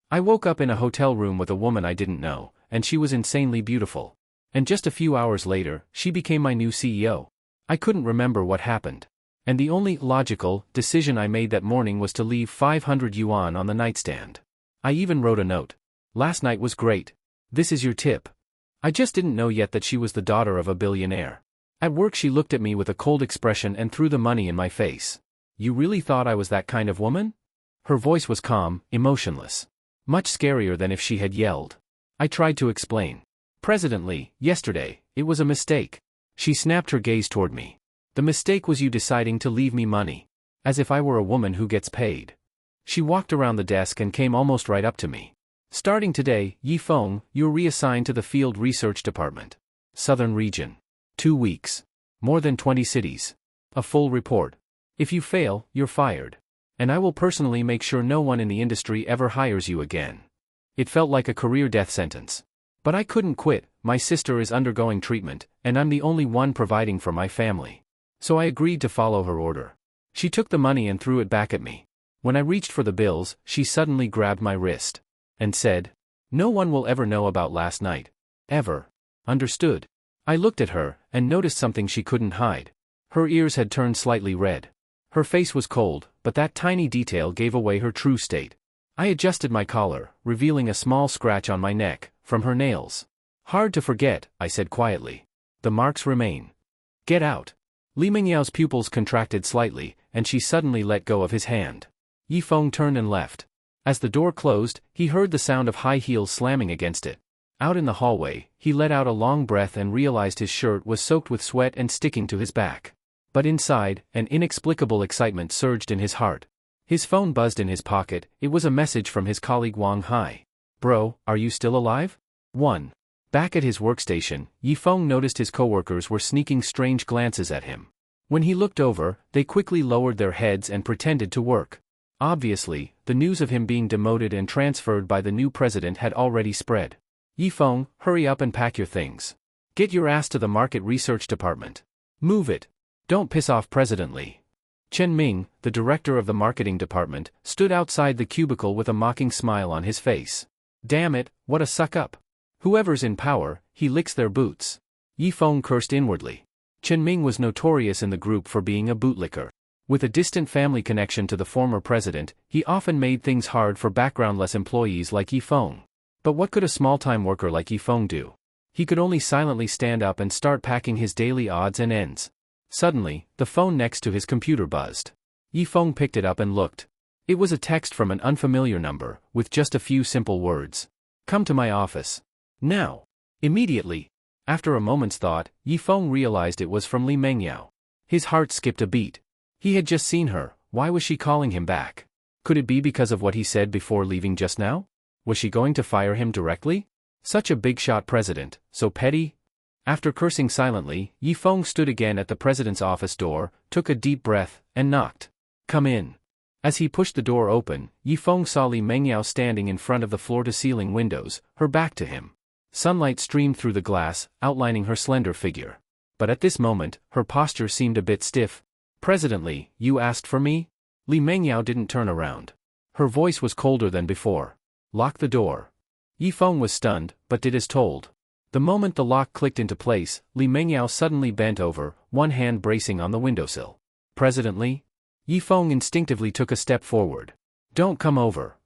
I woke up in a hotel room with a woman I didn't know, and she was insanely beautiful. And just a few hours later, she became my new CEO. I couldn't remember what happened. And the only logical decision I made that morning was to leave 500 yuan on the nightstand. I even wrote a note. Last night was great. This is your tip. I just didn't know yet that she was the daughter of a billionaire. At work she looked at me with a cold expression and threw the money in my face. You really thought I was that kind of woman? Her voice was calm, emotionless. Much scarier than if she had yelled. I tried to explain. President Lee, yesterday, it was a mistake. She snapped her gaze toward me. The mistake was you deciding to leave me money. As if I were a woman who gets paid. She walked around the desk and came almost right up to me. Starting today, Yifeng, you're reassigned to the Field Research Department. Southern Region. 2 weeks. More than 20 cities. A full report. If you fail, you're fired. And I will personally make sure no one in the industry ever hires you again. It felt like a career death sentence. But I couldn't quit. My sister is undergoing treatment, and I'm the only one providing for my family. So I agreed to follow her order. She took the money and threw it back at me. When I reached for the bills, she suddenly grabbed my wrist. And said, "No one will ever know about last night. Ever. Understood?" I looked at her, and noticed something she couldn't hide. Her ears had turned slightly red. Her face was cold, but that tiny detail gave away her true state. I adjusted my collar, revealing a small scratch on my neck, from her nails. "Hard to forget," I said quietly. "The marks remain. Get out." Li Mengyao's pupils contracted slightly, and she suddenly let go of his hand. Yifeng turned and left. As the door closed, he heard the sound of high heels slamming against it. Out in the hallway, he let out a long breath and realized his shirt was soaked with sweat and sticking to his back. But inside, an inexplicable excitement surged in his heart. His phone buzzed in his pocket. It was a message from his colleague Wang Hai. "Bro, are you still alive?" 1. Back at his workstation, Yifeng noticed his coworkers were sneaking strange glances at him. When he looked over, they quickly lowered their heads and pretended to work. Obviously, the news of him being demoted and transferred by the new president had already spread. "Yifeng, hurry up and pack your things. Get your ass to the market research department. Move it. Don't piss off President Lee." Chen Ming, the director of the marketing department, stood outside the cubicle with a mocking smile on his face. "Damn it, what a suck-up. Whoever's in power, he licks their boots." Yifeng cursed inwardly. Chen Ming was notorious in the group for being a bootlicker. With a distant family connection to the former president, he often made things hard for backgroundless employees like Yifeng. But what could a small-time worker like Yifeng do? He could only silently stand up and start packing his daily odds and ends. Suddenly, the phone next to his computer buzzed. Yifeng picked it up and looked. It was a text from an unfamiliar number, with just a few simple words. "Come to my office. Now." Immediately. After a moment's thought, Yifeng realized it was from Li Mengyao. His heart skipped a beat. He had just seen her. Why was she calling him back? Could it be because of what he said before leaving just now? Was she going to fire him directly? Such a big-shot president, so petty? After cursing silently, Yifeng stood again at the president's office door, took a deep breath, and knocked. "Come in." As he pushed the door open, Yifeng saw Li Mengyao standing in front of the floor-to-ceiling windows, her back to him. Sunlight streamed through the glass, outlining her slender figure. But at this moment, her posture seemed a bit stiff. "President Lee, you asked for me?" Li Mengyao didn't turn around. Her voice was colder than before. "Lock the door." Yifeng was stunned, but did as told. The moment the lock clicked into place, Li Mengyao suddenly bent over, one hand bracing on the windowsill. "President Lee?" Yifeng instinctively took a step forward. "Don't come over."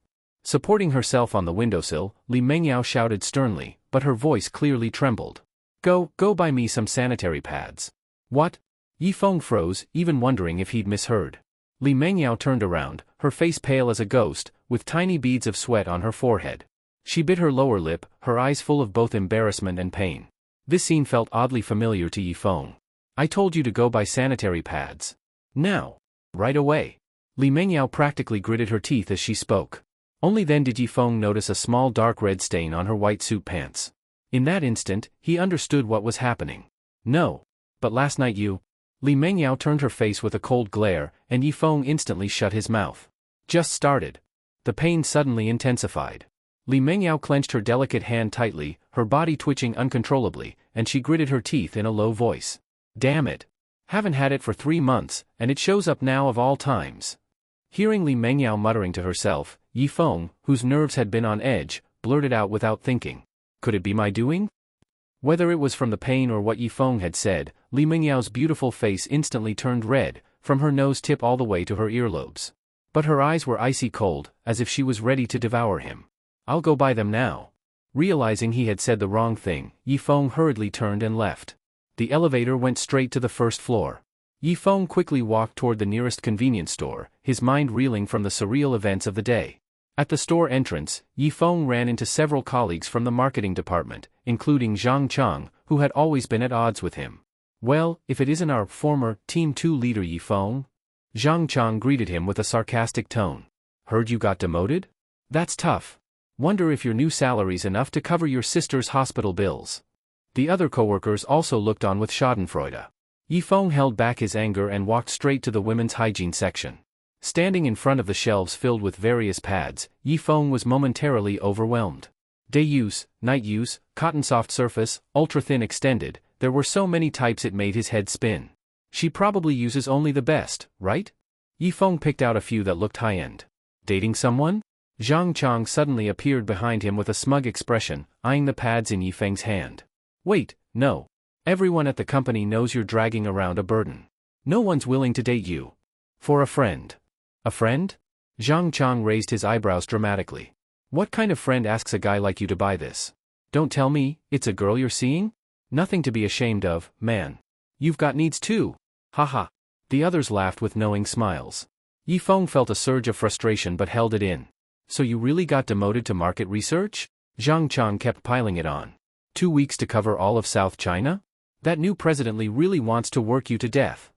Supporting herself on the windowsill, Li Mengyao shouted sternly, but her voice clearly trembled. Go buy me some sanitary pads." "What?" Yifeng froze, even wondering if he'd misheard. Li Mengyao turned around, her face pale as a ghost, with tiny beads of sweat on her forehead. She bit her lower lip, her eyes full of both embarrassment and pain. This scene felt oddly familiar to Yifeng. "I told you to go buy sanitary pads. Now. Right away." Li Mengyao practically gritted her teeth as she spoke. Only then did Yifeng notice a small dark red stain on her white suit pants. In that instant, he understood what was happening. "No. But last night you..." Li Mengyao turned her face with a cold glare, and Yifeng instantly shut his mouth. "Just started." The pain suddenly intensified. Li Mengyao clenched her delicate hand tightly, her body twitching uncontrollably, and she gritted her teeth in a low voice. "Damn it. Haven't had it for 3 months, and it shows up now of all times." Hearing Li Mengyao muttering to herself, Yi Feng, whose nerves had been on edge, blurted out without thinking. Could it be my doing? Whether it was from the pain or what Yi Feng had said, Li Mingyao's beautiful face instantly turned red, from her nose tip all the way to her earlobes. But her eyes were icy cold, as if she was ready to devour him. I'll go buy them now. Realizing he had said the wrong thing, Yi Feng hurriedly turned and left. The elevator went straight to the first floor. Yi Feng quickly walked toward the nearest convenience store, his mind reeling from the surreal events of the day. At the store entrance, Yi Feng ran into several colleagues from the marketing department, including Zhang Chang, who had always been at odds with him. Well, if it isn't our former Team 2 leader Yi Feng? Zhang Chang greeted him with a sarcastic tone. Heard you got demoted? That's tough. Wonder if your new salary's enough to cover your sister's hospital bills. The other coworkers also looked on with schadenfreude. Yi Feng held back his anger and walked straight to the women's hygiene section. Standing in front of the shelves filled with various pads, Yi Feng was momentarily overwhelmed. Day use, night use, cotton soft surface, ultra-thin extended, there were so many types it made his head spin. She probably uses only the best, right? Yi Feng picked out a few that looked high-end. Dating someone? Zhang Chang suddenly appeared behind him with a smug expression, eyeing the pads in Yi Feng's hand. Wait, no. Everyone at the company knows you're dragging around a burden. No one's willing to date you. For a friend. A friend? Zhang Chang raised his eyebrows dramatically. What kind of friend asks a guy like you to buy this? Don't tell me, it's a girl you're seeing? Nothing to be ashamed of, man. You've got needs too. Haha. The others laughed with knowing smiles. Yi Feng felt a surge of frustration but held it in. So you really got demoted to market research? Zhang Chang kept piling it on. 2 weeks to cover all of South China? That new president really wants to work you to death.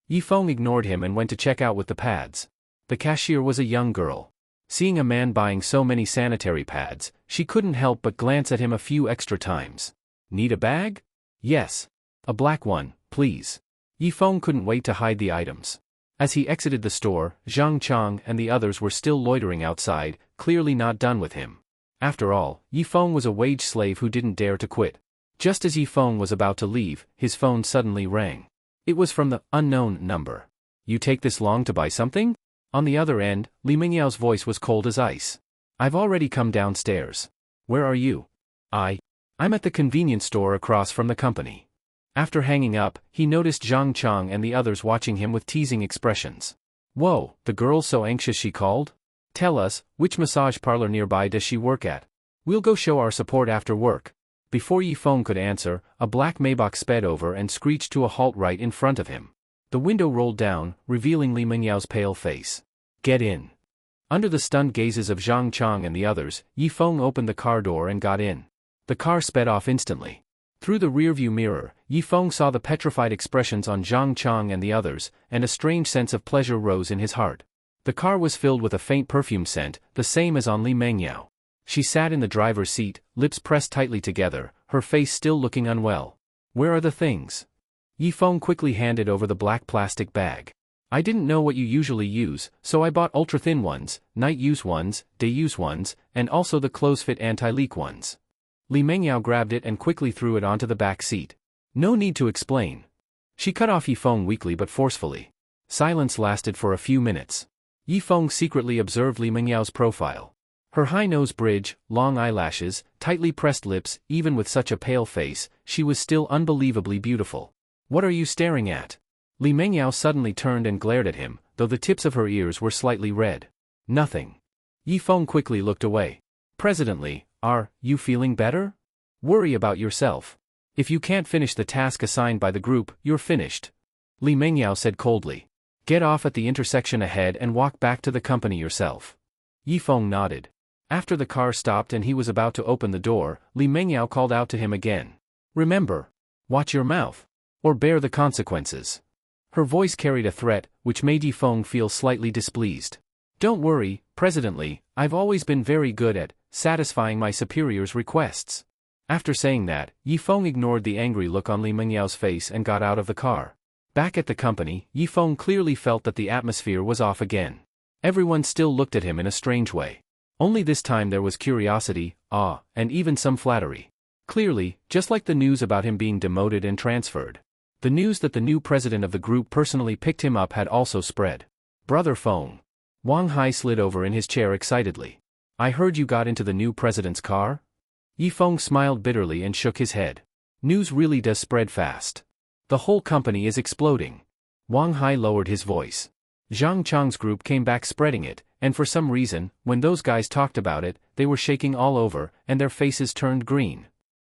Yi Feng ignored him and went to check out with the pads. The cashier was a young girl. Seeing a man buying so many sanitary pads, she couldn't help but glance at him a few extra times. Need a bag? Yes. A black one, please. Yi Feng couldn't wait to hide the items. As he exited the store, Zhang Chang and the others were still loitering outside, clearly not done with him. After all, Yi Feng was a wage slave who didn't dare to quit. Just as Yi Feng was about to leave, his phone suddenly rang. It was from the unknown number. You take this long to buy something? On the other end, Li Mingyao's voice was cold as ice. I've already come downstairs. Where are you? I'm at the convenience store across from the company. After hanging up, he noticed Zhang Chang and the others watching him with teasing expressions. Whoa, the girl's so anxious she called? Tell us, which massage parlor nearby does she work at? We'll go show our support after work. Before Yi Feng could answer, a black Maybach sped over and screeched to a halt right in front of him. The window rolled down, revealing Li Mingyao's pale face. Get in. Under the stunned gazes of Zhang Chang and the others, Yi Feng opened the car door and got in. The car sped off instantly. Through the rearview mirror, Yi Feng saw the petrified expressions on Zhang Chang and the others, and a strange sense of pleasure rose in his heart. The car was filled with a faint perfume scent, the same as on Li Mingyao. She sat in the driver's seat, lips pressed tightly together, her face still looking unwell. Where are the things? Yi Feng quickly handed over the black plastic bag. I didn't know what you usually use, so I bought ultra-thin ones, night-use ones, day-use ones, and also the close-fit anti-leak ones. Li Mingyao grabbed it and quickly threw it onto the back seat. No need to explain. She cut off Yi Feng weakly but forcefully. Silence lasted for a few minutes. Yi Feng secretly observed Li Mingyao's profile. Her high nose bridge, long eyelashes, tightly pressed lips, even with such a pale face, she was still unbelievably beautiful. What are you staring at? Li Mingyao suddenly turned and glared at him, though the tips of her ears were slightly red. Nothing. Yi Feng quickly looked away. Presently, are you feeling better? Worry about yourself. If you can't finish the task assigned by the group, you're finished. Li Mingyao said coldly. Get off at the intersection ahead and walk back to the company yourself. Yi Feng nodded. After the car stopped and he was about to open the door, Li Mingyao called out to him again. Remember. Watch your mouth. Or bear the consequences. Her voice carried a threat, which made Yi Feng feel slightly displeased. Don't worry, President, I've always been very good at satisfying my superior's requests. After saying that, Yi Feng ignored the angry look on Li Mingyao's face and got out of the car. Back at the company, Yi Feng clearly felt that the atmosphere was off again. Everyone still looked at him in a strange way. Only this time there was curiosity, awe, and even some flattery. Clearly, just like the news about him being demoted and transferred. The news that the new president of the group personally picked him up had also spread. Brother Feng. Wang Hai slid over in his chair excitedly. I heard you got into the new president's car? Yifeng smiled bitterly and shook his head. News really does spread fast. The whole company is exploding. Wang Hai lowered his voice. Zhang Chang's group came back spreading it, and for some reason, when those guys talked about it, they were shaking all over, and their faces turned green.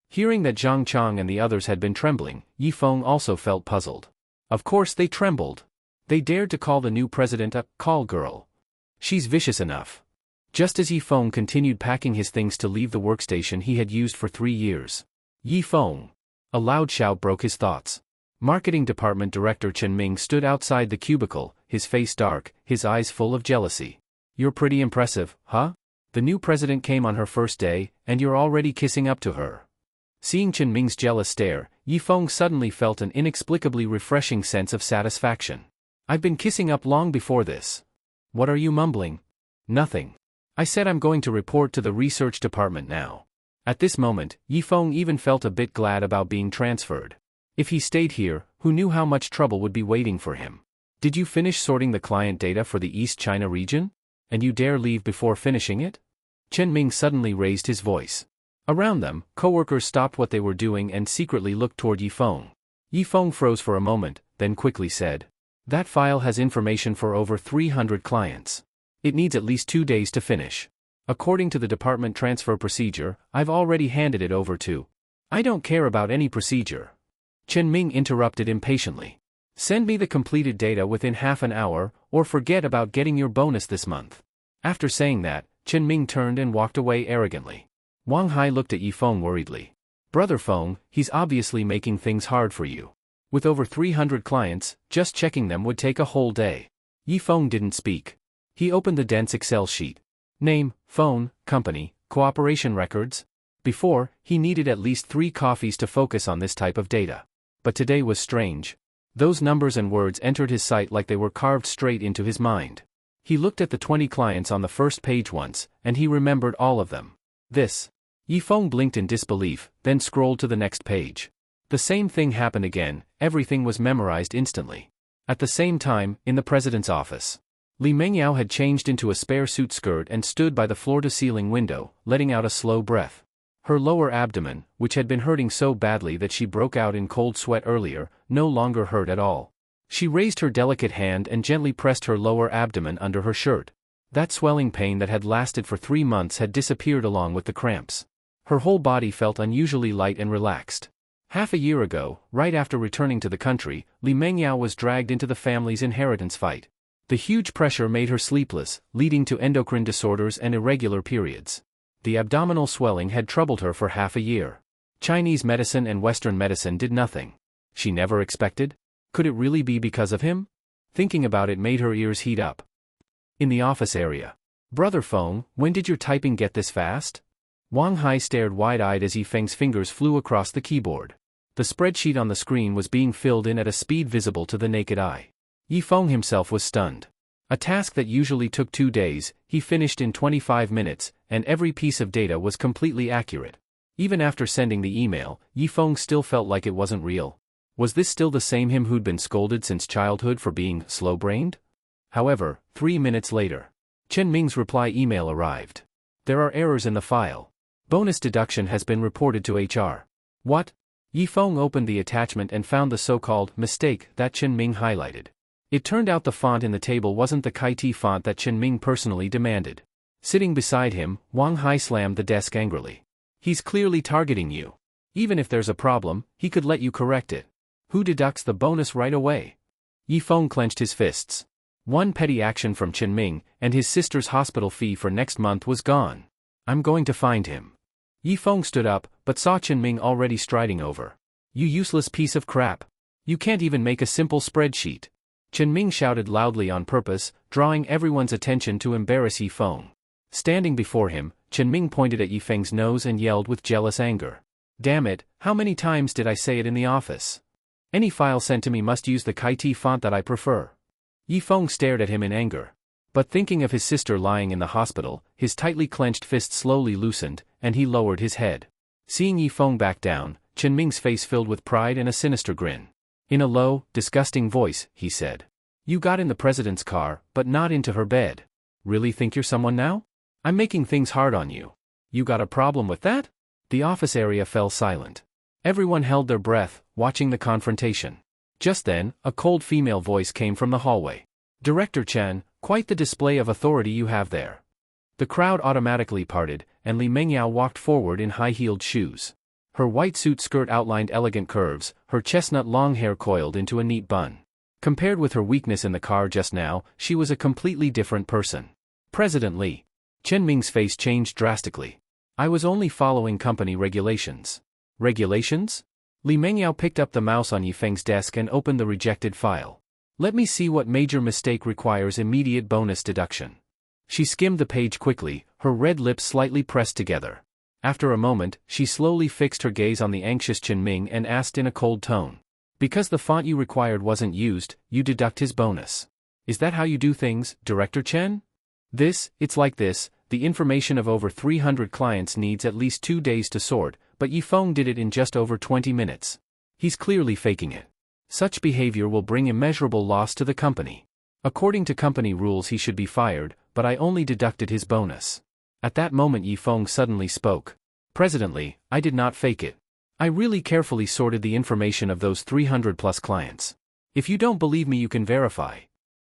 Hearing that Zhang Chang and the others had been trembling, Yifeng also felt puzzled. Of course they trembled. They dared to call the new president a call girl. She's vicious enough. Just as Yifeng continued packing his things to leave the workstation he had used for 3 years. Yifeng! A loud shout broke his thoughts. Marketing Department Director Chen Ming stood outside the cubicle, his face dark, his eyes full of jealousy. You're pretty impressive, huh? The new president came on her first day, and you're already kissing up to her. Seeing Chen Ming's jealous stare, Yifeng suddenly felt an inexplicably refreshing sense of satisfaction. I've been kissing up long before this. What are you mumbling? Nothing. I said I'm going to report to the research department now. At this moment, Yifeng even felt a bit glad about being transferred. If he stayed here, who knew how much trouble would be waiting for him? Did you finish sorting the client data for the East China region? And you dare leave before finishing it? Chen Ming suddenly raised his voice. Around them, co-workers stopped what they were doing and secretly looked toward Yifeng. Yifeng froze for a moment, then quickly said, that file has information for over 300 clients. It needs at least 2 days to finish. According to the department transfer procedure, I've already handed it over to. I don't care about any procedure. Chen Ming interrupted impatiently. Send me the completed data within half an hour, or forget about getting your bonus this month. After saying that, Chen Ming turned and walked away arrogantly. Wang Hai looked at Yifeng worriedly. Brother Feng, he's obviously making things hard for you. With over 300 clients, just checking them would take a whole day. Yifeng didn't speak. He opened the dense Excel sheet. Name, phone, company, cooperation records. Before, he needed at least 3 coffees to focus on this type of data. But today was strange. Those numbers and words entered his sight like they were carved straight into his mind. He looked at the 20 clients on the first page once, and he remembered all of them. This. Yifeng blinked in disbelief, then scrolled to the next page. The same thing happened again, everything was memorized instantly. At the same time, in the president's office. Li Mengyao had changed into a spare suit skirt and stood by the floor-to-ceiling window, letting out a slow breath. Her lower abdomen, which had been hurting so badly that she broke out in cold sweat earlier, no longer hurt at all. She raised her delicate hand and gently pressed her lower abdomen under her shirt. That swelling pain that had lasted for 3 months had disappeared along with the cramps. Her whole body felt unusually light and relaxed. Half a year ago, right after returning to the country, Li Mengyao was dragged into the family's inheritance fight. The huge pressure made her sleepless, leading to endocrine disorders and irregular periods. The abdominal swelling had troubled her for half a year. Chinese medicine and Western medicine did nothing. She never expected? Could it really be because of him? Thinking about it made her ears heat up. In the office area. Brother Feng, when did your typing get this fast? Wang Hai stared wide-eyed as Yifeng's fingers flew across the keyboard. The spreadsheet on the screen was being filled in at a speed visible to the naked eye. Yifeng himself was stunned. A task that usually took 2 days, he finished in 25 minutes, and every piece of data was completely accurate. Even after sending the email, Yifeng still felt like it wasn't real. Was this still the same him who'd been scolded since childhood for being slow-brained? However, 3 minutes later, Chen Ming's reply email arrived. There are errors in the file. Bonus deduction has been reported to HR. What? Yifeng opened the attachment and found the so-called mistake that Chen Ming highlighted. It turned out the font in the table wasn't the Kaiti font that Chen Ming personally demanded. Sitting beside him, Wang Hai slammed the desk angrily. He's clearly targeting you. Even if there's a problem, he could let you correct it. Who deducts the bonus right away? Yifeng clenched his fists. One petty action from Chen Ming, and his sister's hospital fee for next month was gone. I'm going to find him. Yifeng stood up, but saw Chen Ming already striding over. You useless piece of crap. You can't even make a simple spreadsheet. Chen Ming shouted loudly on purpose, drawing everyone's attention to embarrass Yifeng. Standing before him, Chen Ming pointed at Yifeng's nose and yelled with jealous anger. Damn it, how many times did I say it in the office? Any file sent to me must use the Kaiti font that I prefer. Yifeng stared at him in anger. But thinking of his sister lying in the hospital, his tightly clenched fist slowly loosened, and he lowered his head. Seeing Yifeng back down, Chen Ming's face filled with pride and a sinister grin. In a low, disgusting voice, he said. You got in the president's car, but not into her bed. Really think you're someone now? I'm making things hard on you. You got a problem with that? The office area fell silent. Everyone held their breath, watching the confrontation. Just then, a cold female voice came from the hallway. Director Chen, quite the display of authority you have there. The crowd automatically parted, and Li Mengyao walked forward in high-heeled shoes. Her white suit skirt outlined elegant curves, her chestnut long hair coiled into a neat bun. Compared with her weakness in the car just now, she was a completely different person. President Li. Chen Ming's face changed drastically. I was only following company regulations. Regulations? Li Mengyao picked up the mouse on Yifeng's desk and opened the rejected file. Let me see what major mistake requires immediate bonus deduction. She skimmed the page quickly, her red lips slightly pressed together. After a moment, she slowly fixed her gaze on the anxious Chen Ming and asked in a cold tone. Because the font you required wasn't used, you deduct his bonus. Is that how you do things, Director Chen? It's like this, the information of over 300 clients needs at least 2 days to sort, but Yifeng did it in just over 20 minutes. He's clearly faking it. Such behavior will bring immeasurable loss to the company. According to company rules he should be fired, but I only deducted his bonus. At that moment Yifeng suddenly spoke. President Li, I did not fake it. I really carefully sorted the information of those 300 plus clients. If you don't believe me you can verify.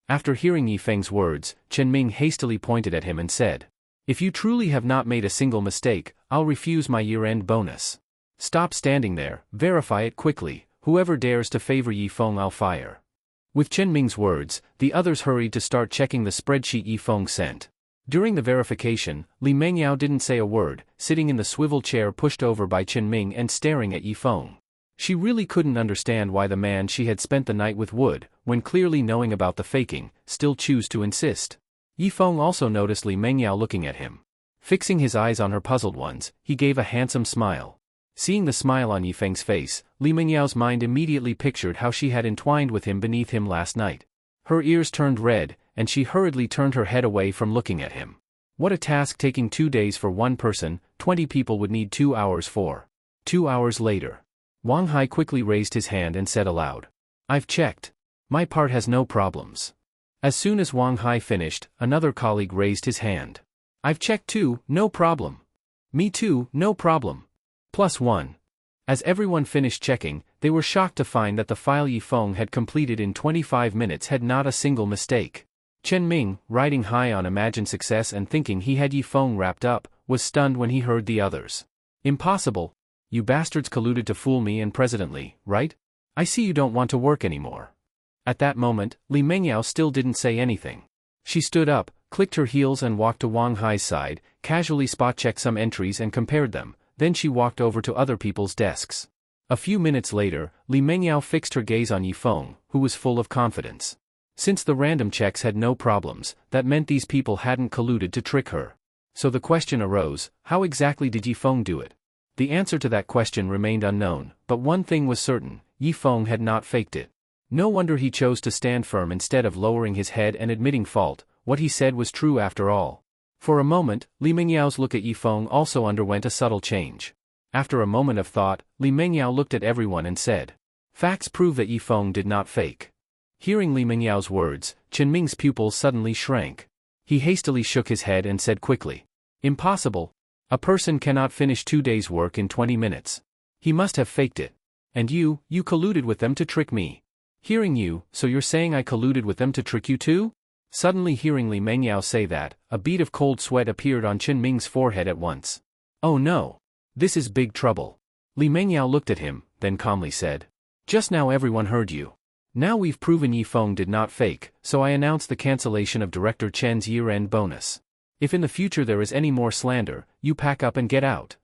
After hearing Yifeng's words, Chen Ming hastily pointed at him and said. If you truly have not made a single mistake, I'll refuse my year-end bonus. Stop standing there, verify it quickly, whoever dares to favor Yifeng I'll fire. With Chen Ming's words, the others hurried to start checking the spreadsheet Yifeng sent. During the verification, Li Mengyao didn't say a word, sitting in the swivel chair pushed over by Chen Ming and staring at Yifeng. She really couldn't understand why the man she had spent the night with would, when clearly knowing about the faking, still choose to insist. Yifeng also noticed Li Mengyao looking at him. Fixing his eyes on her puzzled ones, he gave a handsome smile. Seeing the smile on Yifeng's face, Li Mengyao's mind immediately pictured how she had entwined with him beneath him last night. Her ears turned red, and she hurriedly turned her head away from looking at him. What a task taking 2 days for one person, 20 people would need 2 hours for. 2 hours later. Wang Hai quickly raised his hand and said aloud. I've checked. My part has no problems. As soon as Wang Hai finished, another colleague raised his hand. I've checked too, no problem. Me too, no problem. +1. As everyone finished checking, they were shocked to find that the file Yifeng had completed in 25 minutes had not a single mistake. Chen Ming, riding high on imagined success and thinking he had Yifeng wrapped up, was stunned when he heard the others. Impossible. You bastards colluded to fool me and President Li, right? I see you don't want to work anymore. At that moment, Li Mengyao still didn't say anything. She stood up, clicked her heels and walked to Wang Hai's side, casually spot-checked some entries and compared them. Then she walked over to other people's desks. A few minutes later, Li Mengyao fixed her gaze on Yifeng, who was full of confidence. Since the random checks had no problems, that meant these people hadn't colluded to trick her. So the question arose, how exactly did Yifeng do it? The answer to that question remained unknown, but one thing was certain, Yifeng had not faked it. No wonder he chose to stand firm instead of lowering his head and admitting fault, what he said was true after all. For a moment, Li Mengyao's look at Yifeng also underwent a subtle change. After a moment of thought, Li Mengyao looked at everyone and said, facts prove that Yifeng did not fake. Hearing Li Mengyao's words, Chen Ming's pupils suddenly shrank. He hastily shook his head and said quickly, impossible. A person cannot finish 2 days' work in 20 minutes. He must have faked it. And you colluded with them to trick me. Hearing you, so you're saying I colluded with them to trick you too? Suddenly hearing Li Mengyao say that, a bead of cold sweat appeared on Chen Ming's forehead at once. Oh no. This is big trouble. Li Mengyao looked at him, then calmly said. Just now everyone heard you. Now we've proven Yifeng did not fake, so I announce the cancellation of Director Chen's year-end bonus. If in the future there is any more slander, you pack up and get out.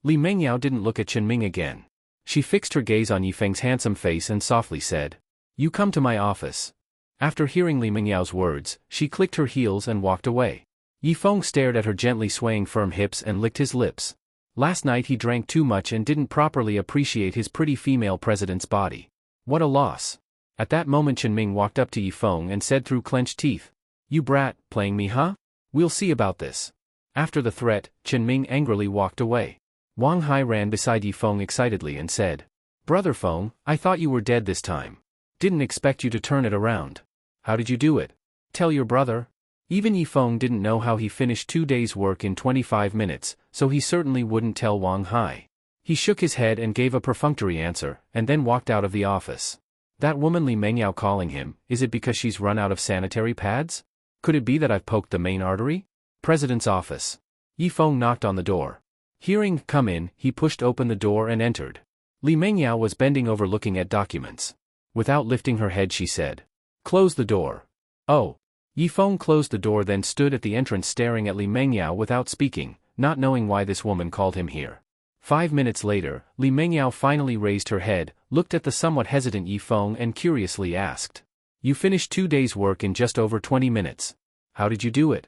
Li Mengyao didn't look at Chen Ming again. She fixed her gaze on Yifeng's handsome face and softly said. You come to my office. After hearing Li Mengyao's words, she clicked her heels and walked away. Yifeng stared at her gently swaying firm hips and licked his lips. Last night he drank too much and didn't properly appreciate his pretty female president's body. What a loss. At that moment Chen Ming walked up to Yifeng and said through clenched teeth. You brat, playing me huh? We'll see about this. After the threat, Chen Ming angrily walked away. Wang Hai ran beside Yifeng excitedly and said. Brother Feng, I thought you were dead this time. Didn't expect you to turn it around. How did you do it? Tell your brother. Even Yifeng didn't know how he finished 2 days' work in 25 minutes, so he certainly wouldn't tell Wang Hai. He shook his head and gave a perfunctory answer, and then walked out of the office. That woman Li Mengyao calling him, is it because she's run out of sanitary pads? Could it be that I've poked the main artery? President's office. Yifeng knocked on the door. Hearing, "Come in," he pushed open the door and entered. Li Mengyao was bending over looking at documents. Without lifting her head she said, "Close the door." "Oh." Yifeng closed the door then stood at the entrance staring at Li Mengyao without speaking, not knowing why this woman called him here. 5 minutes later, Li Mengyao finally raised her head, looked at the somewhat hesitant Yifeng and curiously asked, "You finished 2 days' work in just over 20 minutes. How did you do it?"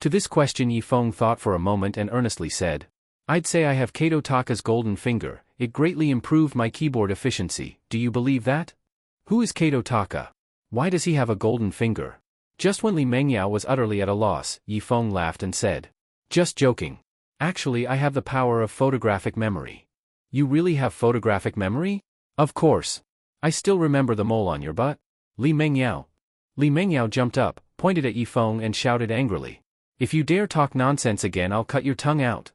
To this question Yifeng thought for a moment and earnestly said, "I'd say I have Kato Taka's golden finger. It greatly improved my keyboard efficiency. Do you believe that?" "Who is Kato Taka? Why does he have a golden finger?" Just when Li Mengyao was utterly at a loss, Yifeng laughed and said, "Just joking. Actually I have the power of photographic memory." "You really have photographic memory?" "Of course. I still remember the mole on your butt." "Li Mengyao." Li Mengyao jumped up, pointed at Yifeng and shouted angrily, "If you dare talk nonsense again I'll cut your tongue out."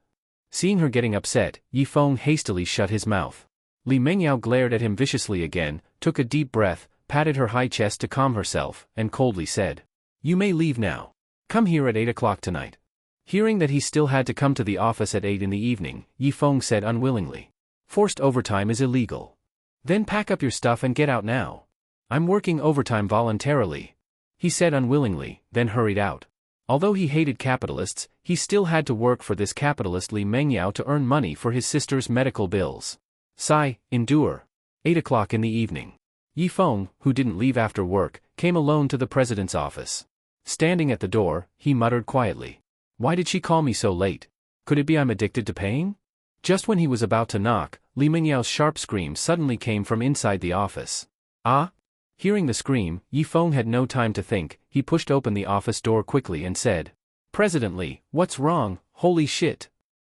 Seeing her getting upset, Yifeng hastily shut his mouth. Li Mengyao glared at him viciously again, took a deep breath, patted her high chest to calm herself, and coldly said, "You may leave now. Come here at 8 o'clock tonight." Hearing that he still had to come to the office at 8 in the evening, Yifeng said unwillingly, "Forced overtime is illegal." "Then pack up your stuff and get out now." "I'm working overtime voluntarily," he said unwillingly, then hurried out. Although he hated capitalists, he still had to work for this capitalist Li Mengyao to earn money for his sister's medical bills. Sigh, endure. 8 o'clock in the evening. Yifeng, who didn't leave after work, came alone to the president's office. Standing at the door, he muttered quietly, "Why did she call me so late? Could it be I'm addicted to pain?" Just when he was about to knock, Li Mengyao's sharp scream suddenly came from inside the office. "Ah!" Hearing the scream, Yifeng had no time to think. He pushed open the office door quickly and said, "President Li, what's wrong? Holy shit!"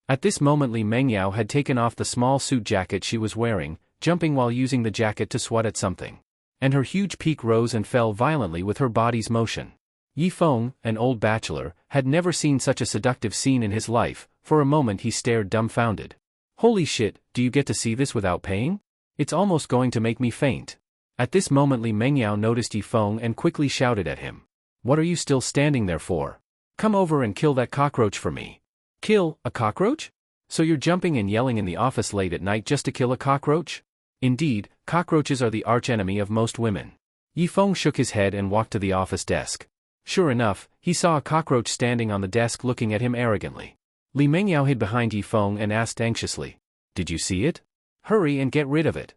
At this moment Li Mengyao had taken off the small suit jacket she was wearing, jumping while using the jacket to swat at something. And her huge peak rose and fell violently with her body's motion. Yifeng, an old bachelor, had never seen such a seductive scene in his life. For a moment he stared dumbfounded. "Holy shit, do you get to see this without paying? It's almost going to make me faint." At this moment Li Mengyao noticed Yifeng and quickly shouted at him, "What are you still standing there for? Come over and kill that cockroach for me." "Kill a cockroach? So you're jumping and yelling in the office late at night just to kill a cockroach?" Indeed, cockroaches are the archenemy of most women. Yifeng shook his head and walked to the office desk. Sure enough, he saw a cockroach standing on the desk looking at him arrogantly. Li Mengyao hid behind Yifeng and asked anxiously, "Did you see it? Hurry and get rid of it."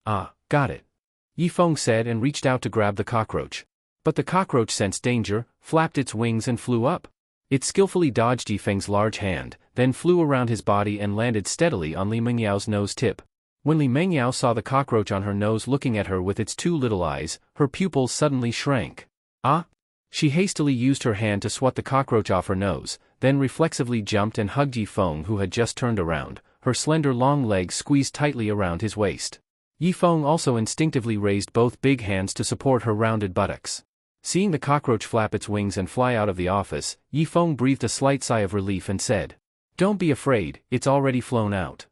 "Ah, got it," Yifeng said and reached out to grab the cockroach. But the cockroach sensed danger, flapped its wings and flew up. It skillfully dodged Yifeng's large hand, then flew around his body and landed steadily on Li Mengyao's nose tip. When Li Mengyao saw the cockroach on her nose looking at her with its two little eyes, her pupils suddenly shrank. "Ah!" She hastily used her hand to swat the cockroach off her nose, then reflexively jumped and hugged Yifeng who had just turned around, her slender long legs squeezed tightly around his waist. Yifeng also instinctively raised both big hands to support her rounded buttocks. Seeing the cockroach flap its wings and fly out of the office, Yifeng breathed a slight sigh of relief and said, "Don't be afraid, it's already flown out."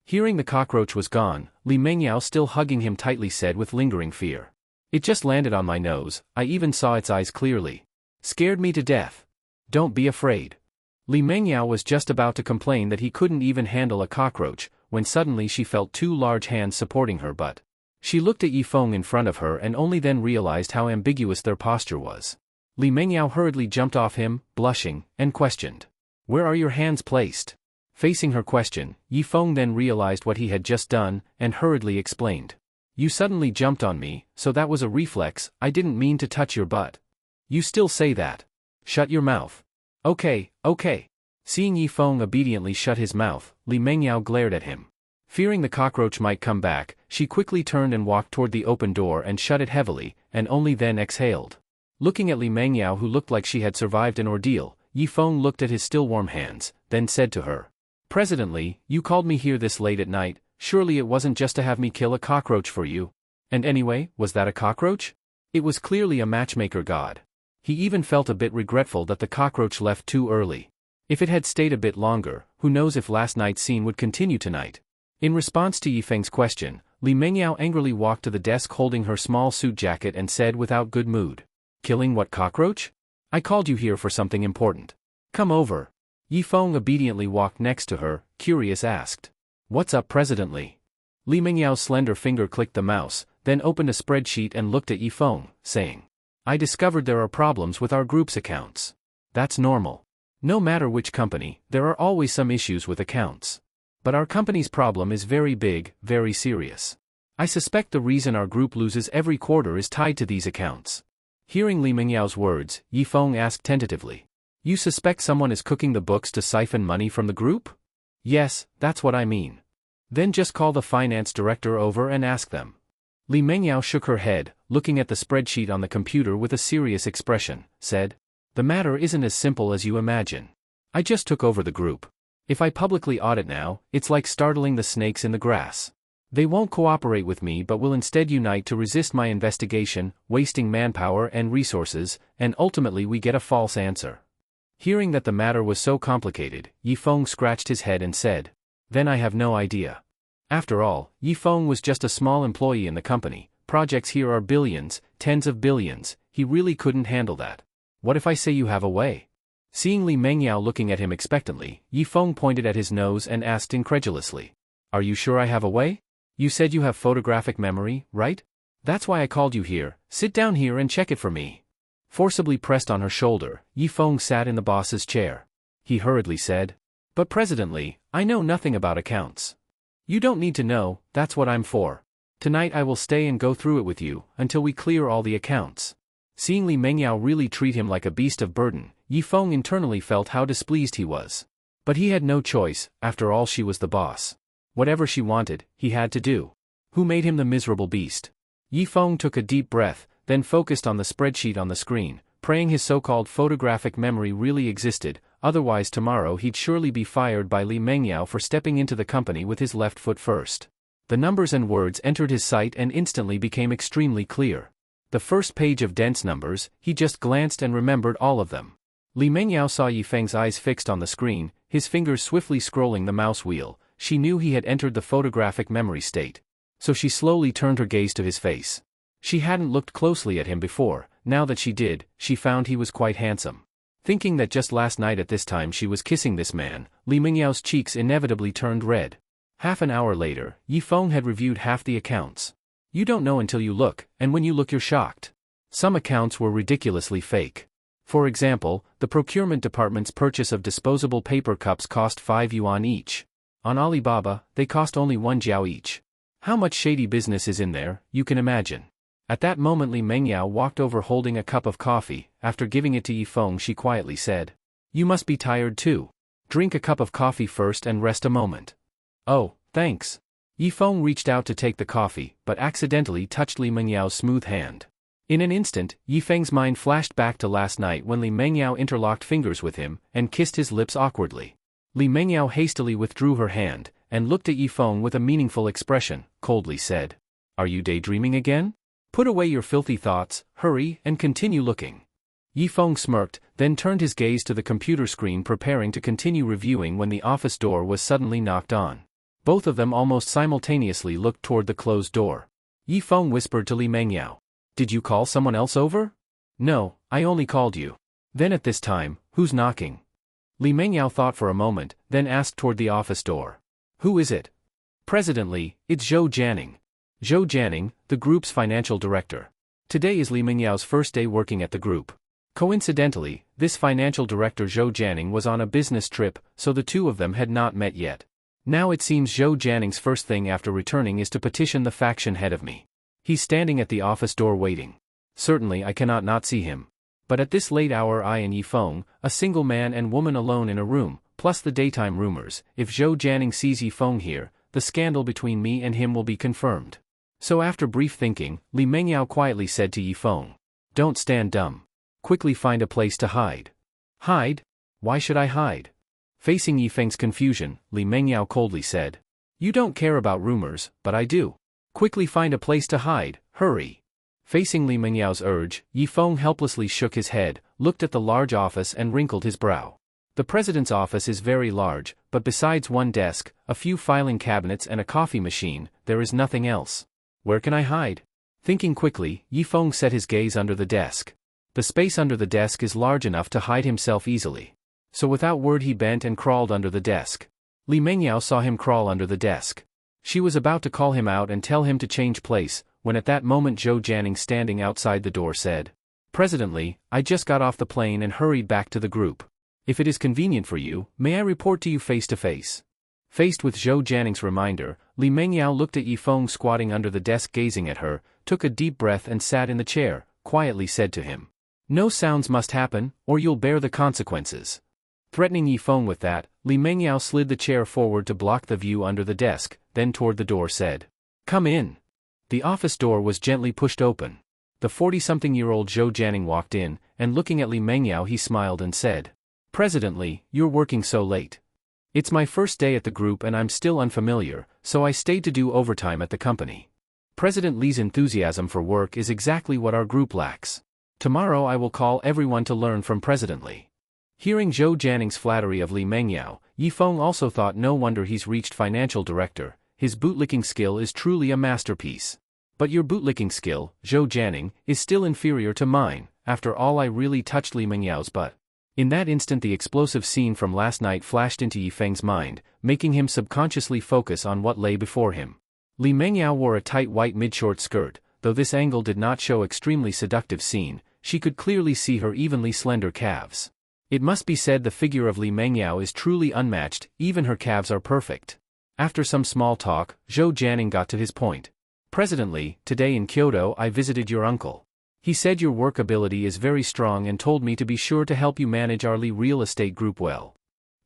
Hearing the cockroach was gone, Li Mengyao still hugging him tightly said with lingering fear, "It just landed on my nose, I even saw its eyes clearly. Scared me to death. Don't be afraid." Li Mengyao was just about to complain that he couldn't even handle a cockroach, when suddenly she felt two large hands supporting her butt. She looked at Yifeng in front of her and only then realized how ambiguous their posture was. Li Mengyao hurriedly jumped off him, blushing, and questioned, "Where are your hands placed?" Facing her question, Yifeng then realized what he had just done, and hurriedly explained, "You suddenly jumped on me, so that was a reflex, I didn't mean to touch your butt." "You still say that. Shut your mouth." Okay. Seeing Yifeng obediently shut his mouth, Li Mengyao glared at him. Fearing the cockroach might come back, she quickly turned and walked toward the open door and shut it heavily, and only then exhaled. Looking at Li Mengyao who looked like she had survived an ordeal, Yifeng looked at his still warm hands, then said to her, "President Li, you called me here this late at night, surely it wasn't just to have me kill a cockroach for you. And anyway, was that a cockroach? It was clearly a matchmaker god." He even felt a bit regretful that the cockroach left too early. If it had stayed a bit longer, who knows if last night's scene would continue tonight. In response to Yifeng's question, Li Mengyao angrily walked to the desk holding her small suit jacket and said without good mood. Killing what cockroach? I called you here for something important. Come over. Yifeng obediently walked next to her, curious asked. What's up, President Li? Li Mengyao's slender finger clicked the mouse, then opened a spreadsheet and looked at Yifeng, saying. I discovered there are problems with our group's accounts. That's normal. No matter which company, there are always some issues with accounts. But our company's problem is very big, very serious. I suspect the reason our group loses every quarter is tied to these accounts. Hearing Li Mengyao's words, Yifeng asked tentatively. You suspect someone is cooking the books to siphon money from the group? Yes, that's what I mean. Then just call the finance director over and ask them. Li Mengyao shook her head, looking at the spreadsheet on the computer with a serious expression, said. The matter isn't as simple as you imagine. I just took over the group. If I publicly audit now, it's like startling the snakes in the grass. They won't cooperate with me but will instead unite to resist my investigation, wasting manpower and resources, and ultimately we get a false answer. Hearing that the matter was so complicated, Yifeng scratched his head and said, Then I have no idea. After all, Yifeng was just a small employee in the company. Projects here are billions, tens of billions. He really couldn't handle that. What if I say you have a way? Seeing Li Mengyao looking at him expectantly, Yifeng pointed at his nose and asked incredulously. Are you sure I have a way? You said you have photographic memory, right? That's why I called you here. Sit down here and check it for me. Forcibly pressed on her shoulder, Yifeng sat in the boss's chair. He hurriedly said. But President Li, I know nothing about accounts. You don't need to know, that's what I'm for. Tonight I will stay and go through it with you, until we clear all the accounts. Seeing Li Mengyao really treat him like a beast of burden, Yifeng internally felt how displeased he was. But he had no choice, after all she was the boss. Whatever she wanted, he had to do. Who made him the miserable beast? Yifeng took a deep breath, then focused on the spreadsheet on the screen, praying his so-called photographic memory really existed, otherwise tomorrow he'd surely be fired by Li Mengyao for stepping into the company with his left foot first. The numbers and words entered his sight and instantly became extremely clear. The first page of dense numbers, he just glanced and remembered all of them. Li Mengyao saw Yifeng's eyes fixed on the screen, his fingers swiftly scrolling the mouse wheel. She knew he had entered the photographic memory state. So she slowly turned her gaze to his face. She hadn't looked closely at him before. Now that she did, she found he was quite handsome. Thinking that just last night at this time she was kissing this man, Li Mengyao's cheeks inevitably turned red. Half an hour later, Yifeng had reviewed half the accounts. You don't know until you look, and when you look you're shocked. Some accounts were ridiculously fake. For example, the procurement department's purchase of disposable paper cups cost 5 yuan each. On Alibaba, they cost only 1 jiao each. How much shady business is in there, you can imagine. At that moment Li Mengyao walked over holding a cup of coffee. After giving it to Yifeng she quietly said. You must be tired too. Drink a cup of coffee first and rest a moment. Oh, thanks. Yifeng reached out to take the coffee, but accidentally touched Li Mengyao's smooth hand. In an instant, Yifeng's mind flashed back to last night when Li Mengyao interlocked fingers with him, and kissed his lips awkwardly. Li Mengyao hastily withdrew her hand, and looked at Yifeng with a meaningful expression, coldly said. Are you daydreaming again? Put away your filthy thoughts, hurry, and continue looking. Yifeng smirked, then turned his gaze to the computer screen preparing to continue reviewing when the office door was suddenly knocked on. Both of them almost simultaneously looked toward the closed door. Yifeng whispered to Li Mengyao. Did you call someone else over? No, I only called you. Then at this time, who's knocking? Li Mengyao thought for a moment, then asked toward the office door. Who is it? President Li, it's Zhou Jianing. Zhou Jianing, the group's financial director. Today is Li Mengyao's first day working at the group. Coincidentally, this financial director Zhou Jianing was on a business trip, so the two of them had not met yet. Now it seems Zhou Jianing's first thing after returning is to petition the faction head of me. He's standing at the office door waiting. Certainly I cannot not see him. But at this late hour I and Yifeng, a single man and woman alone in a room, plus the daytime rumors, if Zhou Jianing sees Yifeng here, the scandal between me and him will be confirmed. So after brief thinking, Li Mengyao quietly said to Yifeng. Don't stand dumb. Quickly find a place to hide. Hide? Why should I hide? Facing Yifeng's confusion, Li Mengyao coldly said. You don't care about rumors, but I do. Quickly find a place to hide, hurry. Facing Li Mengyao's urge, Yifeng helplessly shook his head, looked at the large office and wrinkled his brow. The president's office is very large, but besides one desk, a few filing cabinets and a coffee machine, there is nothing else. Where can I hide? Thinking quickly, Yifeng set his gaze under the desk. The space under the desk is large enough to hide himself easily. So without word he bent and crawled under the desk. Li Mengyao saw him crawl under the desk. She was about to call him out and tell him to change place, when at that moment Zhou Jianing standing outside the door said, "President Li, I just got off the plane and hurried back to the group. If it is convenient for you, may I report to you face to face?" Faced with Zhou Jianing's reminder, Li Mengyao looked at Yifeng squatting under the desk gazing at her, took a deep breath and sat in the chair, quietly said to him, "No sounds must happen, or you'll bear the consequences." Threatening Yifeng with that, Li Mengyao slid the chair forward to block the view under the desk, then toward the door said, "Come in." The office door was gently pushed open. The 40-something-year-old Zhou Jianing walked in, and looking at Li Mengyao he smiled and said, "President Li, you're working so late. It's my first day at the group and I'm still unfamiliar, so I stayed to do overtime at the company. President Li's enthusiasm for work is exactly what our group lacks. Tomorrow I will call everyone to learn from President Li." Hearing Zhou Jianing's flattery of Li Mengyao, Yifeng also thought no wonder he's reached financial director, his bootlicking skill is truly a masterpiece. "But your bootlicking skill, Zhou Jianing, is still inferior to mine, after all I really touched Li Mengyao's butt." In that instant the explosive scene from last night flashed into Yifeng's mind, making him subconsciously focus on what lay before him. Li Mengyao wore a tight white mid-short skirt, though this angle did not show extremely seductive scene, she could clearly see her evenly slender calves. It must be said the figure of Li Mengyao is truly unmatched, even her calves are perfect. After some small talk, Zhou Jianing got to his point. "President Li, today in Kyoto I visited your uncle. He said your work ability is very strong and told me to be sure to help you manage our Li real estate group well."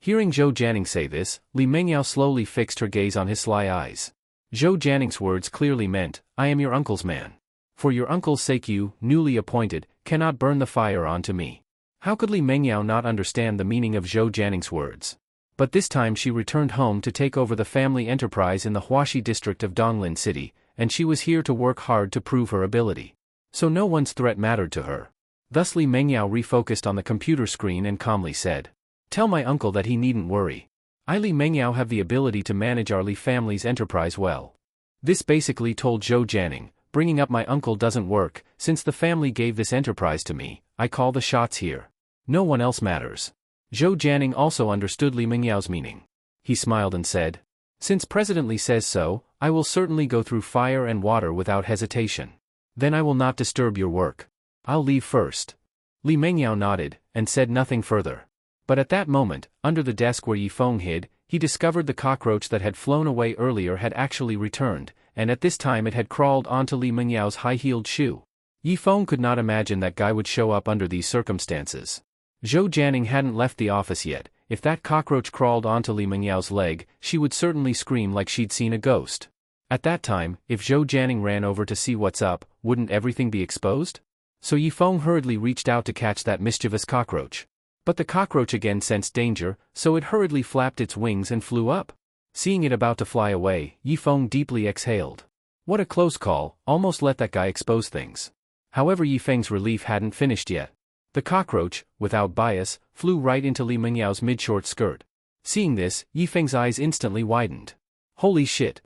Hearing Zhou Jianing say this, Li Mengyao slowly fixed her gaze on his sly eyes. Zhou Jianing's words clearly meant, "I am your uncle's man. For your uncle's sake you, newly appointed, cannot burn the fire onto me." How could Li Mengyao not understand the meaning of Zhou Jianing's words? But this time she returned home to take over the family enterprise in the Huaxi district of Donglin City, and she was here to work hard to prove her ability. So no one's threat mattered to her. Thus Li Mengyao refocused on the computer screen and calmly said, "Tell my uncle that he needn't worry. I Li Mengyao have the ability to manage our Li family's enterprise well." This basically told Zhou Jianing, "Bringing up my uncle doesn't work, since the family gave this enterprise to me, I call the shots here. No one else matters." Zhou Jianing also understood Li Mengyao's meaning. He smiled and said, "Since President Li says so, I will certainly go through fire and water without hesitation. Then I will not disturb your work. I'll leave first." Li Mengyao nodded, and said nothing further. But at that moment, under the desk where Yifeng hid, he discovered the cockroach that had flown away earlier had actually returned, and at this time it had crawled onto Li Mengyao's high-heeled shoe. Yifeng could not imagine that guy would show up under these circumstances. Zhou Jianing hadn't left the office yet. If that cockroach crawled onto Li Mengyao's leg, she would certainly scream like she'd seen a ghost. At that time, if Zhou Jianing ran over to see what's up, wouldn't everything be exposed? So Yifeng hurriedly reached out to catch that mischievous cockroach. But the cockroach again sensed danger, so it hurriedly flapped its wings and flew up. Seeing it about to fly away, Yifeng deeply exhaled. What a close call, almost let that guy expose things. However, Yifeng's relief hadn't finished yet. The cockroach, without bias, flew right into Li Mengyao's mid-short skirt. Seeing this, Yifeng's eyes instantly widened. Holy shit!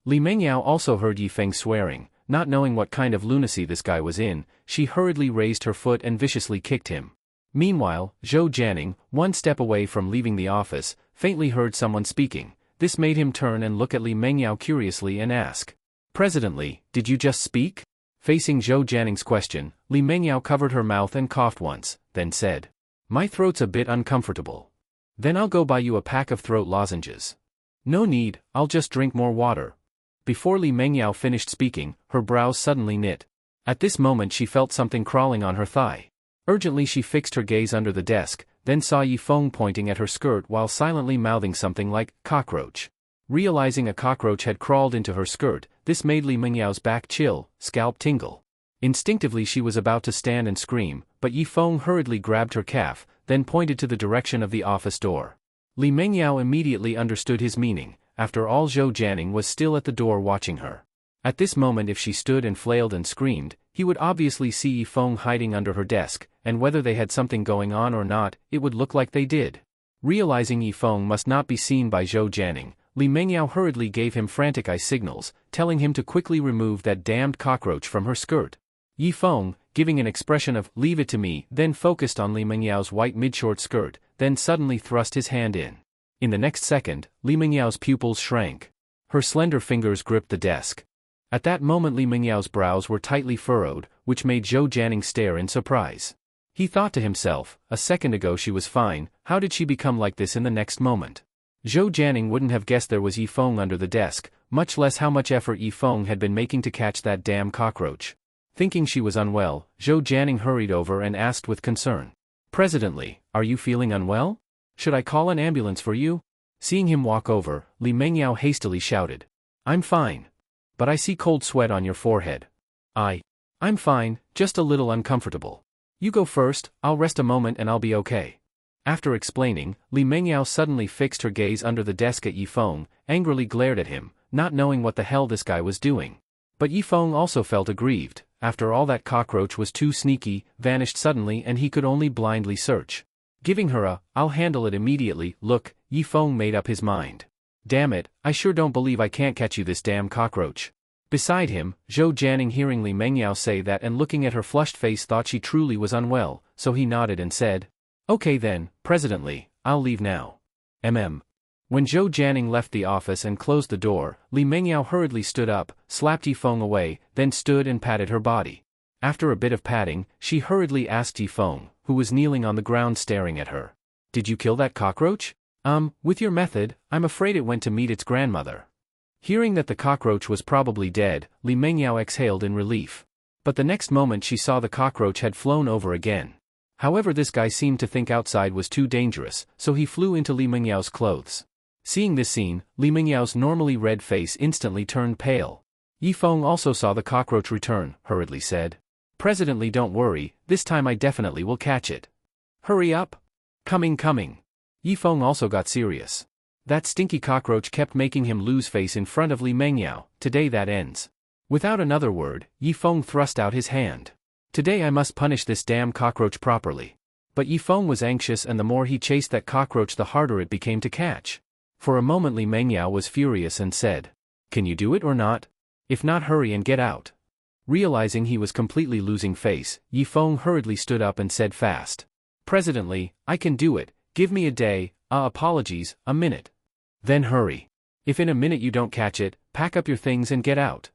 Li Mengyao also heard Yifeng swearing. Not knowing what kind of lunacy this guy was in, she hurriedly raised her foot and viciously kicked him. Meanwhile, Zhou Jianing, one step away from leaving the office, faintly heard someone speaking. This made him turn and look at Li Mengyao curiously and ask, "President Li, did you just speak?" Facing Zhou Jianing's question, Li Mengyao covered her mouth and coughed once, then said, "My throat's a bit uncomfortable. Then I'll go buy you a pack of throat lozenges." "No need, I'll just drink more water." Before Li Mengyao finished speaking, her brows suddenly knit. At this moment she felt something crawling on her thigh. Urgently she fixed her gaze under the desk, then saw Yifeng pointing at her skirt while silently mouthing something like, "cockroach." Realizing a cockroach had crawled into her skirt, this made Li Mengyao's back chill, scalp tingle. Instinctively she was about to stand and scream, but Yifeng hurriedly grabbed her calf, then pointed to the direction of the office door. Li Mengyao immediately understood his meaning. After all, Zhou Jianing was still at the door watching her. At this moment if she stood and flailed and screamed, He would obviously see Yifeng hiding under her desk, and whether they had something going on or not, it would look like they did. Realizing Yifeng must not be seen by Zhou Jianing, Li Mengyao hurriedly gave him frantic eye signals, telling him to quickly remove that damned cockroach from her skirt. Yifeng, giving an expression of "leave it to me," then focused on Li Mengyao's white mid-short skirt, then suddenly thrust his hand in. In the next second, Li Mengyao's pupils shrank. Her slender fingers gripped the desk. At that moment Li Mengyao's brows were tightly furrowed, which made Zhou Jianing stare in surprise. He thought to himself, a second ago she was fine, how did she become like this in the next moment? Zhou Jianing wouldn't have guessed there was Yifeng under the desk, much less how much effort Yifeng had been making to catch that damn cockroach. Thinking she was unwell, Zhou Jianing hurried over and asked with concern. "President, are you feeling unwell? Should I call an ambulance for you?" Seeing him walk over, Li Mengyao hastily shouted. "I'm fine. But I see cold sweat on your forehead." I'm fine, just a little uncomfortable. You go first, I'll rest a moment and I'll be okay." After explaining, Li Mengyao suddenly fixed her gaze under the desk at Yifeng, angrily glared at him, not knowing what the hell this guy was doing. But Yifeng also felt aggrieved. After all, that cockroach was too sneaky, vanished suddenly, and he could only blindly search. Giving her a "I'll handle it immediately" look, Yifeng made up his mind. "Damn it, I sure don't believe I can't catch you, this damn cockroach." Beside him, Zhou Jianing, hearing Li Mengyao say that and looking at her flushed face, thought she truly was unwell, so he nodded and said, "Okay then, President Li, I'll leave now." When Zhou Jianing left the office and closed the door, Li Mengyao hurriedly stood up, slapped Yifeng away, then stood and patted her body. After a bit of patting, she hurriedly asked Yifeng, who was kneeling on the ground staring at her, "Did you kill that cockroach?" With your method, I'm afraid it went to meet its grandmother." Hearing that the cockroach was probably dead, Li Mengyao exhaled in relief. But the next moment she saw the cockroach had flown over again. However, this guy seemed to think outside was too dangerous, so he flew into Li Mengyao's clothes. Seeing this scene, Li Mengyao's normally red face instantly turned pale. Yifeng also saw the cockroach return, hurriedly said, "President Li, don't worry, this time I definitely will catch it." "Hurry up." Coming. Yifeng also got serious. That stinky cockroach kept making him lose face in front of Li Mengyao. Today that ends. Without another word, Yifeng thrust out his hand. "Today I must punish this damn cockroach properly." But Yifeng was anxious, and the more he chased that cockroach the harder it became to catch. For a moment Li Mengyao was furious and said, "Can you do it or not? If not, hurry and get out." Realizing he was completely losing face, Yifeng hurriedly stood up and said fast, "President Li, I can do it, give me a day, apologies, a minute. Then hurry. If in a minute you don't catch it, pack up your things and get out."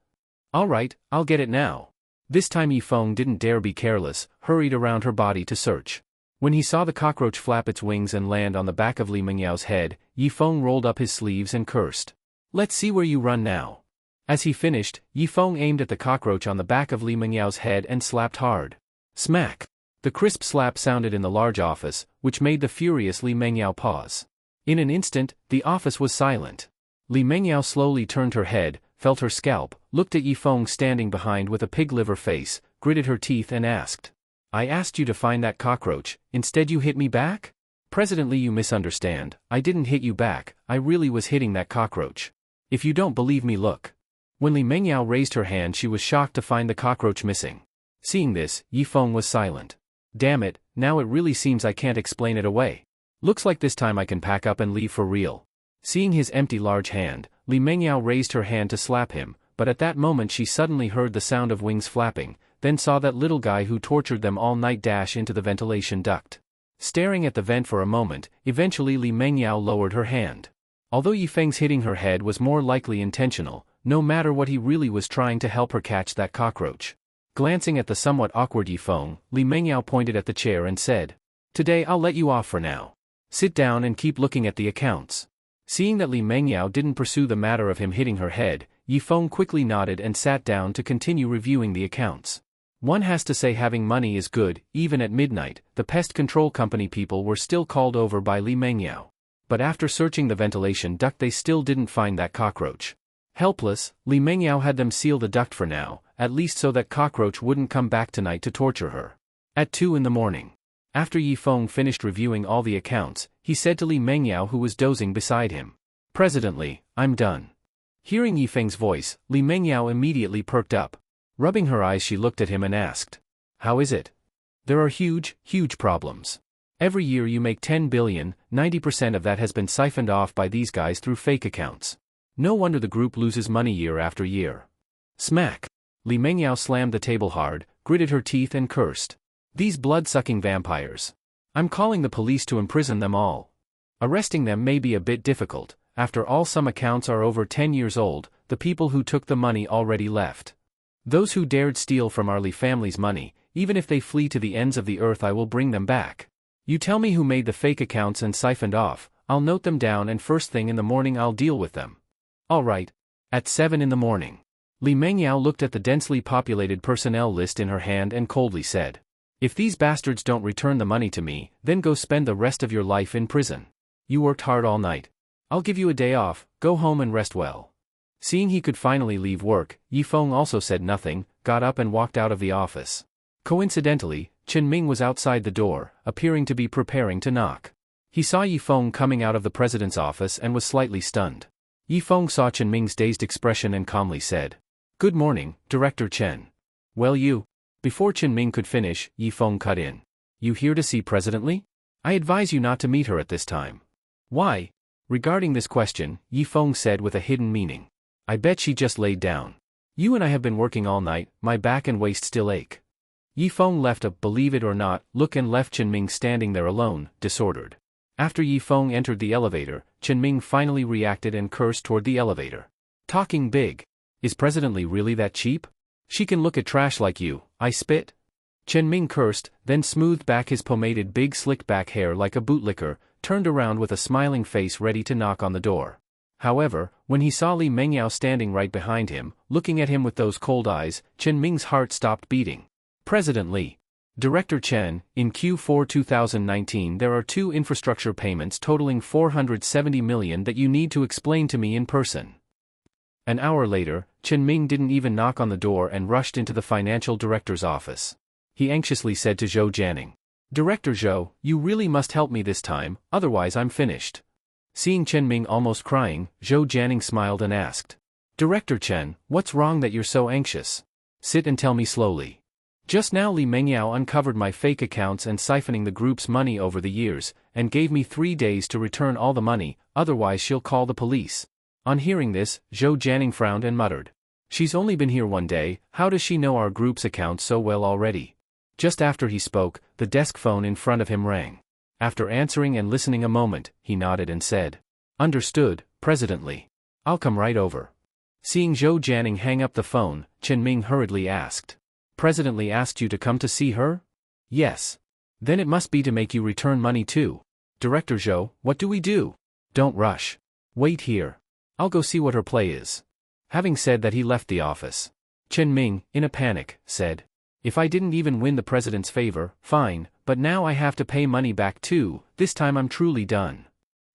"All right, I'll get it now." This time Yifeng didn't dare be careless, hurried around her body to search. When he saw the cockroach flap its wings and land on the back of Li Mengyao's head, Yifeng rolled up his sleeves and cursed, "Let's see where you run now." As he finished, Yifeng aimed at the cockroach on the back of Li Mengyao's head and slapped hard. Smack! The crisp slap sounded in the large office, which made the furious Li Mengyao pause. In an instant, the office was silent. Li Mengyao slowly turned her head, felt her scalp, looked at Yifeng standing behind with a pig liver face, gritted her teeth and asked, "I asked you to find that cockroach, instead you hit me back?" "President Li, you misunderstand, I didn't hit you back, I really was hitting that cockroach. If you don't believe me, look." When Li Mengyao raised her hand, she was shocked to find the cockroach missing. Seeing this, Yifeng was silent. "Damn it, now it really seems I can't explain it away. Looks like this time I can pack up and leave for real." Seeing his empty large hand, Li Mengyao raised her hand to slap him, but at that moment she suddenly heard the sound of wings flapping, then saw that little guy who tortured them all night dash into the ventilation duct. Staring at the vent for a moment, eventually Li Mengyao lowered her hand. Although Yifeng's hitting her head was more likely intentional, no matter what, he really was trying to help her catch that cockroach. Glancing at the somewhat awkward Yifeng, Li Mengyao pointed at the chair and said, "Today I'll let you off for now. Sit down and keep looking at the accounts." Seeing that Li Mengyao didn't pursue the matter of him hitting her head, Yifeng quickly nodded and sat down to continue reviewing the accounts. One has to say having money is good. Even at midnight, the pest control company people were still called over by Li Mengyao. But after searching the ventilation duct they still didn't find that cockroach. Helpless, Li Mengyao had them seal the duct for now, at least so that cockroach wouldn't come back tonight to torture her. At 2 in the morning. After Yifeng finished reviewing all the accounts, he said to Li Mengyao, who was dozing beside him, "President Li, I'm done." Hearing Yifeng's voice, Li Mengyao immediately perked up. Rubbing her eyes, she looked at him and asked, "How is it?" "There are huge, huge problems. Every year you make 10 billion, 90% of that has been siphoned off by these guys through fake accounts. No wonder the group loses money year after year." Smack! Li Mengyao slammed the table hard, gritted her teeth and cursed. "These blood-sucking vampires. I'm calling the police to imprison them all. Arresting them may be a bit difficult. After all, some accounts are over 10 years old, the people who took the money already left. Those who dared steal from our Li family's money, even if they flee to the ends of the earth, I will bring them back. You tell me who made the fake accounts and siphoned off, I'll note them down, and first thing in the morning I'll deal with them." "All right. At 7 in the morning. Li Mengyao looked at the densely populated personnel list in her hand and coldly said, "If these bastards don't return the money to me, then go spend the rest of your life in prison. You worked hard all night. I'll give you a day off, go home and rest well." Seeing he could finally leave work, Yifeng also said nothing, got up and walked out of the office. Coincidentally, Chen Ming was outside the door, appearing to be preparing to knock. He saw Yifeng coming out of the president's office and was slightly stunned. Yifeng saw Chen Ming's dazed expression and calmly said, "Good morning, Director Chen." "Well, you..." Before Chen Ming could finish, Yifeng cut in. "You here to see President Li? I advise you not to meet her at this time." "Why?" Regarding this question, Yifeng said with a hidden meaning, "I bet she just laid down. You and I have been working all night, my back and waist still ache." Yifeng left a "believe it or not" look and left Chen Ming standing there alone, disordered. After Yifeng entered the elevator, Chen Ming finally reacted and cursed toward the elevator. "Talking big. Is President Li really that cheap? She can look at trash like you, I spit." Chen Ming cursed, then smoothed back his pomaded big slick back hair like a bootlicker, turned around with a smiling face ready to knock on the door. However, when he saw Li Mengyao standing right behind him, looking at him with those cold eyes, Chen Ming's heart stopped beating. "President Li. Director Chen, in Q4 2019 there are 2 infrastructure payments totaling 470 million that you need to explain to me in person." An hour later, Chen Ming didn't even knock on the door and rushed into the financial director's office. He anxiously said to Zhou Jianing, "Director Zhou, you really must help me this time, otherwise I'm finished." Seeing Chen Ming almost crying, Zhou Jianing smiled and asked, "Director Chen, what's wrong that you're so anxious? Sit and tell me slowly." "Just now Li Mengyao uncovered my fake accounts and siphoning the group's money over the years, and gave me 3 days to return all the money, otherwise she'll call the police." On hearing this, Zhou Jianing frowned and muttered, "She's only been here 1 day, how does she know our group's accounts so well already?" Just after he spoke, the desk phone in front of him rang. After answering and listening a moment, he nodded and said, "Understood, President Li. I'll come right over." Seeing Zhou Jianing hang up the phone, Chen Ming hurriedly asked, "President Li asked you to come to see her?" "Yes. Then it must be to make you return money too. Director Zhou, what do we do?" "Don't rush. Wait here. I'll go see what her play is." Having said that, he left the office. Chen Ming, in a panic, said, "If I didn't even win the president's favor, fine, but now I have to pay money back too, this time I'm truly done."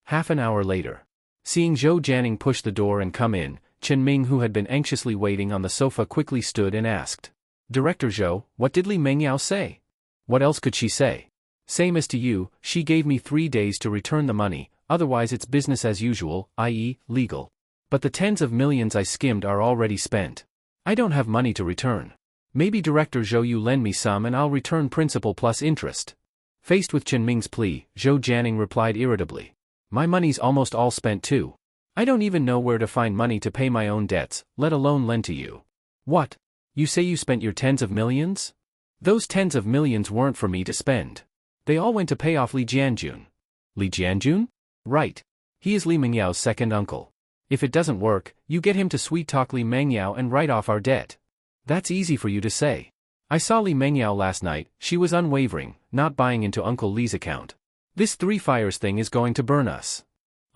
Half an hour later. Seeing Zhou Jianing push the door and come in, Chen Ming, who had been anxiously waiting on the sofa, quickly stood and asked, "Director Zhou, what did Li Mengyao say?" "What else could she say? Same as to you, she gave me 3 days to return the money, otherwise it's business as usual, i.e., legal. But the tens of millions I skimmed are already spent. I don't have money to return. Maybe Director Zhou, you lend me some and I'll return principal plus interest." Faced with Chen Ming's plea, Zhou Jianing replied irritably, "My money's almost all spent too. I don't even know where to find money to pay my own debts, let alone lend to you." "What? You say you spent your tens of millions?" "Those tens of millions weren't for me to spend. They all went to pay off Li Jianjun." "Li Jianjun?" "Right. He is Li Mengyao's second uncle. If it doesn't work, you get him to sweet-talk Li Mengyao and write off our debt." "That's easy for you to say. I saw Li Mengyao last night, she was unwavering, not buying into Uncle Li's account. This 3 fires thing is going to burn us."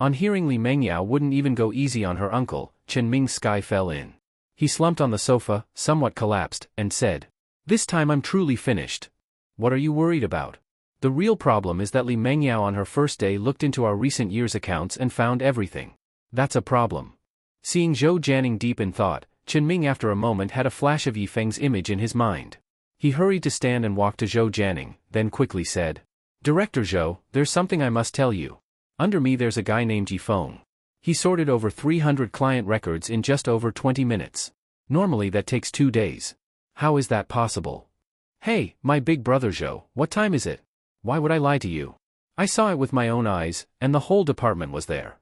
On hearing Li Mengyao wouldn't even go easy on her uncle, Chen Ming's sky fell in. He slumped on the sofa, somewhat collapsed, and said, "This time I'm truly finished." "What are you worried about? The real problem is that Li Mengyao on her first day looked into our recent year's accounts and found everything. That's a problem." Seeing Zhou Jianing deep in thought, Chen Ming after a moment had a flash of Yifeng's image in his mind. He hurried to stand and walk to Zhou Jianing, then quickly said, "Director Zhou, there's something I must tell you. Under me there's a guy named Yifeng. He sorted over 300 client records in just over 20 minutes. Normally that takes 2 days. How is that possible? Hey, my big brother Zhou, what time is it? Why would I lie to you? I saw it with my own eyes, and the whole department was there.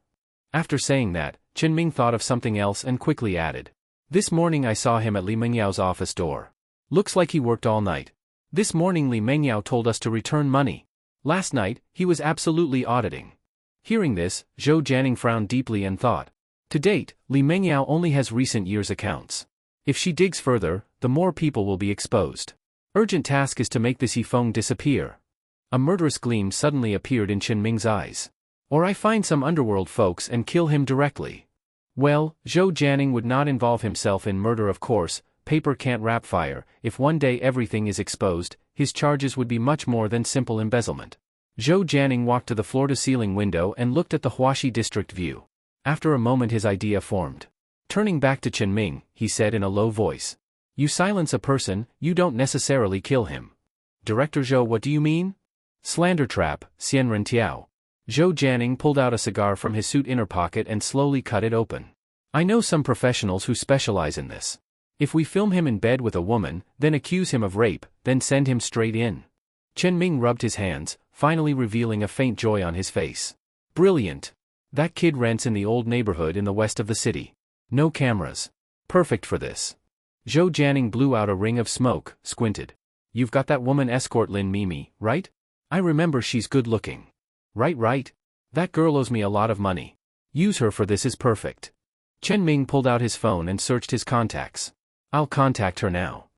After saying that, Chen Ming thought of something else and quickly added. This morning I saw him at Li Mengyao's office door. Looks like he worked all night. This morning Li Mengyao told us to return money. Last night, he was absolutely auditing. Hearing this, Zhou Jianing frowned deeply and thought. To date, Li Mengyao only has recent year's accounts. If she digs further, the more people will be exposed. Urgent task is to make this Yifeng disappear. A murderous gleam suddenly appeared in Chen Ming's eyes. Or I find some underworld folks and kill him directly. Well, Zhou Jianing would not involve himself in murder, of course. Paper can't wrap fire. If one day everything is exposed, his charges would be much more than simple embezzlement. Zhou Jianing walked to the floor-to-ceiling window and looked at the Huaxi district view. After a moment his idea formed. Turning back to Chen Ming, he said in a low voice. You silence a person, you don't necessarily kill him. Director Zhou, what do you mean? Slander trap, Xian Rentiao. Zhou Jianing pulled out a cigar from his suit inner pocket and slowly cut it open. I know some professionals who specialize in this. If we film him in bed with a woman, then accuse him of rape, then send him straight in. Chen Ming rubbed his hands, finally revealing a faint joy on his face. Brilliant. That kid rents in the old neighborhood in the west of the city. No cameras. Perfect for this. Zhou Jianing blew out a ring of smoke, squinted. You've got that woman escort Lin Mimi, right? I remember she's good looking. Right. That girl owes me a lot of money. Use her for this is perfect. Chen Ming pulled out his phone and searched his contacts. I'll contact her now.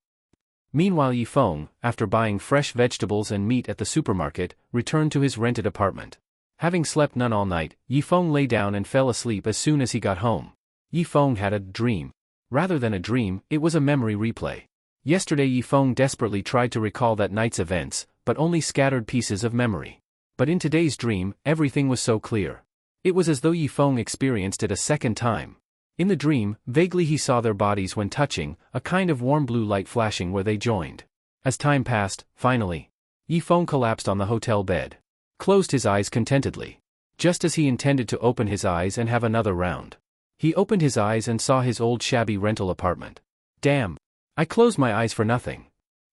Meanwhile Yifeng, after buying fresh vegetables and meat at the supermarket, returned to his rented apartment. Having slept none all night, Yifeng lay down and fell asleep as soon as he got home. Yifeng had a dream. Rather than a dream, it was a memory replay. Yesterday Yifeng desperately tried to recall that night's events, but only scattered pieces of memory. But in today's dream, everything was so clear. It was as though Yifeng experienced it a second time. In the dream, vaguely he saw their bodies when touching, a kind of warm blue light flashing where they joined. As time passed, finally, Yifeng collapsed on the hotel bed. Closed his eyes contentedly. Just as he intended to open his eyes and have another round. He opened his eyes and saw his old shabby rental apartment. Damn. I closed my eyes for nothing.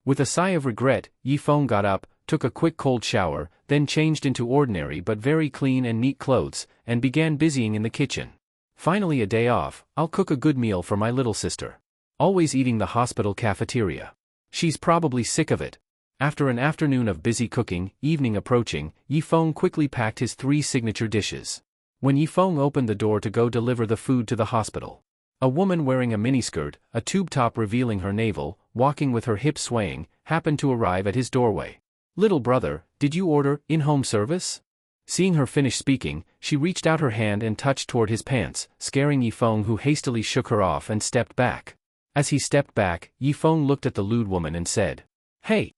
With a sigh of regret, Yifeng got up, took a quick cold shower, then changed into ordinary but very clean and neat clothes, and began busying in the kitchen. Finally a day off, I'll cook a good meal for my little sister. Always eating the hospital cafeteria. She's probably sick of it. After an afternoon of busy cooking, evening approaching, Yifeng quickly packed his 3 signature dishes. When Yifeng opened the door to go deliver the food to the hospital, a woman wearing a miniskirt, a tube top revealing her navel, walking with her hips swaying, happened to arrive at his doorway. Little brother, did you order in-home service? Seeing her finish speaking, she reached out her hand and touched toward his pants, scaring Yifeng, who hastily shook her off and stepped back. As he stepped back, Yifeng looked at the lewd woman and said, Hey,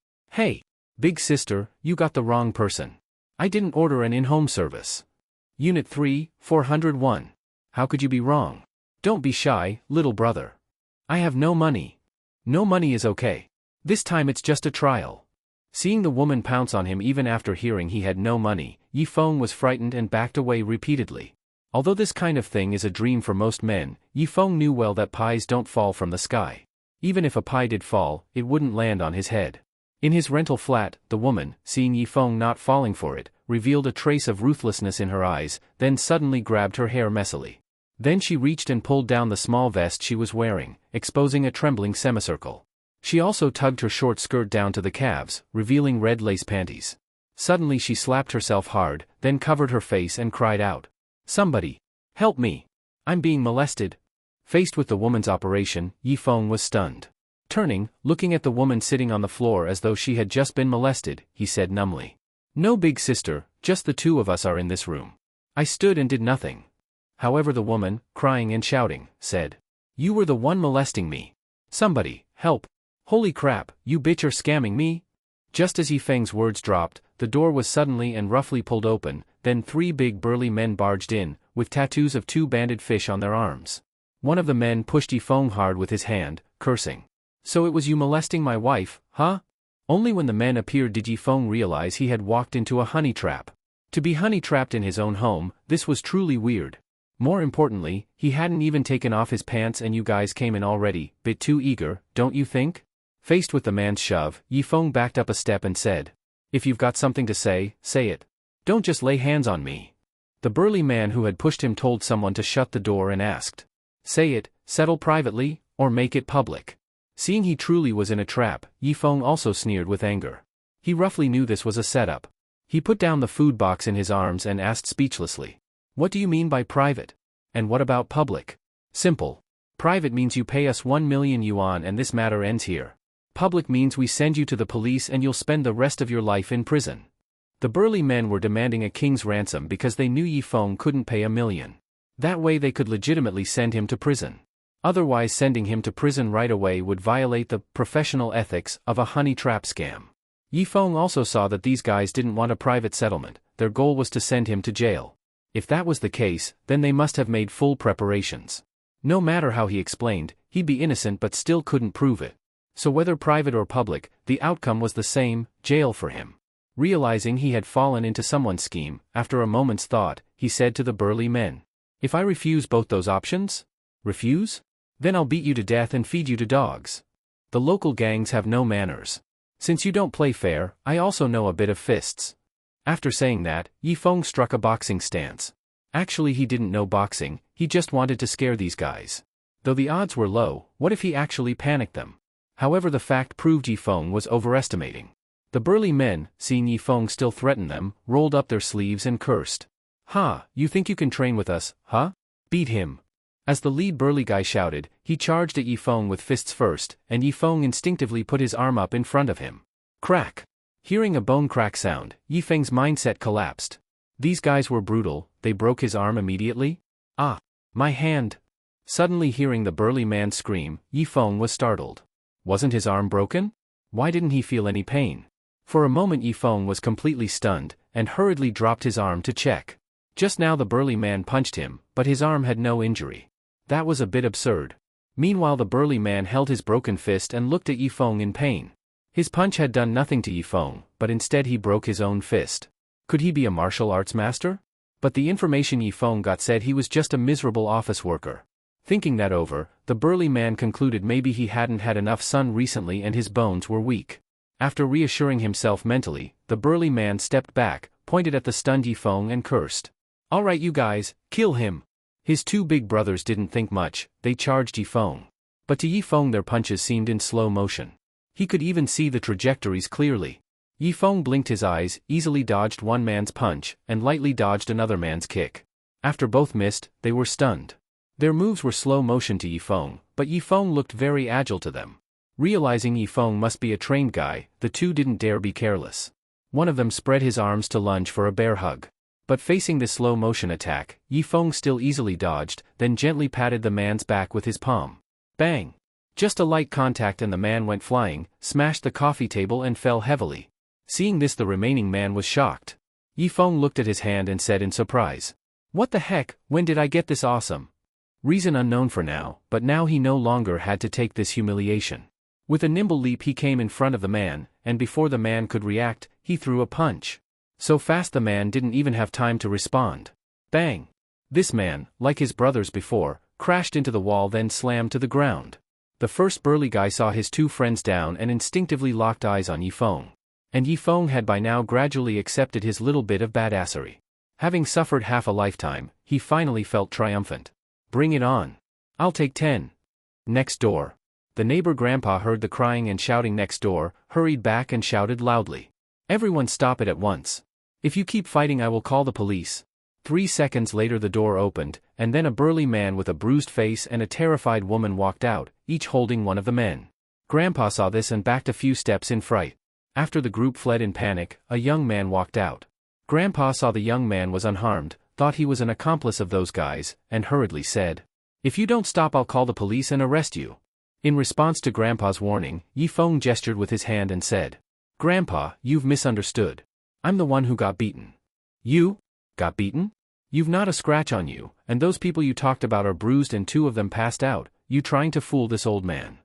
big sister, you got the wrong person. I didn't order an in-home service. Unit 3, 401. How could you be wrong? Don't be shy, little brother. I have no money. No money is okay. This time it's just a trial. Seeing the woman pounce on him even after hearing he had no money, Yifeng was frightened and backed away repeatedly. Although this kind of thing is a dream for most men, Yifeng knew well that pies don't fall from the sky. Even if a pie did fall, it wouldn't land on his head. In his rental flat, the woman, seeing Yifeng not falling for it, revealed a trace of ruthlessness in her eyes, then suddenly grabbed her hair messily. Then she reached and pulled down the small vest she was wearing, exposing a trembling semicircle. She also tugged her short skirt down to the calves, revealing red lace panties. Suddenly she slapped herself hard, then covered her face and cried out. Somebody! Help me! I'm being molested! Faced with the woman's operation, Yifeng was stunned. Turning, looking at the woman sitting on the floor as though she had just been molested, he said numbly. No big sister, just the 2 of us are in this room. I stood and did nothing. However the woman, crying and shouting, said. You were the one molesting me. Somebody, help! Holy crap, you bitch are scamming me? Just as Yifeng's words dropped, the door was suddenly and roughly pulled open, then 3 big burly men barged in, with tattoos of 2 banded fish on their arms. One of the men pushed Yifeng hard with his hand, cursing. So it was you molesting my wife, huh? Only when the men appeared did Yifeng realize he had walked into a honey trap. To be honey trapped in his own home, this was truly weird. More importantly, he hadn't even taken off his pants and you guys came in already, bit too eager, don't you think? Faced with the man's shove, Yifeng backed up a step and said, "If you've got something to say, say it. Don't just lay hands on me." The burly man who had pushed him told someone to shut the door and asked, "Say it, settle privately, or make it public." Seeing he truly was in a trap, Yifeng also sneered with anger. He roughly knew this was a setup. He put down the food box in his arms and asked speechlessly, "What do you mean by private? And what about public?" "Simple. Private means you pay us 1 million yuan and this matter ends here. Public means we send you to the police and you'll spend the rest of your life in prison." The burly men were demanding a king's ransom because they knew Yifeng couldn't pay 1 million. That way they could legitimately send him to prison. Otherwise sending him to prison right away would violate the professional ethics of a honey trap scam. Yifeng also saw that these guys didn't want a private settlement, their goal was to send him to jail. If that was the case, then they must have made full preparations. No matter how he explained, he'd be innocent but still couldn't prove it. So whether private or public, the outcome was the same, jail for him. Realizing he had fallen into someone's scheme, after a moment's thought, he said to the burly men, "If I refuse both those options? Refuse? Then I'll beat you to death and feed you to dogs. The local gangs have no manners. Since you don't play fair, I also know a bit of fists." After saying that, Yifeng struck a boxing stance. Actually he didn't know boxing, he just wanted to scare these guys. Though the odds were low, what if he actually panicked them? However, the fact proved Yifeng was overestimating. The burly men, seeing Yifeng still threaten them, rolled up their sleeves and cursed. "Ha, you think you can train with us, huh? Beat him." As the lead burly guy shouted, he charged at Yifeng with fists first, and Yifeng instinctively put his arm up in front of him. Crack! Hearing a bone crack sound, Yifeng's mindset collapsed. These guys were brutal, they broke his arm immediately? "Ah! My hand!" Suddenly hearing the burly man scream, Yifeng was startled. Wasn't his arm broken? Why didn't he feel any pain? For a moment Yifeng was completely stunned, and hurriedly dropped his arm to check. Just now the burly man punched him, but his arm had no injury. That was a bit absurd. Meanwhile the burly man held his broken fist and looked at Yifeng in pain. His punch had done nothing to Yifeng, but instead he broke his own fist. Could he be a martial arts master? But the information Yifeng got said he was just a miserable office worker. Thinking that over, the burly man concluded maybe he hadn't had enough sun recently and his bones were weak. After reassuring himself mentally, the burly man stepped back, pointed at the stunned Yifeng and cursed. "All right you guys, kill him." His two big brothers didn't think much, they charged Yifeng. But to Yifeng their punches seemed in slow motion. He could even see the trajectories clearly. Yifeng blinked his eyes, easily dodged one man's punch, and lightly dodged another man's kick. After both missed, they were stunned. Their moves were slow motion to Yifeng, but Yifeng looked very agile to them. Realizing Yifeng must be a trained guy, the two didn't dare be careless. One of them spread his arms to lunge for a bear hug. But facing this slow motion attack, Yifeng still easily dodged, then gently patted the man's back with his palm. Bang! Just a light contact and the man went flying, smashed the coffee table and fell heavily. Seeing this the remaining man was shocked. Yifeng looked at his hand and said in surprise, "What the heck, when did I get this awesome?" Reason unknown for now, but now he no longer had to take this humiliation. With a nimble leap he came in front of the man, and before the man could react, he threw a punch. So fast the man didn't even have time to respond. Bang! This man, like his brothers before, crashed into the wall then slammed to the ground. The first burly guy saw his two friends down and instinctively locked eyes on Yifeng. And Yifeng had by now gradually accepted his little bit of badassery. Having suffered half a lifetime, he finally felt triumphant. "Bring it on. I'll take 10. Next door. The neighbor grandpa heard the crying and shouting next door, hurried back and shouted loudly. "Everyone stop it at once. If you keep fighting I will call the police." 3 seconds later the door opened, and then a burly man with a bruised face and a terrified woman walked out, each holding one of the men. Grandpa saw this and backed a few steps in fright. After the group fled in panic, a young man walked out. Grandpa saw the young man was unharmed, thought he was an accomplice of those guys, and hurriedly said, "If you don't stop I'll call the police and arrest you." In response to Grandpa's warning, Yifeng gestured with his hand and said, "Grandpa, you've misunderstood. I'm the one who got beaten." "You? Got beaten? You've not a scratch on you, and those people you talked about are bruised and 2 of them passed out, you trying to fool this old man."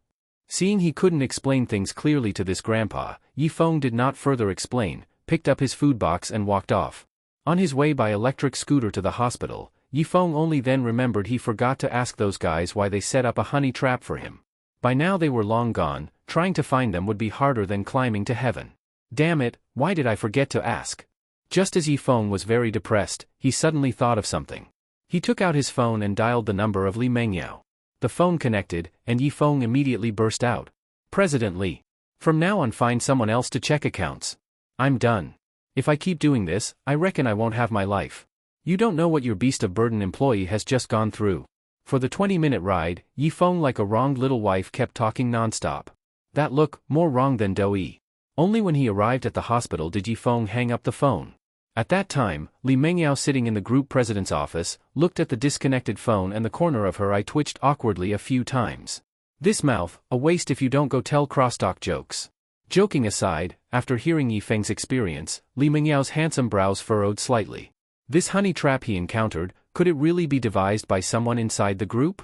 Seeing he couldn't explain things clearly to this grandpa, Yifeng did not further explain, picked up his food box and walked off. On his way by electric scooter to the hospital, Yifeng only then remembered he forgot to ask those guys why they set up a honey trap for him. By now they were long gone, trying to find them would be harder than climbing to heaven. Damn it, why did I forget to ask? Just as Yifeng was very depressed, he suddenly thought of something. He took out his phone and dialed the number of Li Mengyao. The phone connected, and Yifeng immediately burst out. President Li. From now on find someone else to check accounts. I'm done. If I keep doing this, I reckon I won't have my life. You don't know what your beast of burden employee has just gone through. For the 20-minute ride, Yifeng like a wronged little wife kept talking nonstop. That look, more wrong than Doi. Only when he arrived at the hospital did Yifeng hang up the phone. At that time, Li Mengyao sitting in the group president's office, looked at the disconnected phone and the corner of her eye twitched awkwardly a few times. This mouth, a waste if you don't go tell crosstalk jokes. Joking aside, after hearing Yifeng's experience, Li Mengyao's handsome brows furrowed slightly. This honey trap he encountered, could it really be devised by someone inside the group?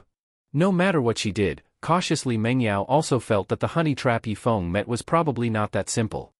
No matter what she did, cautiously Mengyao also felt that the honey trap Yifeng met was probably not that simple.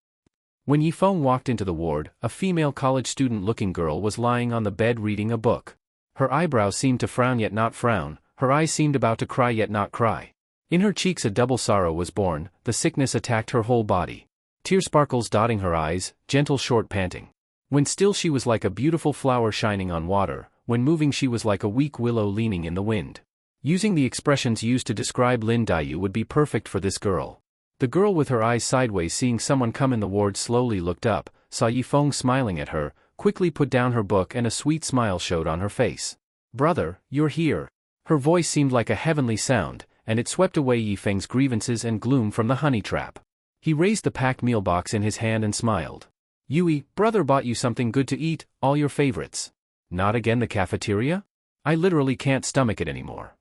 When Yifeng walked into the ward, a female college student-looking girl was lying on the bed reading a book. Her eyebrows seemed to frown yet not frown, her eyes seemed about to cry yet not cry. In her cheeks a double sorrow was born, the sickness attacked her whole body. Tear sparkles dotting her eyes, gentle short panting. When still she was like a beautiful flower shining on water, when moving she was like a weak willow leaning in the wind. Using the expressions used to describe Lin Daiyu would be perfect for this girl. The girl with her eyes sideways seeing someone come in the ward slowly looked up, saw Yifeng smiling at her, quickly put down her book and a sweet smile showed on her face. Brother, you're here. Her voice seemed like a heavenly sound, and it swept away Yifeng's grievances and gloom from the honey trap. He raised the packed meal box in his hand and smiled. Yui, brother bought you something good to eat, all your favorites. Not again the cafeteria? I literally can't stomach it anymore.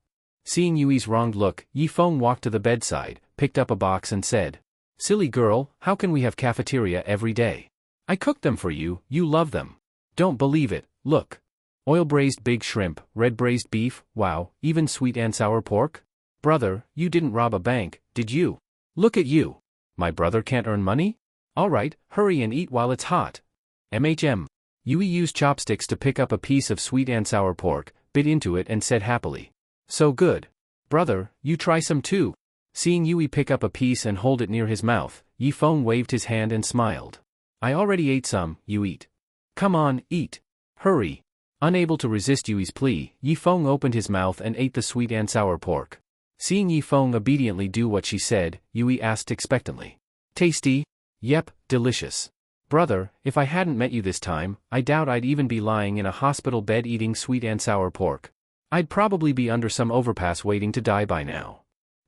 Seeing Yui's wronged look, Yifeng walked to the bedside, picked up a box and said, Silly girl, how can we have cafeteria every day? I cooked them for you, you love them. Don't believe it, look. Oil-braised big shrimp, red-braised beef, wow, even sweet and sour pork? Brother, you didn't rob a bank, did you? Look at you. My brother can't earn money? Alright, hurry and eat while it's hot. Yui used chopsticks to pick up a piece of sweet and sour pork, bit into it and said happily. So good. Brother, you try some too. Seeing Yui pick up a piece and hold it near his mouth, Yifeng waved his hand and smiled. I already ate some, you eat. Come on, eat. Hurry. Unable to resist Yui's plea, Yifeng opened his mouth and ate the sweet and sour pork. Seeing Yifeng obediently do what she said, Yui asked expectantly. Tasty? Yep, delicious. Brother, if I hadn't met you this time, I doubt I'd even be lying in a hospital bed eating sweet and sour pork. I'd probably be under some overpass waiting to die by now.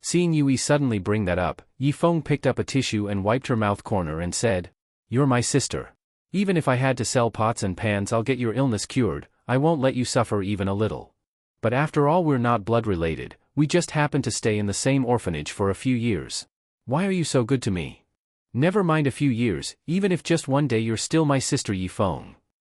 Seeing Yui suddenly bring that up, Yifeng picked up a tissue and wiped her mouth corner and said, You're my sister. Even if I had to sell pots and pans I'll get your illness cured, I won't let you suffer even a little. But after all we're not blood related, we just happen to stay in the same orphanage for a few years. Why are you so good to me? Never mind a few years, even if just one day you're still my sister Yifeng.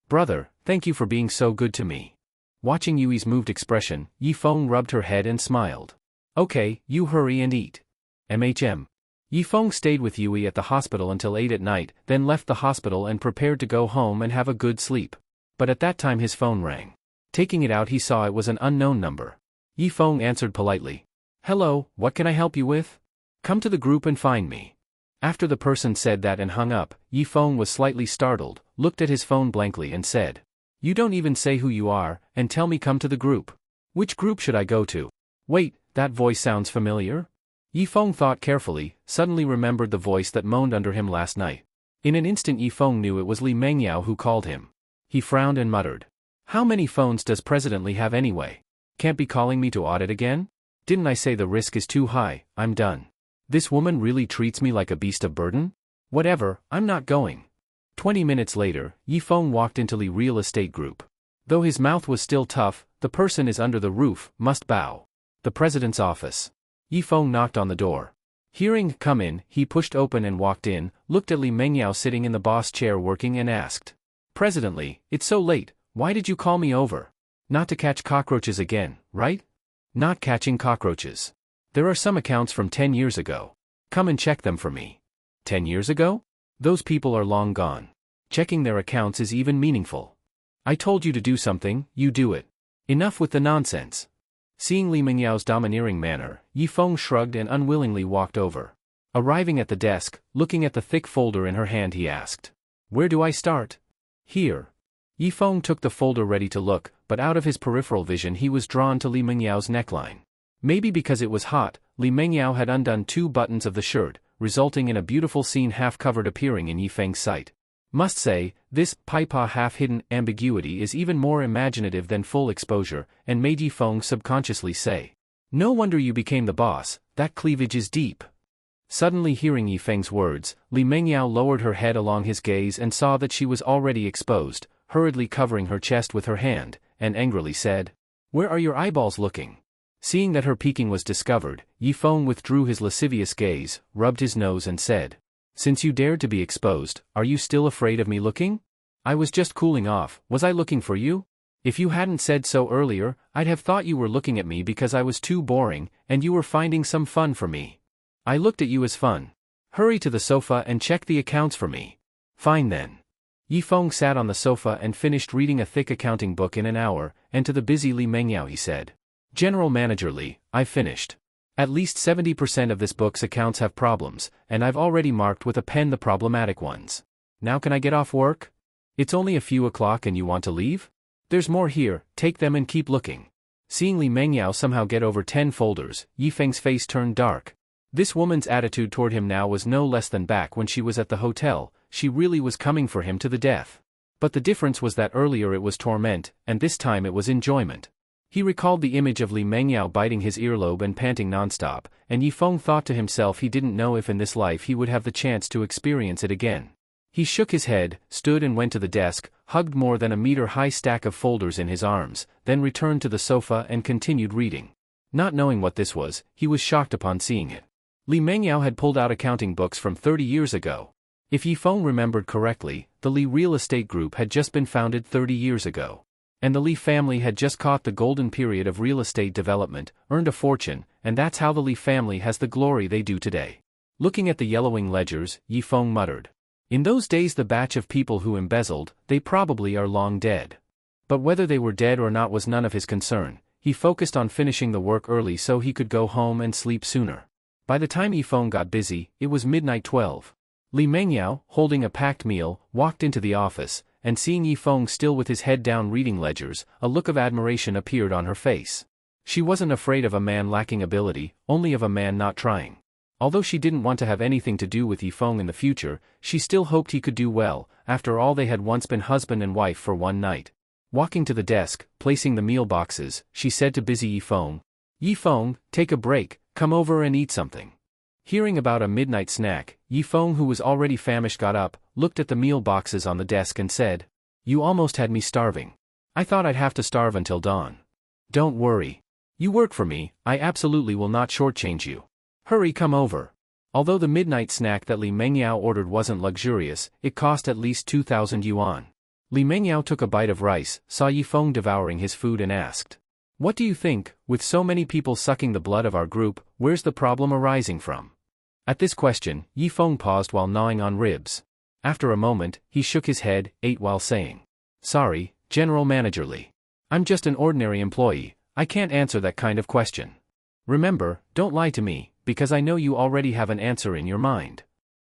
Brother, thank you for being so good to me. Watching Yui's moved expression, Yifeng rubbed her head and smiled. Okay, you hurry and eat. Yifeng stayed with Yui at the hospital until 8 at night, then left the hospital and prepared to go home and have a good sleep. But at that time his phone rang. Taking it out he saw it was an unknown number. Yifeng answered politely. Hello, what can I help you with? Come to the group and find me. After the person said that and hung up, Yifeng was slightly startled, looked at his phone blankly and said, You don't even say who you are, and tell me come to the group. Which group should I go to? Wait, that voice sounds familiar? Yifeng thought carefully, suddenly remembered the voice that moaned under him last night. In an instant Yifeng knew it was Li Mengyao who called him. He frowned and muttered. How many phones does President Li have anyway? Can't be calling me to audit again? Didn't I say the risk is too high? I'm done. This woman really treats me like a beast of burden? Whatever, I'm not going. 20 minutes later, Yifeng walked into Li Real Estate Group. Though his mouth was still tough, the person is under the roof, must bow. The president's office. Yifeng knocked on the door. Hearing come in, he pushed open and walked in, looked at Li Mengyao sitting in the boss chair working and asked. President Li, it's so late, why did you call me over? Not to catch cockroaches again, right? Not catching cockroaches. There are some accounts from 10 years ago. Come and check them for me. 10 years ago? Those people are long gone. Checking their accounts is even meaningful. I told you to do something, you do it. Enough with the nonsense. Seeing Li Mingyao's domineering manner, Yifeng shrugged and unwillingly walked over. Arriving at the desk, looking at the thick folder in her hand, he asked, "Where do I start?" "Here." Yifeng took the folder ready to look, but out of his peripheral vision he was drawn to Li Mingyao's neckline. Maybe because it was hot, Li Mingyao had undone 2 buttons of the shirt, resulting in a beautiful scene half-covered appearing in Yifeng's sight. Must say, this paipa half-hidden ambiguity is even more imaginative than full exposure, and made Yifeng subconsciously say, "No wonder you became the boss, that cleavage is deep." Suddenly hearing Yifeng's words, Li Mingyao lowered her head along his gaze and saw that she was already exposed, hurriedly covering her chest with her hand, and angrily said, "Where are your eyeballs looking?" Seeing that her peeking was discovered, Yifeng withdrew his lascivious gaze, rubbed his nose and said, "Since you dared to be exposed, are you still afraid of me looking? I was just cooling off, was I looking for you? If you hadn't said so earlier, I'd have thought you were looking at me because I was too boring, and you were finding some fun for me. I looked at you as fun. Hurry to the sofa and check the accounts for me." "Fine then." Yifeng sat on the sofa and finished reading a thick accounting book in an hour, and to the busy Li Mingyao he said, "General Manager Li, I've finished. At least 70% of this book's accounts have problems, and I've already marked with a pen the problematic ones. Now can I get off work? It's only a few o'clock and you want to leave? There's more here, take them and keep looking." Seeing Li Mingyao somehow get over 10 folders, Yifeng's face turned dark. This woman's attitude toward him now was no less than back when she was at the hotel. She really was coming for him to the death. But the difference was that earlier it was torment, and this time it was enjoyment. He recalled the image of Li Mingyao biting his earlobe and panting nonstop, and Yifeng thought to himself he didn't know if in this life he would have the chance to experience it again. He shook his head, stood and went to the desk, hugged more than a meter-high stack of folders in his arms, then returned to the sofa and continued reading. Not knowing what this was, he was shocked upon seeing it. Li Mingyao had pulled out accounting books from 30 years ago. If Yifeng remembered correctly, the Li Real Estate Group had just been founded 30 years ago. And the Li family had just caught the golden period of real estate development, earned a fortune, and that's how the Li family has the glory they do today. Looking at the yellowing ledgers, Yifeng muttered, "In those days the batch of people who embezzled, they probably are long dead." But whether they were dead or not was none of his concern. He focused on finishing the work early so he could go home and sleep sooner. By the time Yifeng got busy, it was midnight 12. Li Mingyao, holding a packed meal, walked into the office, and seeing Yifeng still with his head down reading ledgers, a look of admiration appeared on her face. She wasn't afraid of a man lacking ability, only of a man not trying. Although she didn't want to have anything to do with Yifeng in the future, she still hoped he could do well. After all, they had once been husband and wife for one night. Walking to the desk, placing the meal boxes, she said to busy Yifeng, "Yifeng, take a break, come over and eat something." Hearing about a midnight snack, Yifeng, who was already famished, got up, looked at the meal boxes on the desk and said, "You almost had me starving. I thought I'd have to starve until dawn." "Don't worry. You work for me, I absolutely will not shortchange you. Hurry, come over." Although the midnight snack that Li Mingyao ordered wasn't luxurious, it cost at least 2,000 yuan. Li Mingyao took a bite of rice, saw Yifeng devouring his food and asked, "What do you think, with so many people sucking the blood of our group, where's the problem arising from?" At this question, Yifeng paused while gnawing on ribs. After a moment, he shook his head, ate while saying, "Sorry, General Manager Li. I'm just an ordinary employee, I can't answer that kind of question. Remember, don't lie to me, because I know you already have an answer in your mind."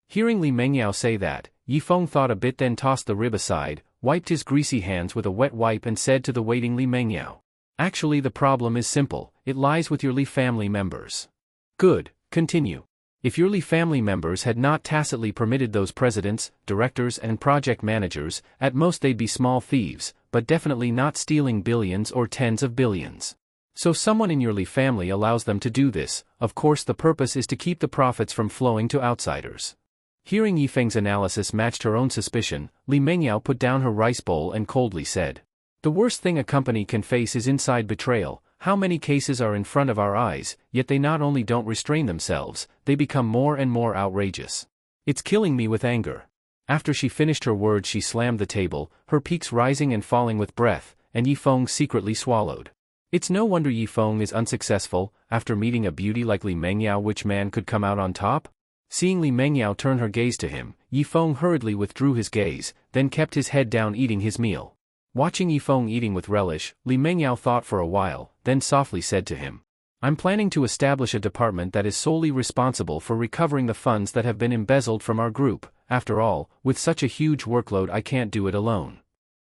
Hearing Li Mingyao say that, Yifeng thought a bit, then tossed the rib aside, wiped his greasy hands with a wet wipe and said to the waiting Li Mingyao, "Actually, the problem is simple, it lies with your Li family members." "Good, continue." "If your Li family members had not tacitly permitted those presidents, directors and project managers, at most they'd be small thieves, but definitely not stealing billions or tens of billions. So someone in your Li family allows them to do this. Of course the purpose is to keep the profits from flowing to outsiders." Hearing Yifeng's analysis matched her own suspicion, Li Mingyao put down her rice bowl and coldly said, "The worst thing a company can face is inside betrayal. How many cases are in front of our eyes, yet they not only don't restrain themselves, they become more and more outrageous. It's killing me with anger." After she finished her words she slammed the table, her peaks rising and falling with breath, and Yifeng secretly swallowed. It's no wonder Yifeng is unsuccessful. After meeting a beauty like Li Mingyao, which man could come out on top? Seeing Li Mingyao turn her gaze to him, Yifeng hurriedly withdrew his gaze, then kept his head down eating his meal. Watching Yifeng eating with relish, Li Mengyao thought for a while, then softly said to him, I'm planning to establish a department that is solely responsible for recovering the funds that have been embezzled from our group. After all, with such a huge workload I can't do it alone.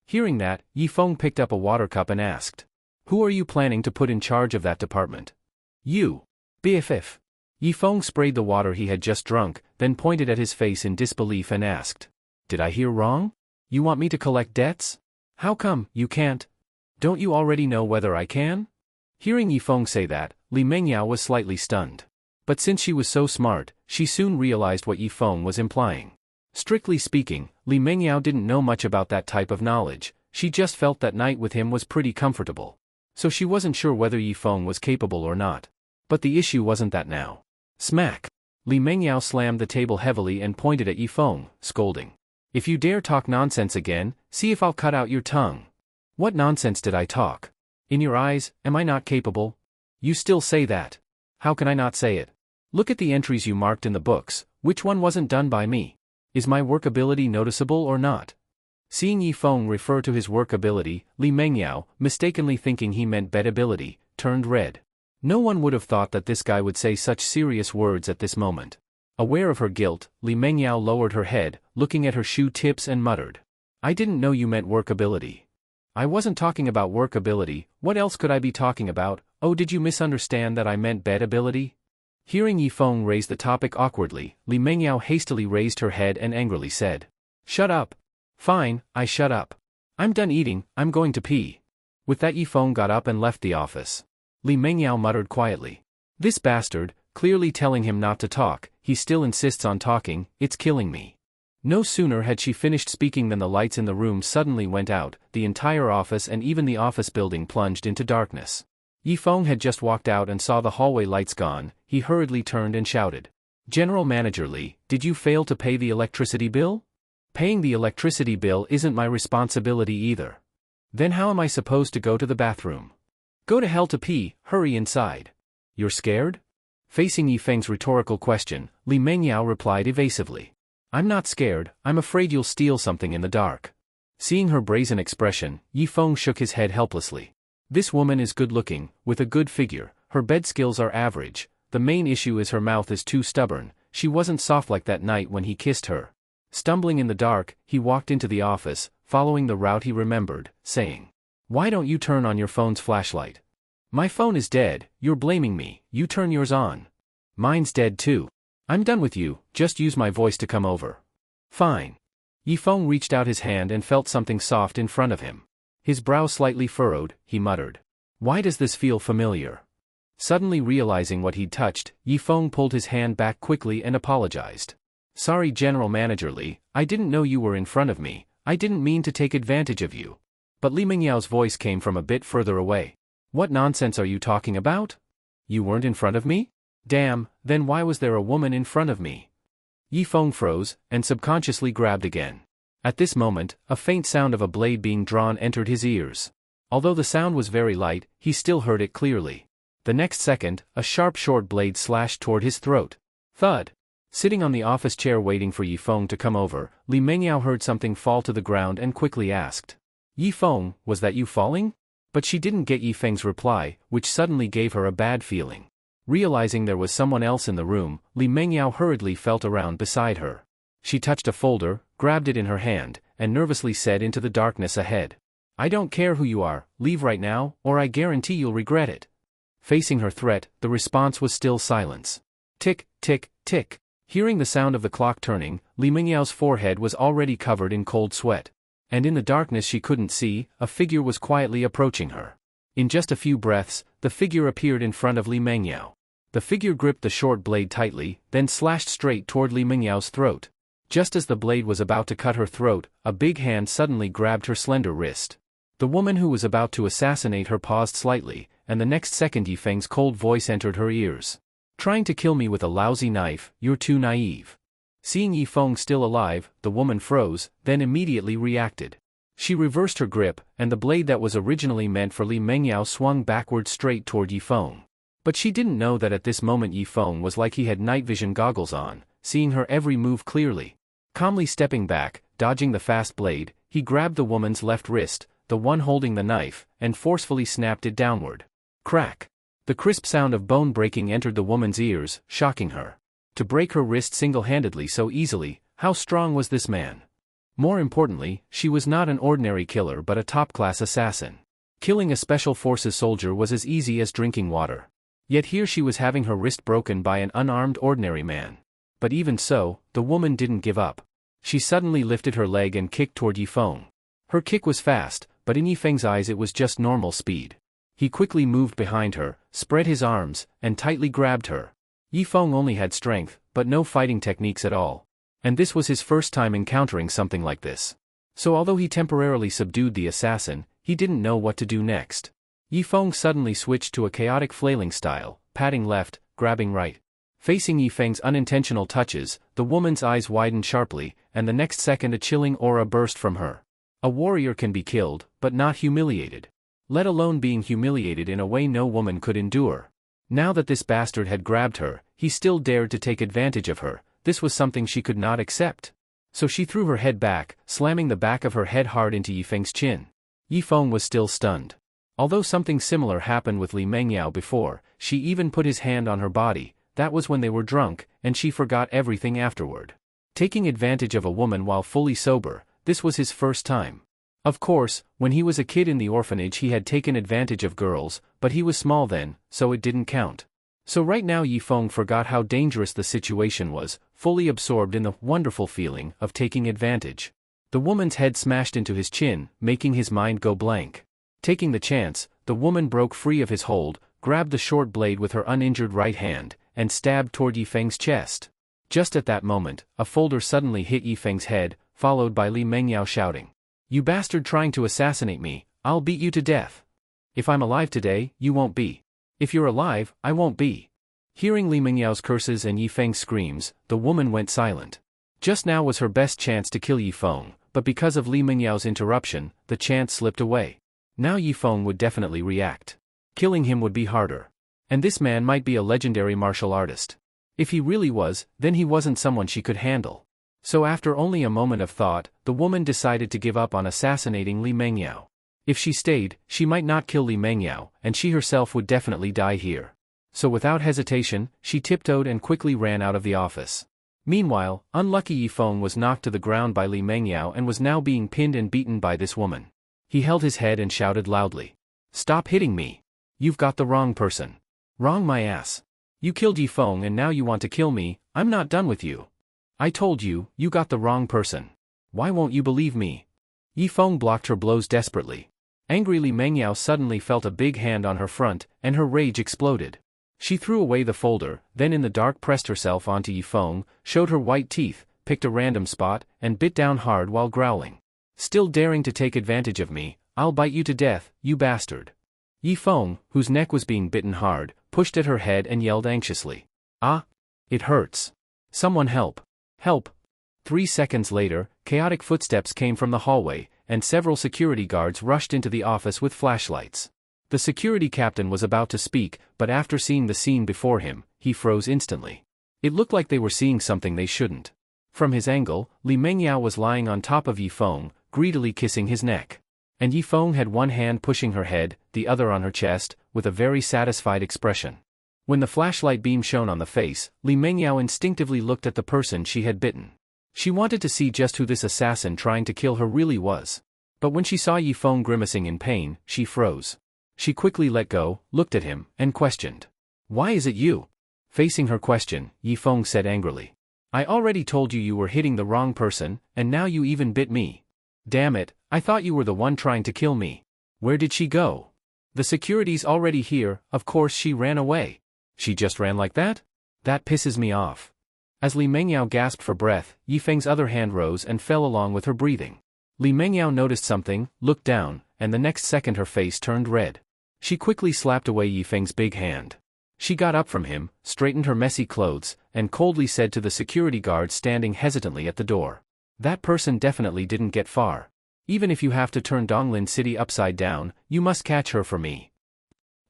Hearing that, Yifeng picked up a water cup and asked, Who are you planning to put in charge of that department? You. BFF. Yifeng sprayed the water he had just drunk, then pointed at his face in disbelief and asked, Did I hear wrong? You want me to collect debts? How come you can't? Don't you already know whether I can? Hearing Yifeng say that, Li Mengyao was slightly stunned. But since she was so smart, she soon realized what Yifeng was implying. Strictly speaking, Li Mengyao didn't know much about that type of knowledge, she just felt that night with him was pretty comfortable. So she wasn't sure whether Yifeng was capable or not. But the issue wasn't that now. Smack! Li Mengyao slammed the table heavily and pointed at Yifeng, scolding. If you dare talk nonsense again, see if I'll cut out your tongue. What nonsense did I talk? In your eyes, am I not capable? You still say that. How can I not say it? Look at the entries you marked in the books, which one wasn't done by me? Is my work ability noticeable or not? Seeing Yifeng refer to his work ability, Li Mengyao, mistakenly thinking he meant bed ability, turned red. No one would have thought that this guy would say such serious words at this moment. Aware of her guilt, Li Mengyao lowered her head, looking at her shoe tips and muttered. I didn't know you meant work ability. I wasn't talking about work ability, what else could I be talking about? Oh, did you misunderstand that I meant bed ability? Hearing Yifeng raise the topic awkwardly, Li Mengyao hastily raised her head and angrily said. Shut up. Fine, I shut up. I'm done eating, I'm going to pee. With that Yifeng got up and left the office. Li Mengyao muttered quietly. This bastard, clearly telling him not to talk, he still insists on talking, it's killing me. No sooner had she finished speaking than the lights in the room suddenly went out, the entire office and even the office building plunged into darkness. Yifeng had just walked out and saw the hallway lights gone, he hurriedly turned and shouted. General Manager Li, did you fail to pay the electricity bill? Paying the electricity bill isn't my responsibility either. Then how am I supposed to go to the bathroom? Go to hell to pee, hurry inside. You're scared? Facing Yifeng's rhetorical question, Li Mengyao replied evasively. I'm not scared, I'm afraid you'll steal something in the dark. Seeing her brazen expression, Yifeng shook his head helplessly. This woman is good-looking, with a good figure, her bed skills are average, the main issue is her mouth is too stubborn, she wasn't soft like that night when he kissed her. Stumbling in the dark, he walked into the office, following the route he remembered, saying, Why don't you turn on your phone's flashlight? My phone is dead, you're blaming me, you turn yours on. Mine's dead too. I'm done with you, just use my voice to come over. Fine. Yifeng reached out his hand and felt something soft in front of him. His brow slightly furrowed, he muttered. Why does this feel familiar? Suddenly realizing what he'd touched, Yifeng pulled his hand back quickly and apologized. Sorry General Manager Li, I didn't know you were in front of me, I didn't mean to take advantage of you. But Li Mengyao's voice came from a bit further away. What nonsense are you talking about? You weren't in front of me? Damn, then why was there a woman in front of me? Yifeng froze, and subconsciously grabbed again. At this moment, a faint sound of a blade being drawn entered his ears. Although the sound was very light, he still heard it clearly. The next second, a sharp short blade slashed toward his throat. Thud! Sitting on the office chair waiting for Yifeng to come over, Li Mengyao heard something fall to the ground and quickly asked. Yifeng, was that you falling? But she didn't get Yifeng's reply, which suddenly gave her a bad feeling. Realizing there was someone else in the room, Li Mengyao hurriedly felt around beside her. She touched a folder, grabbed it in her hand, and nervously said into the darkness ahead. I don't care who you are, leave right now, or I guarantee you'll regret it. Facing her threat, the response was still silence. Tick, tick, tick. Hearing the sound of the clock turning, Li Mengyao's forehead was already covered in cold sweat. And in the darkness she couldn't see, a figure was quietly approaching her. In just a few breaths, the figure appeared in front of Li Mengyao. The figure gripped the short blade tightly, then slashed straight toward Li Mengyao's throat. Just as the blade was about to cut her throat, a big hand suddenly grabbed her slender wrist. The woman who was about to assassinate her paused slightly, and the next second Yifeng's cold voice entered her ears. Trying to kill me with a lousy knife, you're too naive. Seeing Yifeng still alive, the woman froze, then immediately reacted. She reversed her grip, and the blade that was originally meant for Li Mengyao swung backward straight toward Yifeng. But she didn't know that at this moment Yifeng was like he had night vision goggles on, seeing her every move clearly. Calmly stepping back, dodging the fast blade, he grabbed the woman's left wrist, the one holding the knife, and forcefully snapped it downward. Crack! The crisp sound of bone breaking entered the woman's ears, shocking her. To break her wrist single-handedly so easily, how strong was this man? More importantly, she was not an ordinary killer but a top-class assassin. Killing a special forces soldier was as easy as drinking water. Yet here she was having her wrist broken by an unarmed ordinary man. But even so, the woman didn't give up. She suddenly lifted her leg and kicked toward Yifeng. Her kick was fast, but in Yifeng's eyes it was just normal speed. He quickly moved behind her, spread his arms, and tightly grabbed her. Yifeng only had strength, but no fighting techniques at all. And this was his first time encountering something like this. So although he temporarily subdued the assassin, he didn't know what to do next. Yifeng suddenly switched to a chaotic flailing style, patting left, grabbing right. Facing Yifeng's unintentional touches, the woman's eyes widened sharply, and the next second a chilling aura burst from her. A warrior can be killed, but not humiliated. Let alone being humiliated in a way no woman could endure. Now that this bastard had grabbed her, he still dared to take advantage of her. This was something she could not accept. So she threw her head back, slamming the back of her head hard into Yifeng's chin. Yifeng was still stunned. Although something similar happened with Li Mengyao before, she even put his hand on her body. That was when they were drunk, and she forgot everything afterward. Taking advantage of a woman while fully sober, this was his first time. Of course, when he was a kid in the orphanage he had taken advantage of girls, but he was small then, so it didn't count. So right now Yifeng forgot how dangerous the situation was, fully absorbed in the wonderful feeling of taking advantage. The woman's head smashed into his chin, making his mind go blank. Taking the chance, the woman broke free of his hold, grabbed the short blade with her uninjured right hand, and stabbed toward Yifeng's chest. Just at that moment, a folder suddenly hit Yifeng's head, followed by Li Mengyao shouting, "You bastard trying to assassinate me, I'll beat you to death. If I'm alive today, you won't be. If you're alive, I won't be." Hearing Li Mengyao's curses and Yifeng's screams, the woman went silent. Just now was her best chance to kill Yifeng, but because of Li Mengyao's interruption, the chance slipped away. Now Yifeng would definitely react. Killing him would be harder. And this man might be a legendary martial artist. If he really was, then he wasn't someone she could handle. So after only a moment of thought, the woman decided to give up on assassinating Li Mengyao. If she stayed, she might not kill Li Mengyao, and she herself would definitely die here. So without hesitation, she tiptoed and quickly ran out of the office. Meanwhile, unlucky Yifeng was knocked to the ground by Li Mengyao and was now being pinned and beaten by this woman. He held his head and shouted loudly, "Stop hitting me! You've got the wrong person. Wrong my ass. You killed Yifeng and now you want to kill me. I'm not done with you. I told you, you got the wrong person. Why won't you believe me?" Yifeng blocked her blows desperately. Angry Li Mengyao suddenly felt a big hand on her front, and her rage exploded. She threw away the folder, then in the dark pressed herself onto Yifeng, showed her white teeth, picked a random spot, and bit down hard while growling. "Still daring to take advantage of me, I'll bite you to death, you bastard." Yifeng, whose neck was being bitten hard, pushed at her head and yelled anxiously, "Ah! It hurts. Someone help. Help." 3 seconds later, chaotic footsteps came from the hallway, and several security guards rushed into the office with flashlights. The security captain was about to speak, but after seeing the scene before him, he froze instantly. It looked like they were seeing something they shouldn't. From his angle, Li Mengyao was lying on top of Yifeng, greedily kissing his neck. And Yifeng had one hand pushing her head, the other on her chest, with a very satisfied expression. When the flashlight beam shone on the face, Li Mengyao instinctively looked at the person she had bitten. She wanted to see just who this assassin trying to kill her really was. But when she saw Yifeng grimacing in pain, she froze. She quickly let go, looked at him, and questioned, "Why is it you?" Facing her question, Yifeng said angrily, "I already told you you were hitting the wrong person, and now you even bit me. Damn it, I thought you were the one trying to kill me. Where did she go? The security's already here, of course she ran away. She just ran like that? That pisses me off." As Li Mengyao gasped for breath, Yifeng's other hand rose and fell along with her breathing. Li Mengyao noticed something, looked down, and the next second her face turned red. She quickly slapped away Yifeng's big hand. She got up from him, straightened her messy clothes, and coldly said to the security guard standing hesitantly at the door, "That person definitely didn't get far. Even if you have to turn Donglin City upside down, you must catch her for me."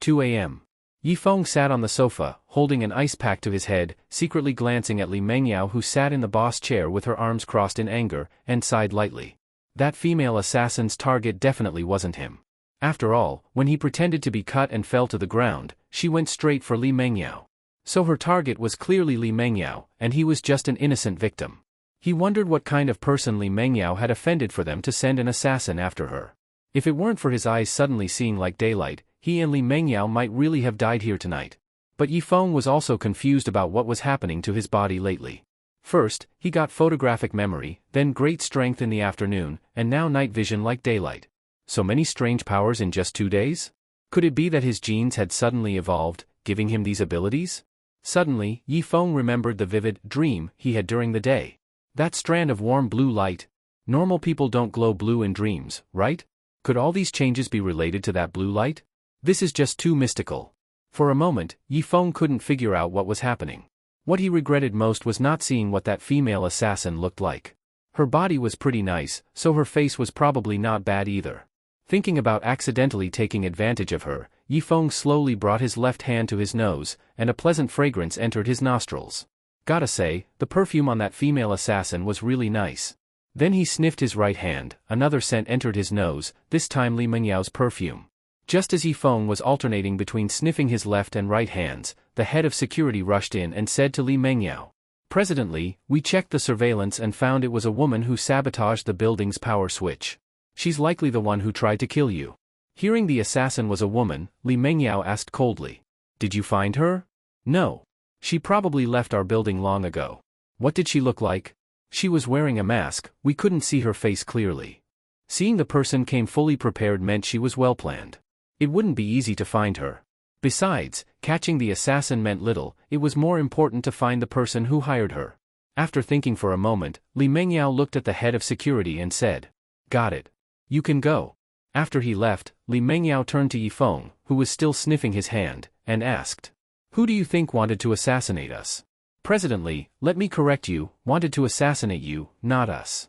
2 a.m. Yifeng sat on the sofa, holding an ice pack to his head, secretly glancing at Li Mengyao who sat in the boss chair with her arms crossed in anger, and sighed lightly. That female assassin's target definitely wasn't him. After all, when he pretended to be cut and fell to the ground, she went straight for Li Mengyao. So her target was clearly Li Mengyao, and he was just an innocent victim. He wondered what kind of person Li Mengyao had offended for them to send an assassin after her. If it weren't for his eyes suddenly seeing like daylight, he and Li Mengyao might really have died here tonight. But Yifeng was also confused about what was happening to his body lately. First, he got photographic memory, then great strength in the afternoon, and now night vision like daylight. So many strange powers in just 2 days? Could it be that his genes had suddenly evolved, giving him these abilities? Suddenly, Yifeng remembered the vivid dream he had during the day. That strand of warm blue light. Normal people don't glow blue in dreams, right? Could all these changes be related to that blue light? This is just too mystical. For a moment, Yifeng couldn't figure out what was happening. What he regretted most was not seeing what that female assassin looked like. Her body was pretty nice, so her face was probably not bad either. Thinking about accidentally taking advantage of her, Yifeng slowly brought his left hand to his nose, and a pleasant fragrance entered his nostrils. Gotta say, the perfume on that female assassin was really nice. Then he sniffed his right hand, another scent entered his nose, this time Li Mengyao's perfume. Just as Yifeng was alternating between sniffing his left and right hands, the head of security rushed in and said to Li Mengyao, "President Li, we checked the surveillance and found it was a woman who sabotaged the building's power switch. She's likely the one who tried to kill you." Hearing the assassin was a woman, Li Mengyao asked coldly, "Did you find her?" "No. She probably left our building long ago." "What did she look like?" "She was wearing a mask, we couldn't see her face clearly." Seeing the person came fully prepared meant she was well planned. It wouldn't be easy to find her. Besides, catching the assassin meant little, it was more important to find the person who hired her. After thinking for a moment, Li Mengyao looked at the head of security and said, "Got it. You can go." After he left, Li Mengyao turned to Yifeng, who was still sniffing his hand, and asked, "Who do you think wanted to assassinate us?" "President Li, let me correct you, wanted to assassinate you, not us."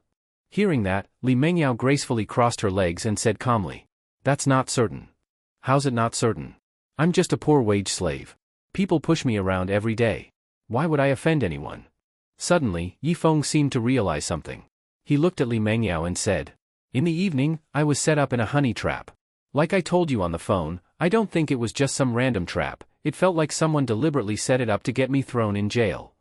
Hearing that, Li Mengyao gracefully crossed her legs and said calmly, "That's not certain." "How's it not certain? I'm just a poor wage slave. People push me around every day. Why would I offend anyone?" Suddenly, Yifeng seemed to realize something. He looked at Li Mengyao and said, "In the evening, I was set up in a honey trap. Like I told you on the phone, I don't think it was just some random trap, it felt like someone deliberately set it up to get me thrown in jail."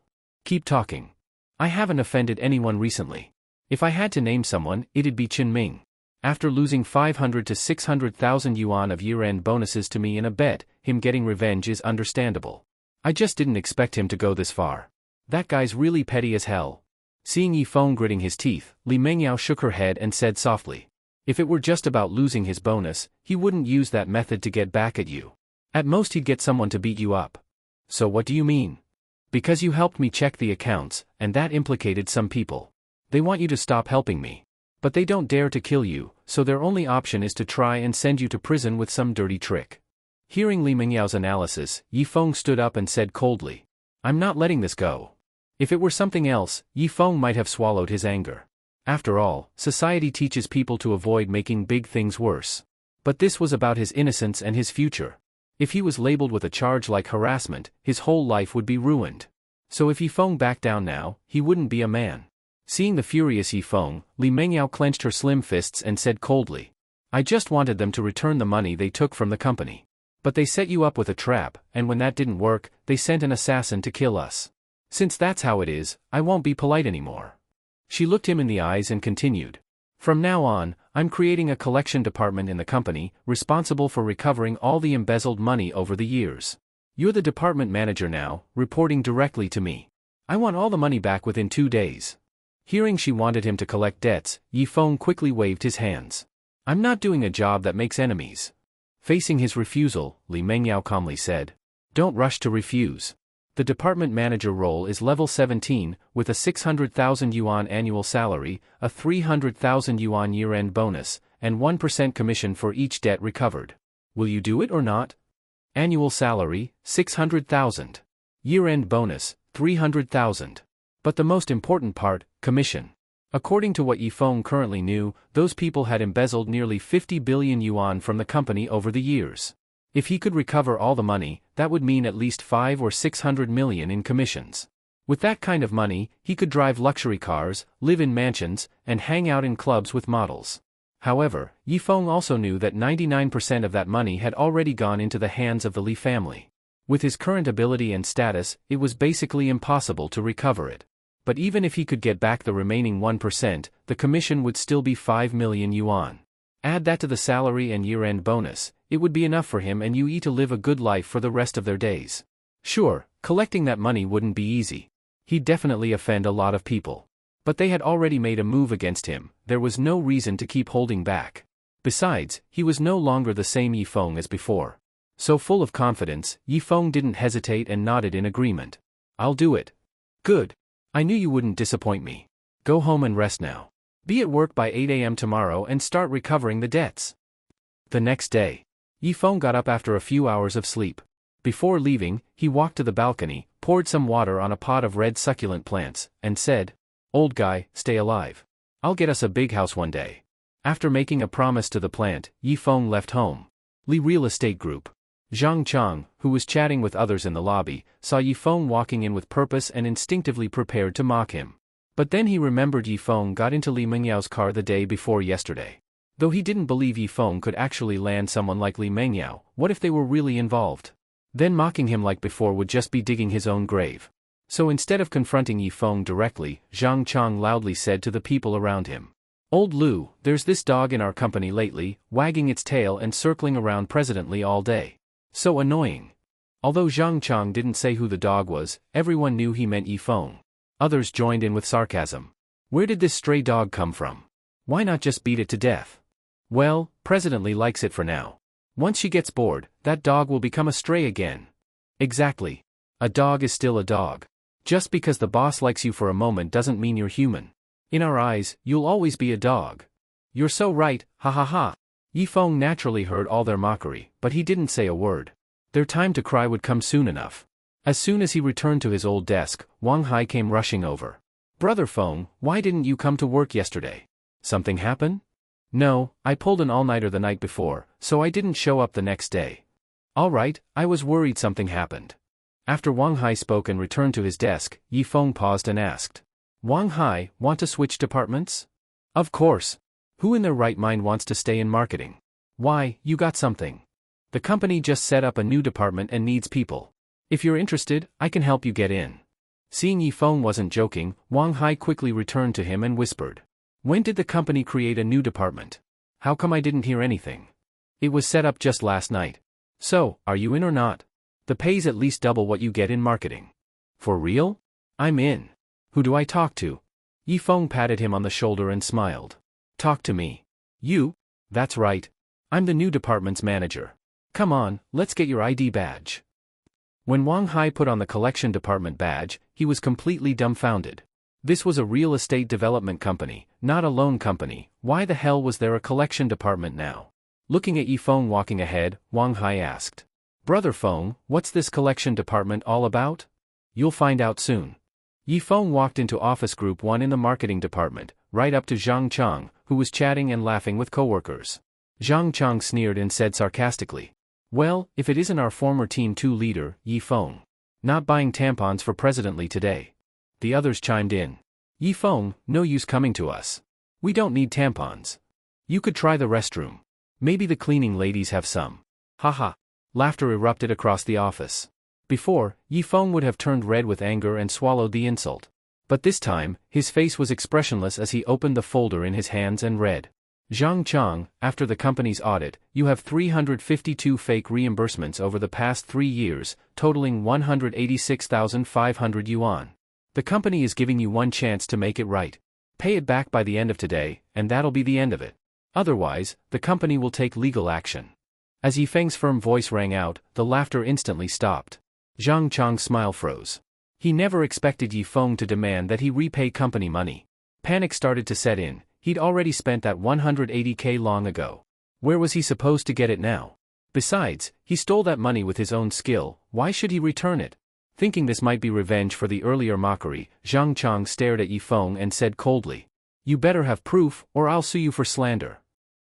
"Keep talking." "I haven't offended anyone recently. If I had to name someone, it'd be Chen Ming. After losing 500 to 600,000 yuan of year-end bonuses to me in a bet, him getting revenge is understandable. I just didn't expect him to go this far. That guy's really petty as hell." Seeing Yifeng gritting his teeth, Li Mengyao shook her head and said softly, "If it were just about losing his bonus, he wouldn't use that method to get back at you. At most he'd get someone to beat you up." "So what do you mean?" "Because you helped me check the accounts, and that implicated some people. They want you to stop helping me. But they don't dare to kill you, so their only option is to try and send you to prison with some dirty trick." Hearing Li Mengyao's analysis, Yifeng stood up and said coldly, "I'm not letting this go." If it were something else, Yifeng might have swallowed his anger. After all, society teaches people to avoid making big things worse. But this was about his innocence and his future. If he was labeled with a charge like harassment, his whole life would be ruined. So if Yifeng backed down now, he wouldn't be a man. Seeing the furious Yifeng, Li Mengyao clenched her slim fists and said coldly, "I just wanted them to return the money they took from the company. But they set you up with a trap, and when that didn't work, they sent an assassin to kill us. Since that's how it is, I won't be polite anymore." She looked him in the eyes and continued, "From now on, I'm creating a collection department in the company, responsible for recovering all the embezzled money over the years. You're the department manager now, reporting directly to me. I want all the money back within 2 days." Hearing she wanted him to collect debts, Yifeng quickly waved his hands. "I'm not doing a job that makes enemies." Facing his refusal, Li Mengyao calmly said, "Don't rush to refuse. The department manager role is level 17, with a 600,000 yuan annual salary, a 300,000 yuan year-end bonus, and 1% commission for each debt recovered. Will you do it or not?" Annual salary, 600,000. Year-end bonus, 300,000. But the most important part, commission. According to what Yifeng currently knew, those people had embezzled nearly 50 billion yuan from the company over the years. If he could recover all the money, that would mean at least 500 or 600 million in commissions. With that kind of money, he could drive luxury cars, live in mansions, and hang out in clubs with models. However, Yifeng also knew that 99% of that money had already gone into the hands of the Li family. With his current ability and status, it was basically impossible to recover it. But even if he could get back the remaining 1%, the commission would still be 5 million yuan. Add that to the salary and year-end bonus, it would be enough for him and Yui to live a good life for the rest of their days. Sure, collecting that money wouldn't be easy. He'd definitely offend a lot of people. But they had already made a move against him, there was no reason to keep holding back. Besides, he was no longer the same Yifeng as before. So full of confidence, Yifeng didn't hesitate and nodded in agreement. I'll do it. Good. I knew you wouldn't disappoint me. Go home and rest now. Be at work by 8 a.m. tomorrow and start recovering the debts. The next day, Yifeng got up after a few hours of sleep. Before leaving, he walked to the balcony, poured some water on a pot of red succulent plants, and said, "Old guy, stay alive. I'll get us a big house one day." After making a promise to the plant, Yifeng left home. Li Real Estate Group. Zhang Chang, who was chatting with others in the lobby, saw Yifeng walking in with purpose and instinctively prepared to mock him. But then he remembered Yifeng got into Li Mengyao car the day before yesterday. Though he didn't believe Yifeng could actually land someone like Li Mengyao, what if they were really involved? Then mocking him like before would just be digging his own grave. So instead of confronting Yifeng directly, Zhang Chang loudly said to the people around him, "Old Lu, there's this dog in our company lately, wagging its tail and circling around President Li all day. So annoying." Although Zhang Chang didn't say who the dog was, everyone knew he meant Yifeng. Others joined in with sarcasm. Where did this stray dog come from? Why not just beat it to death? Well, President Li likes it for now. Once she gets bored, that dog will become a stray again. Exactly. A dog is still a dog. Just because the boss likes you for a moment doesn't mean you're human. In our eyes, you'll always be a dog. You're so right, ha ha ha. Yifeng naturally heard all their mockery, but he didn't say a word. Their time to cry would come soon enough. As soon as he returned to his old desk, Wang Hai came rushing over. "Brother Feng, why didn't you come to work yesterday? Something happen?" "No, I pulled an all-nighter the night before, so I didn't show up the next day." "All right, I was worried something happened." After Wang Hai spoke and returned to his desk, Yifeng paused and asked, "Wang Hai, want to switch departments?" "Of course. Who in their right mind wants to stay in marketing? Why, you got something. The company just set up a new department and needs people. If you're interested, I can help you get in." Seeing Yifeng wasn't joking, Wang Hai quickly returned to him and whispered, "When did the company create a new department? How come I didn't hear anything? It was set up just last night. So, are you in or not? The pay's at least double what you get in marketing." "For real? I'm in. Who do I talk to?" Yifeng patted him on the shoulder and smiled. "Talk to me. You? That's right. I'm the new department's manager. Come on, let's get your ID badge." When Wang Hai put on the collection department badge, he was completely dumbfounded. This was a real estate development company, not a loan company. Why the hell was there a collection department now? Looking at Yifeng walking ahead, Wang Hai asked, "Brother Feng, what's this collection department all about?" "You'll find out soon." Yifeng walked into office group 1 in the marketing department, right up to Zhang Chang, who was chatting and laughing with coworkers. Zhang Chang sneered and said sarcastically, "Well, if it isn't our former Team 2 leader, Yifeng. Not buying tampons for President Li today." The others chimed in. "Yifeng, no use coming to us. We don't need tampons. You could try the restroom. Maybe the cleaning ladies have some." Haha. Laughter erupted across the office. Before, Yifeng would have turned red with anger and swallowed the insult. But this time, his face was expressionless as he opened the folder in his hands and read, "Zhang Chang, after the company's audit, you have 352 fake reimbursements over the past 3 years, totaling 186,500 yuan. The company is giving you one chance to make it right. Pay it back by the end of today, and that'll be the end of it. Otherwise, the company will take legal action." As Yifeng's firm voice rang out, the laughter instantly stopped. Zhang Chang's smile froze. He never expected Yifeng to demand that he repay company money. Panic started to set in. He'd already spent that 180k long ago. Where was he supposed to get it now? Besides, he stole that money with his own skill. Why should he return it? Thinking this might be revenge for the earlier mockery, Zhang Chang stared at Yifeng and said coldly, "You better have proof, or I'll sue you for slander."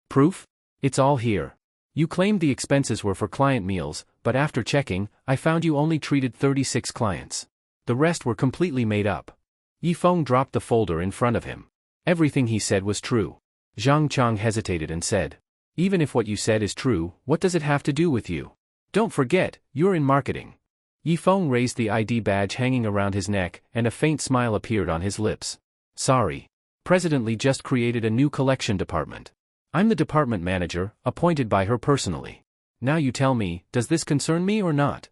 "Proof? It's all here. You claimed the expenses were for client meals, but after checking, I found you only treated 36 clients. The rest were completely made up. Yifeng dropped the folder in front of him. Everything he said was true. Zhang Chang hesitated and said, "Even if what you said is true, what does it have to do with you? Don't forget, you're in marketing." Yifeng raised the ID badge hanging around his neck, and a faint smile appeared on his lips. "Sorry. President Li just created a new collection department. I'm the department manager, appointed by her personally. Now you tell me, does this concern me or not?"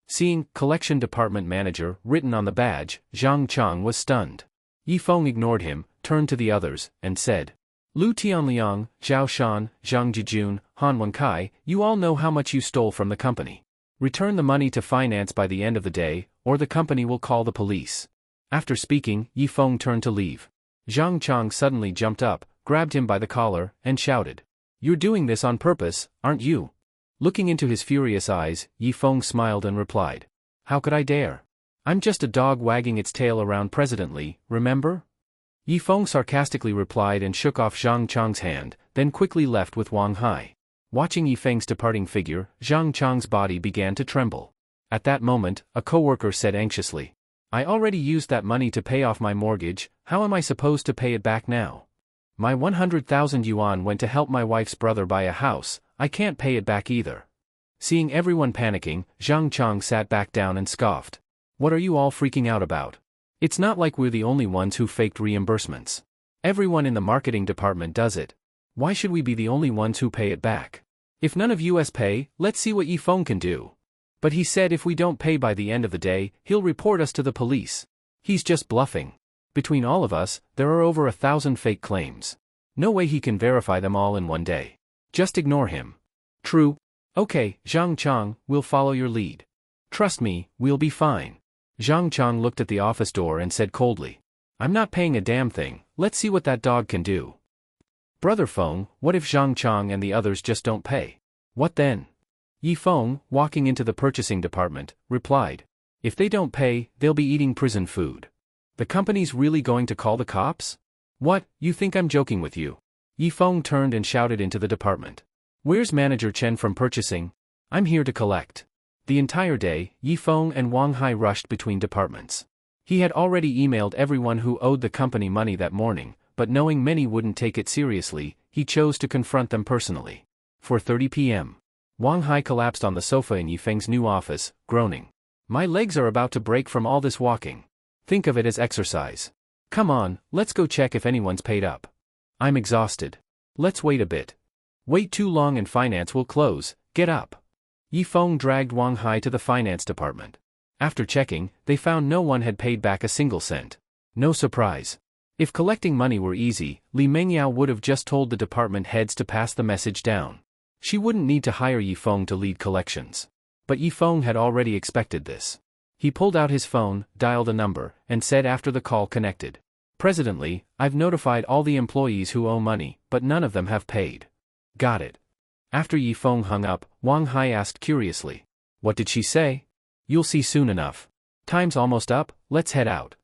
Seeing "Collection Department Manager" written on the badge, Zhang Chang was stunned. Yifeng ignored him, turned to the others, and said, "Lu Tianliang, Zhao Shan, Zhang Jijun, Han Wenkai, you all know how much you stole from the company. Return the money to finance by the end of the day, or the company will call the police." After speaking, Yifeng turned to leave. Zhang Chang suddenly jumped up, grabbed him by the collar, and shouted, "You're doing this on purpose, aren't you?" Looking into his furious eyes, Yifeng smiled and replied, "How could I dare? I'm just a dog wagging its tail around President Li, remember?" Yifeng sarcastically replied and shook off Zhang Chang's hand, then quickly left with Wang Hai. Watching Yifeng's departing figure, Zhang Chang's body began to tremble. At that moment, a coworker said anxiously, "I already used that money to pay off my mortgage, how am I supposed to pay it back now? My 100,000 yuan went to help my wife's brother buy a house, I can't pay it back either." Seeing everyone panicking, Zhang Chang sat back down and scoffed. "What are you all freaking out about? It's not like we're the only ones who faked reimbursements. Everyone in the marketing department does it. Why should we be the only ones who pay it back? If none of us pay, let's see what Yifeng can do. But he said if we don't pay by the end of the day, he'll report us to the police. He's just bluffing. Between all of us, there are over 1,000 fake claims. No way he can verify them all in one day. Just ignore him." "True. Okay, Zhang Chang, we'll follow your lead. Trust me, we'll be fine." Zhang Chang looked at the office door and said coldly, "I'm not paying a damn thing, let's see what that dog can do." "Brother Feng, what if Zhang Chang and the others just don't pay? What then?" Yifeng, walking into the purchasing department, replied, "If they don't pay, they'll be eating prison food. The company's really going to call the cops? What, you think I'm joking with you?" Yifeng turned and shouted into the department, "Where's Manager Chen from purchasing? I'm here to collect." The entire day, Yifeng and Wang Hai rushed between departments. He had already emailed everyone who owed the company money that morning, but knowing many wouldn't take it seriously, he chose to confront them personally. 4:30 p.m. Wang Hai collapsed on the sofa in Yifeng's new office, groaning, "My legs are about to break from all this walking. Think of it as exercise. Come on, let's go check if anyone's paid up. I'm exhausted. Let's wait a bit. Wait too long and finance will close, get up." Yifeng dragged Wang Hai to the finance department. After checking, they found no one had paid back a single cent. No surprise. If collecting money were easy, Li Mengyao would have just told the department heads to pass the message down. She wouldn't need to hire Yifeng to lead collections. But Yifeng had already expected this. He pulled out his phone, dialed a number, and said after the call connected, "President Li, I've notified all the employees who owe money, but none of them have paid." "Got it." After Yifeng hung up, Wang Hai asked curiously, "What did she say?" "You'll see soon enough. Time's almost up, let's head out."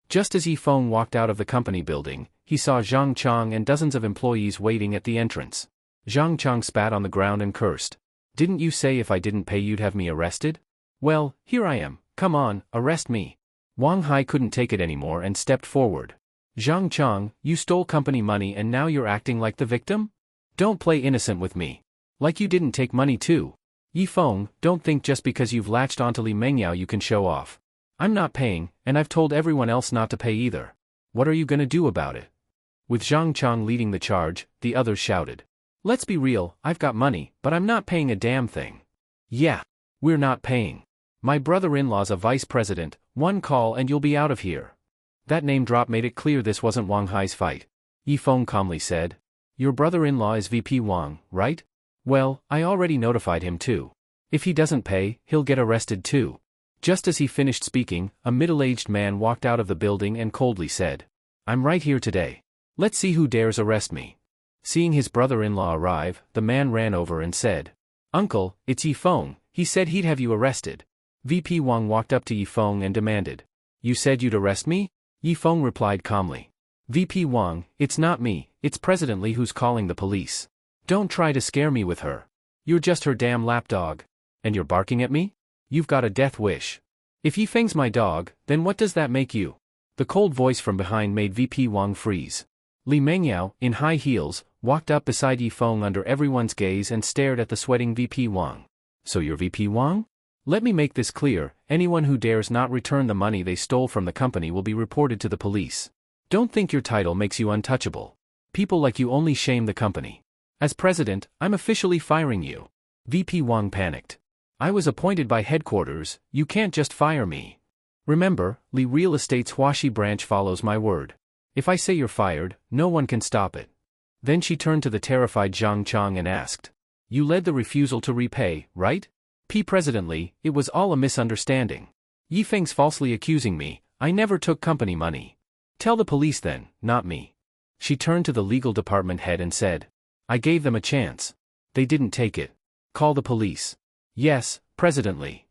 Just as Yifeng walked out of the company building, he saw Zhang Chang and dozens of employees waiting at the entrance. Zhang Chang spat on the ground and cursed. "Didn't you say if I didn't pay you'd have me arrested? Well, here I am, come on, arrest me." Wang Hai couldn't take it anymore and stepped forward. "Zhang Chang, you stole company money and now you're acting like the victim? Don't play innocent with me. Like you didn't take money too. Yifeng, don't think just because you've latched onto Li Mengyao you can show off. I'm not paying, and I've told everyone else not to pay either. What are you gonna do about it?" With Zhang Chang leading the charge, the others shouted, "Let's be real, I've got money, but I'm not paying a damn thing." "Yeah. We're not paying. My brother-in-law's a vice president, one call and you'll be out of here." That name drop made it clear this wasn't Wang Hai's fight. Yifeng calmly said, "Your brother-in-law is VP Wang, right? Well, I already notified him too. If he doesn't pay, he'll get arrested too." Just as he finished speaking, a middle-aged man walked out of the building and coldly said, "I'm right here today. Let's see who dares arrest me." Seeing his brother-in-law arrive, the man ran over and said, "Uncle, it's Yifeng, he said he'd have you arrested." VP Wang walked up to Yifeng and demanded, "You said you'd arrest me?" Yifeng replied calmly, "VP Wang, it's not me, it's President Li who's calling the police. Don't try to scare me with her. You're just her damn lapdog. And you're barking at me? You've got a death wish." If Yifeng's my dog, then what does that make you? The cold voice from behind made VP Wang freeze. Li Mengyao, in high heels, walked up beside Yifeng under everyone's gaze and stared at the sweating VP Wang. So you're VP Wang? Let me make this clear, anyone who dares not return the money they stole from the company will be reported to the police. Don't think your title makes you untouchable. People like you only shame the company. As president, I'm officially firing you. VP Wang panicked. I was appointed by headquarters, you can't just fire me. Remember, Li Real Estate's Huaxi branch follows my word. If I say you're fired, no one can stop it. Then she turned to the terrified Zhang Chang and asked. You led the refusal to repay, right? President Li, it was all a misunderstanding. Yifeng's falsely accusing me, I never took company money. Tell the police then, not me. She turned to the legal department head and said. I gave them a chance. They didn't take it. Call the police. Yes, President Li.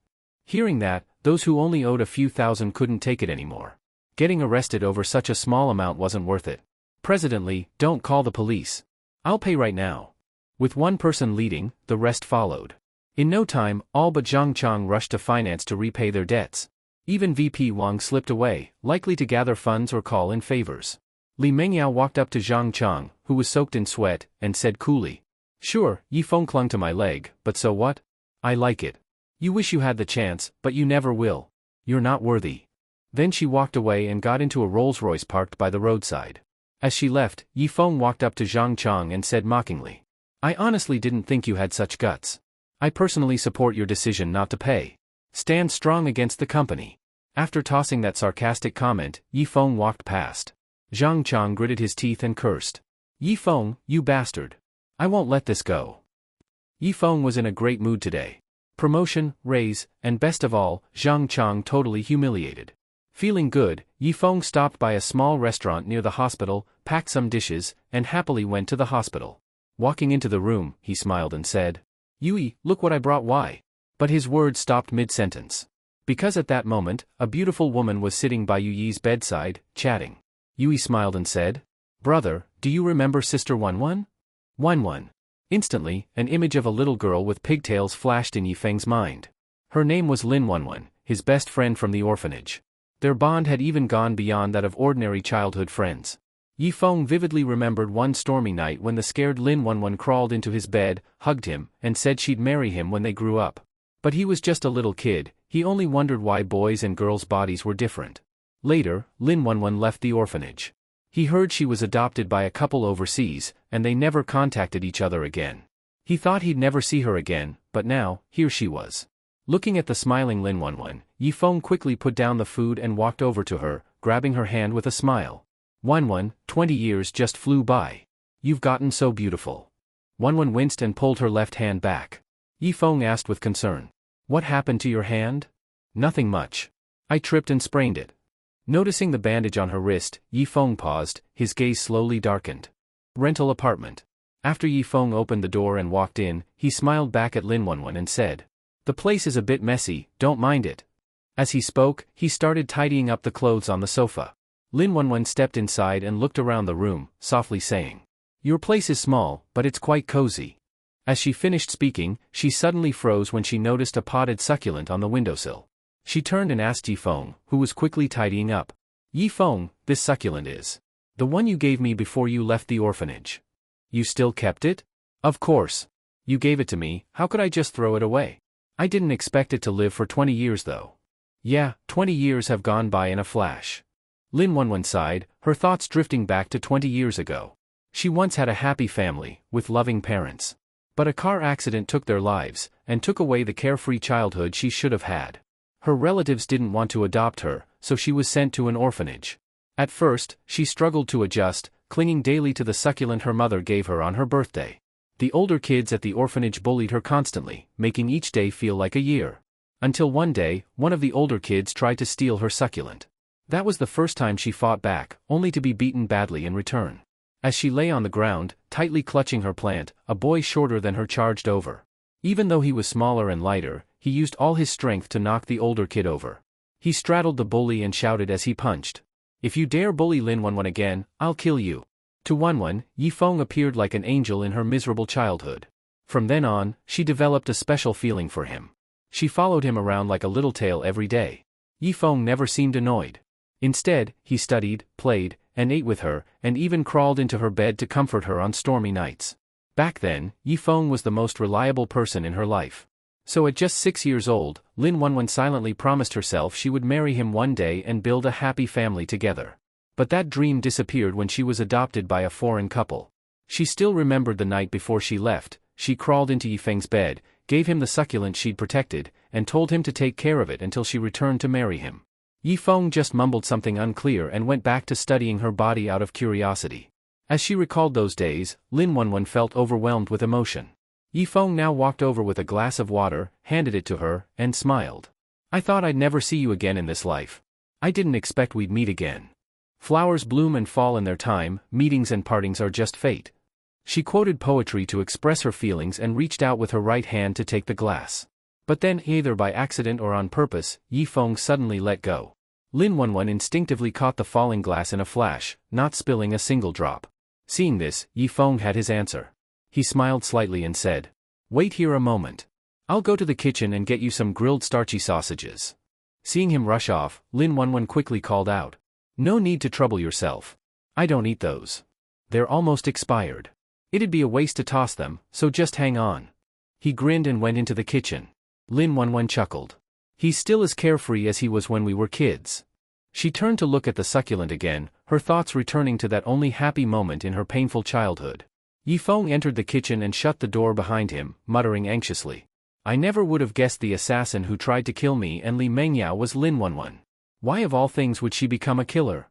Hearing that, those who only owed a few thousand couldn't take it anymore. Getting arrested over such a small amount wasn't worth it. President Li, don't call the police. I'll pay right now. With one person leading, the rest followed. In no time, all but Zhang Chang rushed to finance to repay their debts. Even VP Wang slipped away, likely to gather funds or call in favors. Li Mengyao walked up to Zhang Chang, who was soaked in sweat, and said coolly. Sure, Yifeng clung to my leg, but so what? I like it. You wish you had the chance, but you never will. You're not worthy. Then she walked away and got into a Rolls-Royce parked by the roadside. As she left, Yifeng walked up to Zhang Chang and said mockingly. I honestly didn't think you had such guts. I personally support your decision not to pay. Stand strong against the company. After tossing that sarcastic comment, Yifeng walked past. Zhang Chang gritted his teeth and cursed. Yifeng, you bastard. I won't let this go. Yifeng was in a great mood today. Promotion, raise, and best of all, Zhang Chang totally humiliated. Feeling good, Yifeng stopped by a small restaurant near the hospital, packed some dishes, and happily went to the hospital. Walking into the room, he smiled and said, Yui, look what I brought. Why? But his words stopped mid-sentence. Because at that moment, a beautiful woman was sitting by Yui's bedside, chatting. Yui smiled and said, Brother, do you remember Sister Wanwan? Wanwan. Instantly, an image of a little girl with pigtails flashed in Yifeng's mind. Her name was Lin Wanwan, his best friend from the orphanage. Their bond had even gone beyond that of ordinary childhood friends. Yifeng vividly remembered one stormy night when the scared Lin Wanwan crawled into his bed, hugged him, and said she'd marry him when they grew up. But he was just a little kid, he only wondered why boys' and girls' bodies were different. Later, Lin Wanwan left the orphanage. He heard she was adopted by a couple overseas, and they never contacted each other again. He thought he'd never see her again, but now, here she was. Looking at the smiling Lin Wanwan, Yifeng quickly put down the food and walked over to her, grabbing her hand with a smile. Wanwan, 20 years just flew by. You've gotten so beautiful. Wanwan winced and pulled her left hand back. Yifeng asked with concern. What happened to your hand? Nothing much. I tripped and sprained it. Noticing the bandage on her wrist, Yifeng paused, his gaze slowly darkened. Rental apartment. After Yifeng opened the door and walked in, he smiled back at Lin Wanwan and said, The place is a bit messy, don't mind it. As he spoke, he started tidying up the clothes on the sofa. Lin Wanwan stepped inside and looked around the room, softly saying, Your place is small, but it's quite cozy. As she finished speaking, she suddenly froze when she noticed a potted succulent on the windowsill. She turned and asked Yifeng, who was quickly tidying up. Yifeng, this succulent is the one you gave me before you left the orphanage. You still kept it? Of course. You gave it to me, how could I just throw it away? I didn't expect it to live for 20 years though. Yeah, 20 years have gone by in a flash. Lin Wanwan sighed, her thoughts drifting back to 20 years ago. She once had a happy family, with loving parents. But a car accident took their lives, and took away the carefree childhood she should have had. Her relatives didn't want to adopt her, so she was sent to an orphanage. At first, she struggled to adjust, clinging daily to the succulent her mother gave her on her birthday. The older kids at the orphanage bullied her constantly, making each day feel like a year. Until one day, one of the older kids tried to steal her succulent. That was the first time she fought back, only to be beaten badly in return. As she lay on the ground, tightly clutching her plant, a boy shorter than her charged over. Even though he was smaller and lighter, he used all his strength to knock the older kid over. He straddled the bully and shouted as he punched. If you dare bully Lin Wanwan again, I'll kill you. To Wanwan, Yifeng appeared like an angel in her miserable childhood. From then on, she developed a special feeling for him. She followed him around like a little tail every day. Yifeng never seemed annoyed. Instead, he studied, played, and ate with her, and even crawled into her bed to comfort her on stormy nights. Back then, Yifeng was the most reliable person in her life. So at just 6 years old, Lin Wenwen silently promised herself she would marry him one day and build a happy family together. But that dream disappeared when she was adopted by a foreign couple. She still remembered the night before she left. She crawled into Yifeng's bed, gave him the succulent she'd protected, and told him to take care of it until she returned to marry him. Yifeng just mumbled something unclear and went back to studying her body out of curiosity. As she recalled those days, Lin Wenwen felt overwhelmed with emotion. Yifeng now walked over with a glass of water, handed it to her, and smiled. "I thought I'd never see you again in this life. I didn't expect we'd meet again. Flowers bloom and fall in their time, meetings and partings are just fate." She quoted poetry to express her feelings and reached out with her right hand to take the glass. But then, either by accident or on purpose, Yifeng suddenly let go. Lin Wenwen instinctively caught the falling glass in a flash, not spilling a single drop. Seeing this, Yifeng had his answer. He smiled slightly and said, "Wait here a moment. I'll go to the kitchen and get you some grilled starchy sausages." Seeing him rush off, Lin Wenwen quickly called out, "No need to trouble yourself. I don't eat those. They're almost expired. It'd be a waste to toss them, so just hang on." He grinned and went into the kitchen. Lin Wenwen chuckled. "He's still as carefree as he was when we were kids." She turned to look at the succulent again, her thoughts returning to that only happy moment in her painful childhood. Yifeng entered the kitchen and shut the door behind him, muttering anxiously, "I never would have guessed the assassin who tried to kill me and Li Mengyao was Lin Wenwen. Why of all things would she become a killer?"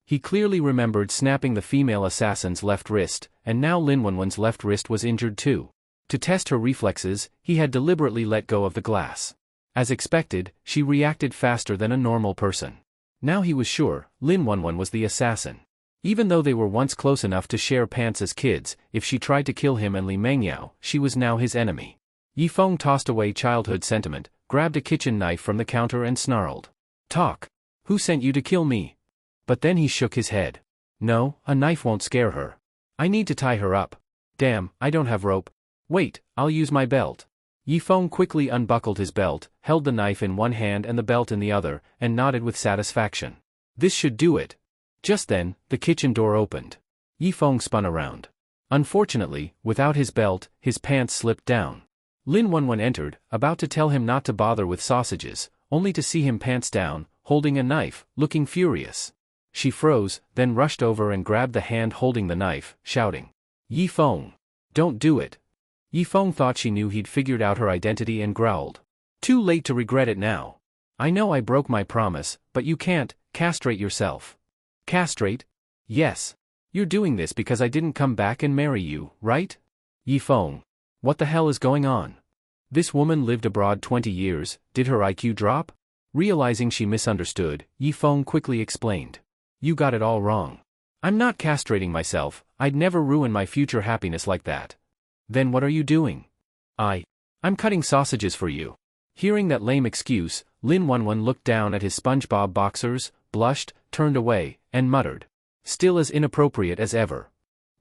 He clearly remembered snapping the female assassin's left wrist, and now Lin Wenwen's left wrist was injured too. To test her reflexes, he had deliberately let go of the glass. As expected, she reacted faster than a normal person. Now he was sure, Lin Wenwen was the assassin. Even though they were once close enough to share pants as kids, if she tried to kill him and Li Mengyao, she was now his enemy. Yifeng tossed away childhood sentiment, grabbed a kitchen knife from the counter and snarled, "Talk! Who sent you to kill me?" But then he shook his head. "No, a knife won't scare her. I need to tie her up. Damn, I don't have rope. Wait, I'll use my belt." Yifeng quickly unbuckled his belt, held the knife in one hand and the belt in the other, and nodded with satisfaction. "This should do it." Just then, the kitchen door opened. Yifeng spun around. Unfortunately, without his belt, his pants slipped down. Lin Wenwen entered, about to tell him not to bother with sausages, only to see him pants down, holding a knife, looking furious. She froze, then rushed over and grabbed the hand holding the knife, shouting, "Yifeng! Don't do it." Yifeng thought she knew he'd figured out her identity and growled, "Too late to regret it now. I know I broke my promise, but you can't castrate yourself." "Castrate? Yes. You're doing this because I didn't come back and marry you, right?" "Yifeng. What the hell is going on? This woman lived abroad 20 years, did her IQ drop?" Realizing she misunderstood, Yifeng quickly explained, "You got it all wrong. I'm not castrating myself, I'd never ruin my future happiness like that." "Then what are you doing?" I'm cutting sausages for you." Hearing that lame excuse, Lin Wenwen looked down at his SpongeBob boxers, blushed, turned away, and muttered, "Still as inappropriate as ever."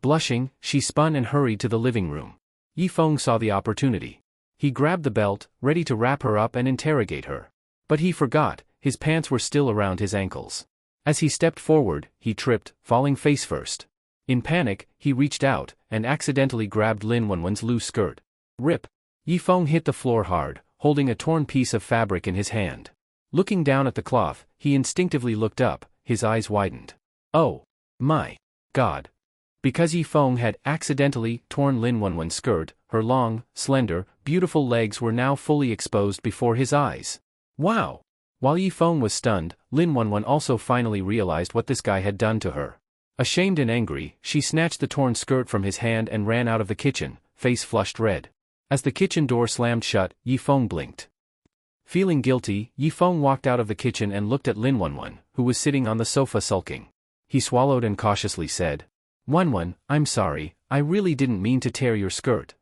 Blushing, she spun and hurried to the living room. Yifeng saw the opportunity. He grabbed the belt, ready to wrap her up and interrogate her. But he forgot, his pants were still around his ankles. As he stepped forward, he tripped, falling face first. In panic, he reached out, and accidentally grabbed Lin Wenwen's loose skirt. Rip! Yifeng hit the floor hard, holding a torn piece of fabric in his hand. Looking down at the cloth, he instinctively looked up, his eyes widened. Oh! My God! Because Yifeng had accidentally torn Lin Wenwen's skirt, her long, slender, beautiful legs were now fully exposed before his eyes. Wow! While Yifeng was stunned, Lin Wenwen also finally realized what this guy had done to her. Ashamed and angry, she snatched the torn skirt from his hand and ran out of the kitchen, face flushed red. As the kitchen door slammed shut, Yifeng blinked. Feeling guilty, Yifeng walked out of the kitchen and looked at Lin Wenwen, who was sitting on the sofa sulking. He swallowed and cautiously said, "Wenwen, I'm sorry, I really didn't mean to tear your skirt."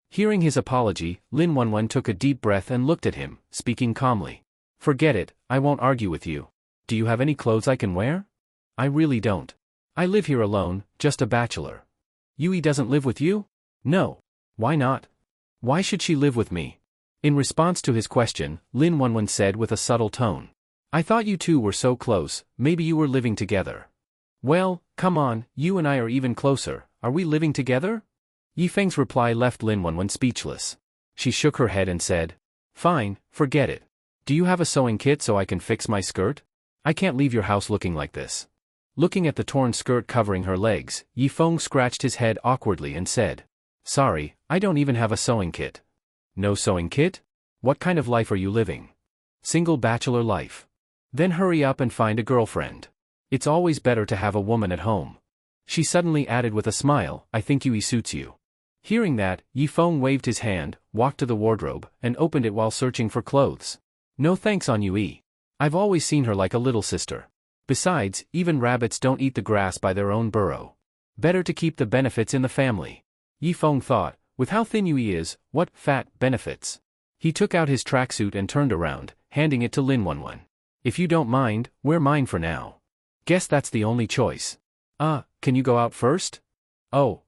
Hearing his apology, Lin Wenwen took a deep breath and looked at him, speaking calmly. "Forget it, I won't argue with you. Do you have any clothes I can wear?" "I really don't. I live here alone, just a bachelor." "Yui doesn't live with you?" "No. Why not? Why should she live with me?" In response to his question, Lin Wenwen said with a subtle tone, I thought you two were so close, maybe you were living together. Well, come on, you and I are even closer, are we living together? Yifeng's reply left Lin Wenwen speechless. She shook her head and said, fine, forget it. Do you have a sewing kit so I can fix my skirt? I can't leave your house looking like this. Looking at the torn skirt covering her legs, Yifeng scratched his head awkwardly and said, sorry, I don't even have a sewing kit. No sewing kit? What kind of life are you living? Single bachelor life. Then hurry up and find a girlfriend. It's always better to have a woman at home. She suddenly added with a smile, I think Yui suits you. Hearing that, Yifeng waved his hand, walked to the wardrobe, and opened it while searching for clothes. No thanks on Yui. I've always seen her like a little sister. Besides, even rabbits don't eat the grass by their own burrow. Better to keep the benefits in the family. Yifeng thought, with how thin Yui is, what fat benefits. He took out his tracksuit and turned around, handing it to Lin Wenwen. If you don't mind, wear mine for now. Guess that's the only choice. Can you go out first? Oh,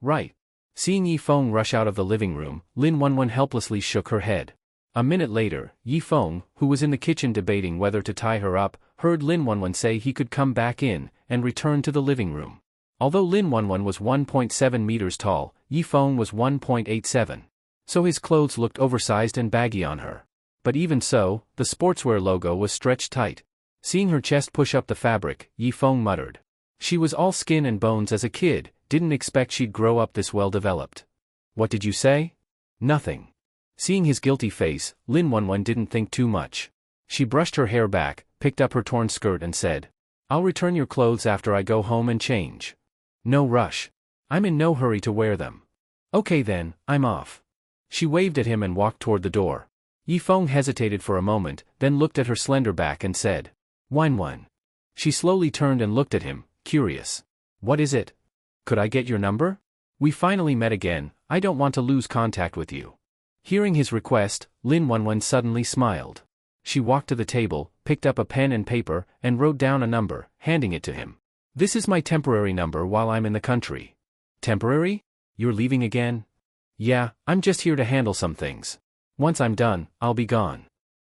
right. Seeing Yifeng rush out of the living room, Lin Wenwen helplessly shook her head. A minute later, Yifeng, who was in the kitchen debating whether to tie her up, heard Lin Wenwen say he could come back in, and returned to the living room. Although Lin Wenwen was 1.7 meters tall, Yifeng was 1.87. So his clothes looked oversized and baggy on her. But even so, the sportswear logo was stretched tight. Seeing her chest push up the fabric, Yifeng muttered. She was all skin and bones as a kid, didn't expect she'd grow up this well developed. What did you say? Nothing. Seeing his guilty face, Lin Wenwen didn't think too much. She brushed her hair back, picked up her torn skirt and said, I'll return your clothes after I go home and change. No rush. I'm in no hurry to wear them. Okay then, I'm off. She waved at him and walked toward the door. Yifeng hesitated for a moment, then looked at her slender back and said, Wenwen. She slowly turned and looked at him, curious. What is it? Could I get your number? We finally met again, I don't want to lose contact with you. Hearing his request, Lin Wenwen suddenly smiled. She walked to the table, picked up a pen and paper, and wrote down a number, handing it to him. This is my temporary number while I'm in the country. Temporary? You're leaving again? Yeah, I'm just here to handle some things. Once I'm done, I'll be gone.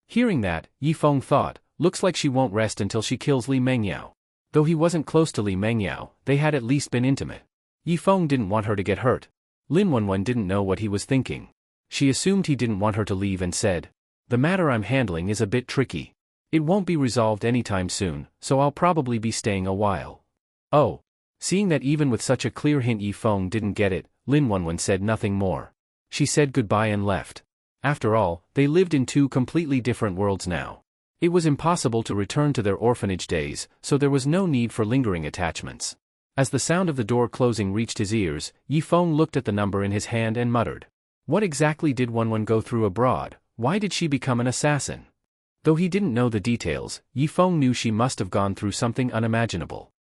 Hearing that, Yifeng thought, looks like she won't rest until she kills Li Mengyao. Though he wasn't close to Li Mengyao, they had at least been intimate. Yifeng didn't want her to get hurt. Lin Wenwen didn't know what he was thinking. She assumed he didn't want her to leave and said, the matter I'm handling is a bit tricky. It won't be resolved anytime soon, so I'll probably be staying a while. Oh. Seeing that even with such a clear hint Yifeng didn't get it, Lin Wenwen said nothing more. She said goodbye and left. After all, they lived in two completely different worlds now. It was impossible to return to their orphanage days, so there was no need for lingering attachments. As the sound of the door closing reached his ears, Yifeng looked at the number in his hand and muttered. What exactly did Wenwen go through abroad? Why did she become an assassin? Though he didn't know the details, Yifeng knew she must have gone through something unimaginable.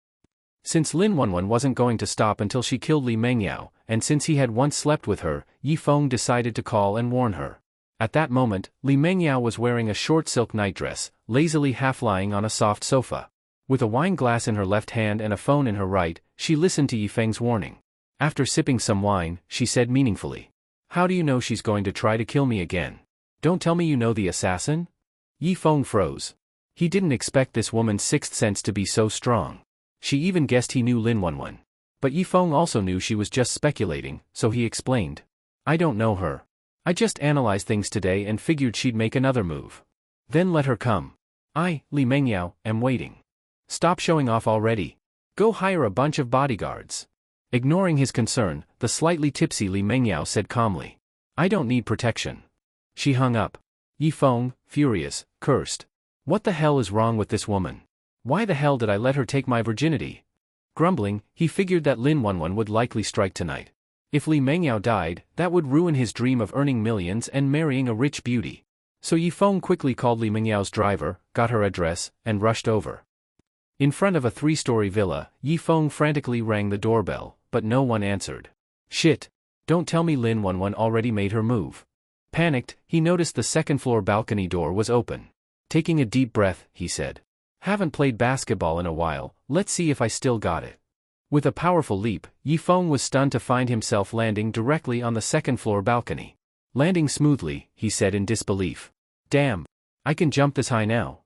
Since Lin Wenwen wasn't going to stop until she killed Li Mengyao, and since he had once slept with her, Yifeng decided to call and warn her. At that moment, Li Mengyao was wearing a short silk nightdress, lazily half-lying on a soft sofa. With a wine glass in her left hand and a phone in her right, she listened to Yifeng's warning. After sipping some wine, she said meaningfully, How do you know she's going to try to kill me again? Don't tell me you know the assassin? Yifeng froze. He didn't expect this woman's sixth sense to be so strong. She even guessed he knew Lin Wenwen. But Yifeng also knew she was just speculating, so he explained. I don't know her. I just analyzed things today and figured she'd make another move. Then let her come. I, Li Mengyao, am waiting. Stop showing off already. Go hire a bunch of bodyguards. Ignoring his concern, the slightly tipsy Li Mengyao said calmly. I don't need protection. She hung up. Yifeng, furious, cursed. What the hell is wrong with this woman? Why the hell did I let her take my virginity? Grumbling, he figured that Lin Wenwen would likely strike tonight. If Li Mengyao died, that would ruin his dream of earning millions and marrying a rich beauty. So Yifeng quickly called Li Mengyao's driver, got her address, and rushed over. In front of a 3-story villa, Yifeng frantically rang the doorbell, but no one answered. Shit! Don't tell me Lin Wenwen already made her move. Panicked, he noticed the second-floor balcony door was open. Taking a deep breath, he said, Haven't played basketball in a while, let's see if I still got it. With a powerful leap, Yifeng was stunned to find himself landing directly on the second-floor balcony. Landing smoothly, he said in disbelief. Damn! I can jump this high now.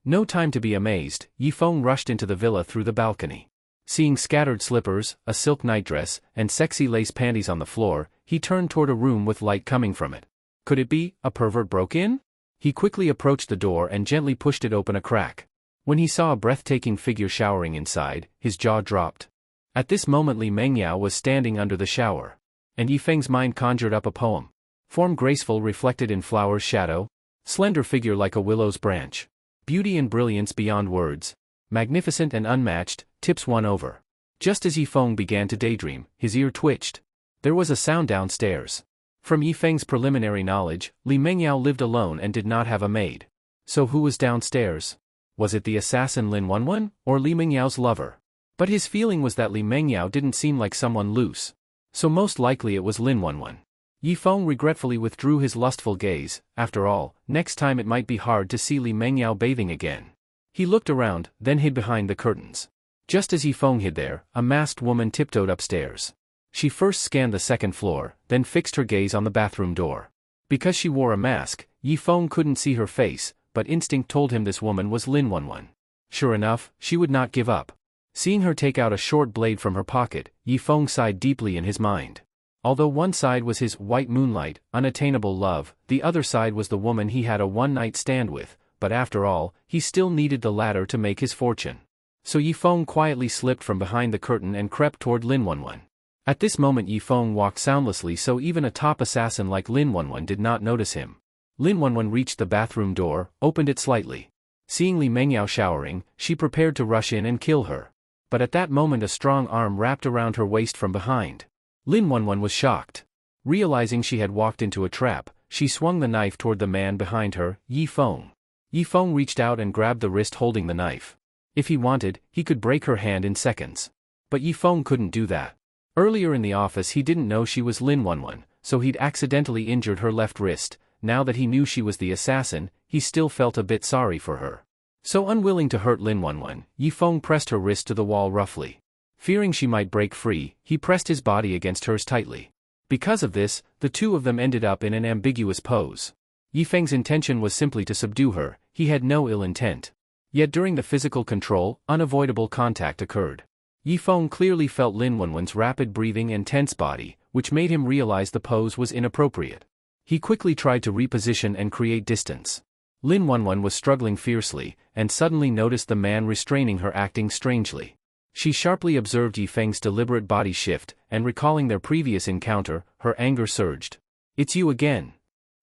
No time to be amazed, Yifeng rushed into the villa through the balcony. Seeing scattered slippers, a silk nightdress, and sexy lace panties on the floor, he turned toward a room with light coming from it. Could it be a pervert broke in? He quickly approached the door and gently pushed it open a crack. When he saw a breathtaking figure showering inside, his jaw dropped. At this moment Li Mengyao was standing under the shower. And Yifeng's mind conjured up a poem. Form graceful reflected in flower's shadow. Slender figure like a willow's branch. Beauty and brilliance beyond words. Magnificent and unmatched, tips one over. Just as Yifeng began to daydream, his ear twitched. There was a sound downstairs. From Yifeng's preliminary knowledge, Li Mengyao lived alone and did not have a maid. So who was downstairs? Was it the assassin Lin Wenwen, or Li Mengyao's lover? But his feeling was that Li Mengyao didn't seem like someone loose. So most likely it was Lin Wenwen. Yifeng regretfully withdrew his lustful gaze. After all, next time it might be hard to see Li Mengyao bathing again. He looked around, then hid behind the curtains. Just as Yifeng hid there, a masked woman tiptoed upstairs. She first scanned the second floor, then fixed her gaze on the bathroom door. Because she wore a mask, Yifeng couldn't see her face, but instinct told him this woman was Lin Wenwen. Sure enough, she would not give up. Seeing her take out a short blade from her pocket, Yifeng sighed deeply in his mind. Although one side was his white moonlight, unattainable love, the other side was the woman he had a one-night stand with, but after all, he still needed the latter to make his fortune. So Yifeng quietly slipped from behind the curtain and crept toward Lin Wenwen. At this moment Yifeng walked soundlessly, so even a top assassin like Lin Wenwen did not notice him. Lin Wenwen reached the bathroom door, opened it slightly. Seeing Li Mengyao showering, she prepared to rush in and kill her. But at that moment a strong arm wrapped around her waist from behind. Lin Wenwen was shocked. Realizing she had walked into a trap, she swung the knife toward the man behind her, Yifeng. Yifeng reached out and grabbed the wrist holding the knife. If he wanted, he could break her hand in seconds. But Yifeng couldn't do that. Earlier in the office he didn't know she was Lin Wenwen, so he'd accidentally injured her left wrist. Now that he knew she was the assassin, he still felt a bit sorry for her. So unwilling to hurt Lin Wenwen, Yifeng pressed her wrist to the wall roughly. Fearing she might break free, he pressed his body against hers tightly. Because of this, the two of them ended up in an ambiguous pose. Yifeng's intention was simply to subdue her, he had no ill intent. Yet during the physical control, unavoidable contact occurred. Yifeng clearly felt Lin Wenwen's rapid breathing and tense body, which made him realize the pose was inappropriate. He quickly tried to reposition and create distance. Lin Wenwen was struggling fiercely, and suddenly noticed the man restraining her acting strangely. She sharply observed Yifeng's deliberate body shift, and recalling their previous encounter, her anger surged. "It's you again."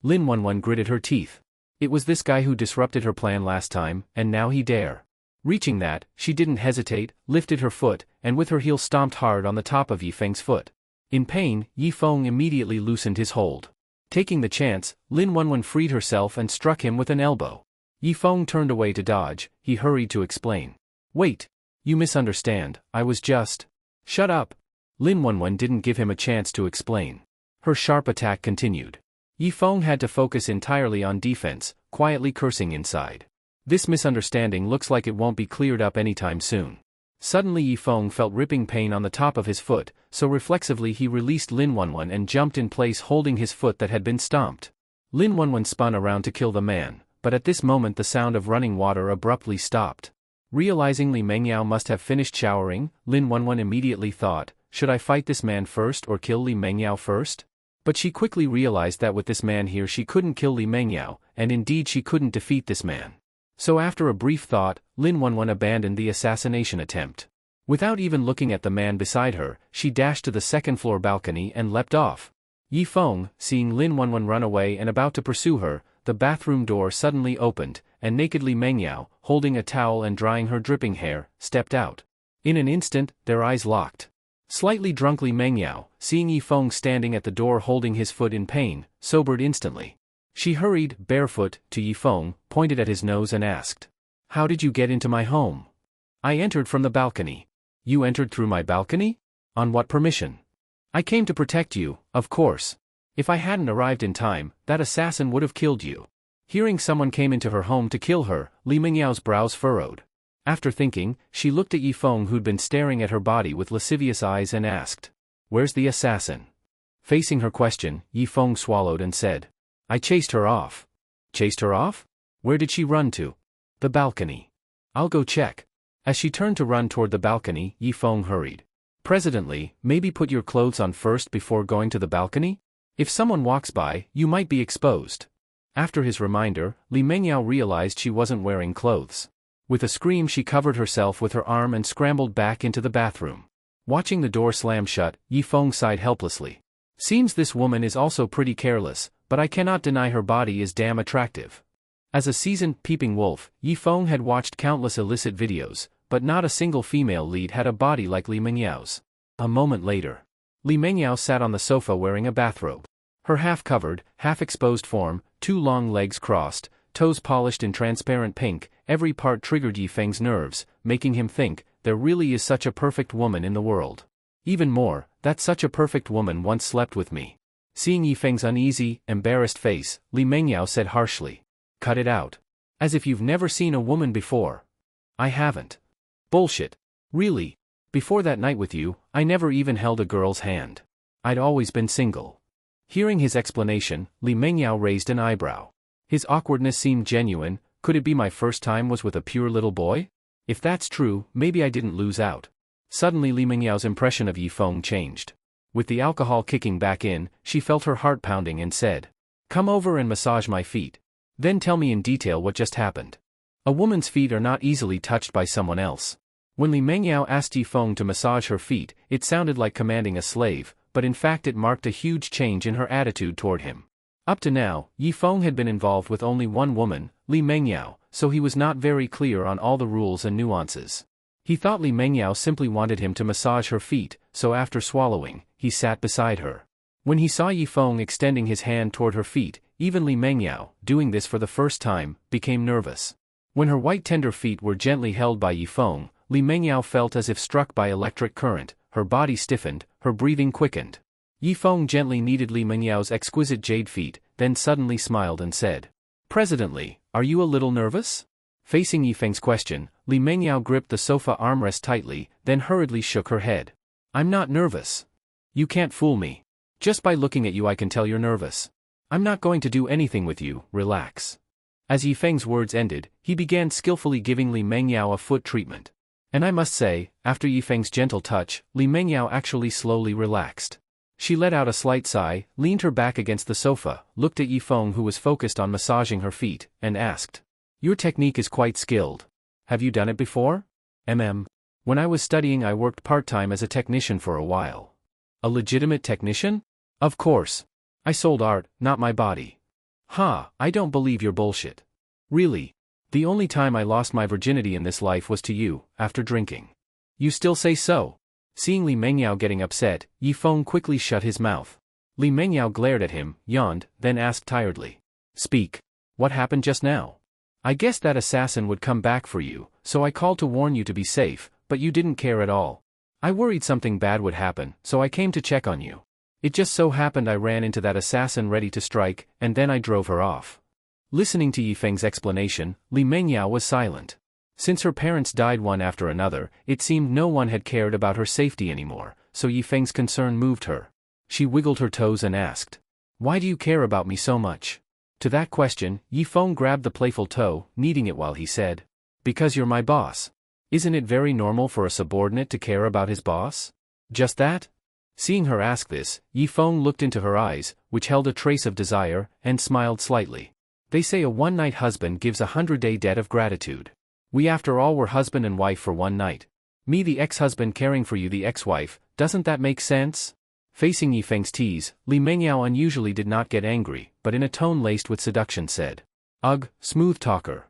Lin Wenwen gritted her teeth. It was this guy who disrupted her plan last time, and now he dare. Reaching that, she didn't hesitate, lifted her foot, and with her heel stomped hard on the top of Yifeng's foot. In pain, Yifeng immediately loosened his hold. Taking the chance, Lin Wenwen freed herself and struck him with an elbow. Yifeng turned away to dodge. He hurried to explain. "Wait. You misunderstand, I was just..." "Shut up." Lin Wenwen didn't give him a chance to explain. Her sharp attack continued. Yifeng had to focus entirely on defense, quietly cursing inside. This misunderstanding looks like it won't be cleared up anytime soon. Suddenly Yifeng felt ripping pain on the top of his foot, so reflexively he released Lin Wenwen and jumped in place holding his foot that had been stomped. Lin Wenwen spun around to kill the man, but at this moment the sound of running water abruptly stopped. Realizing Li Mengyao must have finished showering, Lin Wenwen immediately thought, should I fight this man first or kill Li Mengyao first? But she quickly realized that with this man here she couldn't kill Li Mengyao, and indeed she couldn't defeat this man. So after a brief thought, Lin Wenwen abandoned the assassination attempt. Without even looking at the man beside her, she dashed to the second-floor balcony and leapt off. Yifeng, seeing Lin Wenwen run away and about to pursue her, the bathroom door suddenly opened, and naked Li Mengyao, holding a towel and drying her dripping hair, stepped out. In an instant, their eyes locked. Slightly drunk Li Mengyao, seeing Yifeng standing at the door holding his foot in pain, sobered instantly. She hurried, barefoot, to Yifeng, pointed at his nose and asked, "How did you get into my home?" "I entered from the balcony." "You entered through my balcony? On what permission?" "I came to protect you, of course. If I hadn't arrived in time, that assassin would have killed you." Hearing someone came into her home to kill her, Li Mengyao's brows furrowed. After thinking, she looked at Yifeng who'd been staring at her body with lascivious eyes and asked, "Where's the assassin?" Facing her question, Yifeng swallowed and said, "I chased her off." "Chased her off? Where did she run to?" The balcony. I'll go check. As she turned to run toward the balcony, Yifeng hurried. Presidently, maybe put your clothes on first before going to the balcony? If someone walks by, you might be exposed. After his reminder, Li Mengyao realized she wasn't wearing clothes. With a scream she covered herself with her arm and scrambled back into the bathroom. Watching the door slam shut, Yifeng sighed helplessly. Seems this woman is also pretty careless, but I cannot deny her body is damn attractive. As a seasoned peeping wolf, Yifeng had watched countless illicit videos, but not a single female lead had a body like Li Mengyao's. A moment later, Li Mengyao sat on the sofa wearing a bathrobe. Her half-covered, half-exposed form, two long legs crossed, toes polished in transparent pink, every part triggered Yifeng's nerves, making him think, there really is such a perfect woman in the world. Even more, that such a perfect woman once slept with me. Seeing Yifeng's uneasy, embarrassed face, Li Mengyao said harshly. Cut it out. As if you've never seen a woman before. I haven't. Bullshit. Really. Before that night with you, I never even held a girl's hand. I'd always been single. Hearing his explanation, Li Mengyao raised an eyebrow. His awkwardness seemed genuine. Could it be my first time was with a pure little boy? If that's true, maybe I didn't lose out. Suddenly Li Mengyao's impression of Yifeng changed. With the alcohol kicking back in, she felt her heart pounding and said, "Come over and massage my feet. Then tell me in detail what just happened." A woman's feet are not easily touched by someone else. When Li Mengyao asked Yifeng to massage her feet, it sounded like commanding a slave, but in fact it marked a huge change in her attitude toward him. Up to now, Yifeng had been involved with only one woman, Li Mengyao, so he was not very clear on all the rules and nuances. He thought Li Mengyao simply wanted him to massage her feet, so after swallowing, he sat beside her. When he saw Yifeng extending his hand toward her feet, even Li Mengyao, doing this for the first time, became nervous. When her white tender feet were gently held by Yifeng, Li Mengyao felt as if struck by electric current, her body stiffened, her breathing quickened. Yifeng gently kneaded Li Mengyao's exquisite jade feet, then suddenly smiled and said, "Presidently, are you a little nervous?" Facing Yifeng's question, Li Mengyao gripped the sofa armrest tightly, then hurriedly shook her head. "I'm not nervous. You can't fool me. Just by looking at you I can tell you're nervous. I'm not going to do anything with you, relax." As Yifeng's words ended, he began skillfully giving Li Mengyao a foot treatment. And I must say, after Yifeng's gentle touch, Li Mengyao actually slowly relaxed. She let out a slight sigh, leaned her back against the sofa, looked at Yifeng who was focused on massaging her feet, and asked, "Your technique is quite skilled. Have you done it before?" When I was studying I worked part-time as a technician for a while." "A legitimate technician?" "Of course. I sold art, not my body." "Ha, I don't believe your bullshit." "Really? The only time I lost my virginity in this life was to you, after drinking." "You still say so?" Seeing Li Mengyao getting upset, Yifeng quickly shut his mouth. Li Mengyao glared at him, yawned, then asked tiredly, "Speak. What happened just now?" "I guess that assassin would come back for you, so I called to warn you to be safe, but you didn't care at all. I worried something bad would happen, so I came to check on you. It just so happened I ran into that assassin ready to strike, and then I drove her off." Listening to Yifeng's explanation, Li Mengyao was silent. Since her parents died one after another, it seemed no one had cared about her safety anymore, so Yifeng's concern moved her. She wiggled her toes and asked, "Why do you care about me so much?" To that question, Yifeng grabbed the playful toe, kneading it while he said, "Because you're my boss. Isn't it very normal for a subordinate to care about his boss?" "Just that?" Seeing her ask this, Yifeng looked into her eyes, which held a trace of desire, and smiled slightly. "They say a one-night husband gives 100-day debt of gratitude. We after all were husband and wife for one night. Me the ex-husband caring for you the ex-wife, doesn't that make sense?" Facing Yifeng's tease, Li Mengyao unusually did not get angry, but in a tone laced with seduction said, "Ugh, smooth talker."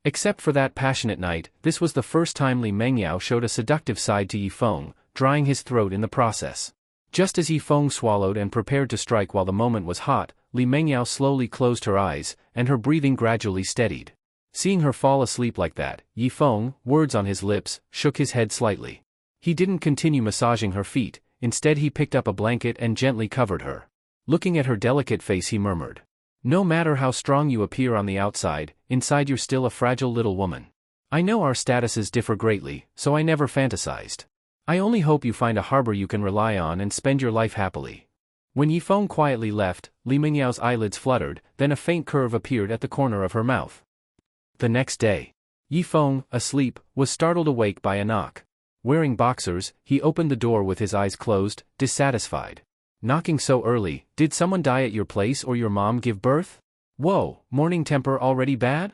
Except for that passionate night, this was the first time Li Mengyao showed a seductive side to Yifeng, drying his throat in the process. Just as Yifeng swallowed and prepared to strike while the moment was hot, Li Mengyao slowly closed her eyes, and her breathing gradually steadied. Seeing her fall asleep like that, Yifeng, words on his lips, shook his head slightly. He didn't continue massaging her feet, instead he picked up a blanket and gently covered her. Looking at her delicate face he murmured, "No matter how strong you appear on the outside, inside you're still a fragile little woman. I know our statuses differ greatly, so I never fantasized. I only hope you find a harbor you can rely on and spend your life happily." When Yifeng quietly left, Li Mengyao's eyelids fluttered, then a faint curve appeared at the corner of her mouth. The next day, Yifeng, asleep, was startled awake by a knock. Wearing boxers, he opened the door with his eyes closed, dissatisfied. Knocking so early, did someone die at your place or your mom give birth? Whoa, morning temper already bad?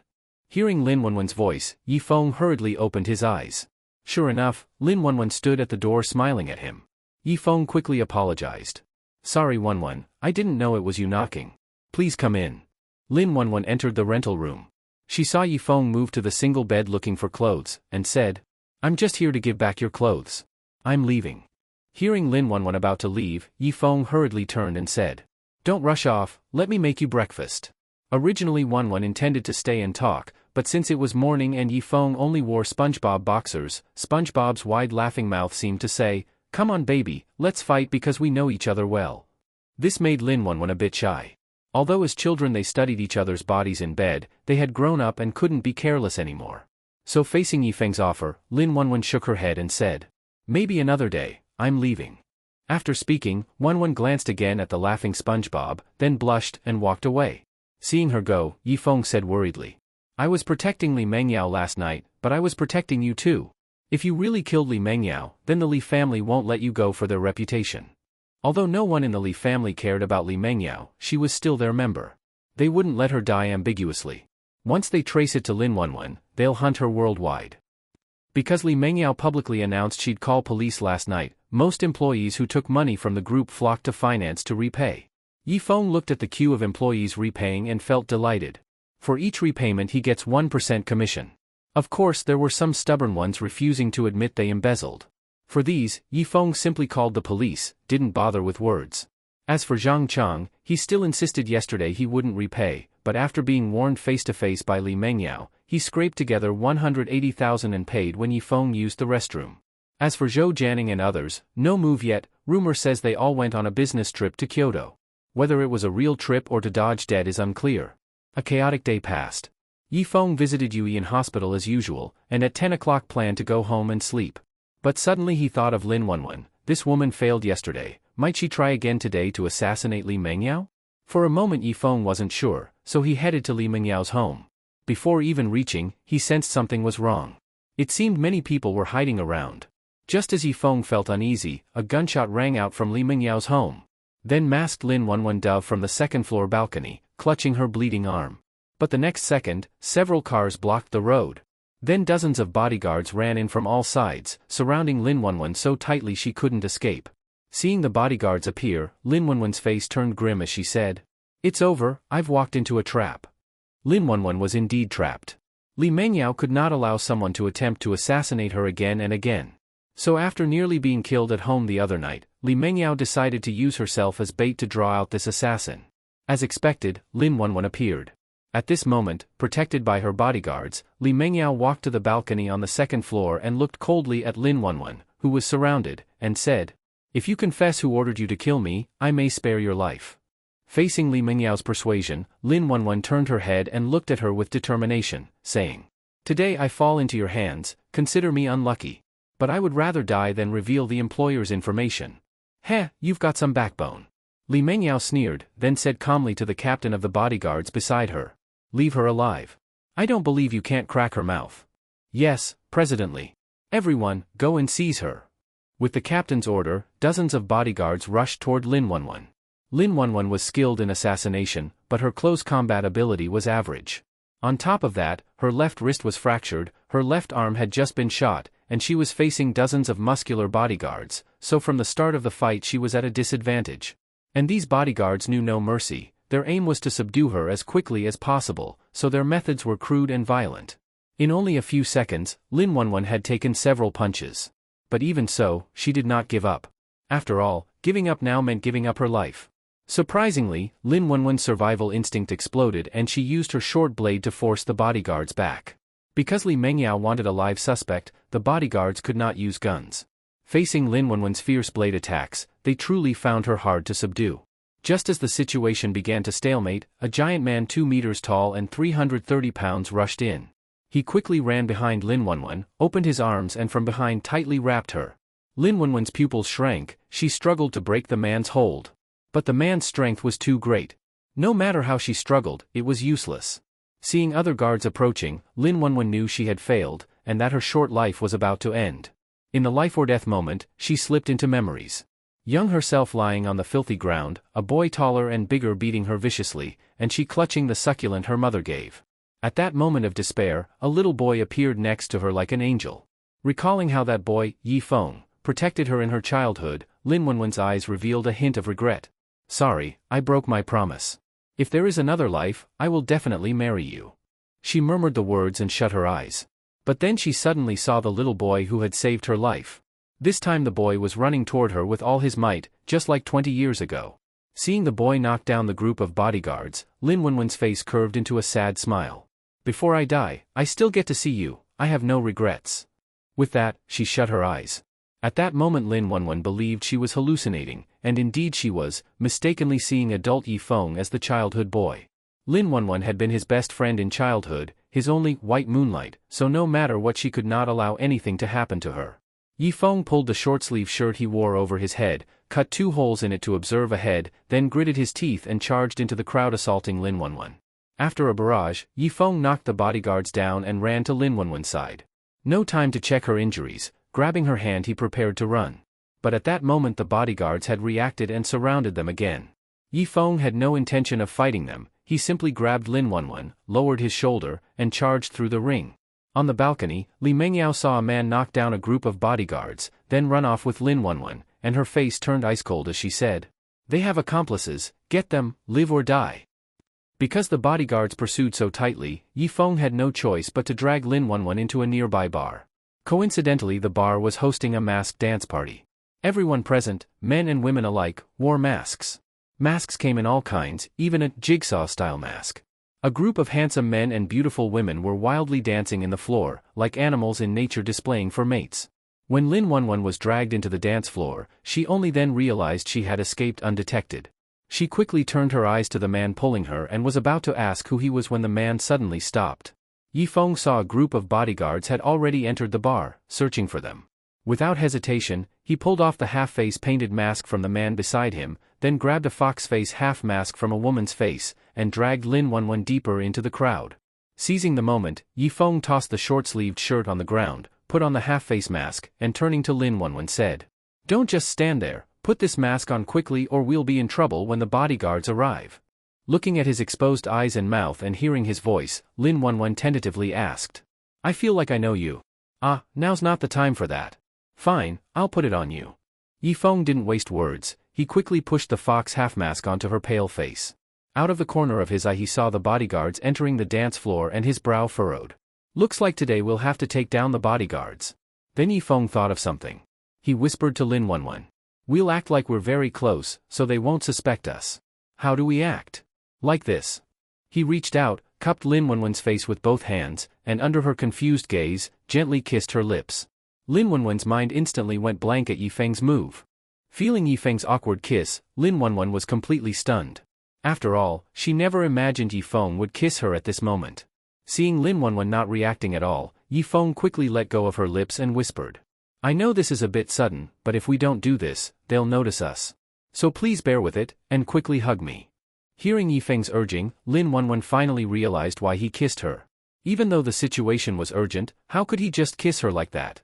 Hearing Lin Wenwen's voice, Yifeng hurriedly opened his eyes. Sure enough, Lin Wenwen stood at the door smiling at him. Yifeng quickly apologized. Sorry Wenwen, I didn't know it was you knocking. Please come in. Lin Wenwen entered the rental room. She saw Yifeng move to the single bed looking for clothes, and said, I'm just here to give back your clothes. I'm leaving. Hearing Lin Wenwen about to leave, Yifeng hurriedly turned and said, Don't rush off, let me make you breakfast. Originally Wenwen intended to stay and talk, but since it was morning and Yifeng only wore SpongeBob boxers, SpongeBob's wide laughing mouth seemed to say, Come on baby, let's fight because we know each other well. This made Lin Wenwen a bit shy. Although as children they studied each other's bodies in bed, they had grown up and couldn't be careless anymore. So facing Yifeng's offer, Lin Wenwen shook her head and said, Maybe another day, I'm leaving. After speaking, Wenwen glanced again at the laughing SpongeBob, then blushed and walked away. Seeing her go, Yifeng said worriedly, I was protecting Li Mengyao last night, but I was protecting you too. If you really killed Li Mengyao, then the Li family won't let you go for their reputation. Although no one in the Li family cared about Li Mengyao, she was still their member. They wouldn't let her die ambiguously. Once they trace it to Lin Wenwen, they'll hunt her worldwide. Because Li Mengyao publicly announced she'd call police last night, most employees who took money from the group flocked to finance to repay. Yifeng looked at the queue of employees repaying and felt delighted. For each repayment he gets 1% commission. Of course there were some stubborn ones refusing to admit they embezzled. For these, Yifeng simply called the police, didn't bother with words. As for Zhang Chang, he still insisted yesterday he wouldn't repay, but after being warned face-to-face by Li Mengyao, he scraped together 180,000 and paid when Yifeng used the restroom. As for Zhou Jianing and others, no move yet, rumor says they all went on a business trip to Kyoto. Whether it was a real trip or to dodge debt is unclear. A chaotic day passed. Yifeng visited Yui in hospital as usual, and at 10 o'clock planned to go home and sleep. But suddenly he thought of Lin Wenwen. This woman failed yesterday, might she try again today to assassinate Li Mengyao? For a moment Yifeng wasn't sure, so he headed to Li Mengyao's home. Before even reaching, he sensed something was wrong. It seemed many people were hiding around. Just as Yifeng felt uneasy, a gunshot rang out from Li Mengyao's home. Then masked Lin Wenwen dove from the second-floor balcony, clutching her bleeding arm. But the next second, several cars blocked the road. Then dozens of bodyguards ran in from all sides, surrounding Lin Wenwen so tightly she couldn't escape. Seeing the bodyguards appear, Lin Wenwen's face turned grim as she said, It's over, I've walked into a trap. Lin Wenwen was indeed trapped. Li Mengyao could not allow someone to attempt to assassinate her again and again. So after nearly being killed at home the other night, Li Mengyao decided to use herself as bait to draw out this assassin. As expected, Lin Wenwen appeared. At this moment, protected by her bodyguards, Li Mengyao walked to the balcony on the second floor and looked coldly at Lin Wenwen, who was surrounded, and said, If you confess who ordered you to kill me, I may spare your life. Facing Li Mengyao's persuasion, Lin Wenwen turned her head and looked at her with determination, saying, Today I fall into your hands, consider me unlucky. But I would rather die than reveal the employer's information. Heh, you've got some backbone. Li Mengyao sneered, then said calmly to the captain of the bodyguards beside her, Leave her alive. I don't believe you can't crack her mouth. Yes, President. Everyone, go and seize her. With the captain's order, dozens of bodyguards rushed toward Lin Wenwen. Lin Wenwen was skilled in assassination, but her close combat ability was average. On top of that, her left wrist was fractured, her left arm had just been shot, and she was facing dozens of muscular bodyguards, so from the start of the fight she was at a disadvantage. And these bodyguards knew no mercy. Their aim was to subdue her as quickly as possible, so their methods were crude and violent. In only a few seconds, Lin Wenwen had taken several punches. But even so, she did not give up. After all, giving up now meant giving up her life. Surprisingly, Lin Wenwen's survival instinct exploded and she used her short blade to force the bodyguards back. Because Li Mengyao wanted a live suspect, the bodyguards could not use guns. Facing Lin Wenwen's fierce blade attacks, they truly found her hard to subdue. Just as the situation began to stalemate, a giant man 2 meters tall and 330 pounds rushed in. He quickly ran behind Lin Wenwen, opened his arms and from behind tightly wrapped her. Lin Wenwen's pupils shrank, she struggled to break the man's hold. But the man's strength was too great. No matter how she struggled, it was useless. Seeing other guards approaching, Lin Wenwen knew she had failed, and that her short life was about to end. In the life-or-death moment, she slipped into memories. Young herself lying on the filthy ground, a boy taller and bigger beating her viciously, and she clutching the succulent her mother gave. At that moment of despair, a little boy appeared next to her like an angel. Recalling how that boy, Yi Feng, protected her in her childhood, Lin Wenwen's eyes revealed a hint of regret. "Sorry, I broke my promise. If there is another life, I will definitely marry you." She murmured the words and shut her eyes. But then she suddenly saw the little boy who had saved her life. This time the boy was running toward her with all his might, just like 20 years ago. Seeing the boy knock down the group of bodyguards, Lin Wenwen's face curved into a sad smile. "Before I die, I still get to see you, I have no regrets." With that, she shut her eyes. At that moment Lin Wenwen believed she was hallucinating, and indeed she was, mistakenly seeing adult Yi Feng as the childhood boy. Lin Wenwen had been his best friend in childhood, his only white moonlight, so no matter what she could not allow anything to happen to her. Yi Feng pulled the short-sleeve shirt he wore over his head, cut 2 holes in it to observe ahead, then gritted his teeth and charged into the crowd assaulting Lin Wenwen. After a barrage, Yi Feng knocked the bodyguards down and ran to Lin Wenwen's side. No time to check her injuries, grabbing her hand he prepared to run. But at that moment the bodyguards had reacted and surrounded them again. Yi Feng had no intention of fighting them, he simply grabbed Lin Wenwen, lowered his shoulder, and charged through the ring. On the balcony, Li Mengyao saw a man knock down a group of bodyguards, then run off with Lin Wenwen, and her face turned ice cold as she said, "They have accomplices, get them, live or die." Because the bodyguards pursued so tightly, Yi Feng had no choice but to drag Lin Wenwen into a nearby bar. Coincidentally the bar was hosting a masked dance party. Everyone present, men and women alike, wore masks. Masks came in all kinds, even a jigsaw-style mask. A group of handsome men and beautiful women were wildly dancing in the floor, like animals in nature displaying for mates. When Lin Wenwen was dragged into the dance floor, she only then realized she had escaped undetected. She quickly turned her eyes to the man pulling her and was about to ask who he was when the man suddenly stopped. Yi Feng saw a group of bodyguards had already entered the bar, searching for them. Without hesitation, he pulled off the half-face painted mask from the man beside him, then grabbed a fox face half mask from a woman's face, and dragged Lin Wenwen deeper into the crowd. Seizing the moment, Yi Feng tossed the short-sleeved shirt on the ground, put on the half-face mask, and turning to Lin Wenwen said, "Don't just stand there, put this mask on quickly or we'll be in trouble when the bodyguards arrive." Looking at his exposed eyes and mouth and hearing his voice, Lin Wenwen tentatively asked, "I feel like I know you." "Ah, now's not the time for that." "Fine, I'll put it on you." Yi Feng didn't waste words, he quickly pushed the fox half-mask onto her pale face. Out of the corner of his eye he saw the bodyguards entering the dance floor and his brow furrowed. "Looks like today we'll have to take down the bodyguards." Then Yi Feng thought of something. He whispered to Lin Wenwen, "We'll act like we're very close, so they won't suspect us." "How do we act?" "Like this." He reached out, cupped Lin Wenwen's face with both hands, and under her confused gaze, gently kissed her lips. Lin Wenwen's mind instantly went blank at Yi Feng's move. Feeling Yi Feng's awkward kiss, Lin Wenwen was completely stunned. After all, she never imagined Yi Feng would kiss her at this moment. Seeing Lin Wenwen not reacting at all, Yi Feng quickly let go of her lips and whispered, "I know this is a bit sudden, but if we don't do this, they'll notice us. So please bear with it, and quickly hug me." Hearing Yi Feng's urging, Lin Wenwen finally realized why he kissed her. Even though the situation was urgent, how could he just kiss her like that?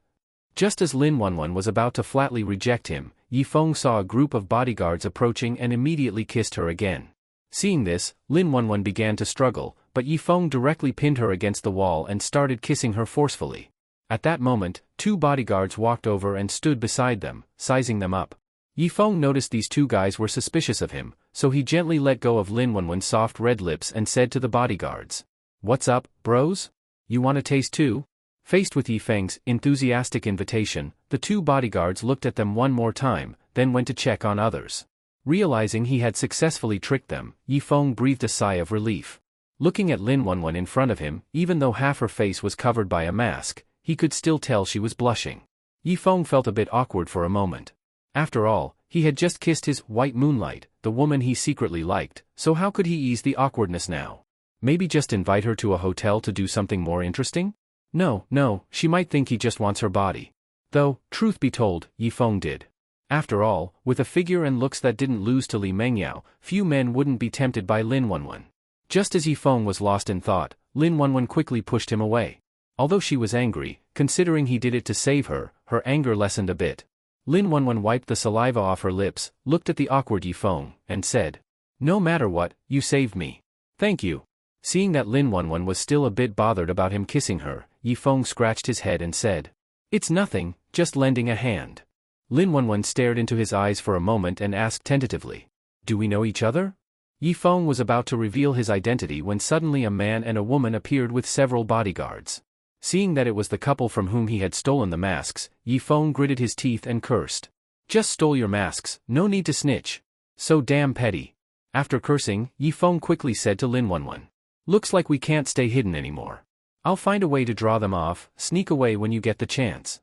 Just as Lin Wenwen was about to flatly reject him, Yi Feng saw a group of bodyguards approaching and immediately kissed her again. Seeing this, Lin Wenwen began to struggle, but Yi Feng directly pinned her against the wall and started kissing her forcefully. At that moment, 2 bodyguards walked over and stood beside them, sizing them up. Yi Feng noticed these 2 guys were suspicious of him, so he gently let go of Lin Wenwen's soft red lips and said to the bodyguards, "What's up, bros? You want a taste too?" Faced with Yi Feng's enthusiastic invitation, the 2 bodyguards looked at them one more time, then went to check on others. Realizing he had successfully tricked them, Yi Feng breathed a sigh of relief. Looking at Lin Wenwen in front of him, even though half her face was covered by a mask, he could still tell she was blushing. Yi Feng felt a bit awkward for a moment. After all, he had just kissed his white moonlight, the woman he secretly liked, so how could he ease the awkwardness now? Maybe just invite her to a hotel to do something more interesting? No, she might think he just wants her body. Though, truth be told, Yi Feng did. After all, with a figure and looks that didn't lose to Li Mengyao, few men wouldn't be tempted by Lin Wenwen. Just as Yi Feng was lost in thought, Lin Wenwen quickly pushed him away. Although she was angry, considering he did it to save her, her anger lessened a bit. Lin Wenwen wiped the saliva off her lips, looked at the awkward Yi Feng, and said, "No matter what, you saved me. Thank you." Seeing that Lin Wenwen was still a bit bothered about him kissing her, Yi Feng scratched his head and said, "It's nothing, just lending a hand." Lin Wenwen stared into his eyes for a moment and asked tentatively, "Do we know each other?" Yi Feng was about to reveal his identity when suddenly a man and a woman appeared with several bodyguards. Seeing that it was the couple from whom he had stolen the masks, Yi Feng gritted his teeth and cursed. "Just stole your masks, no need to snitch. So damn petty." After cursing, Yi Feng quickly said to Lin Wenwen, "Looks like we can't stay hidden anymore. I'll find a way to draw them off, sneak away when you get the chance."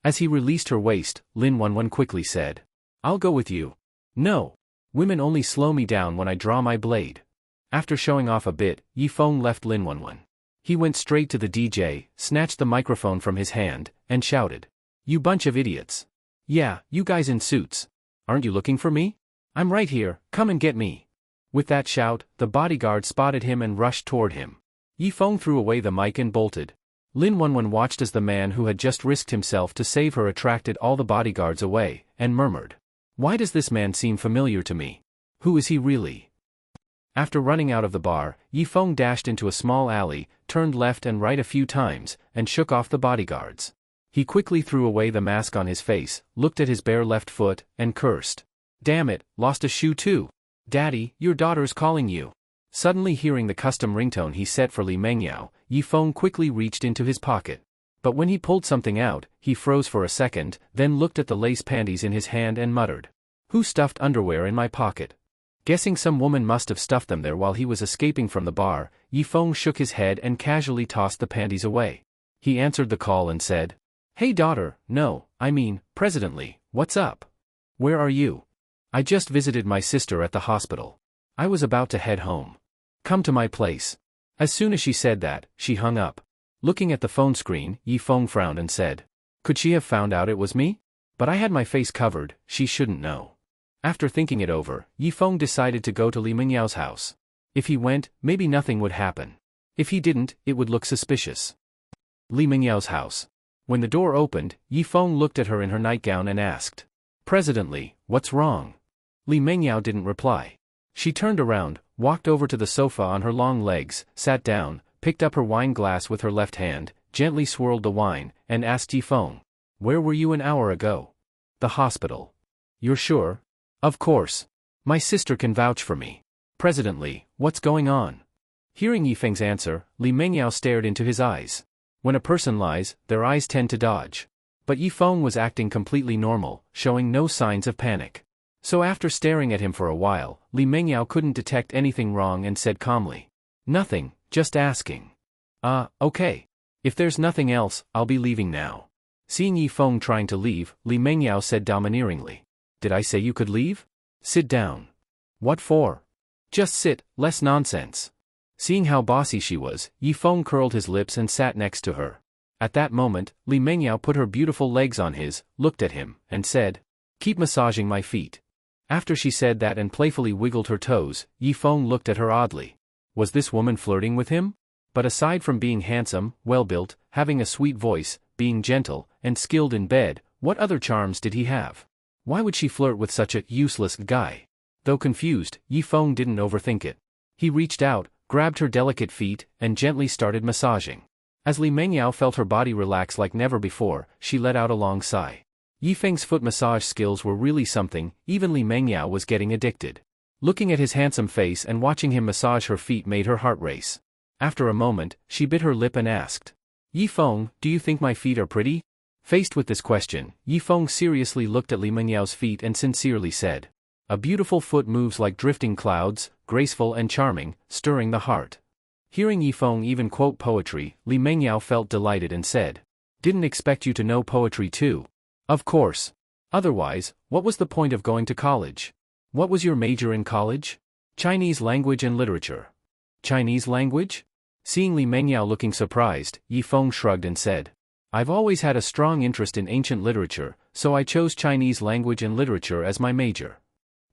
As he released her waist, Lin Wenwen quickly said, "I'll go with you." "No. Women only slow me down when I draw my blade." After showing off a bit, Yi Feng left Lin Wenwen. He went straight to the DJ, snatched the microphone from his hand, and shouted, "You bunch of idiots. Yeah, you guys in suits. Aren't you looking for me? I'm right here, come and get me." With that shout, the bodyguard spotted him and rushed toward him. Yi Feng threw away the mic and bolted. Lin Wenwen watched as the man who had just risked himself to save her attracted all the bodyguards away, and murmured, "Why does this man seem familiar to me? Who is he really?" After running out of the bar, Yi Feng dashed into a small alley, turned left and right a few times, and shook off the bodyguards. He quickly threw away the mask on his face, looked at his bare left foot, and cursed. "Damn it, lost a shoe too. Daddy, your daughter's calling you." Suddenly hearing the custom ringtone he set for Li Mengyao, Yi Feng quickly reached into his pocket. But when he pulled something out, he froze for a second, then looked at the lace panties in his hand and muttered, "Who stuffed underwear in my pocket?" Guessing some woman must have stuffed them there while he was escaping from the bar, Yi Feng shook his head and casually tossed the panties away. He answered the call and said, "Hey daughter, no, I mean, President Li, what's up? Where are you? I just visited my sister at the hospital. I was about to head home. Come to my place." As soon as she said that, she hung up. Looking at the phone screen, Yi Feng frowned and said, "Could she have found out it was me? But I had my face covered, she shouldn't know." After thinking it over, Yi Feng decided to go to Li Mingyao's house. If he went, maybe nothing would happen. If he didn't, it would look suspicious. Li Mingyao's house. When the door opened, Yi Feng looked at her in her nightgown and asked, "President Li, what's wrong?" Li Mingyao didn't reply. She turned around, walked over to the sofa on her long legs, sat down, picked up her wine glass with her left hand, gently swirled the wine, and asked Yi Feng, "Where were you an hour ago?" "The hospital." "You're sure?" "Of course. My sister can vouch for me." "President Li, what's going on?" Hearing Yi Feng's answer, Li Mengyao stared into his eyes. When a person lies, their eyes tend to dodge. But Yi Feng was acting completely normal, showing no signs of panic. So after staring at him for a while, Li Mengyao couldn't detect anything wrong and said calmly, "Nothing, just asking." Okay. If there's nothing else, I'll be leaving now." Seeing Yi Feng trying to leave, Li Mengyao said domineeringly, "Did I say you could leave? Sit down." "What for?" "Just sit, less nonsense." Seeing how bossy she was, Yi Feng curled his lips and sat next to her. At that moment, Li Mengyao put her beautiful legs on his, looked at him, and said, "Keep massaging my feet." After she said that and playfully wiggled her toes, Yi Feng looked at her oddly. Was this woman flirting with him? But aside from being handsome, well-built, having a sweet voice, being gentle, and skilled in bed, what other charms did he have? Why would she flirt with such a useless guy? Though confused, Yi Feng didn't overthink it. He reached out, grabbed her delicate feet, and gently started massaging. As Li Mengyao felt her body relax like never before, she let out a long sigh. Yi Feng's foot massage skills were really something, even Li Mengyao was getting addicted. Looking at his handsome face and watching him massage her feet made her heart race. After a moment, she bit her lip and asked, "Yi Feng, do you think my feet are pretty?" Faced with this question, Yi Feng seriously looked at Li Mengyao's feet and sincerely said, "A beautiful foot moves like drifting clouds, graceful and charming, stirring the heart." Hearing Yi Feng even quote poetry, Li Mengyao felt delighted and said, "Didn't expect you to know poetry too." "Of course. Otherwise, what was the point of going to college?" "What was your major in college?" "Chinese language and literature." "Chinese language?" Seeing Li Mengyao looking surprised, Yi Feng shrugged and said, "I've always had a strong interest in ancient literature, so I chose Chinese language and literature as my major."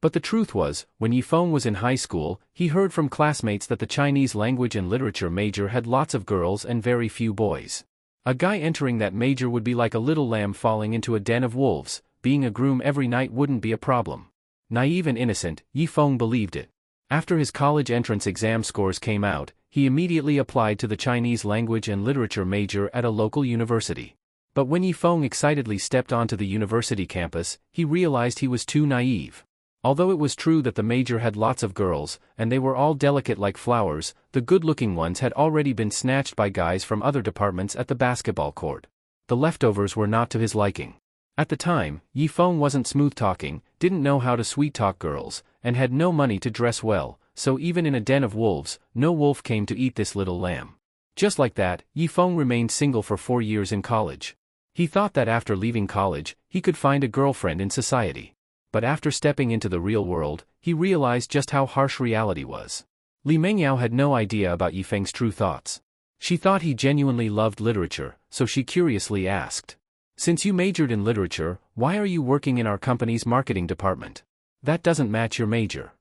But the truth was, when Yifeng was in high school, he heard from classmates that the Chinese language and literature major had lots of girls and very few boys. A guy entering that major would be like a little lamb falling into a den of wolves. Being a groom every night wouldn't be a problem. Naive and innocent, Yifeng believed it. After his college entrance exam scores came out, he immediately applied to the Chinese language and literature major at a local university. But when Yifeng excitedly stepped onto the university campus, he realized he was too naive. Although it was true that the major had lots of girls, and they were all delicate like flowers, the good-looking ones had already been snatched by guys from other departments at the basketball court. The leftovers were not to his liking. At the time, Yifeng wasn't smooth-talking, didn't know how to sweet-talk girls, and had no money to dress well, so even in a den of wolves, no wolf came to eat this little lamb. Just like that, Yifeng remained single for 4 years in college. He thought that after leaving college, he could find a girlfriend in society. But after stepping into the real world, he realized just how harsh reality was. Li Mengyao had no idea about Yifeng's true thoughts. She thought he genuinely loved literature, so she curiously asked, "Since you majored in literature, why are you working in our company's marketing department? That doesn't match your major.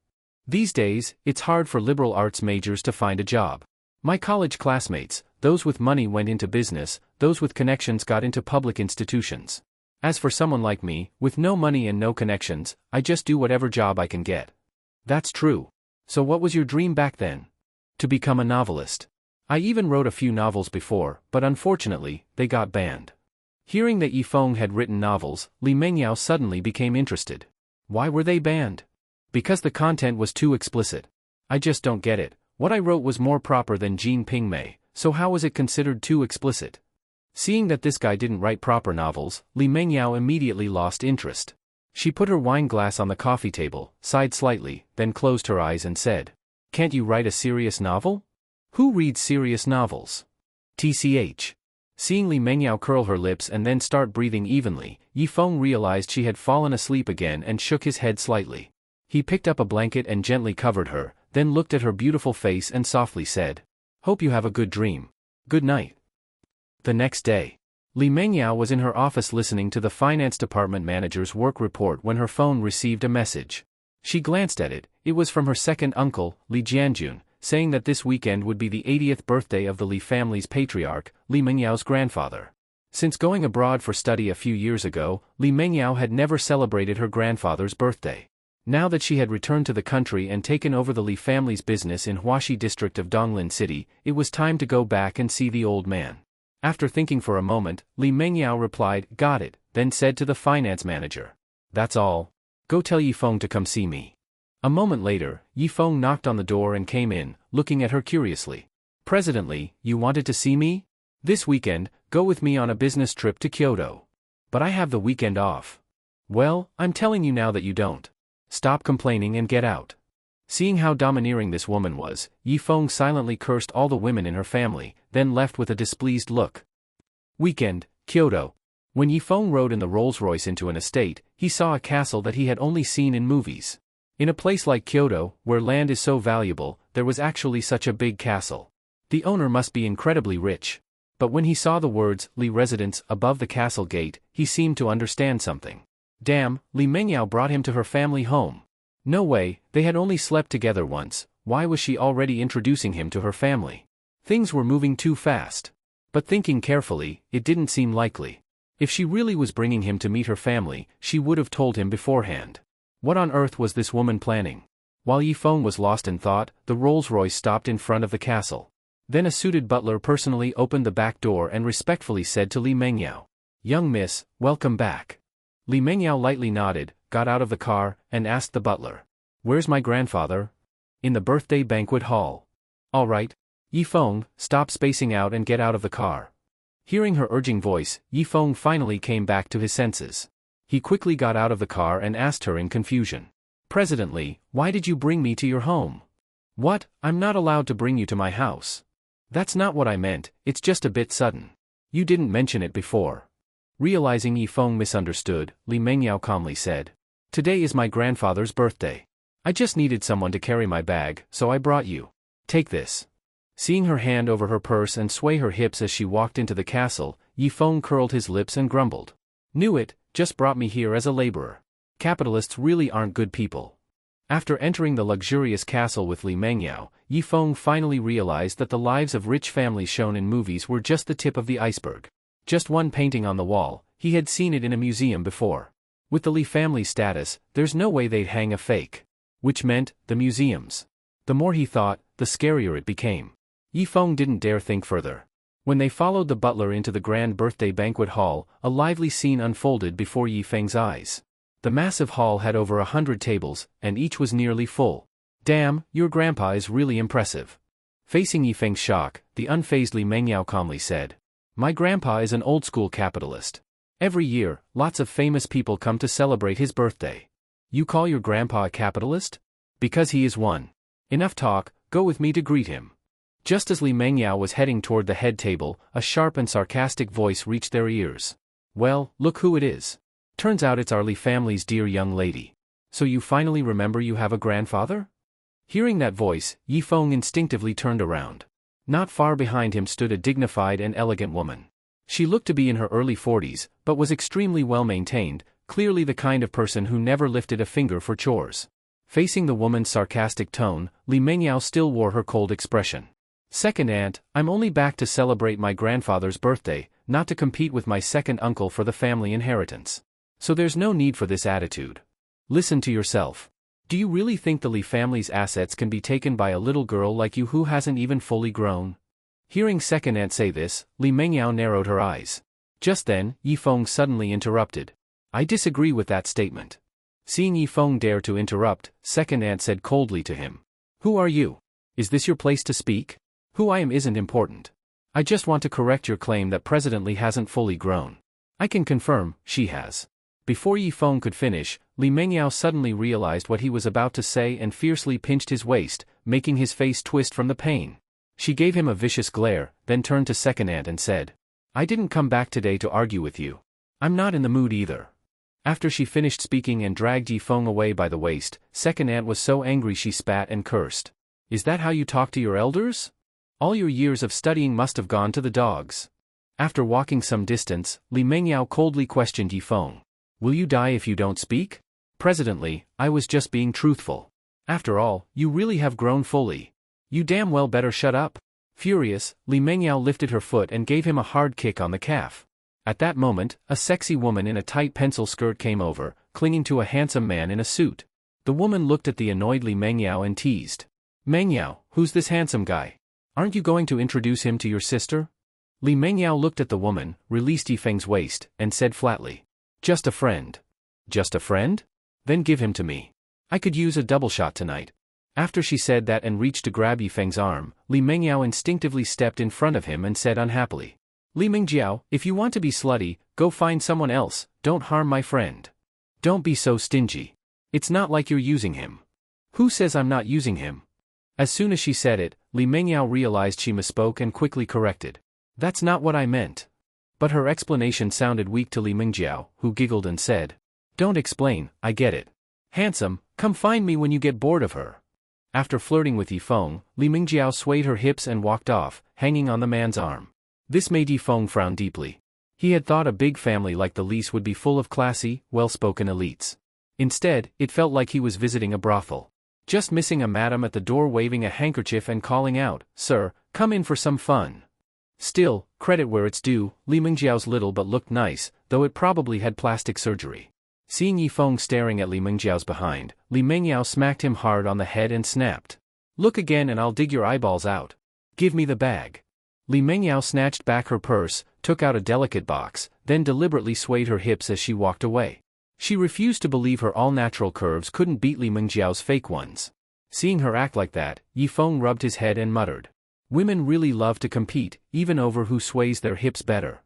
These days, it's hard for liberal arts majors to find a job. My college classmates, those with money went into business, those with connections got into public institutions. As for someone like me, with no money and no connections, I just do whatever job I can get." "That's true. So what was your dream back then?" "To become a novelist. I even wrote a few novels before, but unfortunately, they got banned." Hearing that Yifeng had written novels, Li Mengyao suddenly became interested. "Why were they banned?" "Because the content was too explicit. I just don't get it. What I wrote was more proper than Jean Pingmei, so how was it considered too explicit?" Seeing that this guy didn't write proper novels, Li Mengyao immediately lost interest. She put her wine glass on the coffee table, sighed slightly, then closed her eyes and said, "Can't you write a serious novel? Who reads serious novels? TCH. Seeing Li Mengyao curl her lips and then start breathing evenly, Yifeng realized she had fallen asleep again and shook his head slightly. He picked up a blanket and gently covered her, then looked at her beautiful face and softly said, "Hope you have a good dream. Good night." The next day, Li Mengyao was in her office listening to the finance department manager's work report when her phone received a message. She glanced at it. It was from her second uncle, Li Jianjun, saying that this weekend would be the 80th birthday of the Li family's patriarch, Li Mengyao's grandfather. Since going abroad for study a few years ago, Li Mengyao had never celebrated her grandfather's birthday. Now that she had returned to the country and taken over the Li family's business in Huaxi district of Donglin City, it was time to go back and see the old man. After thinking for a moment, Li Mengyao replied, "Got it," then said to the finance manager, "That's all. Go tell Yifeng to come see me." A moment later, Yifeng knocked on the door and came in, looking at her curiously. "President Li, you wanted to see me? This weekend, go with me on a business trip to Kyoto." "But I have the weekend off." "Well, I'm telling you now that you don't. Stop complaining and get out." Seeing how domineering this woman was, Yifeng silently cursed all the women in her family, then left with a displeased look. Weekend, Kyoto. When Yifeng rode in the Rolls-Royce into an estate, he saw a castle that he had only seen in movies. In a place like Kyoto, where land is so valuable, there was actually such a big castle. The owner must be incredibly rich. But when he saw the words, "Li Residence," above the castle gate, he seemed to understand something. Damn, Li Mengyao brought him to her family home. No way, they had only slept together once, why was she already introducing him to her family? Things were moving too fast. But thinking carefully, it didn't seem likely. If she really was bringing him to meet her family, she would have told him beforehand. What on earth was this woman planning? While Yifeng was lost in thought, the Rolls-Royce stopped in front of the castle. Then a suited butler personally opened the back door and respectfully said to Li Mengyao, "Young miss, welcome back." Li Mengyao lightly nodded, got out of the car, and asked the butler, "Where's my grandfather?" "In the birthday banquet hall." "All right. Yifeng, stop spacing out and get out of the car." Hearing her urging voice, Yifeng finally came back to his senses. He quickly got out of the car and asked her in confusion, "President Li, why did you bring me to your home?" "What, I'm not allowed to bring you to my house." "That's not what I meant, it's just a bit sudden. You didn't mention it before." Realizing Yifeng misunderstood, Li Mengyao calmly said, "Today is my grandfather's birthday. I just needed someone to carry my bag, so I brought you. Take this." Seeing her hand over her purse and sway her hips as she walked into the castle, Yifeng curled his lips and grumbled, "Knew it, just brought me here as a laborer. Capitalists really aren't good people." After entering the luxurious castle with Li Mengyao, Yifeng finally realized that the lives of rich families shown in movies were just the tip of the iceberg. Just one painting on the wall, he had seen it in a museum before. With the Li family status, there's no way they'd hang a fake. Which meant, the museums. The more he thought, the scarier it became. Yifeng didn't dare think further. When they followed the butler into the grand birthday banquet hall, a lively scene unfolded before Yifeng's eyes. The massive hall had over 100 tables, and each was nearly full. Damn, your grandpa is really impressive. Facing Yifeng's shock, the unfazed Li Mengyao calmly said, "My grandpa is an old-school capitalist. Every year, lots of famous people come to celebrate his birthday. You call your grandpa a capitalist? Because he is one. Enough talk, go with me to greet him." Just as Li Mengyao was heading toward the head table, a sharp and sarcastic voice reached their ears. "Well, look who it is. Turns out it's our Li family's dear young lady. So you finally remember you have a grandfather?" Hearing that voice, Yifeng instinctively turned around. Not far behind him stood a dignified and elegant woman. She looked to be in her early 40s, but was extremely well maintained, clearly the kind of person who never lifted a finger for chores. Facing the woman's sarcastic tone, Li Mengyao still wore her cold expression. "Second aunt, I'm only back to celebrate my grandfather's birthday, not to compete with my second uncle for the family inheritance. So there's no need for this attitude. Listen to yourself. Do you really think the Li family's assets can be taken by a little girl like you who hasn't even fully grown?" Hearing second aunt say this, Li Mengyao narrowed her eyes. Just then, Yifeng suddenly interrupted. "I disagree with that statement." Seeing Yifeng dare to interrupt, second aunt said coldly to him, "Who are you? Is this your place to speak? Who I am isn't important. I just want to correct your claim that President Li hasn't fully grown. I can confirm, she has." Before Yifeng could finish, Li Mengyao suddenly realized what he was about to say and fiercely pinched his waist, making his face twist from the pain. She gave him a vicious glare, then turned to second aunt and said, "I didn't come back today to argue with you. I'm not in the mood either." After she finished speaking and dragged Yifeng away by the waist, second aunt was so angry she spat and cursed. "Is that how you talk to your elders? All your years of studying must have gone to the dogs." After walking some distance, Li Mengyao coldly questioned Yifeng. "Will you die if you don't speak?" "President, I was just being truthful. After all, you really have grown fully. You damn well better shut up." Furious, Li Mengyao lifted her foot and gave him a hard kick on the calf. At that moment, a sexy woman in a tight pencil skirt came over, clinging to a handsome man in a suit. The woman looked at the annoyed Li Mengyao and teased. "Mengyao, who's this handsome guy? Aren't you going to introduce him to your sister?" Li Mengyao looked at the woman, released Yifeng's waist, and said flatly, "Just a friend." "Just a friend? Then give him to me. I could use a double shot tonight." After she said that and reached to grab Yifeng's arm, Li Mengyao instinctively stepped in front of him and said unhappily, "Li Mengyao, if you want to be slutty, go find someone else, don't harm my friend. Don't be so stingy. It's not like you're using him." "Who says I'm not using him?" As soon as she said it, Li Mengyao realized she misspoke and quickly corrected. "That's not what I meant." But her explanation sounded weak to Li Mengyao, who giggled and said, "Don't explain, I get it. Handsome, come find me when you get bored of her." After flirting with Yifeng, Li Mengyao swayed her hips and walked off, hanging on the man's arm. This made Yifeng frown deeply. He had thought a big family like the Li's would be full of classy, well-spoken elites. Instead, it felt like he was visiting a brothel. Just missing a madam at the door waving a handkerchief and calling out, "Sir, come in for some fun." Still, credit where it's due, Li Mengjiao's little but looked nice, though it probably had plastic surgery. Seeing Yifeng staring at Li Mengjiao's behind, Li Mengyao smacked him hard on the head and snapped, "Look again and I'll dig your eyeballs out. Give me the bag." Li Mengyao snatched back her purse, took out a delicate box, then deliberately swayed her hips as she walked away. She refused to believe her all-natural curves couldn't beat Li Mengjiao's fake ones. Seeing her act like that, Yifeng rubbed his head and muttered, "Women really love to compete, even over who sways their hips better."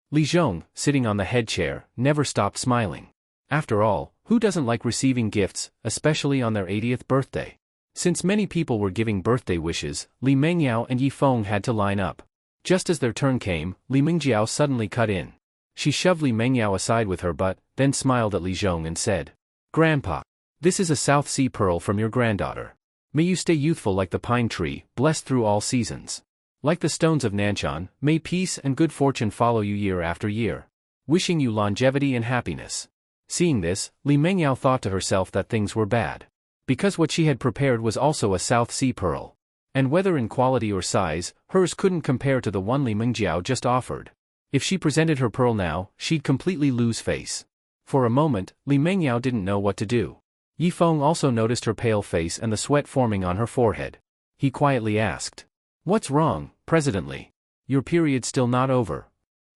Li Zhong, sitting on the head chair, never stopped smiling. After all, who doesn't like receiving gifts, especially on their 80th birthday? Since many people were giving birthday wishes, Li Mengyao and Yifeng had to line up. Just as their turn came, Li Mengjiao suddenly cut in. She shoved Li Mengyao aside with her butt, then smiled at Li Zhong and said, "Grandpa, this is a South Sea pearl from your granddaughter. May you stay youthful like the pine tree, blessed through all seasons. Like the stones of Nanshan, may peace and good fortune follow you year after year. Wishing you longevity and happiness." Seeing this, Li Mengyao thought to herself that things were bad. because what she had prepared was also a South Sea pearl. And whether in quality or size, hers couldn't compare to the one Li Mingjiao just offered. If she presented her pearl now, she'd completely lose face. For a moment, Li Mingjiao didn't know what to do. Yi Feng also noticed her pale face and the sweat forming on her forehead. He quietly asked, "What's wrong, President Li? Your period's still not over."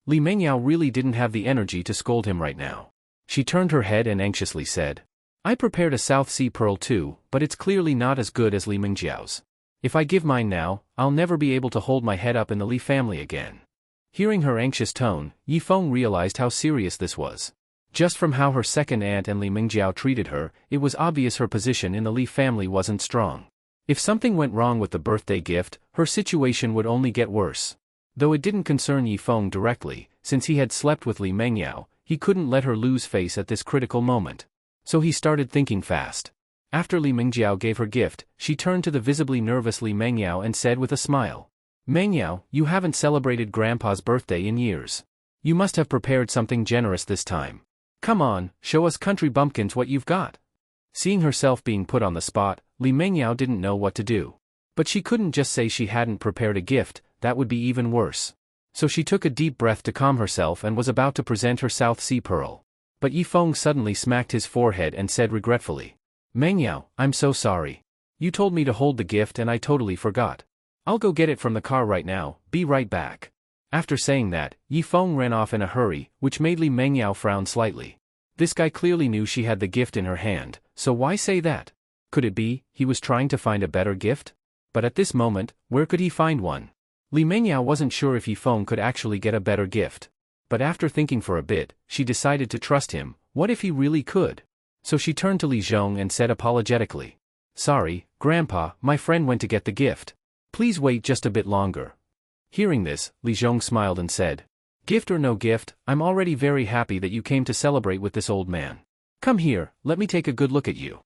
Li Mingjiao really didn't have the energy to scold him right now. She turned her head and anxiously said, "I prepared a South Sea pearl too, but it's clearly not as good as Li Mingjiao's. If I give mine now, I'll never be able to hold my head up in the Li family again." Hearing her anxious tone, Yi Feng realized how serious this was. Just from how her second aunt and Li Mingjiao treated her, it was obvious her position in the Li family wasn't strong. If something went wrong with the birthday gift, her situation would only get worse. Though it didn't concern Yi Feng directly, since he had slept with Li Mingjiao, he couldn't let her lose face at this critical moment. So he started thinking fast. After Li Mingjiao gave her gift, she turned to the visibly nervous Li Mingjiao and said with a smile, "Mingjiao, you haven't celebrated Grandpa's birthday in years. You must have prepared something generous this time. Come on, show us country bumpkins what you've got." Seeing herself being put on the spot, Li Mingjiao didn't know what to do. But she couldn't just say she hadn't prepared a gift, that would be even worse. So she took a deep breath to calm herself and was about to present her South Sea pearl. But Yi Feng suddenly smacked his forehead and said regretfully, "Mingjiao, I'm so sorry. You told me to hold the gift and I totally forgot. I'll go get it from the car right now, be right back." After saying that, Yi Feng ran off in a hurry, which made Li Mingjiao frown slightly. This guy clearly knew she had the gift in her hand, so why say that? Could it be, he was trying to find a better gift? But at this moment, where could he find one? Li Mingjiao wasn't sure if Yi Feng could actually get a better gift. But after thinking for a bit, she decided to trust him. What if he really could? So she turned to Li Zhong and said apologetically, "Sorry, Grandpa, my friend went to get the gift. Please wait just a bit longer." Hearing this, Li Zhong smiled and said, "Gift or no gift, I'm already very happy that you came to celebrate with this old man. Come here, let me take a good look at you."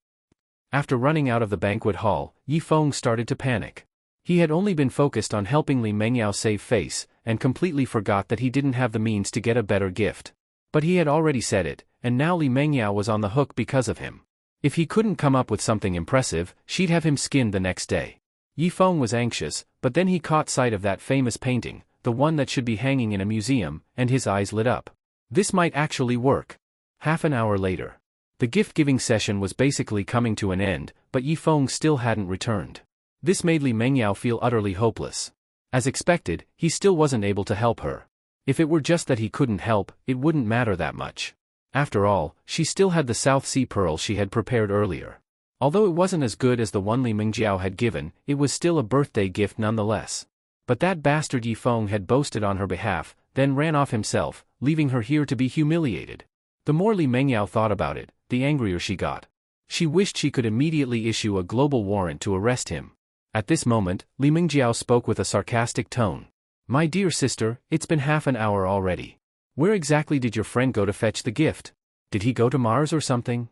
After running out of the banquet hall, Yi Feng started to panic. He had only been focused on helping Li Mingjiao save face, and completely forgot that he didn't have the means to get a better gift. But he had already said it, and now Li Mingjiao was on the hook because of him. If he couldn't come up with something impressive, she'd have him skinned the next day. Yi Feng was anxious, but then he caught sight of that famous painting, the one that should be hanging in a museum, and his eyes lit up. This might actually work. Half an hour later. The gift-giving session was basically coming to an end, but Yi Feng still hadn't returned. This made Li Mingjiao feel utterly hopeless. As expected, he still wasn't able to help her. If it were just that he couldn't help, it wouldn't matter that much. After all, she still had the South Sea pearl she had prepared earlier. Although it wasn't as good as the one Li Mingjiao had given, it was still a birthday gift nonetheless. But that bastard Yi Feng had boasted on her behalf, then ran off himself, leaving her here to be humiliated. The more Li Mingjiao thought about it, the angrier she got. She wished she could immediately issue a global warrant to arrest him. At this moment, Li Mingjiao spoke with a sarcastic tone. "My dear sister, it's been half an hour already. Where exactly did your friend go to fetch the gift? Did he go to Mars or something?"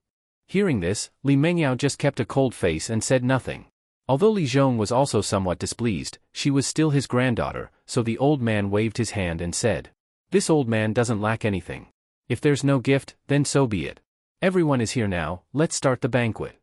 Hearing this, Li Mingjiao just kept a cold face and said nothing. Although Li Zhong was also somewhat displeased, she was still his granddaughter, so the old man waved his hand and said, "This old man doesn't lack anything. If there's no gift, then so be it. Everyone is here now, let's start the banquet."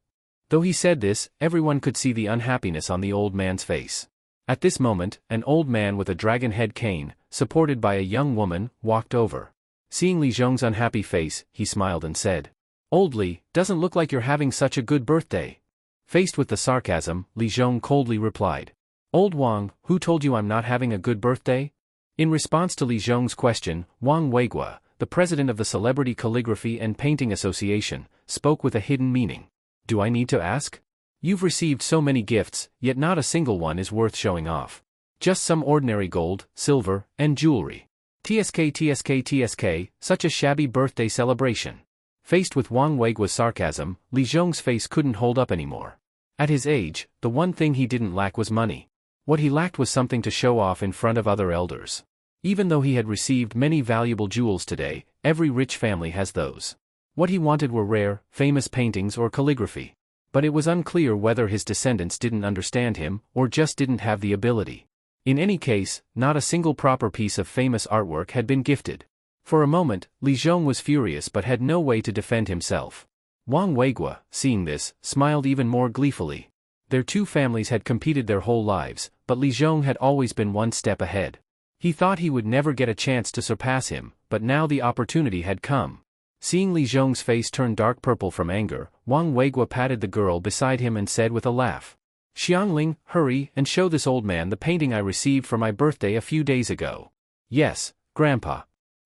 Though he said this, everyone could see the unhappiness on the old man's face. At this moment, an old man with a dragon head cane, supported by a young woman, walked over. Seeing Li Zhong's unhappy face, he smiled and said, "Old Li, doesn't look like you're having such a good birthday." Faced with the sarcasm, Li Zhong coldly replied, "Old Wang, who told you I'm not having a good birthday?" In response to Li Zhong's question, Wang Weigua, the president of the Celebrity Calligraphy and Painting Association, spoke with a hidden meaning. "Do I need to ask? You've received so many gifts, yet not a single one is worth showing off. Just some ordinary gold, silver, and jewelry. TSK, such a shabby birthday celebration." Faced with Wang Weigua's sarcasm, Li Zhong's face couldn't hold up anymore. At his age, the one thing he didn't lack was money. What he lacked was something to show off in front of other elders. Even though he had received many valuable jewels today, every rich family has those. What he wanted were rare, famous paintings or calligraphy. But it was unclear whether his descendants didn't understand him, or just didn't have the ability. In any case, not a single proper piece of famous artwork had been gifted. For a moment, Li Zhong was furious but had no way to defend himself. Wang Weiguo, seeing this, smiled even more gleefully. Their two families had competed their whole lives, but Li Zhong had always been one step ahead. He thought he would never get a chance to surpass him, but now the opportunity had come. Seeing Li Zhong's face turn dark purple from anger, Wang Weiguo patted the girl beside him and said with a laugh, "Xiangling, hurry and show this old man the painting I received for my birthday a few days ago." "Yes, Grandpa."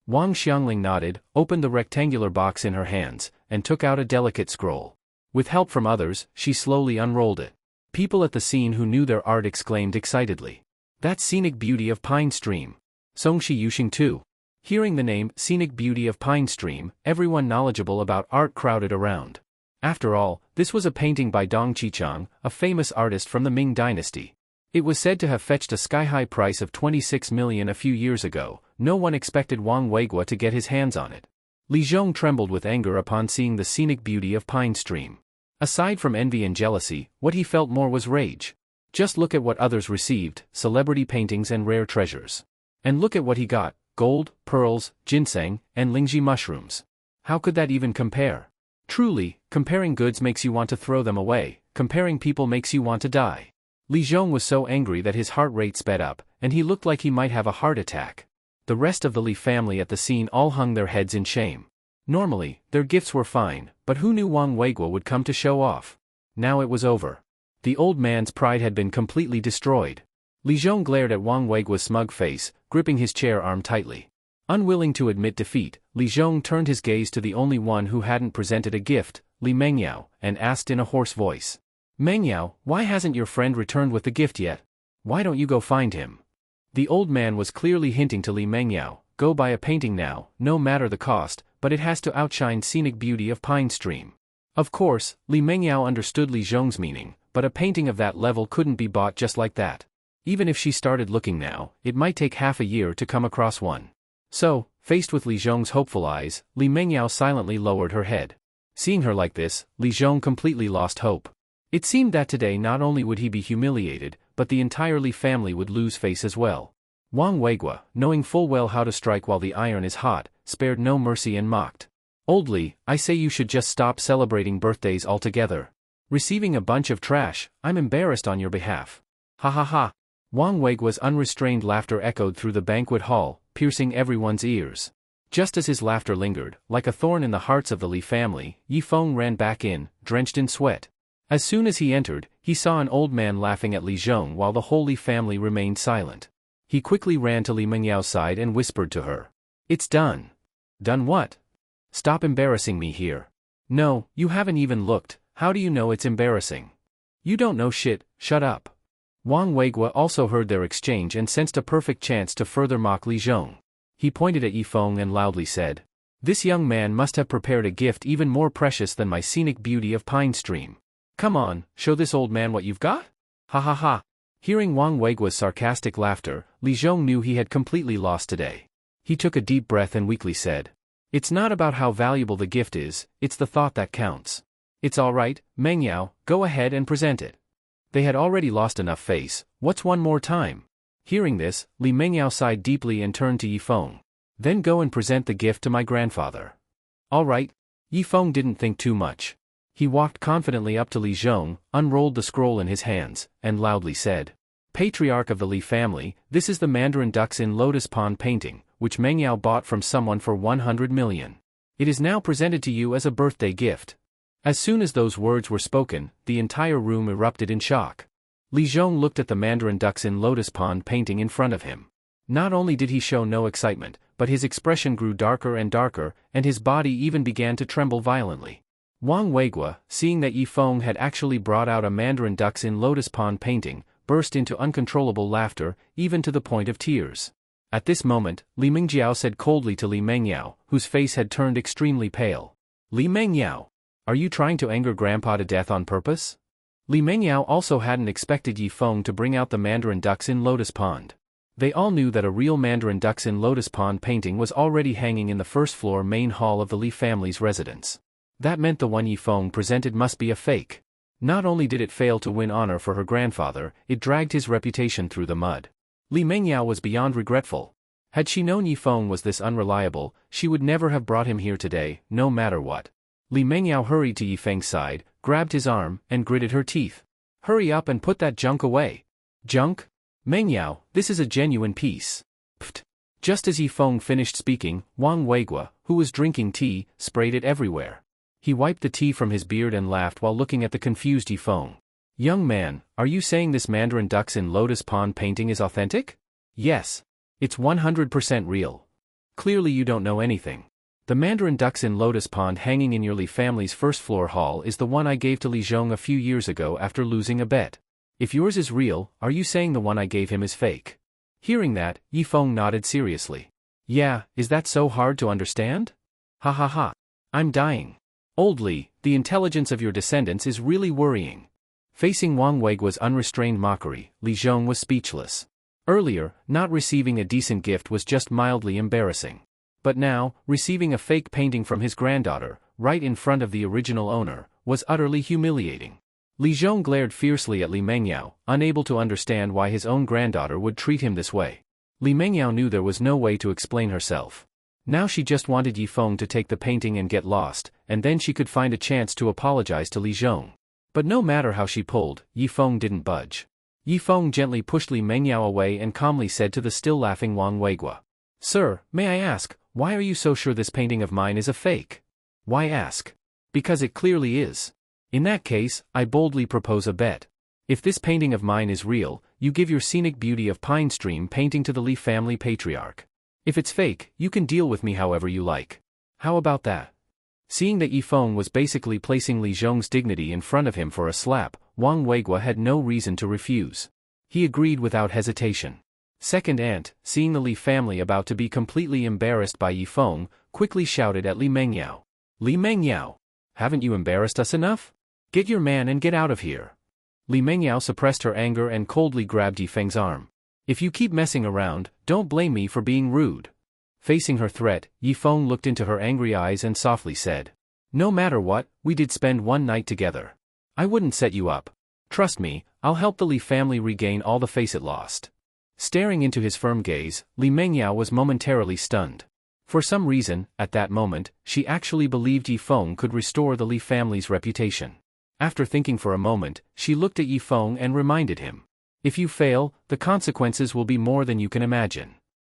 Wang Xiangling nodded, opened the rectangular box in her hands, and took out a delicate scroll. With help from others, she slowly unrolled it. People at the scene who knew their art exclaimed excitedly, "That's Scenic Beauty of Pine Stream. Songshi Yuxing too." Hearing the name Scenic Beauty of Pine Stream, everyone knowledgeable about art crowded around. After all, this was a painting by Dong Qichang, a famous artist from the Ming dynasty. It was said to have fetched a sky-high price of 26 million a few years ago. No one expected Wang Weiguo to get his hands on it. Li Zhong trembled with anger upon seeing the scenic beauty of Pine Stream. Aside from envy and jealousy, what he felt more was rage. Just look at what others received, celebrity paintings and rare treasures. And look at what he got, gold, pearls, ginseng, and lingji mushrooms. How could that even compare? Truly, comparing goods makes you want to throw them away, comparing people makes you want to die. Li Zhong was so angry that his heart rate sped up, and he looked like he might have a heart attack. The rest of the Li family at the scene all hung their heads in shame. Normally, their gifts were fine, but who knew Wang Weiguo would come to show off? Now it was over. The old man's pride had been completely destroyed. Li Zhong glared at Wang Weiguo's smug face, gripping his chair arm tightly. Unwilling to admit defeat, Li Zhong turned his gaze to the only one who hadn't presented a gift, Li Mengyao, and asked in a hoarse voice, "Mengyao, why hasn't your friend returned with the gift yet? Why don't you go find him?" The old man was clearly hinting to Li Mengyao, "Go buy a painting now, no matter the cost, but it has to outshine Scenic Beauty of Pine Stream." Of course, Li Mengyao understood Li Zhong's meaning, but a painting of that level couldn't be bought just like that. Even if she started looking now, it might take half a year to come across one. So, faced with Li Zhong's hopeful eyes, Li Mengyao silently lowered her head. Seeing her like this, Li Zhong completely lost hope. It seemed that today not only would he be humiliated, but the entire Li family would lose face as well. Wang Weiguo, knowing full well how to strike while the iron is hot, spared no mercy and mocked. "Old Li, I say you should just stop celebrating birthdays altogether. Receiving a bunch of trash, I'm embarrassed on your behalf. Ha ha ha." Wang Weiguo's unrestrained laughter echoed through the banquet hall, piercing everyone's ears. Just as his laughter lingered, like a thorn in the hearts of the Li family, Yifeng ran back in, drenched in sweat. As soon as he entered, he saw an old man laughing at Li Zhong while the whole Li family remained silent. He quickly ran to Li Mengyao's side and whispered to her, "It's done." "Done what? Stop embarrassing me here." "No, you haven't even looked, how do you know it's embarrassing?" "You don't know shit, shut up." Wang Weiguo also heard their exchange and sensed a perfect chance to further mock Li Zhong. He pointed at Yifeng and loudly said, "This young man must have prepared a gift even more precious than my Scenic Beauty of Pine Stream. Come on, show this old man what you've got? Ha ha ha." Hearing Wang Weiguo's sarcastic laughter, Li Zhong knew he had completely lost today. He took a deep breath and weakly said, "It's not about how valuable the gift is, it's the thought that counts. It's all right, Mengyao, go ahead and present it." They had already lost enough face, what's one more time? Hearing this, Li Mengyao sighed deeply and turned to Yifeng. "Then go and present the gift to my grandfather." "All right." Yifeng didn't think too much. He walked confidently up to Li Zhong, unrolled the scroll in his hands, and loudly said, "Patriarch of the Li family, this is the Mandarin ducks in lotus pond painting, which Mengyao bought from someone for 100 million. It is now presented to you as a birthday gift." As soon as those words were spoken, the entire room erupted in shock. Li Zhong looked at the Mandarin ducks in lotus pond painting in front of him. Not only did he show no excitement, but his expression grew darker and darker, and his body even began to tremble violently. Wang Weiguo, seeing that Yifeng had actually brought out a Mandarin ducks in lotus pond painting, burst into uncontrollable laughter, even to the point of tears. At this moment, Li Mengjiao said coldly to Li Mengyao, whose face had turned extremely pale, "Li Mengyao, are you trying to anger Grandpa to death on purpose?" Li Mengyao also hadn't expected Yifeng to bring out the Mandarin ducks in lotus pond. They all knew that a real Mandarin ducks in lotus pond painting was already hanging in the first-floor main hall of the Li family's residence. That meant the one Yifeng presented must be a fake. Not only did it fail to win honor for her grandfather, it dragged his reputation through the mud. Li Mengyao was beyond regretful. Had she known Yifeng was this unreliable, she would never have brought him here today, no matter what. Li Mengyao hurried to Yifeng's side, grabbed his arm, and gritted her teeth. Hurry up and put that junk away. Junk? Mengyao, this is a genuine piece. Pfft. Just as Yifeng finished speaking, Wang Weiguo, who was drinking tea, sprayed it everywhere. He wiped the tea from his beard and laughed while looking at the confused Yifeng. Young man, are you saying this Mandarin ducks in lotus pond painting is authentic? Yes. It's 100% real. Clearly you don't know anything. The Mandarin ducks in lotus pond hanging in your Li family's first floor hall is the one I gave to Li Zhong a few years ago after losing a bet. If yours is real, are you saying the one I gave him is fake? Hearing that, Yifeng nodded seriously. Yeah, is that so hard to understand? Ha ha ha. I'm dying. Old Li, the intelligence of your descendants is really worrying. Facing Wang Weiguo's unrestrained mockery, Li Zhong was speechless. Earlier, not receiving a decent gift was just mildly embarrassing. But now, receiving a fake painting from his granddaughter, right in front of the original owner, was utterly humiliating. Li Zhong glared fiercely at Li Mengyao, unable to understand why his own granddaughter would treat him this way. Li Mengyao knew there was no way to explain herself. Now she just wanted Yifeng to take the painting and get lost, and then she could find a chance to apologize to Li Zhong. But no matter how she pulled, Yifeng didn't budge. Yifeng gently pushed Li Mengyao away and calmly said to the still laughing Wang Weiguo. Sir, may I ask, why are you so sure this painting of mine is a fake? Why ask? Because it clearly is. In that case, I boldly propose a bet. If this painting of mine is real, you give your scenic beauty of Pine Stream painting to the Li family patriarch. If it's fake, you can deal with me however you like. How about that? Seeing that Yifeng was basically placing Li Zhong's dignity in front of him for a slap, Wang Weiguo had no reason to refuse. He agreed without hesitation. Second aunt, seeing the Li family about to be completely embarrassed by Yifeng, quickly shouted at Li Mengyao. Li Mengyao! Haven't you embarrassed us enough? Get your man and get out of here. Li Mengyao suppressed her anger and coldly grabbed Yifeng's arm. If you keep messing around, don't blame me for being rude. Facing her threat, Yifeng looked into her angry eyes and softly said. No matter what, we did spend one night together. I wouldn't set you up. Trust me, I'll help the Li family regain all the face it lost. Staring into his firm gaze, Li Mengyao was momentarily stunned. For some reason, at that moment, she actually believed Yifeng could restore the Li family's reputation. After thinking for a moment, she looked at Yifeng and reminded him. If you fail, the consequences will be more than you can imagine.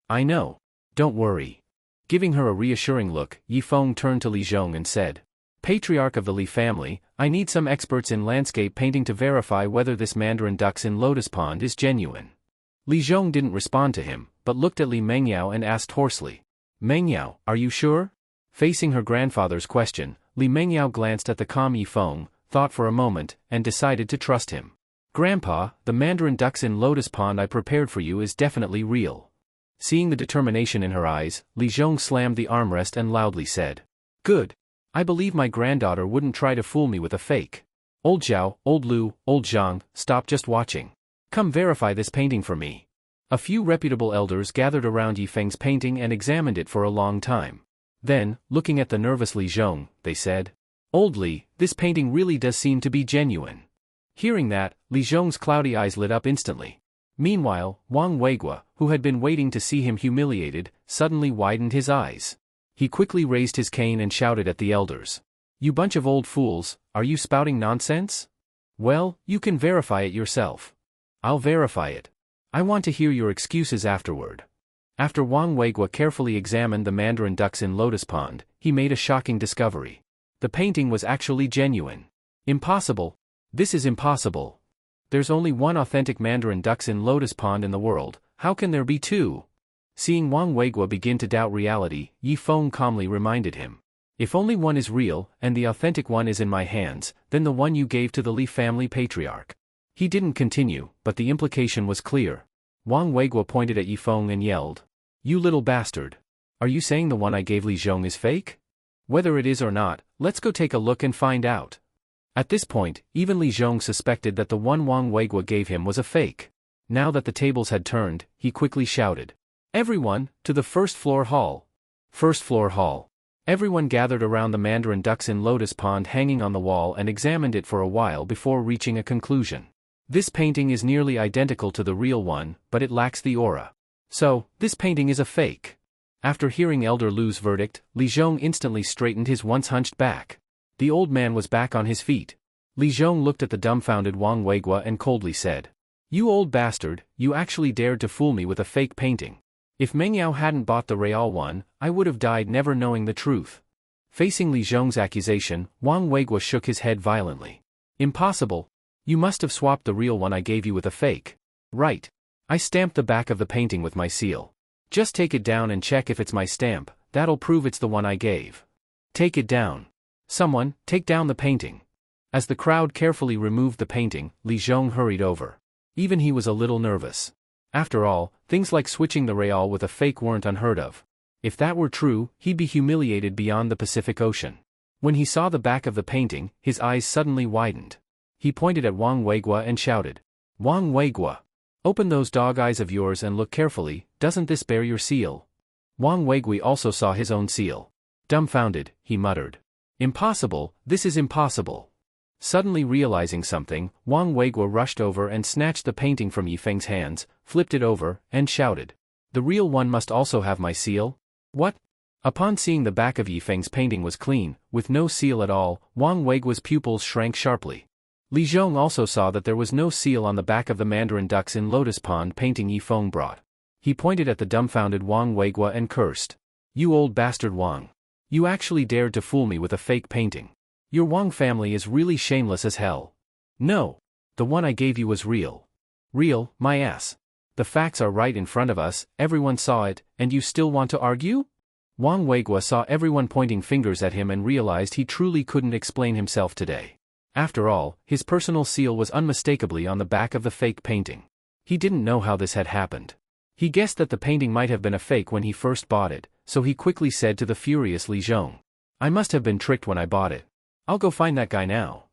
I know. Don't worry. Giving her a reassuring look, Yifeng turned to Li Zhong and said. Patriarch of the Li family, I need some experts in landscape painting to verify whether this Mandarin ducks in lotus pond is genuine. Li Zhong didn't respond to him, but looked at Li Mengyao and asked hoarsely. Mengyao, are you sure? Facing her grandfather's question, Li Mengyao glanced at the calm Yifeng, thought for a moment, and decided to trust him. Grandpa, the Mandarin ducks in lotus pond I prepared for you is definitely real. Seeing the determination in her eyes, Li Zhong slammed the armrest and loudly said. Good. I believe my granddaughter wouldn't try to fool me with a fake. Old Zhao, Old Lu, Old Zhang, stop just watching. Come verify this painting for me. A few reputable elders gathered around Yifeng's painting and examined it for a long time. Then, looking at the nervous Li Zhong, they said. Old Li, this painting really does seem to be genuine. Hearing that, Li Zhong's cloudy eyes lit up instantly. Meanwhile, Wang Weiguo, who had been waiting to see him humiliated, suddenly widened his eyes. He quickly raised his cane and shouted at the elders. You bunch of old fools, are you spouting nonsense? Well, you can verify it yourself. I'll verify it. I want to hear your excuses afterward. After Wang Weiguo carefully examined the Mandarin ducks in lotus pond, he made a shocking discovery. The painting was actually genuine. Impossible. This is impossible. There's only one authentic Mandarin ducks in lotus pond in the world, how can there be two? Seeing Wang Weiguo begin to doubt reality, Yifeng calmly reminded him. If only one is real, and the authentic one is in my hands, then the one you gave to the Li family patriarch. He didn't continue, but the implication was clear. Wang Weiguo pointed at Yifeng and yelled. You little bastard. Are you saying the one I gave Li Zhong is fake? Whether it is or not, let's go take a look and find out. At this point, even Li Zhong suspected that the one Wang Weiguo gave him was a fake. Now that the tables had turned, he quickly shouted. Everyone, to the first floor hall. First floor hall. Everyone gathered around the Mandarin ducks in lotus pond hanging on the wall and examined it for a while before reaching a conclusion. This painting is nearly identical to the real one, but it lacks the aura. So, this painting is a fake. After hearing Elder Lu's verdict, Li Zhong instantly straightened his once hunched back. The old man was back on his feet. Li Zhong looked at the dumbfounded Wang Weigua and coldly said, "You old bastard, you actually dared to fool me with a fake painting. If Meng Yao hadn't bought the real one, I would have died never knowing the truth." Facing Li Zhong's accusation, Wang Weigua shook his head violently. "Impossible. You must have swapped the real one I gave you with a fake. Right. I stamped the back of the painting with my seal. Just take it down and check if it's my stamp, that'll prove it's the one I gave. Take it down. Someone, take down the painting." As the crowd carefully removed the painting, Li Zhong hurried over. Even he was a little nervous. After all, things like switching the real with a fake weren't unheard of. If that were true, he'd be humiliated beyond the Pacific Ocean. When he saw the back of the painting, his eyes suddenly widened. He pointed at Wang Weigua and shouted, "Wang Weigua! Open those dog eyes of yours and look carefully, doesn't this bear your seal?" Wang Weigui also saw his own seal. Dumbfounded, he muttered, "Impossible, this is impossible." Suddenly realizing something, Wang Weigua rushed over and snatched the painting from Yifeng's hands, flipped it over, and shouted, "The real one must also have my seal?" "What?" Upon seeing the back of Yifeng's painting was clean, with no seal at all, Wang Weigua's pupils shrank sharply. Li Zhong also saw that there was no seal on the back of the mandarin ducks in Lotus Pond painting Yifeng brought. He pointed at the dumbfounded Wang Weigua and cursed, "You old bastard Wang! You actually dared to fool me with a fake painting. Your Wang family is really shameless as hell." "No. The one I gave you was real." "Real, my ass. The facts are right in front of us, everyone saw it, and you still want to argue?" Wang Weigua saw everyone pointing fingers at him and realized he truly couldn't explain himself today. After all, his personal seal was unmistakably on the back of the fake painting. He didn't know how this had happened. He guessed that the painting might have been a fake when he first bought it, so he quickly said to the furious Li Zhong, "I must have been tricked when I bought it. I'll go find that guy now."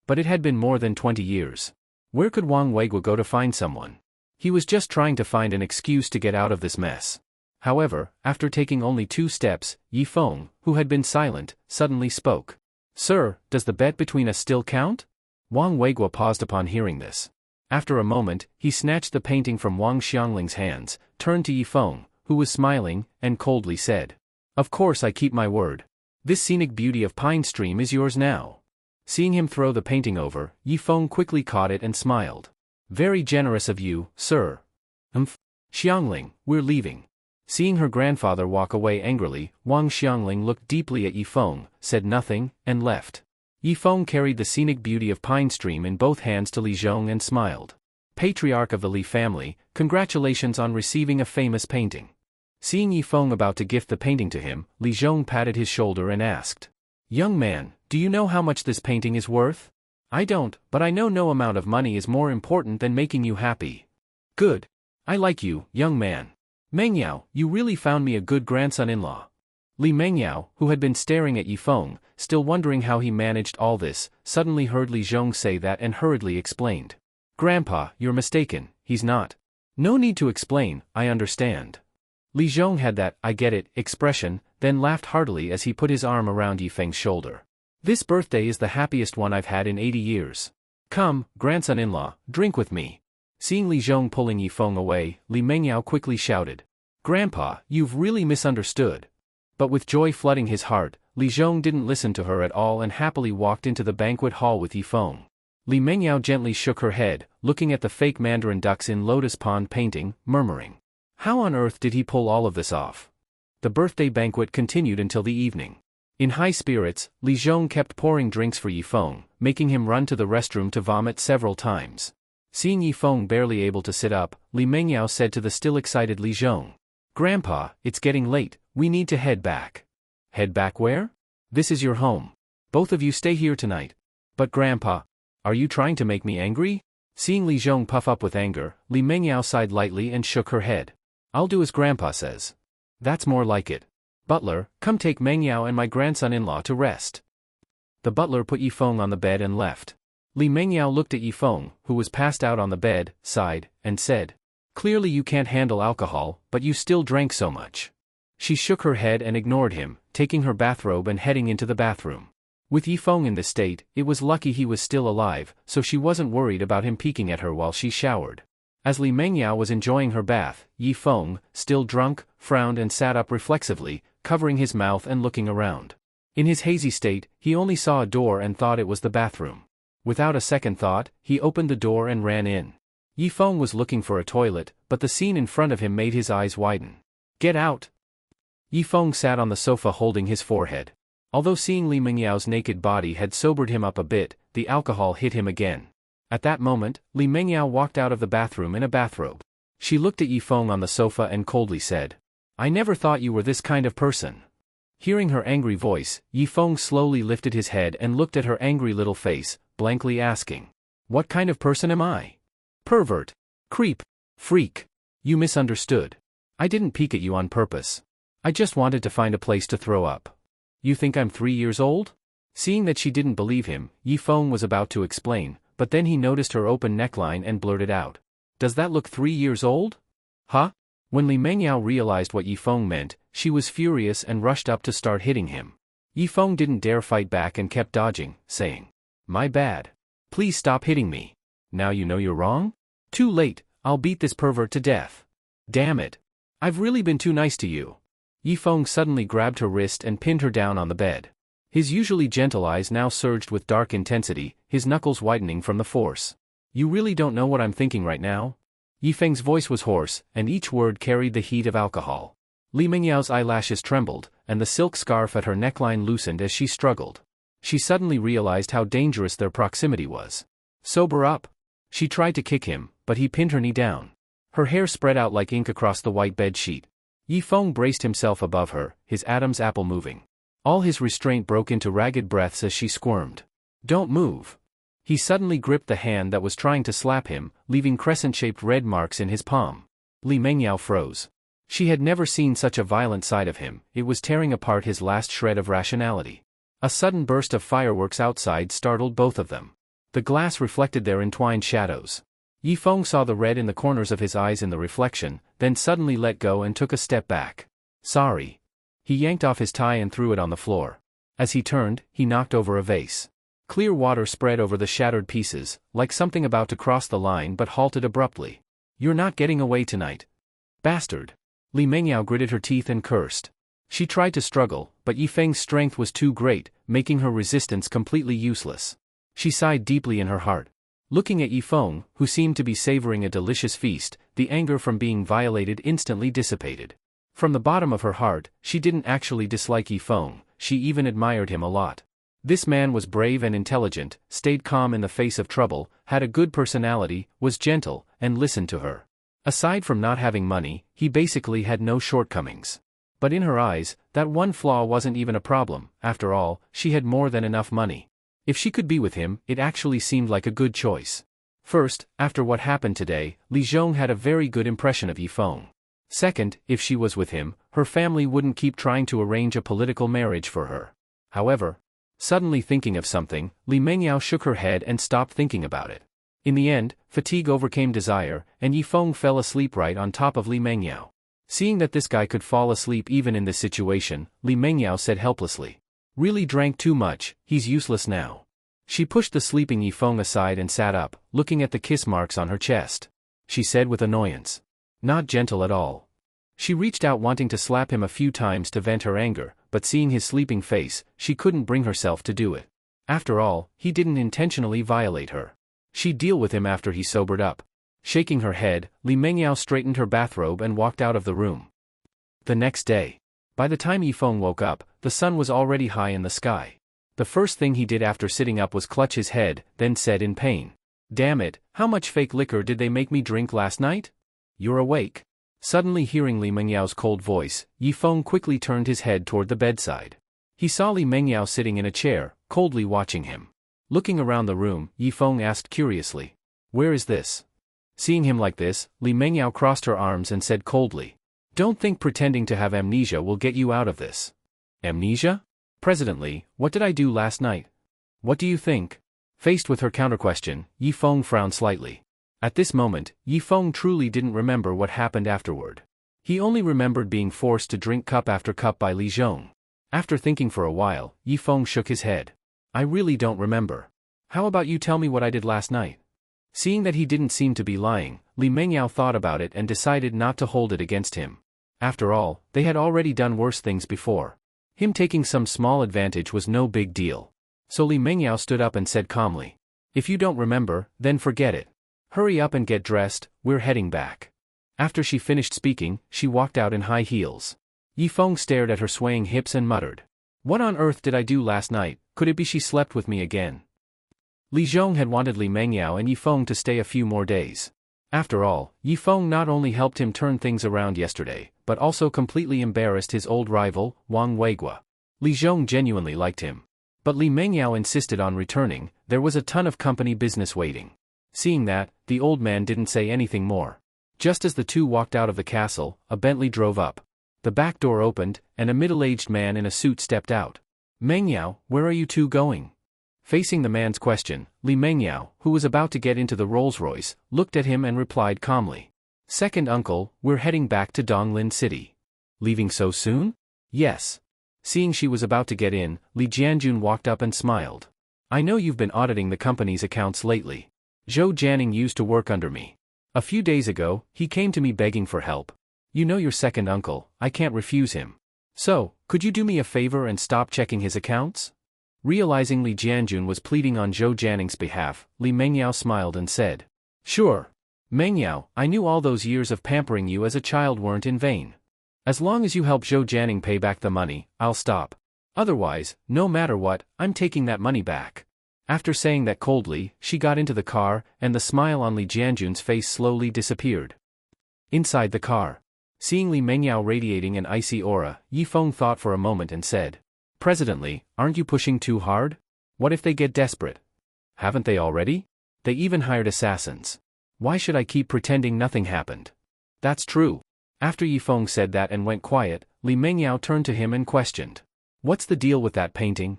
But it had been more than 20 years. Where could Wang Weigua go to find someone? He was just trying to find an excuse to get out of this mess. However, after taking only 2 steps, Yifeng, who had been silent, suddenly spoke. "Sir, does the bet between us still count?" Wang Weigua paused upon hearing this. After a moment, he snatched the painting from Wang Xiangling's hands, turned to Yifeng, who was smiling, and coldly said, "Of course I keep my word. This scenic beauty of Pine Stream is yours now." Seeing him throw the painting over, Yifeng quickly caught it and smiled. "Very generous of you, sir." Xiangling, we're leaving." Seeing her grandfather walk away angrily, Wang Xiangling looked deeply at Yifeng, said nothing, and left. Yifeng carried the scenic beauty of Pine Stream in both hands to Li Zhong and smiled. "Patriarch of the Li family, congratulations on receiving a famous painting." Seeing Yifeng about to gift the painting to him, Li Zhong patted his shoulder and asked, "Young man, do you know how much this painting is worth?" "I don't, but I know no amount of money is more important than making you happy." "Good. I like you, young man. Mengyao, you really found me a good grandson-in-law." Li Mengyao, who had been staring at Yifeng, still wondering how he managed all this, suddenly heard Li Zhong say that and hurriedly explained. "Grandpa, you're mistaken, he's not." "No need to explain, I understand." Li Zhong had that "I get it" expression, then laughed heartily as he put his arm around Yifeng's shoulder. "This birthday is the happiest one I've had in 80 years. Come, grandson-in-law, drink with me." Seeing Li Zhong pulling Yifeng away, Li Mengyao quickly shouted, "Grandpa, you've really misunderstood." But with joy flooding his heart, Li Zhong didn't listen to her at all and happily walked into the banquet hall with Yifeng. Li Mengyao gently shook her head, looking at the fake mandarin ducks in Lotus Pond painting, murmuring, "How on earth did he pull all of this off?" The birthday banquet continued until the evening. In high spirits, Li Zhong kept pouring drinks for Yifeng, making him run to the restroom to vomit several times. Seeing Yifeng barely able to sit up, Li Mengyao said to the still excited Li Zhong, "Grandpa, it's getting late, we need to head back." "Head back where?" "This is your home. Both of you stay here tonight." "But Grandpa, are you trying to make me angry?" Seeing Li Zhong puff up with anger, Li Mengyao sighed lightly and shook her head. "I'll do as Grandpa says." "That's more like it. Butler, come take Mengyao and my grandson-in-law to rest." The butler put Yifeng on the bed and left. Li Mengyao looked at Yifeng, who was passed out on the bed, sighed, and said, "Clearly you can't handle alcohol, but you still drank so much." She shook her head and ignored him, taking her bathrobe and heading into the bathroom. With Yifeng in this state, it was lucky he was still alive, so she wasn't worried about him peeking at her while she showered. As Li Mengyao was enjoying her bath, Yifeng, still drunk, frowned and sat up reflexively, covering his mouth and looking around. In his hazy state, he only saw a door and thought it was the bathroom. Without a second thought, he opened the door and ran in. Yifeng was looking for a toilet, but the scene in front of him made his eyes widen. "Get out!" Yifeng sat on the sofa holding his forehead. Although seeing Li Mengyao's naked body had sobered him up a bit, the alcohol hit him again. At that moment, Li Mengyao walked out of the bathroom in a bathrobe. She looked at Yifeng on the sofa and coldly said, "I never thought you were this kind of person." Hearing her angry voice, Yifeng slowly lifted his head and looked at her angry little face, blankly asking, "What kind of person am I? Pervert. Creep. Freak. You misunderstood. I didn't peek at you on purpose. I just wanted to find a place to throw up. You think I'm 3 years old?" Seeing that she didn't believe him, Yifeng was about to explain, but then he noticed her open neckline and blurted out, "Does that look 3 years old?" "Huh?" When Li Mengyao realized what Yifeng meant, she was furious and rushed up to start hitting him. Yifeng didn't dare fight back and kept dodging, saying, "My bad. Please stop hitting me. Now you know you're wrong? Too late, I'll beat this pervert to death. Damn it. I've really been too nice to you." Yifeng suddenly grabbed her wrist and pinned her down on the bed. His usually gentle eyes now surged with dark intensity, his knuckles widening from the force. "You really don't know what I'm thinking right now?" Yifeng's voice was hoarse, and each word carried the heat of alcohol. Li Mengyao's eyelashes trembled, and the silk scarf at her neckline loosened as she struggled. She suddenly realized how dangerous their proximity was. "Sober up." She tried to kick him, but he pinned her knee down. Her hair spread out like ink across the white bed sheet. Yifeng braced himself above her, his Adam's apple moving. All his restraint broke into ragged breaths as she squirmed. "Don't move." He suddenly gripped the hand that was trying to slap him, leaving crescent-shaped red marks in his palm. Li Mengyao froze. She had never seen such a violent side of him, it was tearing apart his last shred of rationality. A sudden burst of fireworks outside startled both of them. The glass reflected their entwined shadows. Yifeng saw the red in the corners of his eyes in the reflection, then suddenly let go and took a step back. "Sorry." He yanked off his tie and threw it on the floor. As he turned, he knocked over a vase. Clear water spread over the shattered pieces, like something about to cross the line but halted abruptly. "You're not getting away tonight. Bastard." Li Mengyao gritted her teeth and cursed. She tried to struggle, but Yifeng's strength was too great, making her resistance completely useless. She sighed deeply in her heart. Looking at Yifeng, who seemed to be savoring a delicious feast, the anger from being violated instantly dissipated. From the bottom of her heart, she didn't actually dislike Yifeng, she even admired him a lot. This man was brave and intelligent, stayed calm in the face of trouble, had a good personality, was gentle, and listened to her. Aside from not having money, he basically had no shortcomings. But in her eyes, that one flaw wasn't even a problem. After all, she had more than enough money. If she could be with him, it actually seemed like a good choice. First, after what happened today, Li Zhong had a very good impression of Yifeng. Second, if she was with him, her family wouldn't keep trying to arrange a political marriage for her. However, suddenly thinking of something, Li Mengyao shook her head and stopped thinking about it. In the end, fatigue overcame desire, and Yifeng fell asleep right on top of Li Mengyao. Seeing that this guy could fall asleep even in this situation, Li Mengyao said helplessly, "Really drank too much, he's useless now." She pushed the sleeping Yifeng aside and sat up, looking at the kiss marks on her chest. She said with annoyance, "Not gentle at all." She reached out wanting to slap him a few times to vent her anger, but seeing his sleeping face, she couldn't bring herself to do it. After all, he didn't intentionally violate her. She'd deal with him after he sobered up. Shaking her head, Li Mengyao straightened her bathrobe and walked out of the room. The next day. By the time Yifeng woke up, the sun was already high in the sky. The first thing he did after sitting up was clutch his head, then said in pain, "Damn it, how much fake liquor did they make me drink last night? You're awake?" Suddenly hearing Li Mengyao's cold voice, Yifeng quickly turned his head toward the bedside. He saw Li Mengyao sitting in a chair, coldly watching him. Looking around the room, Yifeng asked curiously, "Where is this?" Seeing him like this, Li Mengyao crossed her arms and said coldly, "Don't think pretending to have amnesia will get you out of this." "Amnesia? President Li, what did I do last night? What do you think?" Faced with her counterquestion, Yifeng frowned slightly. At this moment, Yifeng truly didn't remember what happened afterward. He only remembered being forced to drink cup after cup by Li Zhong. After thinking for a while, Yifeng shook his head. "I really don't remember. How about you tell me what I did last night?" Seeing that he didn't seem to be lying, Li Mengyao thought about it and decided not to hold it against him. After all, they had already done worse things before. Him taking some small advantage was no big deal. So Li Mengyao stood up and said calmly, "If you don't remember, then forget it. Hurry up and get dressed, we're heading back." After she finished speaking, she walked out in high heels. Yifeng stared at her swaying hips and muttered, "What on earth did I do last night? Could it be she slept with me again?" Li Zhong had wanted Li Mengyao and Yifeng to stay a few more days. After all, Yifeng not only helped him turn things around yesterday, but also completely embarrassed his old rival, Wang Weigua. Li Zhong genuinely liked him. But Li Mengyao insisted on returning. There was a ton of company business waiting. Seeing that, the old man didn't say anything more. Just as the two walked out of the castle, a Bentley drove up. The back door opened, and a middle-aged man in a suit stepped out. "Mengyao, where are you two going?" Facing the man's question, Li Mengyao, who was about to get into the Rolls-Royce, looked at him and replied calmly, "Second uncle, we're heading back to Donglin City." "Leaving so soon?" "Yes." Seeing she was about to get in, Li Jianjun walked up and smiled. "I know you've been auditing the company's accounts lately. Zhou Jianing used to work under me. A few days ago, he came to me begging for help. You know your second uncle, I can't refuse him. So, could you do me a favor and stop checking his accounts?" Realizing Li Jianjun was pleading on Zhou Jianing's behalf, Li Mengyao smiled and said, "Sure. Mengyao, I knew all those years of pampering you as a child weren't in vain. As long as you help Zhou Jianing pay back the money, I'll stop. Otherwise, no matter what, I'm taking that money back." After saying that coldly, she got into the car, and the smile on Li Jianjun's face slowly disappeared. Inside the car, seeing Li Mengyao radiating an icy aura, Yifeng thought for a moment and said, "Presidently, aren't you pushing too hard? What if they get desperate? Haven't they already? They even hired assassins. Why should I keep pretending nothing happened?" "That's true." After Yifeng said that and went quiet, Li Mengyao turned to him and questioned, "What's the deal with that painting?"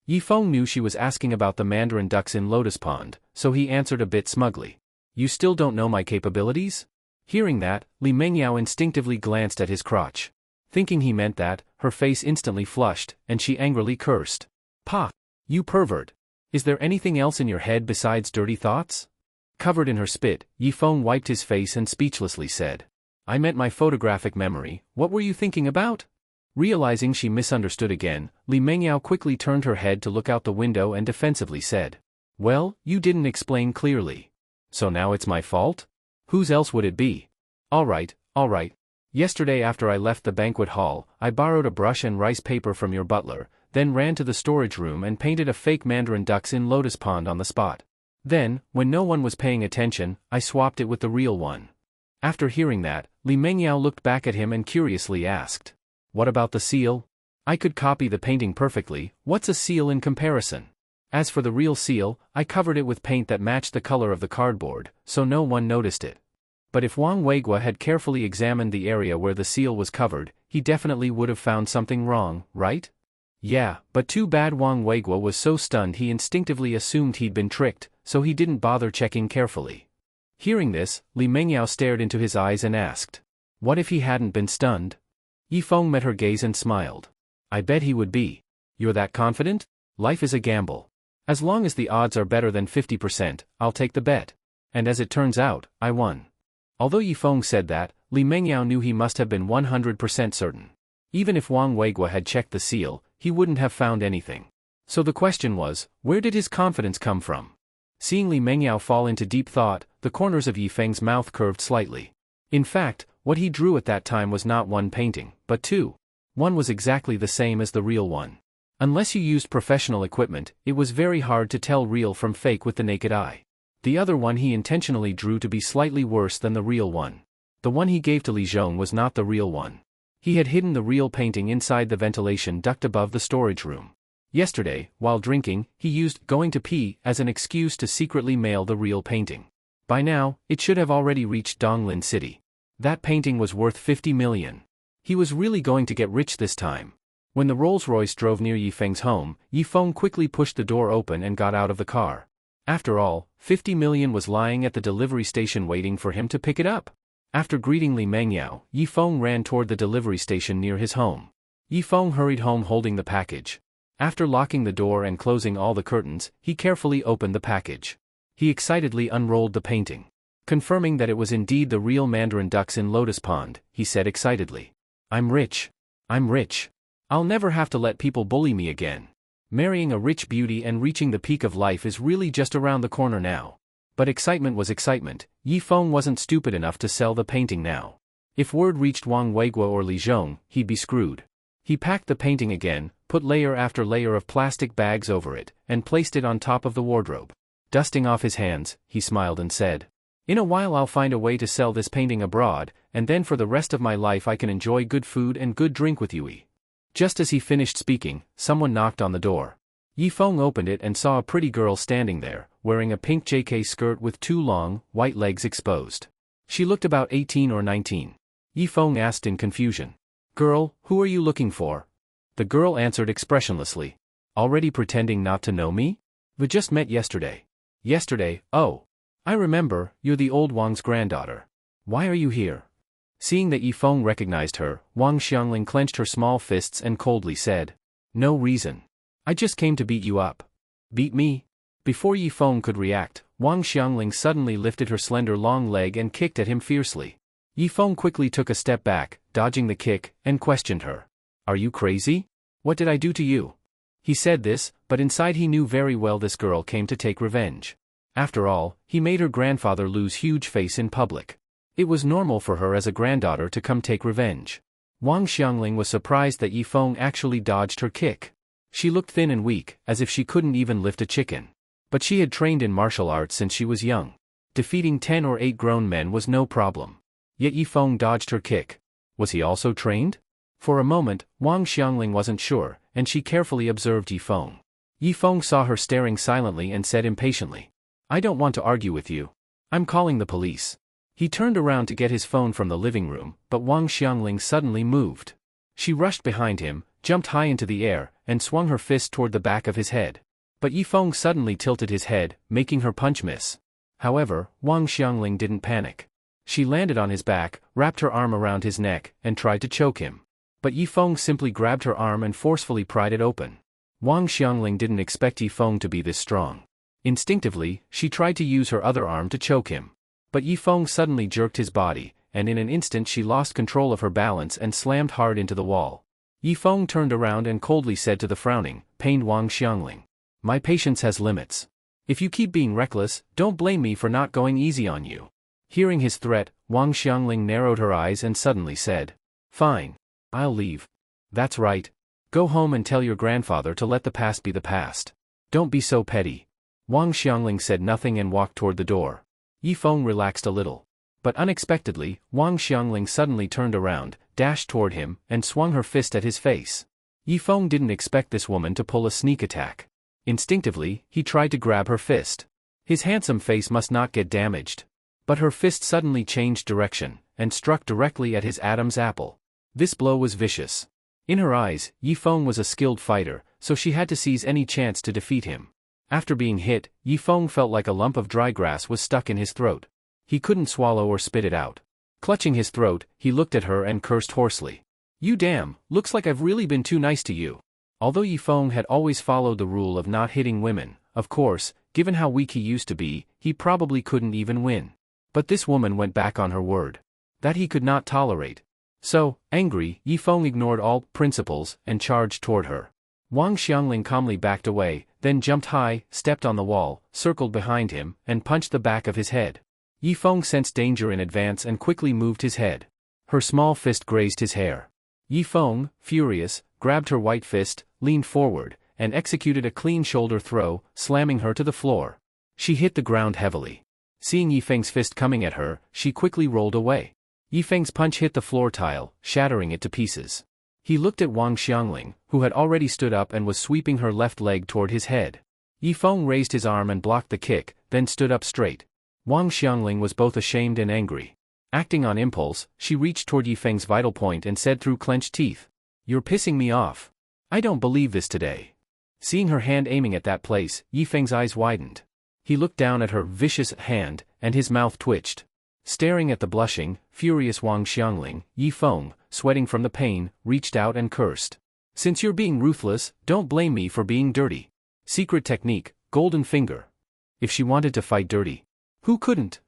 Yifeng knew she was asking about the mandarin ducks in Lotus Pond, so he answered a bit smugly, "You still don't know my capabilities?" Hearing that, Li Mengyao instinctively glanced at his crotch. Thinking he meant that, her face instantly flushed, and she angrily cursed. "Pa! You pervert! Is there anything else in your head besides dirty thoughts?" Covered in her spit, Yifeng wiped his face and speechlessly said, "I meant my photographic memory, what were you thinking about?" Realizing she misunderstood again, Li Mengyao quickly turned her head to look out the window and defensively said, "Well, you didn't explain clearly. So now it's my fault? Whose else would it be? All right. Yesterday after I left the banquet hall, I borrowed a brush and rice paper from your butler, then ran to the storage room and painted a fake mandarin ducks in Lotus Pond on the spot. Then, when no one was paying attention, I swapped it with the real one." After hearing that, Li Mengyao looked back at him and curiously asked, "What about the seal? I could copy the painting perfectly, what's a seal in comparison? As for the real seal, I covered it with paint that matched the color of the cardboard, so no one noticed it. But if Wang Weigua had carefully examined the area where the seal was covered, he definitely would have found something wrong, right?" "Yeah, but too bad Wang Weigua was so stunned he instinctively assumed he'd been tricked, so he didn't bother checking carefully." Hearing this, Li Mengyao stared into his eyes and asked, "What if he hadn't been stunned?" Yifeng met her gaze and smiled. "I bet he would be. You're that confident? Life is a gamble. As long as the odds are better than 50%, I'll take the bet." And as it turns out, I won. Although Yifeng said that, Li Mengyao knew he must have been 100% certain. Even if Wang Weigua had checked the seal, he wouldn't have found anything. So the question was, where did his confidence come from? Seeing Li Mengyao fall into deep thought, the corners of Yifeng's mouth curved slightly. In fact, what he drew at that time was not one painting, but two. One was exactly the same as the real one. Unless you used professional equipment, it was very hard to tell real from fake with the naked eye. The other one he intentionally drew to be slightly worse than the real one. The one he gave to Li Zhong was not the real one. He had hidden the real painting inside the ventilation duct above the storage room. Yesterday, while drinking, he used going to pee as an excuse to secretly mail the real painting. By now, it should have already reached Donglin City. That painting was worth 50 million. He was really going to get rich this time. When the Rolls-Royce drove near Yifeng's home, Yifeng quickly pushed the door open and got out of the car. After all, 50 million was lying at the delivery station waiting for him to pick it up. After greeting Li Mengyao, Yifeng ran toward the delivery station near his home. Yifeng hurried home holding the package. After locking the door and closing all the curtains, he carefully opened the package. He excitedly unrolled the painting. Confirming that it was indeed the real mandarin ducks in Lotus Pond, he said excitedly, I'm rich. I'll never have to let people bully me again. Marrying a rich beauty and reaching the peak of life is really just around the corner now. But excitement was excitement. Yi Feng wasn't stupid enough to sell the painting now. If word reached Wang Weiguo or Li Zhong, he'd be screwed. He packed the painting again, put layer after layer of plastic bags over it, and placed it on top of the wardrobe. Dusting off his hands, he smiled and said, "In a while I'll find a way to sell this painting abroad, and then for the rest of my life I can enjoy good food and good drink with you." Just as he finished speaking, someone knocked on the door. Yi Feng opened it and saw a pretty girl standing there, wearing a pink JK skirt with 2 long, white legs exposed. She looked about 18 or 19. Yi Feng asked in confusion, "Girl, who are you looking for?" The girl answered expressionlessly, "Already pretending not to know me? We just met yesterday." "Yesterday, oh. I remember, you're the old Wang's granddaughter. Why are you here?" Seeing that Yi Feng recognized her, Wang Xiangling clenched her small fists and coldly said, "No reason. I just came to beat you up." "Beat me?" Before Yi Feng could react, Wang Xiangling suddenly lifted her slender long leg and kicked at him fiercely. Yi Feng quickly took a step back, dodging the kick, and questioned her. "Are you crazy? What did I do to you?" He said this, but inside he knew very well this girl came to take revenge. After all, he made her grandfather lose huge face in public. It was normal for her as a granddaughter to come take revenge. Wang Xiangling was surprised that Yi Feng actually dodged her kick. She looked thin and weak, as if she couldn't even lift a chicken. But she had trained in martial arts since she was young. Defeating 10 or 8 grown men was no problem. Yet Yi Feng dodged her kick. Was he also trained? For a moment, Wang Xiangling wasn't sure, and she carefully observed Yi Feng. Yi Feng saw her staring silently and said impatiently, "I don't want to argue with you. I'm calling the police." He turned around to get his phone from the living room, but Wang Xiangling suddenly moved. She rushed behind him, jumped high into the air, and swung her fist toward the back of his head. But Yi Feng suddenly tilted his head, making her punch miss. However, Wang Xiangling didn't panic. She landed on his back, wrapped her arm around his neck, and tried to choke him. But Yi Feng simply grabbed her arm and forcefully pried it open. Wang Xiangling didn't expect Yi Feng to be this strong. Instinctively, she tried to use her other arm to choke him. But Yi Feng suddenly jerked his body, and in an instant she lost control of her balance and slammed hard into the wall. Yi Feng turned around and coldly said to the frowning, pained Wang Xiangling, "My patience has limits. If you keep being reckless, don't blame me for not going easy on you." Hearing his threat, Wang Xiangling narrowed her eyes and suddenly said, "Fine. I'll leave." "That's right. Go home and tell your grandfather to let the past be the past. Don't be so petty." Wang Xiangling said nothing and walked toward the door. Yi Feng relaxed a little. But unexpectedly, Wang Xiangling suddenly turned around, dashed toward him, and swung her fist at his face. Yi Feng didn't expect this woman to pull a sneak attack. Instinctively, he tried to grab her fist. His handsome face must not get damaged. But her fist suddenly changed direction, and struck directly at his Adam's apple. This blow was vicious. In her eyes, Yi Feng was a skilled fighter, so she had to seize any chance to defeat him. After being hit, Yi Feng felt like a lump of dry grass was stuck in his throat. He couldn't swallow or spit it out. Clutching his throat, he looked at her and cursed hoarsely. "You damn, looks like I've really been too nice to you." Although Yi Feng had always followed the rule of not hitting women, of course, given how weak he used to be, he probably couldn't even win. But this woman went back on her word. That he could not tolerate. So, angry, Yi Feng ignored all principles and charged toward her. Wang Xiangling calmly backed away, then jumped high, stepped on the wall, circled behind him, and punched the back of his head. Yi Feng sensed danger in advance and quickly moved his head. Her small fist grazed his hair. Yi Feng, furious, grabbed her white fist, leaned forward, and executed a clean shoulder throw, slamming her to the floor. She hit the ground heavily. Seeing Yi Feng's fist coming at her, she quickly rolled away. Yi Feng's punch hit the floor tile, shattering it to pieces. He looked at Wang Xiangling, who had already stood up and was sweeping her left leg toward his head. Yi Feng raised his arm and blocked the kick, then stood up straight. Wang Xiangling was both ashamed and angry. Acting on impulse, she reached toward Yi Feng's vital point and said through clenched teeth, "You're pissing me off. I don't believe this today." Seeing her hand aiming at that place, Yi Feng's eyes widened. He looked down at her vicious hand, and his mouth twitched. Staring at the blushing, furious Wang Xiangling, Yi Feng, sweating from the pain, reached out and cursed. "Since you're being ruthless, don't blame me for being dirty. Secret technique, golden finger." If she wanted to fight dirty, who couldn't?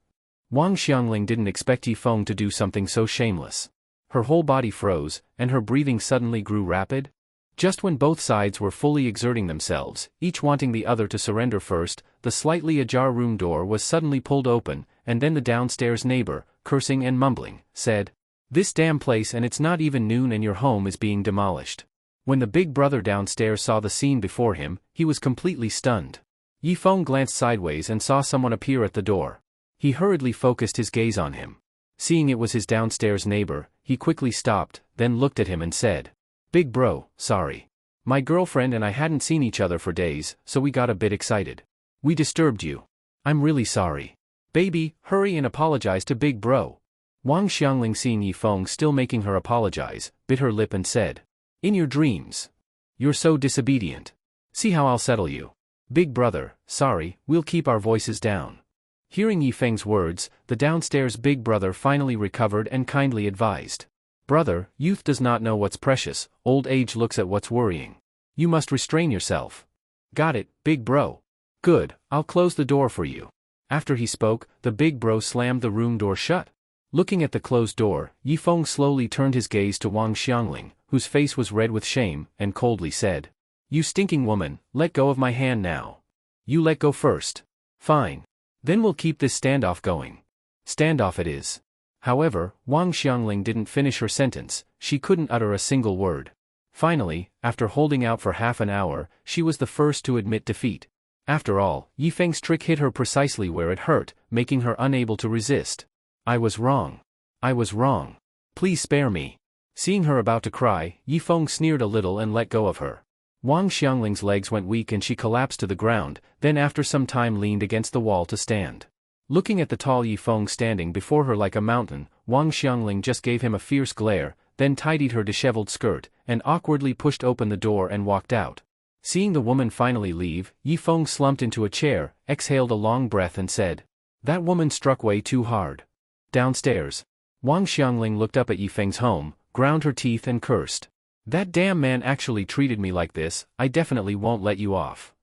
Wang Xiangling didn't expect Yi Feng to do something so shameless. Her whole body froze, and her breathing suddenly grew rapid. Just when both sides were fully exerting themselves, each wanting the other to surrender first, the slightly ajar room door was suddenly pulled open, and then the downstairs neighbor, cursing and mumbling, said, "This damn place, and it's not even noon and your home is being demolished." When the big brother downstairs saw the scene before him, he was completely stunned. Yifeng glanced sideways and saw someone appear at the door. He hurriedly focused his gaze on him. Seeing it was his downstairs neighbor, he quickly stopped, then looked at him and said, "Big bro, sorry. My girlfriend and I hadn't seen each other for days, so we got a bit excited. We disturbed you. I'm really sorry. Baby, hurry and apologize to big bro." Wang Xiangling, seeing Yifeng still making her apologize, bit her lip and said, "In your dreams. You're so disobedient. See how I'll settle you. Big brother, sorry, we'll keep our voices down." Hearing Yifeng's words, the downstairs big brother finally recovered and kindly advised, "Brother, youth does not know what's precious, old age looks at what's worrying. You must restrain yourself." "Got it, big bro. Good, I'll close the door for you." After he spoke, the big bro slammed the room door shut. Looking at the closed door, Yifeng slowly turned his gaze to Wang Xiangling, whose face was red with shame, and coldly said, "You stinking woman, let go of my hand now." "You let go first." "Fine. Then we'll keep this standoff going." "Standoff it is." However, Wang Xiangling didn't finish her sentence, she couldn't utter a single word. Finally, after holding out for half an hour, she was the first to admit defeat. After all, Yifeng's trick hit her precisely where it hurt, making her unable to resist. "I was wrong. I was wrong. Please spare me." Seeing her about to cry, Yifeng sneered a little and let go of her. Wang Xiangling's legs went weak and she collapsed to the ground, then after some time leaned against the wall to stand. Looking at the tall Yifeng standing before her like a mountain, Wang Xiangling just gave him a fierce glare, then tidied her disheveled skirt, and awkwardly pushed open the door and walked out. Seeing the woman finally leave, Yifeng slumped into a chair, exhaled a long breath and said, "That woman struck way too hard." Downstairs, Wang Xiangling looked up at Yifeng's home, ground her teeth and cursed. "That damn man actually treated me like this, I definitely won't let you off."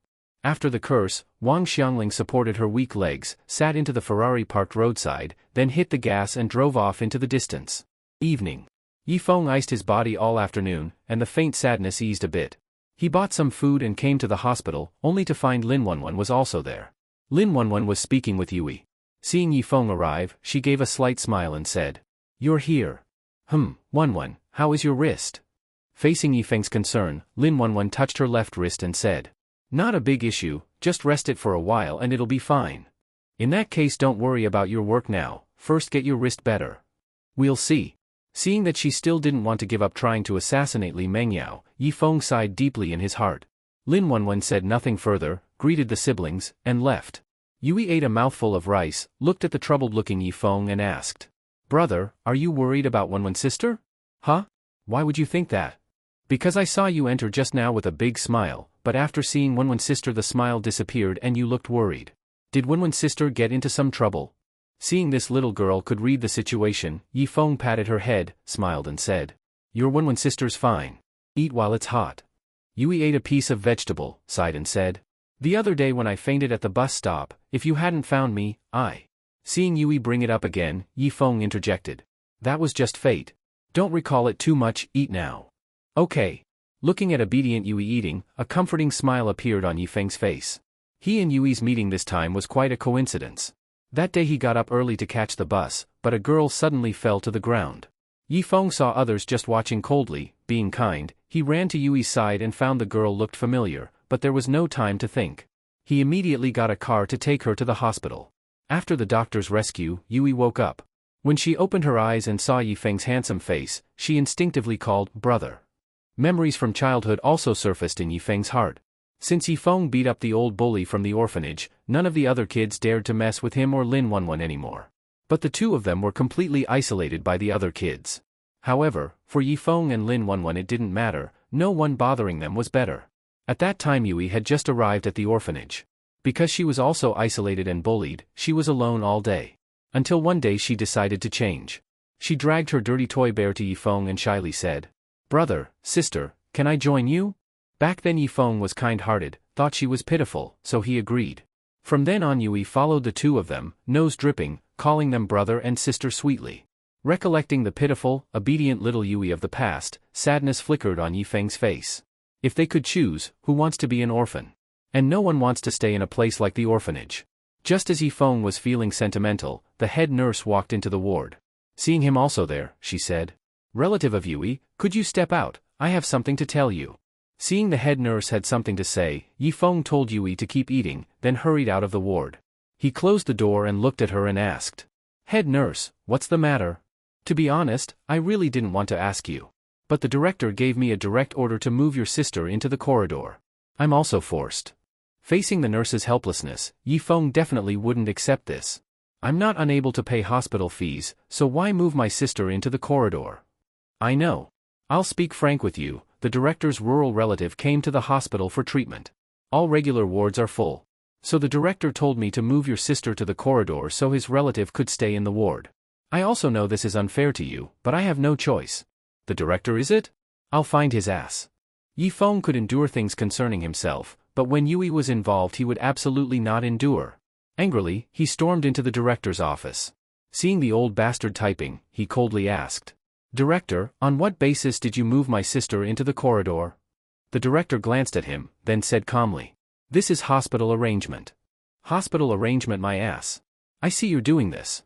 After the curse, Wang Xiangling supported her weak legs, sat into the Ferrari parked roadside, then hit the gas and drove off into the distance. Evening. Yifeng iced his body all afternoon, and the faint sadness eased a bit. He bought some food and came to the hospital, only to find Lin Wenwen was also there. Lin Wenwen was speaking with Yui. Seeing Yifeng arrive, she gave a slight smile and said, "You're here. Wenwen, how is your wrist?" Facing Yifeng's concern, Lin Wenwen touched her left wrist and said, "Not a big issue, just rest it for a while and it'll be fine. In that case don't worry about your work now, first get your wrist better. We'll see." Seeing that she still didn't want to give up trying to assassinate Li Mengyao, Yifeng sighed deeply in his heart. Lin Wenwen said nothing further, greeted the siblings, and left. Yui ate a mouthful of rice, looked at the troubled-looking Yifeng and asked, "Brother, are you worried about Wenwen's sister?" "Huh? Why would you think that?" "Because I saw you enter just now with a big smile, but after seeing Wenwen's sister the smile disappeared and you looked worried. Did Wenwen's sister get into some trouble?" Seeing this little girl could read the situation, Yifeng patted her head, smiled and said, "Your Wenwen's sister's fine. Eat while it's hot." Yui ate a piece of vegetable, sighed and said, "The other day when I fainted at the bus stop, if you hadn't found me, I..." Seeing Yui bring it up again, Yifeng interjected, "That was just fate. Don't recall it too much, eat now." "Okay." Looking at obedient Yui eating, a comforting smile appeared on Yifeng's face. He and Yui's meeting this time was quite a coincidence. That day he got up early to catch the bus, but a girl suddenly fell to the ground. Yifeng saw others just watching coldly, being kind, he ran to Yui's side and found the girl looked familiar, but there was no time to think. He immediately got a car to take her to the hospital. After the doctor's rescue, Yui woke up. When she opened her eyes and saw Yifeng's handsome face, she instinctively called, "Brother." Memories from childhood also surfaced in Yifeng's heart. Since Yifeng beat up the old bully from the orphanage, none of the other kids dared to mess with him or Lin Wenwen anymore. But the two of them were completely isolated by the other kids. However, for Yifeng and Lin Wenwen it didn't matter, no one bothering them was better. At that time Yui had just arrived at the orphanage. Because she was also isolated and bullied, she was alone all day. Until one day she decided to change. She dragged her dirty toy bear to Yifeng and shyly said, "Brother, sister, can I join you?" Back then Yifeng was kind-hearted, thought she was pitiful, so he agreed. From then on Yui followed the two of them, nose dripping, calling them brother and sister sweetly. Recollecting the pitiful, obedient little Yui of the past, sadness flickered on Yifeng's face. If they could choose, who wants to be an orphan? And no one wants to stay in a place like the orphanage. Just as Yifeng was feeling sentimental, the head nurse walked into the ward. Seeing him also there, she said, "Relative of Yui, could you step out? I have something to tell you." Seeing the head nurse had something to say, Yifeng told Yui to keep eating, then hurried out of the ward. He closed the door and looked at her and asked, "Head nurse, what's the matter?" "To be honest, I really didn't want to ask you. But the director gave me a direct order to move your sister into the corridor. I'm also forced." Facing the nurse's helplessness, Yifeng definitely wouldn't accept this. "I'm not unable to pay hospital fees, so why move my sister into the corridor?" "I know. I'll speak frank with you, the director's rural relative came to the hospital for treatment. All regular wards are full. So the director told me to move your sister to the corridor so his relative could stay in the ward. I also know this is unfair to you, but I have no choice." "The director is it? I'll find his ass." Yifeng could endure things concerning himself, but when Yui was involved he would absolutely not endure. Angrily, he stormed into the director's office. Seeing the old bastard typing, he coldly asked, "Director, on what basis did you move my sister into the corridor?" The director glanced at him, then said calmly, "This is hospital arrangement." "Hospital arrangement my ass. I see you're doing this."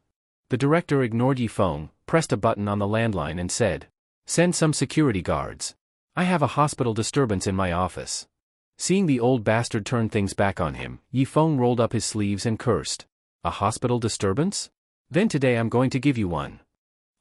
The director ignored Yifeng, pressed a button on the landline and said, "Send some security guards. I have a hospital disturbance in my office." Seeing the old bastard turn things back on him, Yifeng rolled up his sleeves and cursed. "A hospital disturbance? Then today I'm going to give you one."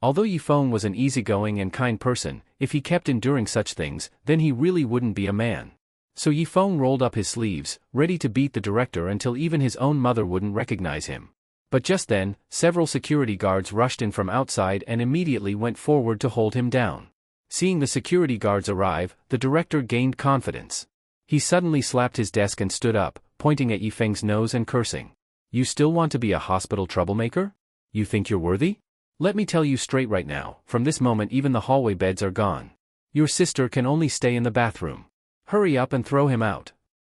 Although Yifeng was an easygoing and kind person, if he kept enduring such things, then he really wouldn't be a man. So Yifeng rolled up his sleeves, ready to beat the director until even his own mother wouldn't recognize him. But just then, several security guards rushed in from outside and immediately went forward to hold him down. Seeing the security guards arrive, the director gained confidence. He suddenly slapped his desk and stood up, pointing at Yifeng's nose and cursing. "You still want to be a hospital troublemaker? You think you're worthy? Let me tell you straight right now, from this moment even the hallway beds are gone. Your sister can only stay in the bathroom. Hurry up and throw him out."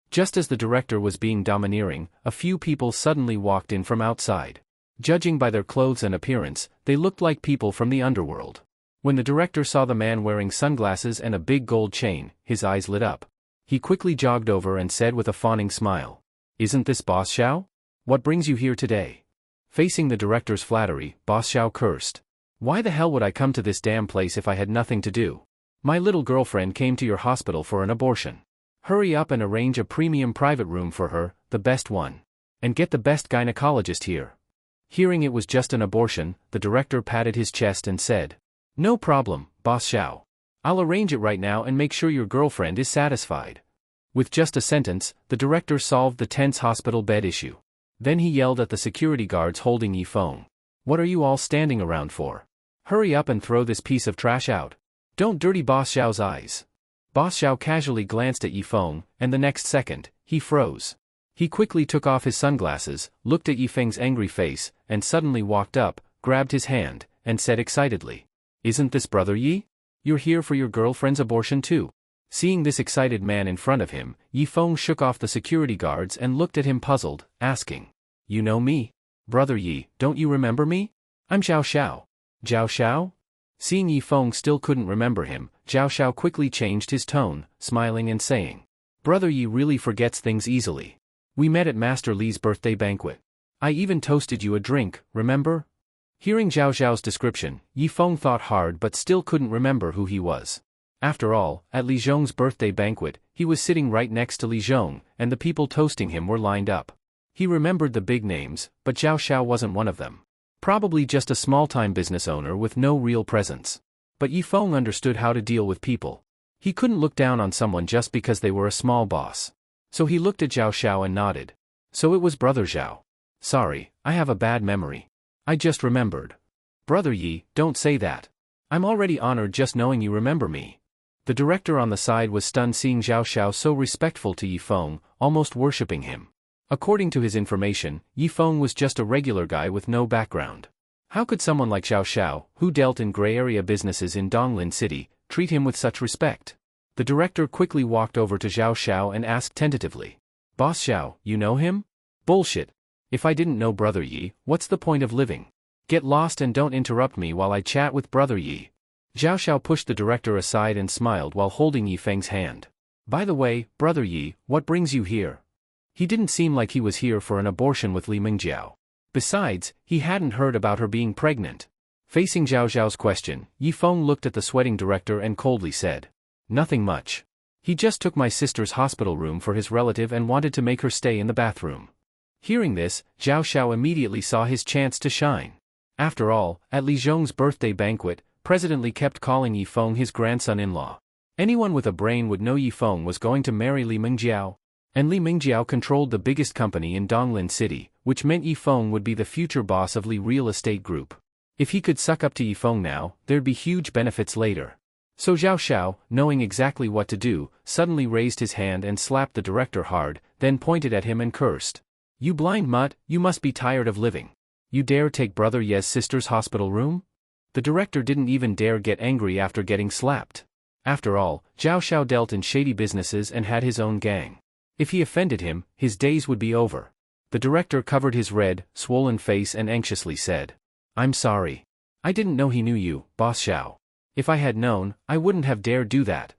Just as the director was being domineering, a few people suddenly walked in from outside. Judging by their clothes and appearance, they looked like people from the underworld. When the director saw the man wearing sunglasses and a big gold chain, his eyes lit up. He quickly jogged over and said with a fawning smile, "Isn't this Boss Xiao? What brings you here today?" Facing the director's flattery, Boss Xiao cursed. "Why the hell would I come to this damn place if I had nothing to do? My little girlfriend came to your hospital for an abortion. Hurry up and arrange a premium private room for her, the best one. And get the best gynecologist here." Hearing it was just an abortion, the director patted his chest and said, "No problem, Boss Xiao. I'll arrange it right now and make sure your girlfriend is satisfied." With just a sentence, the director solved the tense hospital bed issue. Then he yelled at the security guards holding Yifeng. "What are you all standing around for? Hurry up and throw this piece of trash out. Don't dirty Boss Xiao's eyes." Boss Xiao casually glanced at Yifeng, and the next second, he froze. He quickly took off his sunglasses, looked at Yifeng's angry face, and suddenly walked up, grabbed his hand, and said excitedly, "Isn't this Brother Yi? You're here for your girlfriend's abortion too?" Seeing this excited man in front of him, Yifeng shook off the security guards and looked at him puzzled, asking, "You know me? Brother Yi, don't you remember me? I'm Zhao Xiao." "Zhao Xiao?" Seeing Yifeng still couldn't remember him, Zhao Xiao quickly changed his tone, smiling and saying, "Brother Yi really forgets things easily. We met at Master Li's birthday banquet. I even toasted you a drink, remember?" Hearing Zhao Xiao's description, Yifeng thought hard but still couldn't remember who he was. After all, at Li Zhong's birthday banquet, he was sitting right next to Li Zhong, and the people toasting him were lined up. He remembered the big names, but Zhao Xiao wasn't one of them. Probably just a small-time business owner with no real presence. But Yifeng understood how to deal with people. He couldn't look down on someone just because they were a small boss. So he looked at Zhao Xiao and nodded. "So it was Brother Zhao. Sorry, I have a bad memory. I just remembered." "Brother Yi, don't say that. I'm already honored just knowing you remember me." The director on the side was stunned seeing Zhao Xiao so respectful to Yifeng, almost worshipping him. According to his information, Yifeng was just a regular guy with no background. How could someone like Zhao Xiao, who dealt in gray area businesses in Donglin City, treat him with such respect? The director quickly walked over to Zhao Xiao and asked tentatively, "Boss Xiao, you know him?" "Bullshit. If I didn't know Brother Yi, what's the point of living? Get lost and don't interrupt me while I chat with Brother Yi." Zhao Xiao pushed the director aside and smiled while holding Yifeng's hand. By the way, Brother Yi, what brings you here? He didn't seem like he was here for an abortion with Li Mingjiao. Besides, he hadn't heard about her being pregnant. Facing Zhao Zhao's question, Yi Feng looked at the sweating director and coldly said, "Nothing much. He just took my sister's hospital room for his relative and wanted to make her stay in the bathroom." Hearing this, Zhao Xiao immediately saw his chance to shine. After all, at Li Zhong's birthday banquet, President Li kept calling Yi Feng his grandson-in-law. Anyone with a brain would know Yi Feng was going to marry Li Mingjiao. And Li Mingjiao controlled the biggest company in Donglin City, which meant Yi Feng would be the future boss of Li Real Estate Group. If he could suck up to Yi Feng now, there'd be huge benefits later. So Zhao Xiao, knowing exactly what to do, suddenly raised his hand and slapped the director hard, then pointed at him and cursed. "You blind mutt, you must be tired of living. You dare take Brother Ye's sister's hospital room?" The director didn't even dare get angry after getting slapped. After all, Zhao Xiao dealt in shady businesses and had his own gang. If he offended him, his days would be over. The director covered his red, swollen face and anxiously said, "I'm sorry. I didn't know he knew you, Boss Xiao. If I had known, I wouldn't have dared do that."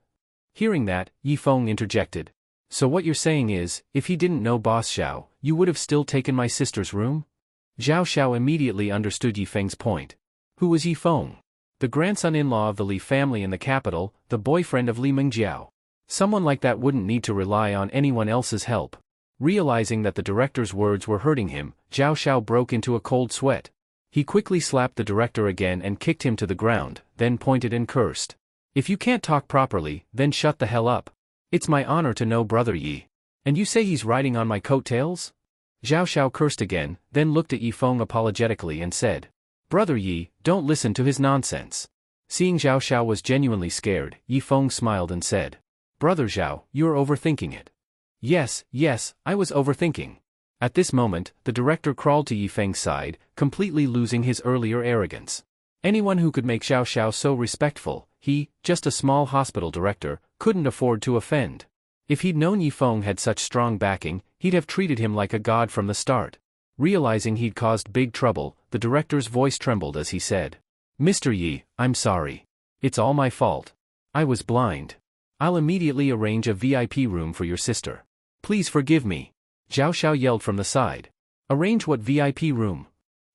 Hearing that, Yi Feng interjected. "So what you're saying is, if he didn't know Boss Xiao, you would have still taken my sister's room?" Zhao Xiao immediately understood Yi Feng's point. Who was Yi Feng? The grandson-in-law of the Li family in the capital, the boyfriend of Li Mingjiao. Someone like that wouldn't need to rely on anyone else's help. Realizing that the director's words were hurting him, Zhao Xiao broke into a cold sweat. He quickly slapped the director again and kicked him to the ground, then pointed and cursed. "If you can't talk properly, then shut the hell up. It's my honor to know Brother Yi. And you say he's riding on my coattails?" Zhao Xiao cursed again, then looked at Yi Feng apologetically and said, "Brother Yi, don't listen to his nonsense." Seeing Zhao Xiao was genuinely scared, Yi Feng smiled and said, "Brother Zhao, you're overthinking it." Yes, I was overthinking." At this moment, the director crawled to Yi Feng's side, completely losing his earlier arrogance. Anyone who could make Zhao Xiao so respectful, he, just a small hospital director, couldn't afford to offend. If he'd known Yi Feng had such strong backing, he'd have treated him like a god from the start. Realizing he'd caused big trouble, the director's voice trembled as he said, "Mr. Yi, I'm sorry. It's all my fault. I was blind. I'll immediately arrange a VIP room for your sister. Please forgive me." Zhao Xiao yelled from the side. "Arrange what VIP room?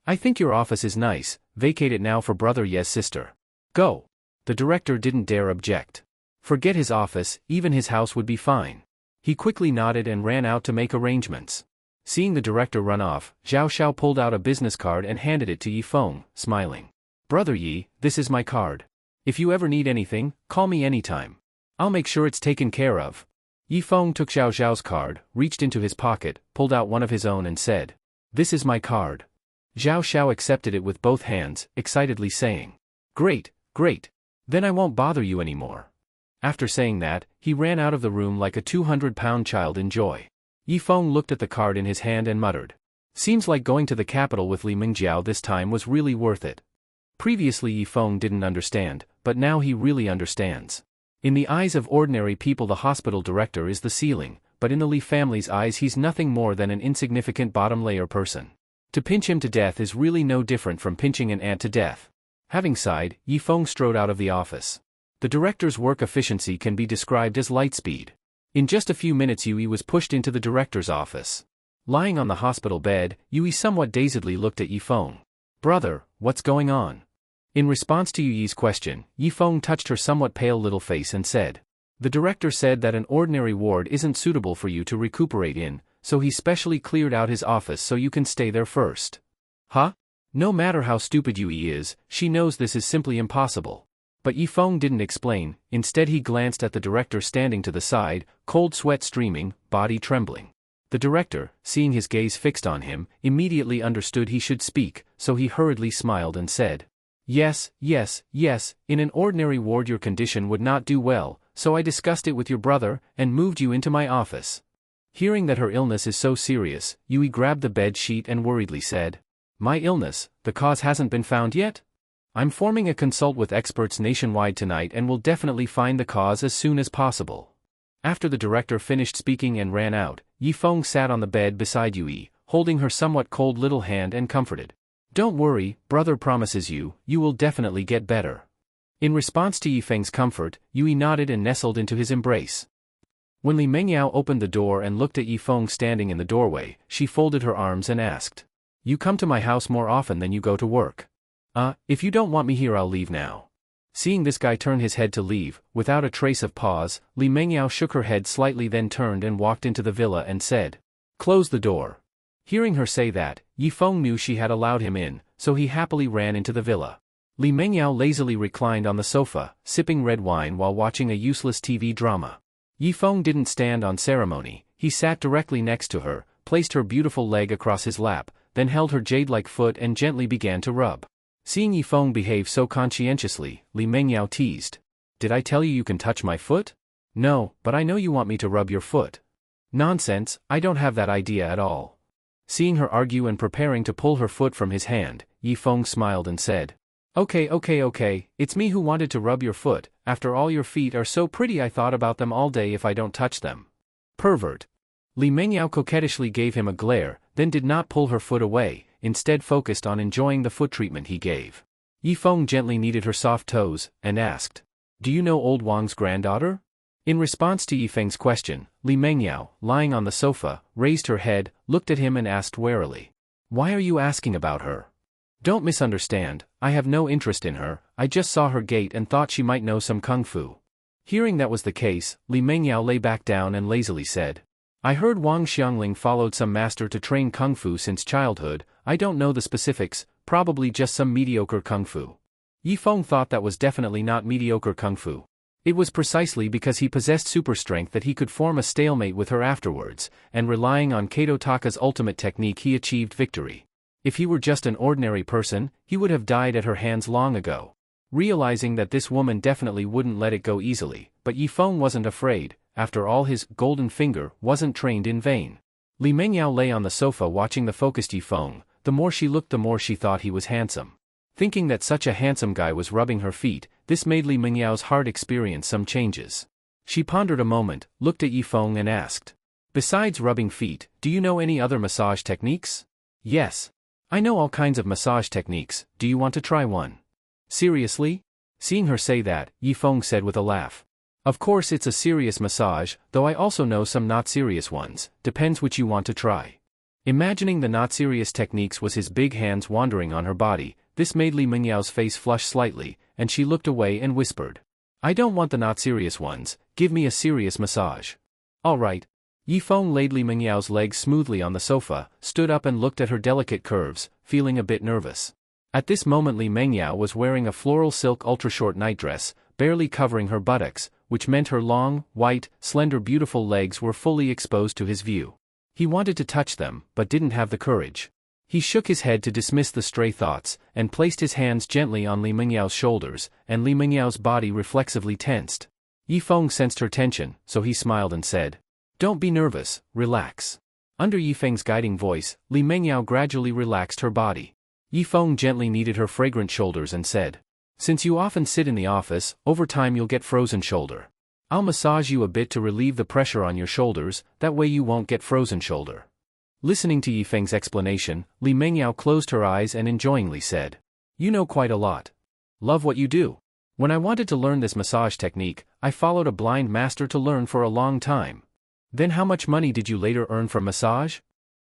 I think your office is nice, vacate it now for Brother Ye's sister. Go." The director didn't dare object. Forget his office, even his house would be fine. He quickly nodded and ran out to make arrangements. Seeing the director run off, Zhao Xiao pulled out a business card and handed it to Yi Feng, smiling. "Brother Yi, this is my card. If you ever need anything, call me anytime. I'll make sure it's taken care of." Yi Feng took Zhao Zhao's card, reached into his pocket, pulled out one of his own and said, "This is my card." Zhao Xiao accepted it with both hands, excitedly saying, Great. Then I won't bother you anymore." After saying that, he ran out of the room like a 200-pound child in joy. Yi Feng looked at the card in his hand and muttered, "Seems like going to the capital with Li Mingjiao this time was really worth it." Previously Yi Feng didn't understand, but now he really understands. In the eyes of ordinary people the hospital director is the ceiling, but in the Li family's eyes he's nothing more than an insignificant bottom-layer person. To pinch him to death is really no different from pinching an ant to death. Having sighed, Yi Feng strode out of the office. The director's work efficiency can be described as light speed. In just a few minutes Yui was pushed into the director's office. Lying on the hospital bed, Yui somewhat dazedly looked at Yi Feng. "Brother, what's going on?" In response to Yui's question, Yi Feng touched her somewhat pale little face and said, "The director said that an ordinary ward isn't suitable for you to recuperate in, so he specially cleared out his office so you can stay there first." Huh? No matter how stupid Yui is, she knows this is simply impossible. But Yi Feng didn't explain, instead he glanced at the director standing to the side, cold sweat streaming, body trembling. The director, seeing his gaze fixed on him, immediately understood he should speak, so he hurriedly smiled and said, Yes, in an ordinary ward your condition would not do well, so I discussed it with your brother, and moved you into my office." Hearing that her illness is so serious, Yui grabbed the bed sheet and worriedly said, "My illness, the cause hasn't been found yet? I'm forming a consult with experts nationwide tonight and will definitely find the cause as soon as possible." After the director finished speaking and ran out, Yi Feng sat on the bed beside Yui, holding her somewhat cold little hand and comforted. "Don't worry, brother promises you, you will definitely get better." In response to Yi Feng's comfort, Yui nodded and nestled into his embrace. When Li Mengyao opened the door and looked at Yifeng standing in the doorway, she folded her arms and asked, "You come to my house more often than you go to work. If you don't want me here, I'll leave now." Seeing this guy turn his head to leave, without a trace of pause, Li Mengyao shook her head slightly, then turned and walked into the villa and said, "Close the door." Hearing her say that, Yifeng knew she had allowed him in, so he happily ran into the villa. Li Mengyao lazily reclined on the sofa, sipping red wine while watching a useless TV drama. Yifeng didn't stand on ceremony. He sat directly next to her, placed her beautiful leg across his lap, then held her jade-like foot and gently began to rub. Seeing Yifeng behave so conscientiously, Li Mengyao teased, "Did I tell you you can touch my foot?" "No, but I know you want me to rub your foot." "Nonsense, I don't have that idea at all." Seeing her argue and preparing to pull her foot from his hand, Yifeng smiled and said, Okay, it's me who wanted to rub your foot. After all, your feet are so pretty, I thought about them all day if I don't touch them." "Pervert." Li Mengyao coquettishly gave him a glare, then did not pull her foot away, instead focused on enjoying the foot treatment he gave. Yifeng gently kneaded her soft toes, and asked, "Do you know old Wang's granddaughter?" In response to Yifeng's question, Li Mengyao, lying on the sofa, raised her head, looked at him and asked warily, "Why are you asking about her?" "Don't misunderstand, I have no interest in her, I just saw her gait and thought she might know some kung fu." Hearing that was the case, Li Mengyao lay back down and lazily said, "I heard Wang Xiangling followed some master to train kung fu since childhood. I don't know the specifics, probably just some mediocre kung fu." Yifeng thought that was definitely not mediocre kung fu. It was precisely because he possessed super strength that he could form a stalemate with her afterwards, and relying on Kato Taka's ultimate technique he achieved victory. If he were just an ordinary person, he would have died at her hands long ago. Realizing that this woman definitely wouldn't let it go easily, but Yifeng wasn't afraid. After all, his golden finger wasn't trained in vain. Li Mengyao lay on the sofa watching the focused Yifeng. The more she looked, the more she thought he was handsome. Thinking that such a handsome guy was rubbing her feet, this made Li Mengyao's heart experience some changes. She pondered a moment, looked at Yifeng and asked, "Besides rubbing feet, do you know any other massage techniques?" "Yes. I know all kinds of massage techniques. Do you want to try one?" "Seriously?" Seeing her say that, Yifeng said with a laugh, "Of course it's a serious massage, though I also know some not serious ones, depends which you want to try." Imagining the not serious techniques was his big hands wandering on her body, this made Li Mengyao's face flush slightly, and she looked away and whispered, "I don't want the not serious ones, give me a serious massage." "All right." Yifeng laid Li Mengyao's legs smoothly on the sofa, stood up and looked at her delicate curves, feeling a bit nervous. At this moment Li Mengyao was wearing a floral silk ultra-short nightdress, barely covering her buttocks, which meant her long, white, slender beautiful legs were fully exposed to his view. He wanted to touch them, but didn't have the courage. He shook his head to dismiss the stray thoughts, and placed his hands gently on Li Mengyao's shoulders, and Li Mengyao's body reflexively tensed. Yifeng sensed her tension, so he smiled and said, "Don't be nervous, relax." Under Yifeng's guiding voice, Li Mengyao gradually relaxed her body. Yifeng gently kneaded her fragrant shoulders and said, "Since you often sit in the office, over time you'll get frozen shoulder. I'll massage you a bit to relieve the pressure on your shoulders, that way you won't get frozen shoulder." Listening to Yifeng's explanation, Li Mengyao closed her eyes and enjoyingly said, "You know quite a lot. Love what you do. When I wanted to learn this massage technique, I followed a blind master to learn for a long time. Then how much money did you later earn from massage?"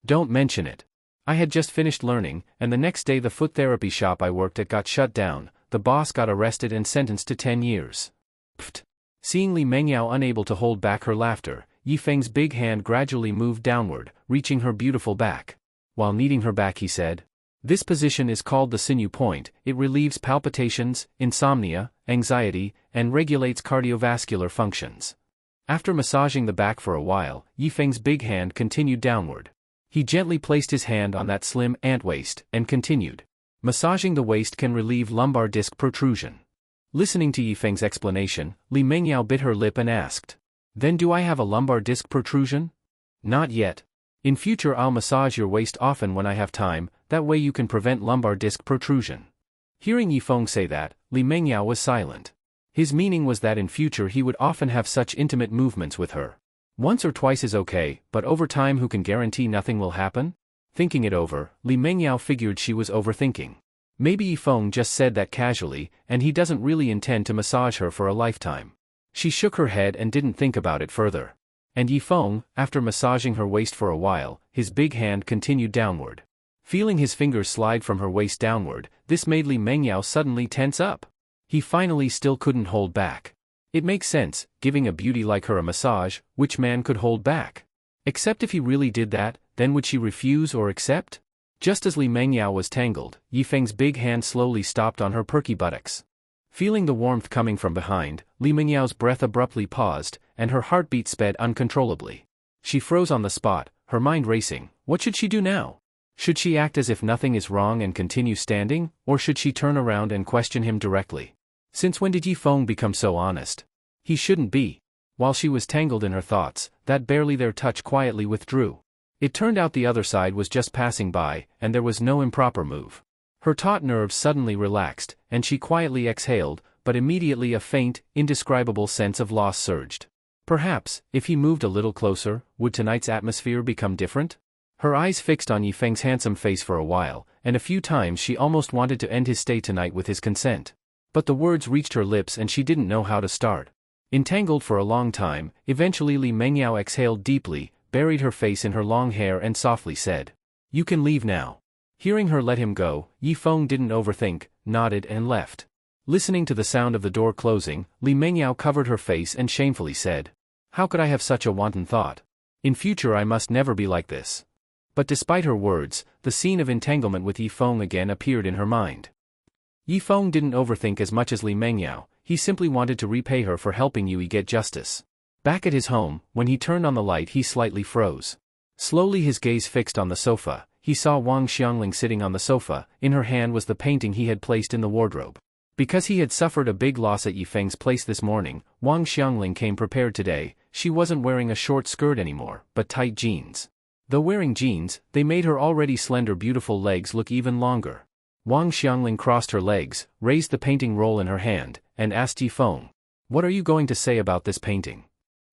"Don't mention it. I had just finished learning, and the next day the foot therapy shop I worked at got shut down, the boss got arrested and sentenced to 10 years. Pfft." Seeing Li Mengyao unable to hold back her laughter, Yifeng's big hand gradually moved downward, reaching her beautiful back. While kneading her back he said, "This position is called the sinew point. It relieves palpitations, insomnia, anxiety, and regulates cardiovascular functions." After massaging the back for a while, Yifeng's big hand continued downward. He gently placed his hand on that slim ant waist, and continued. "Massaging the waist can relieve lumbar disc protrusion." Listening to Yifeng's explanation, Li Mengyao bit her lip and asked, "Then do I have a lumbar disc protrusion?" "Not yet. In future I'll massage your waist often when I have time, that way you can prevent lumbar disc protrusion." Hearing Yifeng say that, Li Mengyao was silent. His meaning was that in future he would often have such intimate movements with her. Once or twice is okay, but over time who can guarantee nothing will happen? Thinking it over, Li Mengyao figured she was overthinking. Maybe Yifeng just said that casually, and he doesn't really intend to massage her for a lifetime. She shook her head and didn't think about it further. And Yifeng, after massaging her waist for a while, his big hand continued downward. Feeling his fingers slide from her waist downward, this made Li Mengyao suddenly tense up. He finally still couldn't hold back. It makes sense, giving a beauty like her a massage, which man could hold back? Except if he really did that, then would she refuse or accept? Just as Li Mengyao was tangled, Yifeng's big hand slowly stopped on her perky buttocks. Feeling the warmth coming from behind, Li Mengyao's breath abruptly paused, and her heartbeat sped uncontrollably. She froze on the spot, her mind racing. What should she do now? Should she act as if nothing is wrong and continue standing, or should she turn around and question him directly? Since when did Yifeng become so honest? He shouldn't be. While she was tangled in her thoughts, that barely their touch quietly withdrew. It turned out the other side was just passing by, and there was no improper move. Her taut nerves suddenly relaxed, and she quietly exhaled, but immediately a faint, indescribable sense of loss surged. Perhaps, if he moved a little closer, would tonight's atmosphere become different? Her eyes fixed on Yifeng's handsome face for a while, and a few times she almost wanted to end his stay tonight with his consent. But the words reached her lips and she didn't know how to start. Entangled for a long time, eventually Li Mengyao exhaled deeply, buried her face in her long hair and softly said, "You can leave now." Hearing her let him go, Yifeng didn't overthink, nodded and left. Listening to the sound of the door closing, Li Mengyao covered her face and shamefully said, "How could I have such a wanton thought? In future I must never be like this." But despite her words, the scene of entanglement with Yifeng again appeared in her mind. Yifeng didn't overthink as much as Li Mengyao, he simply wanted to repay her for helping Yui get justice. Back at his home, when he turned on the light he slightly froze. Slowly his gaze fixed on the sofa, he saw Wang Xiangling sitting on the sofa, in her hand was the painting he had placed in the wardrobe. Because he had suffered a big loss at Yifeng's place this morning, Wang Xiangling came prepared today. She wasn't wearing a short skirt anymore, but tight jeans. Though wearing jeans, they made her already slender beautiful legs look even longer. Wang Xiangling crossed her legs, raised the painting roll in her hand, and asked Yifeng, "What are you going to say about this painting?"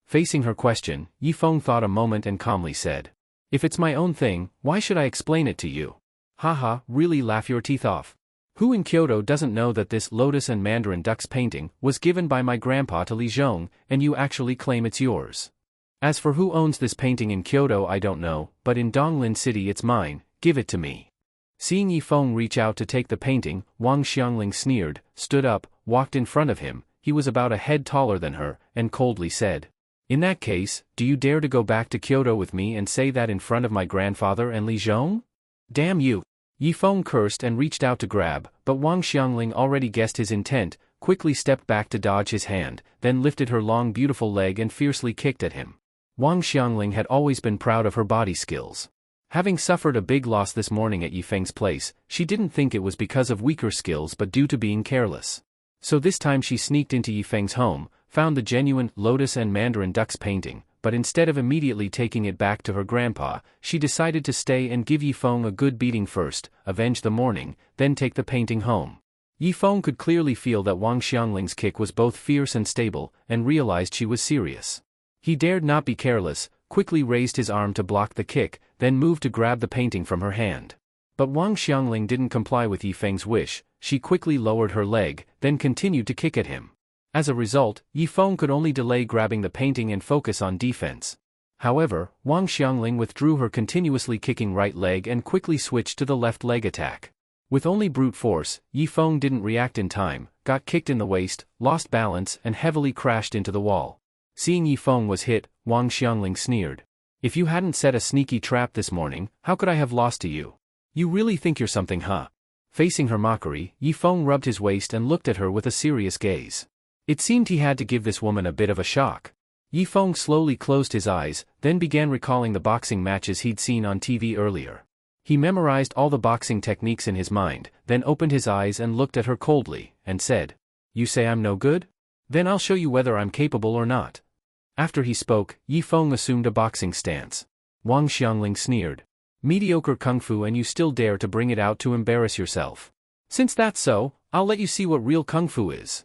Facing her question, Yifeng thought a moment and calmly said, "If it's my own thing, why should I explain it to you? Haha, really laugh your teeth off. Who in Kyoto doesn't know that this lotus and mandarin ducks painting was given by my grandpa to Li Zhong, and you actually claim it's yours? As for who owns this painting in Kyoto I don't know, but in Donglin City it's mine, give it to me." Seeing Yifeng reach out to take the painting, Wang Xiangling sneered, stood up, walked in front of him, he was about a head taller than her, and coldly said, "In that case, do you dare to go back to Kyoto with me and say that in front of my grandfather and Li Zhong? Damn you!" Yifeng cursed and reached out to grab, but Wang Xiangling already guessed his intent, quickly stepped back to dodge his hand, then lifted her long beautiful leg and fiercely kicked at him. Wang Xiangling had always been proud of her body skills. Having suffered a big loss this morning at Yifeng's place, she didn't think it was because of weaker skills but due to being careless. So this time she sneaked into Yifeng's home, found the genuine lotus and mandarin ducks painting, but instead of immediately taking it back to her grandpa, she decided to stay and give Yifeng a good beating first, avenge the mourning, then take the painting home. Yifeng could clearly feel that Wang Xiangling's kick was both fierce and stable, and realized she was serious. He dared not be careless, quickly raised his arm to block the kick, then moved to grab the painting from her hand. But Wang Xiangling didn't comply with Yifeng's wish, she quickly lowered her leg, then continued to kick at him. As a result, Yifeng could only delay grabbing the painting and focus on defense. However, Wang Xiangling withdrew her continuously kicking right leg and quickly switched to the left leg attack. With only brute force, Yifeng didn't react in time, got kicked in the waist, lost balance and heavily crashed into the wall. Seeing Yifeng was hit, Wang Xiangling sneered. "If you hadn't set a sneaky trap this morning, how could I have lost to you? You really think you're something, huh?" Facing her mockery, Yifeng rubbed his waist and looked at her with a serious gaze. It seemed he had to give this woman a bit of a shock. Yifeng slowly closed his eyes, then began recalling the boxing matches he'd seen on TV earlier. He memorized all the boxing techniques in his mind, then opened his eyes and looked at her coldly, and said, "You say I'm no good? Then I'll show you whether I'm capable or not." After he spoke, Yifeng assumed a boxing stance. Wang Xiangling sneered. "Mediocre kung fu and you still dare to bring it out to embarrass yourself. Since that's so, I'll let you see what real kung fu is."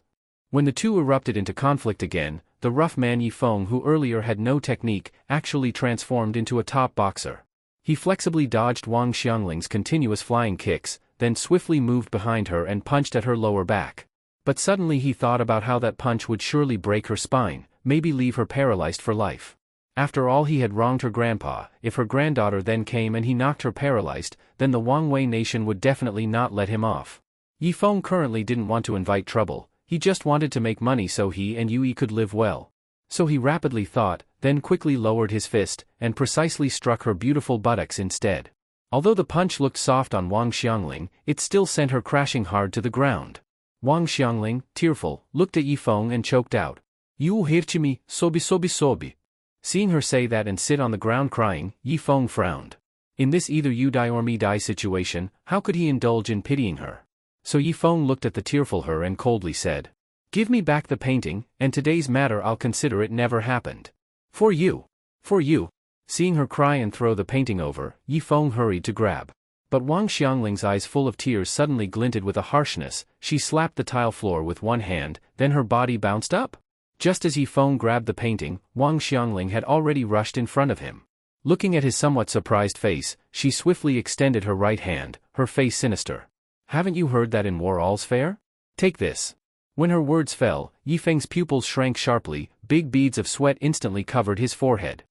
When the two erupted into conflict again, the rough man Yifeng, who earlier had no technique, actually transformed into a top boxer. He flexibly dodged Wang Xiangling's continuous flying kicks, then swiftly moved behind her and punched at her lower back. But suddenly he thought about how that punch would surely break her spine, maybe leave her paralyzed for life. After all, he had wronged her grandpa. If her granddaughter then came and he knocked her paralyzed, then the Wangwei nation would definitely not let him off. Yifeng currently didn't want to invite trouble, he just wanted to make money so he and Yui could live well. So he rapidly thought, then quickly lowered his fist, and precisely struck her beautiful buttocks instead. Although the punch looked soft on Wang Xiangling, it still sent her crashing hard to the ground. Wang Xiangling, tearful, looked at Yifeng and choked out, "You hurt me, sobi sobi sobi." Seeing her say that and sit on the ground crying, Yifeng frowned. In this either you die or me die situation, how could he indulge in pitying her? So Yifeng looked at the tearful her and coldly said, "Give me back the painting, and today's matter I'll consider it never happened. For you. For you." Seeing her cry and throw the painting over, Yifeng hurried to grab. But Wang Xiangling's eyes full of tears suddenly glinted with a harshness. She slapped the tile floor with one hand, then her body bounced up. Just as Yifeng grabbed the painting, Wang Xiangling had already rushed in front of him. Looking at his somewhat surprised face, she swiftly extended her right hand, her face sinister. "Haven't you heard that in war all's fair? Take this." When her words fell, Yifeng's pupils shrank sharply, big beads of sweat instantly covered his forehead.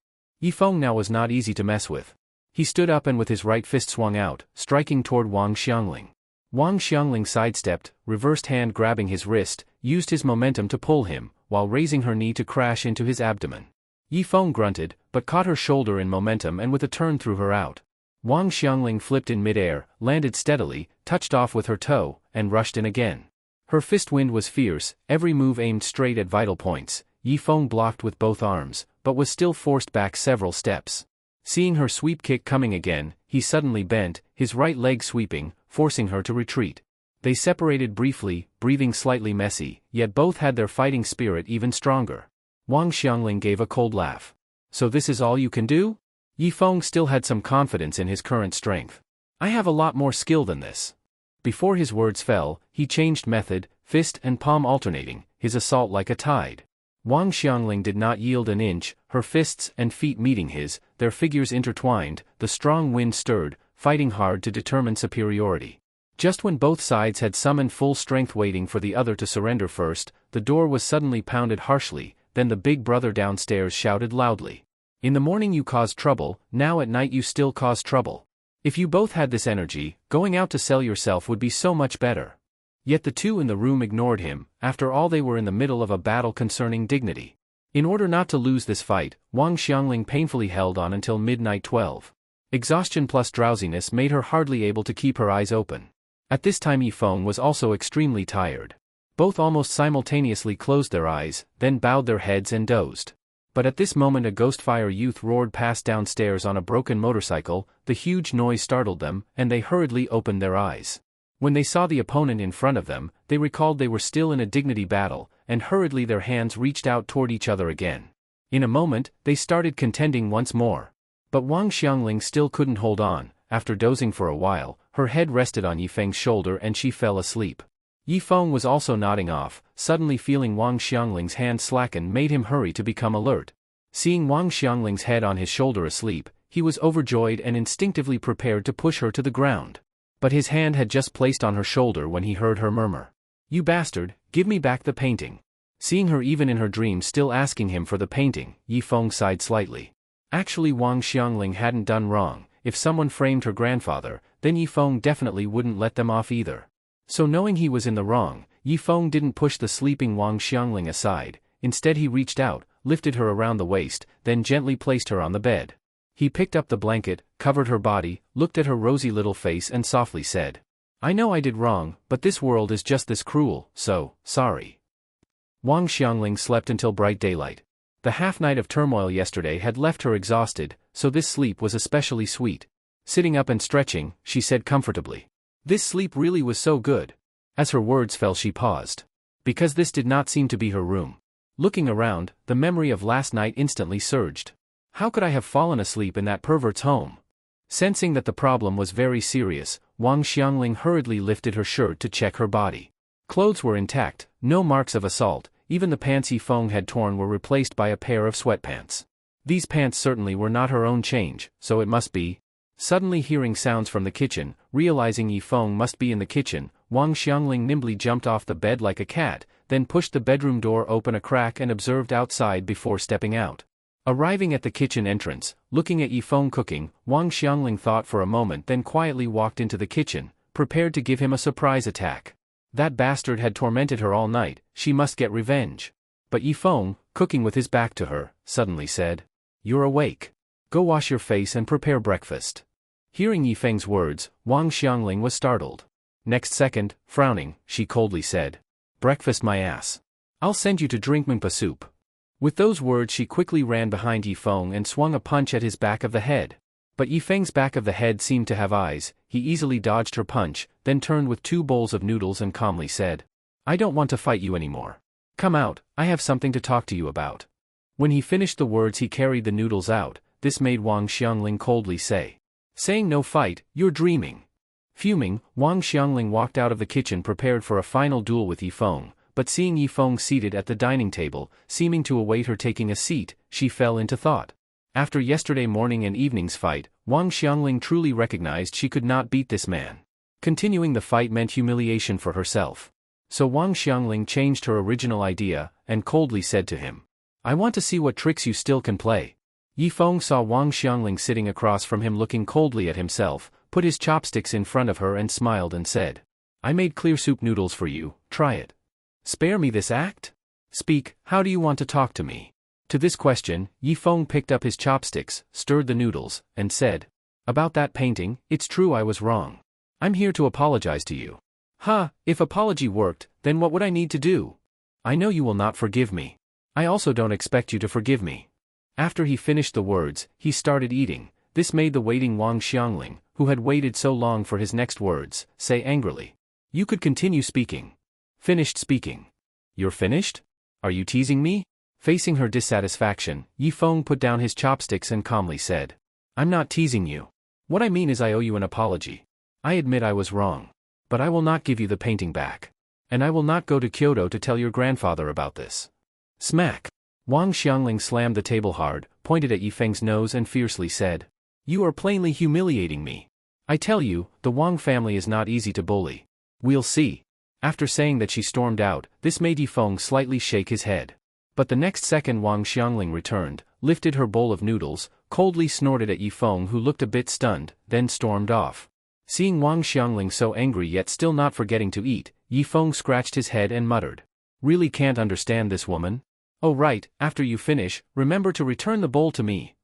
Yifeng now was not easy to mess with. He stood up and with his right fist swung out, striking toward Wang Xiangling. Wang Xiangling sidestepped, reversed hand grabbing his wrist, used his momentum to pull him, while raising her knee to crash into his abdomen. Yifeng grunted, but caught her shoulder in momentum and with a turn threw her out. Wang Xiangling flipped in midair, landed steadily, touched off with her toe, and rushed in again. Her fist wind was fierce, every move aimed straight at vital points. Yifeng blocked with both arms, but was still forced back several steps. Seeing her sweep kick coming again, he suddenly bent, his right leg sweeping, forcing her to retreat. They separated briefly, breathing slightly messy, yet both had their fighting spirit even stronger. Wang Xiangling gave a cold laugh. "So this is all you can do?" Yifeng still had some confidence in his current strength. "I have a lot more skill than this." Before his words fell, he changed method, fist and palm alternating, his assault like a tide. Wang Xiangling did not yield an inch, her fists and feet meeting his, their figures intertwined, the strong wind stirred, fighting hard to determine superiority. Just when both sides had summoned full strength waiting for the other to surrender first, the door was suddenly pounded harshly, then the big brother downstairs shouted loudly. "In the morning you caused trouble, now at night you still cause trouble. If you both had this energy, going out to sell yourself would be so much better." Yet the two in the room ignored him, after all they were in the middle of a battle concerning dignity. In order not to lose this fight, Wang Xiangling painfully held on until midnight 12. Exhaustion plus drowsiness made her hardly able to keep her eyes open. At this time Yifeng was also extremely tired. Both almost simultaneously closed their eyes, then bowed their heads and dozed. But at this moment a Ghostfire youth roared past downstairs on a broken motorcycle, the huge noise startled them, and they hurriedly opened their eyes. When they saw the opponent in front of them, they recalled they were still in a dignity battle, and hurriedly their hands reached out toward each other again. In a moment, they started contending once more. But Wang Xiangling still couldn't hold on. After dozing for a while, her head rested on Yifeng's shoulder and she fell asleep. Yifeng was also nodding off, suddenly feeling Wang Xiangling's hand slacken made him hurry to become alert. Seeing Wang Xiangling's head on his shoulder asleep, he was overjoyed and instinctively prepared to push her to the ground. But his hand had just placed on her shoulder when he heard her murmur, "You bastard, give me back the painting." Seeing her even in her dreams still asking him for the painting, Yifeng sighed slightly. Actually Wang Xiangling hadn't done wrong. If someone framed her grandfather, then Yifeng definitely wouldn't let them off either. So knowing he was in the wrong, Yifeng didn't push the sleeping Wang Xiangling aside, instead he reached out, lifted her around the waist, then gently placed her on the bed. He picked up the blanket, covered her body, looked at her rosy little face and softly said, "I know I did wrong, but this world is just this cruel, so, sorry." Wang Xiangling slept until bright daylight. The half-night of turmoil yesterday had left her exhausted, so this sleep was especially sweet. Sitting up and stretching, she said comfortably, "This sleep really was so good." As her words fell she paused. Because this did not seem to be her room. Looking around, the memory of last night instantly surged. How could I have fallen asleep in that pervert's home? Sensing that the problem was very serious, Wang Xiangling hurriedly lifted her shirt to check her body. Clothes were intact, no marks of assault, even the pants Yifeng had torn were replaced by a pair of sweatpants. These pants certainly were not her own change, so it must be. Suddenly hearing sounds from the kitchen, realizing Yifeng must be in the kitchen, Wang Xiangling nimbly jumped off the bed like a cat, then pushed the bedroom door open a crack and observed outside before stepping out. Arriving at the kitchen entrance, looking at Yifeng cooking, Wang Xiangling thought for a moment then quietly walked into the kitchen, prepared to give him a surprise attack. That bastard had tormented her all night, she must get revenge. But Yifeng, cooking with his back to her, suddenly said, "You're awake. Go wash your face and prepare breakfast." Hearing Yifeng's words, Wang Xiangling was startled. Next second, frowning, she coldly said, "Breakfast my ass. I'll send you to drink Mangpa soup." With those words she quickly ran behind Yifeng and swung a punch at his back of the head. But Yifeng's back of the head seemed to have eyes, he easily dodged her punch, then turned with 2 bowls of noodles and calmly said, "I don't want to fight you anymore. Come out, I have something to talk to you about." When he finished the words he carried the noodles out, this made Wang Xiangling coldly say, "Saying no fight, you're dreaming." Fuming, Wang Xiangling walked out of the kitchen prepared for a final duel with Yifeng, but seeing Yifeng seated at the dining table, seeming to await her taking a seat, she fell into thought. After yesterday morning and evening's fight, Wang Xiangling truly recognized she could not beat this man. Continuing the fight meant humiliation for herself. So Wang Xiangling changed her original idea, and coldly said to him, "I want to see what tricks you still can play." Yifeng saw Wang Xiangling sitting across from him looking coldly at himself, put his chopsticks in front of her and smiled and said, "I made clear soup noodles for you, try it. Spare me this act? Speak, how do you want to talk to me?" To this question, Yifeng picked up his chopsticks, stirred the noodles, and said, "About that painting, it's true I was wrong. I'm here to apologize to you." If apology worked, then what would I need to do? I know you will not forgive me. I also don't expect you to forgive me. After he finished the words, he started eating. This made the waiting Wang Xiangling, who had waited so long for his next words, say angrily, "You could continue speaking." "Finished speaking." "You're finished? Are you teasing me?" Facing her dissatisfaction, Yifeng put down his chopsticks and calmly said, "I'm not teasing you. What I mean is I owe you an apology. I admit I was wrong. But I will not give you the painting back. And I will not go to Kyoto to tell your grandfather about this." Smack! Wang Xiangling slammed the table hard, pointed at Yifeng's nose and fiercely said, "You are plainly humiliating me. I tell you, the Wang family is not easy to bully. We'll see." After saying that she stormed out, this made Yifeng slightly shake his head. But the next second Wang Xiangling returned, lifted her bowl of noodles, coldly snorted at Yifeng who looked a bit stunned, then stormed off. Seeing Wang Xiangling so angry yet still not forgetting to eat, Yifeng scratched his head and muttered, "Really can't understand this woman? Oh right, after you finish, remember to return the bowl to me.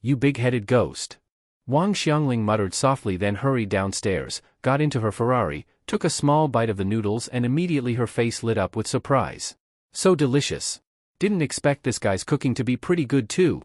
You big-headed ghost." Wang Xiangling muttered softly then hurried downstairs, got into her Ferrari, took a small bite of the noodles and immediately her face lit up with surprise. So delicious. Didn't expect this guy's cooking to be pretty good too.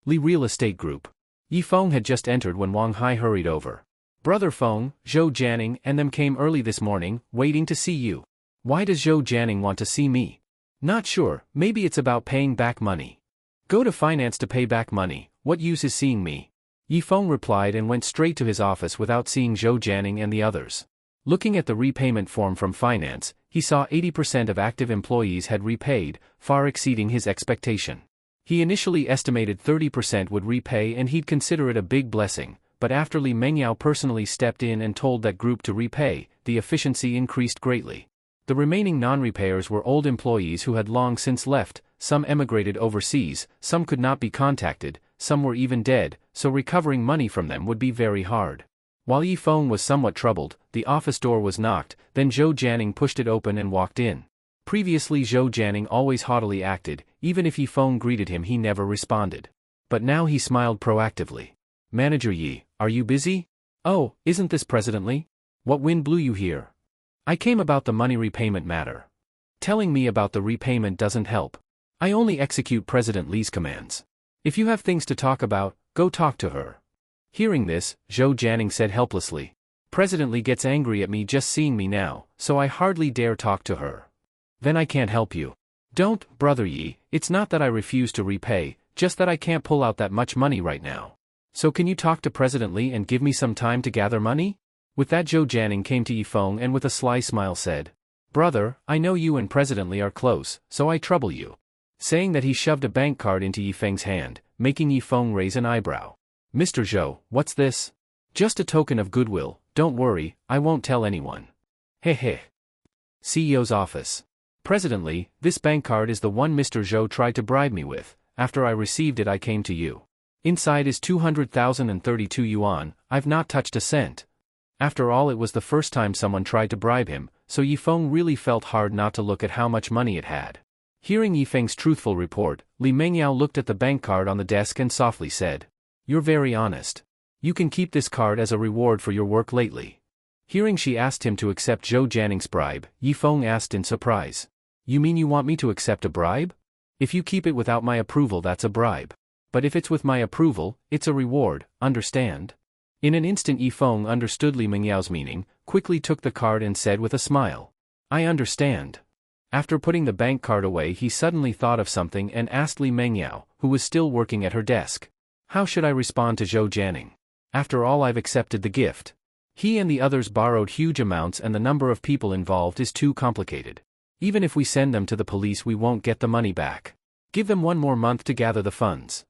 Li Real Estate Group. Yifeng had just entered when Wang Hai hurried over. "Brother Feng, Zhou Jianing and them came early this morning, waiting to see you." "Why does Zhou Jianing want to see me?" "Not sure, maybe it's about paying back money." "Go to finance to pay back money, what use is seeing me?" Yifeng replied and went straight to his office without seeing Zhou Jianing and the others. Looking at the repayment form from finance, he saw 80% of active employees had repaid, far exceeding his expectation. He initially estimated 30% would repay and he'd consider it a big blessing, but after Li Mengyao personally stepped in and told that group to repay, the efficiency increased greatly. The remaining non-repayers were old employees who had long since left, some emigrated overseas, some could not be contacted, some were even dead, so recovering money from them would be very hard. While Yifeng was somewhat troubled, the office door was knocked, then Zhou Jianing pushed it open and walked in. Previously Zhou Jianing always haughtily acted, even if Yifeng greeted him he never responded. But now he smiled proactively. "Manager Yi, are you busy?" "Oh, isn't this President Li? What wind blew you here?" "I came about the money repayment matter." "Telling me about the repayment doesn't help. I only execute President Li's commands. If you have things to talk about, go talk to her." Hearing this, Zhou Jianing said helplessly, "President Li gets angry at me just seeing me now, so I hardly dare talk to her." "Then I can't help you." "Don't, Brother Yi, it's not that I refuse to repay, just that I can't pull out that much money right now. So can you talk to President Li and give me some time to gather money?" With that Zhou Jianing came to Yifeng and with a sly smile said, "Brother, I know you and President Li are close, so I trouble you." Saying that he shoved a bank card into Yifeng's hand, making Yifeng raise an eyebrow. "Mr. Zhou, what's this?" "Just a token of goodwill, don't worry, I won't tell anyone." Heh. CEO's office. "President Li, this bank card is the one Mr. Zhou tried to bribe me with. After I received it I came to you. Inside is 200,032 yuan, I've not touched a cent. After all, it was the first time someone tried to bribe him, so Yifeng really felt hard not to look at how much money it had. Hearing Yifeng's truthful report, Li Mengyao looked at the bank card on the desk and softly said, "You're very honest. You can keep this card as a reward for your work lately." Hearing she asked him to accept Zhou Jianning's bribe, Yifeng asked in surprise, "You mean you want me to accept a bribe? If you keep it without my approval, that's a bribe. But if it's with my approval, it's a reward, understand?" In an instant Yifeng understood Li Mengyao's meaning, quickly took the card and said with a smile, "I understand." After putting the bank card away, he suddenly thought of something and asked Li Mengyao, who was still working at her desk, "How should I respond to Zhou Jianning? After all, I've accepted the gift. He and the others borrowed huge amounts and the number of people involved is too complicated. Even if we send them to the police, we won't get the money back. Give them 1 more month to gather the funds."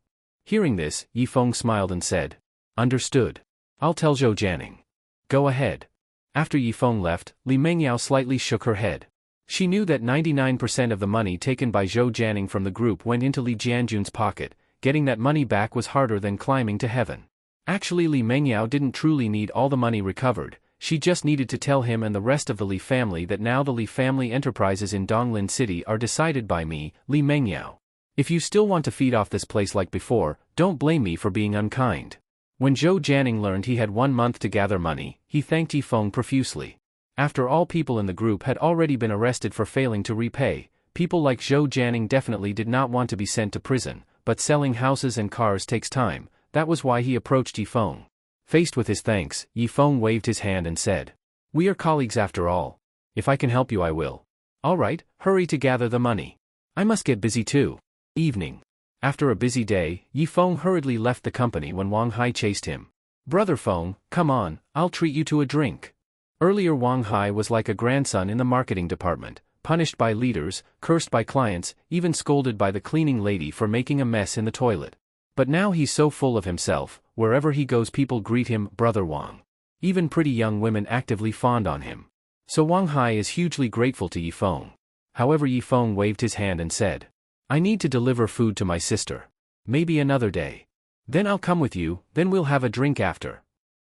Hearing this, Yifeng smiled and said, "Understood. I'll tell Zhou Jianning. Go ahead." After Yifeng left, Li Mengyao slightly shook her head. She knew that 99% of the money taken by Zhou Jianning from the group went into Li Jianjun's pocket. Getting that money back was harder than climbing to heaven. Actually, Li Mengyao didn't truly need all the money recovered, she just needed to tell him and the rest of the Li family that now the Li family enterprises in Donglin City are decided by me, Li Mengyao. If you still want to feed off this place like before, don't blame me for being unkind. When Zhou Jianning learned he had 1 month to gather money, he thanked Yifeng profusely. After all, people in the group had already been arrested for failing to repay. People like Zhou Jianning definitely did not want to be sent to prison, but selling houses and cars takes time. That was why he approached Yifeng. Faced with his thanks, Yifeng waved his hand and said, "We are colleagues after all. If I can help you, I will." "All right, hurry to gather the money. I must get busy too." Evening. After a busy day, Yifeng hurriedly left the company when Wang Hai chased him. "Brother Feng, come on, I'll treat you to a drink." Earlier, Wang Hai was like a grandson in the marketing department, punished by leaders, cursed by clients, even scolded by the cleaning lady for making a mess in the toilet. But now he's so full of himself, wherever he goes people greet him Brother Wang. Even pretty young women actively fawned on him. So Wang Hai is hugely grateful to Yifeng. However, Yifeng waved his hand and said, "I need to deliver food to my sister. Maybe another day. Then I'll come with you, then we'll have a drink after."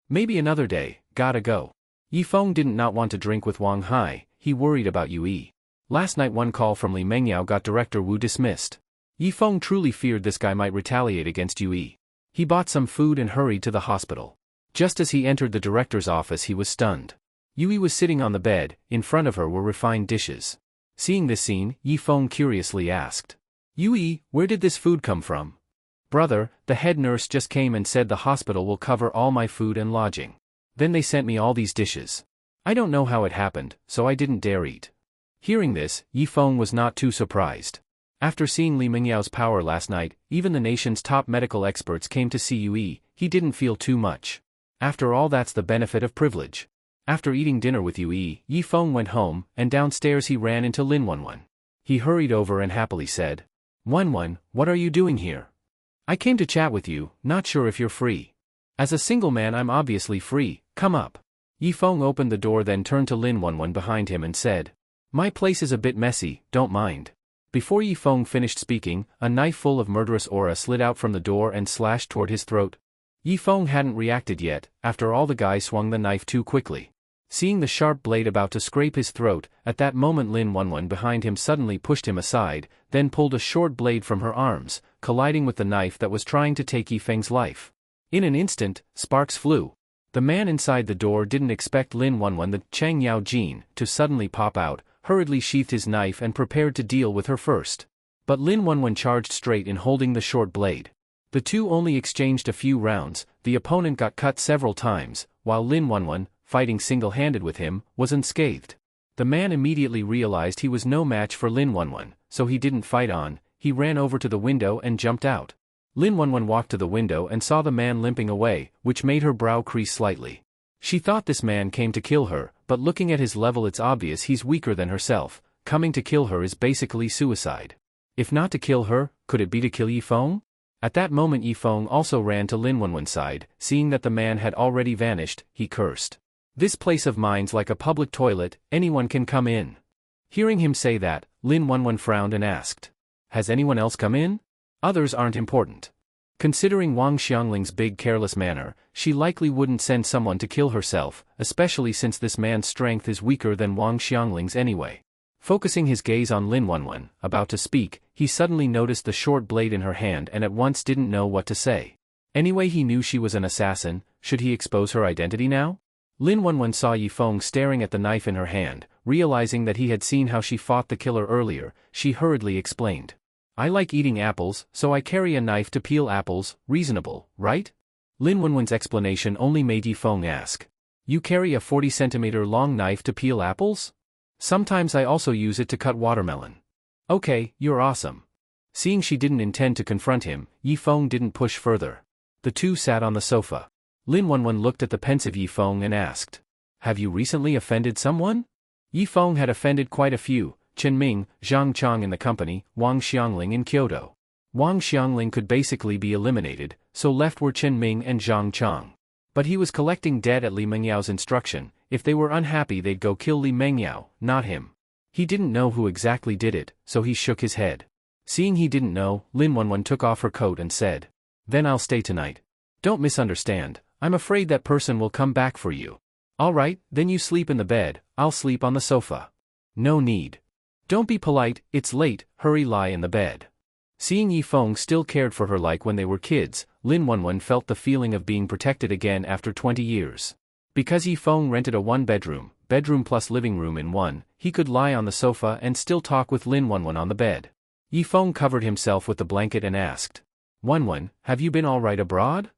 "Maybe another day, gotta go." Yifeng didn't not want to drink with Wang Hai, he worried about Yue. Last night one call from Li Mengyao got Director Wu dismissed. Yifeng truly feared this guy might retaliate against Yue. He bought some food and hurried to the hospital. Just as he entered the director's office, he was stunned. Yue was sitting on the bed, in front of her were refined dishes. Seeing this scene, Yifeng curiously asked, "Yue, where did this food come from?" "Brother, the head nurse just came and said the hospital will cover all my food and lodging. Then they sent me all these dishes. I don't know how it happened, so I didn't dare eat." Hearing this, Yifeng was not too surprised. After seeing Li Mengyao's power last night, even the nation's top medical experts came to see Yue. He didn't feel too much. After all, that's the benefit of privilege. After eating dinner with Yue, Yifeng went home, and downstairs he ran into Lin Wenwen. He hurried over and happily said, "Wenwen, what are you doing here? I came to chat with you, not sure if you're free." "As a single man I'm obviously free, come up." Yifeng opened the door, then turned to Lin Wenwen behind him and said, "My place is a bit messy, don't mind." Before Yifeng finished speaking, a knife full of murderous aura slid out from the door and slashed toward his throat. Yifeng hadn't reacted yet, after all the guy swung the knife too quickly. Seeing the sharp blade about to scrape his throat, at that moment Lin Wenwen behind him suddenly pushed him aside, then pulled a short blade from her arms, colliding with the knife that was trying to take Yifeng's life. In an instant, sparks flew. The man inside the door didn't expect Lin Wenwen, the Chang Yao Jin, to suddenly pop out, hurriedly sheathed his knife and prepared to deal with her first. But Lin Wenwen charged straight in holding the short blade. The two only exchanged a few rounds, the opponent got cut several times, while Lin Wenwen, fighting single-handed with him, was unscathed. The man immediately realized he was no match for Lin Wenwen, so he didn't fight on, he ran over to the window and jumped out. Lin Wenwen walked to the window and saw the man limping away, which made her brow crease slightly. She thought this man came to kill her, but looking at his level it's obvious he's weaker than herself. Coming to kill her is basically suicide. If not to kill her, could it be to kill Yifeng? At that moment Yifeng also ran to Lin Wenwen's side. Seeing that the man had already vanished, he cursed. "This place of mine's like a public toilet, anyone can come in." Hearing him say that, Lin Wenwen frowned and asked, "Has anyone else come in?" Others aren't important. Considering Wang Xiangling's big careless manner, she likely wouldn't send someone to kill herself, especially since this man's strength is weaker than Wang Xiangling's anyway. Focusing his gaze on Lin Wenwen, about to speak, he suddenly noticed the short blade in her hand and at once didn't know what to say. Anyway, he knew she was an assassin. Should he expose her identity now? Lin Wenwen saw Yifeng staring at the knife in her hand. Realizing that he had seen how she fought the killer earlier, she hurriedly explained. I like eating apples, so I carry a knife to peel apples. Reasonable, right? Lin Wenwen's explanation only made Yifeng ask. You carry a 40-centimeter long knife to peel apples? Sometimes I also use it to cut watermelon. Okay, you're awesome. Seeing she didn't intend to confront him, Yifeng didn't push further. The two sat on the sofa. Lin Wenwen looked at the pensive Yifeng and asked. Have you recently offended someone? Yifeng had offended quite a few. Chen Ming, Zhang Chang in the company, Wang Xiangling in Kyoto. Wang Xiangling could basically be eliminated, so left were Chen Ming and Zhang Chang. But he was collecting debt at Li Mengyao's instruction. If they were unhappy they'd go kill Li Mengyao, not him. He didn't know who exactly did it, so he shook his head. Seeing he didn't know, Lin Wenwen took off her coat and said. Then I'll stay tonight. Don't misunderstand, I'm afraid that person will come back for you. Alright, then you sleep in the bed, I'll sleep on the sofa. No need. Don't be polite, it's late, hurry, lie in the bed. Seeing Yifeng still cared for her like when they were kids, Lin Wenwen felt the feeling of being protected again after 20 years. Because Yifeng rented a one-bedroom, bedroom plus living room in one, he could lie on the sofa and still talk with Lin Wenwen on the bed. Yifeng covered himself with the blanket and asked. Wenwen, have you been alright abroad?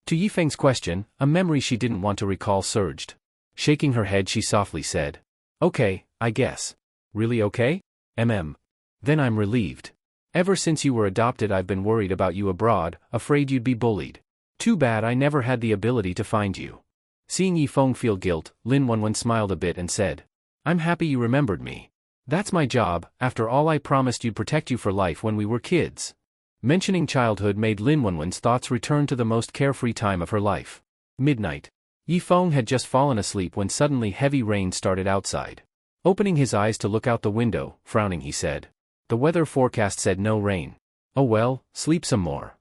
To Yifeng's question, a memory she didn't want to recall surged. Shaking her head she softly said. Okay, I guess. Really okay? Then I'm relieved. Ever since you were adopted I've been worried about you abroad, afraid you'd be bullied. Too bad I never had the ability to find you. Seeing Yifeng feel guilt, Lin Wenwen smiled a bit and said. I'm happy you remembered me. That's my job, after all I promised you'd protect you for life when we were kids. Mentioning childhood made Lin Wenwen's thoughts return to the most carefree time of her life. Midnight. Yifeng had just fallen asleep when suddenly heavy rain started outside. Opening his eyes to look out the window, frowning he said. The weather forecast said no rain. Oh well, sleep some more.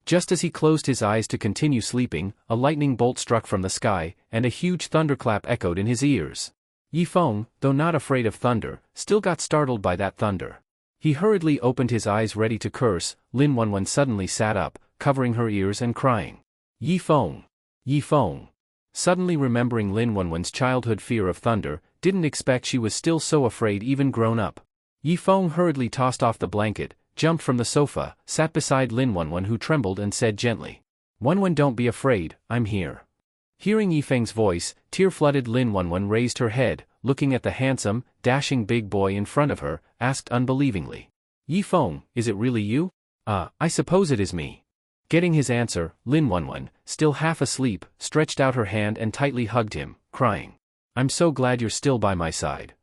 Just as he closed his eyes to continue sleeping, a lightning bolt struck from the sky, and a huge thunderclap echoed in his ears. Yifeng, though not afraid of thunder, still got startled by that thunder. He hurriedly opened his eyes ready to curse. Lin Wenwen suddenly sat up, covering her ears and crying. Yifeng! Yifeng! Suddenly remembering Lin Wenwen's childhood fear of thunder, didn't expect she was still so afraid even grown up. Yifeng hurriedly tossed off the blanket, jumped from the sofa, sat beside Lin Wenwen who trembled and said gently. Wenwen, don't be afraid, I'm here. Hearing Yifeng's voice, tear-flooded Lin Wenwen raised her head, looking at the handsome, dashing big boy in front of her, asked unbelievingly. Yifeng, is it really you? I suppose it is me. Getting his answer, Lin Wenwen, still half asleep, stretched out her hand and tightly hugged him, crying. I'm so glad you're still by my side.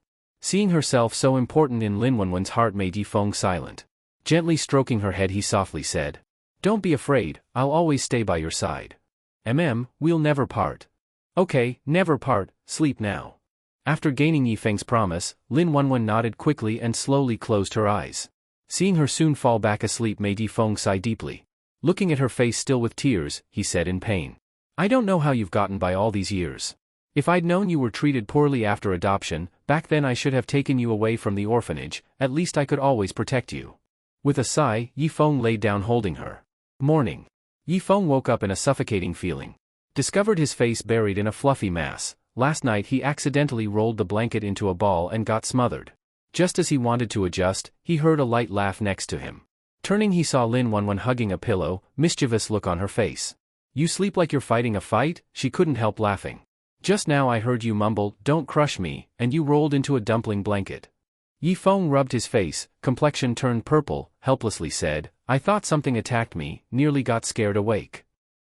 Seeing herself so important in Lin Wenwen's heart made Yifeng silent. Gently stroking her head he softly said. Don't be afraid, I'll always stay by your side. We'll never part. Okay, never part, sleep now. After gaining Yifeng's promise, Lin Wenwen nodded quickly and slowly closed her eyes. Seeing her soon fall back asleep made Yifeng sigh deeply. Looking at her face still with tears, he said in pain. I don't know how you've gotten by all these years. If I'd known you were treated poorly after adoption, back then I should have taken you away from the orphanage, at least I could always protect you. With a sigh, Yifeng laid down holding her. Morning. Yifeng woke up in a suffocating feeling. Discovered his face buried in a fluffy mass. Last night he accidentally rolled the blanket into a ball and got smothered. Just as he wanted to adjust, he heard a light laugh next to him. Turning he saw Lin Wenwen hugging a pillow, mischievous look on her face. You sleep like you're fighting a fight? She couldn't help laughing. Just now I heard you mumble, don't crush me, and you rolled into a dumpling blanket. Yifeng rubbed his face, complexion turned purple, helplessly said, I thought something attacked me, nearly got scared awake.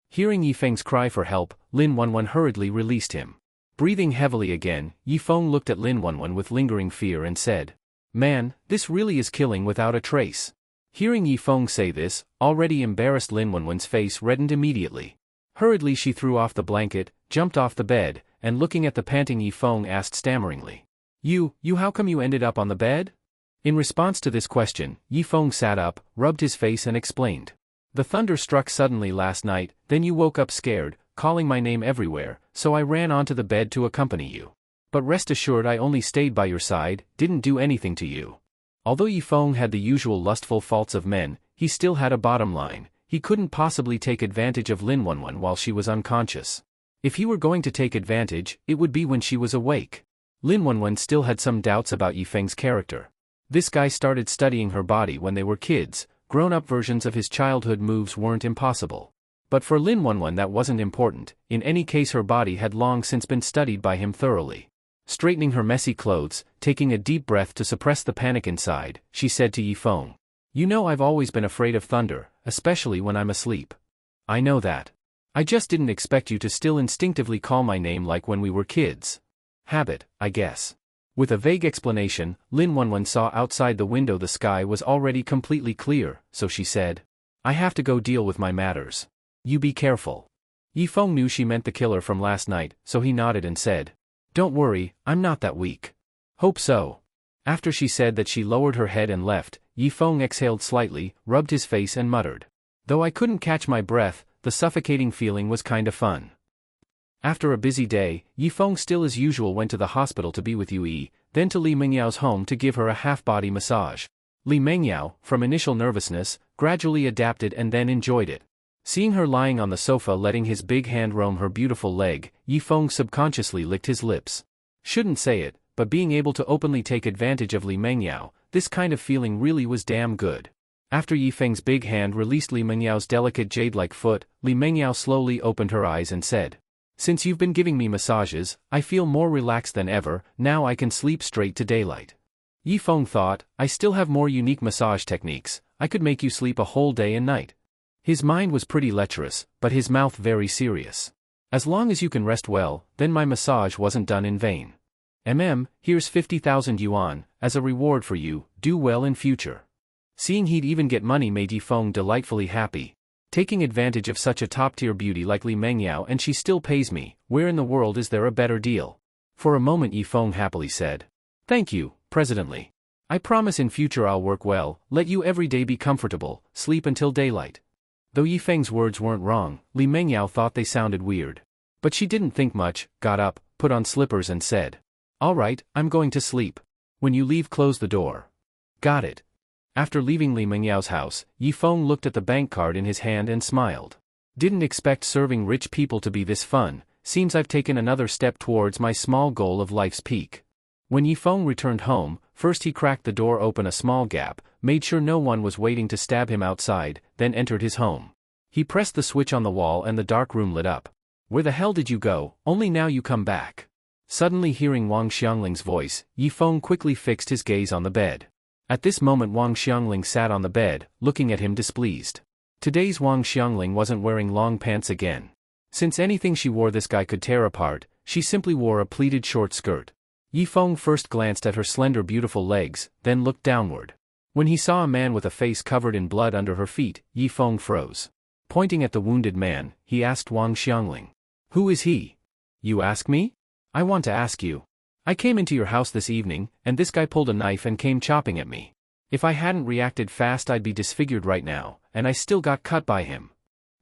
Hearing Yifeng's cry for help, Lin Wenwen hurriedly released him. Breathing heavily again, Yifeng looked at Lin Wenwen with lingering fear and said, Man, this really is killing without a trace. Hearing Yifeng say this, already embarrassed Lin Wenwen's face reddened immediately. Hurriedly she threw off the blanket, jumped off the bed, and looking at the panting Yifeng asked stammeringly. You how come you ended up on the bed? In response to this question, Yi Feng sat up, rubbed his face and explained. The thunder struck suddenly last night, then you woke up scared, calling my name everywhere, so I ran onto the bed to accompany you. But rest assured I only stayed by your side, didn't do anything to you. Although Yi Feng had the usual lustful faults of men, he still had a bottom line. He couldn't possibly take advantage of Lin Wenwen while she was unconscious. If he were going to take advantage, it would be when she was awake. Lin Wenwen still had some doubts about Yi Feng's character. This guy started studying her body when they were kids. Grown-up versions of his childhood moves weren't impossible. But for Lin Wenwen that wasn't important. In any case her body had long since been studied by him thoroughly. Straightening her messy clothes, taking a deep breath to suppress the panic inside, she said to Yi Feng. You know I've always been afraid of thunder, especially when I'm asleep. I know that. I just didn't expect you to still instinctively call my name like when we were kids. Habit, I guess. With a vague explanation, Lin Wenwen saw outside the window the sky was already completely clear, so she said. I have to go deal with my matters. You be careful. Yi Feng knew she meant the killer from last night, so he nodded and said. Don't worry, I'm not that weak. Hope so. After she said that she lowered her head and left, Yi Feng exhaled slightly, rubbed his face and muttered. Though I couldn't catch my breath, the suffocating feeling was kinda fun. After a busy day, Yi Feng still as usual went to the hospital to be with Yue, then to Li Mengyao home to give her a half-body massage. Li Mengyao, from initial nervousness, gradually adapted and then enjoyed it. Seeing her lying on the sofa letting his big hand roam her beautiful leg, Yi Feng subconsciously licked his lips. Shouldn't say it, but being able to openly take advantage of Li Mengyao, this kind of feeling really was damn good. After Yi Feng's big hand released Li Mengyao's delicate jade-like foot, Li Mengyao slowly opened her eyes and said. Since you've been giving me massages, I feel more relaxed than ever, now I can sleep straight to daylight. Yi Feng thought, I still have more unique massage techniques, I could make you sleep a whole day and night. His mind was pretty lecherous, but his mouth very serious. As long as you can rest well, then my massage wasn't done in vain. Here's 50,000 yuan, as a reward for you, do well in future. Seeing he'd even get money made Yi Feng delightfully happy. Taking advantage of such a top-tier beauty like Li Mengyao and she still pays me, where in the world is there a better deal? For a moment Yi Feng happily said. Thank you, President Li. I promise in future I'll work well, let you every day be comfortable, sleep until daylight. Though Yi Feng's words weren't wrong, Li Mengyao thought they sounded weird. But she didn't think much, got up, put on slippers and said. All right, I'm going to sleep. When you leave close the door. Got it. After leaving Li Mengyao's house, Yi Feng looked at the bank card in his hand and smiled. Didn't expect serving rich people to be this fun, seems I've taken another step towards my small goal of life's peak. When Yi Feng returned home, first he cracked the door open a small gap, made sure no one was waiting to stab him outside, then entered his home. He pressed the switch on the wall and the dark room lit up. Where the hell did you go, only now you come back? Suddenly hearing Wang Xiangling's voice, Yi Feng quickly fixed his gaze on the bed. At this moment Wang Xiangling sat on the bed, looking at him displeased. Today's Wang Xiangling wasn't wearing long pants again. Since anything she wore this guy could tear apart, she simply wore a pleated short skirt. Yi Feng first glanced at her slender beautiful legs, then looked downward. When he saw a man with a face covered in blood under her feet, Yi Feng froze. Pointing at the wounded man, he asked Wang Xiangling. Who is he? You ask me? I want to ask you. I came into your house this evening, and this guy pulled a knife and came chopping at me. If I hadn't reacted fast I'd be disfigured right now, and I still got cut by him.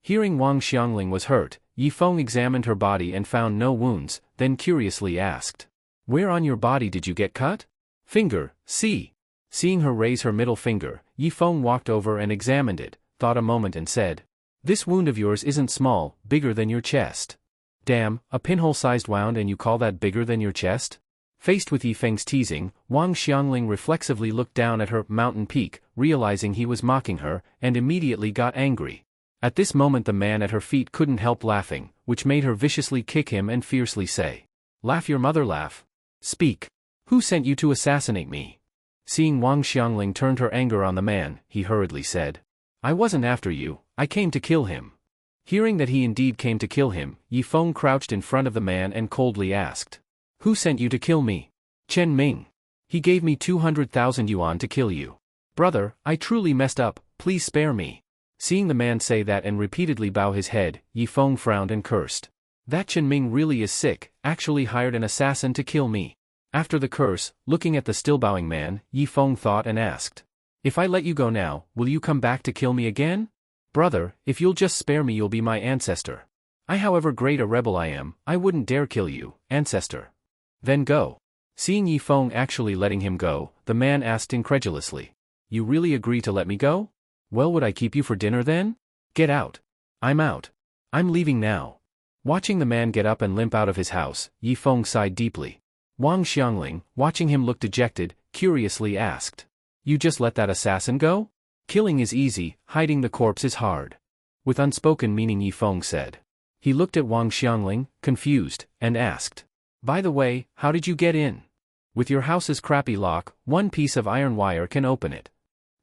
Hearing Wang Xiangling was hurt, Yi Feng examined her body and found no wounds, then curiously asked. Where on your body did you get cut? Finger, see. Seeing her raise her middle finger, Yi Feng walked over and examined it, thought a moment and said. This wound of yours isn't small, bigger than your chest. Damn, a pinhole-sized wound and you call that bigger than your chest? Faced with Yi Feng's teasing, Wang Xiangling reflexively looked down at her mountain peak, realizing he was mocking her, and immediately got angry. At this moment the man at her feet couldn't help laughing, which made her viciously kick him and fiercely say. Laugh your mother laugh. Speak. Who sent you to assassinate me? Seeing Wang Xiangling turned her anger on the man, he hurriedly said. I wasn't after you, I came to kill him. Hearing that he indeed came to kill him, Yi Feng crouched in front of the man and coldly asked. Who sent you to kill me? Chen Ming. He gave me 200,000 yuan to kill you. Brother, I truly messed up, please spare me. Seeing the man say that and repeatedly bow his head, Yi Feng frowned and cursed. That Chen Ming really is sick, actually hired an assassin to kill me. After the curse, looking at the still bowing man, Yi Feng thought and asked. If I let you go now, will you come back to kill me again? Brother, if you'll just spare me, you'll be my ancestor. However great a rebel I am, I wouldn't dare kill you, ancestor. Then go. Seeing Yi Feng actually letting him go, the man asked incredulously. You really agree to let me go? Well, would I keep you for dinner then? Get out. I'm out. I'm leaving now. Watching the man get up and limp out of his house, Yi Feng sighed deeply. Wang Xiangling, watching him look dejected, curiously asked. You just let that assassin go? Killing is easy, hiding the corpse is hard. With unspoken meaning, Yi Feng said. He looked at Wang Xiangling, confused, and asked. By the way, how did you get in? With your house's crappy lock, one piece of iron wire can open it.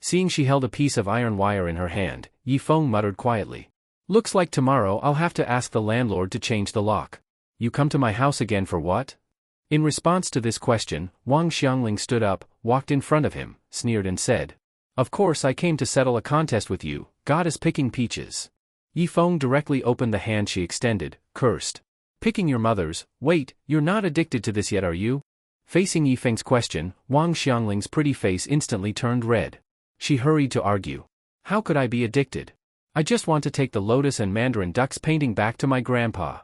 Seeing she held a piece of iron wire in her hand, Yi Feng muttered quietly. Looks like tomorrow I'll have to ask the landlord to change the lock. You come to my house again for what? In response to this question, Wang Xiangling stood up, walked in front of him, sneered and said. Of course I came to settle a contest with you, goddess picking peaches. Yi Feng directly opened the hand she extended, cursed. Picking your mother's, wait, you're not addicted to this yet, are you? Facing Yi Feng's question, Wang Xiangling's pretty face instantly turned red. She hurried to argue. How could I be addicted? I just want to take the lotus and mandarin ducks painting back to my grandpa.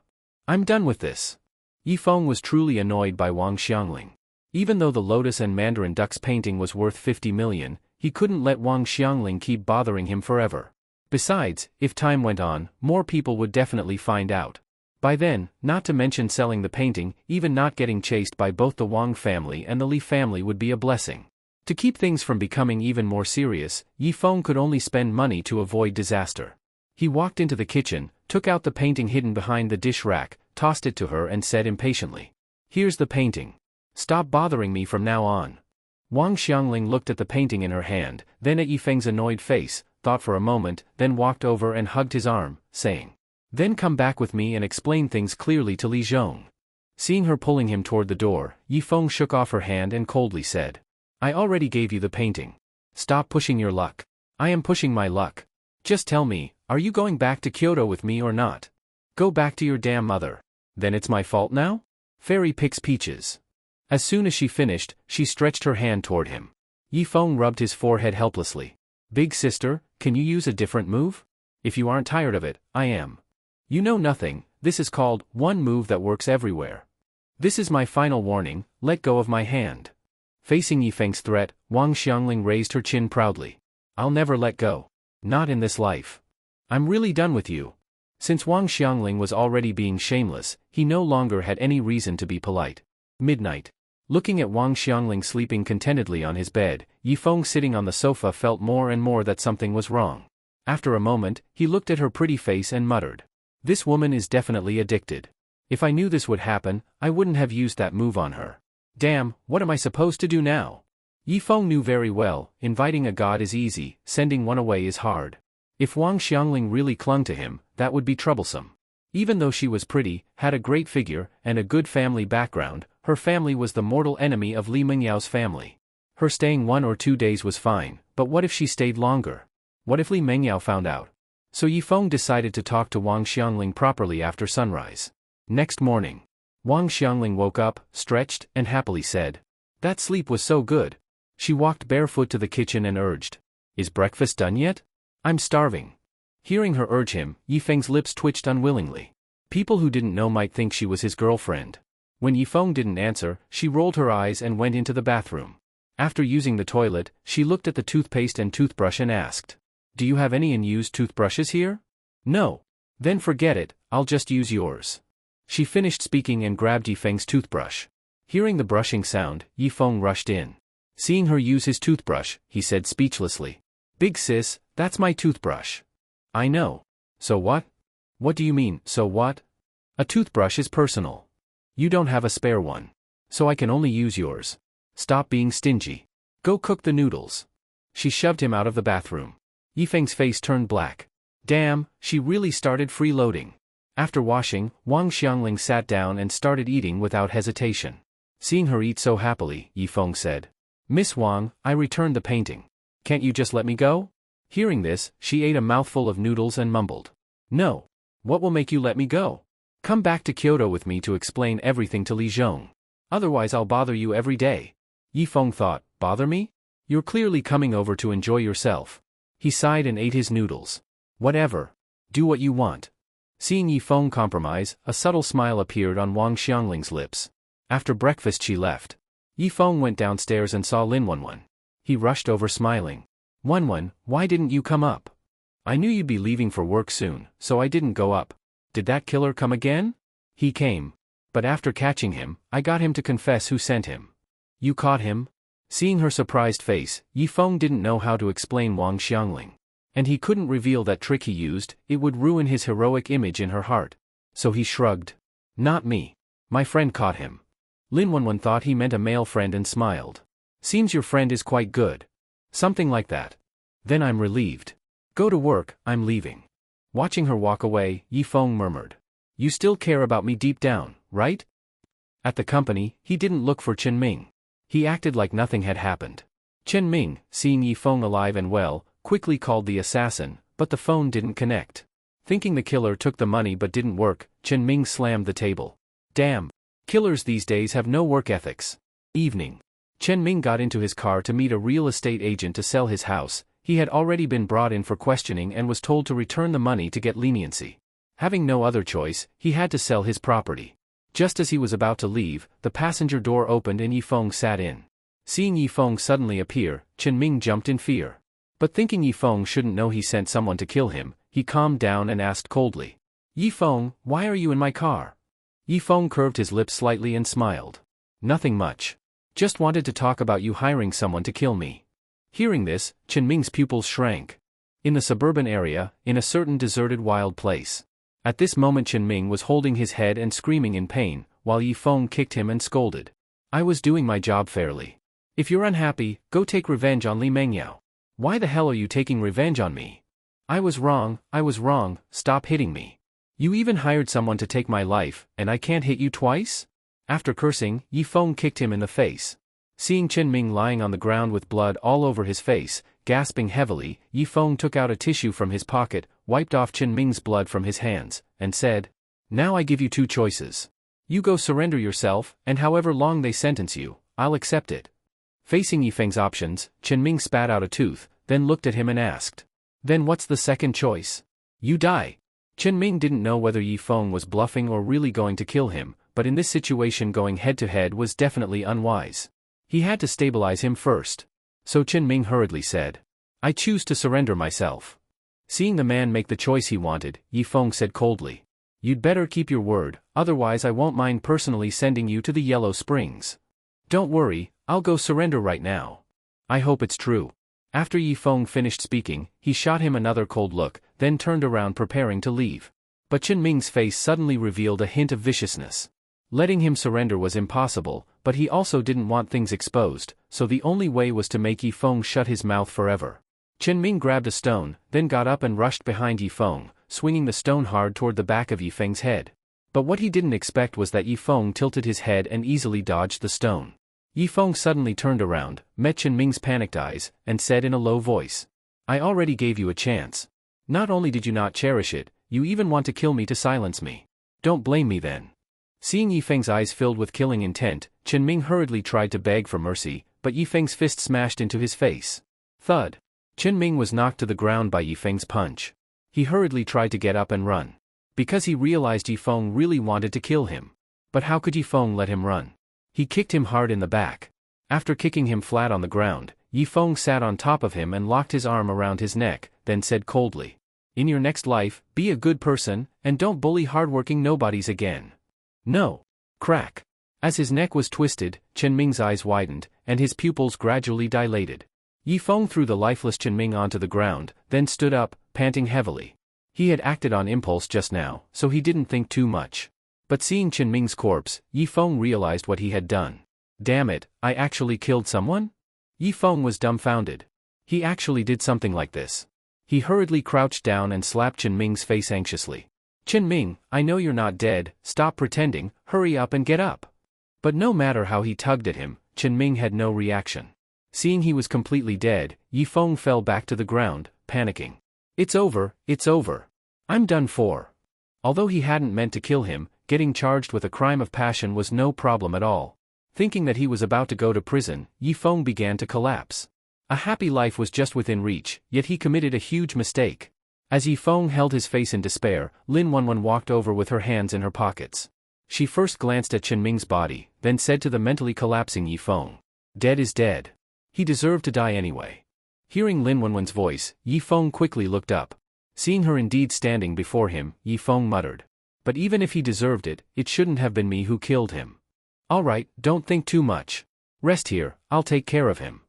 I'm done with this. Yi Feng was truly annoyed by Wang Xiangling. Even though the lotus and mandarin ducks painting was worth 50 million, he couldn't let Wang Xiangling keep bothering him forever. Besides, if time went on, more people would definitely find out. By then, not to mention selling the painting, even not getting chased by both the Wang family and the Li family would be a blessing. To keep things from becoming even more serious, Yi Feng could only spend money to avoid disaster. He walked into the kitchen, took out the painting hidden behind the dish rack, tossed it to her and said impatiently. Here's the painting. Stop bothering me from now on. Wang Xiangling looked at the painting in her hand, then at Yi Feng's annoyed face, thought for a moment, then walked over and hugged his arm, saying. Then come back with me and explain things clearly to Li Zhong. Seeing her pulling him toward the door, Yi Feng shook off her hand and coldly said. I already gave you the painting. Stop pushing your luck. I am pushing my luck. Just tell me, are you going back to Kyoto with me or not? Go back to your damn mother. Then it's my fault now? Fairy picks peaches. As soon as she finished, she stretched her hand toward him. Yi Feng rubbed his forehead helplessly. Big sister, can you use a different move? If you aren't tired of it, I am. You know nothing, this is called one move that works everywhere. This is my final warning, let go of my hand. Facing Yi Feng's threat, Wang Xiangling raised her chin proudly. I'll never let go. Not in this life. I'm really done with you. Since Wang Xiangling was already being shameless, he no longer had any reason to be polite. Midnight. Looking at Wang Xiangling sleeping contentedly on his bed, Yi Feng sitting on the sofa felt more and more that something was wrong. After a moment, he looked at her pretty face and muttered. This woman is definitely addicted. If I knew this would happen, I wouldn't have used that move on her. Damn, what am I supposed to do now? Yi Feng knew very well, inviting a god is easy, sending one away is hard. If Wang Xiangling really clung to him, that would be troublesome. Even though she was pretty, had a great figure, and a good family background, her family was the mortal enemy of Li Mengyao's family. Her staying 1 or 2 days was fine, but what if she stayed longer? What if Li Mengyao found out? So Yi Feng decided to talk to Wang Xiangling properly after sunrise. Next morning, Wang Xiangling woke up, stretched, and happily said, that sleep was so good. She walked barefoot to the kitchen and urged, is breakfast done yet? I'm starving. Hearing her urge him, Yi Feng's lips twitched unwillingly. People who didn't know might think she was his girlfriend. When Yi Feng didn't answer, she rolled her eyes and went into the bathroom. After using the toilet, she looked at the toothpaste and toothbrush and asked, do you have any unused toothbrushes here? No. Then forget it, I'll just use yours. She finished speaking and grabbed Yi Feng's toothbrush. Hearing the brushing sound, Yi Feng rushed in. Seeing her use his toothbrush, he said speechlessly. Big sis, that's my toothbrush. I know. So what? What do you mean, so what? A toothbrush is personal. You don't have a spare one. So I can only use yours. Stop being stingy. Go cook the noodles. She shoved him out of the bathroom. Yi Feng's face turned black. Damn, she really started freeloading. After washing, Wang Xiangling sat down and started eating without hesitation. Seeing her eat so happily, Yi Feng said, Miss Wang, I returned the painting. Can't you just let me go? Hearing this, she ate a mouthful of noodles and mumbled. No. What will make you let me go? Come back to Kyoto with me to explain everything to Li Zhong. Otherwise I'll bother you every day. Yifeng thought, bother me? You're clearly coming over to enjoy yourself. He sighed and ate his noodles. Whatever. Do what you want. Seeing Yifeng compromise, a subtle smile appeared on Wang Xiangling's lips. After breakfast she left. Yifeng went downstairs and saw Lin Wenwen. He rushed over smiling. Wenwen, why didn't you come up? I knew you'd be leaving for work soon, so I didn't go up. Did that killer come again? He came. But after catching him, I got him to confess who sent him. You caught him? Seeing her surprised face, Yifeng didn't know how to explain Wang Xiangling. And he couldn't reveal that trick he used, it would ruin his heroic image in her heart. So he shrugged. Not me. My friend caught him. Lin Wenwen thought he meant a male friend and smiled. Seems your friend is quite good. Something like that. Then I'm relieved. Go to work, I'm leaving. Watching her walk away, Yifeng murmured. You still care about me deep down, right? At the company, he didn't look for Chen Ming. He acted like nothing had happened. Chen Ming, seeing Yifeng alive and well, quickly called the assassin, but the phone didn't connect. Thinking the killer took the money but didn't work, Chen Ming slammed the table. Damn. Killers these days have no work ethics. Evening. Chen Ming got into his car to meet a real estate agent to sell his house. He had already been brought in for questioning and was told to return the money to get leniency. Having no other choice, he had to sell his property. Just as he was about to leave, the passenger door opened and Yifeng sat in. Seeing Yifeng suddenly appear, Chen Ming jumped in fear. But thinking Yifeng shouldn't know he sent someone to kill him, he calmed down and asked coldly. Yifeng, why are you in my car? Yifeng curved his lips slightly and smiled. Nothing much. Just wanted to talk about you hiring someone to kill me. Hearing this, Chen Ming's pupils shrank. In the suburban area, in a certain deserted wild place. At this moment Chen Ming was holding his head and screaming in pain, while Yifeng kicked him and scolded. I was doing my job fairly. If you're unhappy, go take revenge on Li Mengyao. Why the hell are you taking revenge on me? I was wrong, stop hitting me. You even hired someone to take my life, and I can't hit you twice? After cursing, Yifeng kicked him in the face. Seeing Chen Ming lying on the ground with blood all over his face, gasping heavily, Yifeng took out a tissue from his pocket, wiped off Chen Ming's blood from his hands, and said, Now I give you two choices. You go surrender yourself, and however long they sentence you, I'll accept it. Facing Yifeng's options, Chen Ming spat out a tooth, then looked at him and asked, Then what's the second choice? You die. Chen Ming didn't know whether Yifeng was bluffing or really going to kill him, but in this situation going head-to-head was definitely unwise. He had to stabilize him first. So Chen Ming hurriedly said, I choose to surrender myself. Seeing the man make the choice he wanted, Yifeng said coldly, You'd better keep your word, otherwise I won't mind personally sending you to the Yellow Springs. Don't worry, I'll go surrender right now. I hope it's true. After Yifeng finished speaking, he shot him another cold look, then turned around preparing to leave. But Chen Ming's face suddenly revealed a hint of viciousness. Letting him surrender was impossible, but he also didn't want things exposed, so the only way was to make Yifeng shut his mouth forever. Chen Ming grabbed a stone, then got up and rushed behind Yifeng, swinging the stone hard toward the back of Yifeng's head. But what he didn't expect was that Yifeng tilted his head and easily dodged the stone. Yifeng suddenly turned around, met Chen Ming's panicked eyes, and said in a low voice, I already gave you a chance. Not only did you not cherish it, you even want to kill me to silence me. Don't blame me then. Seeing Yifeng's eyes filled with killing intent, Chen Ming hurriedly tried to beg for mercy, but Yifeng's fist smashed into his face. Thud. Chen Ming was knocked to the ground by Yifeng's punch. He hurriedly tried to get up and run. Because he realized Yifeng really wanted to kill him. But how could Yifeng let him run? He kicked him hard in the back. After kicking him flat on the ground, Yifeng sat on top of him and locked his arm around his neck, then said coldly, In your next life, be a good person, and don't bully hardworking nobodies again. No. Crack. As his neck was twisted, Chen Ming's eyes widened, and his pupils gradually dilated. Yifeng threw the lifeless Chen Ming onto the ground, then stood up, panting heavily. He had acted on impulse just now, so he didn't think too much. But seeing Chen Ming's corpse, Yifeng realized what he had done. Damn it, I actually killed someone? Yifeng was dumbfounded. He actually did something like this. He hurriedly crouched down and slapped Chen Ming's face anxiously. Chen Ming, I know you're not dead, stop pretending, hurry up and get up. But no matter how he tugged at him, Chen Ming had no reaction. Seeing he was completely dead, Yifeng fell back to the ground, panicking. It's over, I'm done for. Although he hadn't meant to kill him, getting charged with a crime of passion was no problem at all. Thinking that he was about to go to prison, Yifeng began to collapse. A happy life was just within reach, yet he committed a huge mistake. As Yifeng held his face in despair, Lin Wenwen walked over with her hands in her pockets. She first glanced at Chen Ming's body, then said to the mentally collapsing Yifeng, "Dead is dead. He deserved to die anyway." Hearing Lin Wenwen's voice, Yifeng quickly looked up. Seeing her indeed standing before him, Yifeng muttered, "But even if he deserved it, it shouldn't have been me who killed him. Alright, don't think too much. Rest here, I'll take care of him."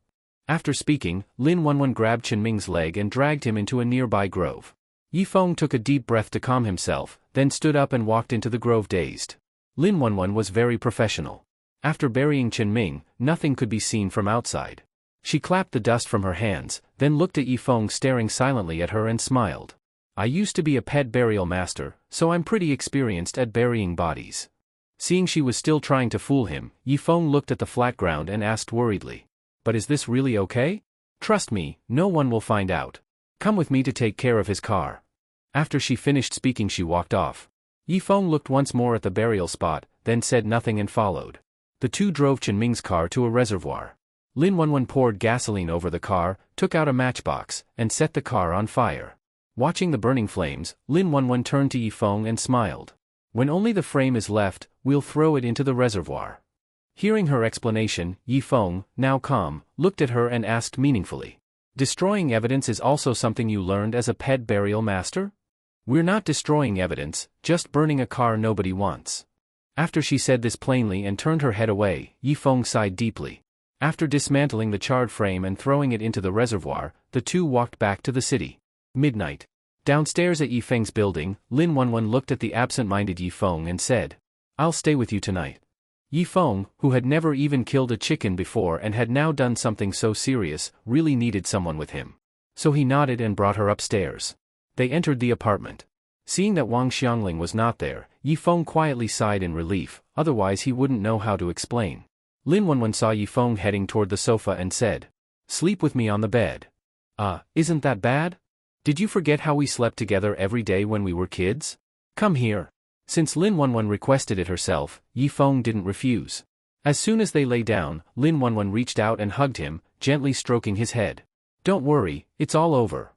After speaking, Lin Wenwen grabbed Chen Ming's leg and dragged him into a nearby grove. Yifeng took a deep breath to calm himself, then stood up and walked into the grove dazed. Lin Wenwen was very professional. After burying Chen Ming, nothing could be seen from outside. She clapped the dust from her hands, then looked at Yifeng staring silently at her and smiled. "I used to be a pet burial master, so I'm pretty experienced at burying bodies." Seeing she was still trying to fool him, Yifeng looked at the flat ground and asked worriedly, "But is this really okay? Trust me, no one will find out. Come with me to take care of his car." After she finished speaking she walked off. Yifeng looked once more at the burial spot, then said nothing and followed. The two drove Chen Ming's car to a reservoir. Lin Wenwen poured gasoline over the car, took out a matchbox, and set the car on fire. Watching the burning flames, Lin Wenwen turned to Yifeng and smiled. "When only the frame is left, we'll throw it into the reservoir." Hearing her explanation, Yifeng, now calm, looked at her and asked meaningfully, "Destroying evidence is also something you learned as a pet burial master?" "We're not destroying evidence, just burning a car nobody wants." After she said this plainly and turned her head away, Yifeng sighed deeply. After dismantling the charred frame and throwing it into the reservoir, the two walked back to the city. Midnight. Downstairs at Yifeng's building, Lin Wenwen looked at the absent-minded Yifeng and said, "I'll stay with you tonight." Yifeng, who had never even killed a chicken before and had now done something so serious, really needed someone with him. So he nodded and brought her upstairs. They entered the apartment. Seeing that Wang Xiangling was not there, Yifeng quietly sighed in relief, otherwise he wouldn't know how to explain. Lin Wenwen saw Yifeng heading toward the sofa and said, "Sleep with me on the bed." Isn't that bad? Did you forget how we slept together every day when we were kids? Come here." Since Lin Wenwen requested it herself, Yifeng didn't refuse. As soon as they lay down, Lin Wenwen reached out and hugged him, gently stroking his head. "Don't worry, it's all over.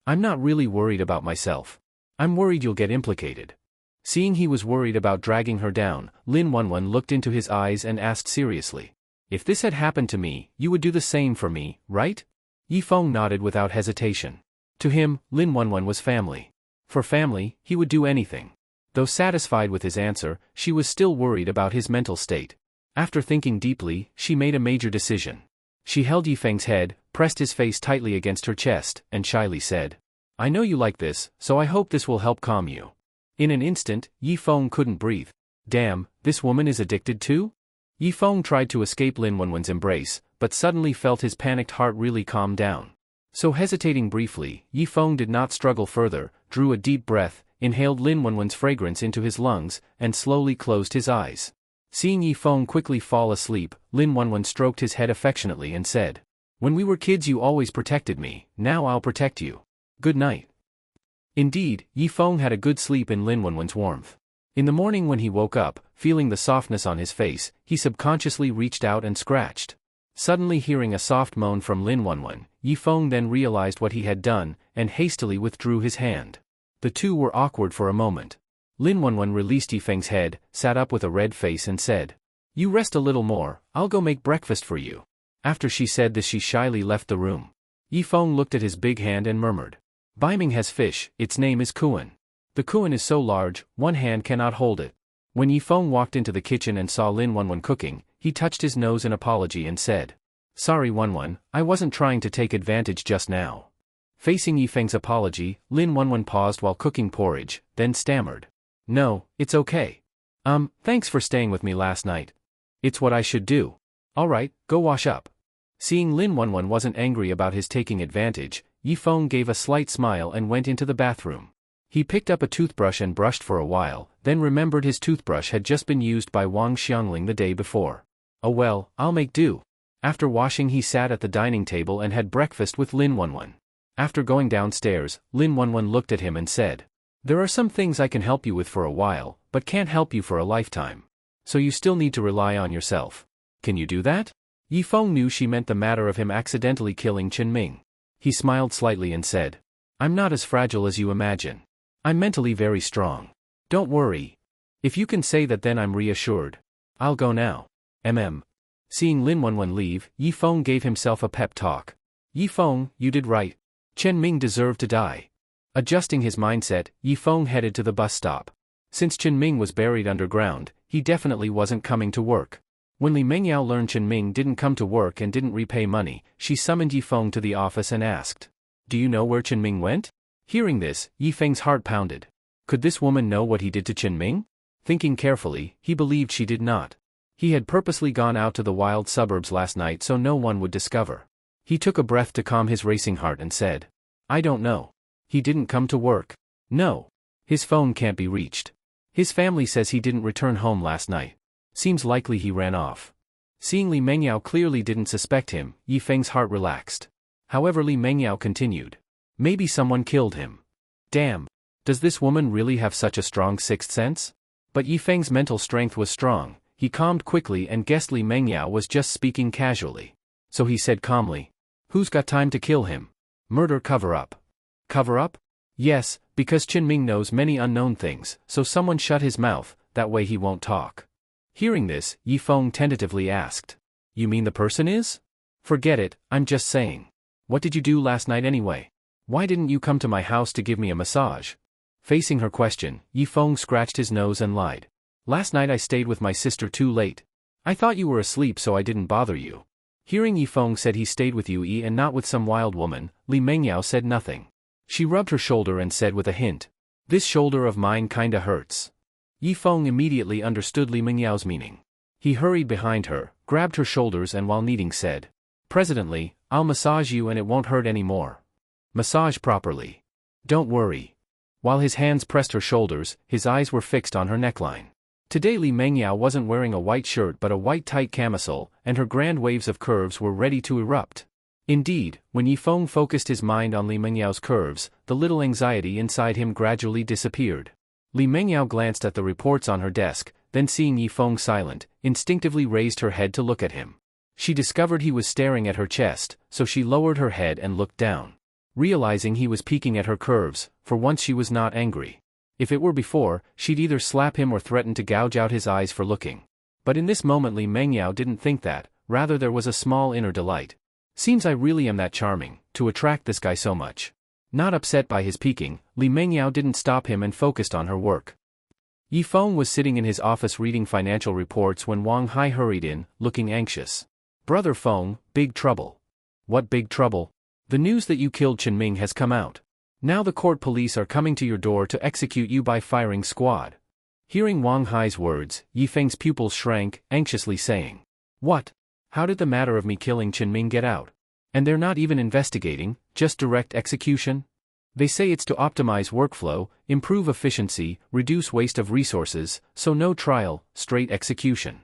I'm not really worried about myself. I'm worried you'll get implicated." Seeing he was worried about dragging her down, Lin Wenwen looked into his eyes and asked seriously, "If this had happened to me, you would do the same for me, right?" Yifeng nodded without hesitation. To him, Lin Wenwen was family. For family, he would do anything. Though satisfied with his answer, she was still worried about his mental state. After thinking deeply, she made a major decision. She held Yifeng's head, pressed his face tightly against her chest, and shyly said, "I know you like this, so I hope this will help calm you." In an instant, Yifeng couldn't breathe. Damn, this woman is addicted too? Yifeng tried to escape Lin Wenwen's embrace, but suddenly felt his panicked heart really calm down. So hesitating briefly, Yifeng did not struggle further, drew a deep breath, inhaled Lin Wenwen's fragrance into his lungs, and slowly closed his eyes. Seeing Yifeng quickly fall asleep, Lin Wenwen stroked his head affectionately and said, "When we were kids you always protected me, now I'll protect you. Good night." Indeed, Yifeng had a good sleep in Lin Wenwen's warmth. In the morning when he woke up, feeling the softness on his face, he subconsciously reached out and scratched. Suddenly hearing a soft moan from Lin Wenwen, Yifeng then realized what he had done, and hastily withdrew his hand. The two were awkward for a moment. Lin Wenwen released Yifeng's head, sat up with a red face and said, "You rest a little more, I'll go make breakfast for you." After she said this she shyly left the room. Yifeng looked at his big hand and murmured, "Baiming has fish, its name is Kuan. The Kuan is so large, one hand cannot hold it." When Yifeng walked into the kitchen and saw Lin Wenwen cooking, he touched his nose in apology and said, "Sorry Wenwen, I wasn't trying to take advantage just now." Facing Yifeng's apology, Lin Wenwen paused while cooking porridge, then stammered, "No, it's okay. Thanks for staying with me last night. It's what I should do. Alright, go wash up." Seeing Lin Wenwen wasn't angry about his taking advantage, Yifeng gave a slight smile and went into the bathroom. He picked up a toothbrush and brushed for a while, then remembered his toothbrush had just been used by Wang Xiangling the day before. "Oh well, I'll make do." After washing he sat at the dining table and had breakfast with Lin Wenwen. After going downstairs, Lin Wenwen looked at him and said, "There are some things I can help you with for a while, but can't help you for a lifetime. So you still need to rely on yourself. Can you do that? Yifeng knew she meant the matter of him accidentally killing Qinming. He smiled slightly and said, I'm not as fragile as you imagine. I'm mentally very strong. Don't worry. If you can say that, then I'm reassured. I'll go now. Seeing Lin Wenwen leave, Yifeng gave himself a pep talk. Yifeng, you did right. Qinming deserved to die. Adjusting his mindset, Yifeng headed to the bus stop. Since Qinming was buried underground, he definitely wasn't coming to work. When Li Mengyao learned Qinming didn't come to work and didn't repay money, she summoned Yifeng to the office and asked, Do you know where Qinming went? Hearing this, Yifeng's heart pounded. Could this woman know what he did to Qinming? Thinking carefully, he believed she did not. He had purposely gone out to the wild suburbs last night so no one would discover. He took a breath to calm his racing heart and said, I don't know. He didn't come to work. No. His phone can't be reached. His family says he didn't return home last night. Seems likely he ran off. Seeing Li Mengyao clearly didn't suspect him, Yifeng's heart relaxed. However, Li Mengyao continued. Maybe someone killed him. Damn. Does this woman really have such a strong sixth sense? But Yifeng's mental strength was strong. He calmed quickly and guessed Li Mengyao was just speaking casually. So he said calmly, Who's got time to kill him? Murder cover-up. Cover-up? Yes, because Qinming knows many unknown things, so someone shut his mouth, that way he won't talk. Hearing this, Yifeng tentatively asked, You mean the person is? Forget it, I'm just saying. What did you do last night anyway? Why didn't you come to my house to give me a massage? Facing her question, Yifeng scratched his nose and lied. Last night I stayed with my sister too late. I thought you were asleep so I didn't bother you. Hearing Yifeng said he stayed with Yue and not with some wild woman, Li Mengyao said nothing. She rubbed her shoulder and said with a hint, This shoulder of mine kinda hurts. Yifeng immediately understood Li Mengyao's meaning. He hurried behind her, grabbed her shoulders and while kneading said, Presently, I'll massage you and it won't hurt anymore. Massage properly. Don't worry. While his hands pressed her shoulders, his eyes were fixed on her neckline. Today Li Mengyao wasn't wearing a white shirt but a white tight camisole, and her grand waves of curves were ready to erupt. Indeed, when Yifeng focused his mind on Li Mengyao's curves, the little anxiety inside him gradually disappeared. Li Mengyao glanced at the reports on her desk, then seeing Yifeng silent, instinctively raised her head to look at him. She discovered he was staring at her chest, so she lowered her head and looked down. Realizing he was peeking at her curves, for once she was not angry. If it were before, she'd either slap him or threaten to gouge out his eyes for looking. But in this moment Li Mengyao didn't think that, rather there was a small inner delight. Seems I really am that charming, to attract this guy so much. Not upset by his peeking, Li Mengyao didn't stop him and focused on her work. Yifeng was sitting in his office reading financial reports when Wang Hai hurried in, looking anxious. Brother Feng, big trouble. What big trouble? The news that you killed Qinming has come out. Now the court police are coming to your door to execute you by firing squad. Hearing Wang Hai's words, Yifeng's pupils shrank, anxiously saying, What? How did the matter of me killing Qinming get out? And they're not even investigating, just direct execution? They say it's to optimize workflow, improve efficiency, reduce waste of resources, so no trial, straight execution.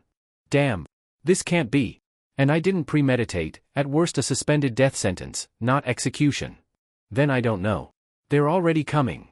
Damn. This can't be. And I didn't premeditate, at worst a suspended death sentence, not execution. Then I don't know. They're already coming.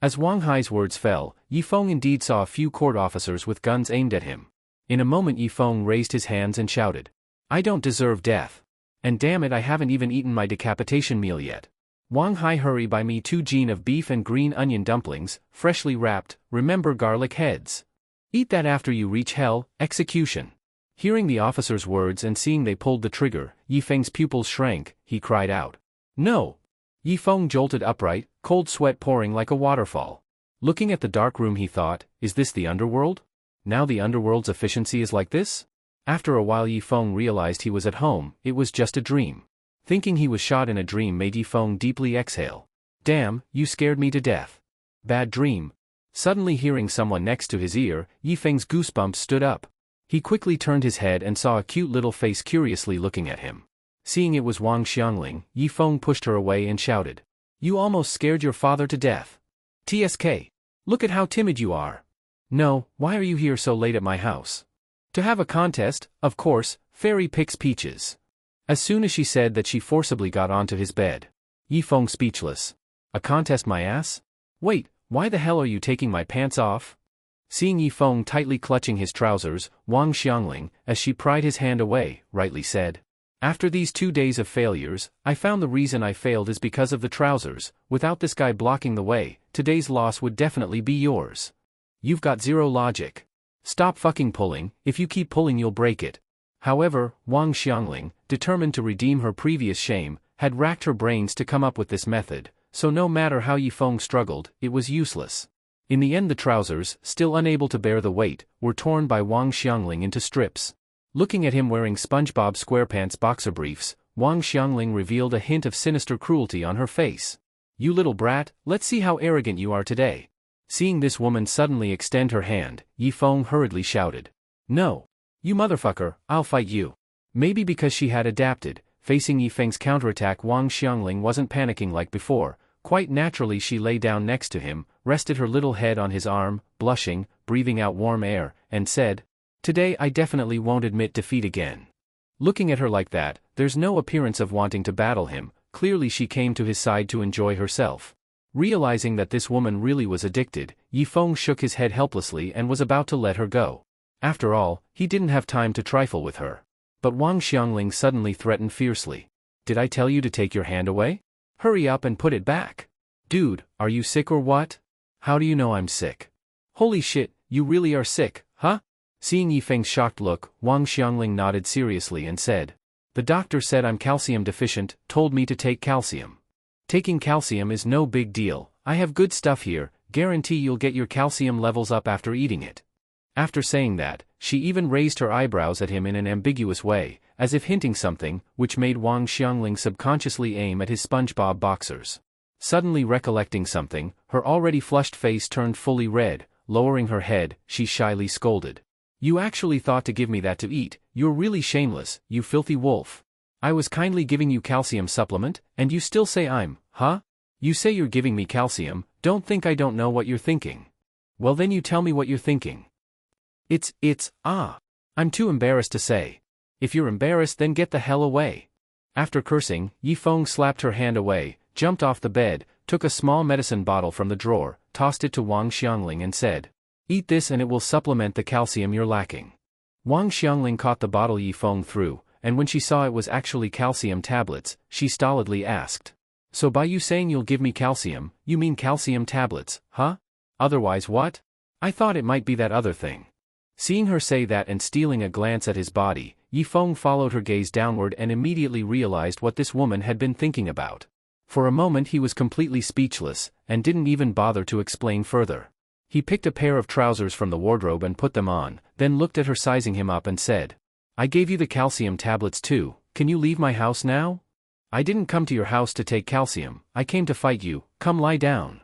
As Wang Hai's words fell, Yifeng indeed saw a few court officers with guns aimed at him. In a moment Yifeng raised his hands and shouted, I don't deserve death. And damn it, I haven't even eaten my decapitation meal yet. Wang Hai, hurry buy me 2 jin of beef and green onion dumplings, freshly wrapped, remember garlic heads. Eat that after you reach hell, execution. Hearing the officer's words and seeing they pulled the trigger, Yifeng's pupils shrank, he cried out. No. Yifeng jolted upright, cold sweat pouring like a waterfall. Looking at the dark room he thought, is this the underworld? Now the underworld's efficiency is like this? After a while Yifeng realized he was at home, it was just a dream. Thinking he was shot in a dream made Yifeng deeply exhale. Damn, you scared me to death. Bad dream. Suddenly hearing someone next to his ear, Yifeng's goosebumps stood up. He quickly turned his head and saw a cute little face curiously looking at him. Seeing it was Wang Xiangling, Yifeng pushed her away and shouted. You almost scared your father to death. TSK. Look at how timid you are. No, why are you here so late at my house? To have a contest, of course, Fairy picks peaches. As soon as she said that she forcibly got onto his bed. Yifeng speechless. A contest my ass? Wait, why the hell are you taking my pants off? Seeing Yi Feng tightly clutching his trousers, Wang Xiangling, as she pried his hand away, rightly said. After these 2 days of failures, I found the reason I failed is because of the trousers. Without this guy blocking the way, today's loss would definitely be yours. You've got zero logic. Stop fucking pulling, if you keep pulling you'll break it. However, Wang Xiangling, determined to redeem her previous shame, had racked her brains to come up with this method, so no matter how Yi Feng struggled, it was useless. In the end the trousers, still unable to bear the weight, were torn by Wang Xiangling into strips. Looking at him wearing SpongeBob SquarePants boxer briefs, Wang Xiangling revealed a hint of sinister cruelty on her face. You little brat, let's see how arrogant you are today. Seeing this woman suddenly extend her hand, Yi Feng hurriedly shouted. No. You motherfucker, I'll fight you. Maybe because she had adapted, facing Yi Feng's counterattack Wang Xiangling wasn't panicking like before. Quite naturally she lay down next to him, rested her little head on his arm, blushing, breathing out warm air, and said, Today I definitely won't admit defeat again. Looking at her like that, there's no appearance of wanting to battle him. Clearly she came to his side to enjoy herself. Realizing that this woman really was addicted, Yi Feng shook his head helplessly and was about to let her go. After all, he didn't have time to trifle with her. But Wang Xiangling suddenly threatened fiercely. Did I tell you to take your hand away? Hurry up and put it back. Dude, are you sick or what? How do you know I'm sick? Holy shit, you really are sick, huh? Seeing Yi Feng's shocked look, Wang Xiangling nodded seriously and said, The doctor said I'm calcium deficient, told me to take calcium. Taking calcium is no big deal, I have good stuff here, guarantee you'll get your calcium levels up after eating it. After saying that, she even raised her eyebrows at him in an ambiguous way, as if hinting something, which made Wang Xiangling subconsciously aim at his SpongeBob boxers. Suddenly recollecting something, her already flushed face turned fully red. Lowering her head, she shyly scolded. You actually thought to give me that to eat, you're really shameless, you filthy wolf. I was kindly giving you calcium supplement, and you still say huh? You say you're giving me calcium, don't think I don't know what you're thinking. Well then you tell me what you're thinking. I'm too embarrassed to say. If you're embarrassed then get the hell away. After cursing, Yi Feng slapped her hand away, jumped off the bed, took a small medicine bottle from the drawer, tossed it to Wang Xiangling and said, Eat this and it will supplement the calcium you're lacking. Wang Xiangling caught the bottle Yi Feng threw, and when she saw it was actually calcium tablets, she stolidly asked. So by you saying you'll give me calcium, you mean calcium tablets, huh? Otherwise what? I thought it might be that other thing. Seeing her say that and stealing a glance at his body, Yi Feng followed her gaze downward and immediately realized what this woman had been thinking about. For a moment he was completely speechless, and didn't even bother to explain further. He picked a pair of trousers from the wardrobe and put them on, then looked at her sizing him up and said, I gave you the calcium tablets too, can you leave my house now? I didn't come to your house to take calcium, I came to fight you, come lie down.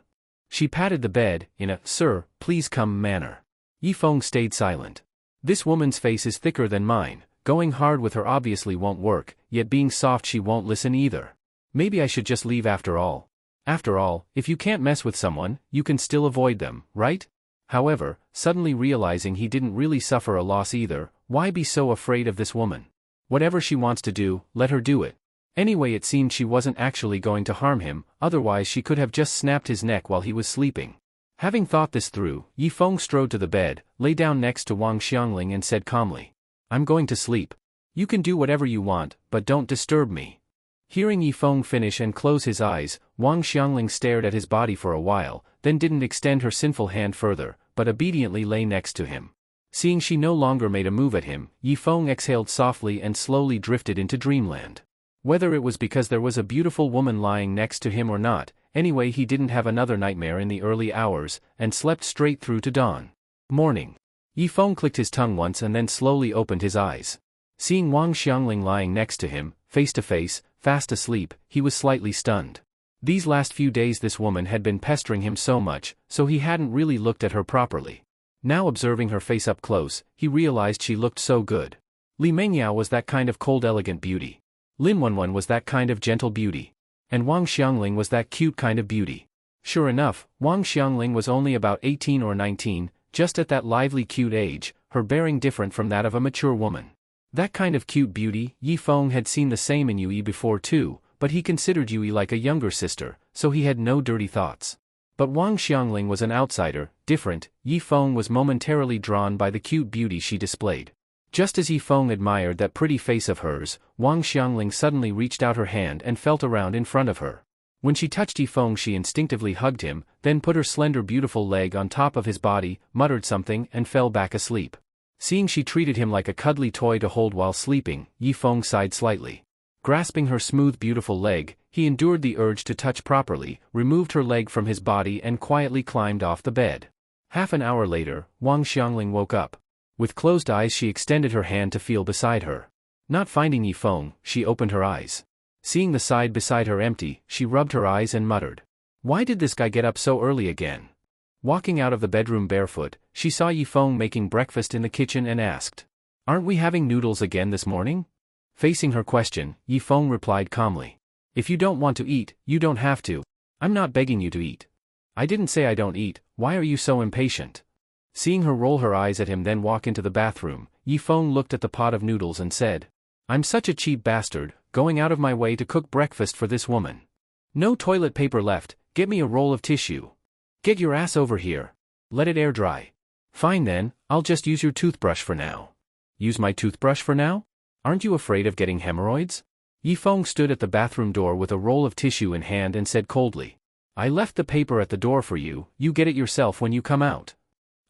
She patted the bed, in a, sir, please come manner. Yi Feng stayed silent. This woman's face is thicker than mine, going hard with her obviously won't work, yet being soft she won't listen either. Maybe I should just leave after all. After all, if you can't mess with someone, you can still avoid them, right? However, suddenly realizing he didn't really suffer a loss either, why be so afraid of this woman? Whatever she wants to do, let her do it. Anyway it seemed she wasn't actually going to harm him, otherwise she could have just snapped his neck while he was sleeping. Having thought this through, Yi Feng strode to the bed, lay down next to Wang Xiangling and said calmly, I'm going to sleep. You can do whatever you want, but don't disturb me. Hearing Yi Feng finish and close his eyes, Wang Xiangling stared at his body for a while, then didn't extend her sinful hand further, but obediently lay next to him. Seeing she no longer made a move at him, Yi Feng exhaled softly and slowly drifted into dreamland. Whether it was because there was a beautiful woman lying next to him or not, anyway he didn't have another nightmare in the early hours, and slept straight through to dawn. Morning. Yi Feng clicked his tongue once and then slowly opened his eyes. Seeing Wang Xiangling lying next to him, face to face, fast asleep, he was slightly stunned. These last few days this woman had been pestering him so much, so he hadn't really looked at her properly. Now observing her face up close, he realized she looked so good. Li Mengyao was that kind of cold elegant beauty. Lin Wenwen was that kind of gentle beauty. And Wang Xiangling was that cute kind of beauty. Sure enough, Wang Xiangling was only about 18 or 19, just at that lively cute age, her bearing different from that of a mature woman. That kind of cute beauty, Yi Feng had seen the same in Yui before too, but he considered Yui like a younger sister, so he had no dirty thoughts. But Wang Xiangling was an outsider, different. Yi Feng was momentarily drawn by the cute beauty she displayed. Just as Yi Feng admired that pretty face of hers, Wang Xiangling suddenly reached out her hand and felt around in front of her. When she touched Yi Feng, she instinctively hugged him, then put her slender beautiful leg on top of his body, muttered something and fell back asleep. Seeing she treated him like a cuddly toy to hold while sleeping, Yi Feng sighed slightly. Grasping her smooth beautiful leg, he endured the urge to touch properly, removed her leg from his body and quietly climbed off the bed. Half an hour later, Wang Xiangling woke up. With closed eyes she extended her hand to feel beside her. Not finding Yi Feng, she opened her eyes. Seeing the side beside her empty, she rubbed her eyes and muttered, "Why did this guy get up so early again?" Walking out of the bedroom barefoot, she saw Yi Feng making breakfast in the kitchen and asked, "Aren't we having noodles again this morning?" Facing her question, Yi Feng replied calmly, "If you don't want to eat, you don't have to. I'm not begging you to eat." "I didn't say I don't eat, why are you so impatient?" Seeing her roll her eyes at him then walk into the bathroom, Yi Feng looked at the pot of noodles and said, "I'm such a cheap bastard, going out of my way to cook breakfast for this woman. No toilet paper left, get me a roll of tissue. Get your ass over here. Let it air dry." "Fine then, I'll just use your toothbrush for now." "Use my toothbrush for now? Aren't you afraid of getting hemorrhoids?" Yi Feng stood at the bathroom door with a roll of tissue in hand and said coldly, "I left the paper at the door for you, you get it yourself when you come out."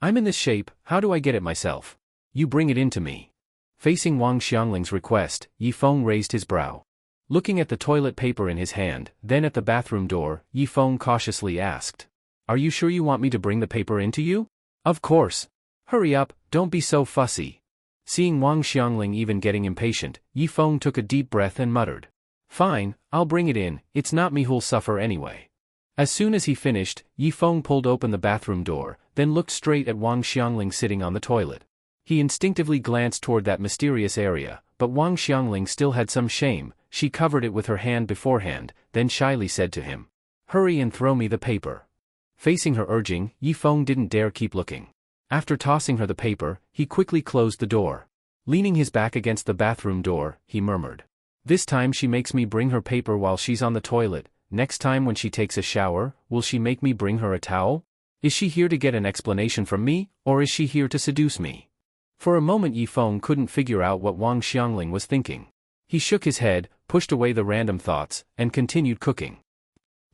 "I'm in this shape, how do I get it myself?" "You bring it in to me." Facing Wang Xiangling's request, Yi Feng raised his brow. Looking at the toilet paper in his hand, then at the bathroom door, Yi Feng cautiously asked, "Are you sure you want me to bring the paper in to you?" "Of course. Hurry up, don't be so fussy." Seeing Wang Xiangling even getting impatient, Yi Feng took a deep breath and muttered, "Fine, I'll bring it in, it's not me who'll suffer anyway." As soon as he finished, Yi Feng pulled open the bathroom door, then looked straight at Wang Xiangling sitting on the toilet. He instinctively glanced toward that mysterious area, but Wang Xiangling still had some shame. She covered it with her hand beforehand, then shyly said to him, "Hurry and throw me the paper." Facing her urging, Yi Feng didn't dare keep looking. After tossing her the paper, he quickly closed the door. Leaning his back against the bathroom door, he murmured, "This time she makes me bring her paper while she's on the toilet. Next time when she takes a shower, will she make me bring her a towel? Is she here to get an explanation from me, or is she here to seduce me?" For a moment Yi Feng couldn't figure out what Wang Xiangling was thinking. He shook his head, pushed away the random thoughts, and continued cooking.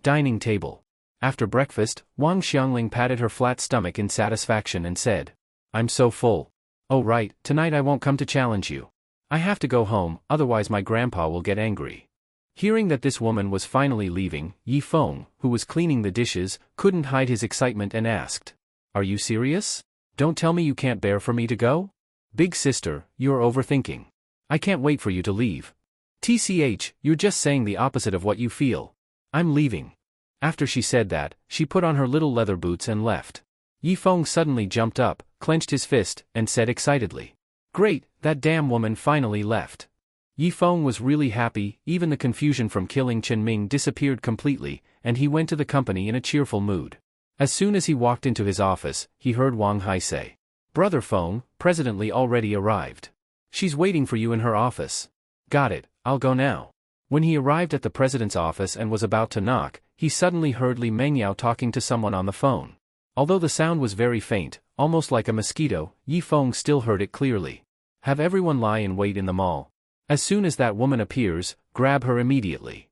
Dining table. After breakfast, Wang Xiangling patted her flat stomach in satisfaction and said, "I'm so full. Oh right, tonight I won't come to challenge you. I have to go home, otherwise my grandpa will get angry." Hearing that this woman was finally leaving, Yi Feng, who was cleaning the dishes, couldn't hide his excitement and asked, "Are you serious? Don't tell me you can't bear for me to go? Big sister, you're overthinking. I can't wait for you to leave. TCH, you're just saying the opposite of what you feel. I'm leaving." After she said that, she put on her little leather boots and left. Yi Feng suddenly jumped up, clenched his fist, and said excitedly, "Great, that damn woman finally left." Yi Feng was really happy, even the confusion from killing Chen Ming disappeared completely, and he went to the company in a cheerful mood. As soon as he walked into his office, he heard Wang Hai say, "Brother Feng, President Li already arrived. She's waiting for you in her office." "Got it, I'll go now." When he arrived at the president's office and was about to knock, he suddenly heard Li Mengyao talking to someone on the phone. Although the sound was very faint, almost like a mosquito, Yi Feng still heard it clearly. "Have everyone lie in wait in the mall. As soon as that woman appears, grab her immediately."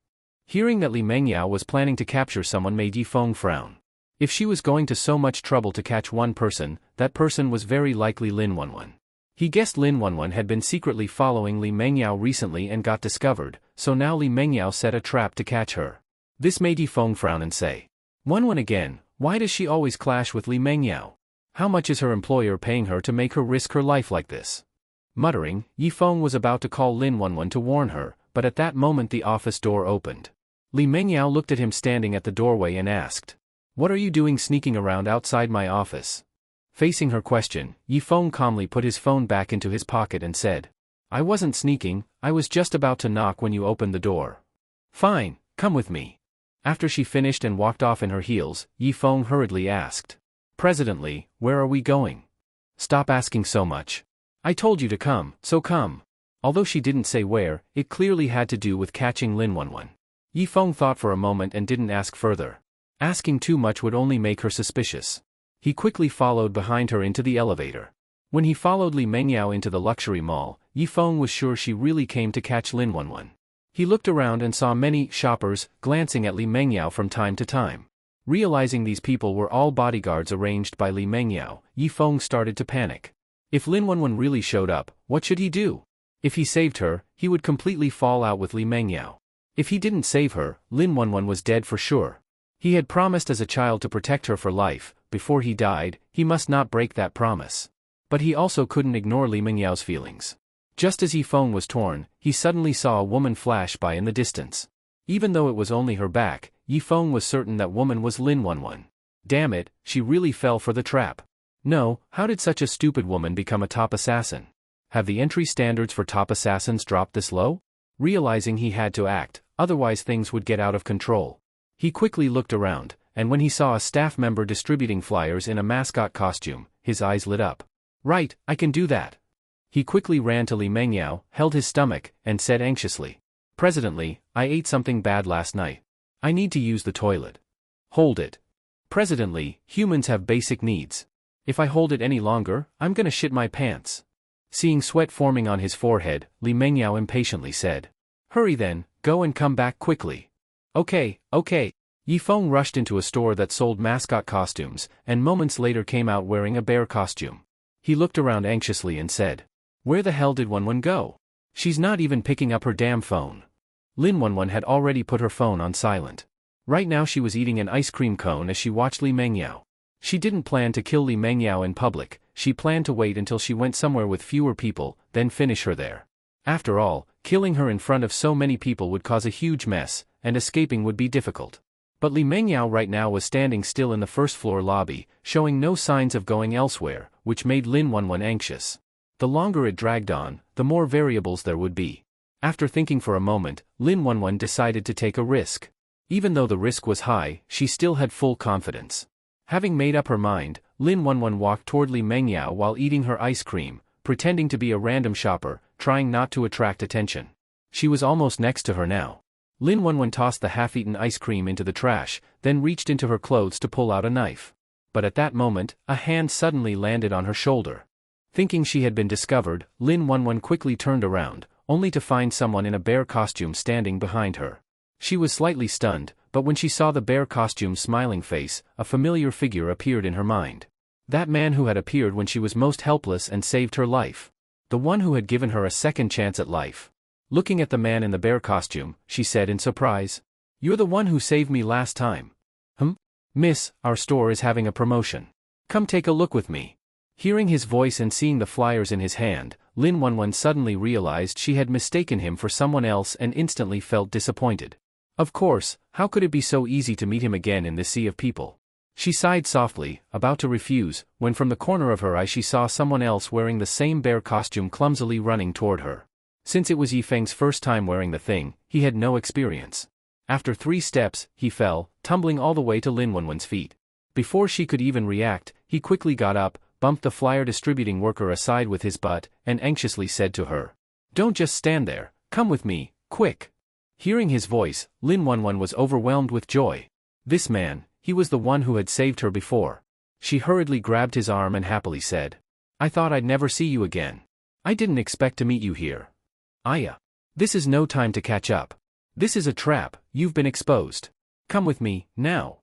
Hearing that Li Mengyao was planning to capture someone made Yi Feng frown. If she was going to so much trouble to catch one person, that person was very likely Lin Wenwen. He guessed Lin Wenwen had been secretly following Li Mengyao recently and got discovered, so now Li Mengyao set a trap to catch her. This made Yi Feng frown and say, "Wenwen again, why does she always clash with Li Mengyao? How much is her employer paying her to make her risk her life like this?" Muttering, Yi Feng was about to call Lin Wenwen to warn her, but at that moment the office door opened. Li Mengyao looked at him standing at the doorway and asked, "What are you doing sneaking around outside my office?" Facing her question, Yi Feng calmly put his phone back into his pocket and said, "I wasn't sneaking, I was just about to knock when you opened the door." "Fine, come with me." After she finished and walked off in her heels, Yi Feng hurriedly asked, "President Li, where are we going?" "Stop asking so much. I told you to come, so come." Although she didn't say where, it clearly had to do with catching Lin Wenwen. Yi Feng thought for a moment and didn't ask further. Asking too much would only make her suspicious. He quickly followed behind her into the elevator. When he followed Li Mengyao into the luxury mall, Yifeng was sure she really came to catch Lin Wenwen. He looked around and saw many shoppers glancing at Li Mengyao from time to time. Realizing these people were all bodyguards arranged by Li Mengyao, Yifeng started to panic. If Lin Wenwen really showed up, what should he do? If he saved her, he would completely fall out with Li Mengyao. If he didn't save her, Lin Wenwen was dead for sure. He had promised as a child to protect her for life. Before he died, he must not break that promise. But he also couldn't ignore Li Mengyao's feelings. Just as Yifeng was torn, he suddenly saw a woman flash by in the distance. Even though it was only her back, Yifeng was certain that woman was Lin Wenwen. Damn it, she really fell for the trap. No, how did such a stupid woman become a top assassin? Have the entry standards for top assassins dropped this low? Realizing he had to act, otherwise things would get out of control. He quickly looked around, and when he saw a staff member distributing flyers in a mascot costume, his eyes lit up. Right, I can do that. He quickly ran to Li Mengyao, held his stomach, and said anxiously, President Li, I ate something bad last night. I need to use the toilet. Hold it. President Li, humans have basic needs. If I hold it any longer, I'm gonna shit my pants. Seeing sweat forming on his forehead, Li Mengyao impatiently said. Hurry then, go and come back quickly. Okay. Yifeng rushed into a store that sold mascot costumes, and moments later came out wearing a bear costume. He looked around anxiously and said, Where the hell did Wenwen go? She's not even picking up her damn phone. Lin Wenwen had already put her phone on silent. Right now she was eating an ice cream cone as she watched Li Mengyao. She didn't plan to kill Li Mengyao in public, she planned to wait until she went somewhere with fewer people, then finish her there. After all, killing her in front of so many people would cause a huge mess, and escaping would be difficult. But Li Mengyao right now was standing still in the first-floor lobby, showing no signs of going elsewhere, which made Lin Wenwen anxious. The longer it dragged on, the more variables there would be. After thinking for a moment, Lin Wenwen decided to take a risk. Even though the risk was high, she still had full confidence. Having made up her mind, Lin Wenwen walked toward Li Mengyao while eating her ice cream, pretending to be a random shopper, trying not to attract attention. She was almost next to her now. Lin Wenwen tossed the half-eaten ice cream into the trash, then reached into her clothes to pull out a knife. But at that moment, a hand suddenly landed on her shoulder. Thinking she had been discovered, Lin Wenwen quickly turned around, only to find someone in a bear costume standing behind her. She was slightly stunned, but when she saw the bear costume's smiling face, a familiar figure appeared in her mind. That man who had appeared when she was most helpless and saved her life. The one who had given her a second chance at life. Looking at the man in the bear costume, she said in surprise, You're the one who saved me last time. Miss, our store is having a promotion. Come take a look with me. Hearing his voice and seeing the flyers in his hand, Lin Wenwen suddenly realized she had mistaken him for someone else and instantly felt disappointed. Of course, how could it be so easy to meet him again in this sea of people? She sighed softly, about to refuse, when from the corner of her eye she saw someone else wearing the same bear costume clumsily running toward her. Since it was Yifeng's first time wearing the thing, he had no experience. After 3 steps, he fell, tumbling all the way to Lin Wenwen's feet. Before she could even react, he quickly got up, bumped the flyer distributing worker aside with his butt, and anxiously said to her, Don't just stand there, come with me, quick. Hearing his voice, Lin Wenwen was overwhelmed with joy. This man, he was the one who had saved her before. She hurriedly grabbed his arm and happily said, I thought I'd never see you again. I didn't expect to meet you here. Aya. This is no time to catch up. This is a trap, you've been exposed. Come with me, now.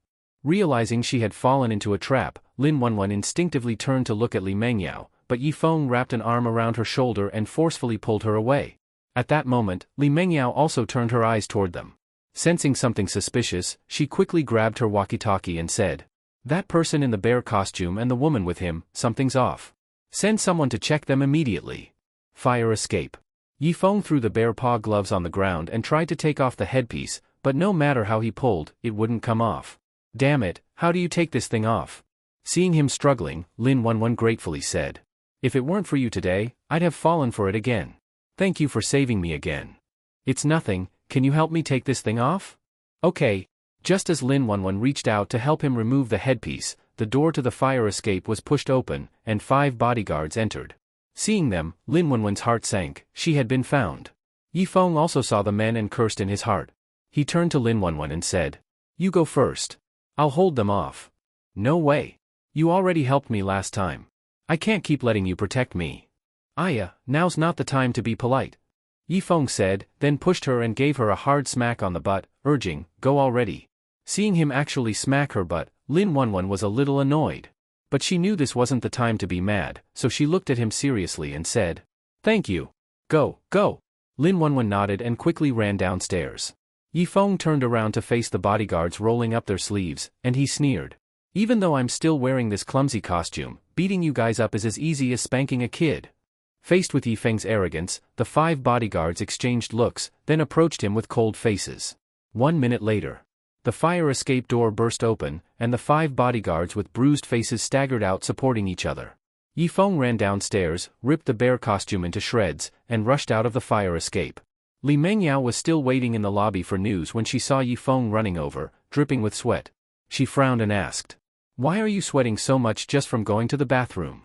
Realizing she had fallen into a trap, Lin Wenwen instinctively turned to look at Li Mengyao, but Yifeng wrapped an arm around her shoulder and forcefully pulled her away. At that moment, Li Mengyao also turned her eyes toward them. Sensing something suspicious, she quickly grabbed her walkie-talkie and said, That person in the bear costume and the woman with him, something's off. Send someone to check them immediately. Fire escape. Yifeng threw the bear paw gloves on the ground and tried to take off the headpiece, but no matter how he pulled, it wouldn't come off. Damn it, how do you take this thing off? Seeing him struggling, Lin Wenwen gratefully said, If it weren't for you today, I'd have fallen for it again. Thank you for saving me again. It's nothing, can you help me take this thing off? Okay. Just as Lin Wenwen reached out to help him remove the headpiece, the door to the fire escape was pushed open, and 5 bodyguards entered. Seeing them, Lin Wenwen's heart sank, she had been found. Yifeng also saw the men and cursed in his heart. He turned to Lin Wenwen and said, You go first. I'll hold them off. No way. You already helped me last time. I can't keep letting you protect me. Aya, now's not the time to be polite. Yifeng said, then pushed her and gave her a hard smack on the butt, urging, go already. Seeing him actually smack her butt, Lin Wenwen was a little annoyed. But she knew this wasn't the time to be mad, so she looked at him seriously and said, thank you. Go, go. Lin Wenwen nodded and quickly ran downstairs. Yifeng turned around to face the bodyguards rolling up their sleeves, and he sneered. Even though I'm still wearing this clumsy costume, beating you guys up is as easy as spanking a kid. Faced with Yifeng's arrogance, the 5 bodyguards exchanged looks, then approached him with cold faces. 1 minute later, the fire escape door burst open, and the 5 bodyguards with bruised faces staggered out supporting each other. Yifeng ran downstairs, ripped the bear costume into shreds, and rushed out of the fire escape. Li Mengyao was still waiting in the lobby for news when she saw Yifeng running over, dripping with sweat. She frowned and asked, why are you sweating so much just from going to the bathroom?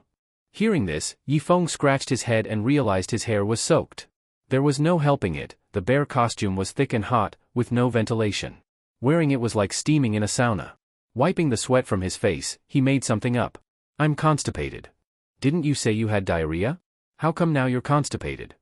Hearing this, Yifeng scratched his head and realized his hair was soaked. There was no helping it, the bear costume was thick and hot, with no ventilation. Wearing it was like steaming in a sauna. Wiping the sweat from his face, he made something up. I'm constipated. Didn't you say you had diarrhea? How come now you're constipated?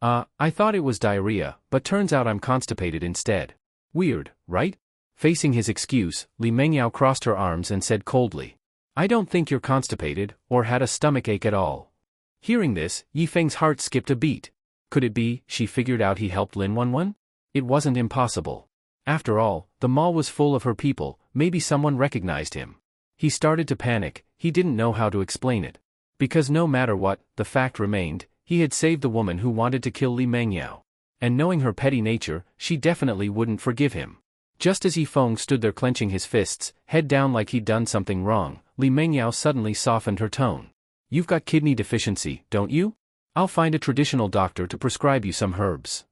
I thought it was diarrhea, but turns out I'm constipated instead. Weird, right? Facing his excuse, Li Mengyao crossed her arms and said coldly, I don't think you're constipated, or had a stomachache at all. Hearing this, Yifeng's heart skipped a beat. Could it be, she figured out he helped Lin Wenwen? It wasn't impossible. After all, the mall was full of her people, maybe someone recognized him. He started to panic, he didn't know how to explain it. Because no matter what, the fact remained, he had saved the woman who wanted to kill Li Mengyao. And knowing her petty nature, she definitely wouldn't forgive him. Just as Yifeng stood there clenching his fists, head down like he'd done something wrong, Li Mengyao suddenly softened her tone. You've got kidney deficiency, don't you? I'll find a traditional doctor to prescribe you some herbs.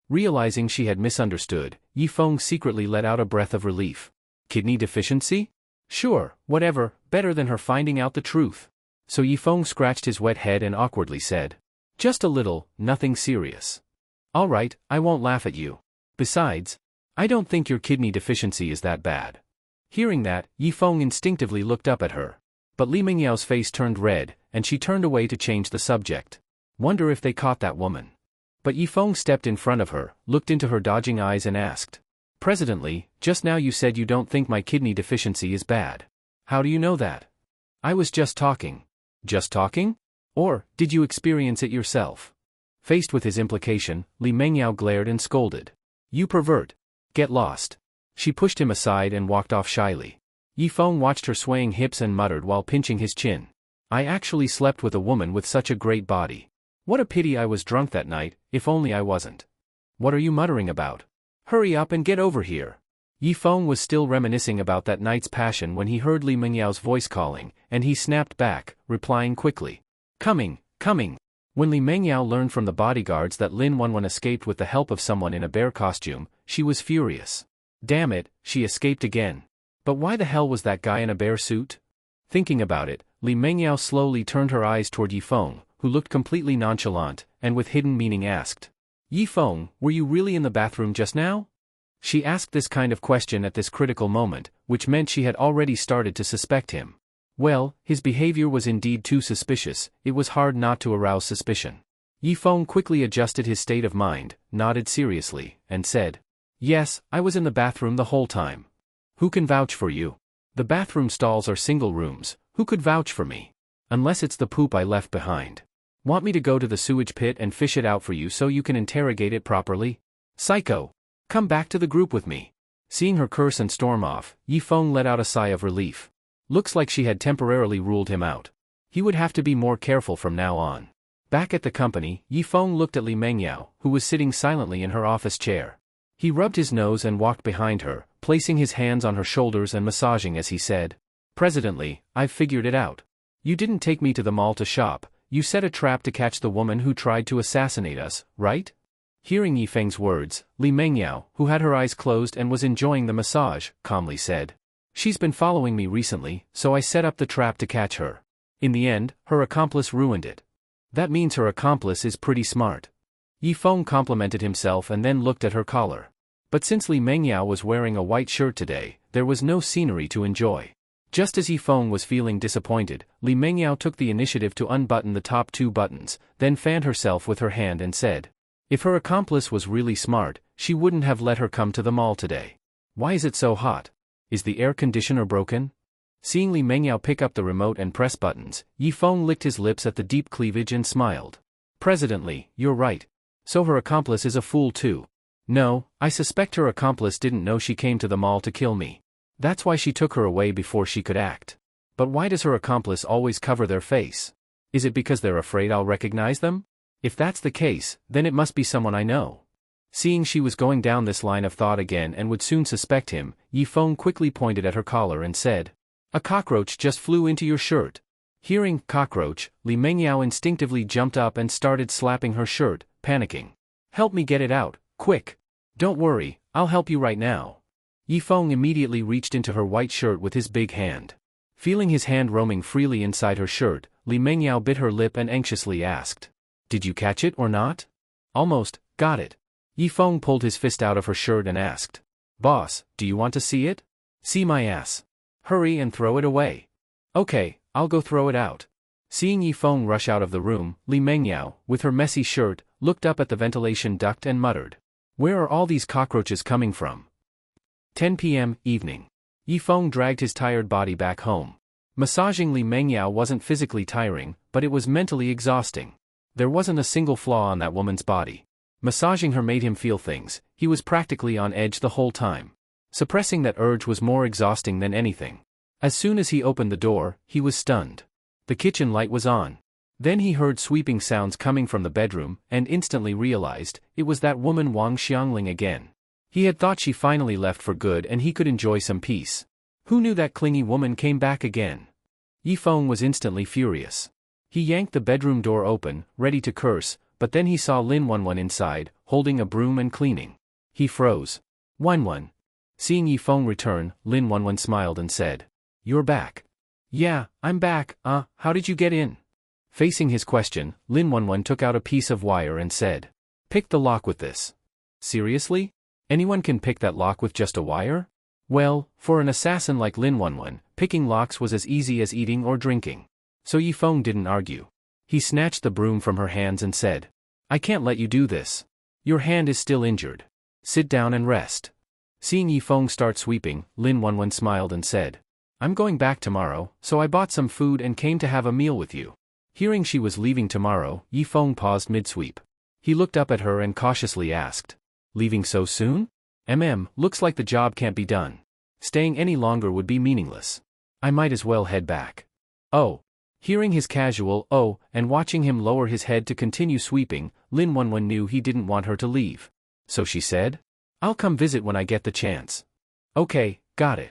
Realizing she had misunderstood, Yifeng secretly let out a breath of relief. Kidney deficiency? Sure, whatever, better than her finding out the truth. So Yifeng scratched his wet head and awkwardly said, just a little, nothing serious. All right, I won't laugh at you. Besides, I don't think your kidney deficiency is that bad. Hearing that, Yifeng instinctively looked up at her. But Li Mingyao's face turned red, and she turned away to change the subject. Wonder if they caught that woman. But Yifeng stepped in front of her, looked into her dodging eyes and asked, President, just now you said you don't think my kidney deficiency is bad. How do you know that? I was just talking. Just talking? Or, did you experience it yourself? Faced with his implication, Li Mengyao glared and scolded. You pervert. Get lost. She pushed him aside and walked off shyly. Yifeng watched her swaying hips and muttered while pinching his chin. I actually slept with a woman with such a great body. What a pity I was drunk that night, if only I wasn't. What are you muttering about? Hurry up and get over here. Yifeng was still reminiscing about that night's passion when he heard Li Mingyao's voice calling, and he snapped back, replying quickly. Coming, coming. When Li Mengyao learned from the bodyguards that Lin Wenwen escaped with the help of someone in a bear costume, she was furious. Damn it, she escaped again. But why the hell was that guy in a bear suit? Thinking about it, Li Mengyao slowly turned her eyes toward Yifeng, who looked completely nonchalant, and with hidden meaning asked. Yifeng, were you really in the bathroom just now? She asked this kind of question at this critical moment, which meant she had already started to suspect him. Well, his behavior was indeed too suspicious, it was hard not to arouse suspicion. Yifeng quickly adjusted his state of mind, nodded seriously, and said, Yes, I was in the bathroom the whole time. Who can vouch for you? The bathroom stalls are single rooms, who could vouch for me? Unless it's the poop I left behind. Want me to go to the sewage pit and fish it out for you so you can interrogate it properly? Psycho! Come back to the group with me. Seeing her curse and storm off, Yifeng let out a sigh of relief. Looks like she had temporarily ruled him out. He would have to be more careful from now on. Back at the company, Yifeng looked at Li Mengyao, who was sitting silently in her office chair. He rubbed his nose and walked behind her, placing his hands on her shoulders and massaging as he said, Presently, I've figured it out. You didn't take me to the mall to shop, you set a trap to catch the woman who tried to assassinate us, right? Hearing Yifeng's words, Li Mengyao, who had her eyes closed and was enjoying the massage, calmly said, She's been following me recently, so I set up the trap to catch her. In the end, her accomplice ruined it. That means her accomplice is pretty smart. Yifeng complimented himself and then looked at her collar. But since Li Mengyao was wearing a white shirt today, there was no scenery to enjoy. Just as Yifeng was feeling disappointed, Li Mengyao took the initiative to unbutton the top 2 buttons, then fanned herself with her hand and said, if her accomplice was really smart, she wouldn't have let her come to the mall today. Why is it so hot? Is the air conditioner broken? Seeing Li Mengyao pick up the remote and press buttons, Yifeng licked his lips at the deep cleavage and smiled. Presidently, you're right. So her accomplice is a fool too. No, I suspect her accomplice didn't know she came to the mall to kill me. That's why she took her away before she could act. But why does her accomplice always cover their face? Is it because they're afraid I'll recognize them? If that's the case, then it must be someone I know. Seeing she was going down this line of thought again and would soon suspect him, Yifeng quickly pointed at her collar and said, a cockroach just flew into your shirt. Hearing cockroach, Li Mengyao instinctively jumped up and started slapping her shirt, panicking. Help me get it out, quick. Don't worry, I'll help you right now. Yifeng immediately reached into her white shirt with his big hand. Feeling his hand roaming freely inside her shirt, Li Mengyao bit her lip and anxiously asked, did you catch it or not? Almost, got it. Yifeng pulled his fist out of her shirt and asked, boss, do you want to see it? See my ass. Hurry and throw it away. Okay, I'll go throw it out. Seeing Yifeng rush out of the room, Li Mengyao, with her messy shirt, looked up at the ventilation duct and muttered, where are all these cockroaches coming from? 10 p.m. evening. Yifeng dragged his tired body back home. Massaging Li Mengyao wasn't physically tiring, but it was mentally exhausting. There wasn't a single flaw on that woman's body. Massaging her made him feel things. He was practically on edge the whole time. Suppressing that urge was more exhausting than anything. As soon as he opened the door, he was stunned. The kitchen light was on. Then he heard sweeping sounds coming from the bedroom, and instantly realized, it was that woman Wang Xiangling again. He had thought she finally left for good and he could enjoy some peace. Who knew that clingy woman came back again? Yifeng was instantly furious. He yanked the bedroom door open, ready to curse, but then he saw Lin Wenwen inside, holding a broom and cleaning. He froze. Wenwen. Seeing Yifeng return, Lin Wenwen smiled and said, you're back. Yeah, I'm back. How did you get in? Facing his question, Lin Wenwen took out a piece of wire and said, pick the lock with this. Seriously? Anyone can pick that lock with just a wire? Well, for an assassin like Lin Wenwen, picking locks was as easy as eating or drinking. So Yifeng didn't argue. He snatched the broom from her hands and said, I can't let you do this. Your hand is still injured. Sit down and rest. Seeing Yifeng start sweeping, Lin Wenwen smiled and said, I'm going back tomorrow, so I bought some food and came to have a meal with you. Hearing she was leaving tomorrow, Yifeng paused mid-sweep. He looked up at her and cautiously asked, leaving so soon? Looks like the job can't be done. Staying any longer would be meaningless. I might as well head back. Oh. Hearing his casual oh, and watching him lower his head to continue sweeping, Lin Wenwen knew he didn't want her to leave. So she said, I'll come visit when I get the chance. Okay, got it.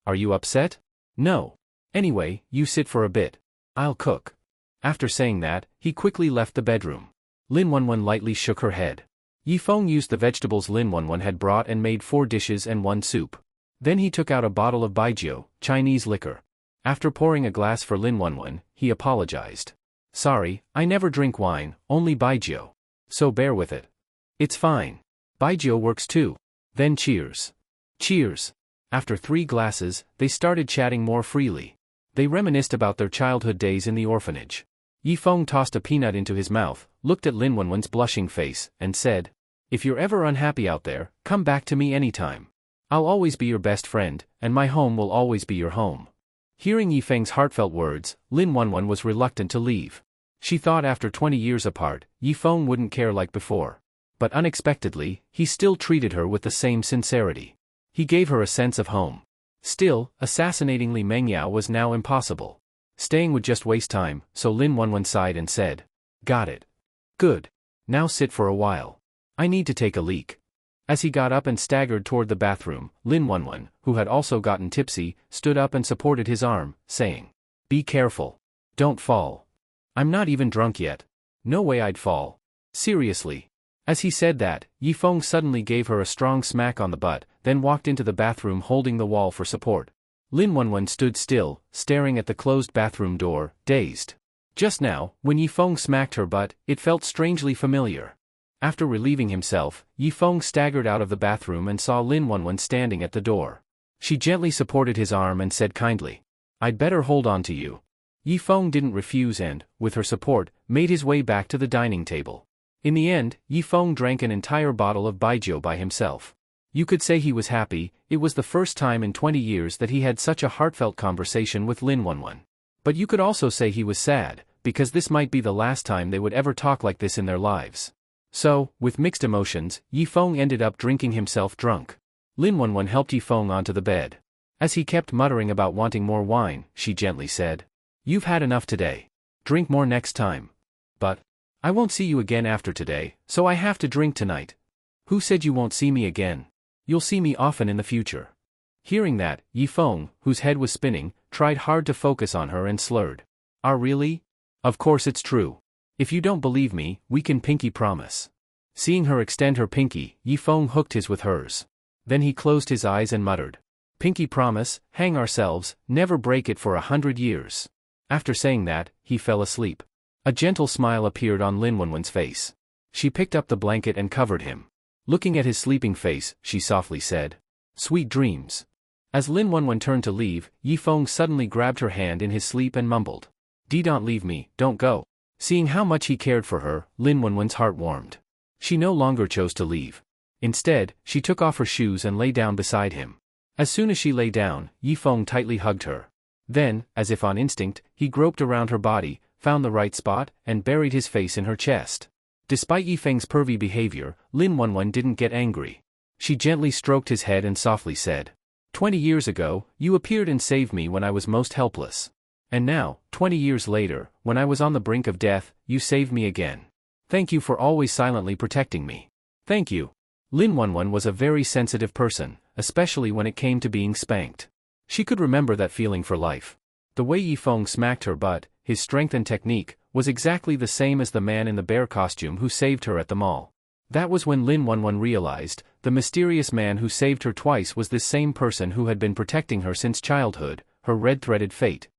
Are you upset? No. Anyway, you sit for a bit. I'll cook. After saying that, he quickly left the bedroom. Lin Wenwen lightly shook her head. Yifeng used the vegetables Lin Wenwen had brought and made 4 dishes and 1 soup. Then he took out a bottle of baijiu, Chinese liquor. After pouring a glass for Lin Wenwen, he apologized. Sorry, I never drink wine, only baijiu. So bear with it. It's fine. Baijiu works too. Then cheers. Cheers. After 3 glasses, they started chatting more freely. They reminisced about their childhood days in the orphanage. Yifeng tossed a peanut into his mouth, looked at Lin Wenwen's blushing face, and said, if you're ever unhappy out there, come back to me anytime. I'll always be your best friend, and my home will always be your home. Hearing Yifeng's heartfelt words, Lin Wenwen was reluctant to leave. She thought after 20 years apart, Yifeng wouldn't care like before. But unexpectedly, he still treated her with the same sincerity. He gave her a sense of home. Still, assassinating Li Mengyao was now impossible. Staying would just waste time, so Lin Wenwen sighed and said, got it. Good. Now sit for a while. I need to take a leak. As he got up and staggered toward the bathroom, Lin Wenwen, who had also gotten tipsy, stood up and supported his arm, saying, be careful. Don't fall. I'm not even drunk yet. No way I'd fall. Seriously. As he said that, Yifeng suddenly gave her a strong smack on the butt, then walked into the bathroom holding the wall for support. Lin Wenwen stood still, staring at the closed bathroom door, dazed. Just now, when Yifeng smacked her butt, it felt strangely familiar. After relieving himself, Yi Feng staggered out of the bathroom and saw Lin Wenwen standing at the door. She gently supported his arm and said kindly, "I'd better hold on to you." Yi Feng didn't refuse and, with her support, made his way back to the dining table. In the end, Yi Feng drank an entire bottle of baijiu by himself. You could say he was happy. It was the first time in 20 years that he had such a heartfelt conversation with Lin Wenwen. But you could also say he was sad, because this might be the last time they would ever talk like this in their lives. So, with mixed emotions, Yi Feng ended up drinking himself drunk. Lin Wenwen helped Yi Feng onto the bed. As he kept muttering about wanting more wine, she gently said, "You've had enough today. Drink more next time." "But I won't see you again after today, so I have to drink tonight." "Who said you won't see me again? You'll see me often in the future." Hearing that, Yi Feng, whose head was spinning, tried hard to focus on her and slurred, Really? Of course it's true. If you don't believe me, we can pinky promise." Seeing her extend her pinky, Yi Feng hooked his with hers. Then he closed his eyes and muttered, "Pinky promise, hang ourselves, never break it for 100 years. After saying that, he fell asleep. A gentle smile appeared on Lin Wenwen's face. She picked up the blanket and covered him. Looking at his sleeping face, she softly said, "Sweet dreams." As Lin Wenwen turned to leave, Yi Feng suddenly grabbed her hand in his sleep and mumbled, Don't leave me, don't go." Seeing how much he cared for her, Lin Wenwen's heart warmed. She no longer chose to leave. Instead, she took off her shoes and lay down beside him. As soon as she lay down, Yi Feng tightly hugged her. Then, as if on instinct, he groped around her body, found the right spot, and buried his face in her chest. Despite Yi Feng's pervy behavior, Lin Wenwen didn't get angry. She gently stroked his head and softly said, 20 years ago, you appeared and saved me when I was most helpless. And now, 20 years later, when I was on the brink of death, you saved me again. Thank you for always silently protecting me. Thank you. Lin Wenwen was a very sensitive person, especially when it came to being spanked. She could remember that feeling for life. The way Yi Feng smacked her butt, his strength and technique, was exactly the same as the man in the bear costume who saved her at the mall. That was when Lin Wenwen realized, the mysterious man who saved her twice was this same person who had been protecting her since childhood, her red-threaded fate.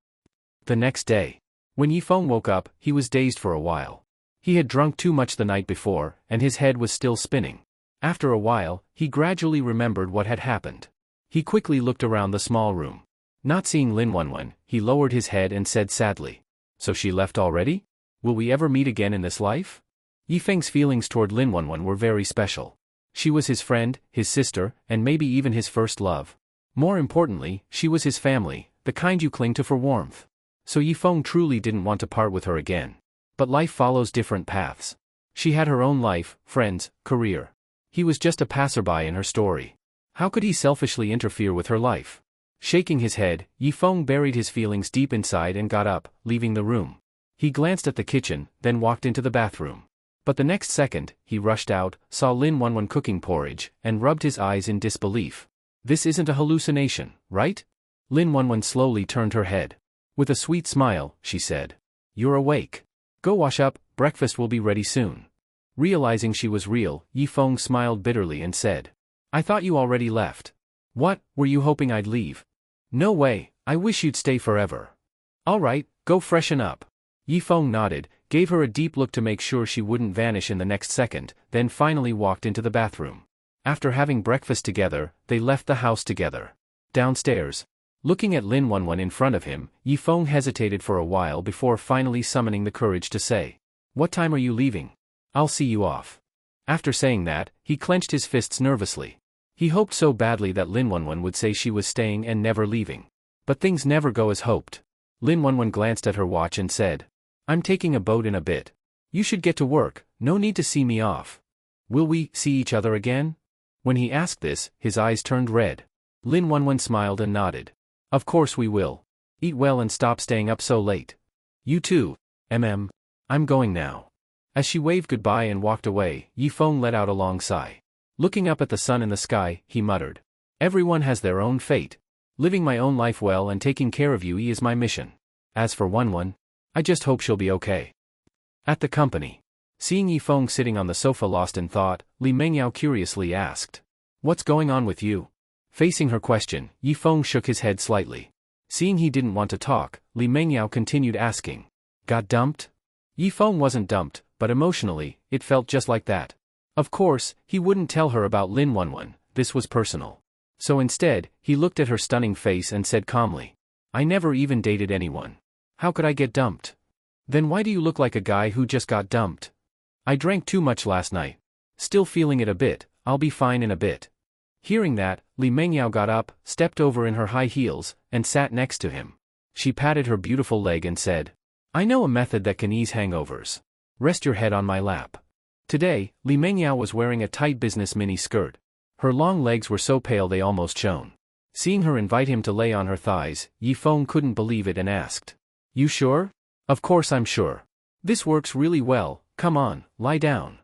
The next day, when Yi Feng woke up, he was dazed for a while. He had drunk too much the night before, and his head was still spinning. After a while, he gradually remembered what had happened. He quickly looked around the small room. Not seeing Lin Wenwen, he lowered his head and said sadly, So she left already? Will we ever meet again in this life? Yi Feng's feelings toward Lin Wenwen were very special. She was his friend, his sister, and maybe even his first love. More importantly, she was his family, the kind you cling to for warmth. So Yi Feng truly didn't want to part with her again. But life follows different paths. She had her own life, friends, career. He was just a passerby in her story. How could he selfishly interfere with her life? Shaking his head, Yi Feng buried his feelings deep inside and got up, leaving the room. He glanced at the kitchen, then walked into the bathroom. But the next second, he rushed out, saw Lin Wenwen cooking porridge, and rubbed his eyes in disbelief. This isn't a hallucination, right? Lin Wenwen slowly turned her head. With a sweet smile, she said, You're awake. Go wash up, breakfast will be ready soon. Realizing she was real, Yi Feng smiled bitterly and said, I thought you already left. What, were you hoping I'd leave? No way, I wish you'd stay forever. All right, go freshen up. Yi Feng nodded, gave her a deep look to make sure she wouldn't vanish in the next second, then finally walked into the bathroom. After having breakfast together, they left the house together. Downstairs, looking at Lin Wenwen in front of him, Yi Feng hesitated for a while before finally summoning the courage to say, What time are you leaving? I'll see you off. After saying that, he clenched his fists nervously. He hoped so badly that Lin Wenwen would say she was staying and never leaving. But things never go as hoped. Lin Wenwen glanced at her watch and said, I'm taking a boat in a bit. You should get to work, no need to see me off. Will we see each other again? When he asked this, his eyes turned red. Lin Wenwen smiled and nodded. Of course we will. Eat well and stop staying up so late. You too, I'm going now. As she waved goodbye and walked away, Yi Feng let out a long sigh. Looking up at the sun in the sky, he muttered, Everyone has their own fate. Living my own life well and taking care of you is my mission. As for Wenwen, I just hope she'll be okay. At the company, seeing Yi Feng sitting on the sofa lost in thought, Li Mengyao curiously asked, What's going on with you? Facing her question, Yi Feng shook his head slightly. Seeing he didn't want to talk, Li Mengyao continued asking, Got dumped? Yi Feng wasn't dumped, but emotionally, it felt just like that. Of course, he wouldn't tell her about Lin Wenwen, this was personal. So instead, he looked at her stunning face and said calmly, I never even dated anyone. How could I get dumped? Then why do you look like a guy who just got dumped? I drank too much last night. Still feeling it a bit, I'll be fine in a bit. Hearing that, Li Mengyao got up, stepped over in her high heels, and sat next to him. She patted her beautiful leg and said, I know a method that can ease hangovers. Rest your head on my lap. Today, Li Mengyao was wearing a tight business mini skirt. Her long legs were so pale they almost shone. Seeing her invite him to lay on her thighs, Yifeng couldn't believe it and asked, You sure? Of course I'm sure. This works really well, come on, lie down.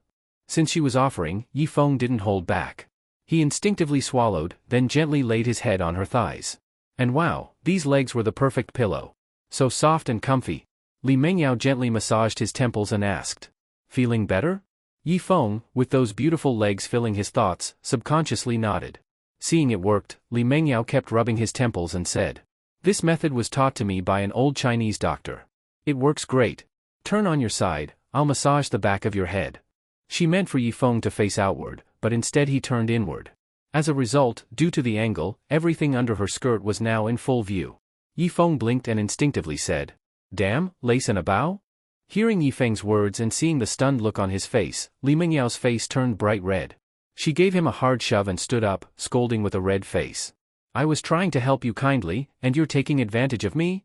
Since she was offering, Yifeng didn't hold back. He instinctively swallowed, then gently laid his head on her thighs. And wow, these legs were the perfect pillow. So soft and comfy. Li Mengyao gently massaged his temples and asked, Feeling better? Yifeng, with those beautiful legs filling his thoughts, subconsciously nodded. Seeing it worked, Li Mengyao kept rubbing his temples and said, This method was taught to me by an old Chinese doctor. It works great. Turn on your side, I'll massage the back of your head. She meant for Yifeng to face outward, but instead he turned inward. As a result, due to the angle, everything under her skirt was now in full view. Yifeng blinked and instinctively said, Damn, lace and a bow? Hearing Yifeng's words and seeing the stunned look on his face, Li Mengyao's face turned bright red. She gave him a hard shove and stood up, scolding with a red face. I was trying to help you kindly, and you're taking advantage of me?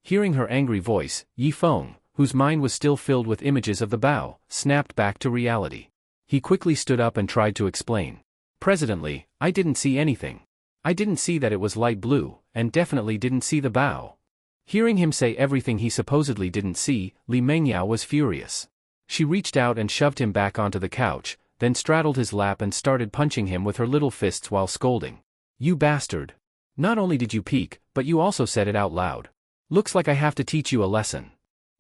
Hearing her angry voice, Yifeng, whose mind was still filled with images of the bow, snapped back to reality. He quickly stood up and tried to explain. Presidently, I didn't see anything. I didn't see that it was light blue, and definitely didn't see the bow. Hearing him say everything he supposedly didn't see, Li Mengyao was furious. She reached out and shoved him back onto the couch, then straddled his lap and started punching him with her little fists while scolding. You bastard! Not only did you peek, but you also said it out loud. Looks like I have to teach you a lesson.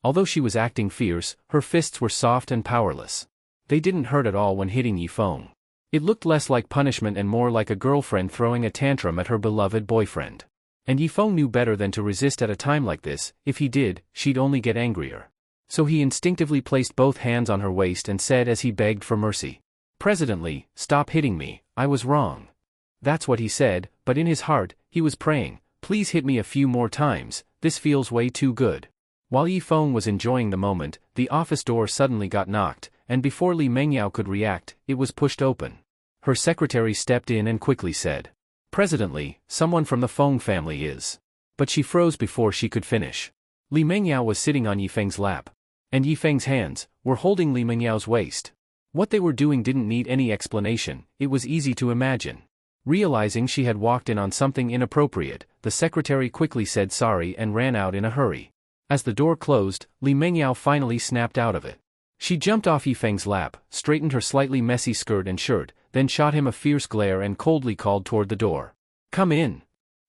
Although she was acting fierce, her fists were soft and powerless. They didn't hurt at all when hitting Yifeng. It looked less like punishment and more like a girlfriend throwing a tantrum at her beloved boyfriend. And Yifeng knew better than to resist at a time like this. If he did, she'd only get angrier. So he instinctively placed both hands on her waist and said as he begged for mercy, Presidently, stop hitting me, I was wrong. That's what he said, but in his heart, he was praying, please hit me a few more times, this feels way too good. While Yifeng was enjoying the moment, the office door suddenly got knocked, and before Li Mengyao could react, it was pushed open. Her secretary stepped in and quickly said, Presidently, someone from the Feng family is. But she froze before she could finish. Li Mengyao was sitting on Yifeng's lap. And Yifeng's hands were holding Li Mengyao's waist. What they were doing didn't need any explanation, it was easy to imagine. Realizing she had walked in on something inappropriate, the secretary quickly said sorry and ran out in a hurry. As the door closed, Li Mengyao finally snapped out of it. She jumped off Yifeng's lap, straightened her slightly messy skirt and shirt, then shot him a fierce glare and coldly called toward the door. Come in.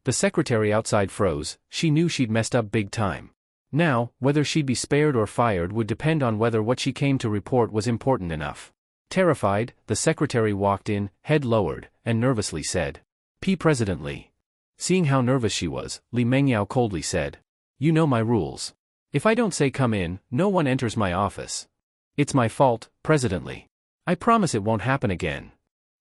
The secretary outside froze, she knew she'd messed up big time. Now, whether she'd be spared or fired would depend on whether what she came to report was important enough. Terrified, the secretary walked in, head lowered, and nervously said, Presidently. Seeing how nervous she was, Li Mengyao coldly said, You know my rules. If I don't say come in, no one enters my office. It's my fault, Presidently. I promise it won't happen again.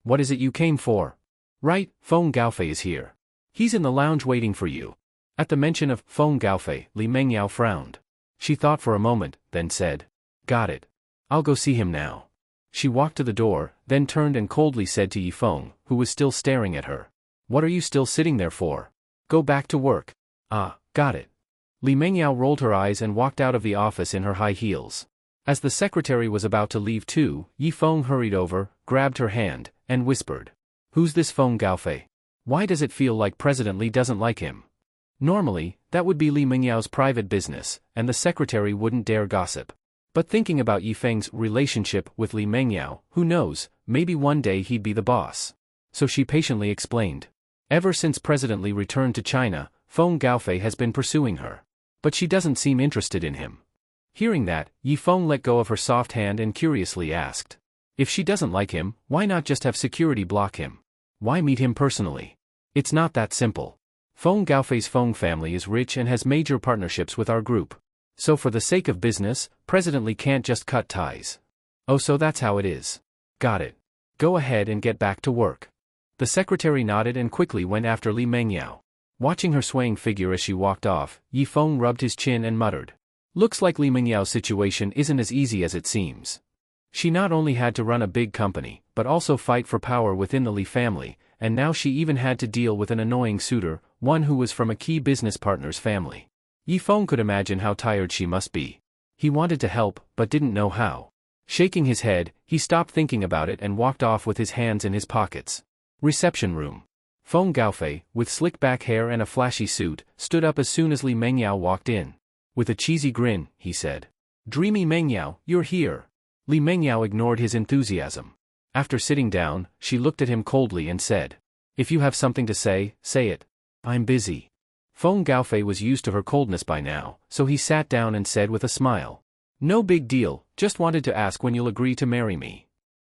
What is it you came for? Right, Feng Gaofei is here. He's in the lounge waiting for you. At the mention of Feng Gaofei, Li Mengyao frowned. She thought for a moment, then said, Got it. I'll go see him now. She walked to the door, then turned and coldly said to Yifeng, who was still staring at her. What are you still sitting there for? Go back to work. Ah, got it. Li Mengyao rolled her eyes and walked out of the office in her high heels. As the secretary was about to leave too, Yifeng hurried over, grabbed her hand, and whispered, Who's this Feng Gaofei? Why does it feel like President Li doesn't like him? Normally, that would be Li Mengyao's private business, and the secretary wouldn't dare gossip. But thinking about Yifeng's relationship with Li Mengyao, who knows, maybe one day he'd be the boss. So she patiently explained. Ever since President Li returned to China, Feng Gaofei has been pursuing her. But she doesn't seem interested in him. Hearing that, Yifeng let go of her soft hand and curiously asked. If she doesn't like him, why not just have security block him? Why meet him personally? It's not that simple. Feng Gaofei's Feng family is rich and has major partnerships with our group. So for the sake of business, President Li can't just cut ties. Oh, so that's how it is. Got it. Go ahead and get back to work. The secretary nodded and quickly went after Li Mengyao. Watching her swaying figure as she walked off, Yi Feng rubbed his chin and muttered. Looks like Li Mengyao's situation isn't as easy as it seems. She not only had to run a big company, but also fight for power within the Li family, and now she even had to deal with an annoying suitor, one who was from a key business partner's family. Yi Feng could imagine how tired she must be. He wanted to help, but didn't know how. Shaking his head, he stopped thinking about it and walked off with his hands in his pockets. Reception room. Feng Gaofei, with slick back hair and a flashy suit, stood up as soon as Li Mengyao walked in. With a cheesy grin, he said. Dreamy Mengyao, you're here. Li Mengyao ignored his enthusiasm. After sitting down, she looked at him coldly and said. If you have something to say, say it. I'm busy. Feng Gaofei was used to her coldness by now, so he sat down and said with a smile. No big deal, just wanted to ask when you'll agree to marry me.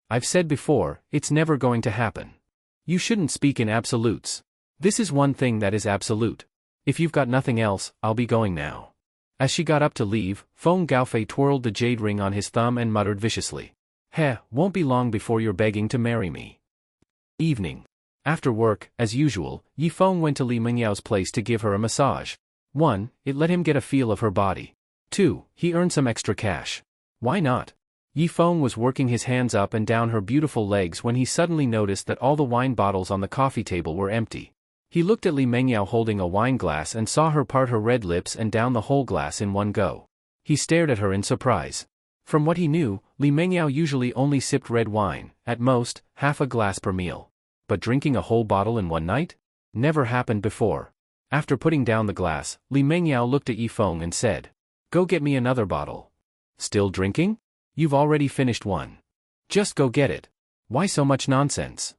I've said before, it's never going to happen. You shouldn't speak in absolutes. This is one thing that is absolute. If you've got nothing else, I'll be going now. As she got up to leave, Feng Gaofei twirled the jade ring on his thumb and muttered viciously. Heh, won't be long before you're begging to marry me. Evening. After work, as usual, Yi Feng went to Li Mengyao's place to give her a massage. 1. It let him get a feel of her body. 2. He earned some extra cash. Why not? Yi Feng was working his hands up and down her beautiful legs when he suddenly noticed that all the wine bottles on the coffee table were empty. He looked at Li Mengyao holding a wine glass and saw her part her red lips and down the whole glass in one go. He stared at her in surprise. From what he knew, Li Mengyao usually only sipped red wine, at most, half a glass per meal. But drinking a whole bottle in one night? Never happened before. After putting down the glass, Li Mengyao looked at Yi Feng and said. Go get me another bottle. Still drinking? You've already finished one. Just go get it. Why so much nonsense?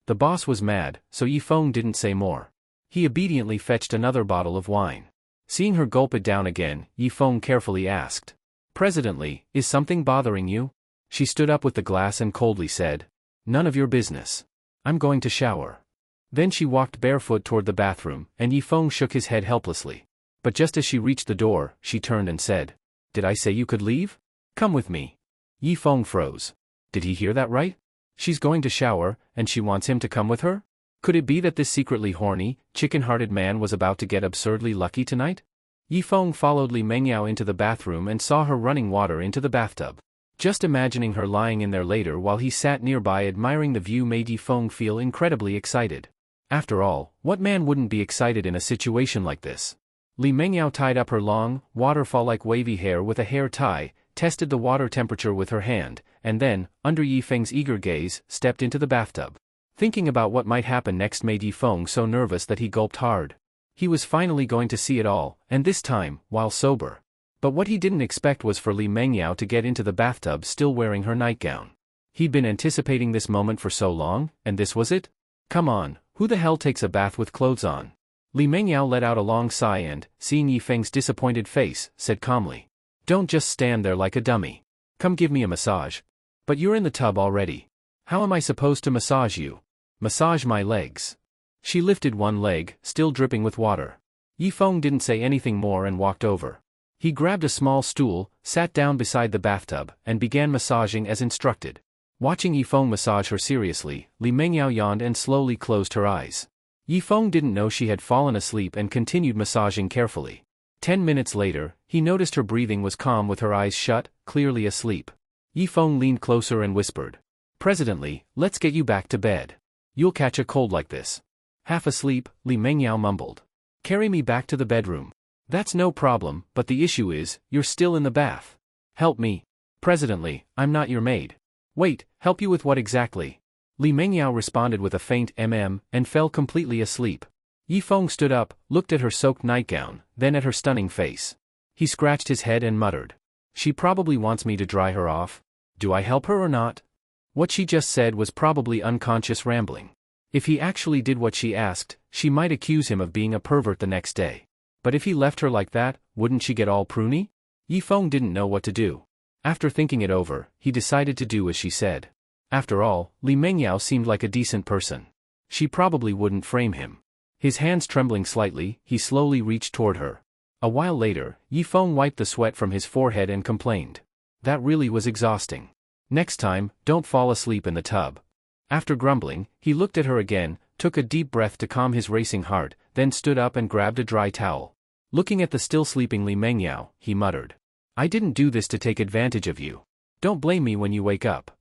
The boss was mad, so Yi Feng didn't say more. He obediently fetched another bottle of wine. Seeing her gulp it down again, Yi Feng carefully asked. Presently, is something bothering you? She stood up with the glass and coldly said. None of your business. I'm going to shower. Then she walked barefoot toward the bathroom, and Yi Feng shook his head helplessly. But just as she reached the door, she turned and said. Did I say you could leave? Come with me. Yi Feng froze. Did he hear that right? She's going to shower, and she wants him to come with her? Could it be that this secretly horny, chicken-hearted man was about to get absurdly lucky tonight? Yi Feng followed Li Mengyao into the bathroom and saw her running water into the bathtub. Just imagining her lying in there later while he sat nearby admiring the view made Yi Feng feel incredibly excited. After all, what man wouldn't be excited in a situation like this? Li Mengyao tied up her long, waterfall-like wavy hair with a hair tie, tested the water temperature with her hand, and then, under Yi Feng's eager gaze, stepped into the bathtub. Thinking about what might happen next made Yi Feng so nervous that he gulped hard. He was finally going to see it all, and this time, while sober. But what he didn't expect was for Li Mengyao to get into the bathtub still wearing her nightgown. He'd been anticipating this moment for so long, and this was it? Come on, who the hell takes a bath with clothes on? Li Mengyao let out a long sigh and, seeing Yi Feng's disappointed face, said calmly. Don't just stand there like a dummy. Come give me a massage. But you're in the tub already. How am I supposed to massage you? Massage my legs. She lifted one leg, still dripping with water. Yi Feng didn't say anything more and walked over. He grabbed a small stool, sat down beside the bathtub, and began massaging as instructed. Watching Yi Feng massage her seriously, Li Mengyao yawned and slowly closed her eyes. Yi Feng didn't know she had fallen asleep and continued massaging carefully. 10 minutes later, he noticed her breathing was calm with her eyes shut, clearly asleep. Yi Feng leaned closer and whispered. Presently, let's get you back to bed. You'll catch a cold like this. Half asleep, Li Mengyao mumbled. Carry me back to the bedroom. That's no problem, but the issue is, you're still in the bath. Help me. Presently, I'm not your maid. Wait, help you with what exactly? Li Mengyao responded with a faint and fell completely asleep. Yi Feng stood up, looked at her soaked nightgown, then at her stunning face. He scratched his head and muttered. She probably wants me to dry her off. Do I help her or not? What she just said was probably unconscious rambling. If he actually did what she asked, she might accuse him of being a pervert the next day. But if he left her like that, wouldn't she get all pruny? Yi Feng didn't know what to do. After thinking it over, he decided to do as she said. After all, Li Mengyao seemed like a decent person. She probably wouldn't frame him. His hands trembling slightly, he slowly reached toward her. A while later, Yi Feng wiped the sweat from his forehead and complained. That really was exhausting. Next time, don't fall asleep in the tub. After grumbling, he looked at her again, took a deep breath to calm his racing heart, then stood up and grabbed a dry towel. Looking at the still sleeping Lee Mengyao, he muttered. I didn't do this to take advantage of you. Don't blame me when you wake up.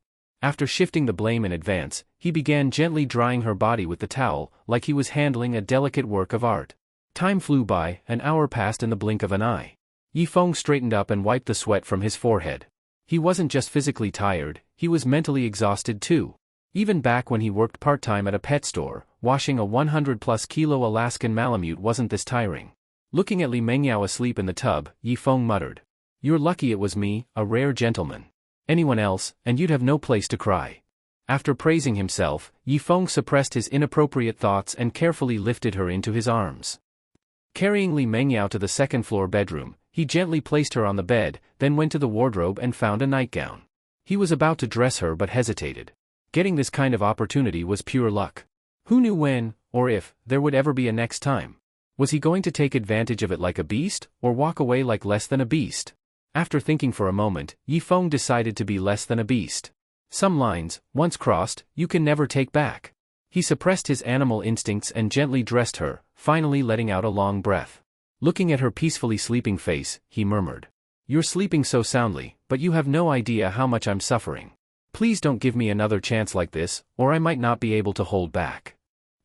After shifting the blame in advance, he began gently drying her body with the towel, like he was handling a delicate work of art. Time flew by, an hour passed in the blink of an eye. Yifeng straightened up and wiped the sweat from his forehead. He wasn't just physically tired, he was mentally exhausted too. Even back when he worked part-time at a pet store, washing a 100-plus kilo Alaskan Malamute wasn't this tiring. Looking at Lee Mengyao asleep in the tub, Yifeng muttered. You're lucky it was me, a rare gentleman. Anyone else, and you'd have no place to cry. After praising himself, Yifeng suppressed his inappropriate thoughts and carefully lifted her into his arms. Carrying Lee Mengyao to the second-floor bedroom, he gently placed her on the bed, then went to the wardrobe and found a nightgown. He was about to dress her but hesitated. Getting this kind of opportunity was pure luck. Who knew when, or if, there would ever be a next time? Was he going to take advantage of it like a beast, or walk away like less than a beast? After thinking for a moment, Yifeng decided to be less than a beast. Some lines, once crossed, you can never take back. He suppressed his animal instincts and gently dressed her, finally letting out a long breath. Looking at her peacefully sleeping face, he murmured. You're sleeping so soundly, but you have no idea how much I'm suffering. Please don't give me another chance like this, or I might not be able to hold back.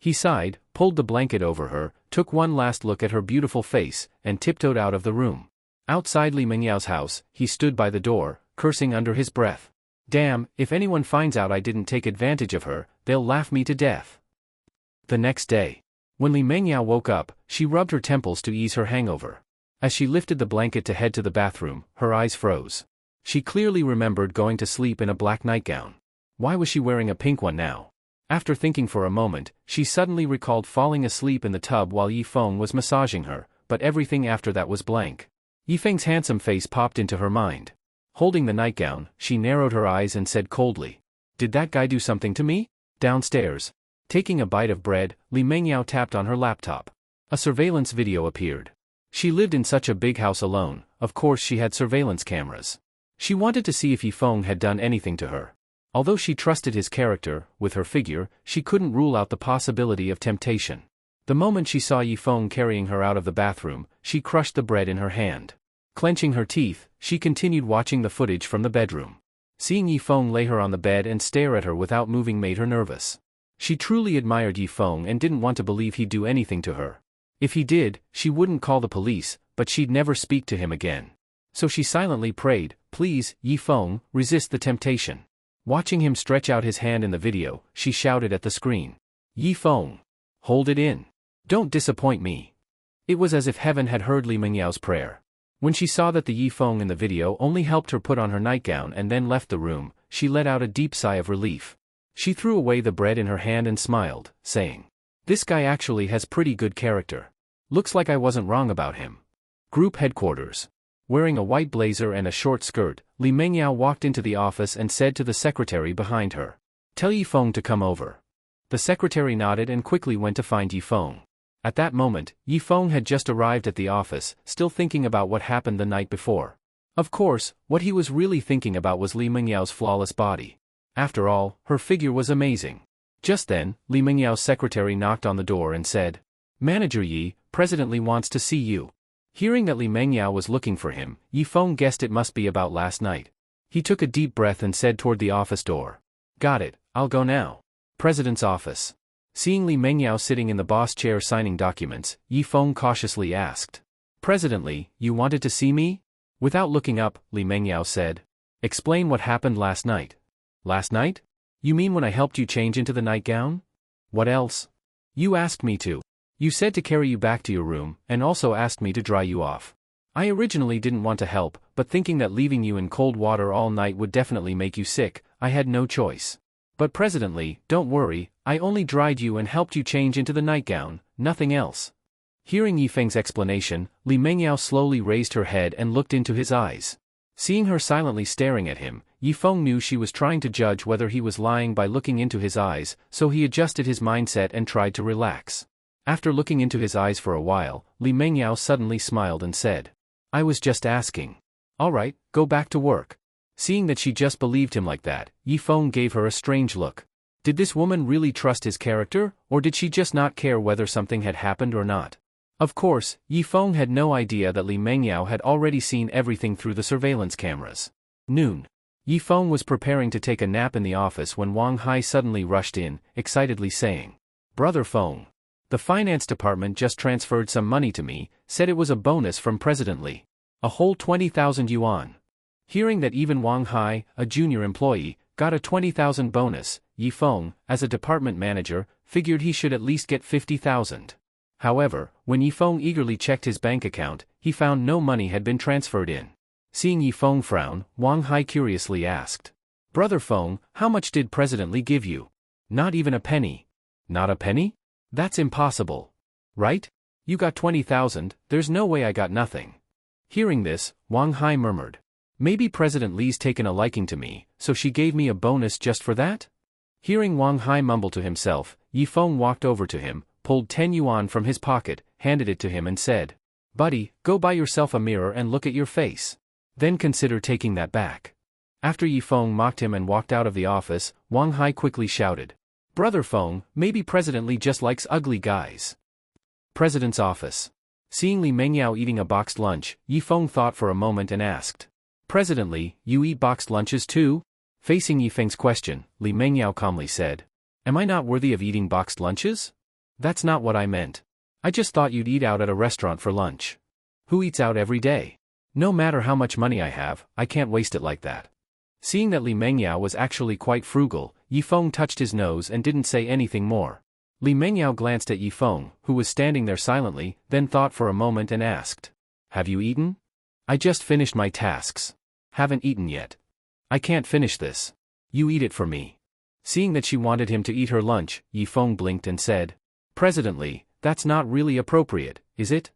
He sighed, pulled the blanket over her, took one last look at her beautiful face, and tiptoed out of the room. Outside Lee Mengyao's house, he stood by the door, cursing under his breath. Damn, if anyone finds out I didn't take advantage of her, they'll laugh me to death. The next day. When Lee Mengyao woke up, she rubbed her temples to ease her hangover. As she lifted the blanket to head to the bathroom, her eyes froze. She clearly remembered going to sleep in a black nightgown. Why was she wearing a pink one now? After thinking for a moment, she suddenly recalled falling asleep in the tub while Yifeng was massaging her, but everything after that was blank. Yifeng's handsome face popped into her mind. Holding the nightgown, she narrowed her eyes and said coldly, Did that guy do something to me? Downstairs. Taking a bite of bread, Lee Mengyao tapped on her laptop. A surveillance video appeared. She lived in such a big house alone, of course she had surveillance cameras. She wanted to see if Yifeng had done anything to her. Although she trusted his character, with her figure, she couldn't rule out the possibility of temptation. The moment she saw Yifeng carrying her out of the bathroom, she crushed the bread in her hand. Clenching her teeth, she continued watching the footage from the bedroom. Seeing Yifeng lay her on the bed and stare at her without moving made her nervous. She truly admired Yifeng and didn't want to believe he'd do anything to her. If he did, she wouldn't call the police, but she'd never speak to him again. So she silently prayed, Please, Yifeng, resist the temptation. Watching him stretch out his hand in the video, she shouted at the screen. Yifeng. Hold it in. Don't disappoint me. It was as if heaven had heard Lee Mengyao's prayer. When she saw that the Yifeng in the video only helped her put on her nightgown and then left the room, she let out a deep sigh of relief. She threw away the bread in her hand and smiled, saying, This guy actually has pretty good character. Looks like I wasn't wrong about him. Group headquarters. Wearing a white blazer and a short skirt, Lee Mengyao walked into the office and said to the secretary behind her, Tell Yifeng to come over. The secretary nodded and quickly went to find Yifeng. At that moment, Yifeng had just arrived at the office, still thinking about what happened the night before. Of course, what he was really thinking about was Lee Mengyao's flawless body. After all, her figure was amazing. Just then, Lee Mengyao's secretary knocked on the door and said, Manager Yi, President Lee wants to see you. Hearing that Lee Mengyao was looking for him, Yifeng guessed it must be about last night. He took a deep breath and said toward the office door. Got it, I'll go now. President's office. Seeing Lee Mengyao sitting in the boss chair signing documents, Yifeng cautiously asked. President Lee, you wanted to see me? Without looking up, Lee Mengyao said. Explain what happened last night. Last night? You mean when I helped you change into the nightgown? What else? You asked me to. You said to carry you back to your room, and also asked me to dry you off. I originally didn't want to help, but thinking that leaving you in cold water all night would definitely make you sick, I had no choice. But President Lee, don't worry, I only dried you and helped you change into the nightgown, nothing else. Hearing Yifeng's explanation, Lee Mengyao slowly raised her head and looked into his eyes. Seeing her silently staring at him, Yifeng knew she was trying to judge whether he was lying by looking into his eyes, so he adjusted his mindset and tried to relax. After looking into his eyes for a while, Lee Mengyao suddenly smiled and said, I was just asking. All right, go back to work. Seeing that she just believed him like that, Yifeng gave her a strange look. Did this woman really trust his character, or did she just not care whether something had happened or not? Of course, Yifeng had no idea that Li Mengyao had already seen everything through the surveillance cameras. Noon. Yifeng was preparing to take a nap in the office when Wang Hai suddenly rushed in, excitedly saying, "Brother Feng. The finance department just transferred some money to me, said it was a bonus from President Li. A whole 20,000 yuan." Hearing that even Wang Hai, a junior employee, got a 20,000 bonus, Yifeng, as a department manager, figured he should at least get 50,000. However, when Yifeng eagerly checked his bank account, he found no money had been transferred in. Seeing Yifeng frown, Wang Hai curiously asked, "Brother Feng, how much did President Li give you?" "Not even a penny." "Not a penny? That's impossible. Right? You got 20,000, there's no way I got nothing." Hearing this, Wang Hai murmured, "Maybe President Li's taken a liking to me, so she gave me a bonus just for that?" Hearing Wang Hai mumble to himself, Yifeng walked over to him, pulled 10 yuan from his pocket, handed it to him and said, "Buddy, go buy yourself a mirror and look at your face. Then consider taking that back." After Yifeng mocked him and walked out of the office, Wang Hai quickly shouted, "Brother Feng, maybe President Li just likes ugly guys." President's office. Seeing Li Mengyao eating a boxed lunch, Yifeng thought for a moment and asked, "President Li, you eat boxed lunches too?" Facing Yifeng's question, Li Mengyao calmly said, "Am I not worthy of eating boxed lunches? That's not what I meant. I just thought you'd eat out at a restaurant for lunch. Who eats out every day? No matter how much money I have, I can't waste it like that." Seeing that Li Mengyao was actually quite frugal, Yifeng touched his nose and didn't say anything more. Li Mengyao glanced at Yifeng, who was standing there silently, then thought for a moment and asked, "Have you eaten?" "I just finished my tasks. Haven't eaten yet. I can't finish this. You eat it for me." Seeing that she wanted him to eat her lunch, Yifeng blinked and said, "President Li, that's not really appropriate, is it?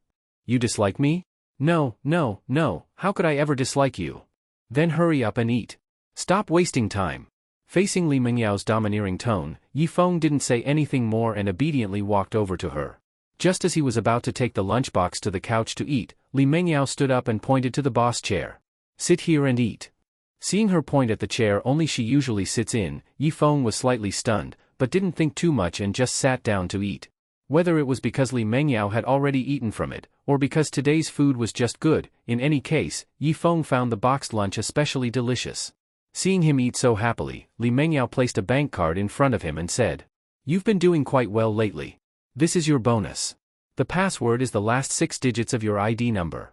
You dislike me?" "No, no, no, how could I ever dislike you?" "Then hurry up and eat. Stop wasting time." Facing Li Mengyao's domineering tone, Yifeng didn't say anything more and obediently walked over to her. Just as he was about to take the lunchbox to the couch to eat, Li Mengyao stood up and pointed to the boss chair. "Sit here and eat." Seeing her point at the chair only she usually sits in, Yifeng was slightly stunned, but didn't think too much and just sat down to eat. Whether it was because Li Mengyao had already eaten from it, or because today's food was just good, in any case, Yifeng found the boxed lunch especially delicious. Seeing him eat so happily, Li Mengyao placed a bank card in front of him and said, "You've been doing quite well lately. This is your bonus. The password is the last 6 digits of your ID number."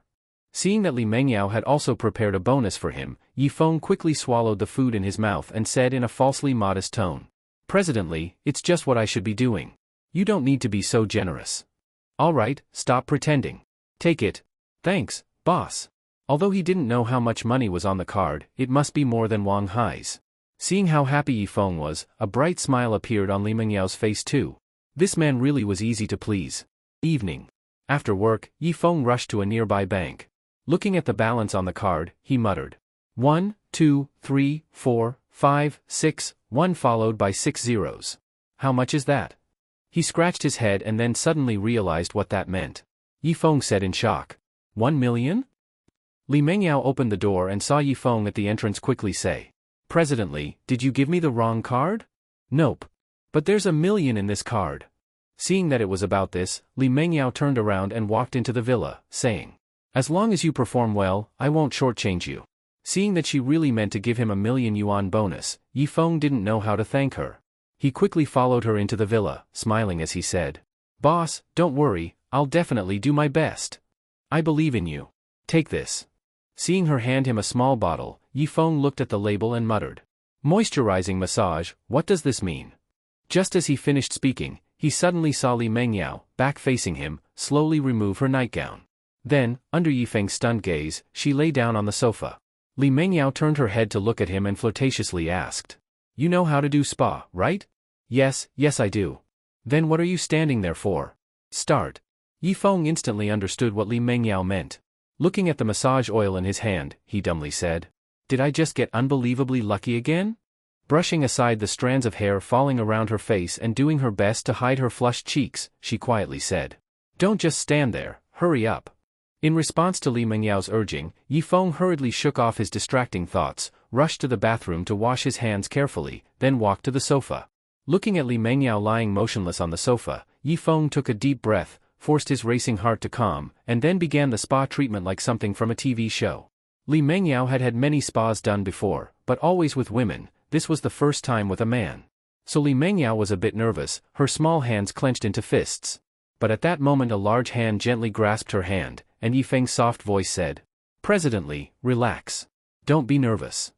Seeing that Li Mengyao had also prepared a bonus for him, Yifeng quickly swallowed the food in his mouth and said in a falsely modest tone, "President Li, it's just what I should be doing. You don't need to be so generous." "All right, stop pretending. Take it." "Thanks, boss." Although he didn't know how much money was on the card, it must be more than Wang Hai's. Seeing how happy Yifeng was, a bright smile appeared on Li Mengyao's face too. This man really was easy to please. Evening. After work, Yifeng rushed to a nearby bank. Looking at the balance on the card, he muttered, 1, 2, 3, 4, 5, 6, 1 followed by 6 zeros. How much is that? He scratched his head and then suddenly realized what that meant. Yifeng said in shock, 1 million? Li Mengyao opened the door and saw Yifeng at the entrance quickly say, "President Li, did you give me the wrong card?" "Nope. But there's 1 million in this card." Seeing that it was about this, Li Mengyao turned around and walked into the villa, saying, "As long as you perform well, I won't shortchange you." Seeing that she really meant to give him 1 million yuan bonus, Yifeng didn't know how to thank her. He quickly followed her into the villa, smiling as he said, "Boss, don't worry, I'll definitely do my best. I believe in you. Take this." Seeing her hand him a small bottle, Yifeng looked at the label and muttered, "Moisturizing massage, what does this mean?" Just as he finished speaking, he suddenly saw Li Mengyao, back facing him, slowly remove her nightgown. Then, under Yifeng's stunned gaze, she lay down on the sofa. Li Mengyao turned her head to look at him and flirtatiously asked, "You know how to do spa, right?" Yes, I do." "Then what are you standing there for? Start." Yifeng instantly understood what Li Mengyao meant. Looking at the massage oil in his hand, he dumbly said, "Did I just get unbelievably lucky again?" Brushing aside the strands of hair falling around her face and doing her best to hide her flushed cheeks, she quietly said, "Don't just stand there, hurry up." In response to Li Mengyao's urging, Yifeng hurriedly shook off his distracting thoughts, rushed to the bathroom to wash his hands carefully, then walked to the sofa. Looking at Li Mengyao lying motionless on the sofa, Yi Feng took a deep breath, forced his racing heart to calm, and then began the spa treatment like something from a TV show. Li Mengyao had had many spas done before, but always with women. This was the first time with a man. So Li Mengyao was a bit nervous, her small hands clenched into fists. But at that moment a large hand gently grasped her hand, and Yi Feng's soft voice said, "President Li, relax. Don't be nervous."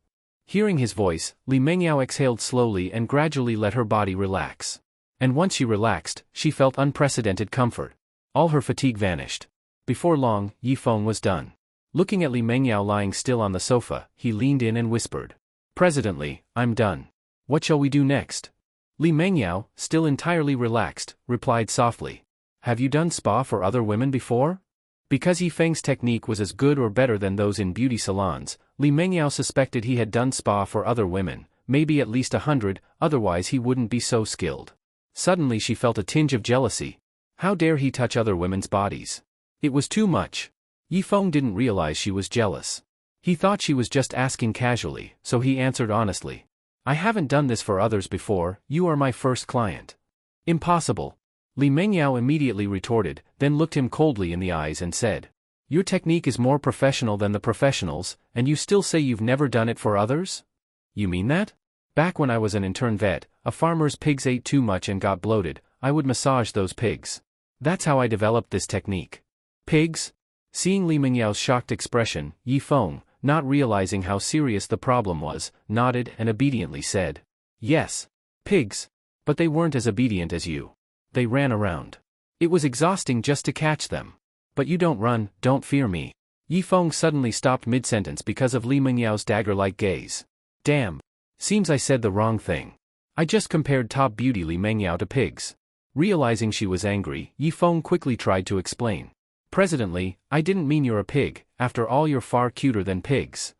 Hearing his voice, Li Mengyao exhaled slowly and gradually let her body relax. And once she relaxed, she felt unprecedented comfort. All her fatigue vanished. Before long, Yi Feng was done. Looking at Li Mengyao lying still on the sofa, he leaned in and whispered, "President Li, I'm done. What shall we do next?" Li Mengyao, still entirely relaxed, replied softly, "Have you done spa for other women before?" Because Yi Feng's technique was as good or better than those in beauty salons, Li Mengyao suspected he had done spa for other women, maybe at least 100, otherwise he wouldn't be so skilled. Suddenly she felt a tinge of jealousy. How dare he touch other women's bodies? It was too much. Yi Feng didn't realize she was jealous. He thought she was just asking casually, so he answered honestly, "I haven't done this for others before, you are my first client." "Impossible." Li Mengyao immediately retorted, then looked him coldly in the eyes and said, "Your technique is more professional than the professionals, and you still say you've never done it for others? You mean that? Back when I was an intern vet, a farmer's pigs ate too much and got bloated, I would massage those pigs. That's how I developed this technique." "Pigs?" Seeing Li Mengyao's shocked expression, Yi Feng, not realizing how serious the problem was, nodded and obediently said, "Yes. Pigs. But they weren't as obedient as you. They ran around. It was exhausting just to catch them. But you don't run, don't fear me." Yi Feng suddenly stopped mid-sentence because of Li Mengyao's dagger-like gaze. "Damn. Seems I said the wrong thing. I just compared top beauty Li Mengyao to pigs." Realizing she was angry, Yi Feng quickly tried to explain. "President Li, I didn't mean you're a pig, after all you're far cuter than pigs."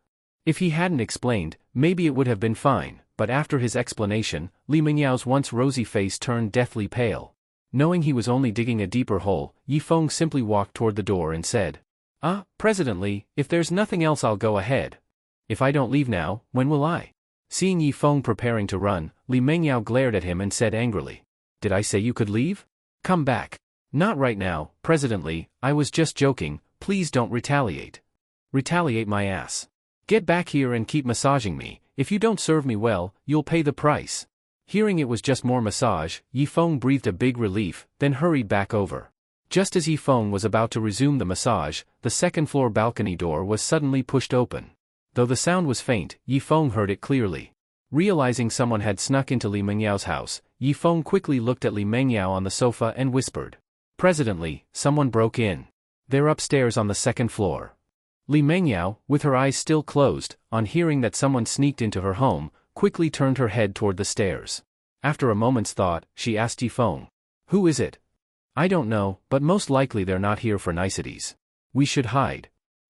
If he hadn't explained, maybe it would have been fine, but after his explanation, Li Mengyao's once rosy face turned deathly pale. Knowing he was only digging a deeper hole, Yi Feng simply walked toward the door and said, President Li, if there's nothing else I'll go ahead. If I don't leave now, when will I?" Seeing Yi Feng preparing to run, Li Mengyao glared at him and said angrily, "Did I say you could leave? Come back." "Not right now, President Li, I was just joking, please don't retaliate." "Retaliate my ass. Get back here and keep massaging me, if you don't serve me well, you'll pay the price." Hearing it was just more massage, Yi Feng breathed a big relief, then hurried back over. Just as Yi Feng was about to resume the massage, the second-floor balcony door was suddenly pushed open. Though the sound was faint, Yi Feng heard it clearly. Realizing someone had snuck into Li Mengyao's house, Yi Feng quickly looked at Li Mengyao on the sofa and whispered, "President Li, someone broke in. They're upstairs on the second floor." Li Mengyao, with her eyes still closed, on hearing that someone sneaked into her home, quickly turned her head toward the stairs. After a moment's thought, she asked Yi Feng, "Who is it?" "I don't know, but most likely they're not here for niceties. We should hide."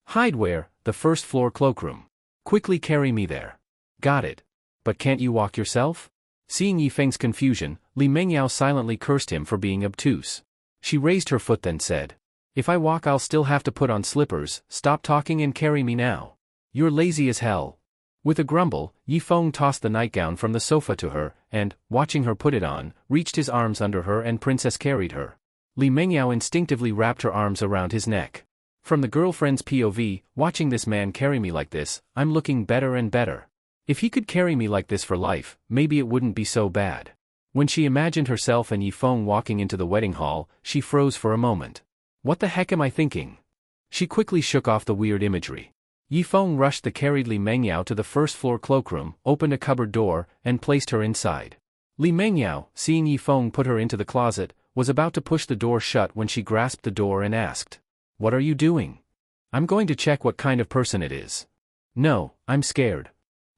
"Hide where?" "The first floor cloakroom." "Quickly carry me there." "Got it. But can't you walk yourself?" Seeing Yi Feng's confusion, Li Mengyao silently cursed him for being obtuse. She raised her foot then said, "If I walk I'll still have to put on slippers, stop talking and carry me now. You're lazy as hell." With a grumble, Yi Feng tossed the nightgown from the sofa to her, and, watching her put it on, reached his arms under her and princess carried her. Li Mengyao instinctively wrapped her arms around his neck. From the girlfriend's POV, watching this man carry me like this, I'm looking better and better. If he could carry me like this for life, maybe it wouldn't be so bad. When she imagined herself and Yi Feng walking into the wedding hall, she froze for a moment. What the heck am I thinking? She quickly shook off the weird imagery. Yi Feng rushed the carried Li Mengyao to the first-floor cloakroom, opened a cupboard door, and placed her inside. Li Mengyao, seeing Yi Feng put her into the closet, was about to push the door shut when she grasped the door and asked, "What are you doing?" "I'm going to check what kind of person it is." "No, I'm scared."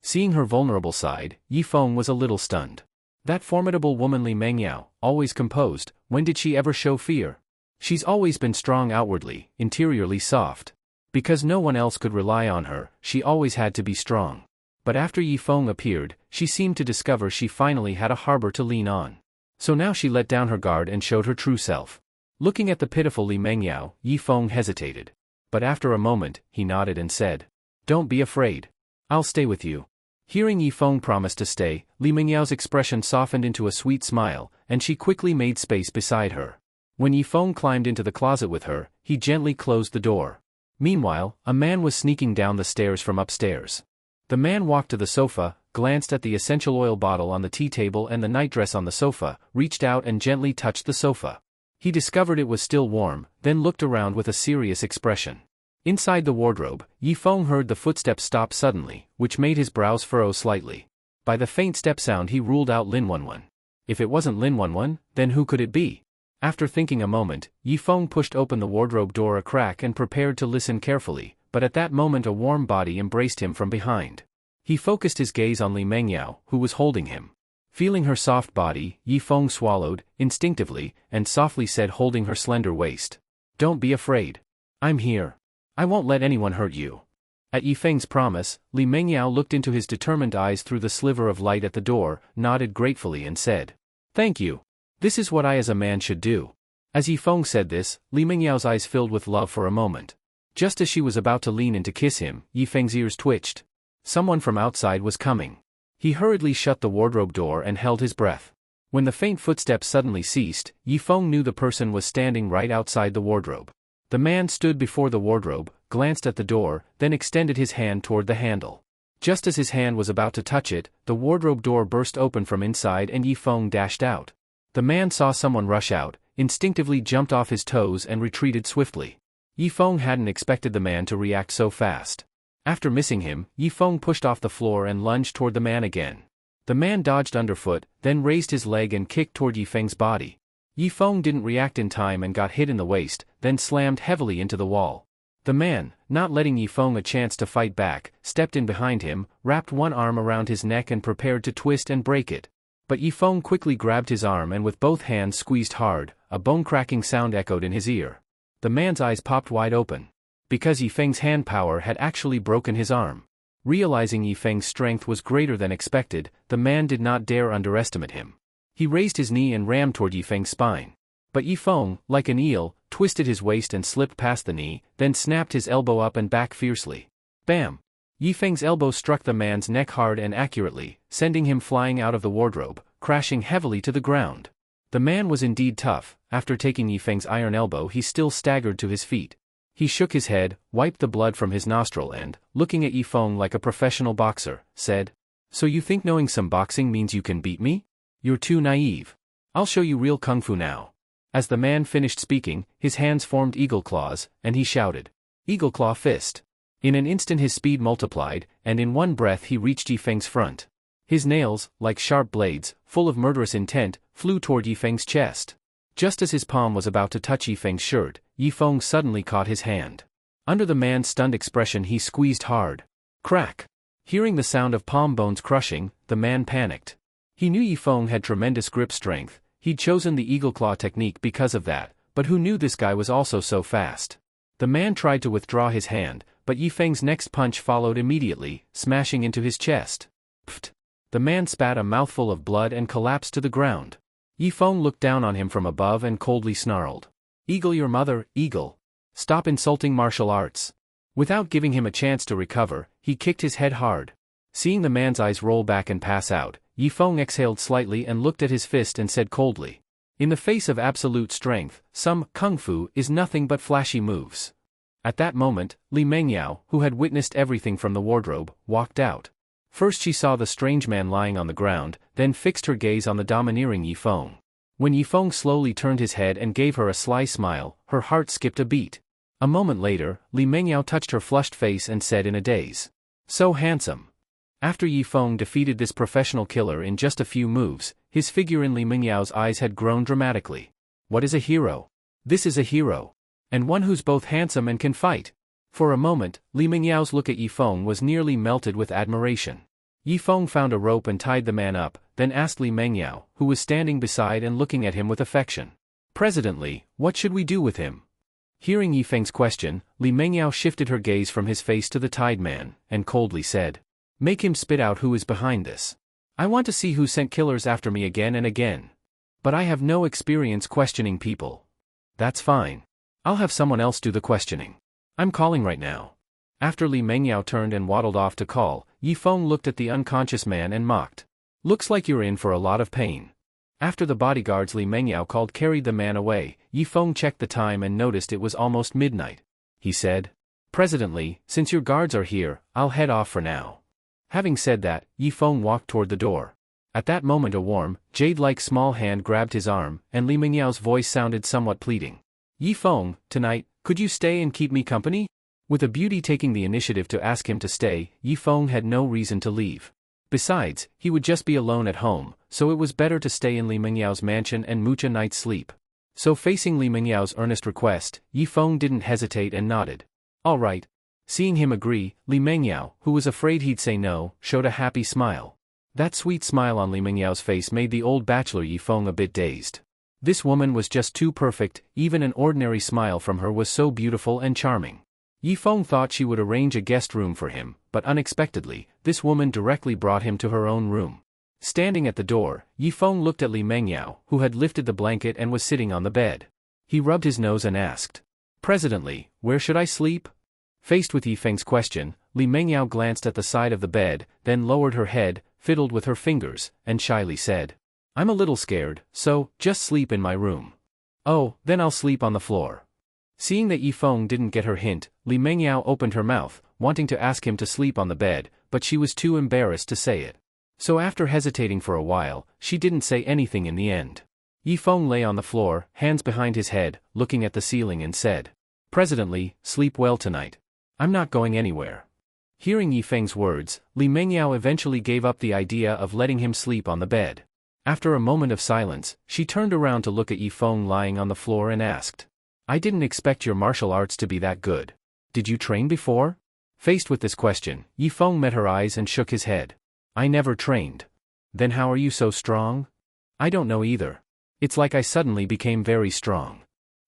Seeing her vulnerable side, Yi Feng was a little stunned. That formidable woman Li Mengyao, always composed, when did she ever show fear? She's always been strong outwardly, interiorly soft. Because no one else could rely on her, she always had to be strong. But after Yi Feng appeared, she seemed to discover she finally had a harbor to lean on. So now she let down her guard and showed her true self. Looking at the pitiful Li Mengyao, Yi Feng hesitated. But after a moment, he nodded and said, "Don't be afraid. I'll stay with you." Hearing Yifeng promise to stay, Li Mingyao's expression softened into a sweet smile, and she quickly made space beside her. When Yifeng climbed into the closet with her, he gently closed the door. Meanwhile, a man was sneaking down the stairs from upstairs. The man walked to the sofa, glanced at the essential oil bottle on the tea table and the nightdress on the sofa, reached out and gently touched the sofa. He discovered it was still warm, then looked around with a serious expression. Inside the wardrobe, Yifeng heard the footsteps stop suddenly, which made his brows furrow slightly. By the faint step sound he ruled out Lin Wenwen. If it wasn't Lin Wenwen, then who could it be? After thinking a moment, Yifeng pushed open the wardrobe door a crack and prepared to listen carefully, but at that moment a warm body embraced him from behind. He focused his gaze on Li Mengyao, who was holding him. Feeling her soft body, Yifeng swallowed, instinctively, and softly said, holding her slender waist, "Don't be afraid. I'm here. I won't let anyone hurt you." At Yifeng's promise, Li Mengyao looked into his determined eyes through the sliver of light at the door, nodded gratefully and said, "Thank you. This is what I as a man should do." As Yifeng said this, Li Mingyao's eyes filled with love for a moment. Just as she was about to lean in to kiss him, Yifeng's ears twitched. Someone from outside was coming. He hurriedly shut the wardrobe door and held his breath. When the faint footsteps suddenly ceased, Yifeng knew the person was standing right outside the wardrobe. The man stood before the wardrobe, glanced at the door, then extended his hand toward the handle. Just as his hand was about to touch it, the wardrobe door burst open from inside and Yifeng dashed out. The man saw someone rush out, instinctively jumped off his toes and retreated swiftly. Yifeng hadn't expected the man to react so fast. After missing him, Yifeng pushed off the floor and lunged toward the man again. The man dodged underfoot, then raised his leg and kicked toward Yifeng's body. Yifeng didn't react in time and got hit in the waist, then slammed heavily into the wall. The man, not letting Yifeng a chance to fight back, stepped in behind him, wrapped one arm around his neck and prepared to twist and break it. But Yifeng quickly grabbed his arm and with both hands squeezed hard, a bone-cracking sound echoed in his ear. The man's eyes popped wide open. Because Yifeng's hand power had actually broken his arm. Realizing Yifeng's strength was greater than expected, the man did not dare underestimate him. He raised his knee and rammed toward Yifeng's spine. But Yifeng, like an eel, twisted his waist and slipped past the knee, then snapped his elbow up and back fiercely. Bam! Yifeng's elbow struck the man's neck hard and accurately, sending him flying out of the wardrobe, crashing heavily to the ground. The man was indeed tough. After taking Yifeng's iron elbow he still staggered to his feet. He shook his head, wiped the blood from his nostril and, looking at Yifeng like a professional boxer, said, "So you think knowing some boxing means you can beat me? You're too naive. I'll show you real kung fu now." As the man finished speaking, his hands formed eagle claws, and he shouted, "Eagle claw fist." In an instant his speed multiplied, and in one breath he reached Yifeng's front. His nails, like sharp blades, full of murderous intent, flew toward Yifeng's chest. Just as his palm was about to touch Yifeng's shirt, Yifeng suddenly caught his hand. Under the man's stunned expression he squeezed hard. Crack! Hearing the sound of palm bones crushing, the man panicked. He knew Yifeng had tremendous grip strength. He'd chosen the eagle claw technique because of that, but who knew this guy was also so fast? The man tried to withdraw his hand, but Yifeng's next punch followed immediately, smashing into his chest. Pfft! The man spat a mouthful of blood and collapsed to the ground. Yifeng looked down on him from above and coldly snarled, "Eagle your mother, Eagle. Stop insulting martial arts." Without giving him a chance to recover, he kicked his head hard. Seeing the man's eyes roll back and pass out, Yifeng exhaled slightly and looked at his fist and said coldly, "In the face of absolute strength, some kung fu is nothing but flashy moves." At that moment, Li Mengyao, who had witnessed everything from the wardrobe, walked out. First she saw the strange man lying on the ground, then fixed her gaze on the domineering Yifeng. When Yifeng slowly turned his head and gave her a sly smile, her heart skipped a beat. A moment later, Li Mengyao touched her flushed face and said in a daze, "So handsome." After Yifeng defeated this professional killer in just a few moves, his figure in Li Mengyao's eyes had grown dramatically. What is a hero? This is a hero. And one who's both handsome and can fight. For a moment, Li Mengyao's look at Yifeng was nearly melted with admiration. Yifeng found a rope and tied the man up, then asked Li Mengyao, who was standing beside and looking at him with affection, "President Li, what should we do with him?" Hearing Yifeng's question, Li Mengyao shifted her gaze from his face to the tied man, and coldly said, "Make him spit out who is behind this. I want to see who sent killers after me again and again. But I have no experience questioning people." "That's fine. I'll have someone else do the questioning. I'm calling right now." After Li Mengyao turned and waddled off to call, Yi Feng looked at the unconscious man and mocked. Looks like you're in for a lot of pain. After the bodyguards Li Mengyao called carried the man away, Yi Feng checked the time and noticed it was almost midnight. He said, "President Li, since your guards are here, I'll head off for now." Having said that, Yi Feng walked toward the door. At that moment a warm, jade-like small hand grabbed his arm, and Li Mengyao's voice sounded somewhat pleading. "Yi Feng, tonight, could you stay and keep me company?" With a beauty taking the initiative to ask him to stay, Yi Feng had no reason to leave. Besides, he would just be alone at home, so it was better to stay in Li Mengyao's mansion and mooch a night's sleep. So facing Li Mengyao's earnest request, Yi Feng didn't hesitate and nodded. "All right." Seeing him agree, Li Mengyao, who was afraid he'd say no, showed a happy smile. That sweet smile on Li Mengyao's face made the old bachelor Yi Feng a bit dazed. This woman was just too perfect, even an ordinary smile from her was so beautiful and charming. Yi Feng thought she would arrange a guest room for him, but unexpectedly, this woman directly brought him to her own room. Standing at the door, Yi Feng looked at Li Mengyao, who had lifted the blanket and was sitting on the bed. He rubbed his nose and asked, "President Li, where should I sleep?" Faced with Yi Feng's question, Li Mengyao glanced at the side of the bed, then lowered her head, fiddled with her fingers, and shyly said, "I'm a little scared, so, just sleep in my room." "Oh, then I'll sleep on the floor." Seeing that Yi Feng didn't get her hint, Li Mengyao opened her mouth, wanting to ask him to sleep on the bed, but she was too embarrassed to say it. So after hesitating for a while, she didn't say anything in the end. Yi Feng lay on the floor, hands behind his head, looking at the ceiling and said, "President Li, sleep well tonight. I'm not going anywhere." Hearing Yi Feng's words, Li Mengyao eventually gave up the idea of letting him sleep on the bed. After a moment of silence, she turned around to look at Yi Feng lying on the floor and asked, "I didn't expect your martial arts to be that good. Did you train before?" Faced with this question, Yi Feng met her eyes and shook his head. "I never trained." "Then how are you so strong?" "I don't know either. It's like I suddenly became very strong."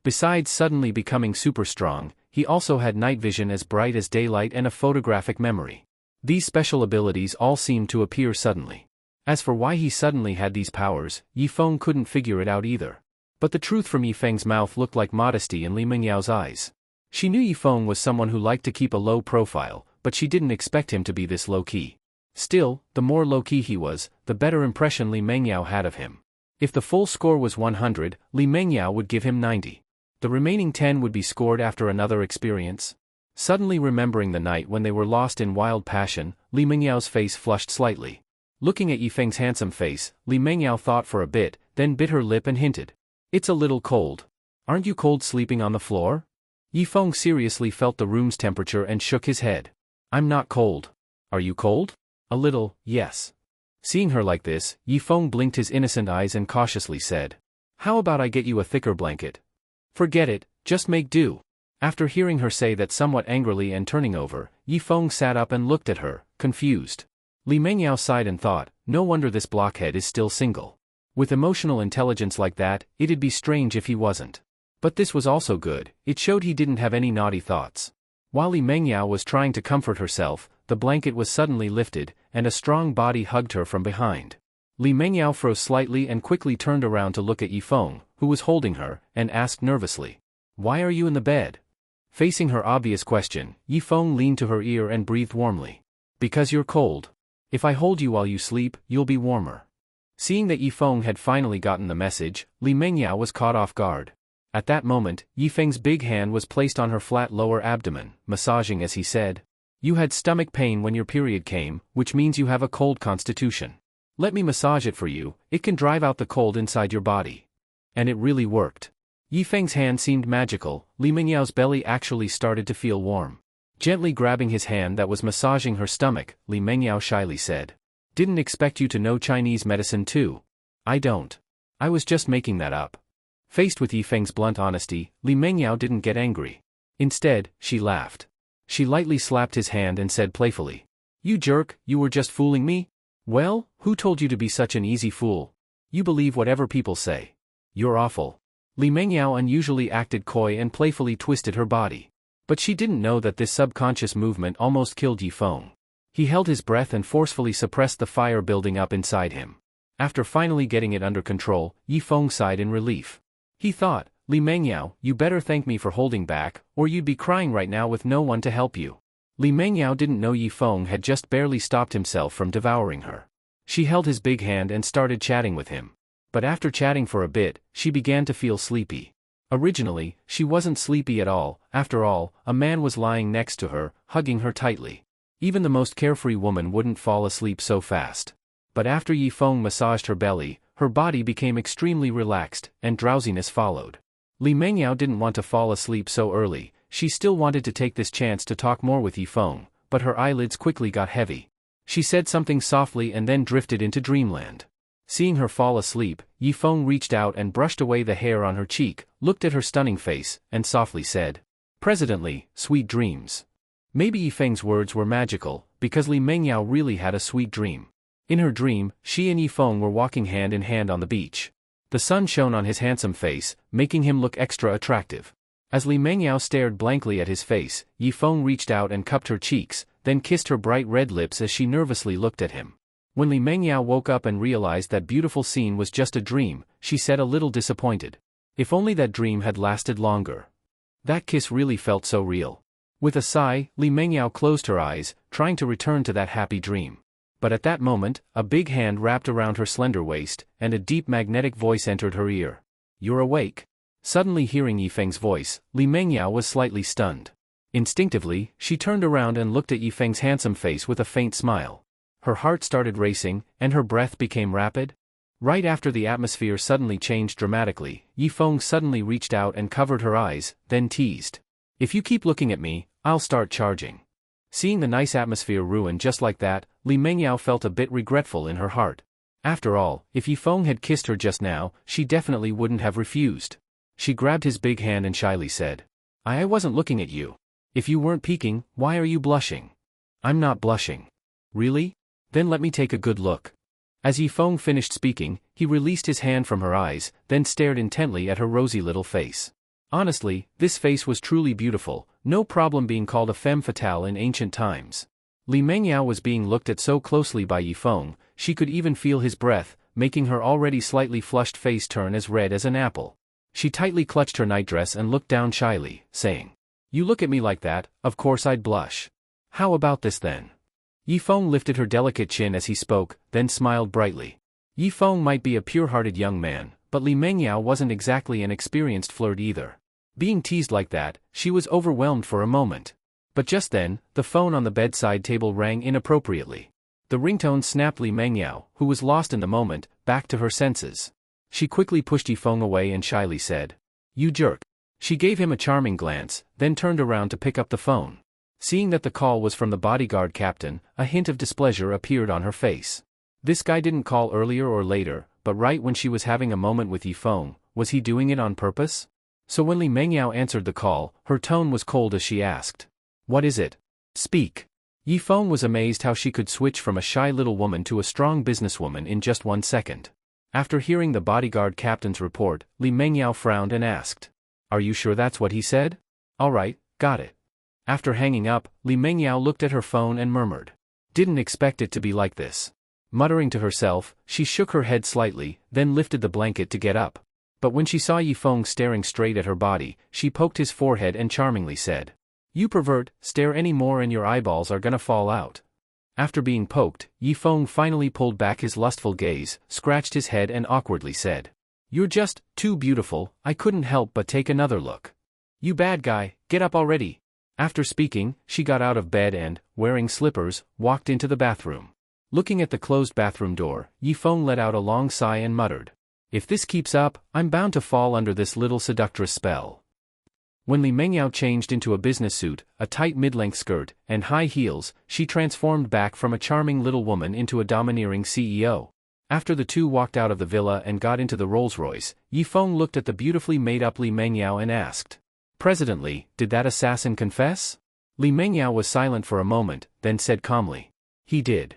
Besides suddenly becoming super strong, he also had night vision as bright as daylight and a photographic memory. These special abilities all seemed to appear suddenly. As for why he suddenly had these powers, Yi Feng couldn't figure it out either. But the truth from Yi Feng's mouth looked like modesty in Li Mengyao's eyes. She knew Yi Feng was someone who liked to keep a low profile, but she didn't expect him to be this low-key. Still, the more low-key he was, the better impression Li Mengyao had of him. If the full score was 100, Li Mengyao would give him 90. The remaining 10 would be scored after another experience. Suddenly remembering the night when they were lost in wild passion, Li Mengyao's face flushed slightly. Looking at Yi Feng's handsome face, Li Mengyao thought for a bit, then bit her lip and hinted, "It's a little cold. Aren't you cold sleeping on the floor?" Yi Feng seriously felt the room's temperature and shook his head. "I'm not cold. Are you cold?" "A little, yes." Seeing her like this, Yi Feng blinked his innocent eyes and cautiously said, "How about I get you a thicker blanket?" "Forget it, just make do." After hearing her say that somewhat angrily and turning over, Yi Feng sat up and looked at her, confused. Li Mengyao sighed and thought, no wonder this blockhead is still single. With emotional intelligence like that, it'd be strange if he wasn't. But this was also good, it showed he didn't have any naughty thoughts. While Li Mengyao was trying to comfort herself, the blanket was suddenly lifted, and a strong body hugged her from behind. Li Mengyao froze slightly and quickly turned around to look at Yi Feng, who was holding her, and asked nervously, "Why are you in the bed?" Facing her obvious question, Yi Feng leaned to her ear and breathed warmly. "Because you're cold. If I hold you while you sleep, you'll be warmer." Seeing that Yi Feng had finally gotten the message, Li Mengyao was caught off guard. At that moment, Yi Feng's big hand was placed on her flat lower abdomen, massaging as he said, "You had stomach pain when your period came, which means you have a cold constitution. Let me massage it for you, it can drive out the cold inside your body." And it really worked. Yi Feng's hand seemed magical, Li Mengyao's belly actually started to feel warm. Gently grabbing his hand that was massaging her stomach, Li Mengyao shyly said, "Didn't expect you to know Chinese medicine too." "I don't. I was just making that up." Faced with Yi Feng's blunt honesty, Li Mengyao didn't get angry. Instead, she laughed. She lightly slapped his hand and said playfully, "You jerk, you were just fooling me? Well, who told you to be such an easy fool? You believe whatever people say. You're awful." Li Mengyao unusually acted coy and playfully twisted her body. But she didn't know that this subconscious movement almost killed Yi Feng. He held his breath and forcefully suppressed the fire building up inside him. After finally getting it under control, Yi Feng sighed in relief. He thought, "Li Mengyao, you better thank me for holding back, or you'd be crying right now with no one to help you." Li Mengyao didn't know Yi Feng had just barely stopped himself from devouring her. She held his big hand and started chatting with him. But after chatting for a bit, she began to feel sleepy. Originally, she wasn't sleepy at all. After all, a man was lying next to her, hugging her tightly. Even the most carefree woman wouldn't fall asleep so fast. But after Yi Feng massaged her belly, her body became extremely relaxed, and drowsiness followed. Li Mengyao didn't want to fall asleep so early. She still wanted to take this chance to talk more with Yi Feng, but her eyelids quickly got heavy. She said something softly and then drifted into dreamland. Seeing her fall asleep, Yi Feng reached out and brushed away the hair on her cheek, looked at her stunning face, and softly said, "Presidently, sweet dreams." Maybe Yi Feng's words were magical, because Li Mengyao really had a sweet dream. In her dream, she and Yi Feng were walking hand in hand on the beach. The sun shone on his handsome face, making him look extra attractive. As Li Mengyao stared blankly at his face, Yi Feng reached out and cupped her cheeks, then kissed her bright red lips as she nervously looked at him. When Li Mengyao woke up and realized that beautiful scene was just a dream, she said a little disappointed. If only that dream had lasted longer. That kiss really felt so real. With a sigh, Li Mengyao closed her eyes, trying to return to that happy dream. But at that moment, a big hand wrapped around her slender waist, and a deep magnetic voice entered her ear. "You're awake?" Suddenly hearing Yi Feng's voice, Li Mengyao was slightly stunned. Instinctively, she turned around and looked at Yi Feng's handsome face with a faint smile. Her heart started racing, and her breath became rapid. Right after the atmosphere suddenly changed dramatically, Yi Feng suddenly reached out and covered her eyes, then teased. "If you keep looking at me, I'll start charging." Seeing the nice atmosphere ruined just like that, Li Mengyao felt a bit regretful in her heart. After all, if Yi Feng had kissed her just now, she definitely wouldn't have refused. She grabbed his big hand and shyly said, I wasn't looking at you. If you weren't peeking, why are you blushing?" "I'm not blushing." "Really? Then let me take a good look." As Yi Feng finished speaking, he released his hand from her eyes, then stared intently at her rosy little face. Honestly, this face was truly beautiful, no problem being called a femme fatale in ancient times. Li Mengyao was being looked at so closely by Yi Feng, she could even feel his breath, making her already slightly flushed face turn as red as an apple. She tightly clutched her nightdress and looked down shyly, saying, "You look at me like that, of course I'd blush. How about this then?" Yi Feng lifted her delicate chin as he spoke, then smiled brightly. Yi Feng might be a pure-hearted young man, but Li Mengyao wasn't exactly an experienced flirt either. Being teased like that, she was overwhelmed for a moment. But just then, the phone on the bedside table rang inappropriately. The ringtone snapped Li Mengyao, who was lost in the moment, back to her senses. She quickly pushed Yi Feng away and shyly said, "You jerk." She gave him a charming glance, then turned around to pick up the phone. Seeing that the call was from the bodyguard captain, a hint of displeasure appeared on her face. This guy didn't call earlier or later, but right when she was having a moment with Yi Feng, was he doing it on purpose? So when Li Mengyao answered the call, her tone was cold as she asked, "What is it? Speak." Yi Feng was amazed how she could switch from a shy little woman to a strong businesswoman in just 1 second. After hearing the bodyguard captain's report, Li Mengyao frowned and asked, "Are you sure that's what he said?" "All right, got it." After hanging up, Li Mengyao looked at her phone and murmured, "Didn't expect it to be like this." Muttering to herself, she shook her head slightly, then lifted the blanket to get up. But when she saw Yi Feng staring straight at her body, she poked his forehead and charmingly said, "You pervert, stare any more and your eyeballs are gonna fall out." After being poked, Yi Feng finally pulled back his lustful gaze, scratched his head and awkwardly said, "You're just too beautiful, I couldn't help but take another look." "You bad guy, get up already." After speaking, she got out of bed and, wearing slippers, walked into the bathroom. Looking at the closed bathroom door, Yi Feng let out a long sigh and muttered, "If this keeps up, I'm bound to fall under this little seductress spell." When Li Mengyao changed into a business suit, a tight mid-length skirt, and high heels, she transformed back from a charming little woman into a domineering CEO. After the two walked out of the villa and got into the Rolls-Royce, Yi Feng looked at the beautifully made-up Li Mengyao and asked, "Presidently, did that assassin confess?" Li Mengyao was silent for a moment, then said calmly, "He did."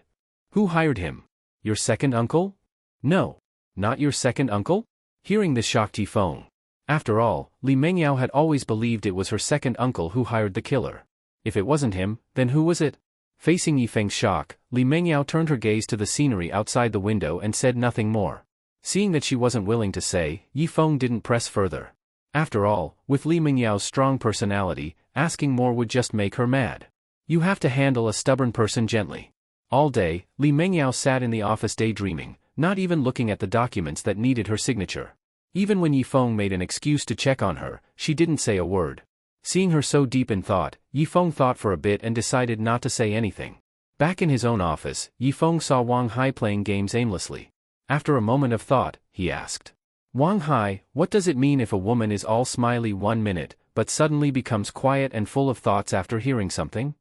"Who hired him? Your second uncle?" "No. Not your second uncle?" Hearing this shocked Yi Feng. After all, Li Mengyao had always believed it was her second uncle who hired the killer. If it wasn't him, then who was it? Facing Yi Feng's shock, Li Mengyao turned her gaze to the scenery outside the window and said nothing more. Seeing that she wasn't willing to say, Yi Feng didn't press further. After all, with Li Mengyao's strong personality, asking more would just make her mad. You have to handle a stubborn person gently. All day, Li Mengyao sat in the office daydreaming, not even looking at the documents that needed her signature. Even when Yifeng made an excuse to check on her, she didn't say a word. Seeing her so deep in thought, Yifeng thought for a bit and decided not to say anything. Back in his own office, Yifeng saw Wang Hai playing games aimlessly. After a moment of thought, he asked, Wang Hai, what does it mean if a woman is all smiley 1 minute, but suddenly becomes quiet and full of thoughts after hearing something?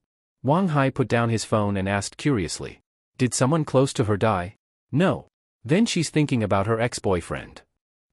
Wang Hai put down his phone and asked curiously, did someone close to her die? No. Then she's thinking about her ex-boyfriend.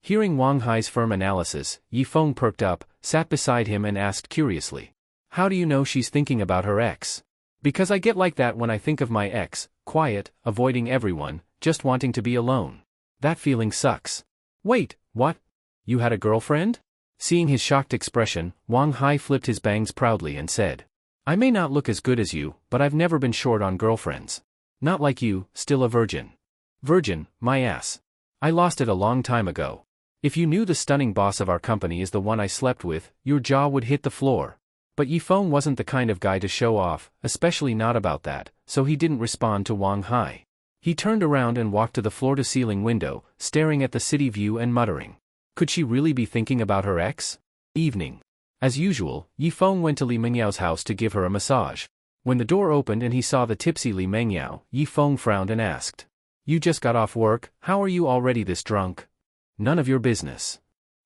Hearing Wang Hai's firm analysis, Yifeng perked up, sat beside him and asked curiously, how do you know she's thinking about her ex? Because I get like that when I think of my ex, quiet, avoiding everyone, just wanting to be alone. That feeling sucks. Wait, what? You had a girlfriend? Seeing his shocked expression, Wang Hai flipped his bangs proudly and said, I may not look as good as you, but I've never been short on girlfriends. Not like you, still a virgin. Virgin, my ass. I lost it a long time ago. If you knew the stunning boss of our company is the one I slept with, your jaw would hit the floor. But Yifeng wasn't the kind of guy to show off, especially not about that, so he didn't respond to Wang Hai. He turned around and walked to the floor-to-ceiling window, staring at the city view and muttering. Could she really be thinking about her ex? Evening. As usual, Yifeng went to Li Mengyao house to give her a massage. When the door opened and he saw the tipsy Li Mengyao, Yifeng frowned and asked, you just got off work, how are you already this drunk? None of your business.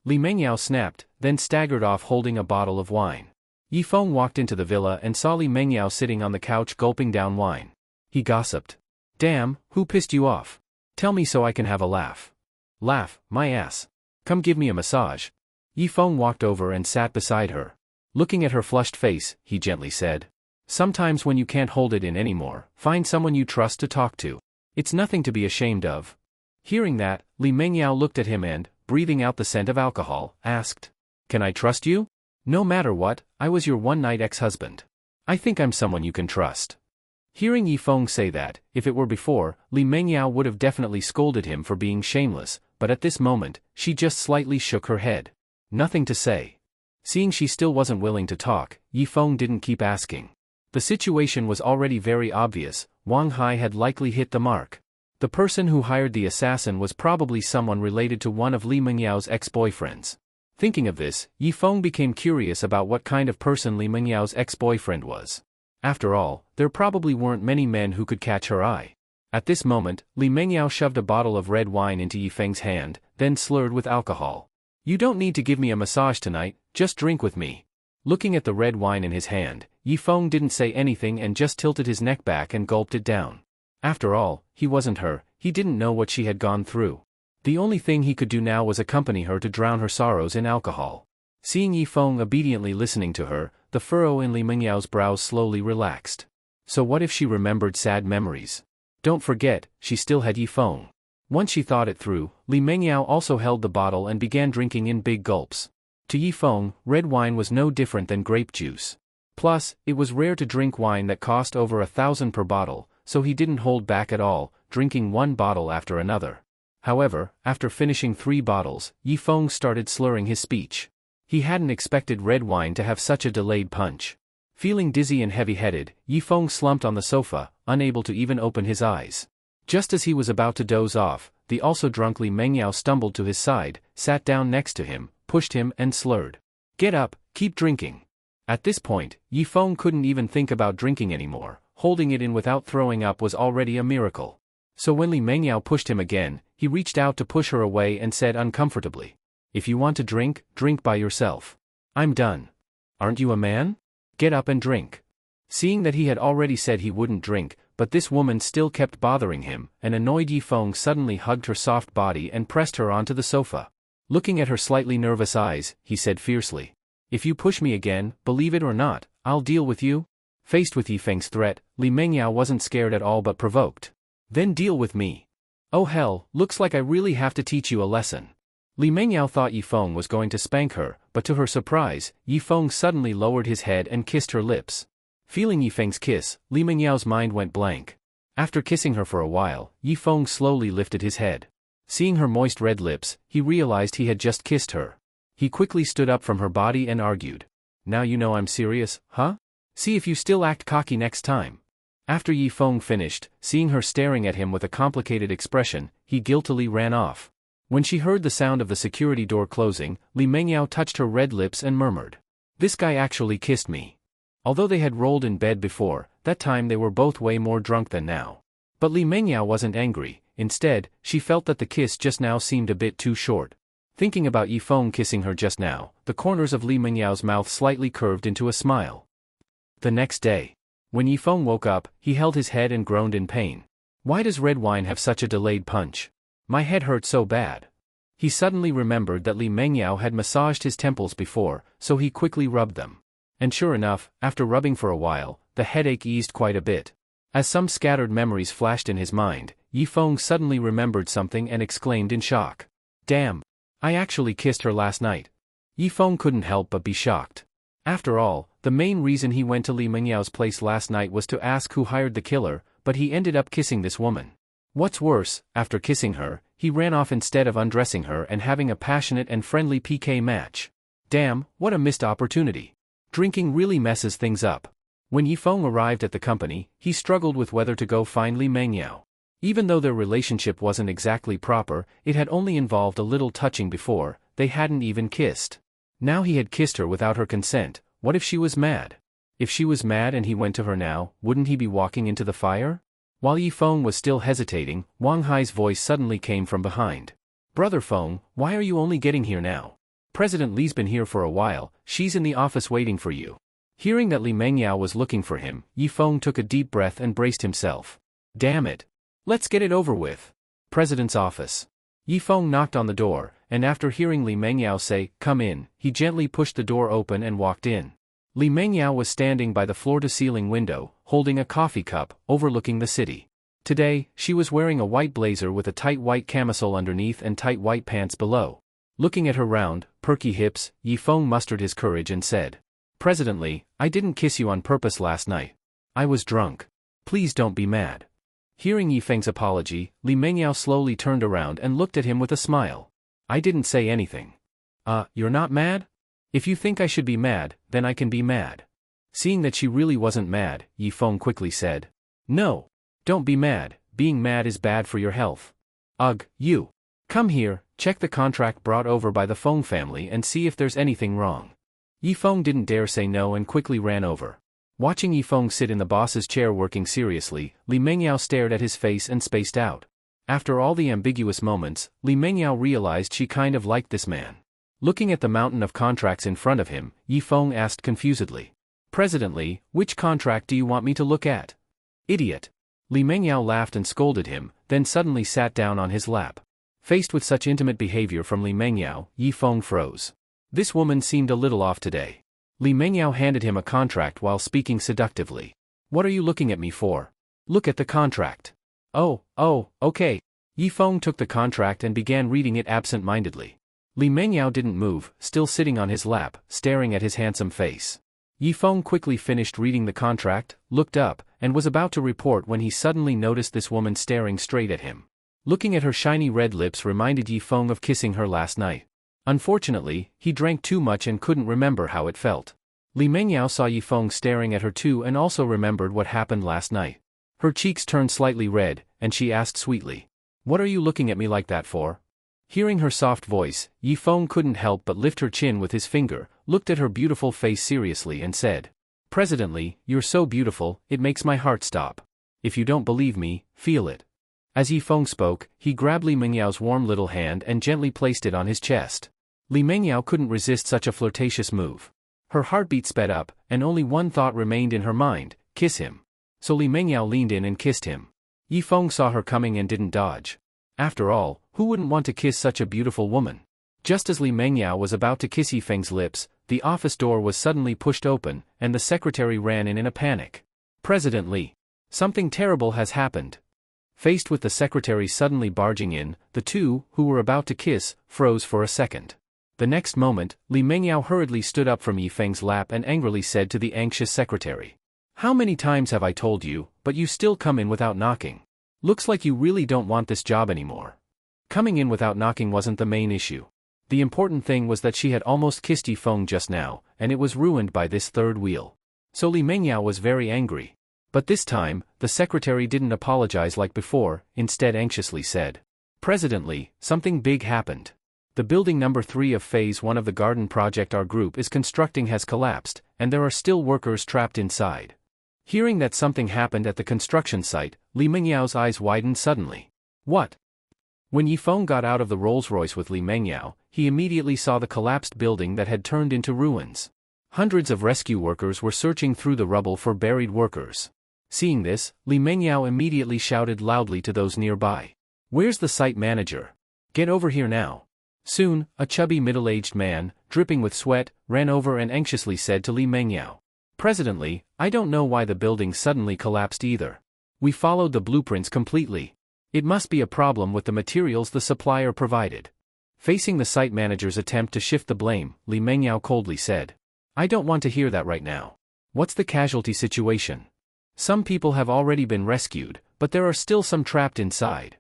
Li Mengyao snapped, then staggered off holding a bottle of wine. Yifeng walked into the villa and saw Li Mengyao sitting on the couch gulping down wine. He gossiped. Damn, who pissed you off? Tell me so I can have a laugh. Laugh, my ass. Come give me a massage. Yifeng walked over and sat beside her. Looking at her flushed face, he gently said, sometimes when you can't hold it in anymore, find someone you trust to talk to. It's nothing to be ashamed of. Hearing that, Li Mengyao looked at him and, breathing out the scent of alcohol, asked, can I trust you? No matter what, I was your one-night ex-husband. I think I'm someone you can trust. Hearing Yifeng say that, if it were before, Li Mengyao would have definitely scolded him for being shameless, but at this moment, she just slightly shook her head. Nothing to say. Seeing she still wasn't willing to talk, Yifeng didn't keep asking. The situation was already very obvious, Wang Hai had likely hit the mark. The person who hired the assassin was probably someone related to one of Li Mengyao's ex-boyfriends. Thinking of this, Yifeng became curious about what kind of person Li Mengyao's ex-boyfriend was. After all, there probably weren't many men who could catch her eye. At this moment, Li Mengyao shoved a bottle of red wine into Yifeng's hand, then slurred with alcohol. You don't need to give me a massage tonight, just drink with me. Looking at the red wine in his hand, Yifeng didn't say anything and just tilted his neck back and gulped it down. After all, he wasn't her, he didn't know what she had gone through. The only thing he could do now was accompany her to drown her sorrows in alcohol. Seeing Yifeng obediently listening to her, the furrow in Li Mengyao's brows slowly relaxed. So what if she remembered sad memories? Don't forget, she still had Yifeng. Once she thought it through, Li Mengyao also held the bottle and began drinking in big gulps. To Yifeng, red wine was no different than grape juice. Plus, it was rare to drink wine that cost over 1,000 per bottle, so he didn't hold back at all, drinking one bottle after another. However, after finishing 3 bottles, Yifeng started slurring his speech. He hadn't expected red wine to have such a delayed punch. Feeling dizzy and heavy-headed, Yifeng slumped on the sofa, unable to even open his eyes. Just as he was about to doze off, the also drunk Li Mengyao stumbled to his side, sat down next to him, pushed him and slurred. Get up, keep drinking. At this point, Yifeng couldn't even think about drinking anymore, holding it in without throwing up was already a miracle. So when Li Mengyao pushed him again, he reached out to push her away and said uncomfortably, if you want to drink, drink by yourself. I'm done. Aren't you a man? Get up and drink. Seeing that he had already said he wouldn't drink, but this woman still kept bothering him, an annoyed Yifeng suddenly hugged her soft body and pressed her onto the sofa. Looking at her slightly nervous eyes, he said fiercely, if you push me again, believe it or not, I'll deal with you. Faced with Yifeng's threat, Li Mengyao wasn't scared at all but provoked. Then deal with me. Oh hell, looks like I really have to teach you a lesson. Li Mengyao thought Yifeng was going to spank her, but to her surprise, Yifeng suddenly lowered his head and kissed her lips. Feeling Yifeng's kiss, Li Mengyao's mind went blank. After kissing her for a while, Yifeng slowly lifted his head. Seeing her moist red lips, he realized he had just kissed her. He quickly stood up from her body and argued. Now you know I'm serious, huh? See if you still act cocky next time. After Yi Feng finished, seeing her staring at him with a complicated expression, he guiltily ran off. When she heard the sound of the security door closing, Li Mengyao touched her red lips and murmured, "This guy actually kissed me." Although they had rolled in bed before, that time they were both way more drunk than now. But Li Mengyao wasn't angry. Instead, she felt that the kiss just now seemed a bit too short. Thinking about Yi Feng kissing her just now, the corners of Li Mengyao's mouth slightly curved into a smile. The next day, when Yi Feng woke up, he held his head and groaned in pain. Why does red wine have such a delayed punch? My head hurts so bad. He suddenly remembered that Li Mengyao had massaged his temples before, so he quickly rubbed them. And sure enough, after rubbing for a while, the headache eased quite a bit. As some scattered memories flashed in his mind, Yi Feng suddenly remembered something and exclaimed in shock. Damn! I actually kissed her last night. Yi Feng couldn't help but be shocked. After all, the main reason he went to Li Mengyao's place last night was to ask who hired the killer, but he ended up kissing this woman. What's worse, after kissing her, he ran off instead of undressing her and having a passionate and friendly PK match. Damn, what a missed opportunity. Drinking really messes things up. When Yi Feng arrived at the company, he struggled with whether to go find Li Mengyao. Even though their relationship wasn't exactly proper, it had only involved a little touching before, they hadn't even kissed. Now he had kissed her without her consent. What if she was mad? If she was mad and he went to her now, wouldn't he be walking into the fire? While Yi Feng was still hesitating, Wang Hai's voice suddenly came from behind. Brother Feng, why are you only getting here now? President Li's been here for a while, she's in the office waiting for you. Hearing that Li Mengyao was looking for him, Yi Feng took a deep breath and braced himself. Damn it. Let's get it over with. President's office. Yi Feng knocked on the door, and after hearing Li Mengyao say, "Come in," he gently pushed the door open and walked in. Li Mengyao was standing by the floor-to-ceiling window, holding a coffee cup, overlooking the city. Today, she was wearing a white blazer with a tight white camisole underneath and tight white pants below. Looking at her round, perky hips, Yi Feng mustered his courage and said, "President Li, I didn't kiss you on purpose last night. I was drunk. Please don't be mad." Hearing Yi Feng's apology, Li Mengyao slowly turned around and looked at him with a smile. "I didn't say anything." You're not mad? If you think I should be mad, then I can be mad." Seeing that she really wasn't mad, Yi Feng quickly said, "No. Don't be mad, being mad is bad for your health." "Ugh, you. Come here, check the contract brought over by the Feng family and see if there's anything wrong." Yi Feng didn't dare say no and quickly ran over. Watching Yi Feng sit in the boss's chair working seriously, Li Mengyao stared at his face and spaced out. After all the ambiguous moments, Li Mengyao realized she kind of liked this man. Looking at the mountain of contracts in front of him, Yi Feng asked confusedly, "President Li, which contract do you want me to look at?" "Idiot." Li Mengyao laughed and scolded him, then suddenly sat down on his lap. Faced with such intimate behavior from Li Mengyao, Yi Feng froze. This woman seemed a little off today. Li Mengyao handed him a contract while speaking seductively. "What are you looking at me for? Look at the contract." Oh, okay." Yi Feng took the contract and began reading it absent-mindedly. Li Mengyao didn't move, still sitting on his lap, staring at his handsome face. Yi Feng quickly finished reading the contract, looked up, and was about to report when he suddenly noticed this woman staring straight at him. Looking at her shiny red lips reminded Yi Feng of kissing her last night. Unfortunately, he drank too much and couldn't remember how it felt. Li Mengyao saw Yi Feng staring at her too and also remembered what happened last night. Her cheeks turned slightly red, and she asked sweetly, "What are you looking at me like that for?" Hearing her soft voice, Yi Feng couldn't help but lift her chin with his finger, looked at her beautiful face seriously and said, "President Li, you're so beautiful, it makes my heart stop. If you don't believe me, feel it." As Yi Feng spoke, he grabbed Li Mengyao's warm little hand and gently placed it on his chest. Li Mengyao couldn't resist such a flirtatious move. Her heartbeat sped up, and only one thought remained in her mind, kiss him. So Li Mengyao leaned in and kissed him. Yi Feng saw her coming and didn't dodge. After all, who wouldn't want to kiss such a beautiful woman? Just as Li Mengyao was about to kiss Yi Feng's lips, the office door was suddenly pushed open, and the secretary ran in a panic. "President Li. Something terrible has happened." Faced with the secretary suddenly barging in, the two, who were about to kiss, froze for a second. The next moment, Li Mengyao hurriedly stood up from Yi Feng's lap and angrily said to the anxious secretary, "How many times have I told you, but you still come in without knocking? Looks like you really don't want this job anymore." Coming in without knocking wasn't the main issue. The important thing was that she had almost kissed Yi Feng just now, and it was ruined by this third wheel. So Li Mengyao was very angry. But this time, the secretary didn't apologize like before, instead anxiously said, "President Li, something big happened. The building number 3 of Phase 1 of the garden project our group is constructing has collapsed, and there are still workers trapped inside." Hearing that something happened at the construction site, Li Mengyao's eyes widened suddenly. What? When Yifeng got out of the Rolls-Royce with Li Mengyao, he immediately saw the collapsed building that had turned into ruins. Hundreds of rescue workers were searching through the rubble for buried workers. Seeing this, Li Mengyao immediately shouted loudly to those nearby, "Where's the site manager? Get over here now." Soon, a chubby middle-aged man, dripping with sweat, ran over and anxiously said to Li Mengyao, "President Li, I don't know why the building suddenly collapsed either. We followed the blueprints completely. It must be a problem with the materials the supplier provided." Facing the site manager's attempt to shift the blame, Li Mengyao coldly said, "I don't want to hear that right now. What's the casualty situation? Some people have already been rescued, but there are still some trapped inside."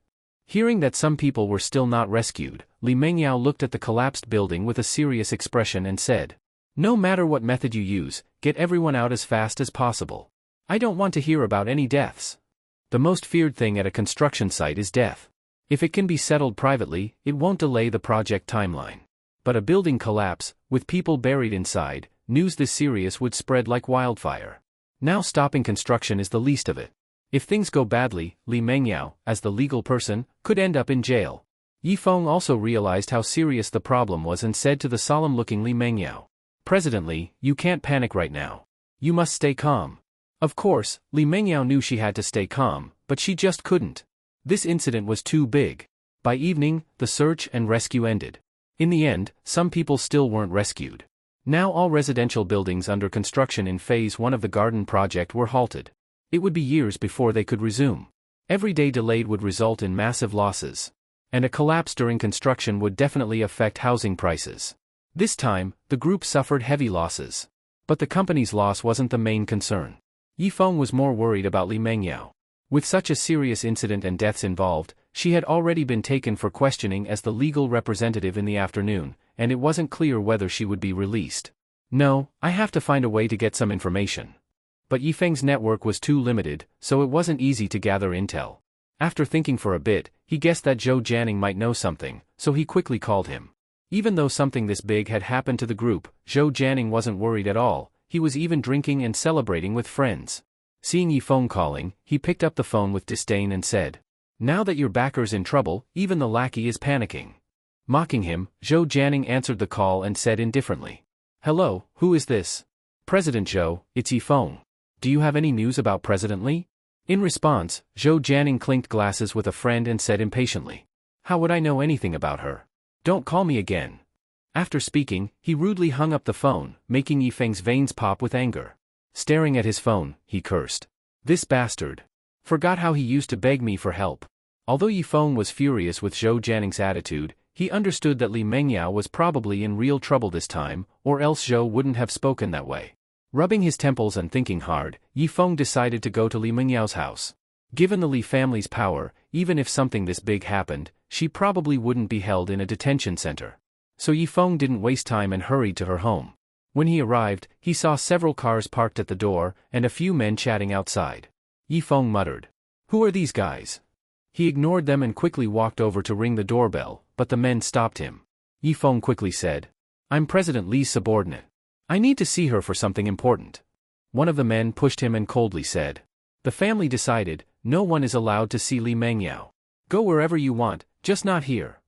Hearing that some people were still not rescued, Li Mengyao looked at the collapsed building with a serious expression and said, "No matter what method you use, get everyone out as fast as possible. I don't want to hear about any deaths. The most feared thing at a construction site is death. If it can be settled privately, it won't delay the project timeline. But a building collapse, with people buried inside, news this serious would spread like wildfire. Now stopping construction is the least of it. If things go badly, Li Mengyao, as the legal person, could end up in jail." Yifeng also realized how serious the problem was and said to the solemn-looking Li Mengyao, "President Li, you can't panic right now. You must stay calm." Of course, Li Mengyao knew she had to stay calm, but she just couldn't. This incident was too big. By evening, the search and rescue ended. In the end, some people still weren't rescued. Now all residential buildings under construction in Phase 1 of the garden project were halted. It would be years before they could resume. Every day delayed would result in massive losses. And a collapse during construction would definitely affect housing prices. This time, the group suffered heavy losses. But the company's loss wasn't the main concern. Yifeng was more worried about Li Mengyao. With such a serious incident and deaths involved, she had already been taken for questioning as the legal representative in the afternoon, and it wasn't clear whether she would be released. "No, I have to find a way to get some information." But Yifeng's network was too limited, so it wasn't easy to gather intel. After thinking for a bit, he guessed that Zhou Jianing might know something, so he quickly called him. Even though something this big had happened to the group, Zhou Jianing wasn't worried at all. He was even drinking and celebrating with friends. Seeing Yifeng calling, he picked up the phone with disdain and said, "Now that your backer's in trouble, even the lackey is panicking." Mocking him, Zhou Jianing answered the call and said indifferently, "Hello, who is this?" "President Zhou, it's Yifeng. Do you have any news about President Li?" In response, Zhou Jianing clinked glasses with a friend and said impatiently, "How would I know anything about her? Don't call me again." After speaking, he rudely hung up the phone, making Yifeng's veins pop with anger. Staring at his phone, he cursed. "This bastard. Forgot how he used to beg me for help." Although Yifeng was furious with Zhou Jianing's attitude, he understood that Li Mengyao was probably in real trouble this time, or else Zhou wouldn't have spoken that way. Rubbing his temples and thinking hard, Yifeng decided to go to Li Mengyao's house. Given the Li family's power, even if something this big happened, she probably wouldn't be held in a detention center. So Yifeng didn't waste time and hurried to her home. When he arrived, he saw several cars parked at the door, and a few men chatting outside. Yifeng muttered, "Who are these guys?" He ignored them and quickly walked over to ring the doorbell, but the men stopped him. Yifeng quickly said, "I'm President Li's subordinate. I need to see her for something important." One of the men pushed him and coldly said, "The family decided, no one is allowed to see Li Mengyao. Go wherever you want, just not here."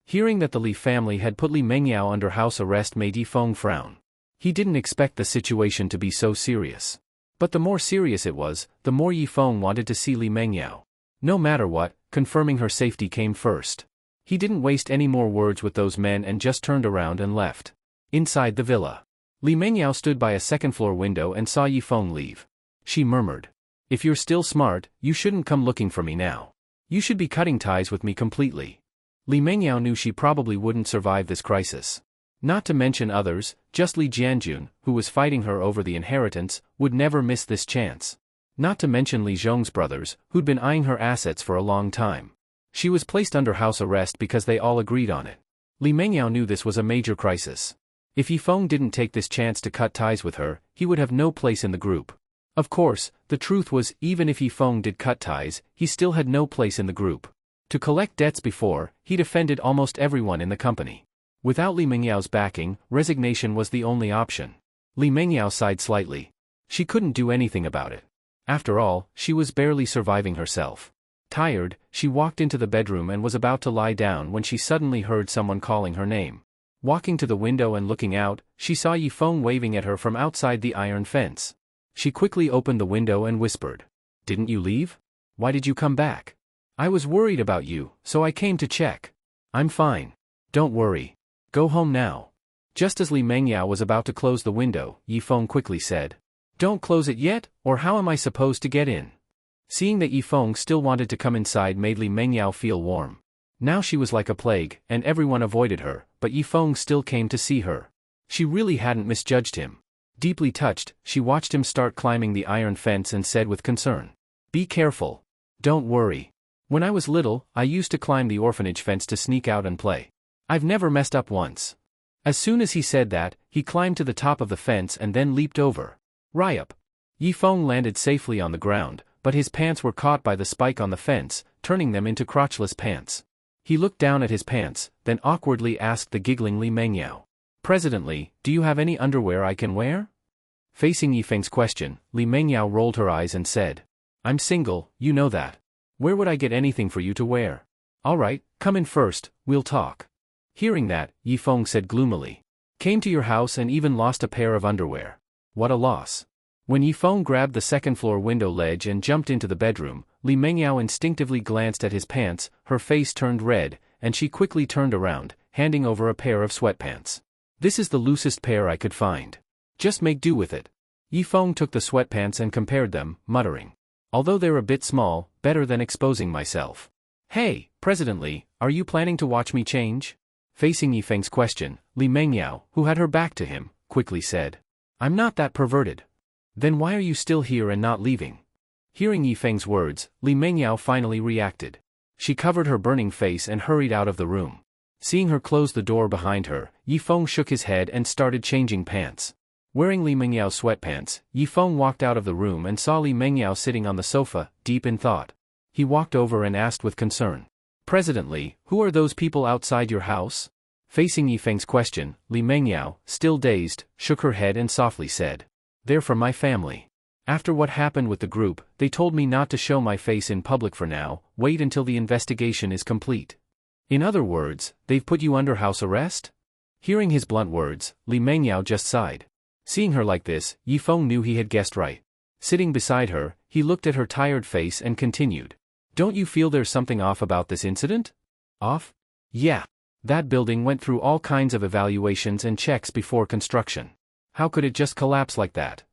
Hearing that the Li family had put Li Mengyao under house arrest made Yifeng frown. He didn't expect the situation to be so serious. But the more serious it was, the more Yifeng wanted to see Li Mengyao. No matter what, confirming her safety came first. He didn't waste any more words with those men and just turned around and left. Inside the villa, Li Mengyao stood by a second-floor window and saw Yifeng leave. She murmured, "If you're still smart, you shouldn't come looking for me now. You should be cutting ties with me completely." Li Mengyao knew she probably wouldn't survive this crisis. Not to mention others, just Li Jianjun, who was fighting her over the inheritance, would never miss this chance. Not to mention Li Zhong's brothers, who'd been eyeing her assets for a long time. She was placed under house arrest because they all agreed on it. Li Mengyao knew this was a major crisis. If Yifeng didn't take this chance to cut ties with her, he would have no place in the group. Of course, the truth was even if Yifeng did cut ties, he still had no place in the group. To collect debts before, he'd offended almost everyone in the company. Without Li Mengyao's backing, resignation was the only option. Li Mengyao sighed slightly. She couldn't do anything about it. After all, she was barely surviving herself. Tired, she walked into the bedroom and was about to lie down when she suddenly heard someone calling her name. Walking to the window and looking out, she saw Yifeng waving at her from outside the iron fence. She quickly opened the window and whispered, "Didn't you leave? Why did you come back? I was worried about you, so I came to check." "I'm fine. Don't worry. Go home now." Just as Li Mengyao was about to close the window, Yifeng quickly said, "Don't close it yet, or how am I supposed to get in?" Seeing that Yifeng still wanted to come inside made Li Mengyao feel warm. Now she was like a plague, and everyone avoided her, but Yifeng still came to see her. She really hadn't misjudged him. Deeply touched, she watched him start climbing the iron fence and said with concern, "Be careful. Don't worry. When I was little, I used to climb the orphanage fence to sneak out and play. I've never messed up once." As soon as he said that, he climbed to the top of the fence and then leaped over. Ryup. Yifeng landed safely on the ground, but his pants were caught by the spike on the fence, turning them into crotchless pants. He looked down at his pants, then awkwardly asked the giggling Li Mengyao, "President Li, do you have any underwear I can wear?" Facing Yifeng's question, Li Mengyao rolled her eyes and said, "I'm single, you know that. Where would I get anything for you to wear? All right, come in first, we'll talk." Hearing that, Yifeng said gloomily, "Came to your house and even lost a pair of underwear. What a loss." When Yifeng grabbed the second-floor window ledge and jumped into the bedroom, Li Mengyao instinctively glanced at his pants, her face turned red, and she quickly turned around, handing over a pair of sweatpants. "This is the loosest pair I could find. Just make do with it." Yifeng took the sweatpants and compared them, muttering, "Although they're a bit small, better than exposing myself." "Hey, President Li, are you planning to watch me change?" Facing Yifeng's question, Li Mengyao, who had her back to him, quickly said, "I'm not that perverted." "Then why are you still here and not leaving?" Hearing Yifeng's words, Li Mengyao finally reacted. She covered her burning face and hurried out of the room. Seeing her close the door behind her, Yifeng shook his head and started changing pants. Wearing Li Mengyao's sweatpants, Yifeng walked out of the room and saw Li Mengyao sitting on the sofa, deep in thought. He walked over and asked with concern, "President Li, who are those people outside your house?" Facing Yifeng's question, Li Mengyao, still dazed, shook her head and softly said, "They're from my family. After what happened with the group, they told me not to show my face in public for now, wait until the investigation is complete." "In other words, they've put you under house arrest?" Hearing his blunt words, Li Mengyao just sighed. Seeing her like this, Yifeng knew he had guessed right. Sitting beside her, he looked at her tired face and continued, "Don't you feel there's something off about this incident?" "Off? Yeah. That building went through all kinds of evaluations and checks before construction. How could it just collapse like that?"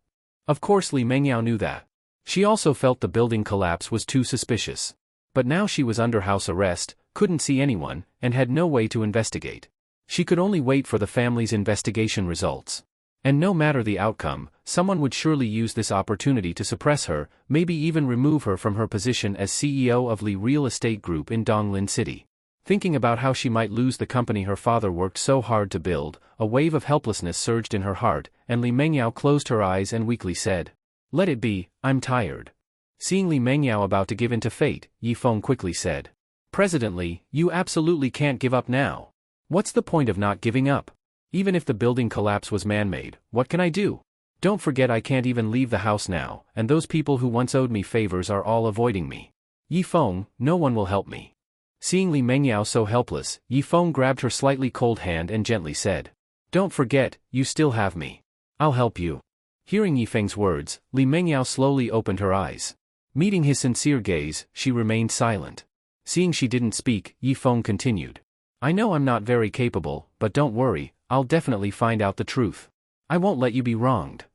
Of course Li Mengyao knew that. She also felt the building collapse was too suspicious. But now she was under house arrest, couldn't see anyone, and had no way to investigate. She could only wait for the family's investigation results. And no matter the outcome, someone would surely use this opportunity to suppress her, maybe even remove her from her position as CEO of Li Real Estate Group in Donglin City. Thinking about how she might lose the company her father worked so hard to build, a wave of helplessness surged in her heart, and Li Mengyao closed her eyes and weakly said, "Let it be, I'm tired." Seeing Li Mengyao about to give in to fate, Yifeng quickly said, "President Li, you absolutely can't give up now. What's the point of not giving up? Even if the building collapse was man-made, what can I do? Don't forget I can't even leave the house now, and those people who once owed me favors are all avoiding me. Yifeng, no one will help me." Seeing Li Mengyao so helpless, Yifeng grabbed her slightly cold hand and gently said, "Don't forget, you still have me. I'll help you." Hearing Yifeng's words, Li Mengyao slowly opened her eyes. Meeting his sincere gaze, she remained silent. Seeing she didn't speak, Yifeng continued, "I know I'm not very capable, but don't worry, I'll definitely find out the truth. I won't let you be wronged."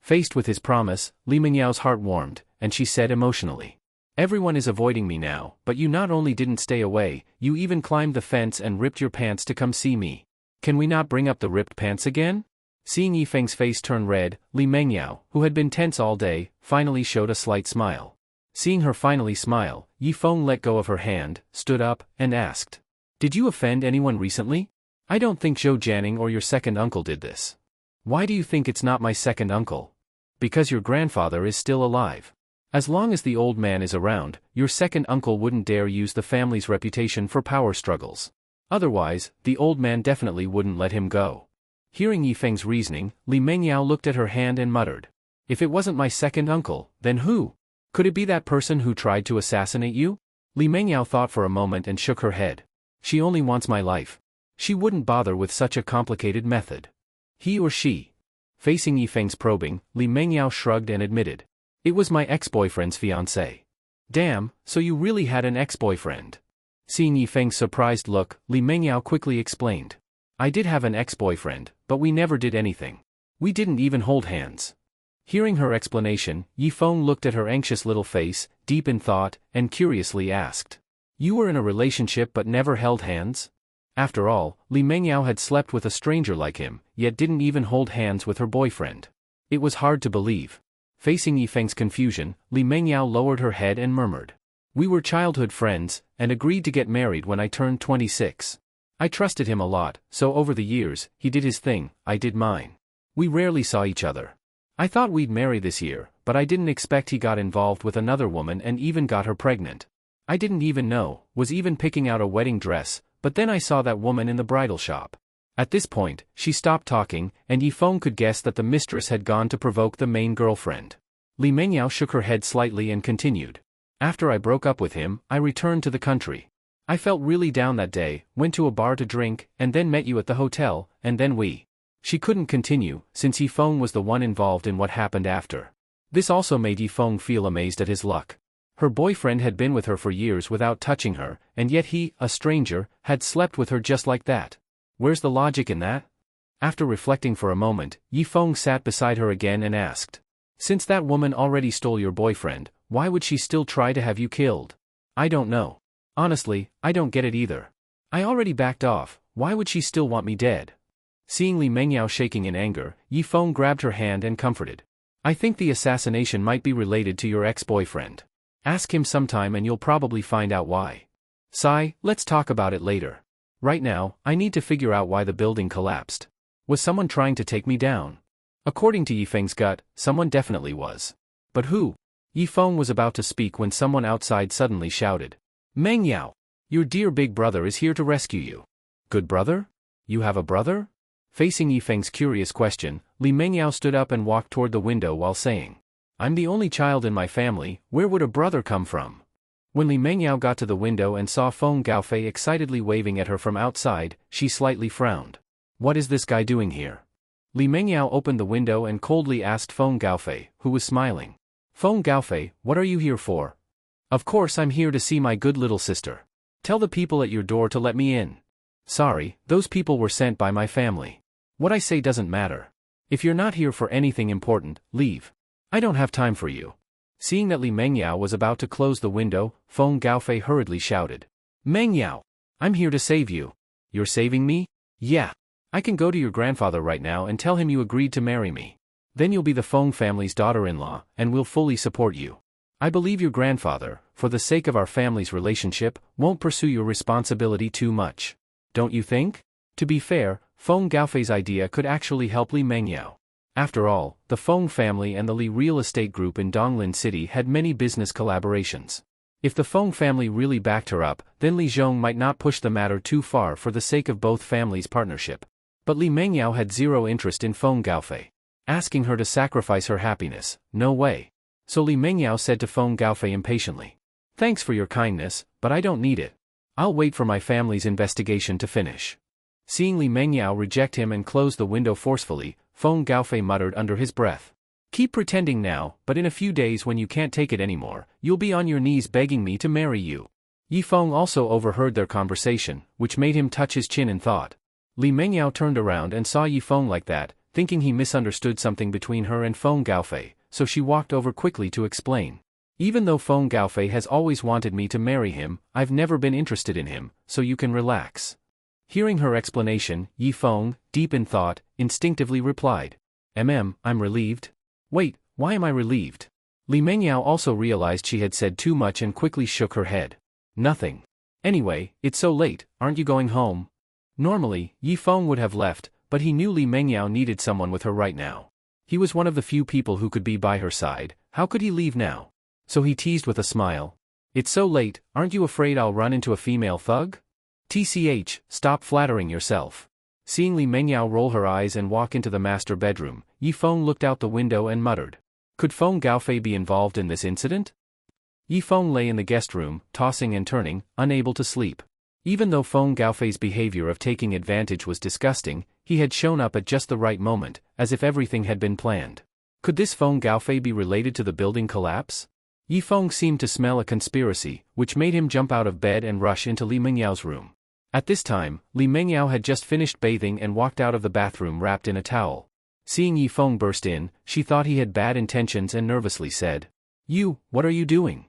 Faced with his promise, Li Mengyao's heart warmed, and she said emotionally, "Everyone is avoiding me now, but you not only didn't stay away, you even climbed the fence and ripped your pants to come see me. Can we not bring up the ripped pants again?" Seeing Yifeng's face turn red, Li Mengyao, who had been tense all day, finally showed a slight smile. Seeing her finally smile, Yifeng let go of her hand, stood up, and asked, "Did you offend anyone recently?" I don't think Zhou Jianing or your second uncle did this. Why do you think it's not my second uncle? Because your grandfather is still alive. As long as the old man is around, your second uncle wouldn't dare use the family's reputation for power struggles. Otherwise, the old man definitely wouldn't let him go. Hearing Yifeng's reasoning, Li Mengyao looked at her hand and muttered. If it wasn't my second uncle, then who? Could it be that person who tried to assassinate you? Li Mengyao thought for a moment and shook her head. She only wants my life. She wouldn't bother with such a complicated method. He or she? Facing Yifeng's probing, Li Mengyao shrugged and admitted. It was my ex-boyfriend's fiancée. Damn, so you really had an ex-boyfriend. Seeing Yifeng's surprised look, Li Mengyao quickly explained. I did have an ex-boyfriend, but we never did anything. We didn't even hold hands. Hearing her explanation, Yifeng looked at her anxious little face, deep in thought, and curiously asked. You were in a relationship but never held hands? After all, Li Mengyao had slept with a stranger like him, yet didn't even hold hands with her boyfriend. It was hard to believe. Facing Yifeng's confusion, Li Mengyao lowered her head and murmured. We were childhood friends, and agreed to get married when I turned 26. I trusted him a lot, so over the years, he did his thing, I did mine. We rarely saw each other. I thought we'd marry this year, but I didn't expect he got involved with another woman and even got her pregnant. I didn't even know, was even picking out a wedding dress, but then I saw that woman in the bridal shop. At this point, she stopped talking, and Yifeng could guess that the mistress had gone to provoke the main girlfriend. Li Mengyao shook her head slightly and continued. After I broke up with him, I returned to the country. I felt really down that day, went to a bar to drink, and then met you at the hotel, and then we. She couldn't continue, since Yifeng was the one involved in what happened after. This also made Yifeng feel amazed at his luck. Her boyfriend had been with her for years without touching her, and yet he, a stranger, had slept with her just like that. Where's the logic in that? After reflecting for a moment, Yifeng sat beside her again and asked. Since that woman already stole your boyfriend, why would she still try to have you killed? I don't know. Honestly, I don't get it either. I already backed off, why would she still want me dead? Seeing Li Mengyao shaking in anger, Yifeng grabbed her hand and comforted. I think the assassination might be related to your ex-boyfriend. Ask him sometime and you'll probably find out why. Sigh, let's talk about it later. Right now, I need to figure out why the building collapsed. Was someone trying to take me down? According to Yifeng's gut, someone definitely was. But who? Yifeng was about to speak when someone outside suddenly shouted. Mengyao! Your dear big brother is here to rescue you. Good brother? You have a brother? Facing Yifeng's curious question, Li Mengyao stood up and walked toward the window while saying. I'm the only child in my family, where would a brother come from? When Li Mengyao got to the window and saw Feng Gaofei excitedly waving at her from outside, she slightly frowned. What is this guy doing here? Li Mengyao opened the window and coldly asked Feng Gaofei, who was smiling. Feng Gaofei, what are you here for? Of course I'm here to see my good little sister. Tell the people at your door to let me in. Sorry, those people were sent by my family. What I say doesn't matter. If you're not here for anything important, leave. I don't have time for you. Seeing that Li Mengyao was about to close the window, Feng Gaofei hurriedly shouted. Mengyao! I'm here to save you. You're saving me? Yeah. I can go to your grandfather right now and tell him you agreed to marry me. Then you'll be the Feng family's daughter-in-law, and we'll fully support you. I believe your grandfather, for the sake of our family's relationship, won't pursue your responsibility too much. Don't you think? To be fair, Feng Gaofei's idea could actually help Li Mengyao. After all, the Feng family and the Li real estate group in Donglin City had many business collaborations. If the Feng family really backed her up, then Li Zhong might not push the matter too far for the sake of both families' partnership. But Li Mengyao had zero interest in Feng Gaofei. Asking her to sacrifice her happiness, no way. So Li Mengyao said to Feng Gaofei impatiently. Thanks for your kindness, but I don't need it. I'll wait for my family's investigation to finish. Seeing Li Mengyao reject him and close the window forcefully, Feng Gaofei muttered under his breath. Keep pretending now, but in a few days when you can't take it anymore, you'll be on your knees begging me to marry you. Yifeng also overheard their conversation, which made him touch his chin in thought. Li Mengyao turned around and saw Yifeng like that, thinking he misunderstood something between her and Feng Gaofei, so she walked over quickly to explain. Even though Feng Gaofei has always wanted me to marry him, I've never been interested in him, so you can relax. Hearing her explanation, Yifeng, deep in thought, instinctively replied. I'm relieved. Wait, why am I relieved? Li Mengyao also realized she had said too much and quickly shook her head. Nothing. Anyway, it's so late, aren't you going home? Normally, Yi Feng would have left, but he knew Li Mengyao needed someone with her right now. He was one of the few people who could be by her side, how could he leave now? So he teased with a smile. It's so late, aren't you afraid I'll run into a female thug? TCH, stop flattering yourself. Seeing Li Mengyao roll her eyes and walk into the master bedroom, Yi Feng looked out the window and muttered. Could Feng Gaofei be involved in this incident? Yi Feng lay in the guest room, tossing and turning, unable to sleep. Even though Feng Gaofei's behavior of taking advantage was disgusting, he had shown up at just the right moment, as if everything had been planned. Could this Feng Gaofei be related to the building collapse? Yi Feng seemed to smell a conspiracy, which made him jump out of bed and rush into Li Mengyao's room. At this time, Li Mengyao had just finished bathing and walked out of the bathroom wrapped in a towel. Seeing Yi Feng burst in, she thought he had bad intentions and nervously said, "You, what are you doing?"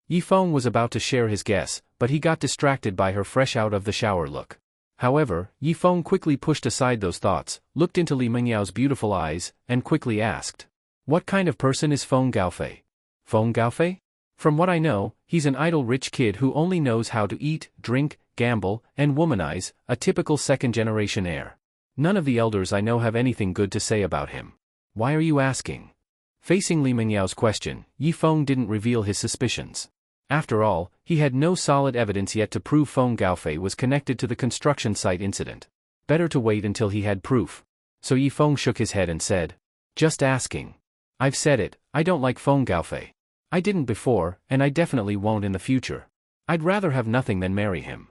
Yi Feng was about to share his guess, but he got distracted by her fresh out of the shower look. However, Yi Feng quickly pushed aside those thoughts, looked into Li Mengyao's beautiful eyes, and quickly asked, "What kind of person is Feng Gaofei?" Feng Gaofei? From what I know, he's an idle rich kid who only knows how to eat, drink, gamble, and womanize, a typical second-generation heir. None of the elders I know have anything good to say about him. Why are you asking? Facing Li Mengyao's question, Yi Feng didn't reveal his suspicions. After all, he had no solid evidence yet to prove Feng Gaofei was connected to the construction site incident. Better to wait until he had proof. So Yi Feng shook his head and said, "Just asking. I've said it, I don't like Feng Gaofei. I didn't before, and I definitely won't in the future. I'd rather have nothing than marry him."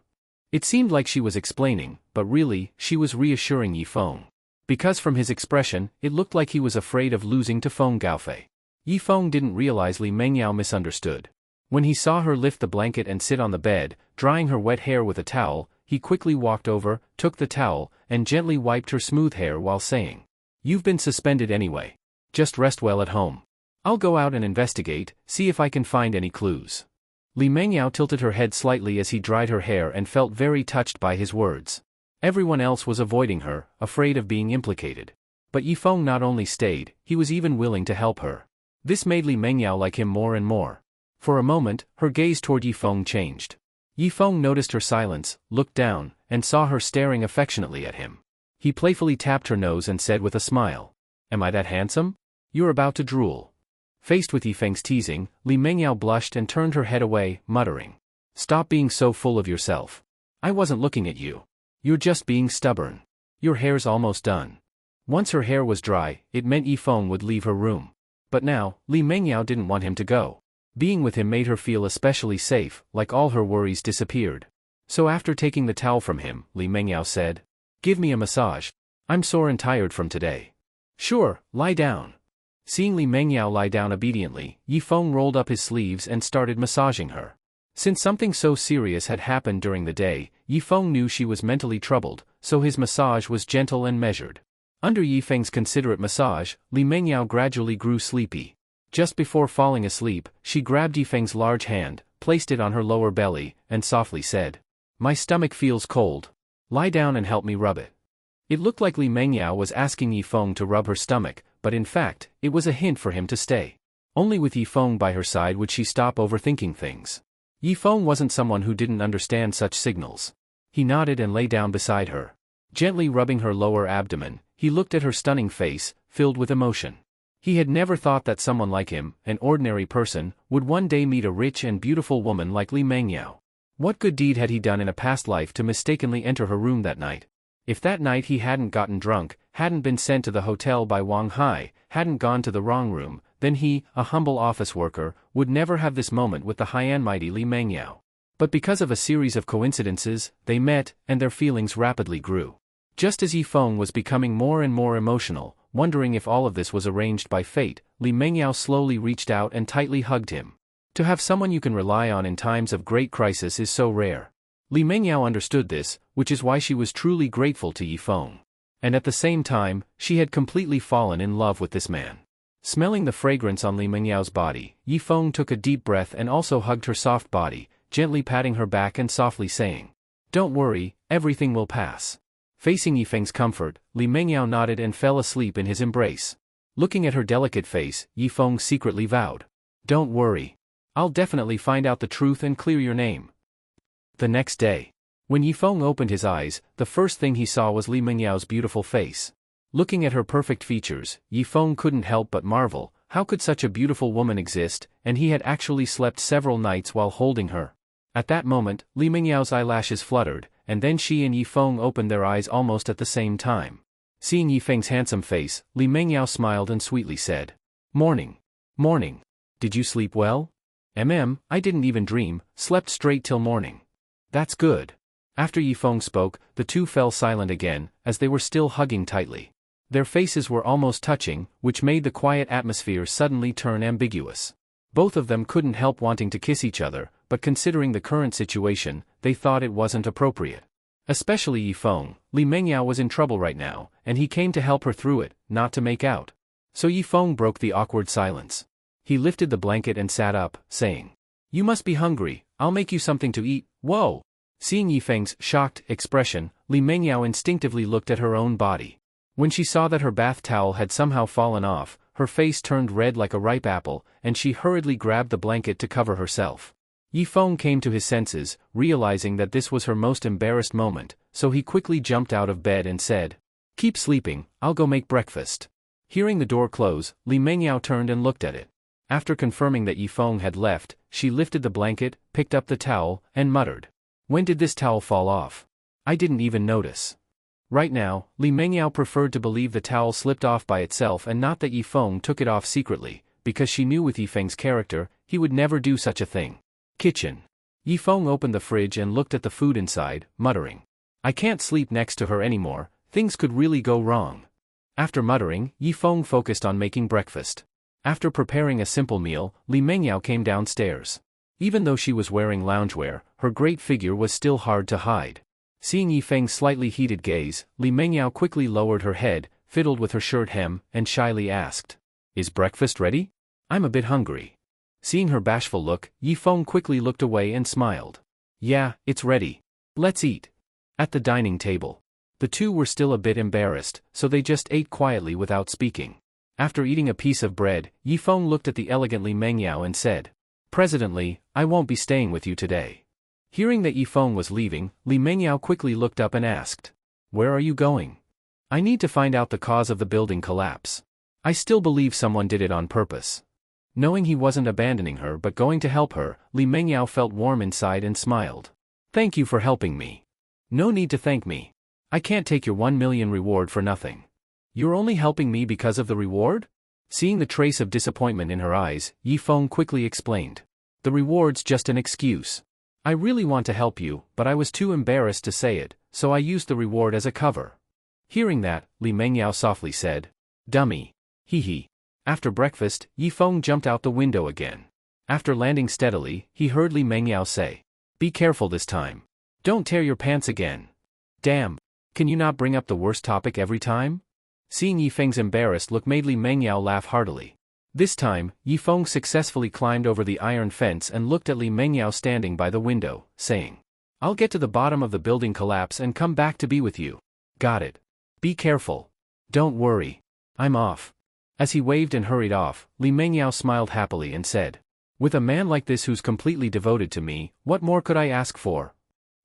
It seemed like she was explaining, but really, she was reassuring Yi Feng. Because from his expression, it looked like he was afraid of losing to Feng Gaofei. Yi Feng didn't realize Li Mengyao misunderstood. When he saw her lift the blanket and sit on the bed, drying her wet hair with a towel, he quickly walked over, took the towel, and gently wiped her smooth hair while saying, "You've been suspended anyway. Just rest well at home. I'll go out and investigate, see if I can find any clues." Li Mengyao tilted her head slightly as he dried her hair and felt very touched by his words. Everyone else was avoiding her, afraid of being implicated. But Yi Feng not only stayed, he was even willing to help her. This made Li Mengyao like him more and more. For a moment, her gaze toward Yi Feng changed. Yi Feng noticed her silence, looked down, and saw her staring affectionately at him. He playfully tapped her nose and said with a smile, "Am I that handsome? You're about to drool." Faced with Yi Feng's teasing, Li Mengyao blushed and turned her head away, muttering, "Stop being so full of yourself. I wasn't looking at you. You're just being stubborn. Your hair's almost done." Once her hair was dry, it meant Yi Feng would leave her room. But now, Li Mengyao didn't want him to go. Being with him made her feel especially safe, like all her worries disappeared. So after taking the towel from him, Li Mengyao said, "Give me a massage. I'm sore and tired from today." "Sure, lie down." Seeing Li Mengyao lie down obediently, Yi Feng rolled up his sleeves and started massaging her. Since something so serious had happened during the day, Yi Feng knew she was mentally troubled, so his massage was gentle and measured. Under Yi Feng's considerate massage, Li Mengyao gradually grew sleepy. Just before falling asleep, she grabbed Yi Feng's large hand, placed it on her lower belly, and softly said, "My stomach feels cold. Lie down and help me rub it." It looked like Li Mengyao was asking Yi Feng to rub her stomach, but in fact, it was a hint for him to stay. Only with Yi Feng by her side would she stop overthinking things. Yi Feng wasn't someone who didn't understand such signals. He nodded and lay down beside her. Gently rubbing her lower abdomen, he looked at her stunning face, filled with emotion. He had never thought that someone like him, an ordinary person, would one day meet a rich and beautiful woman like Li Mengyao. What good deed had he done in a past life to mistakenly enter her room that night? If that night he hadn't gotten drunk, hadn't been sent to the hotel by Wang Hai, hadn't gone to the wrong room, then he, a humble office worker, would never have this moment with the high and mighty Li Mengyao. But because of a series of coincidences, they met, and their feelings rapidly grew. Just as Yi Feng was becoming more and more emotional, wondering if all of this was arranged by fate, Li Mengyao slowly reached out and tightly hugged him. To have someone you can rely on in times of great crisis is so rare. Li Mengyao understood this, which is why she was truly grateful to Yi Feng. And at the same time, she had completely fallen in love with this man. Smelling the fragrance on Li Mengyao's body, Yi Feng took a deep breath and also hugged her soft body, gently patting her back and softly saying, "Don't worry, everything will pass." Facing Yi Feng's comfort, Li Mengyao nodded and fell asleep in his embrace. Looking at her delicate face, Yi Feng secretly vowed, "Don't worry. I'll definitely find out the truth and clear your name." The next day. When Yifeng opened his eyes, the first thing he saw was Li Mengyao's beautiful face. Looking at her perfect features, Yifeng couldn't help but marvel, how could such a beautiful woman exist, and he had actually slept several nights while holding her. At that moment, Li Mengyao's eyelashes fluttered, and then she and Yifeng opened their eyes almost at the same time. Seeing Yifeng's handsome face, Li Mengyao smiled and sweetly said, "Morning. Morning. Did you sleep well?" I didn't even dream, slept straight till morning." "That's good." After Yifeng spoke, the two fell silent again, as they were still hugging tightly. Their faces were almost touching, which made the quiet atmosphere suddenly turn ambiguous. Both of them couldn't help wanting to kiss each other, but considering the current situation, they thought it wasn't appropriate. Especially Yifeng. Li Mengyao was in trouble right now, and he came to help her through it, not to make out. So Yifeng broke the awkward silence. He lifted the blanket and sat up, saying, "You must be hungry, I'll make you something to eat." "Whoa!" Seeing Yifeng's shocked expression, Li Mengyao instinctively looked at her own body. When she saw that her bath towel had somehow fallen off, her face turned red like a ripe apple, and she hurriedly grabbed the blanket to cover herself. Yifeng came to his senses, realizing that this was her most embarrassed moment, so he quickly jumped out of bed and said, "Keep sleeping, I'll go make breakfast." Hearing the door close, Li Mengyao turned and looked at it. After confirming that Yifeng had left, she lifted the blanket, picked up the towel, and muttered, "When did this towel fall off? I didn't even notice." Right now, Li Mengyao preferred to believe the towel slipped off by itself and not that Yifeng took it off secretly, because she knew with Yifeng's character, he would never do such a thing. Kitchen. Yifeng opened the fridge and looked at the food inside, muttering, "I can't sleep next to her anymore, things could really go wrong." After muttering, Yifeng focused on making breakfast. After preparing a simple meal, Li Mengyao came downstairs. Even though she was wearing loungewear, her great figure was still hard to hide. Seeing Yifeng's slightly heated gaze, Li Mengyao quickly lowered her head, fiddled with her shirt hem, and shyly asked, "Is breakfast ready? I'm a bit hungry." Seeing her bashful look, Yifeng quickly looked away and smiled. "Yeah, it's ready. Let's eat." At the dining table. The two were still a bit embarrassed, so they just ate quietly without speaking. After eating a piece of bread, Yifeng looked at the elegant Li Mengyao and said, "President Li, I won't be staying with you today." Hearing that Yifeng was leaving, Li Mengyao quickly looked up and asked, "Where are you going?" "I need to find out the cause of the building collapse. I still believe someone did it on purpose." Knowing he wasn't abandoning her but going to help her, Li Mengyao felt warm inside and smiled. "Thank you for helping me." "No need to thank me. I can't take your 1 million reward for nothing." "You're only helping me because of the reward?" Seeing the trace of disappointment in her eyes, Yifeng quickly explained, "The reward's just an excuse. I really want to help you, but I was too embarrassed to say it, so I used the reward as a cover." Hearing that, Li Mengyao softly said, "Dummy. Hee hee." After breakfast, Yifeng jumped out the window again. After landing steadily, he heard Li Mengyao say, "Be careful this time. Don't tear your pants again." "Damn. Can you not bring up the worst topic every time?" Seeing Yifeng's embarrassed look made Li Mengyao laugh heartily. This time, Yifeng successfully climbed over the iron fence and looked at Li Mengyao standing by the window, saying, "I'll get to the bottom of the building collapse and come back to be with you." "Got it. Be careful. Don't worry. I'm off." As he waved and hurried off, Li Mengyao smiled happily and said, "With a man like this who's completely devoted to me, what more could I ask for?"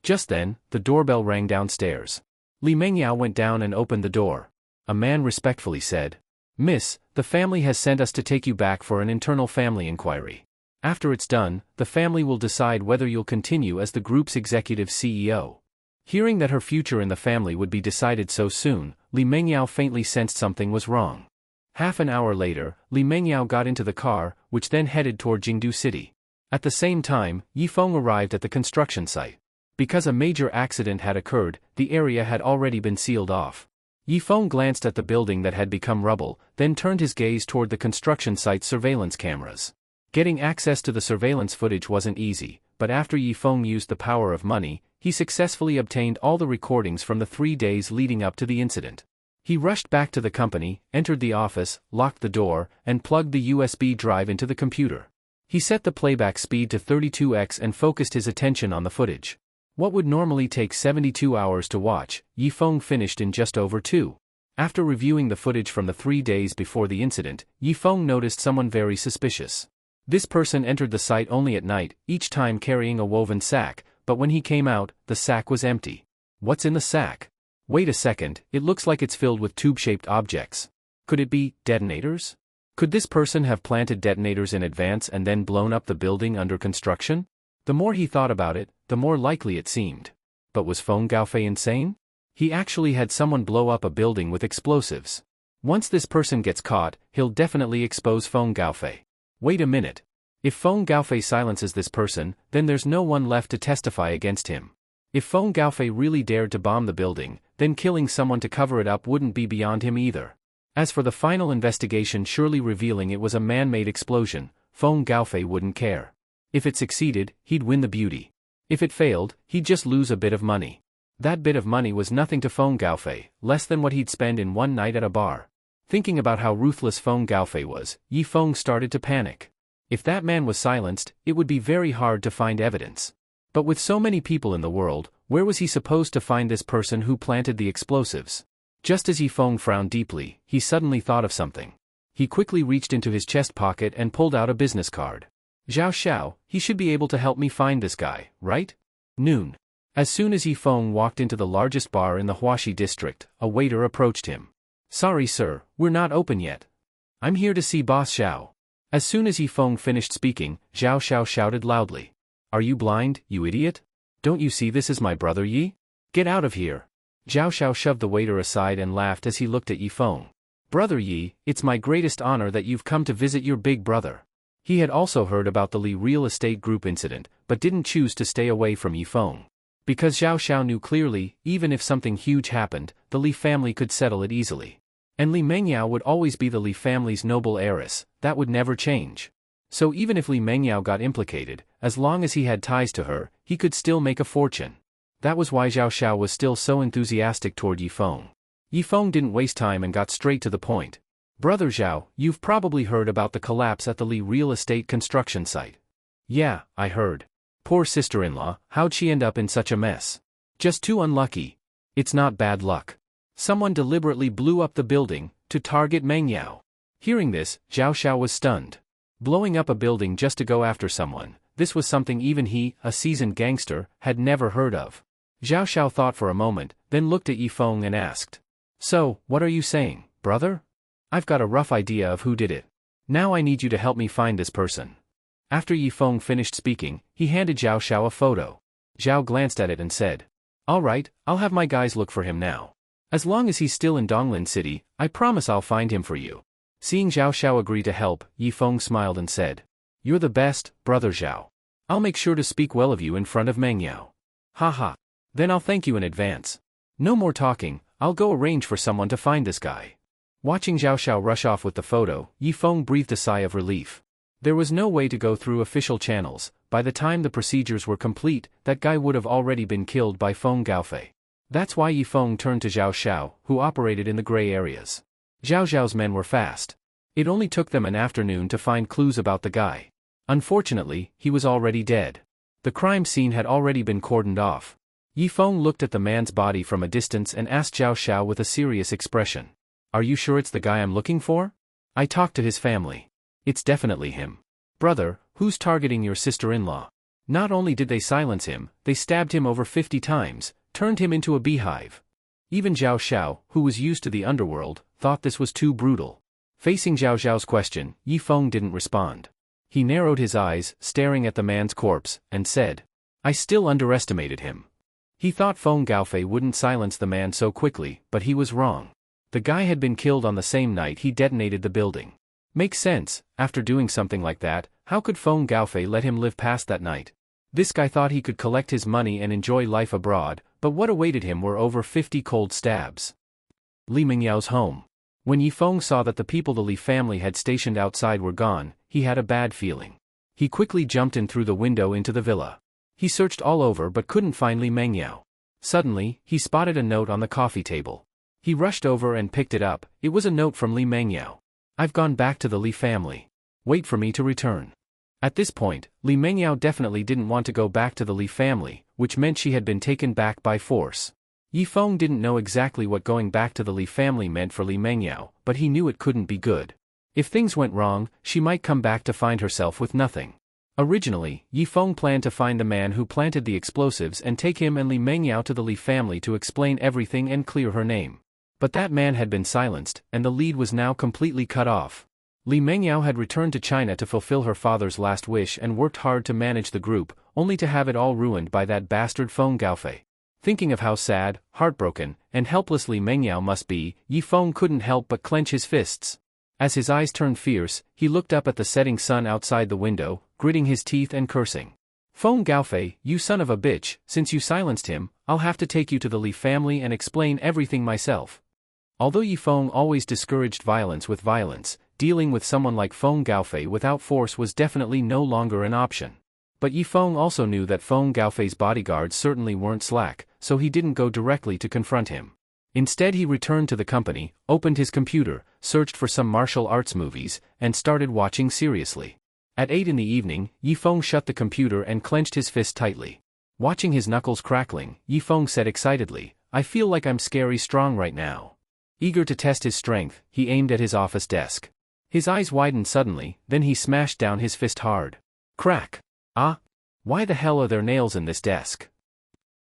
Just then, the doorbell rang downstairs. Li Mengyao went down and opened the door. A man respectfully said, "Miss, the family has sent us to take you back for an internal family inquiry. After it's done, the family will decide whether you'll continue as the group's executive CEO." Hearing that her future in the family would be decided so soon, Li Mengyao faintly sensed something was wrong. Half an hour later, Li Mengyao got into the car, which then headed toward Jingdu City. At the same time, Yifeng arrived at the construction site. Because a major accident had occurred, the area had already been sealed off. Yifeng glanced at the building that had become rubble, then turned his gaze toward the construction site's surveillance cameras. Getting access to the surveillance footage wasn't easy, but after Yifeng used the power of money, he successfully obtained all the recordings from the 3 days leading up to the incident. He rushed back to the company, entered the office, locked the door, and plugged the USB drive into the computer. He set the playback speed to 32x and focused his attention on the footage. What would normally take 72 hours to watch, Yifeng finished in just over 2. After reviewing the footage from the 3 days before the incident, Yifeng noticed someone very suspicious. This person entered the site only at night, each time carrying a woven sack, but when he came out, the sack was empty. What's in the sack? Wait a second, it looks like it's filled with tube-shaped objects. Could it be detonators? Could this person have planted detonators in advance and then blown up the building under construction? The more he thought about it, the more likely it seemed. But was Feng Gaofei insane? He actually had someone blow up a building with explosives. Once this person gets caught, he'll definitely expose Feng Gaofei. Wait a minute. If Feng Gaofei silences this person, then there's no one left to testify against him. If Feng Gaofei really dared to bomb the building, then killing someone to cover it up wouldn't be beyond him either. As for the final investigation surely revealing it was a man-made explosion, Feng Gaofei wouldn't care. If it succeeded, he'd win the beauty. If it failed, he'd just lose a bit of money. That bit of money was nothing to Feng Gaofei, less than what he'd spend in one night at a bar. Thinking about how ruthless Feng Gaofei was, Yi Feng started to panic. If that man was silenced, it would be very hard to find evidence. But with so many people in the world, where was he supposed to find this person who planted the explosives? Just as Yi Feng frowned deeply, he suddenly thought of something. He quickly reached into his chest pocket and pulled out a business card. Zhao Xiao, he should be able to help me find this guy, right? Noon. As soon as Yi Feng walked into the largest bar in the Huaxi district, a waiter approached him. Sorry sir, we're not open yet. I'm here to see Boss Xiao. As soon as Yi Feng finished speaking, Zhao Xiao shouted loudly. Are you blind, you idiot? Don't you see this is my brother Yi? Get out of here. Zhao Xiao shoved the waiter aside and laughed as he looked at Yi Feng. Brother Yi, it's my greatest honor that you've come to visit your big brother. He had also heard about the Li real estate group incident, but didn't choose to stay away from Yi Feng. Because Zhao Xiao knew clearly, even if something huge happened, the Li family could settle it easily. And Li Mengyao would always be the Li family's noble heiress, that would never change. So even if Li Mengyao got implicated, as long as he had ties to her, he could still make a fortune. That was why Zhao Xiao was still so enthusiastic toward Yi Feng. Yi Feng didn't waste time and got straight to the point. Brother Zhao, you've probably heard about the collapse at the Li real estate construction site. Yeah, I heard. Poor sister-in-law, how'd she end up in such a mess? Just too unlucky. It's not bad luck. Someone deliberately blew up the building, to target Mengyao. Hearing this, Zhao Xiao was stunned. Blowing up a building just to go after someone, this was something even he, a seasoned gangster, had never heard of. Zhao Xiao thought for a moment, then looked at Yi Feng and asked. So, what are you saying, brother? I've got a rough idea of who did it. Now I need you to help me find this person. After Yi Feng finished speaking, he handed Zhao Xiao a photo. Zhao glanced at it and said. All right, I'll have my guys look for him now. As long as he's still in Donglin City, I promise I'll find him for you. Seeing Zhao Xiao agree to help, Yi Feng smiled and said. You're the best, brother Zhao. I'll make sure to speak well of you in front of Mengyao. Haha. Then I'll thank you in advance. No more talking, I'll go arrange for someone to find this guy. Watching Zhao Xiao rush off with the photo, Yi Feng breathed a sigh of relief. There was no way to go through official channels. By the time the procedures were complete, that guy would have already been killed by Feng Gaofei. That's why Yi Feng turned to Zhao Xiao, who operated in the gray areas. Zhao Xiao's men were fast. It only took them an afternoon to find clues about the guy. Unfortunately, he was already dead. The crime scene had already been cordoned off. Yi Feng looked at the man's body from a distance and asked Zhao Xiao with a serious expression. Are you sure it's the guy I'm looking for? I talked to his family. It's definitely him. Brother, who's targeting your sister-in-law? Not only did they silence him, they stabbed him over 50 times, turned him into a beehive. Even Zhao Xiao, who was used to the underworld, thought this was too brutal. Facing Zhao Xiao's question, Yi Feng didn't respond. He narrowed his eyes, staring at the man's corpse, and said. I still underestimated him. He thought Feng Gaofei wouldn't silence the man so quickly, but he was wrong. The guy had been killed on the same night he detonated the building. Makes sense, after doing something like that, how could Feng Gaofei let him live past that night? This guy thought he could collect his money and enjoy life abroad, but what awaited him were over 50 cold stabs. Li Mingyao's home. When Yi Feng saw that the people the Li family had stationed outside were gone, he had a bad feeling. He quickly jumped in through the window into the villa. He searched all over but couldn't find Li Mengyao. Suddenly, he spotted a note on the coffee table. He rushed over and picked it up. It was a note from Li Mengyao. I've gone back to the Li family. Wait for me to return. At this point, Li Mengyao definitely didn't want to go back to the Li family, which meant she had been taken back by force. Yi Feng didn't know exactly what going back to the Li family meant for Li Mengyao, but he knew it couldn't be good. If things went wrong, she might come back to find herself with nothing. Originally, Yi Feng planned to find the man who planted the explosives and take him and Li Mengyao to the Li family to explain everything and clear her name. But that man had been silenced, and the lead was now completely cut off. Li Mengyao had returned to China to fulfill her father's last wish and worked hard to manage the group, only to have it all ruined by that bastard Feng Gaofei. Thinking of how sad, heartbroken, and helpless Li Mengyao must be, Yi Feng couldn't help but clench his fists. As his eyes turned fierce, he looked up at the setting sun outside the window, gritting his teeth and cursing. Feng Gaofei, you son of a bitch, since you silenced him, I'll have to take you to the Li family and explain everything myself. Although Yi Feng always discouraged violence with violence, dealing with someone like Feng Gaofei without force was definitely no longer an option. But Yi Feng also knew that Feng Gaofei's bodyguards certainly weren't slack, so he didn't go directly to confront him. Instead he returned to the company, opened his computer, searched for some martial arts movies, and started watching seriously. At 8 in the evening, Yi Feng shut the computer and clenched his fist tightly. Watching his knuckles crackling, Yi Feng said excitedly, I feel like I'm scary strong right now. Eager to test his strength, he aimed at his office desk. His eyes widened suddenly, then he smashed down his fist hard. Crack! Ah! Why the hell are there nails in this desk?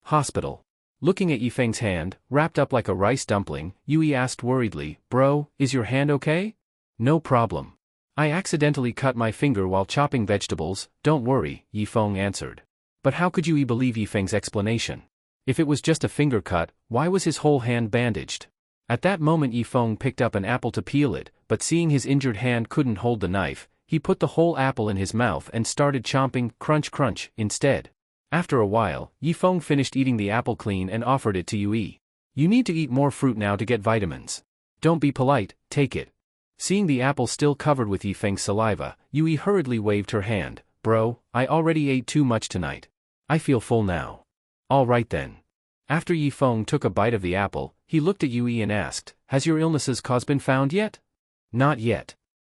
Hospital. Looking at Yi Feng's hand, wrapped up like a rice dumpling, Yui asked worriedly, Bro, is your hand okay? No problem. I accidentally cut my finger while chopping vegetables, don't worry, Yi Feng answered. But how could Yui believe Yi Feng's explanation? If it was just a finger cut, why was his whole hand bandaged? At that moment Yi Feng picked up an apple to peel it, but seeing his injured hand couldn't hold the knife, he put the whole apple in his mouth and started chomping, crunch crunch, instead. After a while, Yi Feng finished eating the apple clean and offered it to Yui. You need to eat more fruit now to get vitamins. Don't be polite, take it. Seeing the apple still covered with Yi Feng's saliva, Yui hurriedly waved her hand. Bro, I already ate too much tonight. I feel full now. All right then. After Yi Feng took a bite of the apple, he looked at Yui and asked, Has your illness's cause been found yet? Not yet.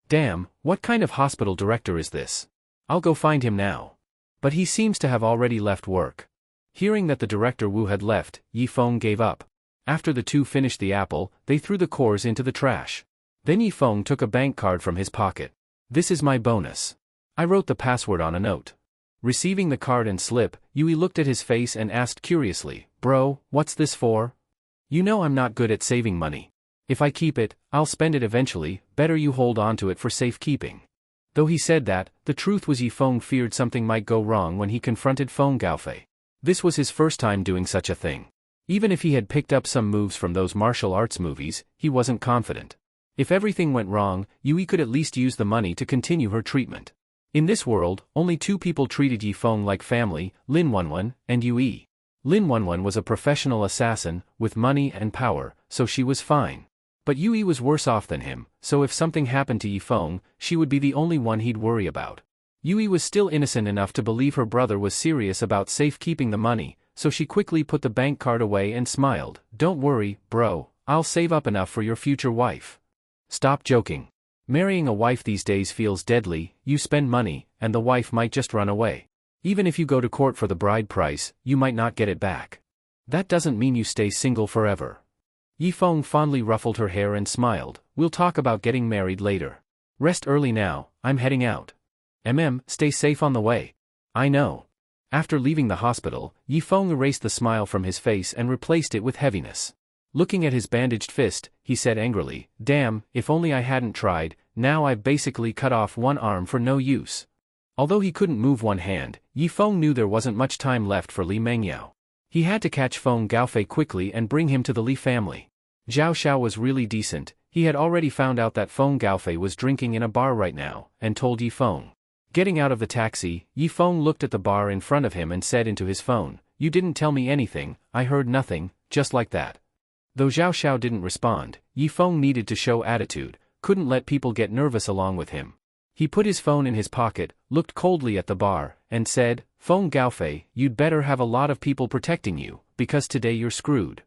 Damn, what kind of hospital director is this? I'll go find him now. But he seems to have already left work. Hearing that the director Wu had left, Yi Feng gave up. After the two finished the apple, they threw the cores into the trash. Then Yi Feng took a bank card from his pocket. This is my bonus. I wrote the password on a note. Receiving the card and slip, Yui looked at his face and asked curiously, Bro, what's this for? You know I'm not good at saving money. If I keep it, I'll spend it eventually, better you hold on to it for safekeeping. Though he said that, the truth was Yi Feng feared something might go wrong when he confronted Feng Gaofei. This was his first time doing such a thing. Even if he had picked up some moves from those martial arts movies, he wasn't confident. If everything went wrong, Yui could at least use the money to continue her treatment. In this world, only two people treated Yi Feng like family, Lin Wenwen and Yui. Lin Wenwen was a professional assassin, with money and power, so she was fine. But Yui was worse off than him, so if something happened to Yi Feng, she would be the only one he'd worry about. Yui was still innocent enough to believe her brother was serious about safekeeping the money, so she quickly put the bank card away and smiled. Don't worry, bro, I'll save up enough for your future wife. Stop joking. Marrying a wife these days feels deadly, you spend money, and the wife might just run away. Even if you go to court for the bride price, you might not get it back. That doesn't mean you stay single forever. Yi Feng fondly ruffled her hair and smiled, we'll talk about getting married later. Rest early now, I'm heading out. Stay safe on the way. I know. After leaving the hospital, Yi Feng erased the smile from his face and replaced it with heaviness. Looking at his bandaged fist, he said angrily, Damn, if only I hadn't tried, now I've basically cut off one arm for no use. Although he couldn't move one hand, Yi Feng knew there wasn't much time left for Li Mengyao. He had to catch Feng Gaofei quickly and bring him to the Li family. Zhao Xiao was really decent, he had already found out that Feng Gaofei was drinking in a bar right now, and told Yi Feng. Getting out of the taxi, Yi Feng looked at the bar in front of him and said into his phone, You didn't tell me anything, I heard nothing, just like that. Though Zhao Xiao didn't respond, Yi Feng needed to show attitude, couldn't let people get nervous along with him. He put his phone in his pocket, looked coldly at the bar, and said, Feng Gaofei, you'd better have a lot of people protecting you, because today you're screwed.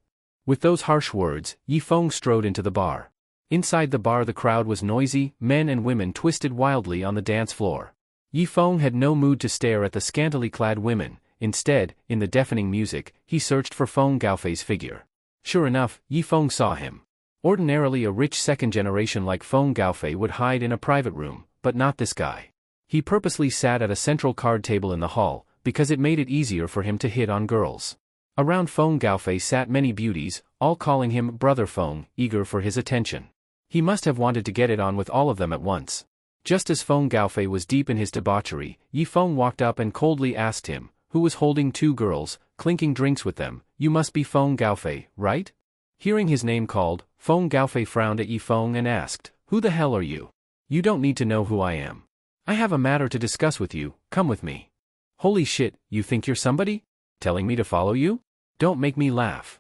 With those harsh words, Yi Feng strode into the bar. Inside the bar the crowd was noisy, men and women twisted wildly on the dance floor. Yi Feng had no mood to stare at the scantily clad women, instead, in the deafening music, he searched for Feng Gaofei's figure. Sure enough, Yi Feng saw him. Ordinarily a rich second generation like Feng Gaofei would hide in a private room, but not this guy. He purposely sat at a central card table in the hall, because it made it easier for him to hit on girls. Around Feng Gaofei sat many beauties, all calling him Brother Feng, eager for his attention. He must have wanted to get it on with all of them at once. Just as Feng Gaofei was deep in his debauchery, Yi Feng walked up and coldly asked him, who was holding two girls, clinking drinks with them, "You must be Feng Gaofei, right?" Hearing his name called, Feng Gaofei frowned at Yi Feng and asked, "Who the hell are you? You don't need to know who I am. I have a matter to discuss with you, come with me." "Holy shit, you think you're somebody? Telling me to follow you? Don't make me laugh."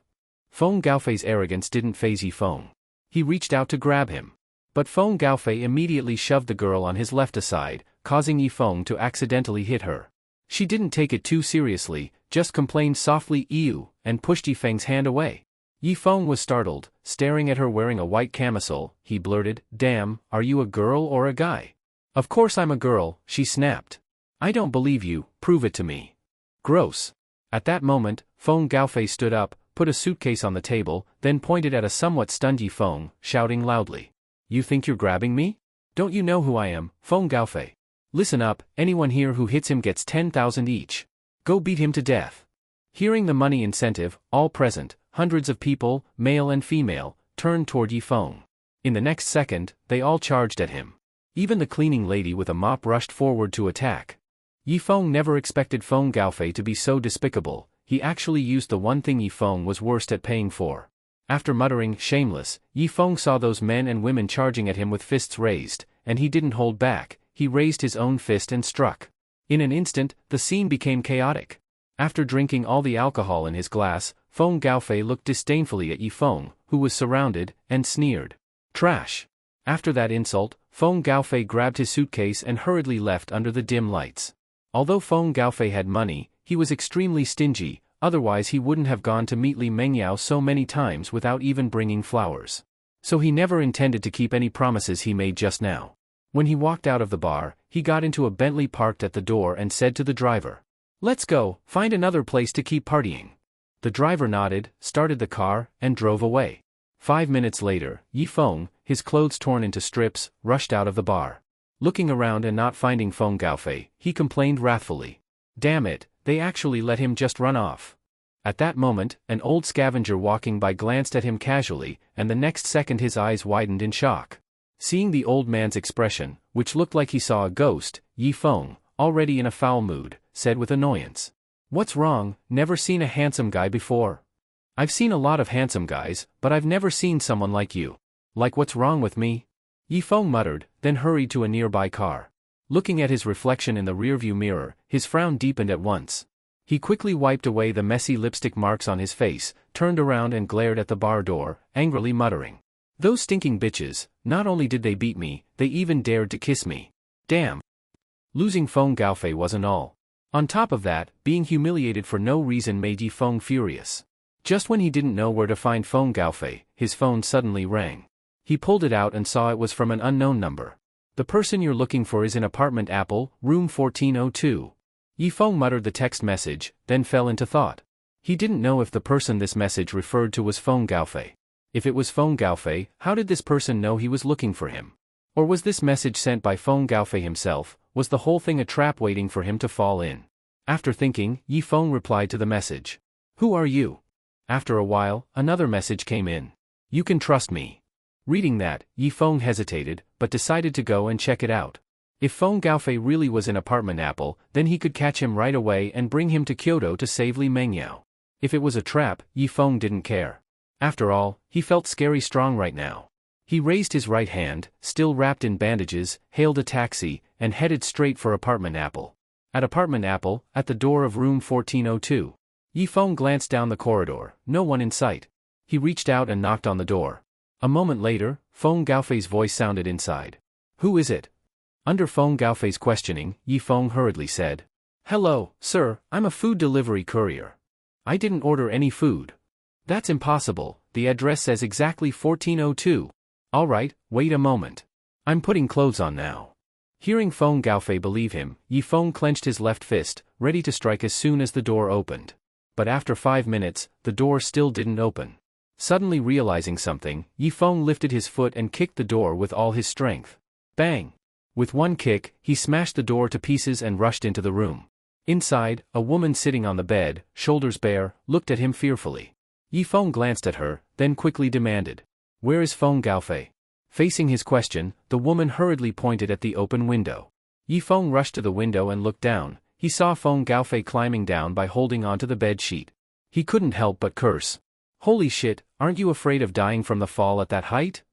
Feng Gaofei's arrogance didn't faze Yi Feng. He reached out to grab him. But Feng Gaofei immediately shoved the girl on his left aside, causing Yi Feng to accidentally hit her. She didn't take it too seriously, just complained softly "ew," and pushed Yi Feng's hand away. Yi Feng was startled, staring at her wearing a white camisole. He blurted, "Damn, are you a girl or a guy?" "Of course I'm a girl," she snapped. "I don't believe you, prove it to me." "Gross." At that moment, Feng Gaofei stood up, put a suitcase on the table, then pointed at a somewhat stunned Yi Feng, shouting loudly, "You think you're grabbing me? Don't you know who I am, Feng Gaofei? Listen up, anyone here who hits him gets 10,000 each. Go beat him to death." Hearing the money incentive, all present, hundreds of people, male and female, turned toward Yi Feng. In the next second, they all charged at him. Even the cleaning lady with a mop rushed forward to attack. Yi Feng never expected Feng Gaofei to be so despicable. He actually used the one thing Yi Feng was worst at paying for. After muttering, "Shameless," Yi Feng saw those men and women charging at him with fists raised, and he didn't hold back. He raised his own fist and struck. In an instant, the scene became chaotic. After drinking all the alcohol in his glass, Feng Gaofei looked disdainfully at Yi Feng, who was surrounded, and sneered, "Trash." After that insult, Feng Gaofei grabbed his suitcase and hurriedly left under the dim lights. Although Feng Gaofei had money, he was extremely stingy, otherwise he wouldn't have gone to meet Li Mengyao so many times without even bringing flowers. So he never intended to keep any promises he made just now. When he walked out of the bar, he got into a Bentley parked at the door and said to the driver, "Let's go, find another place to keep partying." The driver nodded, started the car, and drove away. 5 minutes later, Yi Feng, his clothes torn into strips, rushed out of the bar. Looking around and not finding Feng Gaofei, he complained wrathfully. Damn it, they actually let him just run off. At that moment, an old scavenger walking by glanced at him casually, and the next second his eyes widened in shock. Seeing the old man's expression, which looked like he saw a ghost, Yi Feng, already in a foul mood, said with annoyance, "What's wrong? Never seen a handsome guy before?" "I've seen a lot of handsome guys, but I've never seen someone like you." "Like what's wrong with me?" Yi Feng muttered, then hurried to a nearby car. Looking at his reflection in the rearview mirror, his frown deepened at once. He quickly wiped away the messy lipstick marks on his face, turned around and glared at the bar door, angrily muttering, "Those stinking bitches, not only did they beat me, they even dared to kiss me. Damn." Losing Feng Gaofei wasn't all. On top of that, being humiliated for no reason made Yi Feng furious. Just when he didn't know where to find Feng Gaofei, his phone suddenly rang. He pulled it out and saw it was from an unknown number. "The person you're looking for is in apartment Apple, room 1402. Yi Feng muttered the text message, then fell into thought. He didn't know if the person this message referred to was Feng Gaofei. If it was Feng Gaofei, how did this person know he was looking for him? Or was this message sent by Feng Gaofei himself? Was the whole thing a trap waiting for him to fall in? After thinking, Yi Feng replied to the message. "Who are you?" After a while, another message came in. "You can trust me." Reading that, Yi Feng hesitated, but decided to go and check it out. If Feng Gaofei really was in apartment Apple, then he could catch him right away and bring him to Kyoto to save Li Mengyao. If it was a trap, Yi Feng didn't care. After all, he felt scary strong right now. He raised his right hand, still wrapped in bandages, hailed a taxi, and headed straight for apartment Apple. At apartment Apple, at the door of room 1402. Yi Feng glanced down the corridor, no one in sight. He reached out and knocked on the door. A moment later, Feng Gaofei's voice sounded inside. "Who is it?" Under Feng Gaofei's questioning, Yi Feng hurriedly said, "Hello, sir, I'm a food delivery courier. I didn't order any food." "That's impossible, the address says exactly 1402. "All right, wait a moment. I'm putting clothes on now." Hearing Feng Gaofei believe him, Yi Feng clenched his left fist, ready to strike as soon as the door opened. But after 5 minutes, the door still didn't open. Suddenly realizing something, Yi Feng lifted his foot and kicked the door with all his strength. Bang! With one kick, he smashed the door to pieces and rushed into the room. Inside, a woman sitting on the bed, shoulders bare, looked at him fearfully. Yifeng glanced at her, then quickly demanded, "Where is Feng Gaofei?" Facing his question, the woman hurriedly pointed at the open window. Yifeng rushed to the window and looked down. He saw Feng Gaofei climbing down by holding onto the bed sheet. He couldn't help but curse. "Holy shit, aren't you afraid of dying from the fall at that height?"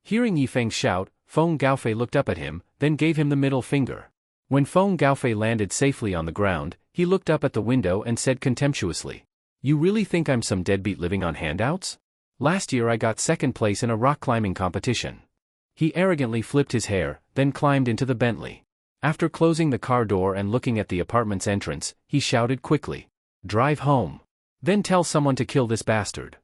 Hearing Yifeng's shout, Feng Gaofei looked up at him, then gave him the middle finger. When Feng Gaofei landed safely on the ground, he looked up at the window and said contemptuously, "You really think I'm some deadbeat living on handouts? Last year I got second place in a rock climbing competition." He arrogantly flipped his hair, then climbed into the Bentley. After closing the car door and looking at the apartment's entrance, he shouted quickly, "Drive home. Then tell someone to kill this bastard."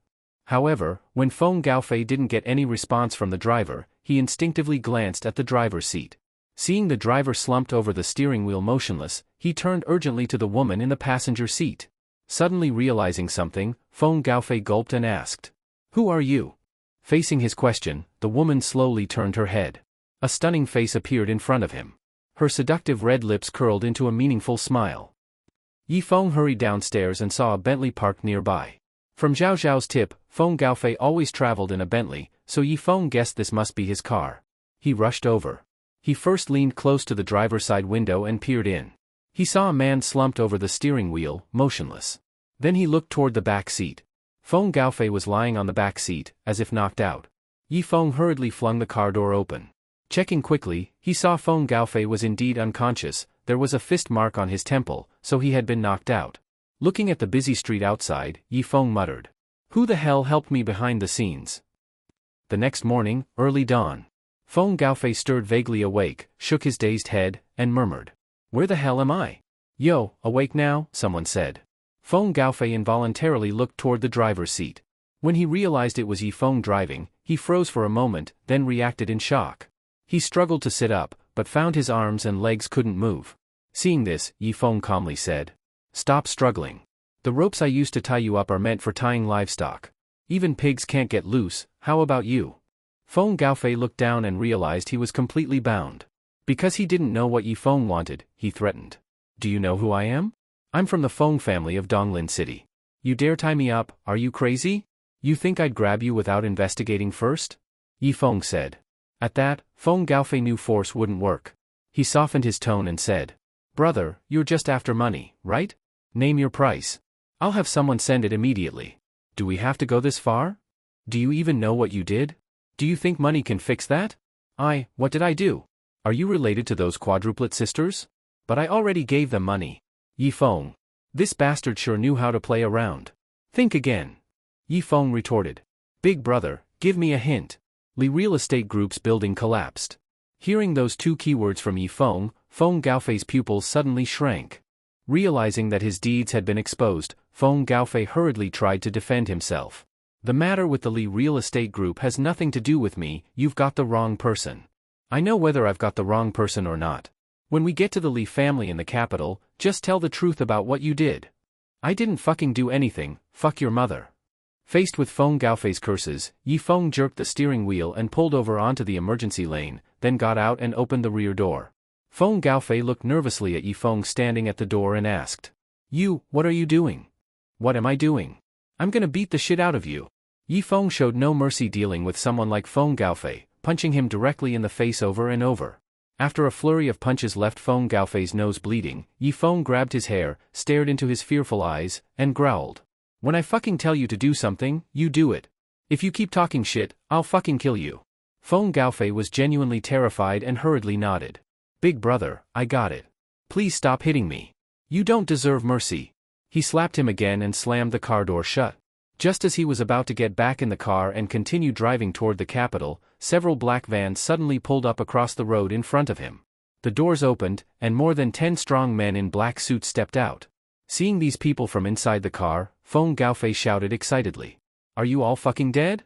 However, when Feng Gaofei didn't get any response from the driver, he instinctively glanced at the driver's seat. Seeing the driver slumped over the steering wheel motionless, he turned urgently to the woman in the passenger seat. Suddenly realizing something, Feng Gaofei gulped and asked, "Who are you?" Facing his question, the woman slowly turned her head. A stunning face appeared in front of him. Her seductive red lips curled into a meaningful smile. Yifeng hurried downstairs and saw a Bentley parked nearby. From Zhao Zhao's tip, Feng Gaofei always traveled in a Bentley, so Yifeng guessed this must be his car. He rushed over. He first leaned close to the driver's side window and peered in. He saw a man slumped over the steering wheel, motionless. Then he looked toward the back seat. Feng Gaofei was lying on the back seat, as if knocked out. Yifeng hurriedly flung the car door open. Checking quickly, he saw Feng Gaofei was indeed unconscious. There was a fist mark on his temple, so he had been knocked out. Looking at the busy street outside, Yifeng muttered, "Who the hell helped me behind the scenes?" The next morning, early dawn. Feng Gaofei stirred vaguely awake, shook his dazed head, and murmured, "Where the hell am I?" "Yo, awake now?" someone said. Feng Gaofei involuntarily looked toward the driver's seat. When he realized it was Yifeng driving, he froze for a moment, then reacted in shock. He struggled to sit up, but found his arms and legs couldn't move. Seeing this, Yifeng calmly said, "Stop struggling. The ropes I used to tie you up are meant for tying livestock. Even pigs can't get loose, how about you?" Feng Gaofei looked down and realized he was completely bound. Because he didn't know what Yifeng wanted, he threatened, "Do you know who I am? I'm from the Feng family of Donglin City. You dare tie me up, are you crazy? You think I'd grab you without investigating first?" Yifeng said. At that, Feng Gaofei knew force wouldn't work. He softened his tone and said, "Brother, you're just after money, right? Name your price. I'll have someone send it immediately. Do we have to go this far? Do you even know what you did? Do you think money can fix that?" What did I do? Are you related to those quadruplet sisters? But I already gave them money." Yifeng. This bastard sure knew how to play around. "Think again." Yifeng retorted, "Big brother, give me a hint." Li Real Estate Group's building collapsed. Hearing those two keywords from Yifeng, Feng Gaofei's pupils suddenly shrank. Realizing that his deeds had been exposed, Feng Gaofei hurriedly tried to defend himself. "The matter with the Li Real Estate Group has nothing to do with me, you've got the wrong person. I know whether I've got the wrong person or not. When we get to the Li family in the capital, just tell the truth about what you did." "I didn't fucking do anything, fuck your mother." Faced with Feng Gaofei's curses, Yifeng jerked the steering wheel and pulled over onto the emergency lane, then got out and opened the rear door. Feng Gaofei looked nervously at Yifeng standing at the door and asked, What are you doing?" "What am I doing? I'm gonna beat the shit out of you." Yifeng showed no mercy dealing with someone like Feng Gaofei, punching him directly in the face over and over. After a flurry of punches left Feng Gaofei's nose bleeding, Yifeng grabbed his hair, stared into his fearful eyes, and growled, "When I fucking tell you to do something, you do it. If you keep talking shit, I'll fucking kill you." Feng Gaofei was genuinely terrified and hurriedly nodded. "Big brother, I got it. Please stop hitting me. You don't deserve mercy." He slapped him again and slammed the car door shut. Just as he was about to get back in the car and continue driving toward the capital, several black vans suddenly pulled up across the road in front of him. The doors opened, and more than 10 strong men in black suits stepped out. Seeing these people from inside the car, Feng Gaofei shouted excitedly, "Are you all fucking dead?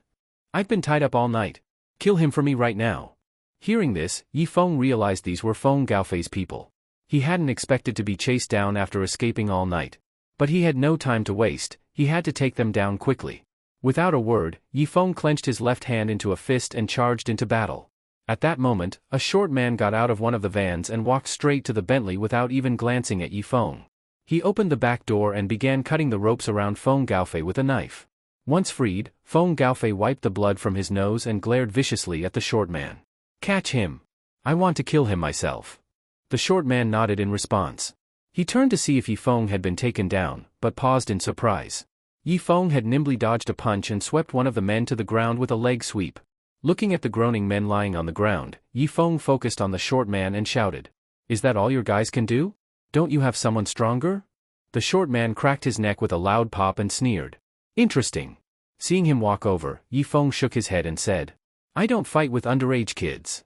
I've been tied up all night. Kill him for me right now." Hearing this, Yifeng realized these were Feng Gaofei's people. He hadn't expected to be chased down after escaping all night. But he had no time to waste, he had to take them down quickly. Without a word, Yifeng clenched his left hand into a fist and charged into battle. At that moment, a short man got out of one of the vans and walked straight to the Bentley without even glancing at Yi Feng. He opened the back door and began cutting the ropes around Feng Gaofei with a knife. Once freed, Feng Gaofei wiped the blood from his nose and glared viciously at the short man. "Catch him. I want to kill him myself." The short man nodded in response. He turned to see if Yi Feng had been taken down, but paused in surprise. Yi Feng had nimbly dodged a punch and swept one of the men to the ground with a leg sweep. Looking at the groaning men lying on the ground, Yi Feng focused on the short man and shouted, "Is that all your guys can do? Don't you have someone stronger?" The short man cracked his neck with a loud pop and sneered. "Interesting." Seeing him walk over, Yi Feng shook his head and said, "I don't fight with underage kids."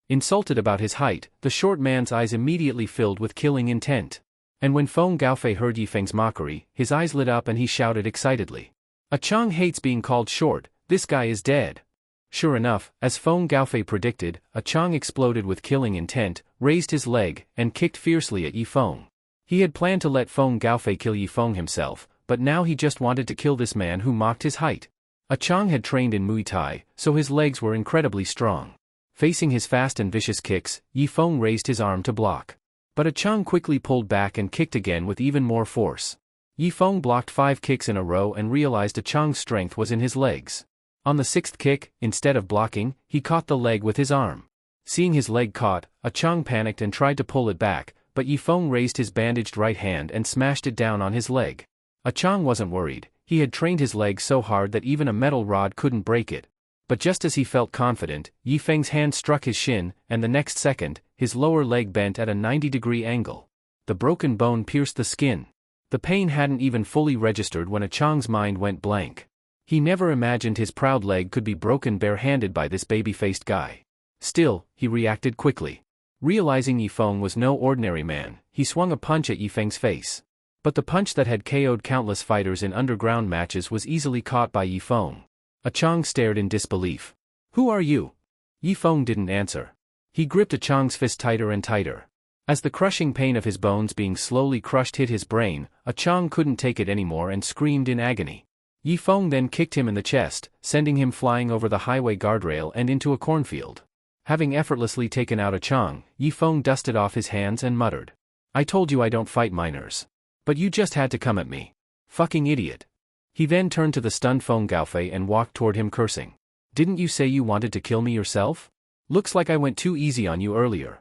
Insulted about his height, the short man's eyes immediately filled with killing intent. And when Feng Gaofei heard Yi Feng's mockery, his eyes lit up and he shouted excitedly, "A Chang hates being called short, this guy is dead." Sure enough, as Feng Gaofei predicted, a Chang exploded with killing intent, raised his leg, and kicked fiercely at Yi Feng. He had planned to let Feng Gaofei kill Yi Feng himself, but now he just wanted to kill this man who mocked his height. A Chang had trained in Muay Thai, so his legs were incredibly strong. Facing his fast and vicious kicks, Yi Feng raised his arm to block. But a Chang quickly pulled back and kicked again with even more force. Yi Feng blocked 5 kicks in a row and realized a Chang's strength was in his legs. On the 6th kick, instead of blocking, he caught the leg with his arm. Seeing his leg caught, a Chang panicked and tried to pull it back, but Yi Feng raised his bandaged right hand and smashed it down on his leg. A Chang wasn't worried, he had trained his leg so hard that even a metal rod couldn't break it. But just as he felt confident, Yi Feng's hand struck his shin, and the next second, his lower leg bent at a 90-degree angle. The broken bone pierced the skin. The pain hadn't even fully registered when a Chang's mind went blank. He never imagined his proud leg could be broken barehanded by this baby-faced guy. Still, he reacted quickly. Realizing Yi Feng was no ordinary man, he swung a punch at Yi Feng's face. But the punch that had KO'd countless fighters in underground matches was easily caught by Yi Feng. A Chang stared in disbelief. "Who are you?" Yi Feng didn't answer. He gripped a Chang's fist tighter and tighter. As the crushing pain of his bones being slowly crushed hit his brain, a Chang couldn't take it anymore and screamed in agony. Yi Feng then kicked him in the chest, sending him flying over the highway guardrail and into a cornfield. Having effortlessly taken out a Chang, Yi Feng dusted off his hands and muttered, "I told you I don't fight minors. But you just had to come at me. Fucking idiot." He then turned to the stunned Feng Gaofei and walked toward him cursing. "Didn't you say you wanted to kill me yourself? Looks like I went too easy on you earlier."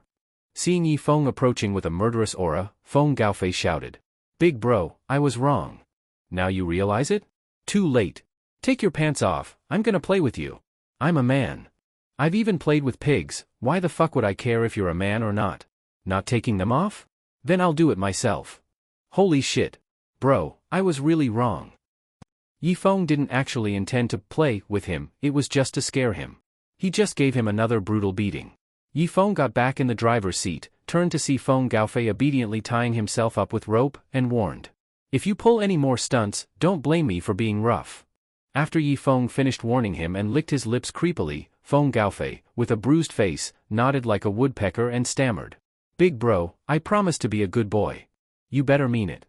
Seeing Yi Feng approaching with a murderous aura, Feng Gaofei shouted, "Big bro, I was wrong. Now you realize it? Too late. Take your pants off, I'm gonna play with you. I'm a man. I've even played with pigs, why the fuck would I care if you're a man or not? Not taking them off? Then I'll do it myself. Holy shit. Bro, I was really wrong." Yi Feng didn't actually intend to play with him, it was just to scare him. He just gave him another brutal beating. Yi Feng got back in the driver's seat, turned to see Feng Gaofei obediently tying himself up with rope, and warned, "If you pull any more stunts, don't blame me for being rough." After Yi Feng finished warning him and licked his lips creepily, Feng Gaofei, with a bruised face, nodded like a woodpecker and stammered, "Big bro, I promise to be a good boy. You better mean it."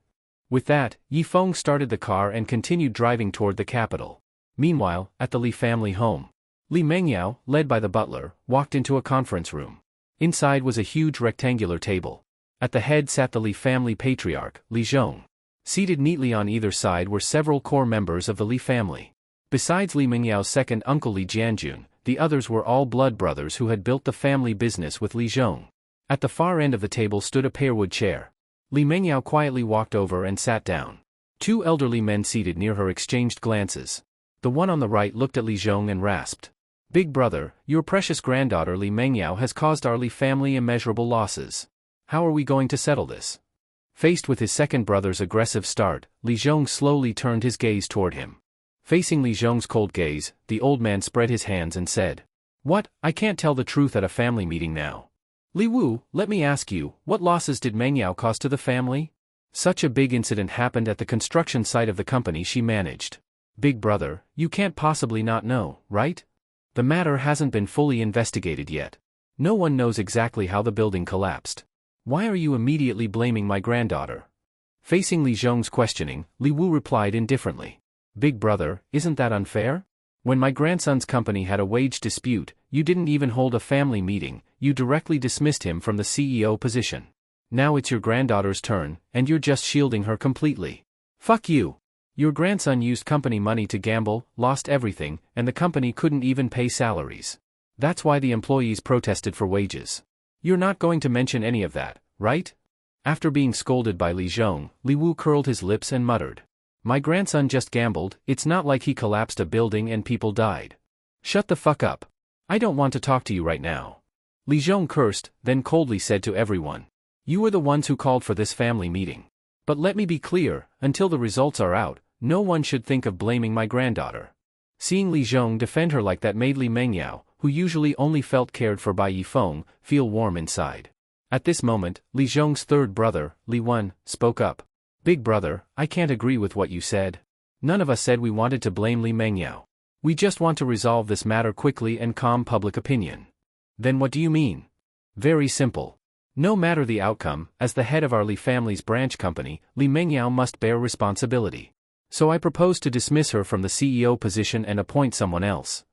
With that, Yi Feng started the car and continued driving toward the capital. Meanwhile, at the Li family home, Li Mengyao, led by the butler, walked into a conference room. Inside was a huge rectangular table. At the head sat the Li family patriarch, Li Zhong. Seated neatly on either side were several core members of the Li family. Besides Li Mengyao's second uncle Li Jianjun, the others were all blood brothers who had built the family business with Li Zhong. At the far end of the table stood a pearwood chair. Li Mengyao quietly walked over and sat down. 2 elderly men seated near her exchanged glances. The one on the right looked at Li Zhong and rasped, "Big brother, your precious granddaughter Li Mengyao has caused our Li family immeasurable losses. How are we going to settle this?" Faced with his second brother's aggressive start, Li Zhong slowly turned his gaze toward him. Facing Li Zhong's cold gaze, the old man spread his hands and said, "What, I can't tell the truth at a family meeting now. Li Wu, let me ask you, what losses did Mengyao cause to the family?" Such a big incident happened at the construction site of the company she managed. "Big brother, you can't possibly not know, right? The matter hasn't been fully investigated yet. No one knows exactly how the building collapsed. Why are you immediately blaming my granddaughter?" Facing Li Zhong's questioning, Li Wu replied indifferently, "Big brother, isn't that unfair? When my grandson's company had a wage dispute, you didn't even hold a family meeting, you directly dismissed him from the CEO position. Now it's your granddaughter's turn, and you're just shielding her completely. Fuck you. Your grandson used company money to gamble, lost everything, and the company couldn't even pay salaries. That's why the employees protested for wages. You're not going to mention any of that, right? After being scolded by Li Zhong, Li Wu curled his lips and muttered. My grandson just gambled, it's not like he collapsed a building and people died. Shut the fuck up. I don't want to talk to you right now. Li Zhong cursed, then coldly said to everyone. You were the ones who called for this family meeting. But let me be clear, until the results are out, no one should think of blaming my granddaughter. Seeing Li Zhong defend her like that made Li Mengyao, who usually only felt cared for by Yifeng, feel warm inside. At this moment, Li Zhong's third brother, Li Wen, spoke up. Big brother, I can't agree with what you said. None of us said we wanted to blame Li Mengyao. We just want to resolve this matter quickly and calm public opinion. Then what do you mean? Very simple. No matter the outcome, as the head of our Li family's branch company, Li Mengyao must bear responsibility. So I propose to dismiss her from the CEO position and appoint someone else.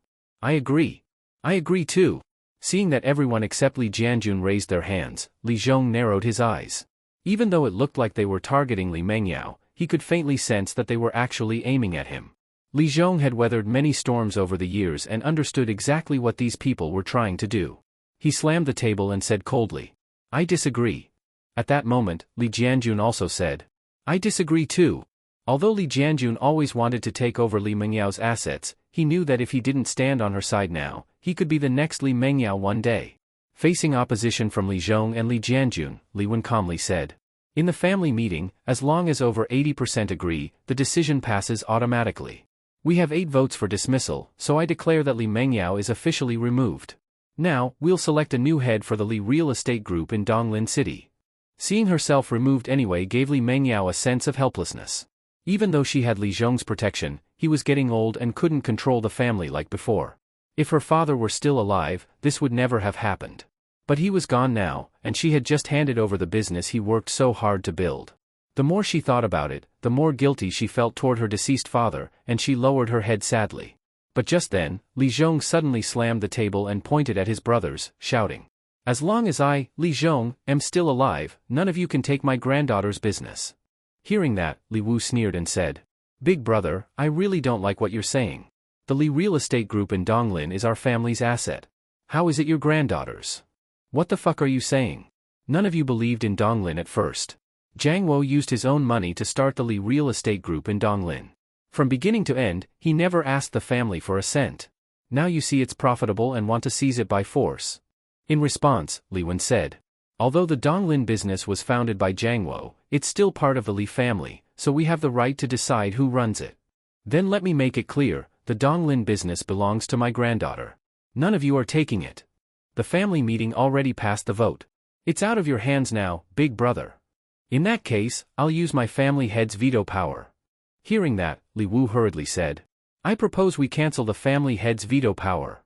I agree. I agree too. Seeing that everyone except Li Jianjun raised their hands, Li Zhong narrowed his eyes. Even though it looked like they were targeting Li Mengyao, he could faintly sense that they were actually aiming at him. Li Zhong had weathered many storms over the years and understood exactly what these people were trying to do. He slammed the table and said coldly, I disagree. At that moment, Li Jianjun also said, I disagree too. Although Li Jianjun always wanted to take over Li Mengyao's assets, he knew that if he didn't stand on her side now, he could be the next Li Mengyao one day. Facing opposition from Li Zhong and Li Jianjun, Li Wen calmly said, in the family meeting, as long as over 80% agree, the decision passes automatically. We have 8 votes for dismissal, so I declare that Li Mengyao is officially removed. Now, we'll select a new head for the Li real estate group in Donglin City. Seeing herself removed anyway gave Li Mengyao a sense of helplessness. Even though she had Li Zhong's protection, he was getting old and couldn't control the family like before. If her father were still alive, this would never have happened. But he was gone now, and she had just handed over the business he worked so hard to build. The more she thought about it, the more guilty she felt toward her deceased father, and she lowered her head sadly. But just then, Li Zhong suddenly slammed the table and pointed at his brothers, shouting, as long as I, Li Zhong, am still alive, none of you can take my granddaughter's business. Hearing that, Li Wu sneered and said, Big brother, I really don't like what you're saying. The Li real estate group in Donglin is our family's asset. How is it your granddaughter's? What the fuck are you saying? None of you believed in Donglin at first. Jiang Wo used his own money to start the Li real estate group in Donglin. From beginning to end, he never asked the family for a cent. Now you see it's profitable and want to seize it by force. In response, Li Wen said, although the Donglin business was founded by Jiang Wo, it's still part of the Li family, so we have the right to decide who runs it. Then let me make it clear, the Donglin business belongs to my granddaughter. None of you are taking it. The family meeting already passed the vote. It's out of your hands now, big brother. In that case, I'll use my family head's veto power. Hearing that, Li Wu hurriedly said, I propose we cancel the family head's veto power.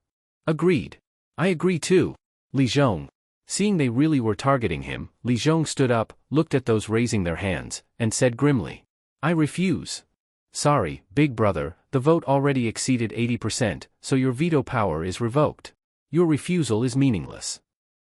Agreed. I agree too. Li Zhong. Seeing they really were targeting him, Li Zhong stood up, looked at those raising their hands, and said grimly, I refuse. Sorry, big brother, the vote already exceeded 80%, so your veto power is revoked. Your refusal is meaningless.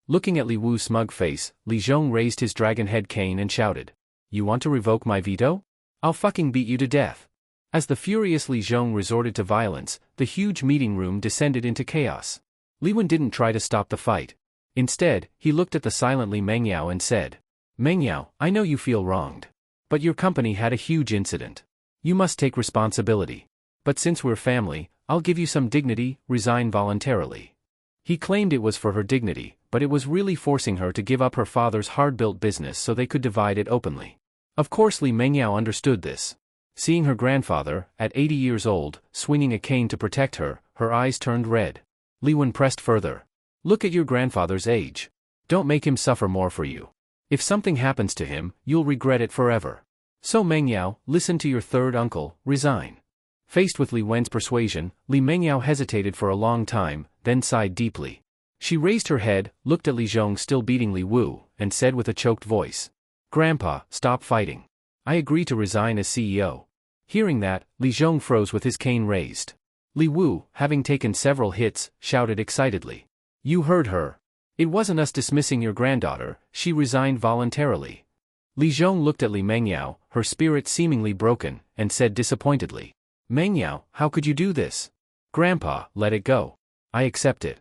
Looking at Li Wu's smug face, Li Zhong raised his dragon head cane and shouted, you want to revoke my veto? I'll fucking beat you to death. As the furious Li Zhong resorted to violence, the huge meeting room descended into chaos. Li Wen didn't try to stop the fight. Instead, he looked at the silent Li Mengyao and said, Mengyao, I know you feel wronged. But your company had a huge incident. You must take responsibility. But since we're family, I'll give you some dignity, resign voluntarily. He claimed it was for her dignity, but it was really forcing her to give up her father's hard-built business so they could divide it openly. Of course Li Mengyao understood this. Seeing her grandfather, at 80 years old, swinging a cane to protect her, her eyes turned red. Li Wen pressed further. Look at your grandfather's age. Don't make him suffer more for you. If something happens to him, you'll regret it forever. So Mengyao, listen to your third uncle, resign. Faced with Li Wen's persuasion, Li Mengyao hesitated for a long time, then sighed deeply. She raised her head, looked at Li Zhong still beating Li Wu, and said with a choked voice, Grandpa, stop fighting. I agree to resign as CEO. Hearing that, Li Zhong froze with his cane raised. Li Wu, having taken several hits, shouted excitedly. You heard her. It wasn't us dismissing your granddaughter, she resigned voluntarily. Li Zhong looked at Li Mengyao, her spirit seemingly broken, and said disappointedly. Mengyao, how could you do this? Grandpa, let it go. I accept it.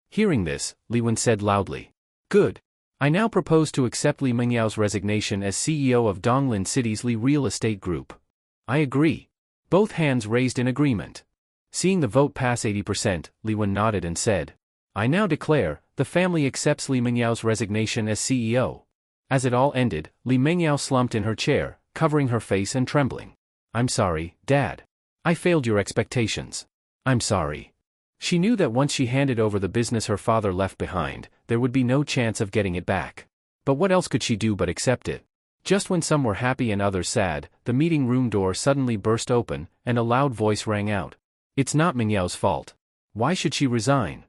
Hearing this, Li Wen said loudly. Good. I now propose to accept Li Mengyao's resignation as CEO of Donglin City's Li Real Estate Group. I agree. Both hands raised in agreement. Seeing the vote pass 80%, Li Wen nodded and said. I now declare, the family accepts Li Mengyao's resignation as CEO. As it all ended, Li Mengyao slumped in her chair, covering her face and trembling. I'm sorry, Dad. I failed your expectations. I'm sorry. She knew that once she handed over the business her father left behind, there would be no chance of getting it back. But what else could she do but accept it? Just when some were happy and others sad, the meeting room door suddenly burst open, and a loud voice rang out. It's not Mengyao's fault. Why should she resign?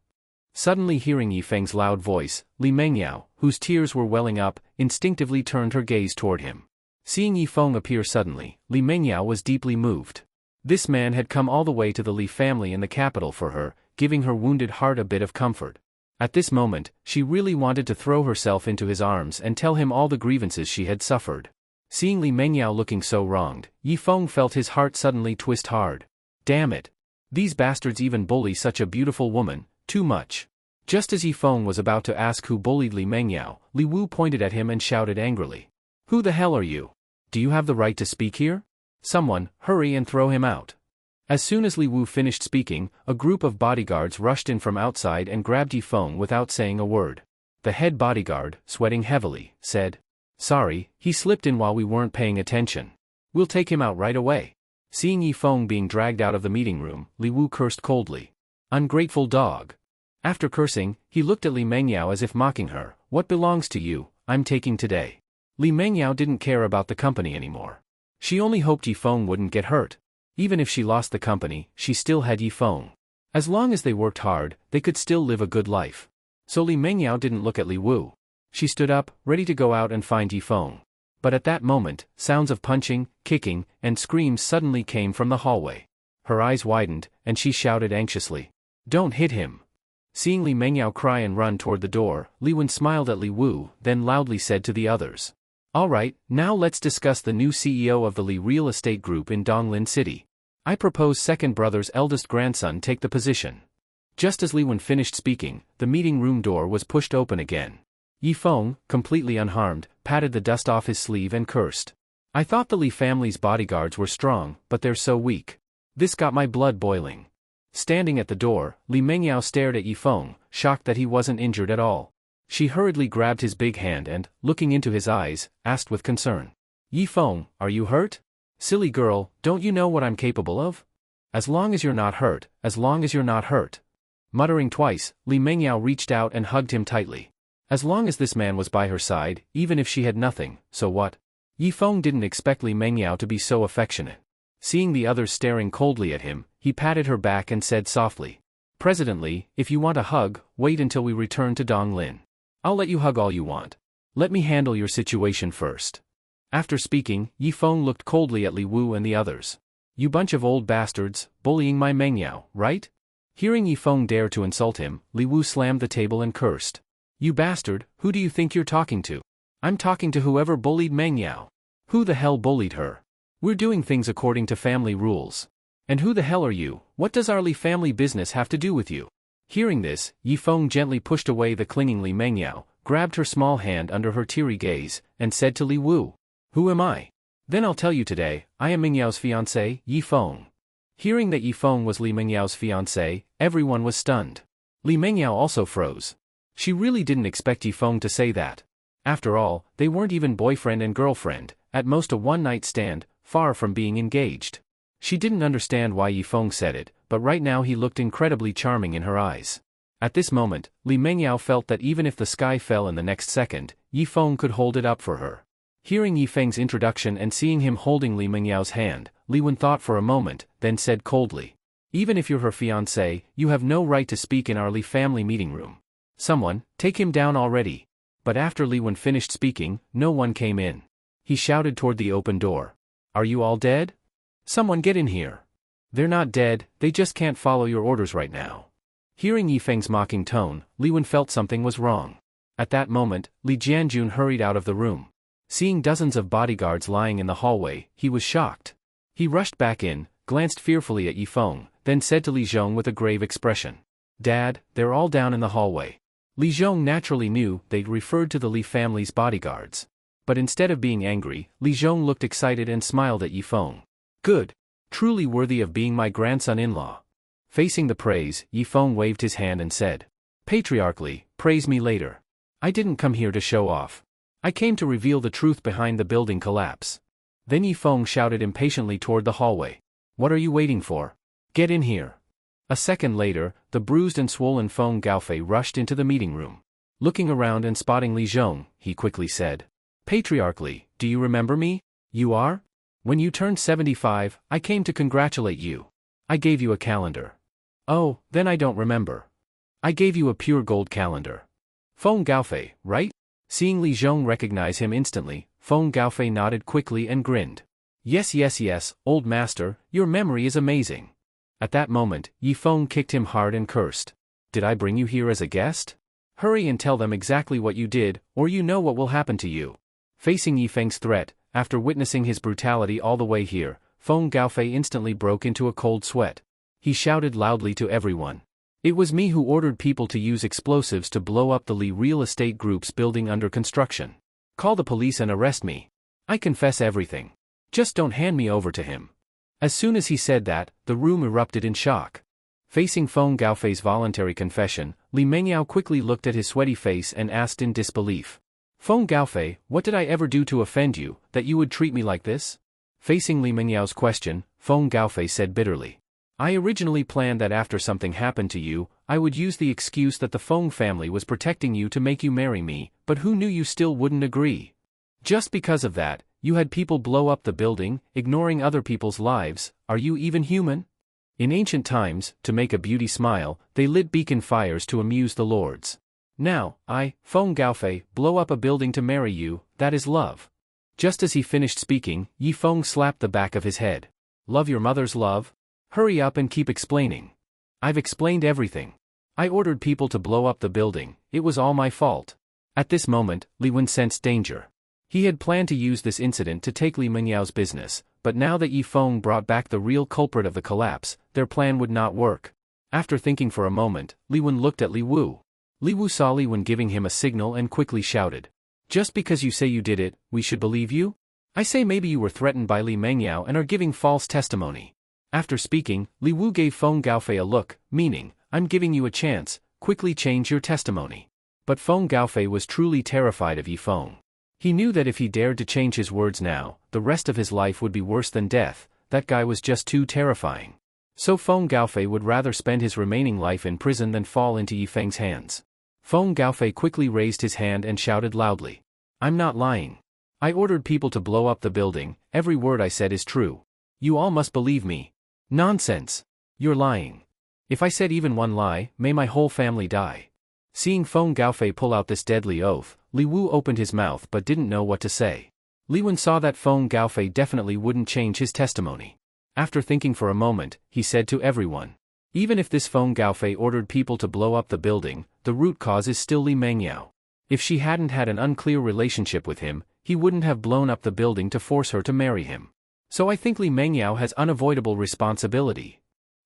Suddenly hearing Yifeng's loud voice, Li Mengyao, whose tears were welling up, instinctively turned her gaze toward him. Seeing Yifeng appear suddenly, Li Mengyao was deeply moved. This man had come all the way to the Li family in the capital for her, giving her wounded heart a bit of comfort. At this moment, she really wanted to throw herself into his arms and tell him all the grievances she had suffered. Seeing Li Mengyao looking so wronged, Yifeng felt his heart suddenly twist hard. Damn it! These bastards even bully such a beautiful woman, too much. Just as Yifeng was about to ask who bullied Li Mengyao, Li Wu pointed at him and shouted angrily. Who the hell are you? Do you have the right to speak here? Someone, hurry and throw him out. As soon as Li Wu finished speaking, a group of bodyguards rushed in from outside and grabbed Yifeng without saying a word. The head bodyguard, sweating heavily, said. Sorry, he slipped in while we weren't paying attention. We'll take him out right away. Seeing Yifeng being dragged out of the meeting room, Li Wu cursed coldly. Ungrateful dog. After cursing, he looked at Li Mengyao as if mocking her. What belongs to you, I'm taking today. Li Mengyao didn't care about the company anymore. She only hoped Yifeng wouldn't get hurt. Even if she lost the company, she still had Yifeng. As long as they worked hard, they could still live a good life. So Li Mengyao didn't look at Li Wu. She stood up, ready to go out and find Yifeng. But at that moment, sounds of punching, kicking, and screams suddenly came from the hallway. Her eyes widened, and she shouted anxiously. Don't hit him. Seeing Li Mengyao cry and run toward the door, Li Wen smiled at Li Wu, then loudly said to the others. Alright, now let's discuss the new CEO of the Li Real Estate Group in Donglin City. I propose second brother's eldest grandson take the position. Just as Li Wen finished speaking, the meeting room door was pushed open again. Yifeng, completely unharmed, patted the dust off his sleeve and cursed. I thought the Li family's bodyguards were strong, but they're so weak. This got my blood boiling. Standing at the door, Li Mengyao stared at Yifeng, shocked that he wasn't injured at all. She hurriedly grabbed his big hand and, looking into his eyes, asked with concern. Yifeng, are you hurt? Silly girl, don't you know what I'm capable of? As long as you're not hurt, as long as you're not hurt. Muttering twice, Li Mengyao reached out and hugged him tightly. As long as this man was by her side, even if she had nothing, so what? Yifeng didn't expect Li Mengyao to be so affectionate. Seeing the others staring coldly at him, he patted her back and said softly. President Li, if you want a hug, wait until we return to Donglin. I'll let you hug all you want. Let me handle your situation first. After speaking, Yifeng looked coldly at Li Wu and the others. You bunch of old bastards, bullying my Mengyao, right? Hearing Yifeng dare to insult him, Li Wu slammed the table and cursed. You bastard, who do you think you're talking to? I'm talking to whoever bullied Mengyao. Who the hell bullied her? We're doing things according to family rules. And who the hell are you? What does our Li family business have to do with you? Hearing this, Yifeng gently pushed away the clinging Li Mengyao, grabbed her small hand under her teary gaze, and said to Li Wu, Who am I? Then I'll tell you today, I am Mengyao's fiancé, Yifeng. Hearing that Yifeng was Li Mengyao's fiancé, everyone was stunned. Li Mengyao also froze. She really didn't expect Yifeng to say that. After all, they weren't even boyfriend and girlfriend, at most a one-night stand, far from being engaged. She didn't understand why Yifeng said it, but right now he looked incredibly charming in her eyes. At this moment, Li Mengyao felt that even if the sky fell in the next second, Yifeng could hold it up for her. Hearing Yifeng's introduction and seeing him holding Li Mengyao's hand, Li Wen thought for a moment, then said coldly. Even if you're her fiancé, you have no right to speak in our Li family meeting room. Someone, take him down already. But after Li Wen finished speaking, no one came in. He shouted toward the open door. Are you all dead? Someone get in here. They're not dead, they just can't follow your orders right now. Hearing Yifeng's mocking tone, Li Wen felt something was wrong. At that moment, Li Jianjun hurried out of the room. Seeing dozens of bodyguards lying in the hallway, he was shocked. He rushed back in, glanced fearfully at Yifeng, then said to Li Zhong with a grave expression, "Dad, they're all down in the hallway." Li Zhong naturally knew they'd referred to the Li family's bodyguards. But instead of being angry, Li Zhong looked excited and smiled at Yifeng. "Good. Truly worthy of being my grandson-in-law." Facing the praise, Yifeng waved his hand and said, "Patriarchally, praise me later. I didn't come here to show off. I came to reveal the truth behind the building collapse." Then Yifeng shouted impatiently toward the hallway. "What are you waiting for? Get in here." A second later, the bruised and swollen Feng Gaofei rushed into the meeting room. Looking around and spotting Li Zhong, he quickly said, "Patriarchally, do you remember me? You are? When you turned 75, I came to congratulate you. I gave you a calendar." "Oh, then I don't remember. I gave you a pure gold calendar." "Feng Gaofei, right?" Seeing Li Zhong recognize him instantly, Feng Gaofei nodded quickly and grinned. Yes, old master, your memory is amazing." At that moment, Yifeng kicked him hard and cursed. "Did I bring you here as a guest? Hurry and tell them exactly what you did, or you know what will happen to you." Facing Yifeng's threat, after witnessing his brutality all the way here, Feng Gaofei instantly broke into a cold sweat. He shouted loudly to everyone, "It was me who ordered people to use explosives to blow up the Li real estate group's building under construction. Call the police and arrest me. I confess everything. Just don't hand me over to him." As soon as he said that, the room erupted in shock. Facing Feng Gaofei's voluntary confession, Li Mengyao quickly looked at his sweaty face and asked in disbelief, "Feng Gaofei, what did I ever do to offend you, that you would treat me like this?" Facing Li Mengyao's question, Feng Gaofei said bitterly, "I originally planned that after something happened to you, I would use the excuse that the Feng family was protecting you to make you marry me, but who knew you still wouldn't agree? Just because of that, you had people blow up the building, ignoring other people's lives. Are you even human? In ancient times, to make a beauty smile, they lit beacon fires to amuse the lords. Now, I, Feng Gaofei, blow up a building to marry you, that is love." Just as he finished speaking, Yifeng slapped the back of his head. "Love your mother's love? Hurry up and keep explaining." "I've explained everything. I ordered people to blow up the building, it was all my fault." At this moment, Li Wen sensed danger. He had planned to use this incident to take Li Mengyao's business, but now that Yifeng brought back the real culprit of the collapse, their plan would not work. After thinking for a moment, Li Wen looked at Li Wu. Li Wu saw Li Wen giving him a signal and quickly shouted, "Just because you say you did it, we should believe you? I say maybe you were threatened by Li Mengyao and are giving false testimony." After speaking, Li Wu gave Feng Gaofei a look, meaning, "I'm giving you a chance, quickly change your testimony." But Feng Gaofei was truly terrified of Yifeng. He knew that if he dared to change his words now, the rest of his life would be worse than death. That guy was just too terrifying. So Feng Gaofei would rather spend his remaining life in prison than fall into Yifeng's hands. Feng Gaofei quickly raised his hand and shouted loudly, "I'm not lying. I ordered people to blow up the building, every word I said is true. You all must believe me." "Nonsense. You're lying. If I said even one lie, may my whole family die." Seeing Feng Gaofei pull out this deadly oath, Li Wu opened his mouth but didn't know what to say. Li Wen saw that Feng Gaofei definitely wouldn't change his testimony. After thinking for a moment, he said to everyone, "Even if this Feng Gaofei ordered people to blow up the building, the root cause is still Li Mengyao. If she hadn't had an unclear relationship with him, he wouldn't have blown up the building to force her to marry him. So I think Li Mengyao has unavoidable responsibility."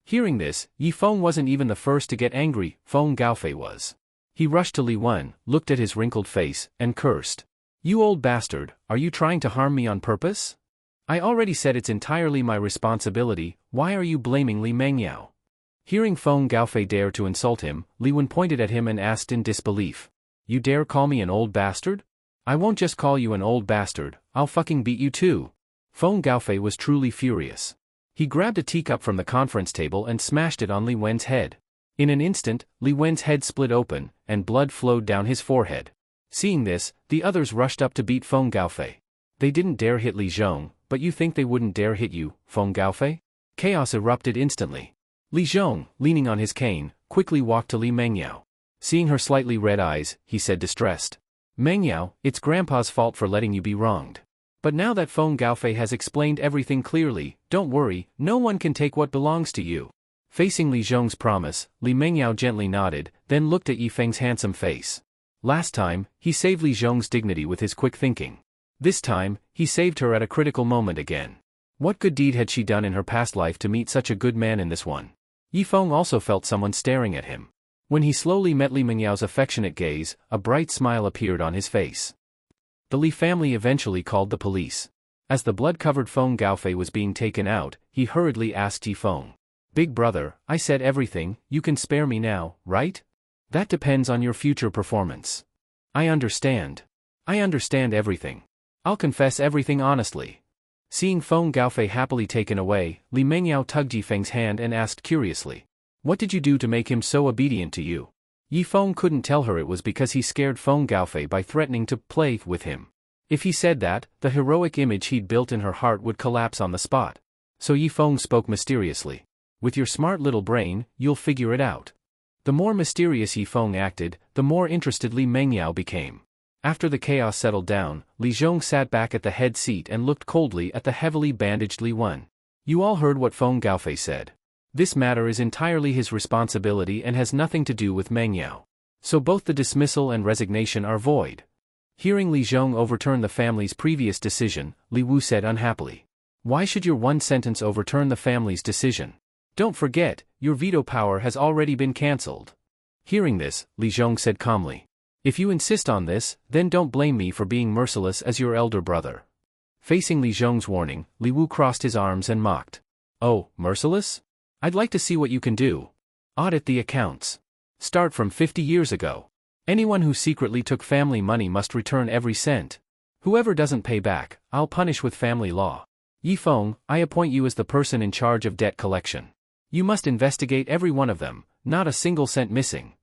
Hearing this, Yifeng wasn't even the first to get angry, Feng Gaofei was. He rushed to Li Wen, looked at his wrinkled face, and cursed. "You old bastard, are you trying to harm me on purpose? I already said it's entirely my responsibility, why are you blaming Li Mengyao?" Hearing Feng Gaofei dare to insult him, Li Wen pointed at him and asked in disbelief, "You dare call me an old bastard? I won't just call you an old bastard, I'll fucking beat you too." Feng Gaofei was truly furious. He grabbed a teacup from the conference table and smashed it on Li Wen's head. In an instant, Li Wen's head split open, and blood flowed down his forehead. Seeing this, the others rushed up to beat Feng Gaofei. They didn't dare hit Li Zhong, but you think they wouldn't dare hit you, Feng Gaofei? Chaos erupted instantly. Li Zhong, leaning on his cane, quickly walked to Li Mengyao. Seeing her slightly red eyes, he said distressed, "Mengyao, it's Grandpa's fault for letting you be wronged. But now that Feng Gaofei has explained everything clearly, don't worry, no one can take what belongs to you. Facing Li Zhong's promise, Li Mengyao gently nodded, then looked at Yi Feng's handsome face. Last time, he saved Li Zhong's dignity with his quick thinking. This time, he saved her at a critical moment again. What good deed had she done in her past life to meet such a good man in this one? Yi Feng also felt someone staring at him. When he slowly met Li Mengyao's affectionate gaze, a bright smile appeared on his face. The Li family eventually called the police. As the blood-covered Feng Gaofei was being taken out, he hurriedly asked Yi Feng. Big brother, I said everything, you can spare me now, right? That depends on your future performance. I understand. I understand everything. I'll confess everything honestly. Seeing Feng Gaofei happily taken away, Li Mengyao tugged Yi Feng's hand and asked curiously. What did you do to make him so obedient to you? Yi Feng couldn't tell her it was because he scared Feng Gaofei by threatening to play with him. If he said that, the heroic image he'd built in her heart would collapse on the spot. So Yi Feng spoke mysteriously. With your smart little brain, you'll figure it out. The more mysterious Yi Feng acted, the more interested Li Mengyao became. After the chaos settled down, Li Zhong sat back at the head seat and looked coldly at the heavily bandaged Li Wen. You all heard what Feng Gaofei said. This matter is entirely his responsibility and has nothing to do with Mengyao. So both the dismissal and resignation are void. Hearing Li Zhong overturn the family's previous decision, Li Wu said unhappily. Why should your one sentence overturn the family's decision? Don't forget, your veto power has already been cancelled. Hearing this, Li Zhong said calmly. If you insist on this, then don't blame me for being merciless as your elder brother. Facing Li Zhong's warning, Li Wu crossed his arms and mocked. Oh, merciless? I'd like to see what you can do. Audit the accounts. Start from 50 years ago. Anyone who secretly took family money must return every cent. Whoever doesn't pay back, I'll punish with family law. Yi Feng, I appoint you as the person in charge of debt collection. You must investigate every one of them, not a single cent missing.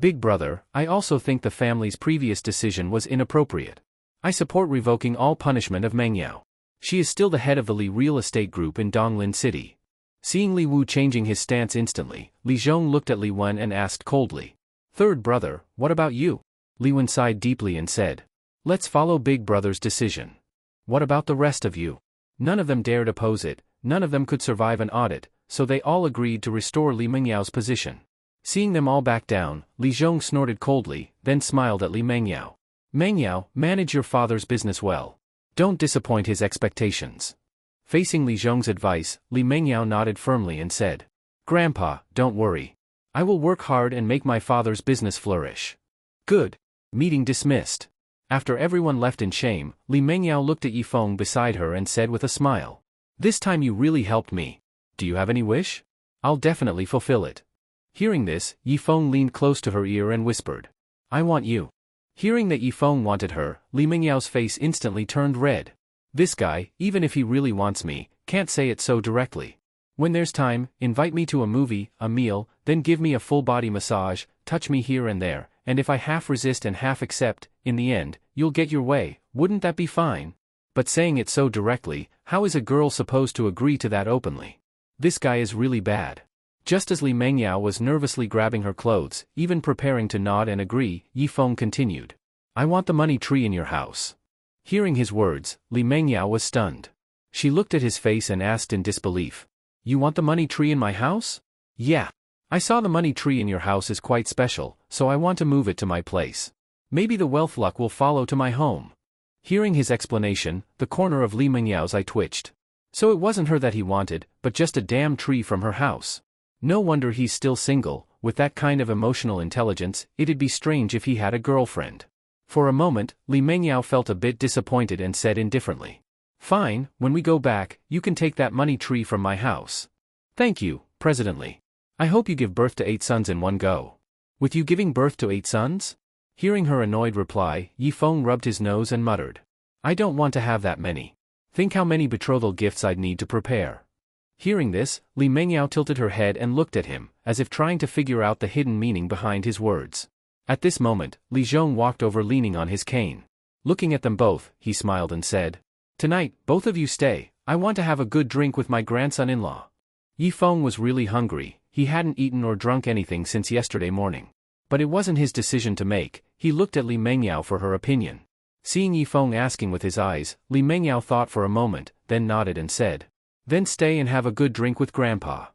Big brother, I also think the family's previous decision was inappropriate. I support revoking all punishment of Mengyao. She is still the head of the Li real estate group in Donglin City. Seeing Li Wu changing his stance instantly, Li Zhong looked at Li Wen and asked coldly. Third brother, what about you? Li Wen sighed deeply and said. Let's follow big brother's decision. What about the rest of you? None of them dared oppose it, none of them could survive an audit, so they all agreed to restore Li Mengyao's position. Seeing them all back down, Li Zhong snorted coldly, then smiled at Li Mengyao. Mengyao, manage your father's business well. Don't disappoint his expectations. Facing Li Zhong's advice, Li Mengyao nodded firmly and said. Grandpa, don't worry. I will work hard and make my father's business flourish. Good. Meeting dismissed. After everyone left in shame, Li Mengyao looked at Yi Feng beside her and said with a smile. This time you really helped me. Do you have any wish? I'll definitely fulfill it. Hearing this, Yi Feng leaned close to her ear and whispered. I want you. Hearing that Yi Feng wanted her, Li Mengyao's face instantly turned red. This guy, even if he really wants me, can't say it so directly. When there's time, invite me to a movie, a meal, then give me a full-body massage, touch me here and there, and if I half resist and half accept, in the end, you'll get your way, wouldn't that be fine? But saying it so directly, how is a girl supposed to agree to that openly? This guy is really bad. Just as Li Mengyao was nervously grabbing her clothes, even preparing to nod and agree, Yi Feng continued. I want the money tree in your house. Hearing his words, Li Mengyao was stunned. She looked at his face and asked in disbelief. You want the money tree in my house? Yeah. I saw the money tree in your house is quite special, so I want to move it to my place. Maybe the wealth luck will follow to my home. Hearing his explanation, the corner of Li Mengyao's eye twitched. So it wasn't her that he wanted, but just a damn tree from her house. No wonder he's still single. With that kind of emotional intelligence, it'd be strange if he had a girlfriend. For a moment, Li Mengyao felt a bit disappointed and said indifferently. Fine, when we go back, you can take that money tree from my house. Thank you, President Li. I hope you give birth to 8 sons in one go. With you giving birth to 8 sons? Hearing her annoyed reply, Yi Feng rubbed his nose and muttered. I don't want to have that many. Think how many betrothal gifts I'd need to prepare. Hearing this, Li Mengyao tilted her head and looked at him, as if trying to figure out the hidden meaning behind his words. At this moment, Li Zhong walked over leaning on his cane. Looking at them both, he smiled and said, Tonight, both of you stay, I want to have a good drink with my grandson-in-law. Yi Feng was really hungry, he hadn't eaten or drunk anything since yesterday morning. But it wasn't his decision to make, he looked at Li Mengyao for her opinion. Seeing Yifeng asking with his eyes, Li Mengyao thought for a moment, then nodded and said, "Then stay and have a good drink with Grandpa."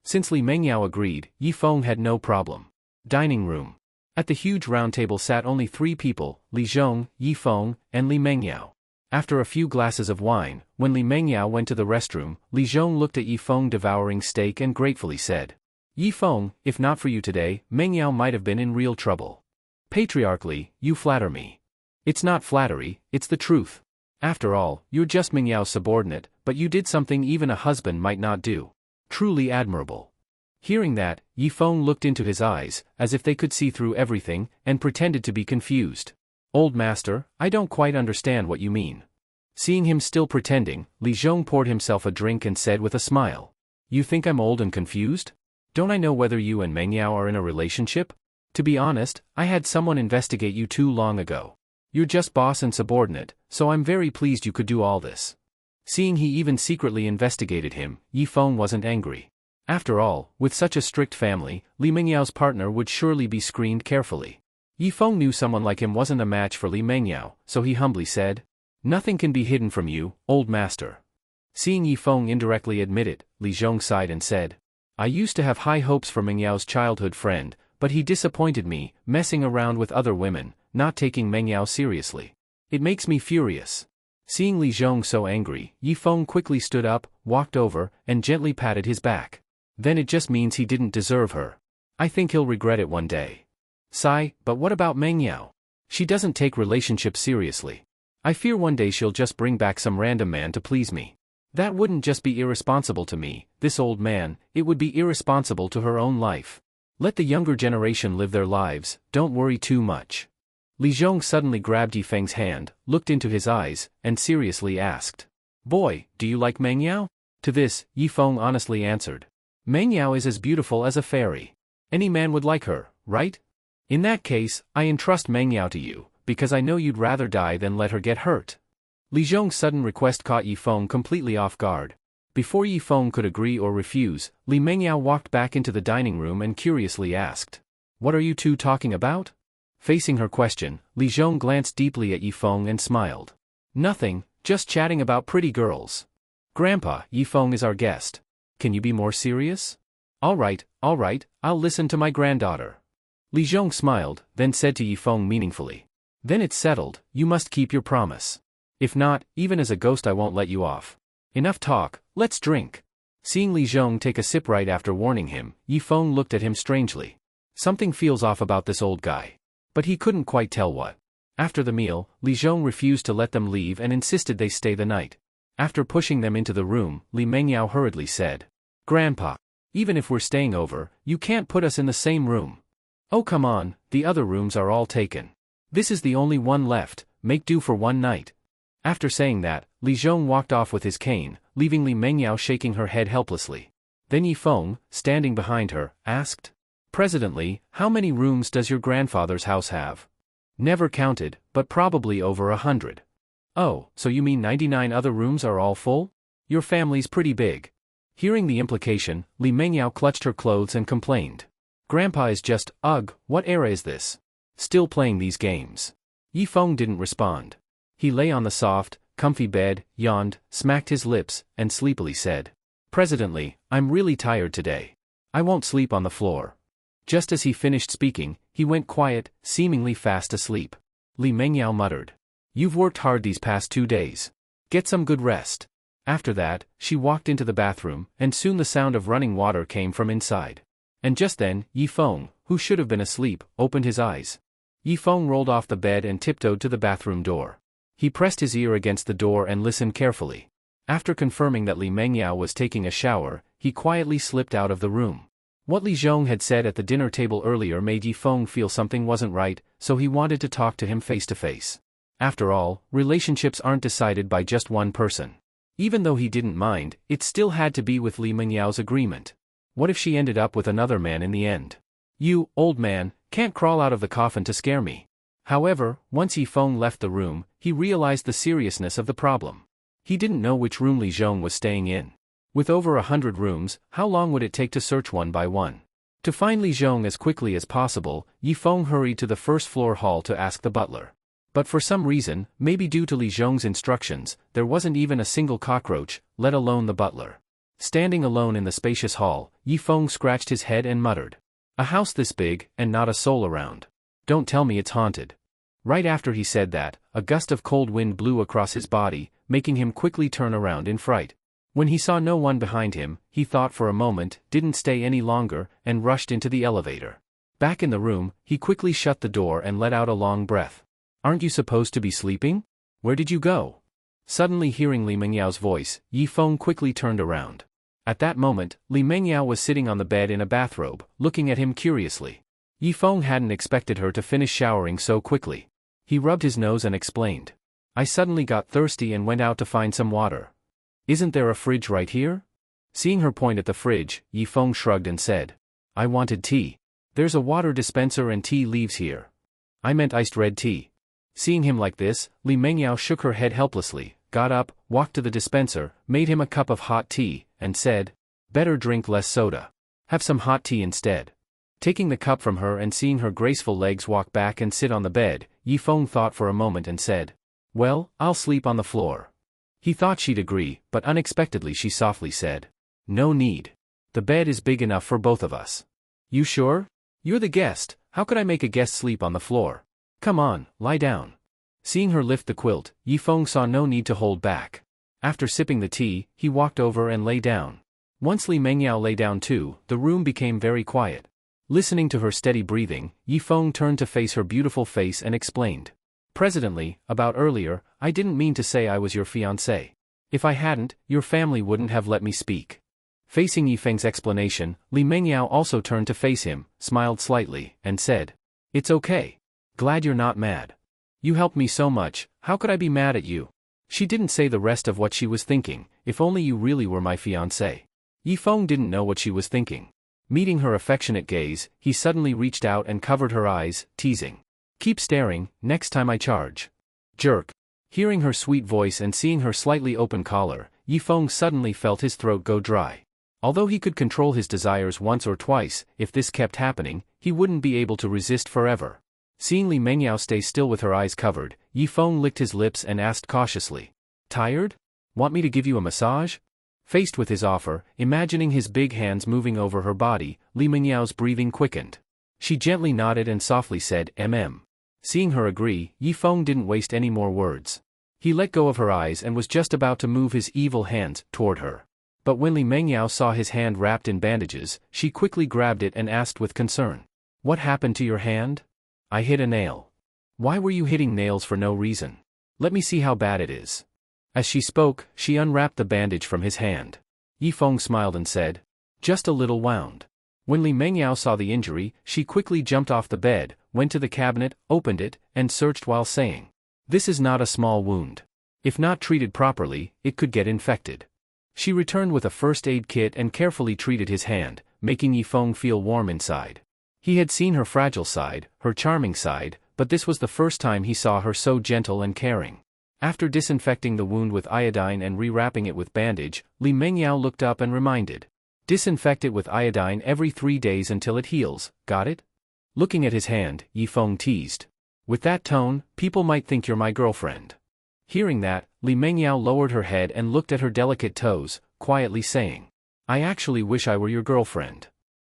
Since Li Mengyao agreed, Yifeng had no problem. Dining room. At the huge round table sat only 3 people, Li Zhong, Yifeng, and Li Mengyao. After a few glasses of wine, when Li Mengyao went to the restroom, Li Zhong looked at Yifeng devouring steak and gratefully said, "Yifeng, if not for you today, Mengyao might have been in real trouble. Patriarchally, you flatter me." "It's not flattery, it's the truth. After all, you're just Mengyao's subordinate, but you did something even a husband might not do. Truly admirable." Hearing that, Yifeng looked into his eyes, as if they could see through everything, and pretended to be confused. "Old master, I don't quite understand what you mean." Seeing him still pretending, Li Zhong poured himself a drink and said with a smile, "You think I'm old and confused? Don't I know whether you and Mengyao are in a relationship? To be honest, I had someone investigate you too long ago. You're just boss and subordinate, so I'm very pleased you could do all this." Seeing he even secretly investigated him, Yifeng wasn't angry. After all, with such a strict family, Li Mengyao's partner would surely be screened carefully. Yifeng knew someone like him wasn't a match for Li Mengyao, so he humbly said, "Nothing can be hidden from you, old master." Seeing Yifeng indirectly admit it, Li Zhong sighed and said, "I used to have high hopes for Mengyao's childhood friend, but he disappointed me, messing around with other women, not taking Mengyao seriously. It makes me furious." Seeing Li Zhong so angry, Yifeng quickly stood up, walked over, and gently patted his back. "Then it just means he didn't deserve her. I think he'll regret it one day." "Sigh, but what about Mengyao? She doesn't take relationships seriously. I fear one day she'll just bring back some random man to please me. That wouldn't just be irresponsible to me, this old man, it would be irresponsible to her own life. Let the younger generation live their lives, don't worry too much." Li Zhong suddenly grabbed Yifeng's hand, looked into his eyes, and seriously asked, "Boy, do you like Mengyao?" To this, Yifeng honestly answered, "Mengyao is as beautiful as a fairy. Any man would like her, right? In that case, I entrust Mengyao to you, because I know you'd rather die than let her get hurt." Li Zhong's sudden request caught Yifeng completely off guard. Before Yifeng could agree or refuse, Li Mengyao walked back into the dining room and curiously asked, "What are you two talking about?" Facing her question, Li Zhong glanced deeply at Yifeng and smiled. "Nothing, just chatting about pretty girls. Grandpa, Yifeng is our guest. Can you be more serious?" All right, I'll listen to my granddaughter." Li Zhong smiled, then said to Yifeng meaningfully, "Then it's settled, you must keep your promise. If not, even as a ghost I won't let you off. Enough talk, let's drink." Seeing Li Zhong take a sip right after warning him, Yifeng looked at him strangely. Something feels off about this old guy. But he couldn't quite tell what. After the meal, Li Zhong refused to let them leave and insisted they stay the night. After pushing them into the room, Li Mengyao hurriedly said, "Grandpa, even if we're staying over, you can't put us in the same room. Oh come on, the other rooms are all taken. This is the only one left, make do for one night." After saying that, Li Zhong walked off with his cane, leaving Li Mengyao shaking her head helplessly. Then Yifeng, standing behind her, asked, "President, how many rooms does your grandfather's house have?" "Never counted, but probably over 100. "Oh, so you mean 99 other rooms are all full? Your family's pretty big." Hearing the implication, Li Mengyao clutched her clothes and complained, "Grandpa is just, ugh, what era is this? Still playing these games?" Yifeng didn't respond. He lay on the soft, comfy bed, yawned, smacked his lips, and sleepily said, "President, I'm really tired today. I won't sleep on the floor." Just as he finished speaking, he went quiet, seemingly fast asleep. Li Mengyao muttered, "You've worked hard these past 2 days. Get some good rest." After that, she walked into the bathroom, and soon the sound of running water came from inside. And just then, Yifeng, who should have been asleep, opened his eyes. Yifeng rolled off the bed and tiptoed to the bathroom door. He pressed his ear against the door and listened carefully. After confirming that Li Mengyao was taking a shower, he quietly slipped out of the room. What Li Zhong had said at the dinner table earlier made Yifeng feel something wasn't right, so he wanted to talk to him face to face. After all, relationships aren't decided by just one person. Even though he didn't mind, it still had to be with Li Mengyao's agreement. What if she ended up with another man in the end? "You, old man, can't crawl out of the coffin to scare me." However, once Yifeng left the room, he realized the seriousness of the problem. He didn't know which room Li Zhong was staying in. With over 100 rooms, how long would it take to search one by one? To find Li Zhong as quickly as possible, Yifeng hurried to the first-floor hall to ask the butler, But for some reason, maybe due to Li Zhong's instructions, there wasn't even a single cockroach, let alone the butler. Standing alone in the spacious hall, Yi Feng scratched his head and muttered. A house this big, and not a soul around. Don't tell me it's haunted. Right after he said that, a gust of cold wind blew across his body, making him quickly turn around in fright. When he saw no one behind him, he thought for a moment, didn't stay any longer, and rushed into the elevator. Back in the room, he quickly shut the door and let out a long breath. Aren't you supposed to be sleeping? Where did you go? Suddenly hearing Li Mengyao voice, Yi Feng quickly turned around. At that moment, Li Mengyao was sitting on the bed in a bathrobe, looking at him curiously. Yi Feng hadn't expected her to finish showering so quickly. He rubbed his nose and explained. I suddenly got thirsty and went out to find some water. Isn't there a fridge right here? Seeing her point at the fridge, Yi Feng shrugged and said. I wanted tea. There's a water dispenser and tea leaves here. I meant iced red tea. Seeing him like this, Li Mengyao shook her head helplessly, got up, walked to the dispenser, made him a cup of hot tea, and said, better drink less soda. Have some hot tea instead. Taking the cup from her and seeing her graceful legs walk back and sit on the bed, Yi Feng thought for a moment and said, well, I'll sleep on the floor. He thought she'd agree, but unexpectedly she softly said, no need. The bed is big enough for both of us. You sure? You're the guest, how could I make a guest sleep on the floor? Come on, lie down. Seeing her lift the quilt, Yi Feng saw no need to hold back. After sipping the tea, he walked over and lay down. Once Li Mengyao lay down too, the room became very quiet. Listening to her steady breathing, Yi Feng turned to face her beautiful face and explained. Presently, about earlier, I didn't mean to say I was your fiancé. If I hadn't, your family wouldn't have let me speak. Facing Yi Feng's explanation, Li Mengyao also turned to face him, smiled slightly, and said. It's okay. Glad you're not mad. You helped me so much, how could I be mad at you? She didn't say the rest of what she was thinking, if only you really were my fiancé. Yi Feng didn't know what she was thinking. Meeting her affectionate gaze, he suddenly reached out and covered her eyes, teasing. Keep staring, next time I charge. Jerk. Hearing her sweet voice and seeing her slightly open collar, Yi Feng suddenly felt his throat go dry. Although he could control his desires once or twice, if this kept happening, he wouldn't be able to resist forever. Seeing Li Mengyao stay still with her eyes covered, Yi Feng licked his lips and asked cautiously. Tired? Want me to give you a massage? Faced with his offer, imagining his big hands moving over her body, Li Mengyao's breathing quickened. She gently nodded and softly said, Seeing her agree, Yi Feng didn't waste any more words. He let go of her eyes and was just about to move his evil hands toward her. But when Li Mengyao saw his hand wrapped in bandages, she quickly grabbed it and asked with concern. What happened to your hand? I hit a nail. Why were you hitting nails for no reason? Let me see how bad it is. As she spoke, she unwrapped the bandage from his hand. Yi Feng smiled and said, just a little wound. When Li Mengyao saw the injury, she quickly jumped off the bed, went to the cabinet, opened it, and searched while saying, this is not a small wound. If not treated properly, it could get infected. She returned with a first aid kit and carefully treated his hand, making Yi Feng feel warm inside. He had seen her fragile side, her charming side, but this was the first time he saw her so gentle and caring. After disinfecting the wound with iodine and rewrapping it with bandage, Li Mengyao looked up and reminded. Disinfect it with iodine every 3 days until it heals, got it? Looking at his hand, Yi Feng teased. With that tone, people might think you're my girlfriend. Hearing that, Li Mengyao lowered her head and looked at her delicate toes, quietly saying. I actually wish I were your girlfriend.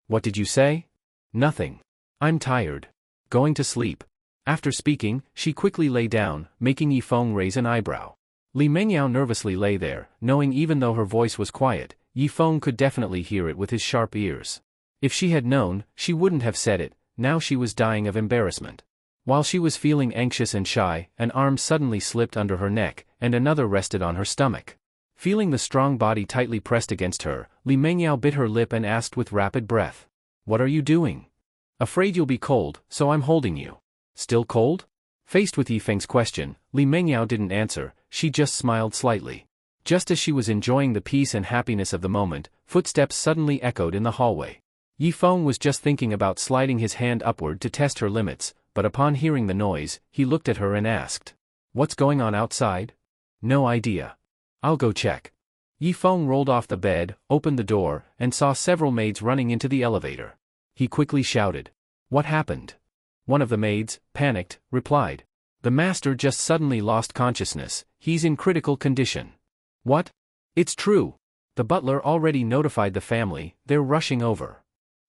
What did you say? Nothing. I'm tired. Going to sleep. After speaking, she quickly lay down, making Yi Feng raise an eyebrow. Li Mengyao nervously lay there, knowing even though her voice was quiet, Yi Feng could definitely hear it with his sharp ears. If she had known, she wouldn't have said it, now she was dying of embarrassment. While she was feeling anxious and shy, an arm suddenly slipped under her neck, and another rested on her stomach. Feeling the strong body tightly pressed against her, Li Mengyao bit her lip and asked with rapid breath. What are you doing? Afraid you'll be cold, so I'm holding you. Still cold? Faced with Yi Feng's question, Li Mengyao didn't answer, she just smiled slightly. Just as she was enjoying the peace and happiness of the moment, footsteps suddenly echoed in the hallway. Yi Feng was just thinking about sliding his hand upward to test her limits, but upon hearing the noise, he looked at her and asked. What's going on outside? No idea. I'll go check. Yi Feng rolled off the bed, opened the door, and saw several maids running into the elevator. He quickly shouted. What happened? One of the maids, panicked, replied. The master just suddenly lost consciousness, he's in critical condition. What? It's true. The butler already notified the family, they're rushing over.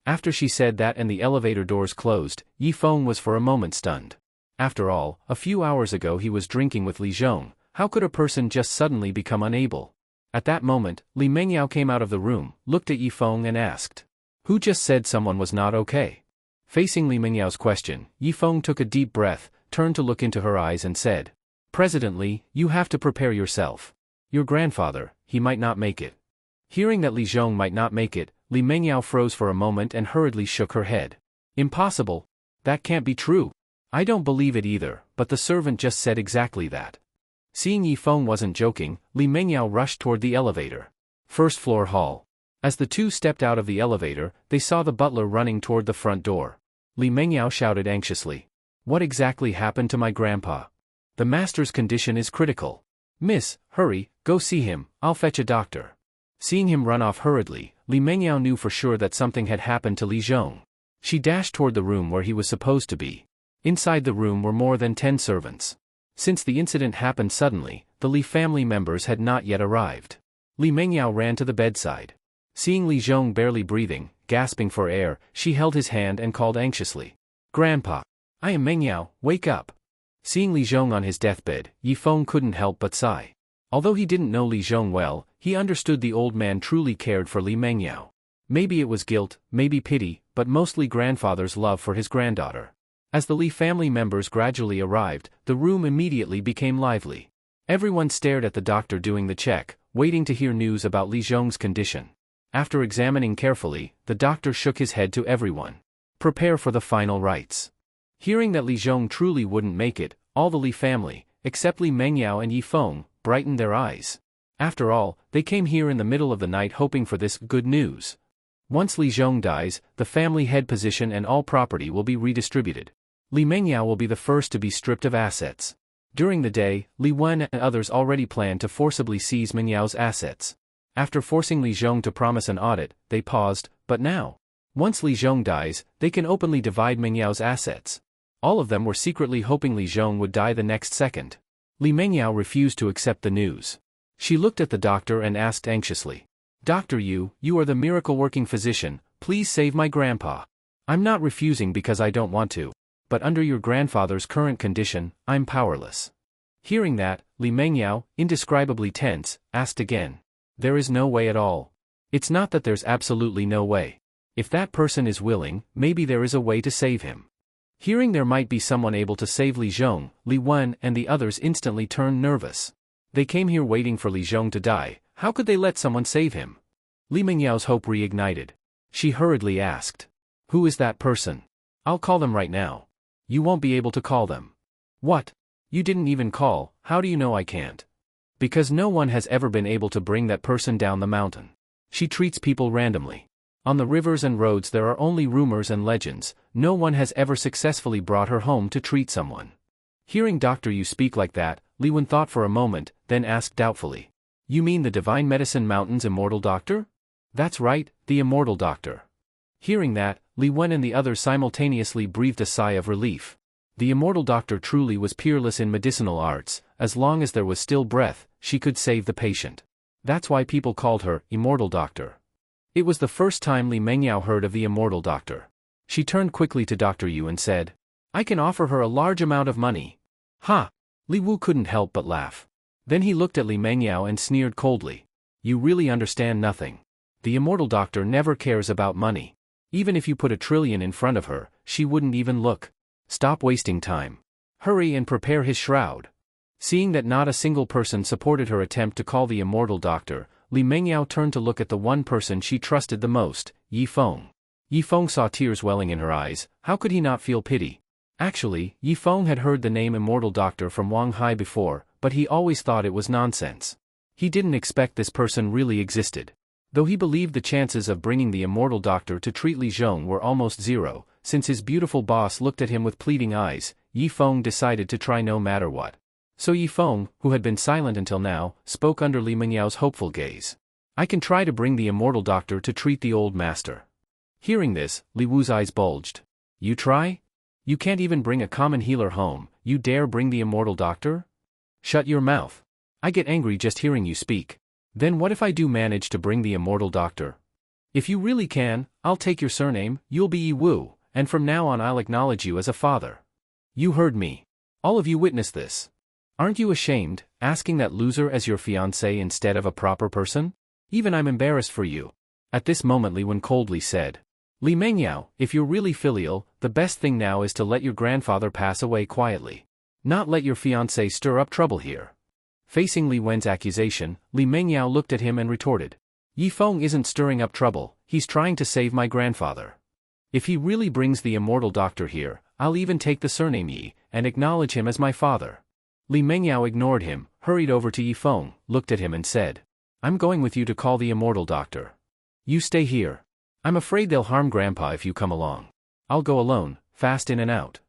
After she said that and the elevator doors closed, Yi Feng was for a moment stunned. After all, a few hours ago he was drinking with Li Zhong, how could a person just suddenly become unable? At that moment, Li Mengyao came out of the room, looked at Yi Feng and asked. Who just said someone was not okay? Facing Li Mengyao's question, Yi Feng took a deep breath, turned to look into her eyes and said. President Li, you have to prepare yourself. Your grandfather, he might not make it. Hearing that Li Zhong might not make it, Li Mengyao froze for a moment and hurriedly shook her head. Impossible. That can't be true. I don't believe it either, but the servant just said exactly that. Seeing Yi Feng wasn't joking, Li Mengyao rushed toward the elevator. First floor hall. As the two stepped out of the elevator, they saw the butler running toward the front door. Li Mengyao shouted anxiously. What exactly happened to my grandpa? The master's condition is critical. Miss, hurry, go see him, I'll fetch a doctor. Seeing him run off hurriedly, Li Mengyao knew for sure that something had happened to Li Zhong. She dashed toward the room where he was supposed to be. Inside the room were more than 10 servants. Since the incident happened suddenly, the Li family members had not yet arrived. Li Mengyao ran to the bedside. Seeing Li Zhong barely breathing, gasping for air, she held his hand and called anxiously. Grandpa. I am Mengyao, wake up. Seeing Li Zhong on his deathbed, Yi Feng couldn't help but sigh. Although he didn't know Li Zhong well, he understood the old man truly cared for Li Mengyao. Maybe it was guilt, maybe pity, but mostly grandfather's love for his granddaughter. As the Li family members gradually arrived, the room immediately became lively. Everyone stared at the doctor doing the check, waiting to hear news about Li Zhong's condition. After examining carefully, the doctor shook his head to everyone. Prepare for the final rites. Hearing that Li Zhong truly wouldn't make it, all the Li family, except Li Mengyao and Yi Feng, brightened their eyes. After all, they came here in the middle of the night hoping for this good news. Once Li Zhong dies, the family head position and all property will be redistributed. Li Mengyao will be the first to be stripped of assets. During the day, Li Wen and others already planned to forcibly seize Mengyao's assets. After forcing Li Zhong to promise an audit, they paused, but now. Once Li Zhong dies, they can openly divide Mengyao's assets. All of them were secretly hoping Li Zhong would die the next second. Li Mengyao refused to accept the news. She looked at the doctor and asked anxiously. Doctor Yu, you are the miracle-working physician, please save my grandpa. I'm not refusing because I don't want to. But under your grandfather's current condition, I'm powerless. Hearing that, Li Mengyao, indescribably tense, asked again. There is no way at all. It's not that there's absolutely no way. If that person is willing, maybe there is a way to save him. Hearing there might be someone able to save Li Zhong, Li Wen and the others instantly turned nervous. They came here waiting for Li Zhong to die, how could they let someone save him? Li Mengyao's hope reignited. She hurriedly asked. Who is that person? I'll call them right now. You won't be able to call them. What? You didn't even call, how do you know I can't? Because no one has ever been able to bring that person down the mountain. She treats people randomly. On the rivers and roads there are only rumors and legends, no one has ever successfully brought her home to treat someone. Hearing Dr. Yu speak like that, Li Wen thought for a moment, then asked doubtfully. You mean the Divine Medicine Mountain's immortal doctor? That's right, the immortal doctor. Hearing that, Li Wen and the others simultaneously breathed a sigh of relief. The immortal doctor truly was peerless in medicinal arts, as long as there was still breath, she could save the patient. That's why people called her, Immortal Doctor. It was the first time Li Mengyao heard of the Immortal Doctor. She turned quickly to Dr. Yu and said, I can offer her a large amount of money. Ha! Li Wu couldn't help but laugh. Then he looked at Li Mengyao and sneered coldly. You really understand nothing. The Immortal Doctor never cares about money. Even if you put 1 trillion in front of her, she wouldn't even look. Stop wasting time. Hurry and prepare his shroud. Seeing that not a single person supported her attempt to call the Immortal Doctor, Li Mengyao turned to look at the one person she trusted the most, Yi Feng. Yi Feng saw tears welling in her eyes, how could he not feel pity? Actually, Yi Feng had heard the name Immortal Doctor from Wang Hai before, but he always thought it was nonsense. He didn't expect this person really existed. Though he believed the chances of bringing the Immortal Doctor to treat Li Zhong were almost zero, since his beautiful boss looked at him with pleading eyes, Yi Feng decided to try no matter what. So Yi Feng, who had been silent until now, spoke under Li Mengyao's hopeful gaze. I can try to bring the Immortal Doctor to treat the old master. Hearing this, Li Wu's eyes bulged. You try? You can't even bring a common healer home, you dare bring the immortal doctor? Shut your mouth. I get angry just hearing you speak. Then what if I do manage to bring the immortal doctor? If you really can, I'll take your surname, you'll be Yi Wu, and from now on I'll acknowledge you as a father. You heard me. All of you witnessed this. Aren't you ashamed, asking that loser as your fiancé instead of a proper person? Even I'm embarrassed for you. At this moment Li Wen coldly said. Li Mengyao, if you're really filial, the best thing now is to let your grandfather pass away quietly. Not let your fiancé stir up trouble here. Facing Li Wen's accusation, Li Mengyao looked at him and retorted. Yifeng isn't stirring up trouble, he's trying to save my grandfather. If he really brings the immortal doctor here, I'll even take the surname Yi, and acknowledge him as my father. Li Mengyao ignored him, hurried over to Yifeng, looked at him and said. I'm going with you to call the immortal doctor. You stay here. I'm afraid they'll harm Grandpa if you come along. I'll go alone, fast in and out.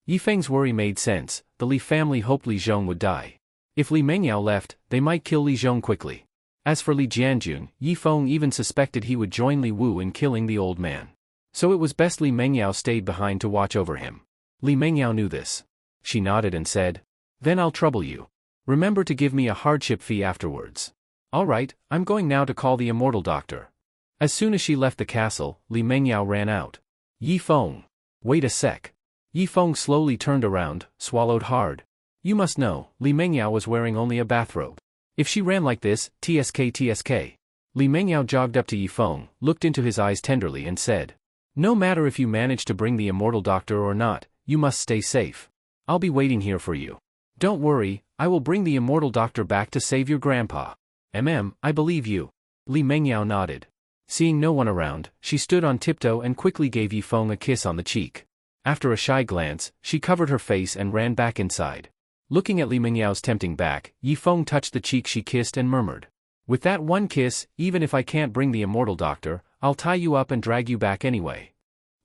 Yifeng's worry made sense, the Li family hoped Li Zhong would die. If Li Mengyao left, they might kill Li Zhong quickly. As for Li Jianjun, Yifeng even suspected he would join Li Wu in killing the old man. So it was best Li Mengyao stayed behind to watch over him. Li Mengyao knew this. She nodded and said, Then I'll trouble you. Remember to give me a hardship fee afterwards. All right, I'm going now to call the immortal doctor. As soon as she left the castle, Li Mengyao ran out. Yifeng. Wait a sec. Yifeng slowly turned around, swallowed hard. You must know, Li Mengyao was wearing only a bathrobe. If she ran like this, TSK. Li Mengyao jogged up to Yifeng, looked into his eyes tenderly and said. No matter if you manage to bring the immortal doctor or not, you must stay safe. I'll be waiting here for you. Don't worry, I will bring the immortal doctor back to save your grandpa. I believe you. Li Mengyao nodded. Seeing no one around, she stood on tiptoe and quickly gave Yifeng a kiss on the cheek. After a shy glance, she covered her face and ran back inside. Looking at Li Mengyao's tempting back, Yifeng touched the cheek she kissed and murmured. With that one kiss, even if I can't bring the immortal doctor, I'll tie you up and drag you back anyway.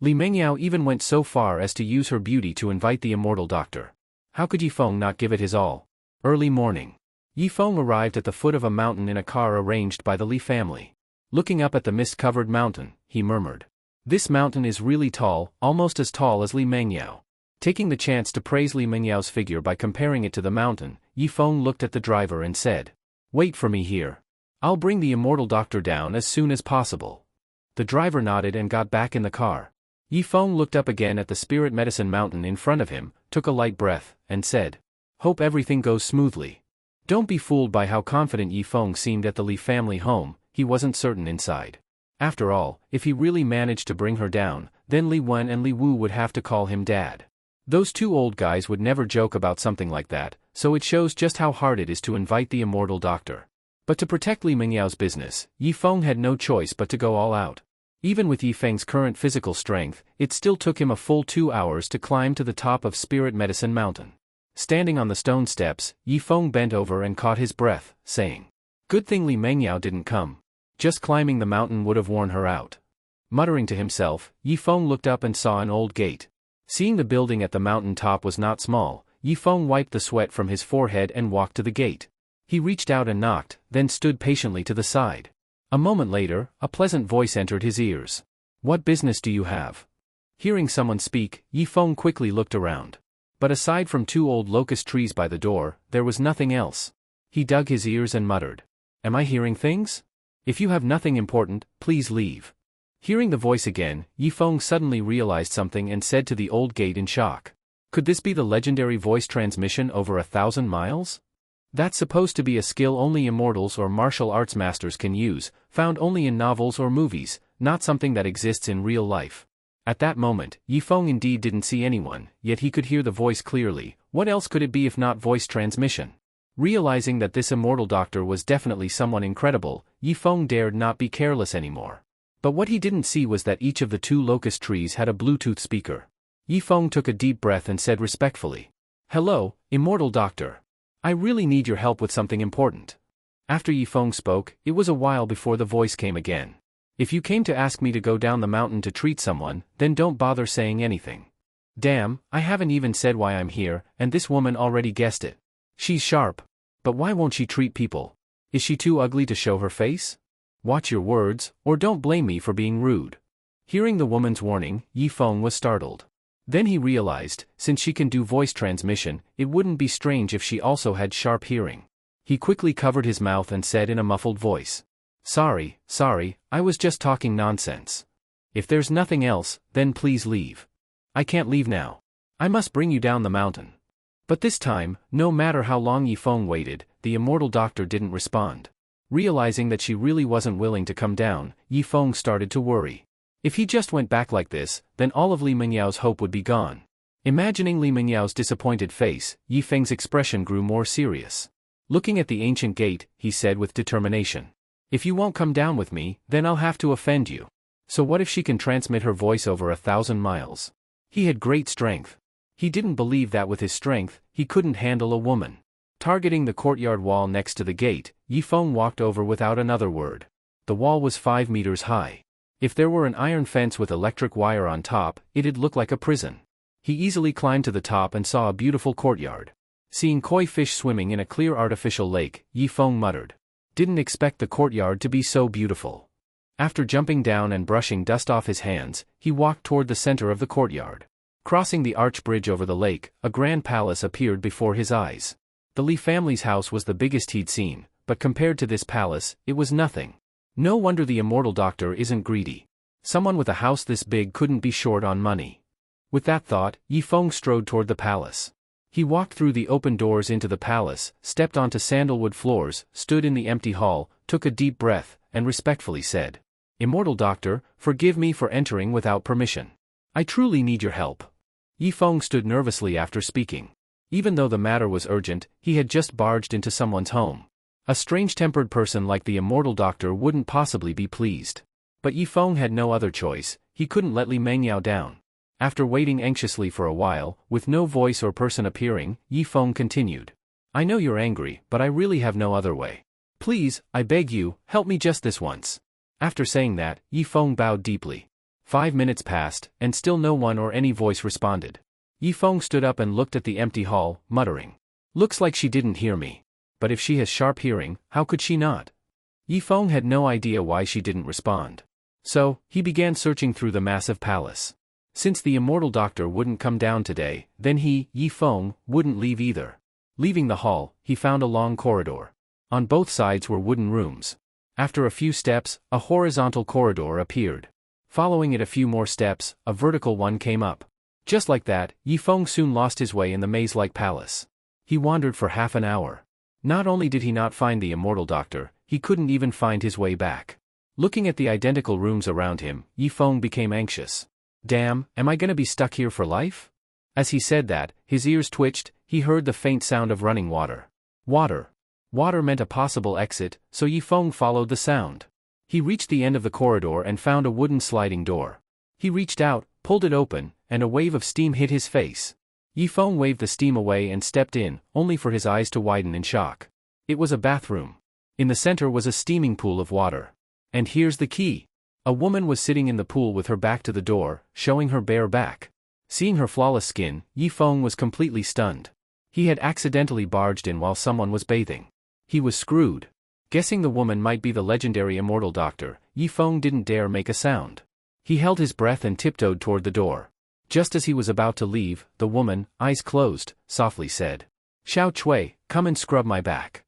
Li Mengyao even went so far as to use her beauty to invite the immortal doctor. How could Yifeng not give it his all? Early morning. Yifeng arrived at the foot of a mountain in a car arranged by the Li family. Looking up at the mist-covered mountain, he murmured. This mountain is really tall, almost as tall as Li Mengyao. Taking the chance to praise Li Mengyao's figure by comparing it to the mountain, Yifeng looked at the driver and said. Wait for me here. I'll bring the immortal doctor down as soon as possible. The driver nodded and got back in the car. Yifeng looked up again at the spirit medicine mountain in front of him, took a light breath, and said. Hope everything goes smoothly. Don't be fooled by how confident Yifeng seemed at the Li family home, he wasn't certain inside. After all, if he really managed to bring her down, then Li Wen and Li Wu would have to call him dad. Those two old guys would never joke about something like that, so it shows just how hard it is to invite the immortal doctor. But to protect Li Mengyao's business, Yifeng had no choice but to go all out. Even with Yifeng's current physical strength, it still took him a full 2 hours to climb to the top of Spirit Medicine Mountain. Standing on the stone steps, Yifeng bent over and caught his breath, saying, Good thing Li Mengyao didn't come. Just climbing the mountain would have worn her out. Muttering to himself, Yifeng looked up and saw an old gate. Seeing the building at the mountain top was not small, Yifeng wiped the sweat from his forehead and walked to the gate. He reached out and knocked, then stood patiently to the side. A moment later, a pleasant voice entered his ears. What business do you have? Hearing someone speak, Yifeng quickly looked around. But aside from 2 old locust trees by the door, there was nothing else. He dug his ears and muttered. Am I hearing things? If you have nothing important, please leave. Hearing the voice again, Yifeng suddenly realized something and said to the old gate in shock. Could this be the legendary voice transmission over 1,000 miles? That's supposed to be a skill only immortals or martial arts masters can use, found only in novels or movies, not something that exists in real life. At that moment, Yifeng indeed didn't see anyone, yet he could hear the voice clearly. What else could it be if not voice transmission? Realizing that this immortal doctor was definitely someone incredible, Yifeng dared not be careless anymore. But what he didn't see was that each of the 2 locust trees had a Bluetooth speaker. Yifeng took a deep breath and said respectfully. Hello, immortal doctor. I really need your help with something important. After Yifeng spoke, it was a while before the voice came again. If you came to ask me to go down the mountain to treat someone, then don't bother saying anything. Damn, I haven't even said why I'm here, and this woman already guessed it. She's sharp. But why won't she treat people? Is she too ugly to show her face? Watch your words, or don't blame me for being rude. Hearing the woman's warning, Yifeng was startled. Then he realized, since she can do voice transmission, it wouldn't be strange if she also had sharp hearing. He quickly covered his mouth and said in a muffled voice, sorry, I was just talking nonsense. If there's nothing else, then please leave. I can't leave now. I must bring you down the mountain. But this time, no matter how long Yifeng waited, the immortal doctor didn't respond. Realizing that she really wasn't willing to come down, Yifeng started to worry. If he just went back like this, then all of Li Mingyao's hope would be gone. Imagining Li Mingyao's disappointed face, Yifeng's expression grew more serious. Looking at the ancient gate, he said with determination, if you won't come down with me, then I'll have to offend you. So what if she can transmit her voice over 1,000 miles? He had great strength. He didn't believe that with his strength, he couldn't handle a woman. Targeting the courtyard wall next to the gate, Yifeng walked over without another word. The wall was 5 meters high. If there were an iron fence with electric wire on top, it'd look like a prison. He easily climbed to the top and saw a beautiful courtyard. Seeing koi fish swimming in a clear artificial lake, Yifeng muttered, didn't expect the courtyard to be so beautiful. After jumping down and brushing dust off his hands, he walked toward the center of the courtyard. Crossing the arch bridge over the lake, a grand palace appeared before his eyes. The Li family's house was the biggest he'd seen, but compared to this palace, it was nothing. No wonder the immortal doctor isn't greedy. Someone with a house this big couldn't be short on money. With that thought, Yifeng strode toward the palace. He walked through the open doors into the palace, stepped onto sandalwood floors, stood in the empty hall, took a deep breath, and respectfully said, Immortal Doctor, forgive me for entering without permission. I truly need your help. Yifeng stood nervously after speaking. Even though the matter was urgent, he had just barged into someone's home. A strange-tempered person like the immortal doctor wouldn't possibly be pleased. But Yifeng had no other choice, he couldn't let Li Mengyao down. After waiting anxiously for a while, with no voice or person appearing, Yifeng continued. I know you're angry, but I really have no other way. Please, I beg you, help me just this once. After saying that, Yifeng bowed deeply. 5 minutes passed, and still no one or any voice responded. Yifeng stood up and looked at the empty hall, muttering. Looks like she didn't hear me. But if she has sharp hearing, how could she not? Yifeng had no idea why she didn't respond. So, he began searching through the massive palace. Since the immortal doctor wouldn't come down today, then he, Yifeng, wouldn't leave either. Leaving the hall, he found a long corridor. On both sides were wooden rooms. After a few steps, a horizontal corridor appeared. Following it a few more steps, a vertical one came up. Just like that, Yifeng soon lost his way in the maze-like palace. He wandered for half an hour. Not only did he not find the immortal doctor, he couldn't even find his way back. Looking at the identical rooms around him, Yifeng became anxious. Damn, am I gonna be stuck here for life? As he said that, his ears twitched, he heard the faint sound of running water. Water. Water meant a possible exit, so Yifeng followed the sound. He reached the end of the corridor and found a wooden sliding door. He reached out, pulled it open, and a wave of steam hit his face. Yifeng waved the steam away and stepped in, only for his eyes to widen in shock. It was a bathroom. In the center was a steaming pool of water. And here's the key. A woman was sitting in the pool with her back to the door, showing her bare back. Seeing her flawless skin, Yifeng was completely stunned. He had accidentally barged in while someone was bathing. He was screwed. Guessing the woman might be the legendary immortal doctor, Yifeng didn't dare make a sound. He held his breath and tiptoed toward the door. Just as he was about to leave, the woman, eyes closed, softly said, Xiao Chui, come and scrub my back.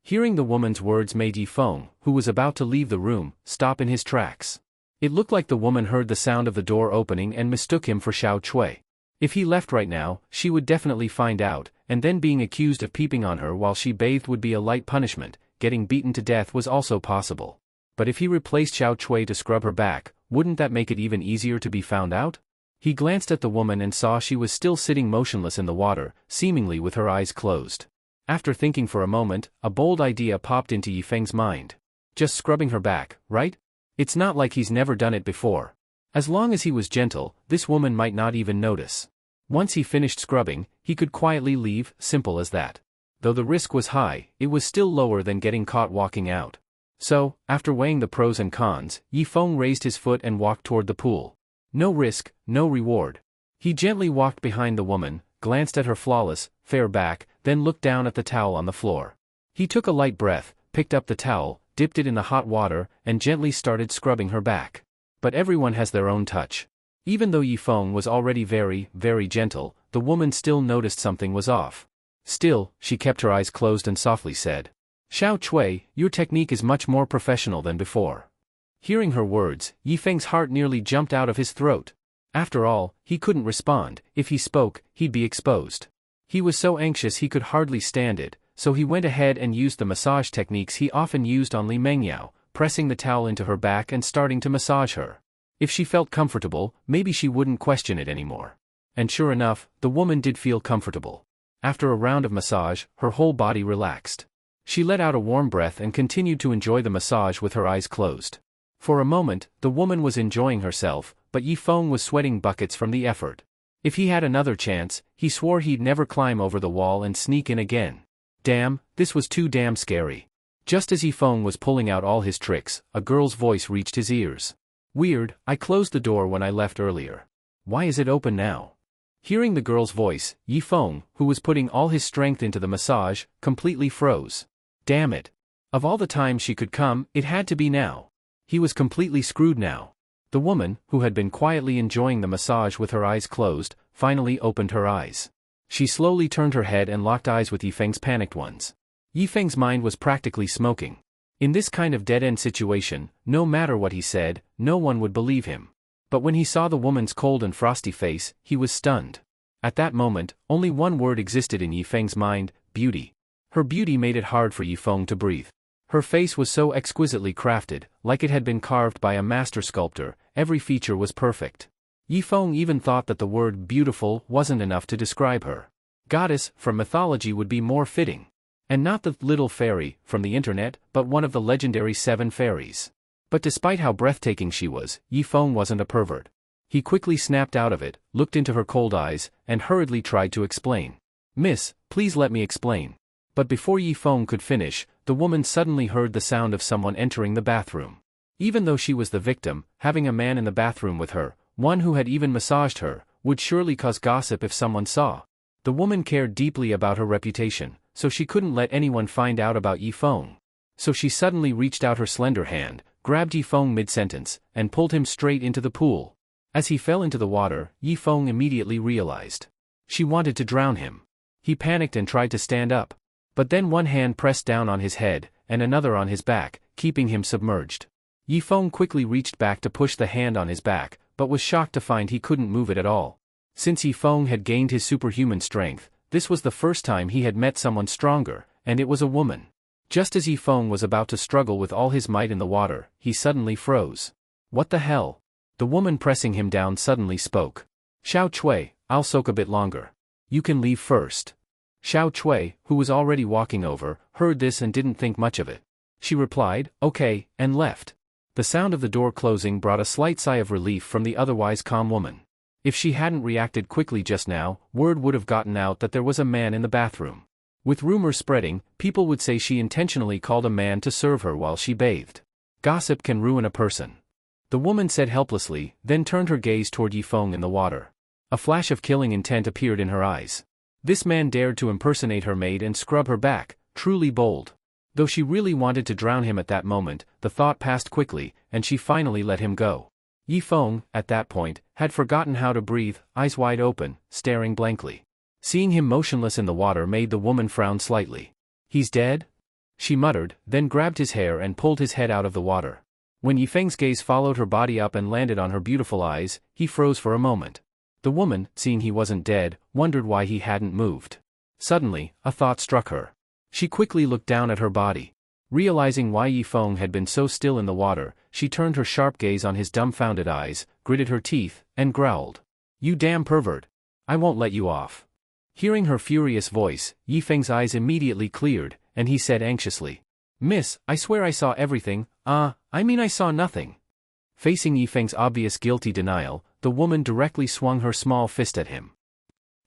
Hearing the woman's words made Yifeng, who was about to leave the room, stop in his tracks. It looked like the woman heard the sound of the door opening and mistook him for Xiao Chui. If he left right now, she would definitely find out, and then being accused of peeping on her while she bathed would be a light punishment. Getting beaten to death was also possible. But if he replaced Xiao Chui to scrub her back, wouldn't that make it even easier to be found out? He glanced at the woman and saw she was still sitting motionless in the water, seemingly with her eyes closed. After thinking for a moment, a bold idea popped into Yifeng's mind. Just scrubbing her back, right? It's not like he's never done it before. As long as he was gentle, this woman might not even notice. Once he finished scrubbing, he could quietly leave, simple as that. Though the risk was high, it was still lower than getting caught walking out. So, after weighing the pros and cons, Yifeng raised his foot and walked toward the pool. No risk, no reward. He gently walked behind the woman, glanced at her flawless, fair back, then looked down at the towel on the floor. He took a light breath, picked up the towel, dipped it in the hot water, and gently started scrubbing her back. But everyone has their own touch. Even though Yifeng was already very, very gentle, the woman still noticed something was off. Still, she kept her eyes closed and softly said, "Xiao Cui, your technique is much more professional than before." Hearing her words, Yifeng's heart nearly jumped out of his throat. After all, he couldn't respond. If he spoke, he'd be exposed. He was so anxious he could hardly stand it, so he went ahead and used the massage techniques he often used on Li Mengyao, pressing the towel into her back and starting to massage her. If she felt comfortable, maybe she wouldn't question it anymore. And sure enough, the woman did feel comfortable. After a round of massage, her whole body relaxed. She let out a warm breath and continued to enjoy the massage with her eyes closed. For a moment, the woman was enjoying herself, but Yifeng was sweating buckets from the effort. If he had another chance, he swore he'd never climb over the wall and sneak in again. Damn, this was too damn scary. Just as Yifeng was pulling out all his tricks, a girl's voice reached his ears. "Weird, I closed the door when I left earlier. Why is it open now?" Hearing the girl's voice, Yifeng, who was putting all his strength into the massage, completely froze. Damn it. Of all the times she could come, it had to be now. He was completely screwed now. The woman, who had been quietly enjoying the massage with her eyes closed, finally opened her eyes. She slowly turned her head and locked eyes with Yifeng's panicked ones. Yifeng's mind was practically smoking. In this kind of dead-end situation, no matter what he said, no one would believe him. But when he saw the woman's cold and frosty face, he was stunned. At that moment, only one word existed in Yifeng's mind: beauty. Her beauty made it hard for Yifeng to breathe. Her face was so exquisitely crafted, like it had been carved by a master sculptor. Every feature was perfect. Yifeng even thought that the word beautiful wasn't enough to describe her. Goddess from mythology would be more fitting. And not the little fairy from the internet, but one of the legendary 7 fairies. But despite how breathtaking she was, Yifeng wasn't a pervert. He quickly snapped out of it, looked into her cold eyes, and hurriedly tried to explain. "Miss, please let me explain." But before Yifeng could finish, the woman suddenly heard the sound of someone entering the bathroom. Even though she was the victim, having a man in the bathroom with her, one who had even massaged her, would surely cause gossip if someone saw. The woman cared deeply about her reputation, so she couldn't let anyone find out about Yifeng. So she suddenly reached out her slender hand, grabbed Yifeng mid-sentence, and pulled him straight into the pool. As he fell into the water, Yifeng immediately realized. She wanted to drown him. He panicked and tried to stand up. But then one hand pressed down on his head, and another on his back, keeping him submerged. Yifeng quickly reached back to push the hand on his back, but was shocked to find he couldn't move it at all. Since Yifeng had gained his superhuman strength, this was the first time he had met someone stronger, and it was a woman. Just as Yifeng was about to struggle with all his might in the water, he suddenly froze. "What the hell?" The woman pressing him down suddenly spoke. "Xiao Cui, I'll soak a bit longer. You can leave first." Xiao Cui, who was already walking over, heard this and didn't think much of it. She replied, "Okay," and left. The sound of the door closing brought a slight sigh of relief from the otherwise calm woman. If she hadn't reacted quickly just now, word would have gotten out that there was a man in the bathroom. With rumors spreading, people would say she intentionally called a man to serve her while she bathed. Gossip can ruin a person. The woman said helplessly, then turned her gaze toward Yifeng in the water. A flash of killing intent appeared in her eyes. This man dared to impersonate her maid and scrub her back, truly bold. Though she really wanted to drown him at that moment, the thought passed quickly, and she finally let him go. Yifeng, at that point, had forgotten how to breathe, eyes wide open, staring blankly. Seeing him motionless in the water made the woman frown slightly. "He's dead?" she muttered, then grabbed his hair and pulled his head out of the water. When Yifeng's gaze followed her body up and landed on her beautiful eyes, he froze for a moment. The woman, seeing he wasn't dead, wondered why he hadn't moved. Suddenly, a thought struck her. She quickly looked down at her body. Realizing why Yifeng had been so still in the water, she turned her sharp gaze on his dumbfounded eyes, gritted her teeth, and growled. "You damn pervert! I won't let you off." Hearing her furious voice, Yifeng's eyes immediately cleared, and he said anxiously, "Miss, I swear I saw everything. I saw nothing." Facing Yifeng's obvious guilty denial, the woman directly swung her small fist at him.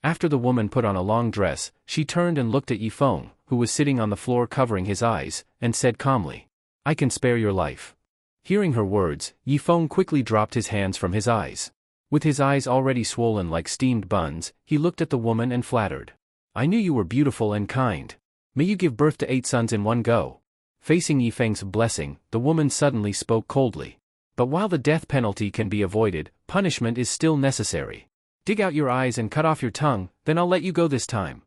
After the woman put on a long dress, she turned and looked at Yifeng, who was sitting on the floor covering his eyes, and said calmly, "I can spare your life." Hearing her words, Yifeng quickly dropped his hands from his eyes. With his eyes already swollen like steamed buns, he looked at the woman and flattered. "I knew you were beautiful and kind. May you give birth to 8 sons in one go." Facing Yifeng's blessing, the woman suddenly spoke coldly. "But while the death penalty can be avoided, Punishment is still necessary. Dig out your eyes and cut off your tongue, then I'll let you go this time.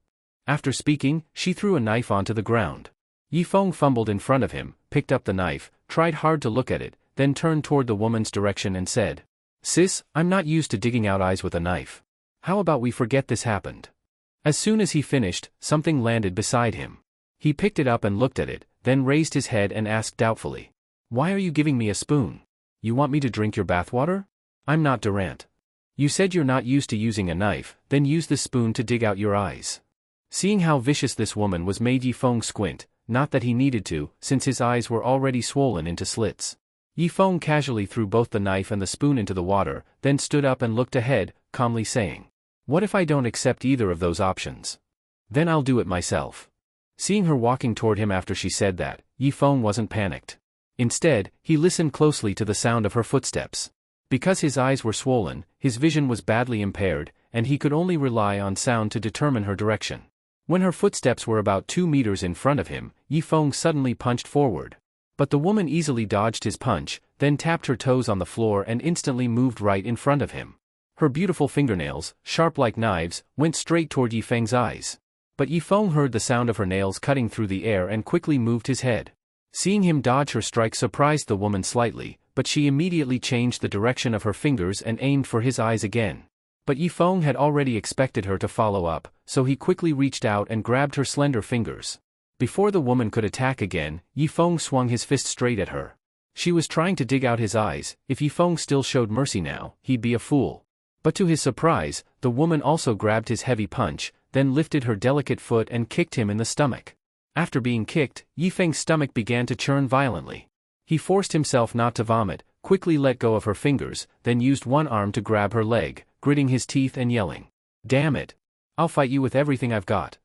After speaking, she threw a knife onto the ground. Yifeng fumbled in front of him, picked up the knife, tried hard to look at it, then turned toward the woman's direction and said, "Sis, I'm not used to digging out eyes with a knife. How about we forget this happened?" As soon as he finished, something landed beside him. He picked it up and looked at it, then raised his head and asked doubtfully, "Why are you giving me a spoon? You want me to drink your bathwater? I'm not Durant. You said you're not used to using a knife, then use the spoon to dig out your eyes." Seeing how vicious this woman was made Yifeng squint, not that he needed to, since his eyes were already swollen into slits. Yifeng casually threw both the knife and the spoon into the water, then stood up and looked ahead, calmly saying, "What if I don't accept either of those options? Then I'll do it myself." Seeing her walking toward him after she said that, Yifeng wasn't panicked. Instead, he listened closely to the sound of her footsteps. Because his eyes were swollen, his vision was badly impaired, and he could only rely on sound to determine her direction. When her footsteps were about 2 meters in front of him, Yifeng suddenly punched forward. But the woman easily dodged his punch, then tapped her toes on the floor and instantly moved right in front of him. Her beautiful fingernails, sharp like knives, went straight toward Yifeng's eyes. But Yifeng heard the sound of her nails cutting through the air and quickly moved his head. Seeing him dodge her strike surprised the woman slightly, but she immediately changed the direction of her fingers and aimed for his eyes again. But Yifeng had already expected her to follow up, so he quickly reached out and grabbed her slender fingers. Before the woman could attack again, Yifeng swung his fist straight at her. She was trying to dig out his eyes. If Yifeng still showed mercy now, he'd be a fool. But to his surprise, the woman also grabbed his heavy punch, then lifted her delicate foot and kicked him in the stomach. After being kicked, Yifeng's stomach began to churn violently. He forced himself not to vomit, quickly let go of her fingers, then used one arm to grab her leg, gritting his teeth and yelling, "Damn it! I'll fight you with everything I've got."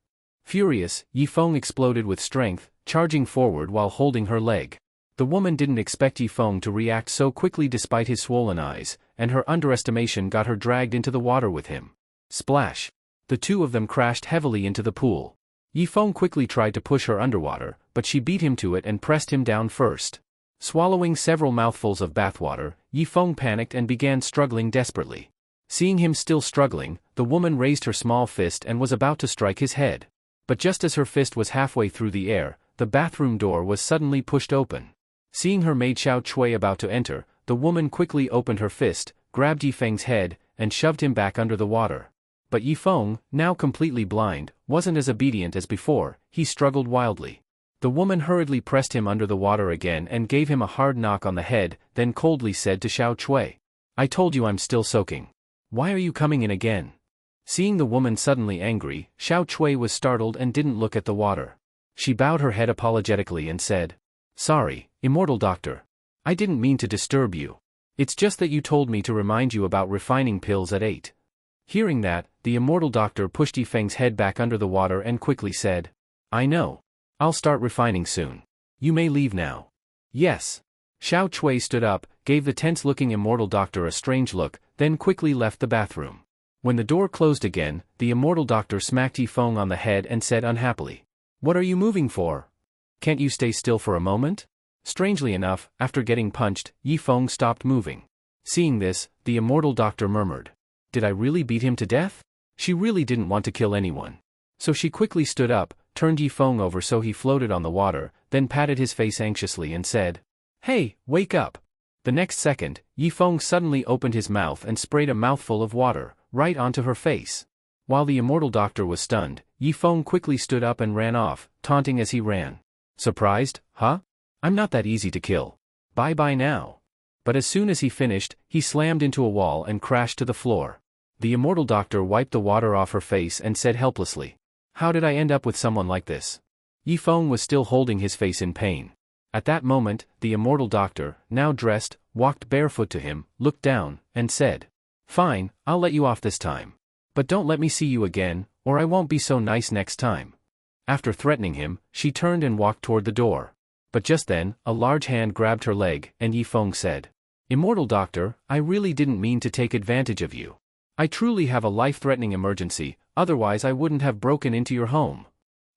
Furious, Yifeng exploded with strength, charging forward while holding her leg. The woman didn't expect Yifeng to react so quickly despite his swollen eyes, and her underestimation got her dragged into the water with him. Splash! The two of them crashed heavily into the pool. Yifeng quickly tried to push her underwater, but she beat him to it and pressed him down first. Swallowing several mouthfuls of bathwater, Yifeng panicked and began struggling desperately. Seeing him still struggling, the woman raised her small fist and was about to strike his head. But just as her fist was halfway through the air, the bathroom door was suddenly pushed open. Seeing her maid Xiao Chui about to enter, the woman quickly opened her fist, grabbed Yifeng's head, and shoved him back under the water. But Yifeng, now completely blind, wasn't as obedient as before. He struggled wildly. The woman hurriedly pressed him under the water again and gave him a hard knock on the head, then coldly said to Xiao Chui, "I told you I'm still soaking. Why are you coming in again?" Seeing the woman suddenly angry, Xiao Chui was startled and didn't look at the water. She bowed her head apologetically and said, "Sorry, immortal doctor. I didn't mean to disturb you. It's just that you told me to remind you about refining pills at 8. Hearing that, the immortal doctor pushed Yifeng's head back under the water and quickly said, "I know. I'll start refining soon. You may leave now." "Yes." Xiao Chui stood up, gave the tense-looking immortal doctor a strange look, then quickly left the bathroom. When the door closed again, the immortal doctor smacked Yifeng on the head and said unhappily, "What are you moving for? Can't you stay still for a moment?" Strangely enough, after getting punched, Yifeng stopped moving. Seeing this, the immortal doctor murmured, "Did I really beat him to death?" She really didn't want to kill anyone. So she quickly stood up, turned Yifeng over so he floated on the water, then patted his face anxiously and said, "Hey, wake up." The next second, Yifeng suddenly opened his mouth and sprayed a mouthful of water, right onto her face. While the immortal doctor was stunned, Yifeng quickly stood up and ran off, taunting as he ran. "Surprised, huh? I'm not that easy to kill. Bye-bye now." But as soon as he finished, he slammed into a wall and crashed to the floor. The immortal doctor wiped the water off her face and said helplessly, "How did I end up with someone like this?" Yifeng was still holding his face in pain. At that moment, the immortal doctor, now dressed, walked barefoot to him, looked down, and said, "Fine, I'll let you off this time. But don't let me see you again, or I won't be so nice next time." After threatening him, she turned and walked toward the door. But just then, a large hand grabbed her leg, and Yifeng said, "Immortal doctor, I really didn't mean to take advantage of you. I truly have a life-threatening emergency, otherwise I wouldn't have broken into your home.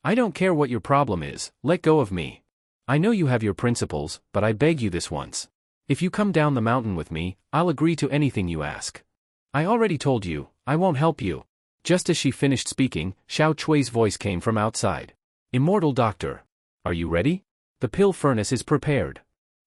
I don't care what your problem is, let go of me. I know you have your principles, but I beg you this once. If you come down the mountain with me, I'll agree to anything you ask. I already told you, I won't help you. Just as she finished speaking, Xiao Chui's voice came from outside. Immortal Doctor. Are you ready? The pill furnace is prepared.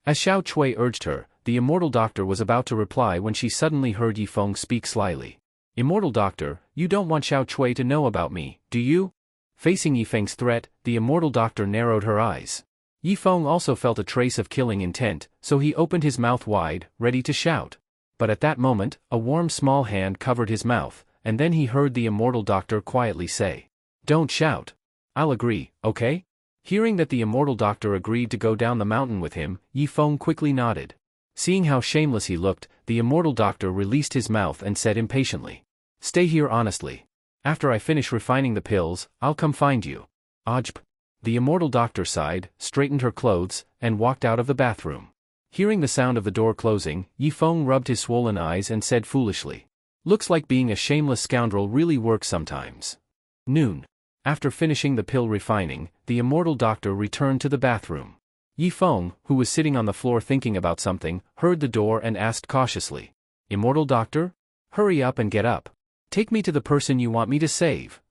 As Xiao Chui urged her, the Immortal Doctor was about to reply when she suddenly heard Yifeng speak slyly. Immortal Doctor, you don't want Xiao Chui to know about me, do you? Facing Yifeng's threat, the Immortal Doctor narrowed her eyes. Yifeng also felt a trace of killing intent, so he opened his mouth wide, ready to shout. But at that moment, a warm small hand covered his mouth, and then he heard the Immortal Doctor quietly say, "Don't shout. I'll agree, okay?" Hearing that the Immortal Doctor agreed to go down the mountain with him, Yifeng quickly nodded. Seeing how shameless he looked, the Immortal Doctor released his mouth and said impatiently, "Stay here honestly. After I finish refining the pills, I'll come find you." Ajp. The Immortal Doctor sighed, straightened her clothes, and walked out of the bathroom. Hearing the sound of the door closing, Yifeng rubbed his swollen eyes and said foolishly, "Looks like being a shameless scoundrel really works sometimes." Noon. After finishing the pill refining, the Immortal Doctor returned to the bathroom. Yifeng, who was sitting on the floor thinking about something, heard the door and asked cautiously, "Immortal Doctor? Hurry up and get up. Take me to the person you want me to save."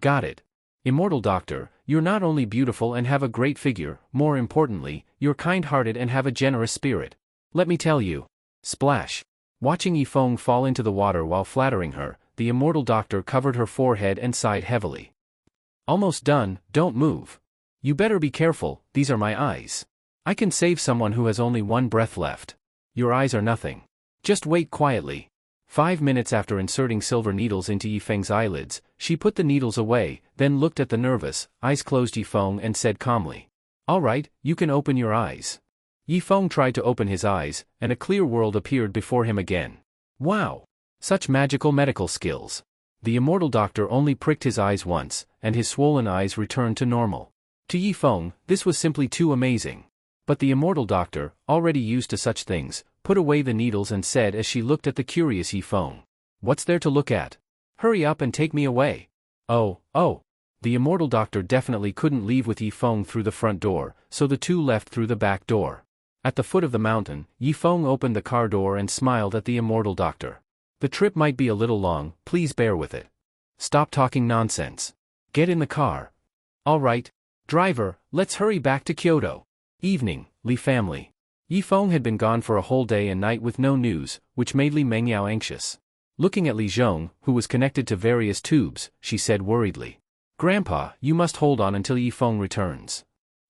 "Got it. Immortal Doctor, you're not only beautiful and have a great figure, more importantly, you're kind-hearted and have a generous spirit. Let me tell you." Splash. Watching Yifeng fall into the water while flattering her, the Immortal Doctor covered her forehead and sighed heavily. "Almost done, don't move. You better be careful, these are my eyes. I can save someone who has only one breath left. Your eyes are nothing. Just wait quietly." 5 minutes after inserting silver needles into Yifeng's eyelids, she put the needles away, then looked at the nervous, eyes-closed Yifeng and said calmly, "All right, you can open your eyes." Yifeng tried to open his eyes, and a clear world appeared before him again. Wow! Such magical medical skills. The Immortal Doctor only pricked his eyes once, and his swollen eyes returned to normal. To Yifeng, this was simply too amazing. But the Immortal Doctor, already used to such things, put away the needles and said as she looked at the curious Yifeng, "What's there to look at? Hurry up and take me away." Oh. The Immortal Doctor definitely couldn't leave with Yifeng through the front door, so the two left through the back door. At the foot of the mountain, Yifeng opened the car door and smiled at the Immortal Doctor. "The trip might be a little long, please bear with it. Stop talking nonsense. Get in the car." "All right. Driver, let's hurry back to Kyoto." Evening, Li family. Yifeng had been gone for a whole day and night with no news, which made Li Mengyao anxious. Looking at Li Zhong, who was connected to various tubes, she said worriedly, "Grandpa, you must hold on until Yifeng returns."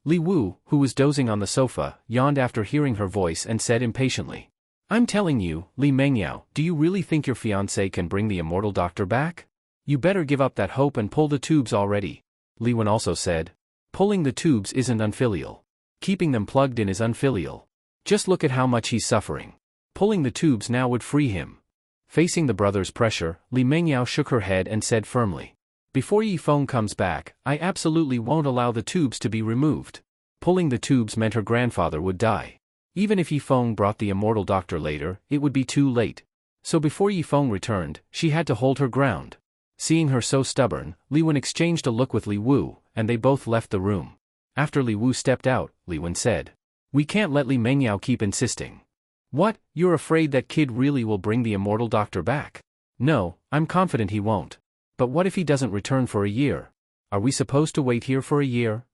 Li Wu, who was dozing on the sofa, yawned after hearing her voice and said impatiently, "I'm telling you, Li Mengyao, do you really think your fiancé can bring the Immortal Doctor back? You better give up that hope and pull the tubes already." Li Wen also said, "Pulling the tubes isn't unfilial. Keeping them plugged in is unfilial. Just look at how much he's suffering. Pulling the tubes now would free him." Facing the brother's pressure, Li Mengyao shook her head and said firmly, "Before Yifeng comes back, I absolutely won't allow the tubes to be removed." Pulling the tubes meant her grandfather would die. Even if Yifeng brought the Immortal Doctor later, it would be too late. So before Yifeng returned, she had to hold her ground. Seeing her so stubborn, Li Wen exchanged a look with Li Wu, and they both left the room. After Li Wu stepped out, Li Wen said, "We can't let Li Mengyao keep insisting." "What, you're afraid that kid really will bring the Immortal Doctor back?" "No, I'm confident he won't. But what if he doesn't return for a year? Are we supposed to wait here for a year?"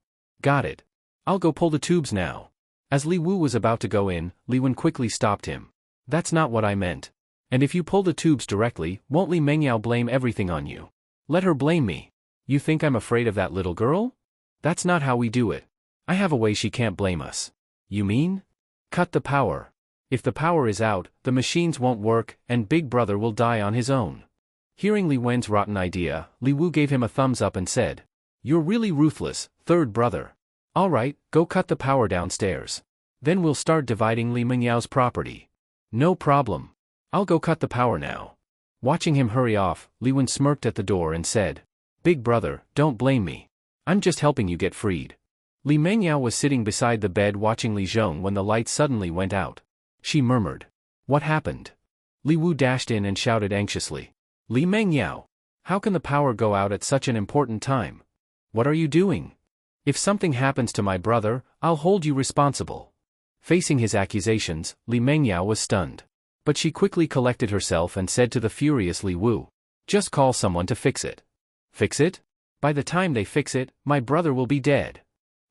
"Got it. I'll go pull the tubes now." As Li Wu was about to go in, Li Wen quickly stopped him. "That's not what I meant. And if you pull the tubes directly, won't Li Mengyao blame everything on you? Let her blame me. You think I'm afraid of that little girl? That's not how we do it. I have a way she can't blame us." "You mean? Cut the power. If the power is out, the machines won't work, and Big Brother will die on his own." Hearing Li Wen's rotten idea, Li Wu gave him a thumbs up and said, "You're really ruthless, third brother. All right, go cut the power downstairs. Then we'll start dividing Li Mengyao's property." "No problem. I'll go cut the power now." Watching him hurry off, Li Wen smirked at the door and said, "Big Brother, don't blame me. I'm just helping you get freed." Li Mengyao was sitting beside the bed watching Li Zhong when the light suddenly went out. She murmured, "What happened?" Li Wu dashed in and shouted anxiously, "Li Mengyao! How can the power go out at such an important time? What are you doing? If something happens to my brother, I'll hold you responsible." Facing his accusations, Li Mengyao was stunned. But she quickly collected herself and said to the furious Li Wu, "Just call someone to fix it." "Fix it? By the time they fix it, my brother will be dead."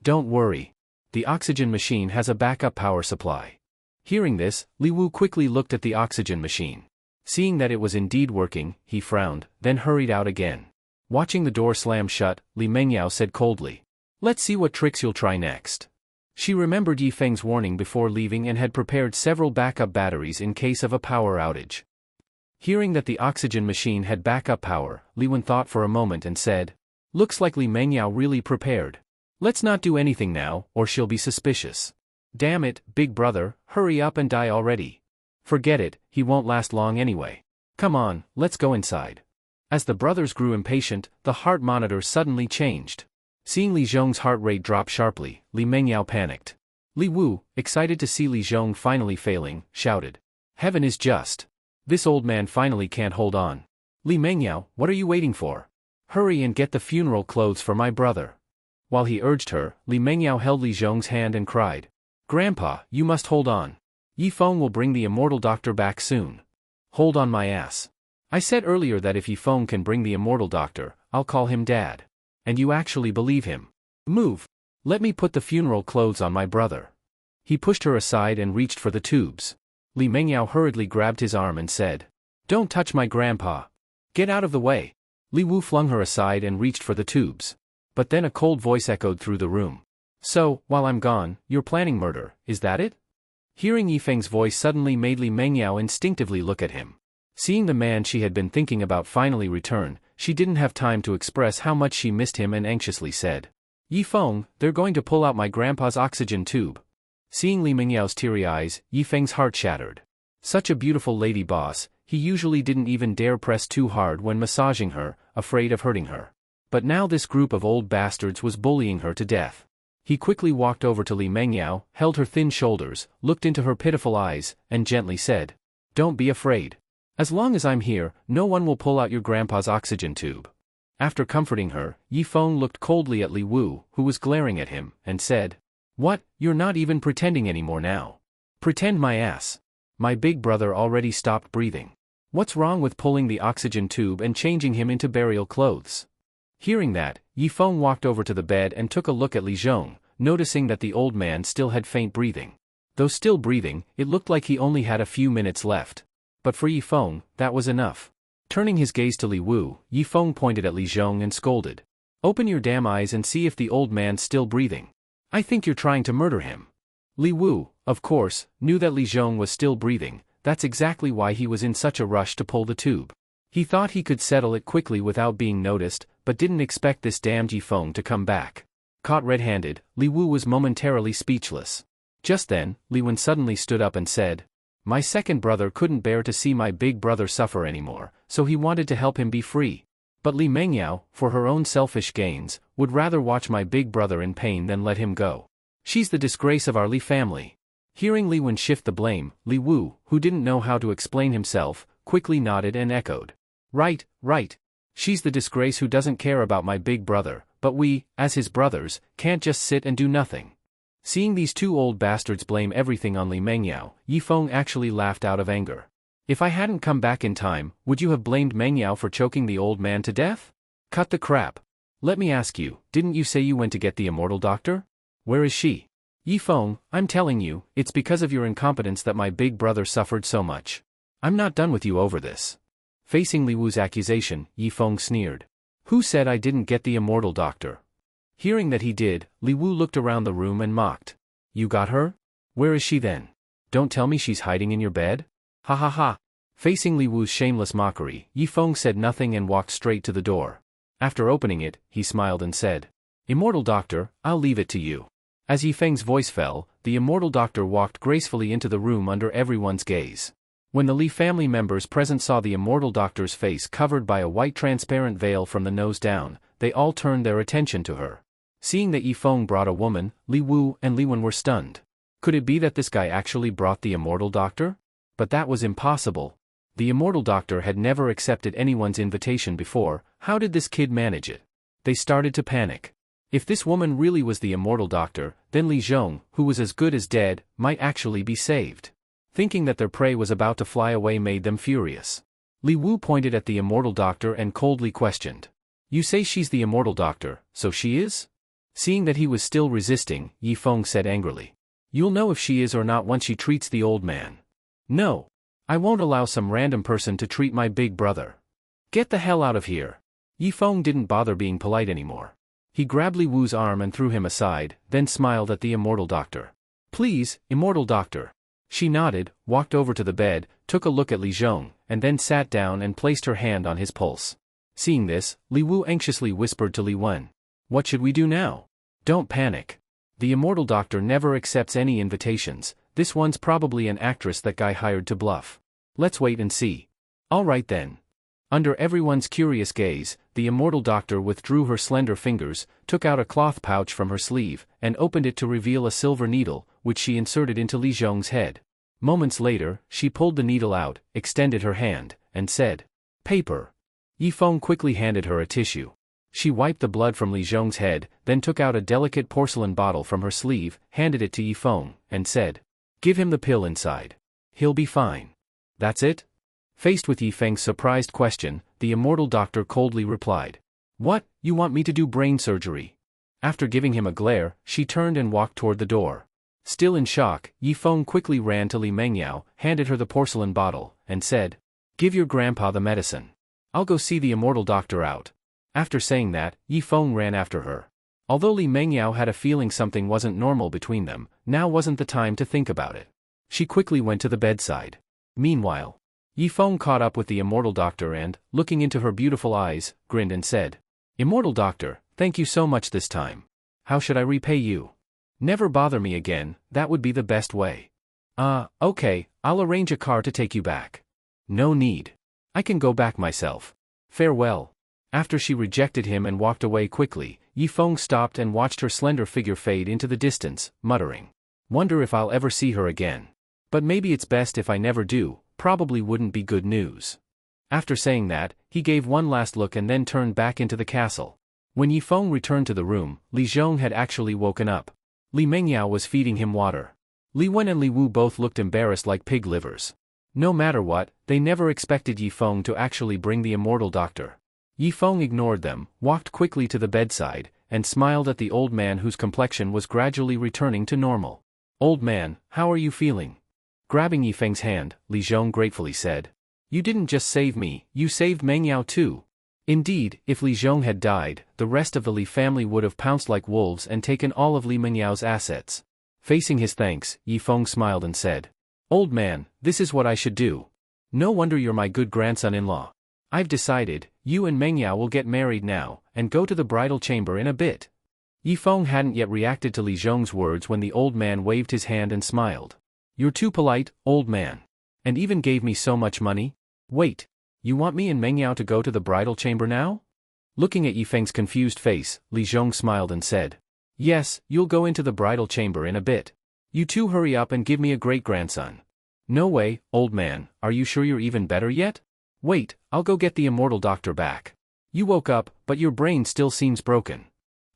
"Don't worry. The oxygen machine has a backup power supply." Hearing this, Li Wu quickly looked at the oxygen machine. Seeing that it was indeed working, he frowned, then hurried out again. Watching the door slam shut, Li Mengyao said coldly, "Let's see what tricks you'll try next." She remembered Yi Feng's warning before leaving and had prepared several backup batteries in case of a power outage. Hearing that the oxygen machine had backup power, Li Wen thought for a moment and said, "Looks like Li Mengyao really prepared. Let's not do anything now, or she'll be suspicious. Damn it, big brother, hurry up and die already. Forget it, he won't last long anyway. Come on, let's go inside." As the brothers grew impatient, the heart monitor suddenly changed. Seeing Li Zhong's heart rate drop sharply, Li Mengyao panicked. Li Wu, excited to see Li Zhong finally failing, shouted, "Heaven is just. This old man finally can't hold on. Li Mengyao, what are you waiting for? Hurry and get the funeral clothes for my brother." While he urged her, Li Mengyao held Li Zhong's hand and cried, "Grandpa, you must hold on. Yi Feng will bring the immortal doctor back soon. Hold on my ass. I said earlier that if Yi Feng can bring the immortal doctor, I'll call him Dad. And you actually believe him. Move. Let me put the funeral clothes on my brother." He pushed her aside and reached for the tubes. Li Mengyao hurriedly grabbed his arm and said, "Don't touch my grandpa. Get out of the way." Li Wu flung her aside and reached for the tubes. But then a cold voice echoed through the room. "So, while I'm gone, you're planning murder, is that it?" Hearing Yi Feng's voice suddenly made Li Mengyao instinctively look at him. Seeing the man she had been thinking about finally return, she didn't have time to express how much she missed him and anxiously said, "Yi Feng, they're going to pull out my grandpa's oxygen tube." Seeing Li Mengyao's teary eyes, Yi Feng's heart shattered. Such a beautiful lady boss, he usually didn't even dare press too hard when massaging her, afraid of hurting her. But now this group of old bastards was bullying her to death. He quickly walked over to Li Mengyao, held her thin shoulders, looked into her pitiful eyes, and gently said, "Don't be afraid. As long as I'm here, no one will pull out your grandpa's oxygen tube." After comforting her, Yi Feng looked coldly at Li Wu, who was glaring at him, and said, "What, you're not even pretending anymore now? Pretend my ass. My big brother already stopped breathing. What's wrong with pulling the oxygen tube and changing him into burial clothes?" Hearing that, Yi Feng walked over to the bed and took a look at Li Zhong, noticing that the old man still had faint breathing. Though still breathing, it looked like he only had a few minutes left. But for Yi Feng, that was enough. Turning his gaze to Li Wu, Yi Feng pointed at Li Zhong and scolded, "Open your damn eyes and see if the old man's still breathing. I think you're trying to murder him." Li Wu, of course, knew that Li Zhong was still breathing. That's exactly why he was in such a rush to pull the tube. He thought he could settle it quickly without being noticed, but didn't expect this damned Yi Feng to come back. Caught red-handed, Li Wu was momentarily speechless. Just then, Li Wen suddenly stood up and said, "My second brother couldn't bear to see my big brother suffer anymore, so he wanted to help him be free. But Li Mengyao, for her own selfish gains, would rather watch my big brother in pain than let him go. She's the disgrace of our Li family." Hearing Li Wen shift the blame, Li Wu, who didn't know how to explain himself, quickly nodded and echoed, Right. She's the disgrace who doesn't care about my big brother, but we, as his brothers, can't just sit and do nothing." Seeing these two old bastards blame everything on Li Mengyao, Yi Feng actually laughed out of anger. "If I hadn't come back in time, would you have blamed Mengyao for choking the old man to death? Cut the crap. Let me ask you, didn't you say you went to get the immortal doctor? Where is she? Yi Feng, I'm telling you, it's because of your incompetence that my big brother suffered so much. I'm not done with you over this." Facing Li Wu's accusation, Yi Feng sneered. "Who said I didn't get the immortal doctor?" Hearing that he did, Li Wu looked around the room and mocked. "You got her? Where is she then? Don't tell me she's hiding in your bed? Ha ha ha." Facing Li Wu's shameless mockery, Yi Feng said nothing and walked straight to the door. After opening it, he smiled and said, "Immortal doctor, I'll leave it to you." As Yi Feng's voice fell, the immortal doctor walked gracefully into the room under everyone's gaze. When the Li family members present saw the immortal doctor's face covered by a white transparent veil from the nose down, they all turned their attention to her. Seeing that Yi Feng brought a woman, Li Wu and Li Wen were stunned. Could it be that this guy actually brought the immortal doctor? But that was impossible. The immortal doctor had never accepted anyone's invitation before. How did this kid manage it? They started to panic. If this woman really was the immortal doctor, then Li Zhong, who was as good as dead, might actually be saved. Thinking that their prey was about to fly away made them furious. Li Wu pointed at the immortal doctor and coldly questioned. You say she's the immortal doctor, so she is? Seeing that he was still resisting, Yi Feng said angrily. You'll know if she is or not once she treats the old man. No. I won't allow some random person to treat my big brother. Get the hell out of here. Yi Feng didn't bother being polite anymore. He grabbed Li Wu's arm and threw him aside, then smiled at the immortal doctor. Please, immortal doctor. She nodded, walked over to the bed, took a look at Li Zhong, and then sat down and placed her hand on his pulse. Seeing this, Li Wu anxiously whispered to Li Wen. What should we do now? Don't panic. The immortal doctor never accepts any invitations. This one's probably an actress that guy hired to bluff. Let's wait and see. All right then. Under everyone's curious gaze, the immortal doctor withdrew her slender fingers, took out a cloth pouch from her sleeve, and opened it to reveal a silver needle, which she inserted into Li Zhong's head. Moments later, she pulled the needle out, extended her hand, and said, Paper. Yi Feng quickly handed her a tissue. She wiped the blood from Li Zhong's head, then took out a delicate porcelain bottle from her sleeve, handed it to Yi Feng, and said, Give him the pill inside. He'll be fine. That's it? Faced with Yi Feng's surprised question, the immortal doctor coldly replied. What, you want me to do brain surgery? After giving him a glare, she turned and walked toward the door. Still in shock, Yi Feng quickly ran to Li Mengyao, handed her the porcelain bottle, and said, Give your grandpa the medicine. I'll go see the immortal doctor out. After saying that, Yi Feng ran after her. Although Li Mengyao had a feeling something wasn't normal between them, now wasn't the time to think about it. She quickly went to the bedside. Meanwhile, Yi Feng caught up with the immortal doctor and, looking into her beautiful eyes, grinned and said, Immortal doctor, thank you so much this time. How should I repay you? Never bother me again, that would be the best way. Okay, I'll arrange a car to take you back. No need. I can go back myself. Farewell. After she rejected him and walked away quickly, Yi Feng stopped and watched her slender figure fade into the distance, muttering. Wonder if I'll ever see her again. But maybe it's best if I never do, probably wouldn't be good news. After saying that, he gave one last look and then turned back into the castle. When Yi Feng returned to the room, Li Zhong had actually woken up. Li Mengyao was feeding him water. Li Wen and Li Wu both looked embarrassed like pig livers. No matter what, they never expected Yi Feng to actually bring the immortal doctor. Yi Feng ignored them, walked quickly to the bedside, and smiled at the old man whose complexion was gradually returning to normal. Old man, how are you feeling? Grabbing Yi Feng's hand, Li Zhong gratefully said. You didn't just save me, you saved Mengyao too. Indeed, if Li Zhong had died, the rest of the Li family would have pounced like wolves and taken all of Li Mengyao's assets. Facing his thanks, Yi Feng smiled and said. Old man, this is what I should do. No wonder you're my good grandson-in-law. I've decided, you and Mengyao will get married now, and go to the bridal chamber in a bit. Yi Feng hadn't yet reacted to Li Zhong's words when the old man waved his hand and smiled. You're too polite, old man. And even gave me so much money? Wait. You want me and Mengyao to go to the bridal chamber now? Looking at Yi Feng's confused face, Li Zhong smiled and said. Yes, you'll go into the bridal chamber in a bit. You two hurry up and give me a great-grandson. No way, old man, are you sure you're even better yet? Wait, I'll go get the immortal doctor back. You woke up, but your brain still seems broken.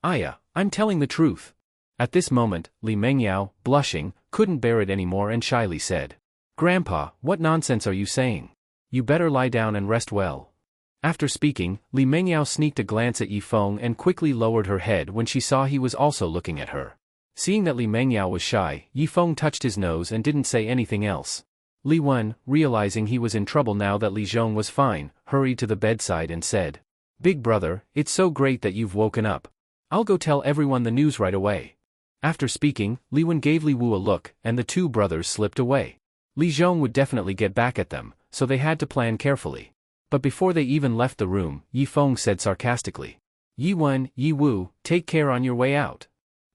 Aya, I'm telling the truth. At this moment, Li Mengyao, blushing, couldn't bear it anymore and shyly said. Grandpa, what nonsense are you saying? You better lie down and rest well. After speaking, Li Mengyao sneaked a glance at Yi Feng and quickly lowered her head when she saw he was also looking at her. Seeing that Li Mengyao was shy, Yi Feng touched his nose and didn't say anything else. Li Wen, realizing he was in trouble now that Li Zhong was fine, hurried to the bedside and said, Big brother, it's so great that you've woken up. I'll go tell everyone the news right away. After speaking, Li Wen gave Li Wu a look, and the two brothers slipped away. Li Zhong would definitely get back at them, so they had to plan carefully. But before they even left the room, Yi Feng said sarcastically, Yi Wen, Yi Wu, take care on your way out.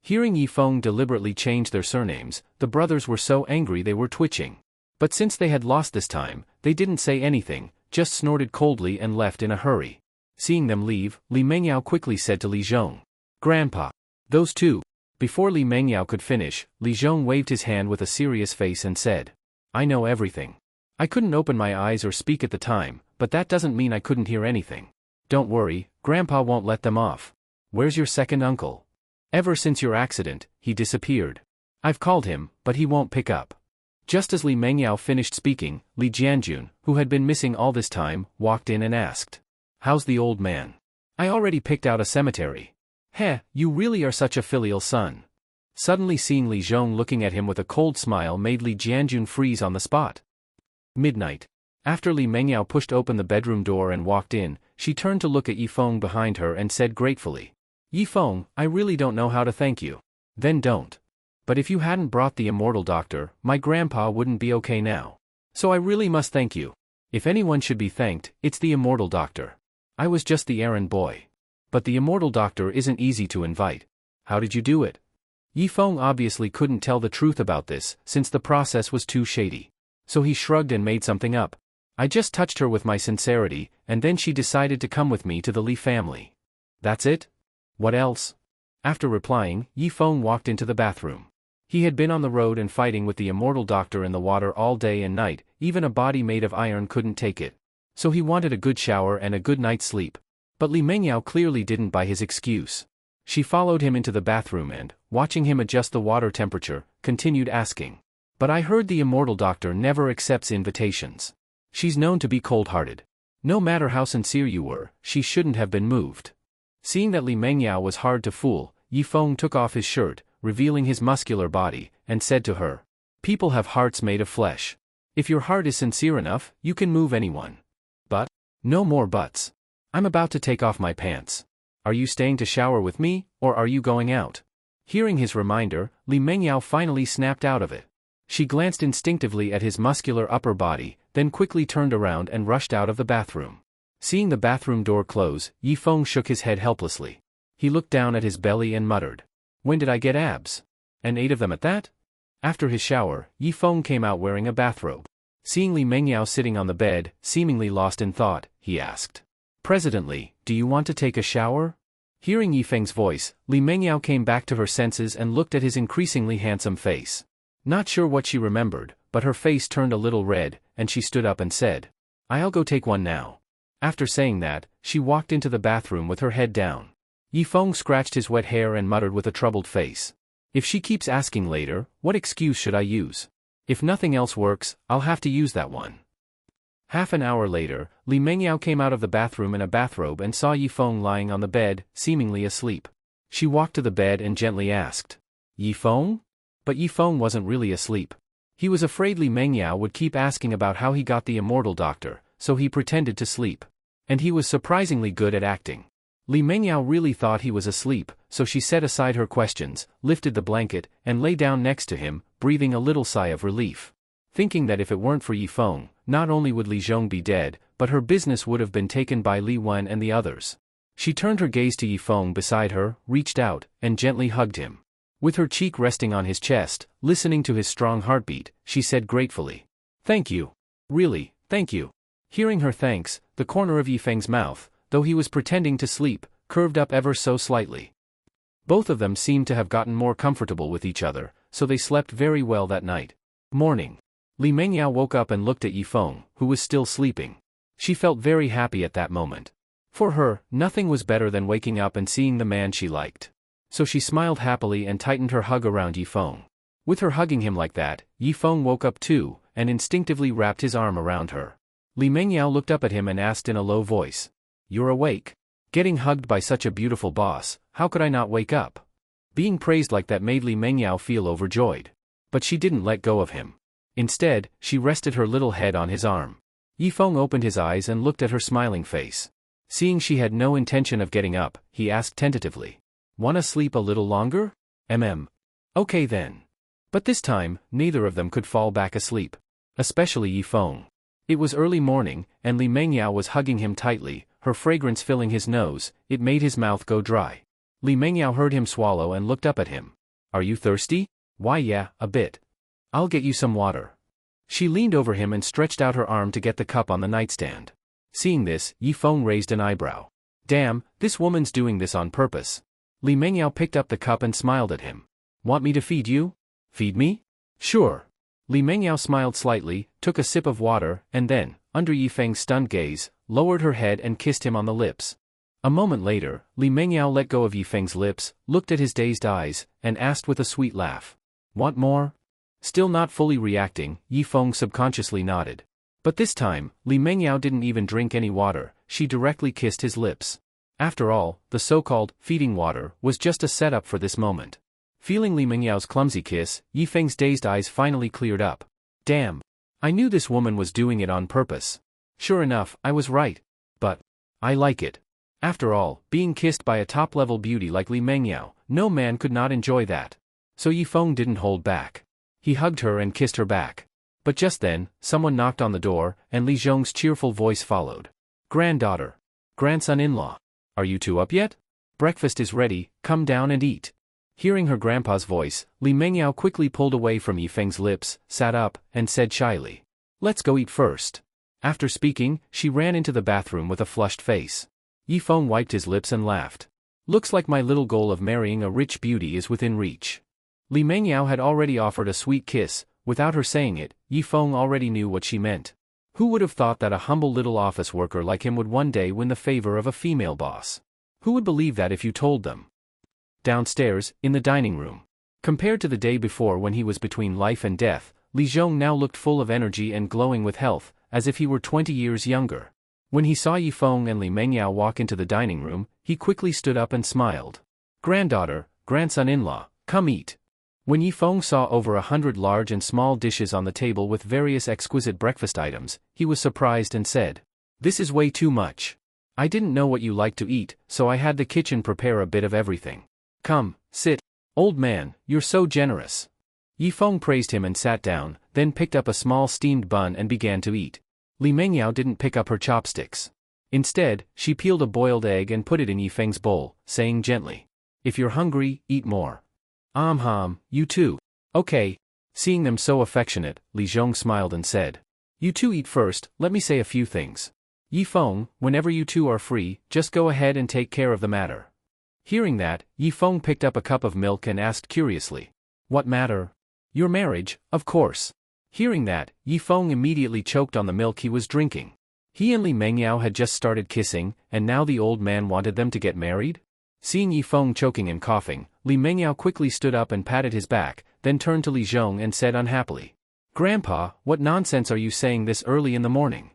Hearing Yi Feng deliberately change their surnames, the brothers were so angry they were twitching. But since they had lost this time, they didn't say anything, just snorted coldly and left in a hurry. Seeing them leave, Li Mengyao quickly said to Li Zhong, Grandpa. Those two. Before Li Mengyao could finish, Li Zhong waved his hand with a serious face and said, I know everything. I couldn't open my eyes or speak at the time, but that doesn't mean I couldn't hear anything. Don't worry, Grandpa won't let them off. Where's your second uncle? Ever since your accident, he disappeared. I've called him, but he won't pick up. Just as Li Mengyao finished speaking, Li Jianjun, who had been missing all this time, walked in and asked, "How's the old man? I already picked out a cemetery." "Heh, you really are such a filial son." Suddenly seeing Li Zhong looking at him with a cold smile made Li Jianjun freeze on the spot. Midnight. After Li Mengyao pushed open the bedroom door and walked in, she turned to look at Yifeng behind her and said gratefully, "Yifeng, I really don't know how to thank you." "Then don't. But if you hadn't brought the immortal doctor, my grandpa wouldn't be okay now. So I really must thank you. If anyone should be thanked, it's the immortal doctor. I was just the errand boy. But the immortal doctor isn't easy to invite. How did you do it?" Yifeng obviously couldn't tell the truth about this, since the process was too shady. So he shrugged and made something up. "I just touched her with my sincerity, and then she decided to come with me to the Li family." "That's it? What else?" After replying, Yifeng walked into the bathroom. He had been on the road and fighting with the immortal doctor in the water all day and night, even a body made of iron couldn't take it. So he wanted a good shower and a good night's sleep. But Li Mengyao clearly didn't buy his excuse. She followed him into the bathroom and, watching him adjust the water temperature, continued asking, "But I heard the immortal doctor never accepts invitations. She's known to be cold-hearted. No matter how sincere you were, she shouldn't have been moved." Seeing that Li Mengyao was hard to fool, Yifeng took off his shirt, revealing his muscular body, and said to her, "People have hearts made of flesh. If your heart is sincere enough, you can move anyone. But, no more buts. I'm about to take off my pants. Are you staying to shower with me, or are you going out?" Hearing his reminder, Li Mengyao finally snapped out of it. She glanced instinctively at his muscular upper body, then quickly turned around and rushed out of the bathroom. Seeing the bathroom door close, Yifeng shook his head helplessly. He looked down at his belly and muttered, "When did I get abs? And 8 of them at that?" After his shower, Yifeng came out wearing a bathrobe. Seeing Li Mengyao sitting on the bed, seemingly lost in thought, he asked, "President Li, do you want to take a shower?" Hearing Yifeng's voice, Li Mengyao came back to her senses and looked at his increasingly handsome face. Not sure what she remembered, but her face turned a little red, and she stood up and said, "I'll go take one now." After saying that, she walked into the bathroom with her head down. Yifeng scratched his wet hair and muttered with a troubled face, "If she keeps asking later, what excuse should I use? If nothing else works, I'll have to use that one." Half an hour later, Li Mengyao came out of the bathroom in a bathrobe and saw Yifeng lying on the bed, seemingly asleep. She walked to the bed and gently asked, "Yifeng?" But Yifeng wasn't really asleep. He was afraid Li Mengyao would keep asking about how he got the immortal doctor, so he pretended to sleep. And he was surprisingly good at acting. Li Mengyao really thought he was asleep, so she set aside her questions, lifted the blanket, and lay down next to him, breathing a little sigh of relief. Thinking that if it weren't for Yifeng, not only would Li Zhong be dead, but her business would have been taken by Li Wen and the others. She turned her gaze to Yifeng beside her, reached out, and gently hugged him. With her cheek resting on his chest, listening to his strong heartbeat, she said gratefully, "Thank you. Really, thank you." Hearing her thanks, the corner of Yifeng's mouth, though he was pretending to sleep, curved up ever so slightly. Both of them seemed to have gotten more comfortable with each other, so they slept very well that night. Morning. Li Mengyao woke up and looked at Yifeng, who was still sleeping. She felt very happy at that moment. For her, nothing was better than waking up and seeing the man she liked. So she smiled happily and tightened her hug around Yifeng. With her hugging him like that, Yifeng woke up too, and instinctively wrapped his arm around her. Li Mengyao looked up at him and asked in a low voice, "You're awake? Getting hugged by such a beautiful boss, how could I not wake up?" Being praised like that made Li Mengyao feel overjoyed. But she didn't let go of him. Instead, she rested her little head on his arm. Yifeng opened his eyes and looked at her smiling face. Seeing she had no intention of getting up, he asked tentatively, "Wanna sleep a little longer?" Okay then." But this time, neither of them could fall back asleep. Especially Yifeng. It was early morning, and Li Mengyao was hugging him tightly, her fragrance filling his nose. It made his mouth go dry. Li Mengyao heard him swallow and looked up at him. "Are you thirsty?" "Why yeah, a bit. I'll get you some water." She leaned over him and stretched out her arm to get the cup on the nightstand. Seeing this, Yifeng raised an eyebrow. "Damn, this woman's doing this on purpose." Li Mengyao picked up the cup and smiled at him. "Want me to feed you?" "Feed me? Sure." Li Mengyao smiled slightly, took a sip of water, and then, under Yifeng's stunned gaze, lowered her head and kissed him on the lips. A moment later, Li Mengyao let go of Yifeng's lips, looked at his dazed eyes, and asked with a sweet laugh. Want more? Still not fully reacting, Yifeng subconsciously nodded. But this time, Li Mengyao didn't even drink any water, she directly kissed his lips. After all, the so-called feeding water was just a setup for this moment. Feeling Li Mengyao's clumsy kiss, Yifeng's dazed eyes finally cleared up. Damn. I knew this woman was doing it on purpose. Sure enough, I was right. But I like it. After all, being kissed by a top-level beauty like Li Mengyao, no man could not enjoy that. So Yifeng didn't hold back. He hugged her and kissed her back. But just then, someone knocked on the door, and Li Zhong's cheerful voice followed. Granddaughter. Grandson-in-law. Are you two up yet? Breakfast is ready, come down and eat. Hearing her grandpa's voice, Li Mengyao quickly pulled away from Yifeng's lips, sat up, and said shyly. Let's go eat first. After speaking, she ran into the bathroom with a flushed face. Yifeng wiped his lips and laughed. Looks like my little goal of marrying a rich beauty is within reach. Li Mengyao had already offered a sweet kiss. Without her saying it, Yifeng already knew what she meant. Who would have thought that a humble little office worker like him would one day win the favor of a female boss? Who would believe that if you told them? Downstairs, in the dining room. Compared to the day before when he was between life and death, Li Zhong now looked full of energy and glowing with health, as if he were 20 years younger. When he saw Yifeng and Li Mengyao walk into the dining room, he quickly stood up and smiled. Granddaughter, grandson-in-law, come eat. When Yifeng saw over 100 large and small dishes on the table with various exquisite breakfast items, he was surprised and said, This is way too much. I didn't know what you like to eat, so I had the kitchen prepare a bit of everything. Come, sit. Old man, you're so generous. Yifeng praised him and sat down, then picked up a small steamed bun and began to eat. Li Mengyao didn't pick up her chopsticks. Instead, she peeled a boiled egg and put it in Yifeng's bowl, saying gently, If you're hungry, eat more. You too. Okay. Seeing them so affectionate, Li Zhong smiled and said, You two eat first, let me say a few things. Yifeng, whenever you two are free, just go ahead and take care of the matter. Hearing that, Yifeng picked up a cup of milk and asked curiously, What matter? Your marriage, of course. Hearing that, Yifeng immediately choked on the milk he was drinking. He and Li Mengyao had just started kissing, and now the old man wanted them to get married? Seeing Yifeng choking and coughing, Li Mengyao quickly stood up and patted his back, then turned to Li Zhong and said unhappily, Grandpa, what nonsense are you saying this early in the morning?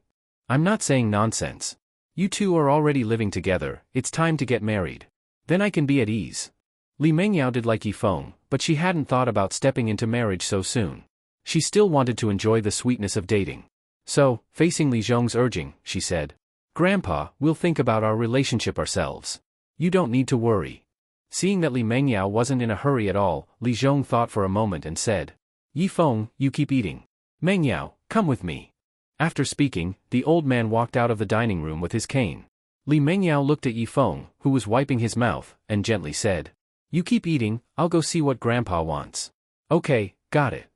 I'm not saying nonsense. You two are already living together, it's time to get married. Then I can be at ease. Li Mengyao did like Yifeng, but she hadn't thought about stepping into marriage so soon. She still wanted to enjoy the sweetness of dating. So, facing Li Zhong's urging, she said, Grandpa, we'll think about our relationship ourselves. You don't need to worry. Seeing that Li Mengyao wasn't in a hurry at all, Li Zhong thought for a moment and said, Yifeng, you keep eating. Mengyao, come with me. After speaking, the old man walked out of the dining room with his cane. Li Mengyao looked at Yifeng, who was wiping his mouth, and gently said, You keep eating, I'll go see what Grandpa wants. Okay, got it.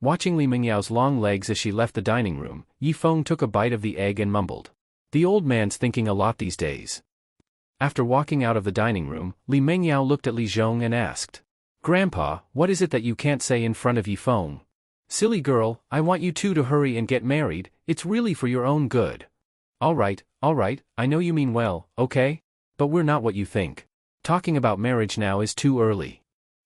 Watching Li Mengyao's long legs as she left the dining room, Yifeng took a bite of the egg and mumbled, The old man's thinking a lot these days. After walking out of the dining room, Li Mengyao looked at Li Zhong and asked, Grandpa, what is it that you can't say in front of Yifeng? Silly girl, I want you two to hurry and get married, it's really for your own good. Alright, I know you mean well, okay? But we're not what you think. Talking about marriage now is too early.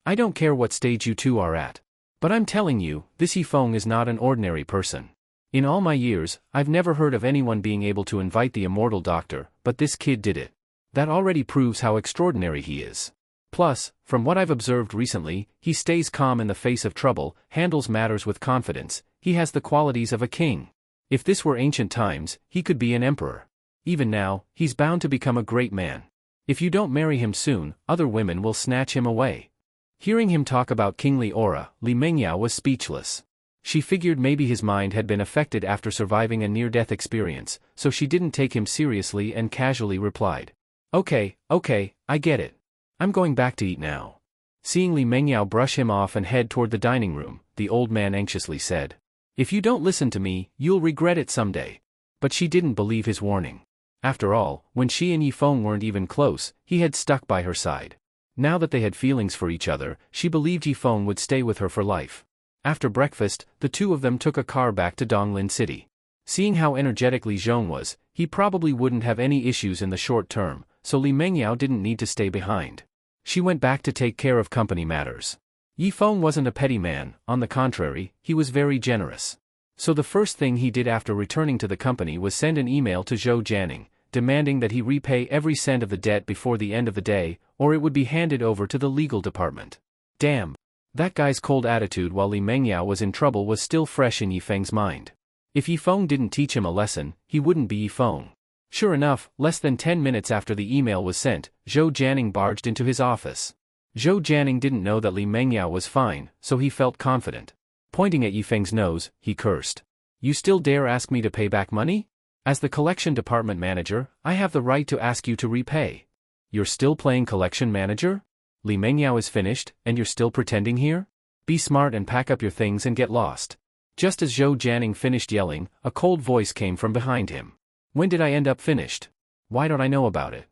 I don't care what stage you two are at. But I'm telling you, this Yifeng is not an ordinary person. In all my years, I've never heard of anyone being able to invite the immortal doctor, but this kid did it. That already proves how extraordinary he is. Plus, from what I've observed recently, he stays calm in the face of trouble, handles matters with confidence, he has the qualities of a king. If this were ancient times, he could be an emperor. Even now, he's bound to become a great man. If you don't marry him soon, other women will snatch him away. Hearing him talk about kingly aura, Li Mengyao was speechless. She figured maybe his mind had been affected after surviving a near-death experience, so she didn't take him seriously and casually replied, Okay, I get it. I'm going back to eat now. Seeing Li Mengyao brush him off and head toward the dining room, the old man anxiously said, If you don't listen to me, you'll regret it someday. But she didn't believe his warning. After all, when she and Yifeng weren't even close, he had stuck by her side. Now that they had feelings for each other, she believed Yifeng would stay with her for life. After breakfast, the two of them took a car back to Donglin City. Seeing how energetic Li Zhong was, he probably wouldn't have any issues in the short term, so Li Mengyao didn't need to stay behind. She went back to take care of company matters. Yifeng wasn't a petty man, on the contrary, he was very generous. So the first thing he did after returning to the company was send an email to Zhou Jianing, demanding that he repay every cent of the debt before the end of the day, or it would be handed over to the legal department. Damn. That guy's cold attitude while Li Mengyao was in trouble was still fresh in Yifeng's mind. If Yifeng didn't teach him a lesson, he wouldn't be Yifeng. Sure enough, less than 10 minutes after the email was sent, Zhou Jianing barged into his office. Zhou Jianing didn't know that Li Mengyao was fine, so he felt confident. Pointing at Yifeng's nose, he cursed. You still dare ask me to pay back money? As the collection department manager, I have the right to ask you to repay. You're still playing collection manager? Li Mengyao is finished, and you're still pretending here? Be smart and pack up your things and get lost. Just as Zhou Jianing finished yelling, a cold voice came from behind him. When did I end up finished? Why don't I know about it?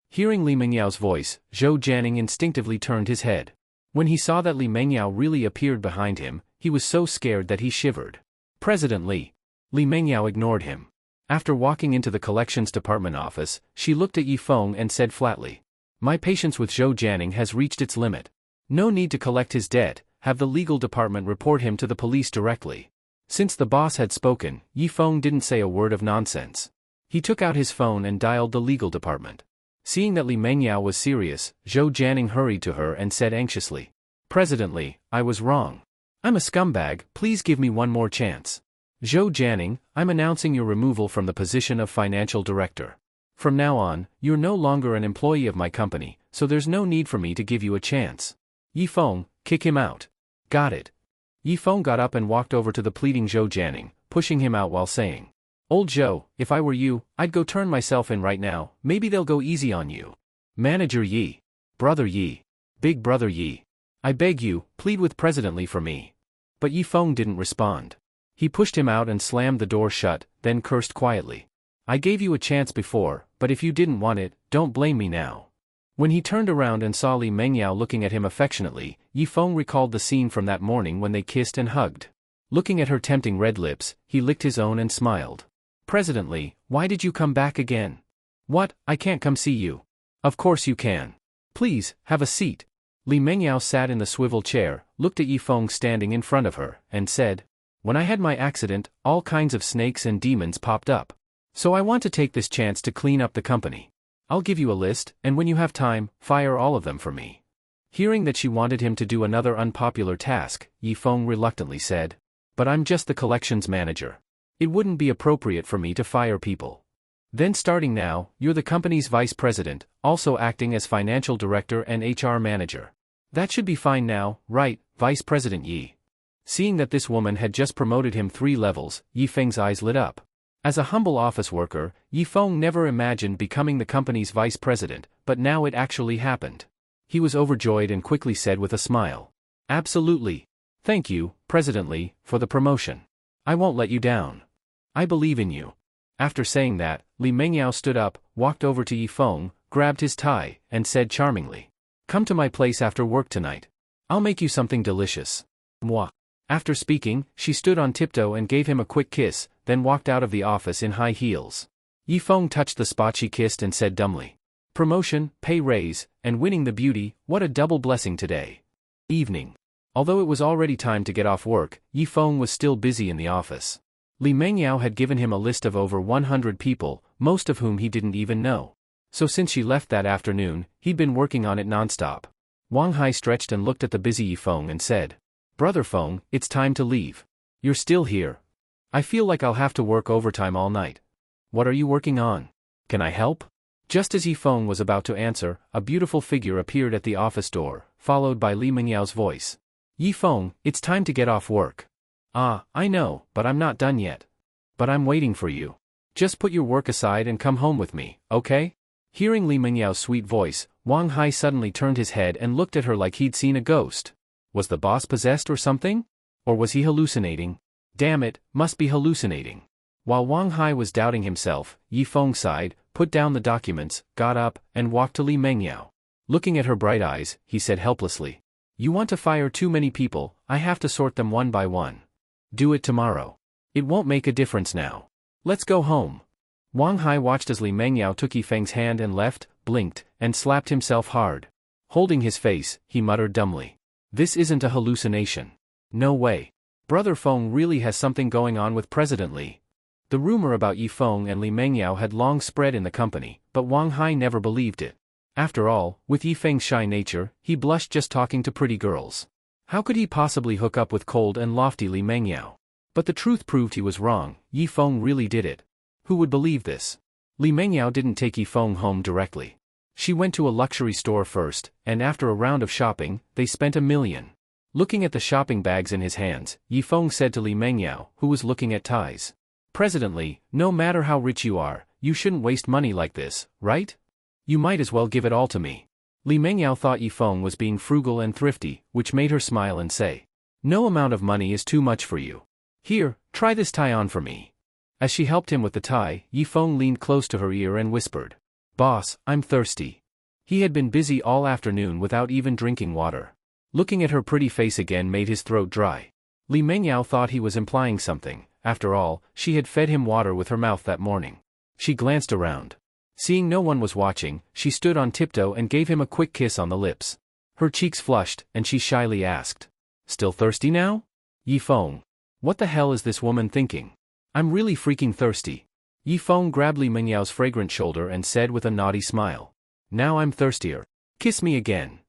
Hearing Li Mengyao's voice, Zhou Jianing instinctively turned his head. When he saw that Li Mengyao really appeared behind him, he was so scared that he shivered. President Li. Li Mengyao ignored him. After walking into the collections department office, she looked at Yifeng and said flatly, My patience with Zhou Jianing has reached its limit. No need to collect his debt, have the legal department report him to the police directly. Since the boss had spoken, Yifeng didn't say a word of nonsense. He took out his phone and dialed the legal department. Seeing that Li Mengyao was serious, Zhou Jianing hurried to her and said anxiously, President Li, I was wrong. I'm a scumbag, please give me one more chance. Zhou Jianing, I'm announcing your removal from the position of financial director. From now on, you're no longer an employee of my company, so there's no need for me to give you a chance. Yifeng, kick him out. Got it. Yifeng got up and walked over to the pleading Zhou Jianing, pushing him out while saying, Old Zhou, if I were you, I'd go turn myself in right now, maybe they'll go easy on you. Manager Yi. Brother Yi. Big brother Yi. I beg you, plead with President Li for me. But Yifeng didn't respond. He pushed him out and slammed the door shut, then cursed quietly. I gave you a chance before, but if you didn't want it, don't blame me now. When he turned around and saw Li Mengyao looking at him affectionately, Yifeng recalled the scene from that morning when they kissed and hugged. Looking at her tempting red lips, he licked his own and smiled. President Li, why did you come back again? What, I can't come see you. Of course you can. Please, have a seat. Li Mengyao sat in the swivel chair, looked at Yifeng standing in front of her, and said, When I had my accident, all kinds of snakes and demons popped up. So I want to take this chance to clean up the company. I'll give you a list, and when you have time, fire all of them for me. Hearing that she wanted him to do another unpopular task, Yifeng reluctantly said, But I'm just the collections manager. It wouldn't be appropriate for me to fire people. Then starting now, you're the company's vice president, also acting as financial director and HR manager. That should be fine now, right, Vice President Yi? Seeing that this woman had just promoted him 3 levels, Yifeng's eyes lit up. As a humble office worker, Yifeng never imagined becoming the company's vice president, but now it actually happened. He was overjoyed and quickly said with a smile, Absolutely. Thank you, President Li, for the promotion. I won't let you down. I believe in you. After saying that, Li Mengyao stood up, walked over to Yifeng, grabbed his tie, and said charmingly, Come to my place after work tonight. I'll make you something delicious. Mwah. After speaking, she stood on tiptoe and gave him a quick kiss, then walked out of the office in high heels. Yifeng touched the spot she kissed and said dumbly, Promotion, pay raise, and winning the beauty, what a double blessing today. Evening. Although it was already time to get off work, Yifeng was still busy in the office. Li Mengyao had given him a list of over 100 people, most of whom he didn't even know. So since she left that afternoon, he'd been working on it nonstop. Wang Hai stretched and looked at the busy Yifeng and said, Brother Feng, it's time to leave. You're still here. I feel like I'll have to work overtime all night. What are you working on? Can I help? Just as Yifeng was about to answer, a beautiful figure appeared at the office door, followed by Li Mengyao's voice. Yifeng, it's time to get off work. Ah, I know, but I'm not done yet. But I'm waiting for you. Just put your work aside and come home with me, okay? Hearing Li Mengyao's sweet voice, Wang Hai suddenly turned his head and looked at her like he'd seen a ghost. Was the boss possessed or something? Or was he hallucinating? Damn it, must be hallucinating. While Wang Hai was doubting himself, Yifeng sighed, put down the documents, got up, and walked to Li Mengyao. Looking at her bright eyes, he said helplessly, You want to fire too many people, I have to sort them one by one. Do it tomorrow. It won't make a difference now. Let's go home. Wang Hai watched as Li Mengyao took Yifeng's hand and left, blinked, and slapped himself hard. Holding his face, he muttered dumbly. This isn't a hallucination. No way. Brother Feng really has something going on with President Li. The rumor about Yi Feng and Li Mengyao had long spread in the company, but Wang Hai never believed it. After all, with Yi Feng's shy nature, he blushed just talking to pretty girls. How could he possibly hook up with cold and lofty Li Mengyao? But the truth proved he was wrong. Yi Feng really did it. Who would believe this? Li Mengyao didn't take Yi Feng home directly. She went to a luxury store first, and after a round of shopping, they spent $1 million. Looking at the shopping bags in his hands, Yi Feng said to Li Mengyao, who was looking at ties. President Li, no matter how rich you are, you shouldn't waste money like this, right? You might as well give it all to me. Li Mengyao thought Yi Feng was being frugal and thrifty, which made her smile and say, no amount of money is too much for you. Here, try this tie on for me. As she helped him with the tie, Yi Feng leaned close to her ear and whispered, Boss, I'm thirsty. He had been busy all afternoon without even drinking water. Looking at her pretty face again made his throat dry. Li Mengyao thought he was implying something. After all, she had fed him water with her mouth that morning. She glanced around. Seeing no one was watching, she stood on tiptoe and gave him a quick kiss on the lips. Her cheeks flushed, and she shyly asked, Still thirsty now? Yi Feng. What the hell is this woman thinking? I'm really freaking thirsty. Yi Feng grabbed Li Mengyao's fragrant shoulder and said with a naughty smile. Now I'm thirstier. Kiss me again.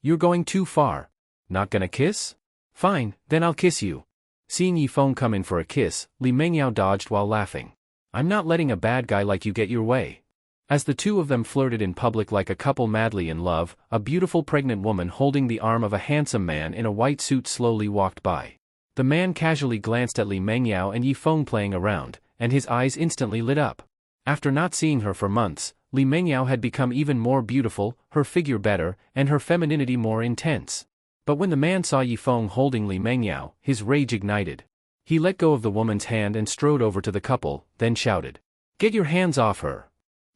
You're going too far. Not gonna kiss? Fine, then I'll kiss you. Seeing Yi Feng come in for a kiss, Li Mengyao dodged while laughing. I'm not letting a bad guy like you get your way. As the two of them flirted in public like a couple madly in love, a beautiful pregnant woman holding the arm of a handsome man in a white suit slowly walked by. The man casually glanced at Li Mengyao and Yi Feng playing around, and his eyes instantly lit up. After not seeing her for months, Li Mengyao had become even more beautiful, her figure better, and her femininity more intense. But when the man saw Yi Feng holding Li Mengyao, his rage ignited. He let go of the woman's hand and strode over to the couple, then shouted, Get your hands off her!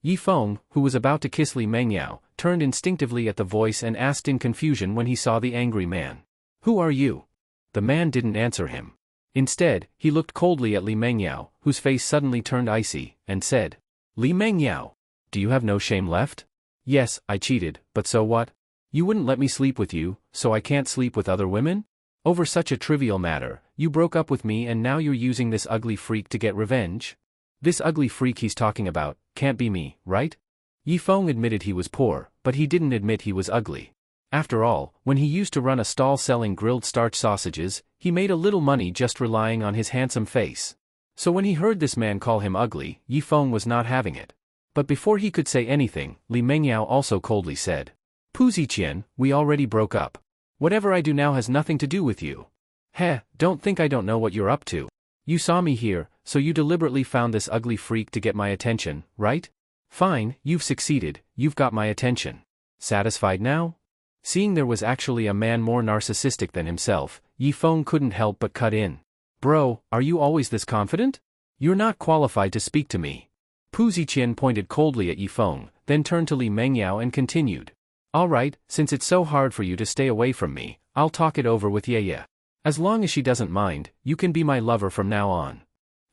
Yi Feng, who was about to kiss Li Mengyao, turned instinctively at the voice and asked in confusion when he saw the angry man. Who are you? The man didn't answer him. Instead, he looked coldly at Li Mengyao, whose face suddenly turned icy, and said, Li Mengyao, do you have no shame left? Yes, I cheated, but so what? You wouldn't let me sleep with you, so I can't sleep with other women? Over such a trivial matter, you broke up with me and now you're using this ugly freak to get revenge? This ugly freak he's talking about can't be me, right? Yi Feng admitted he was poor, but he didn't admit he was ugly. After all, when he used to run a stall selling grilled starch sausages, he made a little money just relying on his handsome face. So when he heard this man call him ugly, Yi Feng was not having it. But before he could say anything, Li Mengyao also coldly said, Pu Ziqian, we already broke up. Whatever I do now has nothing to do with you. Heh, don't think I don't know what you're up to. You saw me here, so you deliberately found this ugly freak to get my attention, right? Fine, you've succeeded, you've got my attention. Satisfied now? Seeing there was actually a man more narcissistic than himself, Yi Feng couldn't help but cut in. Bro, are you always this confident? You're not qualified to speak to me. Pu Ziqian pointed coldly at Yi Feng, then turned to Li Mengyao and continued. Alright, since it's so hard for you to stay away from me, I'll talk it over with Ye. As long as she doesn't mind, you can be my lover from now on.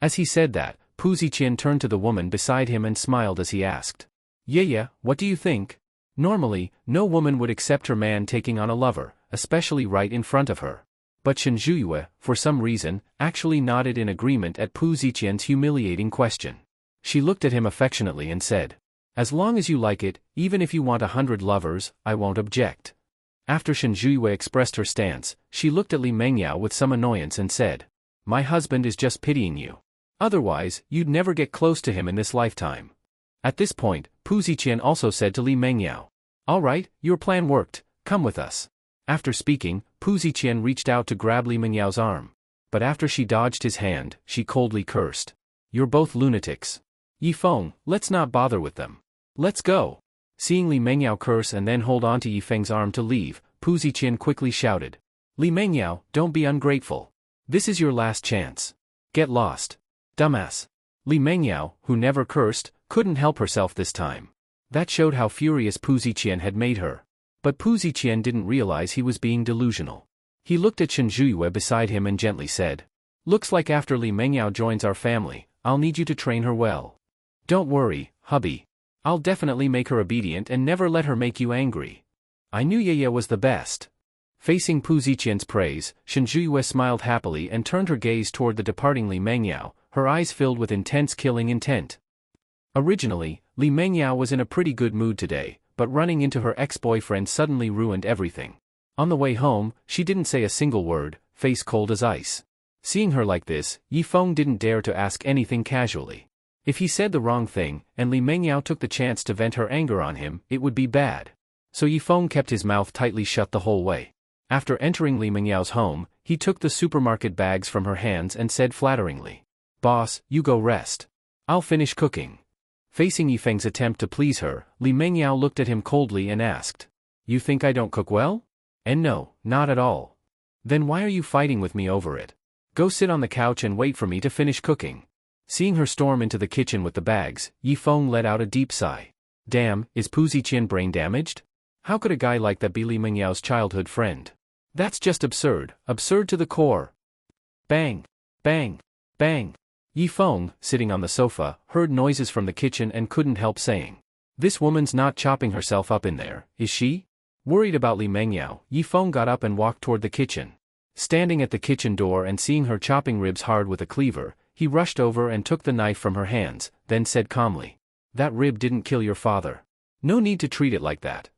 As he said that, Pu Ziqian turned to the woman beside him and smiled as he asked. Ye, what do you think? Normally, no woman would accept her man taking on a lover, especially right in front of her. But Shen Zhuyue, for some reason, actually nodded in agreement at Pu Ziqian's humiliating question. She looked at him affectionately and said, As long as you like it, even if you want 100 lovers, I won't object. After Shen Zhuyue expressed her stance, she looked at Li Mengyao with some annoyance and said, My husband is just pitying you. Otherwise, you'd never get close to him in this lifetime. At this point, Pu Ziqian also said to Li Mengyao, Alright, your plan worked, come with us. After speaking, Pu Ziqian reached out to grab Li Mengyao's arm. But after she dodged his hand, she coldly cursed. You're both lunatics. Yi Feng, let's not bother with them. Let's go. Seeing Li Mengyao curse and then hold on to Yi Feng's arm to leave, Pu Ziqian quickly shouted. Li Mengyao, don't be ungrateful. This is your last chance. Get lost. Dumbass. Li Mengyao, who never cursed, couldn't help herself this time. That showed how furious Pu Ziqian had made her. But Pu Ziqian didn't realize he was being delusional. He looked at Shen Zhuyue beside him and gently said, Looks like after Li Mengyao joins our family, I'll need you to train her well. Don't worry, hubby. I'll definitely make her obedient and never let her make you angry. I knew Yeye was the best. Facing Pu Ziqian's praise, Shen Zhuiyue smiled happily and turned her gaze toward the departing Li Mengyao, her eyes filled with intense killing intent. Originally, Li Mengyao was in a pretty good mood today, but running into her ex-boyfriend suddenly ruined everything. On the way home, she didn't say a single word, face cold as ice. Seeing her like this, Yi Feng didn't dare to ask anything casually. If he said the wrong thing, and Li Mengyao took the chance to vent her anger on him, it would be bad. So Yi Feng kept his mouth tightly shut the whole way. After entering Li Mengyao's home, he took the supermarket bags from her hands and said flatteringly, "Boss, you go rest. I'll finish cooking." Facing Yi Feng's attempt to please her, Li Mengyao looked at him coldly and asked, "You think I don't cook well?" "And no, not at all." "Then why are you fighting with me over it? Go sit on the couch and wait for me to finish cooking." Seeing her storm into the kitchen with the bags, Yi Feng let out a deep sigh. Damn, is Pu Ziqian brain damaged? How could a guy like that be Li Mengyao's childhood friend? That's just absurd, absurd to the core. Bang! Bang! Bang! Yi Feng, sitting on the sofa, heard noises from the kitchen and couldn't help saying, "This woman's not chopping herself up in there, is she?" Worried about Li Mengyao, Yi Feng got up and walked toward the kitchen. Standing at the kitchen door and seeing her chopping ribs hard with a cleaver, he rushed over and took the knife from her hands, then said calmly, "That rib didn't kill your father. No need to treat it like that."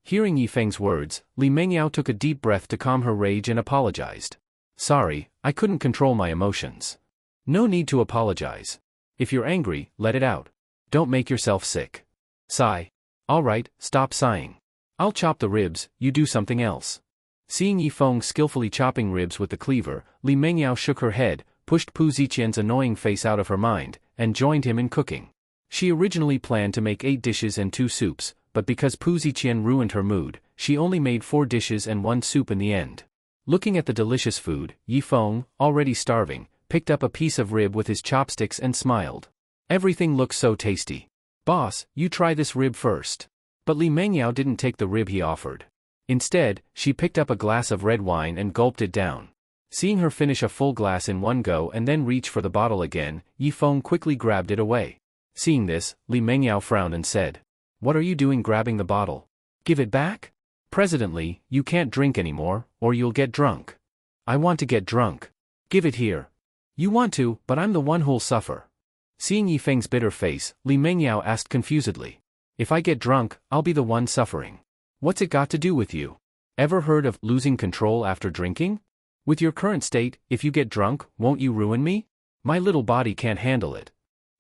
Hearing Yi Feng's words, Li Mengyao took a deep breath to calm her rage and apologized. "Sorry, I couldn't control my emotions." "No need to apologize. If you're angry, let it out. Don't make yourself sick. Sigh. All right, stop sighing. I'll chop the ribs, you do something else." Seeing Yi Feng skillfully chopping ribs with the cleaver, Li Mengyao shook her head, pushed Pu Ziqian's annoying face out of her mind, and joined him in cooking. She originally planned to make 8 dishes and 2 soups, but because Pu Ziqian ruined her mood, she only made 4 dishes and 1 soup in the end. Looking at the delicious food, Yi Feng, already starving, picked up a piece of rib with his chopsticks and smiled. Everything looks so tasty. "Boss, you try this rib first." But Li Mengyao didn't take the rib he offered. Instead, she picked up a glass of red wine and gulped it down. Seeing her finish a full glass in one go and then reach for the bottle again, Yi Feng quickly grabbed it away. Seeing this, Li Mengyao frowned and said, "What are you doing grabbing the bottle? Give it back? Presidently, you can't drink anymore, or you'll get drunk." "I want to get drunk. Give it here." "You want to, but I'm the one who'll suffer." Seeing Yi Feng's bitter face, Li Mengyao asked confusedly, "If I get drunk, I'll be the one suffering. What's it got to do with you? Ever heard of losing control after drinking? With your current state, if you get drunk, won't you ruin me? My little body can't handle it."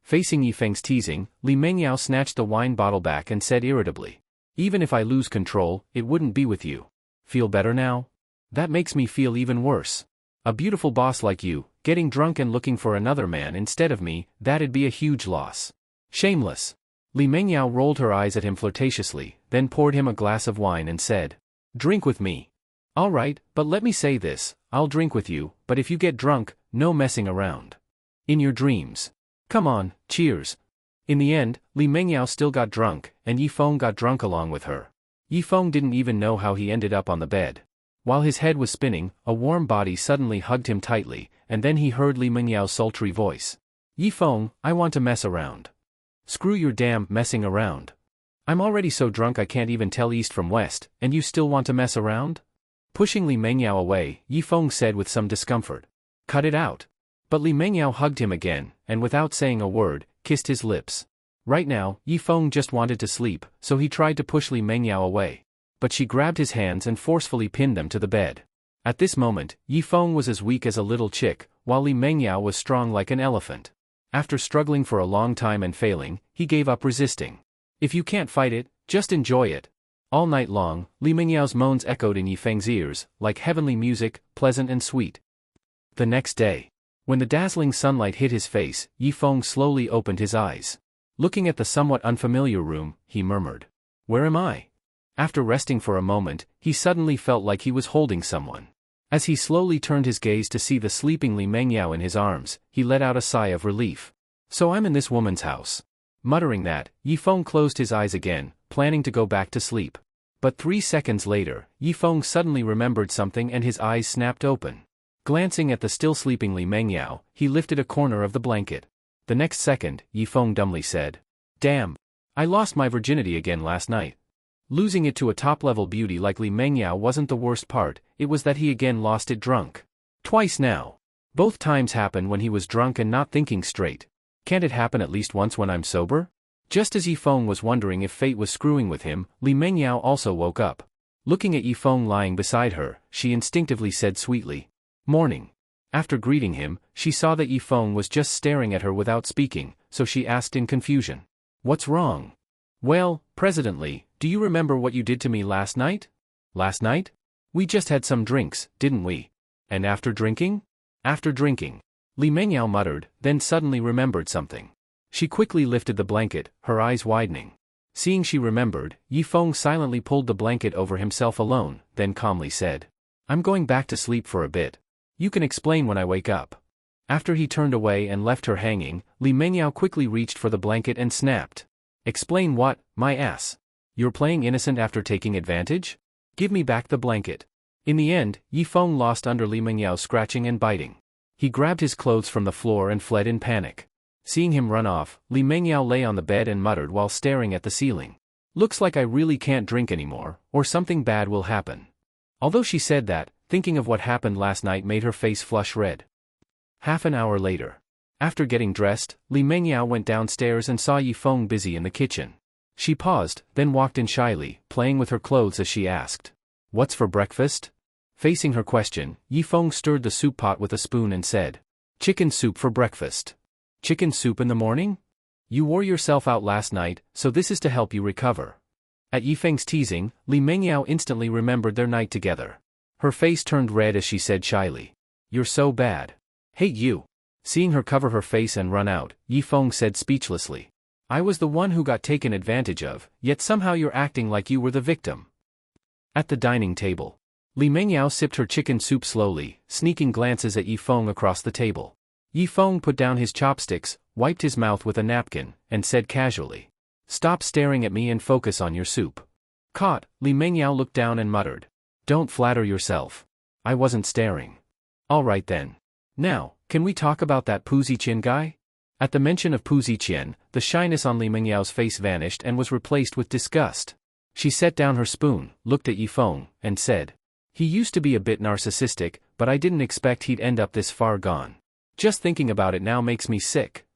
Facing Yi Feng's teasing, Li Mengyao snatched the wine bottle back and said irritably, "Even if I lose control, it wouldn't be with you. Feel better now? That makes me feel even worse. A beautiful boss like you, getting drunk and looking for another man instead of me, that'd be a huge loss. Shameless." Li Mengyao rolled her eyes at him flirtatiously, then poured him a glass of wine and said, "Drink with me." "All right, but let me say this, I'll drink with you, but if you get drunk, no messing around. In your dreams. Come on, cheers." In the end, Li Mengyao still got drunk, and Yi Feng got drunk along with her. Yi Feng didn't even know how he ended up on the bed. While his head was spinning, a warm body suddenly hugged him tightly, and then he heard Li Mengyao's sultry voice. "Yi Feng, I want to mess around." "Screw your damn messing around. I'm already so drunk I can't even tell east from west, and you still want to mess around?" Pushing Li Mengyao away, Yi Feng said with some discomfort, "Cut it out." But Li Mengyao hugged him again, and without saying a word, kissed his lips. Right now, Yi Feng just wanted to sleep, so he tried to push Li Mengyao away. But she grabbed his hands and forcefully pinned them to the bed. At this moment, Yi Feng was as weak as a little chick, while Li Mengyao was strong like an elephant. After struggling for a long time and failing, he gave up resisting. "If you can't fight it, just enjoy it." All night long, Li Mengyao's moans echoed in Yi Feng's ears, like heavenly music, pleasant and sweet. The next day, when the dazzling sunlight hit his face, Yi Feng slowly opened his eyes. Looking at the somewhat unfamiliar room, he murmured, "Where am I?" After resting for a moment, he suddenly felt like he was holding someone. As he slowly turned his gaze to see the sleeping Li Mengyao in his arms, he let out a sigh of relief. "So I'm in this woman's house." Muttering that, Yi Feng closed his eyes again, planning to go back to sleep. But 3 seconds later, Yi Feng suddenly remembered something and his eyes snapped open. Glancing at the still sleeping Li Mengyao, he lifted a corner of the blanket. The next second, Yi Feng dumbly said, "Damn! I lost my virginity again last night. Losing it to a top-level beauty like Li Mengyao wasn't the worst part, it was that he again lost it drunk. Twice now. Both times happened when he was drunk and not thinking straight. Can't it happen at least once when I'm sober? Just as Yifeng was wondering if fate was screwing with him, Li Mengyao also woke up. Looking at Yifeng lying beside her, she instinctively said sweetly, "Morning." After greeting him, she saw that Yifeng was just staring at her without speaking, so she asked in confusion, "What's wrong?" "Well, President Li, do you remember what you did to me last night?" "Last night? We just had some drinks, didn't we?" "And after drinking?" "After drinking." Li Mengyao muttered, then suddenly remembered something. She quickly lifted the blanket, her eyes widening. Seeing she remembered, Yifeng silently pulled the blanket over himself alone, then calmly said, "I'm going back to sleep for a bit. You can explain when I wake up." After he turned away and left her hanging, Li Mengyao quickly reached for the blanket and snapped. "Explain what, my ass? You're playing innocent after taking advantage? Give me back the blanket." In the end, Yifeng lost under Li Mengyao's scratching and biting. He grabbed his clothes from the floor and fled in panic. Seeing him run off, Li Mengyao lay on the bed and muttered while staring at the ceiling, "Looks like I really can't drink anymore, or something bad will happen." Although she said that, thinking of what happened last night made her face flush red. Half an hour later. After getting dressed, Li Mengyao went downstairs and saw Yifeng busy in the kitchen. She paused, then walked in shyly, playing with her clothes as she asked, "What's for breakfast?" Facing her question, Yifeng stirred the soup pot with a spoon and said, "Chicken soup for breakfast." "Chicken soup in the morning? You wore yourself out last night, so this is to help you recover." At Yifeng's teasing, Li Mengyao instantly remembered their night together. Her face turned red as she said shyly, "You're so bad. Hate you." Seeing her cover her face and run out, Yifeng said speechlessly, "I was the one who got taken advantage of, yet somehow you're acting like you were the victim." At the dining table, Li Mengyao sipped her chicken soup slowly, sneaking glances at Yifeng across the table. Yifeng put down his chopsticks, wiped his mouth with a napkin, and said casually, "Stop staring at me and focus on your soup." Caught, Li Mengyao looked down and muttered, "Don't flatter yourself. I wasn't staring." "All right then. Now, can we talk about that Pu Ziqian guy?" At the mention of Pu Ziqian, the shyness on Li Mengyao's face vanished and was replaced with disgust. She set down her spoon, looked at Yifeng, and said, "He used to be a bit narcissistic, but I didn't expect he'd end up this far gone. Just thinking about it now makes me sick.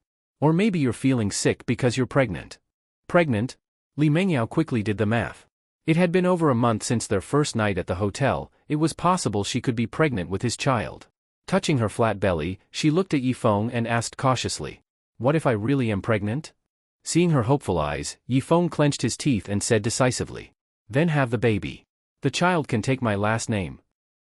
Or maybe you're feeling sick because you're pregnant." "Pregnant?" Li Mengyao quickly did the math. It had been over a month since their first night at the hotel, it was possible she could be pregnant with his child. Touching her flat belly, she looked at Yifeng and asked cautiously, "What if I really am pregnant?" Seeing her hopeful eyes, Yifeng clenched his teeth and said decisively, "Then have the baby. The child can take my last name."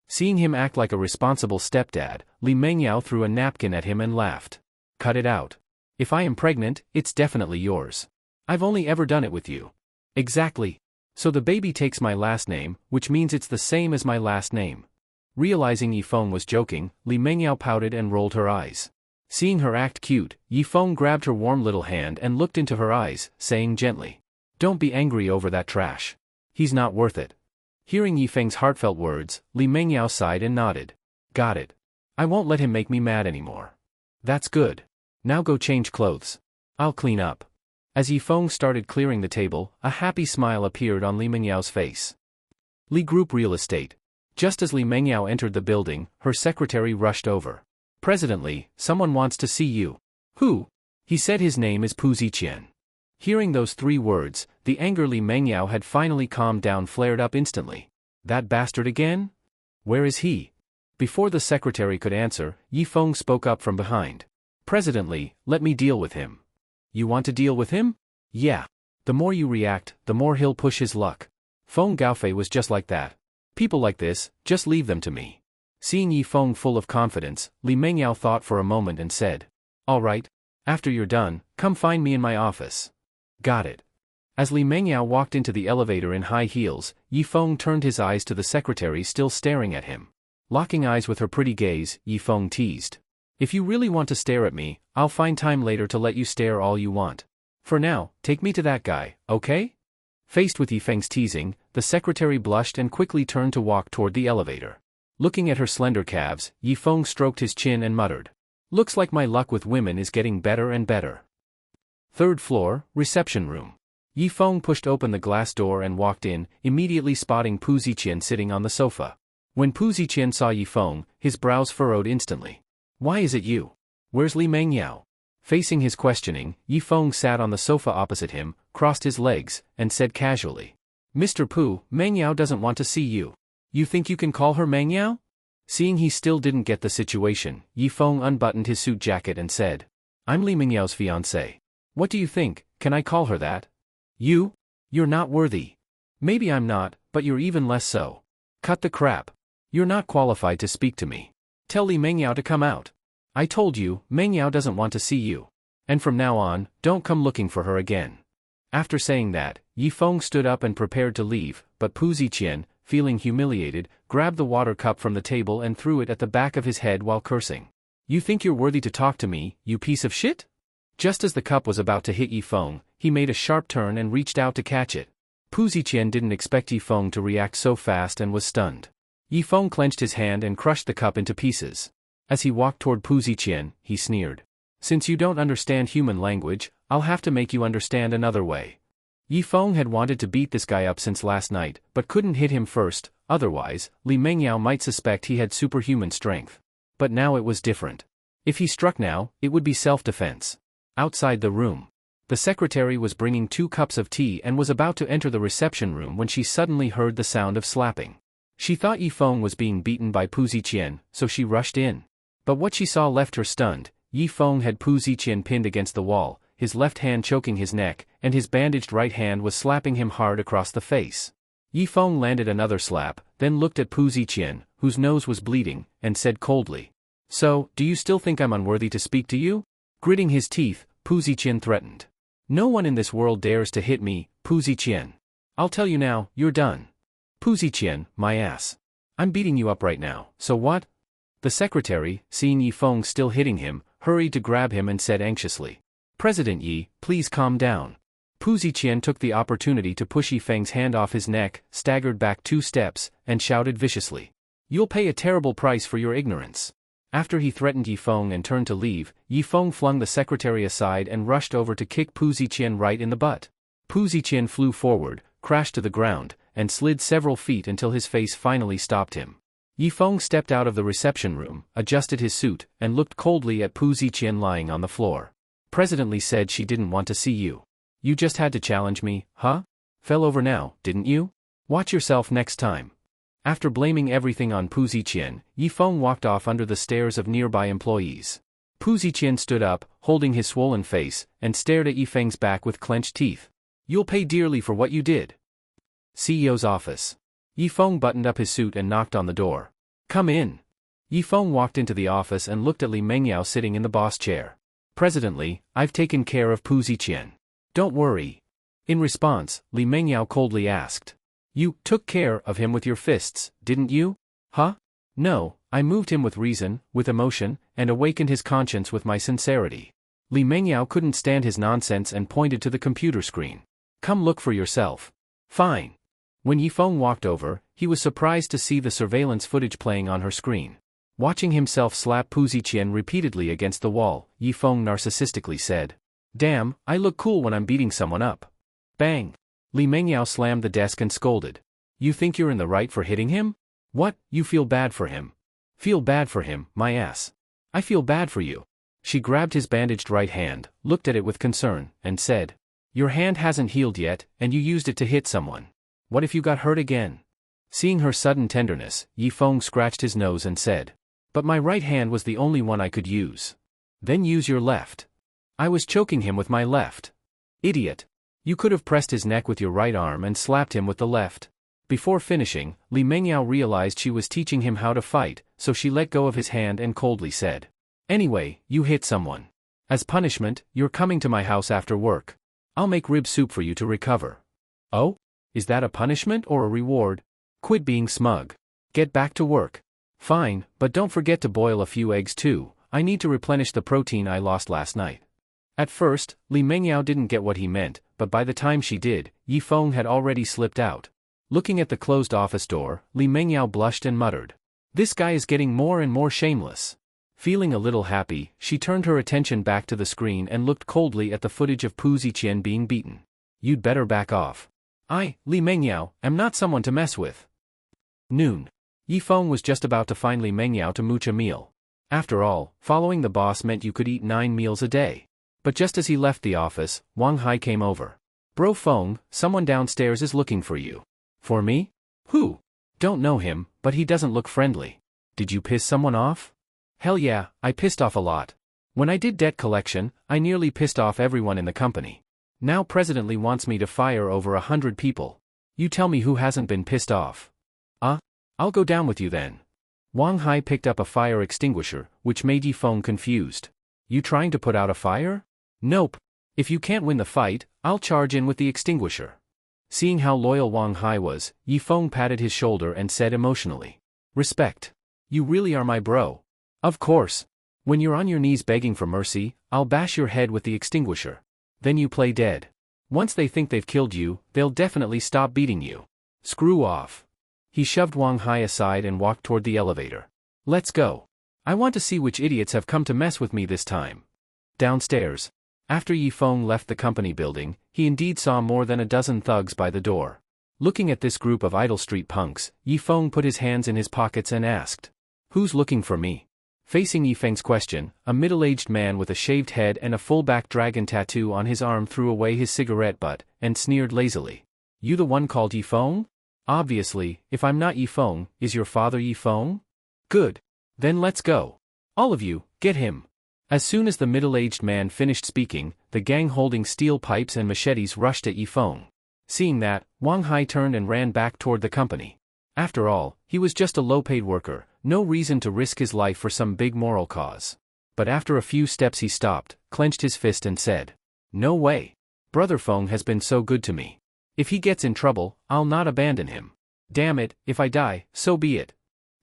Seeing him act like a responsible stepdad, Li Mengyao threw a napkin at him and laughed. "Cut it out. If I am pregnant, it's definitely yours. I've only ever done it with you." "Exactly. So the baby takes my last name, which means it's the same as my last name." Realizing Yifeng was joking, Li Mengyao pouted and rolled her eyes. Seeing her act cute, Yifeng grabbed her warm little hand and looked into her eyes, saying gently, "Don't be angry over that trash. He's not worth it." Hearing Yifeng's heartfelt words, Li Mengyao sighed and nodded. "Got it. I won't let him make me mad anymore." "That's good. Now go change clothes. I'll clean up." As Yifeng started clearing the table, a happy smile appeared on Li Mengyao's face. Li Group Real Estate. Just as Li Mengyao entered the building, her secretary rushed over. "President Li, someone wants to see you." "Who?" He said his name is Pu Ziqian. Hearing those 3 words, the anger Li Mengyao had finally calmed down flared up instantly. "That bastard again? Where is he?" Before the secretary could answer, Yifeng spoke up from behind. "President Li, let me deal with him." "You want to deal with him?" "Yeah. The more you react, the more he'll push his luck. Feng Gaofei was just like that. People like this, just leave them to me." Seeing Yifeng full of confidence, Li Mengyao thought for a moment and said, "All right. After you're done, come find me in my office." "Got it." As Li Mengyao walked into the elevator in high heels, Yifeng turned his eyes to the secretary still staring at him. Locking eyes with her pretty gaze, Yifeng teased, "If you really want to stare at me, I'll find time later to let you stare all you want. For now, take me to that guy, okay?" Faced with Yifeng's teasing, the secretary blushed and quickly turned to walk toward the elevator. Looking at her slender calves, Yifeng stroked his chin and muttered, "Looks like my luck with women is getting better and better." 3rd floor, reception room. Yifeng pushed open the glass door and walked in, immediately spotting Pu Ziqian sitting on the sofa. When Pu Ziqian saw Yifeng, his brows furrowed instantly. Why is it you? Where's Li Mengyao? Facing his questioning, Yifeng sat on the sofa opposite him, crossed his legs, and said casually. Mr. Pu, Mengyao doesn't want to see you. You think you can call her Mengyao? Seeing he still didn't get the situation, Yifeng unbuttoned his suit jacket and said. I'm Li Mengyao's fiancé. What do you think, can I call her that? You? You're not worthy. Maybe I'm not, but you're even less so. Cut the crap. You're not qualified to speak to me. Tell Li Mengyao to come out. I told you, Mengyao doesn't want to see you. And from now on, don't come looking for her again. After saying that, Yifeng stood up and prepared to leave, but Pu Ziqian, feeling humiliated, grabbed the water cup from the table and threw it at the back of his head while cursing. You think you're worthy to talk to me, you piece of shit? Just as the cup was about to hit Yifeng, he made a sharp turn and reached out to catch it. Pu Ziqian didn't expect Yifeng to react so fast and was stunned. Yifeng clenched his hand and crushed the cup into pieces. As he walked toward Pu Ziqian, he sneered. Since you don't understand human language, I'll have to make you understand another way. Yifeng had wanted to beat this guy up since last night, but couldn't hit him first, otherwise, Li Mengyao might suspect he had superhuman strength. But now it was different. If he struck now, it would be self-defense. Outside the room, the secretary was bringing 2 cups of tea and was about to enter the reception room when she suddenly heard the sound of slapping. She thought Yifeng was being beaten by Pu Ziqian, so she rushed in. But what she saw left her stunned. Yifeng had Pu Ziqian pinned against the wall, his left hand choking his neck, and his bandaged right hand was slapping him hard across the face. Yifeng landed another slap, then looked at Pu Ziqian, whose nose was bleeding, and said coldly. So, do you still think I'm unworthy to speak to you? Gritting his teeth, Pu Ziqian threatened. No one in this world dares to hit me, Pu Ziqian. I'll tell you now, you're done. Pu Ziqian, my ass. I'm beating you up right now, so what? The secretary, seeing Yifeng still hitting him, hurried to grab him and said anxiously. President Yi, please calm down. Pu Ziqian took the opportunity to push Yifeng's hand off his neck, staggered back 2 steps, and shouted viciously. You'll pay a terrible price for your ignorance. After he threatened Yifeng and turned to leave, Yifeng flung the secretary aside and rushed over to kick Pu Ziqian right in the butt. Pu Ziqian flew forward, crashed to the ground, and slid several feet until his face finally stopped him. Yifeng stepped out of the reception room, adjusted his suit, and looked coldly at Pu Ziqian lying on the floor. President Li said she didn't want to see you. You just had to challenge me, huh? Fell over now, didn't you? Watch yourself next time. After blaming everything on Pu Ziqian, Yifeng walked off under the stares of nearby employees. Pu Ziqian stood up, holding his swollen face, and stared at Yifeng's back with clenched teeth. You'll pay dearly for what you did. CEO's office. Yifeng buttoned up his suit and knocked on the door. Come in. Yifeng walked into the office and looked at Li Mengyao sitting in the boss chair. President Li, I've taken care of Pu Ziqian. Don't worry. In response, Li Mengyao coldly asked. You took care of him with your fists, didn't you? Huh? No, I moved him with reason, with emotion, and awakened his conscience with my sincerity. Li Mengyao couldn't stand his nonsense and pointed to the computer screen. Come look for yourself. Fine. When Yifeng walked over, he was surprised to see the surveillance footage playing on her screen. Watching himself slap Pu Ziqian repeatedly against the wall, Yifeng narcissistically said. Damn, I look cool when I'm beating someone up. Bang. Li Mengyao slammed the desk and scolded. You think you're in the right for hitting him? What, you feel bad for him? Feel bad for him, my ass. I feel bad for you. She grabbed his bandaged right hand, looked at it with concern, and said. Your hand hasn't healed yet, and you used it to hit someone. What if you got hurt again? Seeing her sudden tenderness, Yifeng scratched his nose and said. But my right hand was the only one I could use. Then use your left. I was choking him with my left. Idiot. You could have pressed his neck with your right arm and slapped him with the left. Before finishing, Li Mengyao realized she was teaching him how to fight, so she let go of his hand and coldly said. Anyway, you hit someone. As punishment, you're coming to my house after work. I'll make rib soup for you to recover. Oh? Is that a punishment or a reward? Quit being smug. Get back to work. Fine, but don't forget to boil a few eggs too. I need to replenish the protein I lost last night. At first, Li Mengyao didn't get what he meant, but by the time she did, Yifeng had already slipped out. Looking at the closed office door, Li Mengyao blushed and muttered. This guy is getting more and more shameless. Feeling a little happy, she turned her attention back to the screen and looked coldly at the footage of Pu Ziqian being beaten. You'd better back off. I, Li Mengyao, am not someone to mess with. Noon. Yifeng was just about to find Li Mengyao to mooch a meal. After all, following the boss meant you could eat 9 meals a day. But just as he left the office, Wang Hai came over. Bro Feng, someone downstairs is looking for you. For me? Who? Don't know him, but he doesn't look friendly. Did you piss someone off? Hell yeah, I pissed off a lot. When I did debt collection, I nearly pissed off everyone in the company. Now President Li wants me to fire over 100 people. You tell me who hasn't been pissed off. I'll go down with you then. Wang Hai picked up a fire extinguisher, which made Yifeng confused. You trying to put out a fire? Nope. If you can't win the fight, I'll charge in with the extinguisher. Seeing how loyal Wang Hai was, Yifeng patted his shoulder and said emotionally. Respect. You really are my bro. Of course. When you're on your knees begging for mercy, I'll bash your head with the extinguisher. Then you play dead. Once they think they've killed you, they'll definitely stop beating you. Screw off. He shoved Wang Hai aside and walked toward the elevator. Let's go. I want to see which idiots have come to mess with me this time. Downstairs. After Yifeng left the company building, he indeed saw more than a dozen thugs by the door. Looking at this group of idle street punks, Yifeng put his hands in his pockets and asked. Who's looking for me? Facing Yifeng's question, a middle-aged man with a shaved head and a full-back dragon tattoo on his arm threw away his cigarette butt and sneered lazily. You the one called Yifeng? Obviously, if I'm not Yifeng, is your father Yifeng? Good. Then let's go. All of you, get him. As soon as the middle-aged man finished speaking, the gang holding steel pipes and machetes rushed at Yifeng. Seeing that, Wang Hai turned and ran back toward the company. After all, he was just a low-paid worker, no reason to risk his life for some big moral cause. But after a few steps he stopped, clenched his fist and said, No way. Brother Feng has been so good to me. If he gets in trouble, I'll not abandon him. Damn it, if I die, so be it.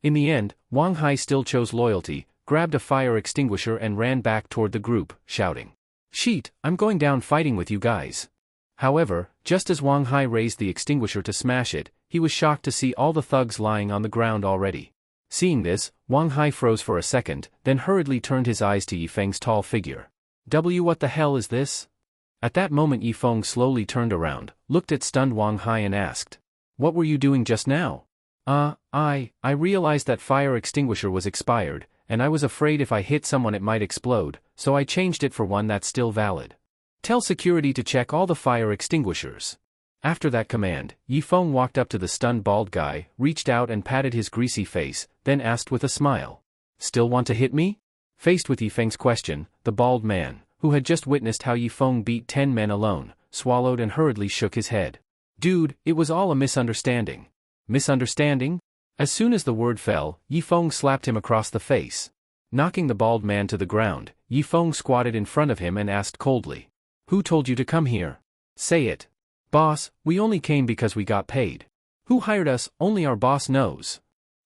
In the end, Wang Hai still chose loyalty, grabbed a fire extinguisher and ran back toward the group, shouting, Sheet, I'm going down fighting with you guys. However, just as Wang Hai raised the extinguisher to smash it, he was shocked to see all the thugs lying on the ground already. Seeing this, Wang Hai froze for a second, then hurriedly turned his eyes to Yifeng's tall figure. What the hell is this? At that moment Yifeng slowly turned around, looked at stunned Wang Hai and asked, What were you doing just now? I realized that fire extinguisher was expired, and I was afraid if I hit someone it might explode, so I changed it for one that's still valid. Tell security to check all the fire extinguishers. After that command, Yifeng walked up to the stunned bald guy, reached out and patted his greasy face, then asked with a smile. Still want to hit me? Faced with Yifeng's question, the bald man, who had just witnessed how Yifeng beat 10 men alone, swallowed and hurriedly shook his head. Dude, it was all a misunderstanding. Misunderstanding? As soon as the word fell, Yifeng slapped him across the face. Knocking the bald man to the ground, Yifeng squatted in front of him and asked coldly. Who told you to come here? Say it. Boss, we only came because we got paid. Who hired us, only our boss knows.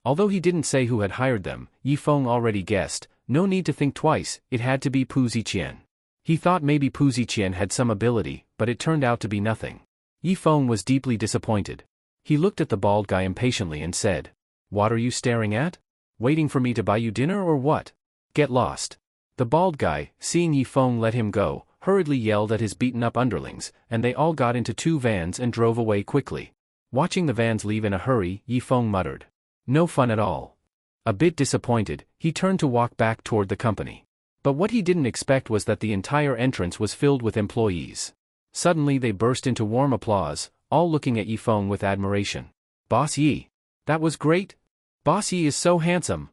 Although he didn't say who had hired them, Yifeng already guessed, no need to think twice, it had to be Pu Ziqian. He thought maybe Pu Ziqian had some ability, but it turned out to be nothing. Yifeng was deeply disappointed. He looked at the bald guy impatiently and said, What are you staring at? Waiting for me to buy you dinner or what? Get lost. The bald guy, seeing Yifeng let him go, hurriedly yelled at his beaten-up underlings, and they all got into 2 vans and drove away quickly. Watching the vans leave in a hurry, Yifeng muttered, No fun at all. A bit disappointed, he turned to walk back toward the company. But what he didn't expect was that the entire entrance was filled with employees. Suddenly they burst into warm applause, all looking at Yifeng with admiration. Boss Yi. That was great. Boss Yi is so handsome.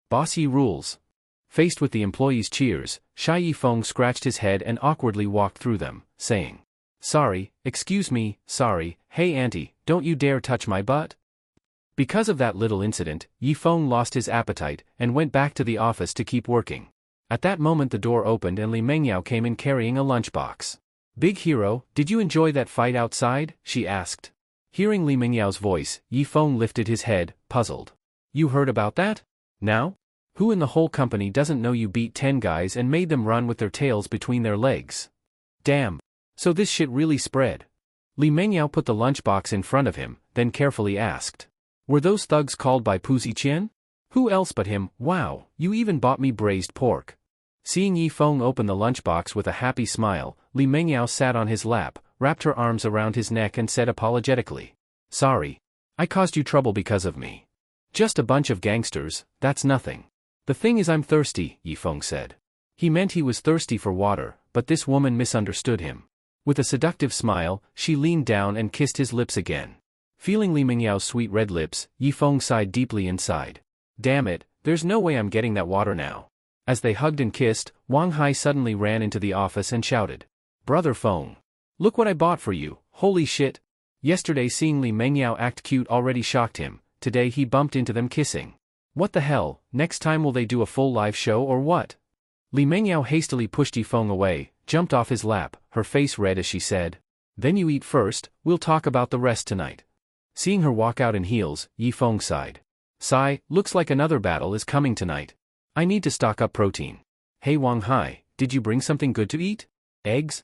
Boss Yi rules. Faced with the employees' cheers, Shy Yifeng scratched his head and awkwardly walked through them, saying, Sorry, excuse me, sorry, hey auntie, don't you dare touch my butt. Because of that little incident, Yifeng lost his appetite and went back to the office to keep working. At that moment the door opened and Li Mengyao came in carrying a lunchbox. Big hero, did you enjoy that fight outside? She asked. Hearing Li Mengyao's voice, Yifeng lifted his head, puzzled. You heard about that? Now? Who in the whole company doesn't know you beat 10 guys and made them run with their tails between their legs? Damn. So this shit really spread. Li Mengyao put the lunchbox in front of him, then carefully asked. Were those thugs called by Pu Ziqian? Who else but him? Wow, you even bought me braised pork. Seeing Yifeng open the lunchbox with a happy smile, Li Mengyao sat on his lap, wrapped her arms around his neck and said apologetically. Sorry. I caused you trouble because of me. Just a bunch of gangsters, that's nothing. The thing is I'm thirsty, Yifeng said. He meant he was thirsty for water, but this woman misunderstood him. With a seductive smile, she leaned down and kissed his lips again. Feeling Li Mengyao's sweet red lips, Yifeng sighed deeply inside. Damn it, there's no way I'm getting that water now. As they hugged and kissed, Wang Hai suddenly ran into the office and shouted. Brother Feng. Look what I bought for you, holy shit. Yesterday seeing Li Mengyao act cute already shocked him, today he bumped into them kissing. What the hell, next time will they do a full live show or what? Li Mengyao hastily pushed Yifeng away, jumped off his lap, her face red as she said. Then you eat first, we'll talk about the rest tonight. Seeing her walk out in heels, Yifeng sighed. Sigh, looks like another battle is coming tonight. I need to stock up protein. Hey Wang Hai, did you bring something good to eat? Eggs?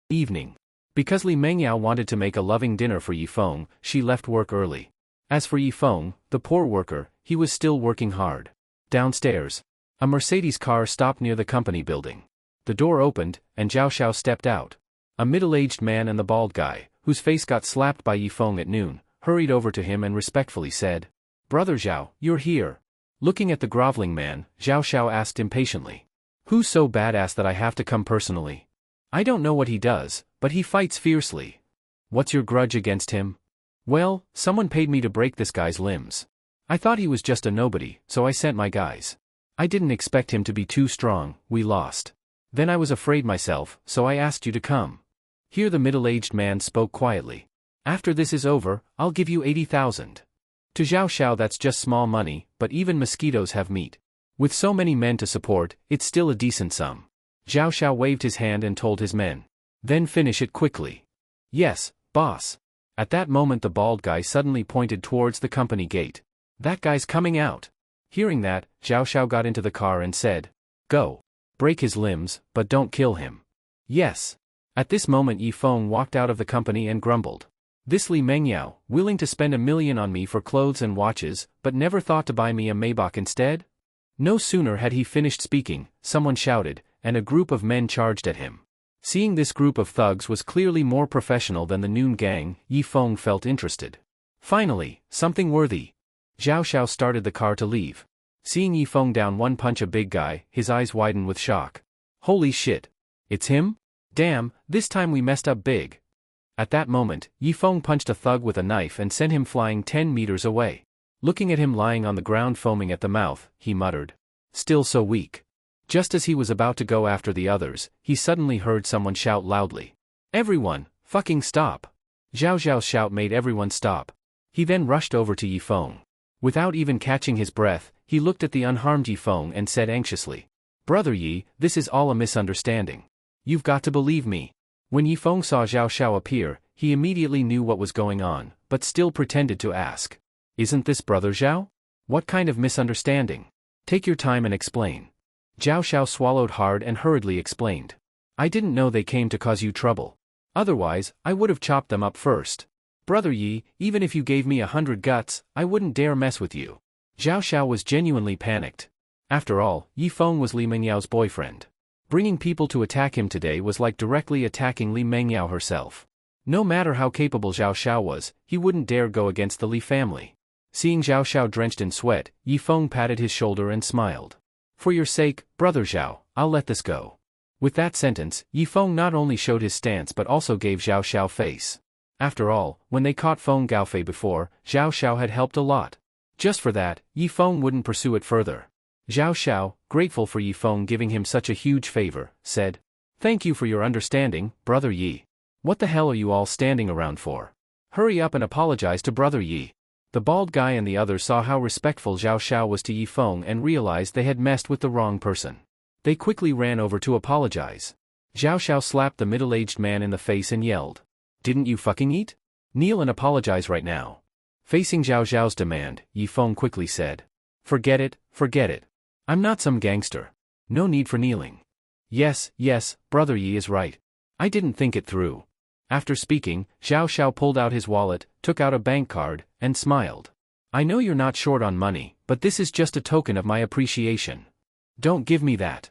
Evening. Because Li Mengyao wanted to make a loving dinner for Yifeng, she left work early. As for Yifeng, the poor worker, he was still working hard. Downstairs. A Mercedes car stopped near the company building. The door opened, and Zhao Xiao stepped out. A middle-aged man and the bald guy, whose face got slapped by Yifeng at noon, hurried over to him and respectfully said, Brother Zhao, you're here. Looking at the groveling man, Zhao Xiao asked impatiently. Who's so badass that I have to come personally? I don't know what he does, but he fights fiercely. What's your grudge against him? Well, someone paid me to break this guy's limbs. I thought he was just a nobody, so I sent my guys. I didn't expect him to be too strong, we lost. Then I was afraid myself, so I asked you to come. Here the middle-aged man spoke quietly. After this is over, I'll give you 80,000. To Zhao Xiao that's just small money, but even mosquitoes have meat. With so many men to support, it's still a decent sum. Zhao Xiao waved his hand and told his men. Then finish it quickly. Yes, boss. At that moment the bald guy suddenly pointed towards the company gate. That guy's coming out. Hearing that, Zhao Xiao got into the car and said. Go. Break his limbs, but don't kill him. Yes. At this moment Yifeng walked out of the company and grumbled. This Li Mengyao, willing to spend $1 million on me for clothes and watches, but never thought to buy me a Maybach instead? No sooner had he finished speaking, someone shouted, and a group of men charged at him. Seeing this group of thugs was clearly more professional than the Noon Gang, Yifeng felt interested. Finally, something worthy. Zhao Xiao started the car to leave. Seeing Yifeng down one punch a big guy, his eyes widened with shock. Holy shit. It's him? Damn, this time we messed up big. At that moment, Yifeng punched a thug with a knife and sent him flying 10 meters away. Looking at him lying on the ground foaming at the mouth, he muttered. Still so weak. Just as he was about to go after the others, he suddenly heard someone shout loudly. Everyone, fucking stop. Zhao Zhao's shout made everyone stop. He then rushed over to Yifeng. Without even catching his breath, he looked at the unharmed Yifeng and said anxiously. Brother Yi, this is all a misunderstanding. You've got to believe me. When Yifeng saw Zhao Xiao appear, he immediately knew what was going on, but still pretended to ask. Isn't this Brother Zhao? What kind of misunderstanding? Take your time and explain. Zhao Xiao swallowed hard and hurriedly explained. I didn't know they came to cause you trouble. Otherwise, I would have chopped them up first. Brother Yi, even if you gave me 100 guts, I wouldn't dare mess with you. Zhao Xiao was genuinely panicked. After all, Yifeng was Li Mengyao's boyfriend. Bringing people to attack him today was like directly attacking Li Mengyao herself. No matter how capable Zhao Xiao was, he wouldn't dare go against the Li family. Seeing Zhao Xiao drenched in sweat, Yifeng patted his shoulder and smiled. For your sake, Brother Zhao, I'll let this go. With that sentence, Yifeng not only showed his stance but also gave Zhao Xiao face. After all, when they caught Feng Gaofei before, Zhao Xiao had helped a lot. Just for that, Yifeng wouldn't pursue it further. Zhao Xiao, grateful for Yifeng giving him such a huge favor, said. Thank you for your understanding, Brother Yi. What the hell are you all standing around for? Hurry up and apologize to Brother Yi. The bald guy and the others saw how respectful Zhao Xiao was to Yifeng and realized they had messed with the wrong person. They quickly ran over to apologize. Zhao Xiao slapped the middle-aged man in the face and yelled. Didn't you fucking eat? Kneel and apologize right now. Facing Zhao Xiao's demand, Yifeng quickly said. Forget it, forget it. I'm not some gangster. No need for kneeling. Yes, Brother Yi is right. I didn't think it through. After speaking, Zhao Xiao pulled out his wallet, took out a bank card, and smiled. I know you're not short on money, but this is just a token of my appreciation. Don't give me that.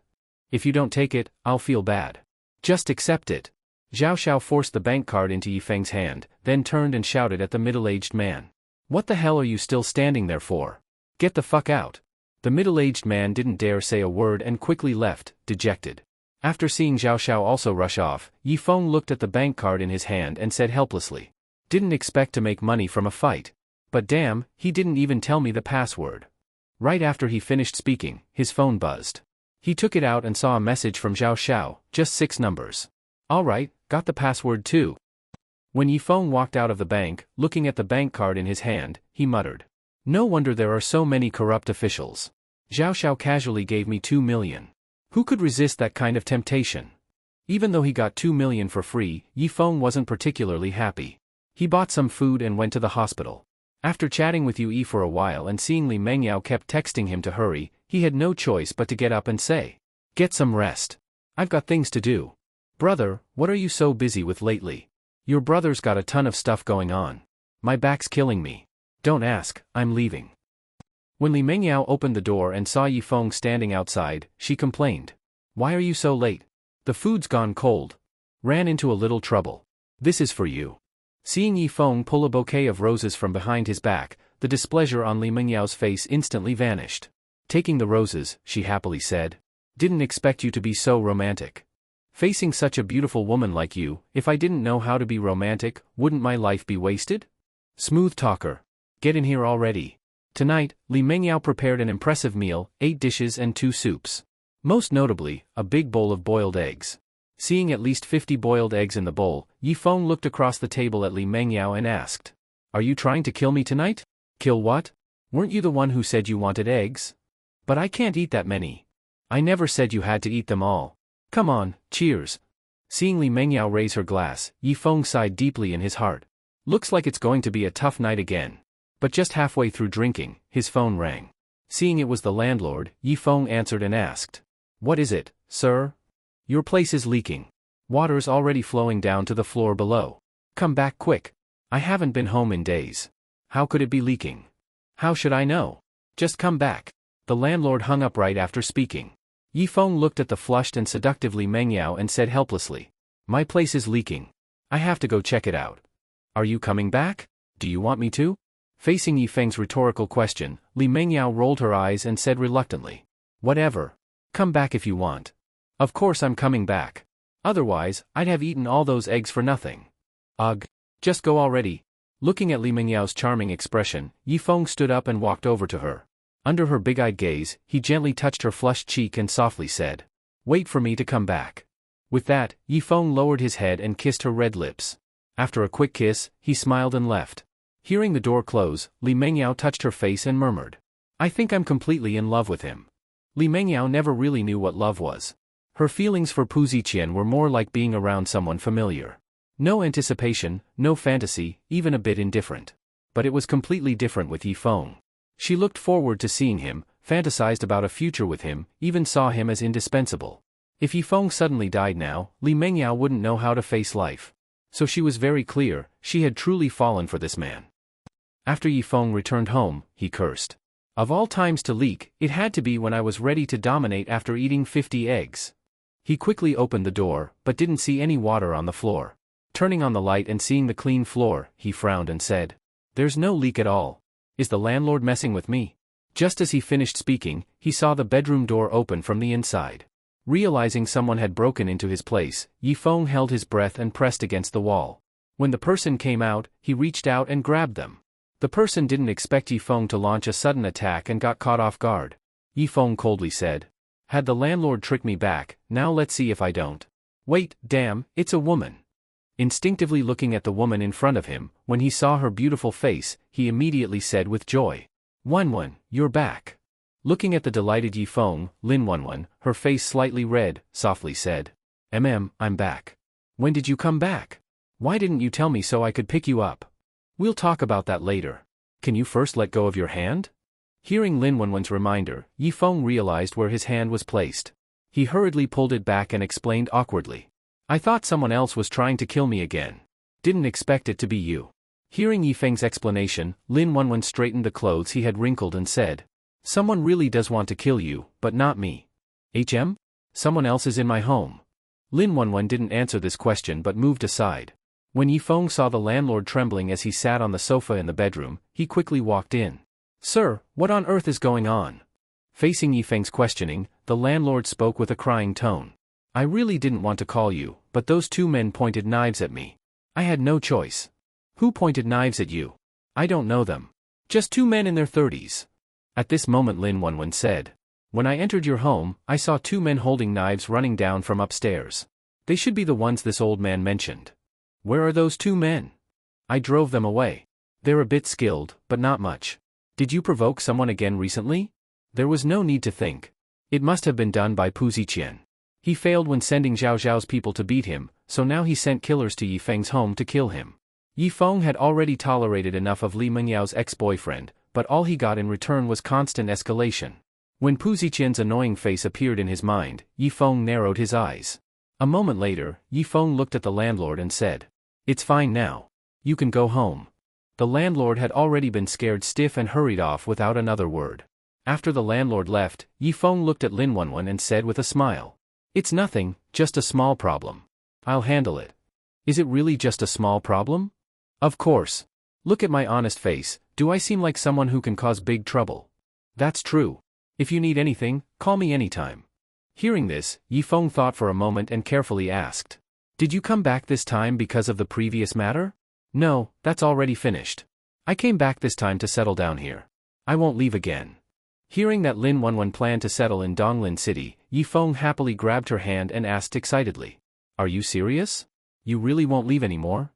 If you don't take it, I'll feel bad. Just accept it. Zhao Xiao forced the bank card into Yifeng's hand, then turned and shouted at the middle-aged man. What the hell are you still standing there for? Get the fuck out. The middle-aged man didn't dare say a word and quickly left, dejected. After seeing Zhao Xiao also rush off, Yifeng looked at the bank card in his hand and said helplessly. Didn't expect to make money from a fight. But damn, he didn't even tell me the password. Right after he finished speaking, his phone buzzed. He took it out and saw a message from Zhao Xiao, just 6 numbers. Alright, got the password too. When Yifeng walked out of the bank, looking at the bank card in his hand, he muttered. No wonder there are so many corrupt officials. Zhao Xiao casually gave me 2 million. Who could resist that kind of temptation? Even though he got 2 million for free, Yifeng wasn't particularly happy. He bought some food and went to the hospital. After chatting with Yue for a while and seeing Li Mengyao kept texting him to hurry, he had no choice but to get up and say, get some rest. I've got things to do. Brother, what are you so busy with lately? Your brother's got a ton of stuff going on. My back's killing me. Don't ask, I'm leaving. When Li Mengyao opened the door and saw Yifeng standing outside, she complained. Why are you so late? The food's gone cold. Ran into a little trouble. This is for you. Seeing Yifeng pull a bouquet of roses from behind his back, the displeasure on Li Mengyao's face instantly vanished. Taking the roses, she happily said. Didn't expect you to be so romantic. Facing such a beautiful woman like you, if I didn't know how to be romantic, wouldn't my life be wasted? Smooth talker. Get in here already. Tonight, Li Mengyao prepared an impressive meal, 8 dishes and 2 soups. Most notably, a big bowl of boiled eggs. Seeing at least 50 boiled eggs in the bowl, Yifeng looked across the table at Li Mengyao and asked. Are you trying to kill me tonight? Kill what? Weren't you the one who said you wanted eggs? But I can't eat that many. I never said you had to eat them all. Come on, cheers. Seeing Li Mengyao raise her glass, Yifeng sighed deeply in his heart. Looks like it's going to be a tough night again. But just halfway through drinking, his phone rang. Seeing it was the landlord, Yifeng answered and asked. What is it, sir? Your place is leaking. Water's already flowing down to the floor below. Come back quick. I haven't been home in days. How could it be leaking? How should I know? Just come back. The landlord hung up right after speaking. Yifeng looked at the flushed and seductive Li Mengyao and said helplessly. My place is leaking. I have to go check it out. Are you coming back? Do you want me to? Facing Yifeng's rhetorical question, Li Mengyao rolled her eyes and said reluctantly. Whatever. Come back if you want. Of course I'm coming back. Otherwise, I'd have eaten all those eggs for nothing. Ugh. Just go already. Looking at Li Mengyao's charming expression, Yifeng stood up and walked over to her. Under her big-eyed gaze, he gently touched her flushed cheek and softly said. Wait for me to come back. With that, Yifeng lowered his head and kissed her red lips. After a quick kiss, he smiled and left. Hearing the door close, Li Mengyao touched her face and murmured. I think I'm completely in love with him. Li Mengyao never really knew what love was. Her feelings for Pu Ziqian were more like being around someone familiar. No anticipation, no fantasy, even a bit indifferent. But it was completely different with Yifeng. She looked forward to seeing him, fantasized about a future with him, even saw him as indispensable. If Yifeng suddenly died now, Li Mengyao wouldn't know how to face life. So she was very clear, she had truly fallen for this man. After Yifeng returned home, he cursed. Of all times to leak, it had to be when I was ready to dominate after eating 50 eggs. He quickly opened the door, but didn't see any water on the floor. Turning on the light and seeing the clean floor, he frowned and said. There's no leak at all. Is the landlord messing with me? Just as he finished speaking, he saw the bedroom door open from the inside. Realizing someone had broken into his place, Yifeng held his breath and pressed against the wall. When the person came out, he reached out and grabbed them. The person didn't expect Yifeng to launch a sudden attack and got caught off guard. Yifeng coldly said. Had the landlord tricked me back, now let's see if I don't. Wait, damn, it's a woman. Instinctively looking at the woman in front of him, when he saw her beautiful face, he immediately said with joy. Wenwen, you're back. Looking at the delighted Yifeng, Lin Wenwen, her face slightly red, softly said. I'm back. When did you come back? Why didn't you tell me so I could pick you up? We'll talk about that later. Can you first let go of your hand? Hearing Lin Wenwen's reminder, Yifeng realized where his hand was placed. He hurriedly pulled it back and explained awkwardly. I thought someone else was trying to kill me again. Didn't expect it to be you. Hearing Yifeng's explanation, Lin Wenwen straightened the clothes he had wrinkled and said. Someone really does want to kill you, but not me. Someone else is in my home. Lin Wenwen didn't answer this question but moved aside. When Yifeng saw the landlord trembling as he sat on the sofa in the bedroom, he quickly walked in. "Sir, what on earth is going on?" Facing Yifeng's questioning, the landlord spoke with a crying tone. "I really didn't want to call you, but those two men pointed knives at me. I had no choice." "Who pointed knives at you?" "I don't know them. Just two men in their 30s. At this moment Lin Wenwen said. "When I entered your home, I saw two men holding knives running down from upstairs. They should be the ones this old man mentioned." "Where are those two men?" "I drove them away. They're a bit skilled, but not much." "Did you provoke someone again recently?" There was no need to think. It must have been done by Pu Ziqian. He failed when sending Zhao Zhao's people to beat him, so now he sent killers to Yifeng's home to kill him. Yifeng had already tolerated enough of Li Mengyao's ex-boyfriend, but all he got in return was constant escalation. When Pu Ziqian's annoying face appeared in his mind, Yifeng narrowed his eyes. A moment later, Yifeng looked at the landlord and said, "It's fine now. You can go home." The landlord had already been scared stiff and hurried off without another word. After the landlord left, Yifeng looked at Lin Wenwen and said with a smile, "It's nothing, just a small problem. I'll handle it." "Is it really just a small problem?" "Of course. Look at my honest face, do I seem like someone who can cause big trouble?" "That's true. If you need anything, call me anytime." Hearing this, Yifeng thought for a moment and carefully asked, "Did you come back this time because of the previous matter?" "No, that's already finished. I came back this time to settle down here. I won't leave again." Hearing that Lin Wenwen planned to settle in Donglin City, Yifeng happily grabbed her hand and asked excitedly, "Are you serious? You really won't leave anymore?"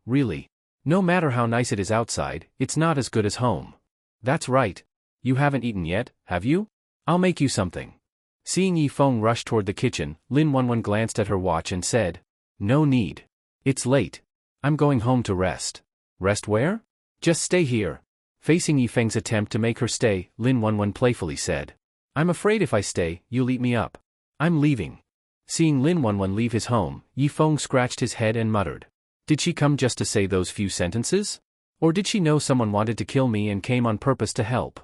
Really. No matter how nice it is outside, it's not as good as home." "That's right. You haven't eaten yet, have you? I'll make you something." Seeing Yifeng rush toward the kitchen, Lin Wenwen glanced at her watch and said, "No need. It's late. I'm going home to rest." "Rest where?" "Just stay here." Facing Yifeng's attempt to make her stay, Lin Wenwen playfully said, "I'm afraid if I stay, you'll eat me up. I'm leaving." Seeing Lin Wenwen leave his home, Yifeng scratched his head and muttered, "Did she come just to say those few sentences? Or did she know someone wanted to kill me and came on purpose to help?"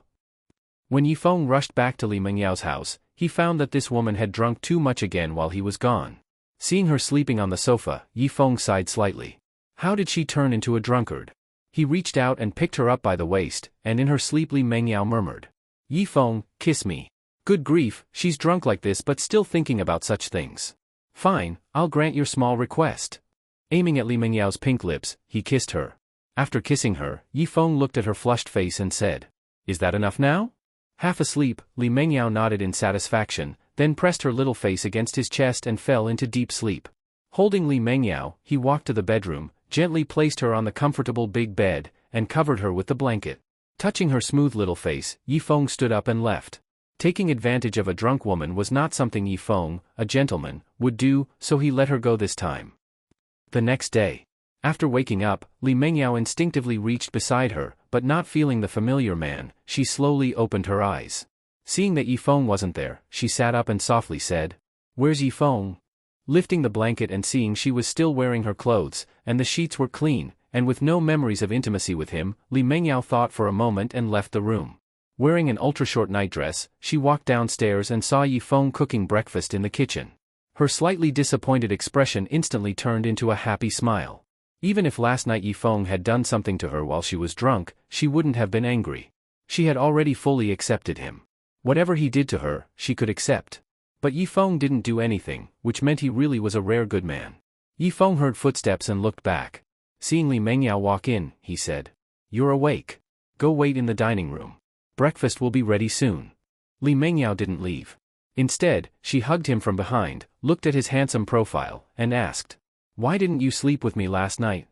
When Yifeng rushed back to Li Mengyao's house, he found that this woman had drunk too much again while he was gone. Seeing her sleeping on the sofa, Yifeng sighed slightly. How did she turn into a drunkard? He reached out and picked her up by the waist, and in her sleep Li Mengyao murmured, "Yifeng, kiss me." Good grief, she's drunk like this but still thinking about such things. "Fine, I'll grant your small request." Aiming at Li Mengyao's pink lips, he kissed her. After kissing her, Yifeng looked at her flushed face and said, "Is that enough now?" Half asleep, Li Mengyao nodded in satisfaction, then pressed her little face against his chest and fell into deep sleep. Holding Li Mengyao, he walked to the bedroom, gently placed her on the comfortable big bed, and covered her with the blanket. Touching her smooth little face, Yifeng stood up and left. Taking advantage of a drunk woman was not something Yifeng, a gentleman, would do, so he let her go this time. The next day. After waking up, Li Mengyao instinctively reached beside her, but not feeling the familiar man, she slowly opened her eyes. Seeing that Yifeng wasn't there, she sat up and softly said, "Where's Yifeng?" Lifting the blanket and seeing she was still wearing her clothes, and the sheets were clean, and with no memories of intimacy with him, Li Mengyao thought for a moment and left the room. Wearing an ultra-short nightdress, she walked downstairs and saw Yifeng cooking breakfast in the kitchen. Her slightly disappointed expression instantly turned into a happy smile. Even if last night Yifeng had done something to her while she was drunk, she wouldn't have been angry. She had already fully accepted him. Whatever he did to her, she could accept. But Yifeng didn't do anything, which meant he really was a rare good man. Yifeng heard footsteps and looked back. Seeing Li Mengyao walk in, he said, "You're awake. Go wait in the dining room. Breakfast will be ready soon." Li Mengyao didn't leave. Instead, she hugged him from behind, looked at his handsome profile, and asked, "Why didn't you sleep with me last night?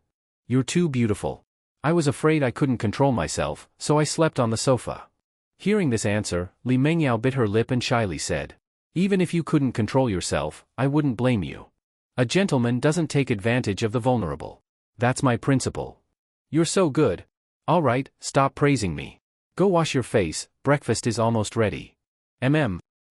You're too beautiful. I was afraid I couldn't control myself, so I slept on the sofa." Hearing this answer, Li Mengyao bit her lip and shyly said, "Even if you couldn't control yourself, I wouldn't blame you. A gentleman doesn't take advantage of the vulnerable. That's my principle." "You're so good. All right, stop praising me. Go wash your face, breakfast is almost ready."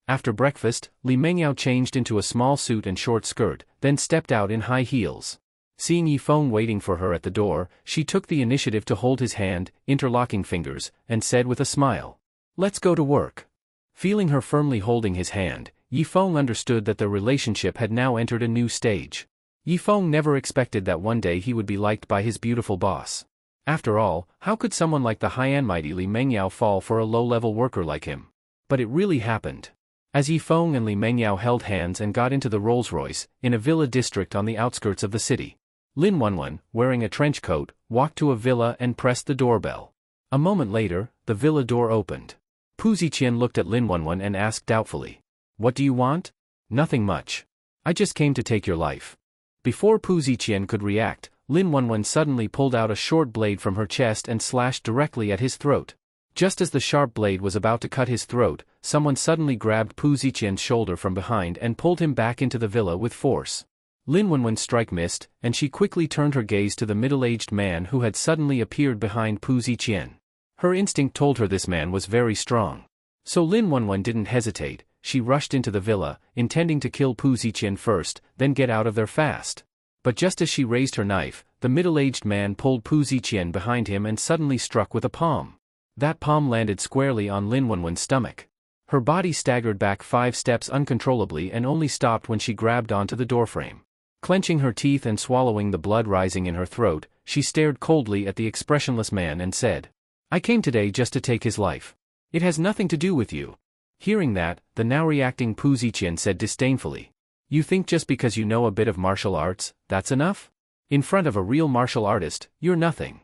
After breakfast, Li Mengyao changed into a small suit and short skirt, then stepped out in high heels. Seeing Yifeng waiting for her at the door, she took the initiative to hold his hand, interlocking fingers, and said with a smile, "Let's go to work." Feeling her firmly holding his hand, Yifeng understood that their relationship had now entered a new stage. Yifeng never expected that one day he would be liked by his beautiful boss. After all, how could someone like the high and mighty Li Mengyao fall for a low-level worker like him? But it really happened. As Yifeng and Li Mengyao held hands and got into the Rolls-Royce, in a villa district on the outskirts of the city, Lin Wenwen, wearing a trench coat, walked to a villa and pressed the doorbell. A moment later, the villa door opened. Pu Ziqian looked at Lin Wenwen and asked doubtfully, "What do you want?" "Nothing much. I just came to take your life." Before Pu Ziqian could react, Lin Wenwen suddenly pulled out a short blade from her chest and slashed directly at his throat. Just as the sharp blade was about to cut his throat, someone suddenly grabbed Pu Ziqian's shoulder from behind and pulled him back into the villa with force. Lin Wenwen's strike missed, and she quickly turned her gaze to the middle-aged man who had suddenly appeared behind Pu Ziqian. Her instinct told her this man was very strong. So Lin Wenwen didn't hesitate. She rushed into the villa, intending to kill Pu Ziqian first, then get out of there fast. But just as she raised her knife, the middle-aged man pulled Pu Ziqian behind him and suddenly struck with a palm. That palm landed squarely on Lin Wenwen's stomach. Her body staggered back 5 steps uncontrollably and only stopped when she grabbed onto the doorframe. Clenching her teeth and swallowing the blood rising in her throat, she stared coldly at the expressionless man and said, "I came today just to take his life. It has nothing to do with you." Hearing that, the now reacting Pu Ziqian said disdainfully, "You think just because you know a bit of martial arts, that's enough? In front of a real martial artist, you're nothing."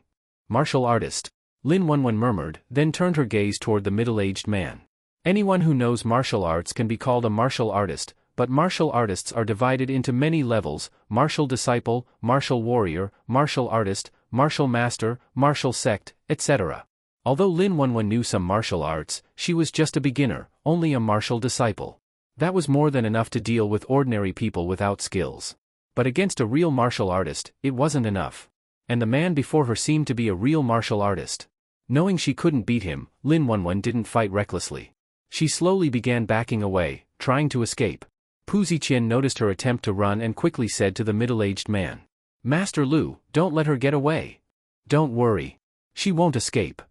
"Martial artist," Lin Wenwen murmured, then turned her gaze toward the middle-aged man. Anyone who knows martial arts can be called a martial artist, but martial artists are divided into many levels: martial disciple, martial warrior, martial artist, martial master, martial sect, etc. Although Lin Wenwen knew some martial arts, she was just a beginner, only a martial disciple. That was more than enough to deal with ordinary people without skills. But against a real martial artist, it wasn't enough. And the man before her seemed to be a real martial artist. Knowing she couldn't beat him, Lin Wenwen didn't fight recklessly. She slowly began backing away, trying to escape. Pu Ziqian noticed her attempt to run and quickly said to the middle-aged man, "Master Lu, don't let her get away. Don't worry. She won't escape."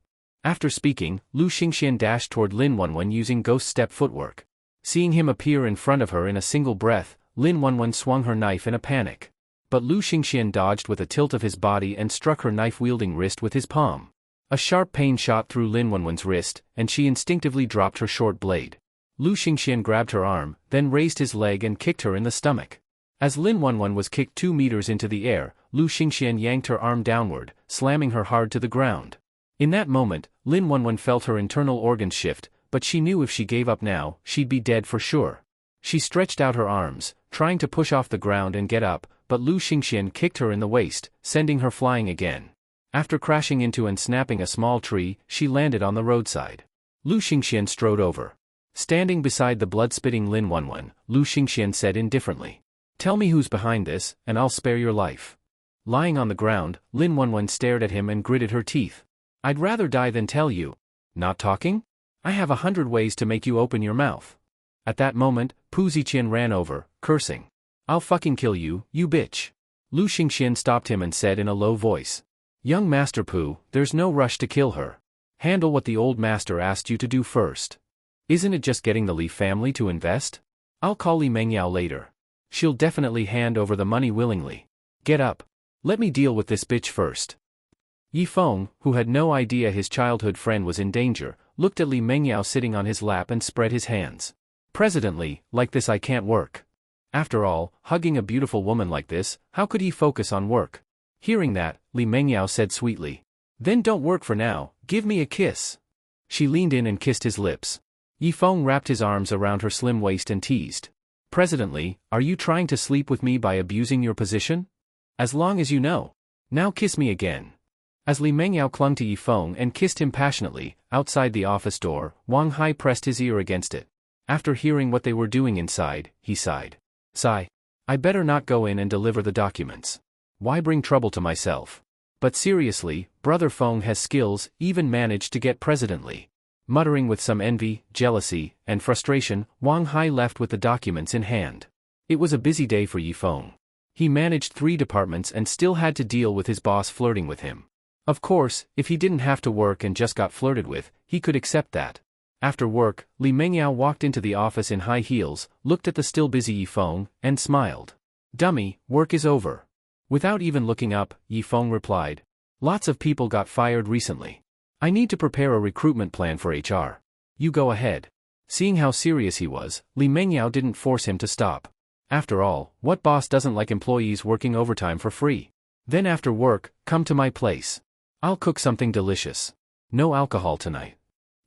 After speaking, Lu Xingxian dashed toward Lin Wenwen using ghost step footwork. Seeing him appear in front of her in a single breath, Lin Wenwen swung her knife in a panic. But Lu Xingxian dodged with a tilt of his body and struck her knife-wielding wrist with his palm. A sharp pain shot through Lin Wenwen's wrist, and she instinctively dropped her short blade. Lu Xingxian grabbed her arm, then raised his leg and kicked her in the stomach. As Lin Wenwen was kicked 2 meters into the air, Lu Xingxian yanked her arm downward, slamming her hard to the ground. In that moment, Lin Wenwen felt her internal organs shift, but she knew if she gave up now, she'd be dead for sure. She stretched out her arms, trying to push off the ground and get up, but Lu Xingxian kicked her in the waist, sending her flying again. After crashing into and snapping a small tree, she landed on the roadside. Lu Xingxian strode over. Standing beside the blood-spitting Lin Wenwen, Lu Xingxian said indifferently, "Tell me who's behind this, and I'll spare your life." Lying on the ground, Lin Wenwen stared at him and gritted her teeth. "I'd rather die than tell you." "Not talking? I have 100 ways to make you open your mouth." At that moment, Pu Ziqian ran over, cursing, "I'll fucking kill you, you bitch." Lu Xingxian stopped him and said in a low voice, "Young Master Pu, there's no rush to kill her. Handle what the old master asked you to do first. Isn't it just getting the Li family to invest? I'll call Li Mengyao later. She'll definitely hand over the money willingly. Get up. Let me deal with this bitch first." Yifeng, who had no idea his childhood friend was in danger, looked at Li Mengyao sitting on his lap and spread his hands. "President Li, like this I can't work. After all, hugging a beautiful woman like this, how could he focus on work?" Hearing that, Li Mengyao said sweetly, "Then don't work for now, give me a kiss." She leaned in and kissed his lips. Yifeng wrapped his arms around her slim waist and teased, "President Li, are you trying to sleep with me by abusing your position? As long as you know. Now kiss me again." As Li Mengyao clung to Yifeng and kissed him passionately, outside the office door, Wang Hai pressed his ear against it. After hearing what they were doing inside, he sighed. "Sigh. I better not go in and deliver the documents. Why bring trouble to myself? But seriously, Brother Feng has skills, even managed to get President Li." Muttering with some envy, jealousy, and frustration, Wang Hai left with the documents in hand. It was a busy day for Yifeng. He managed 3 departments and still had to deal with his boss flirting with him. Of course, if he didn't have to work and just got flirted with, he could accept that. After work, Li Mengyao walked into the office in high heels, looked at the still busy Yifeng, and smiled. "Dummy, work is over." Without even looking up, Yifeng replied. "Lots of people got fired recently. I need to prepare a recruitment plan for HR. You go ahead." Seeing how serious he was, Li Mengyao didn't force him to stop. After all, what boss doesn't like employees working overtime for free? "Then after work, come to my place. I'll cook something delicious. No alcohol tonight."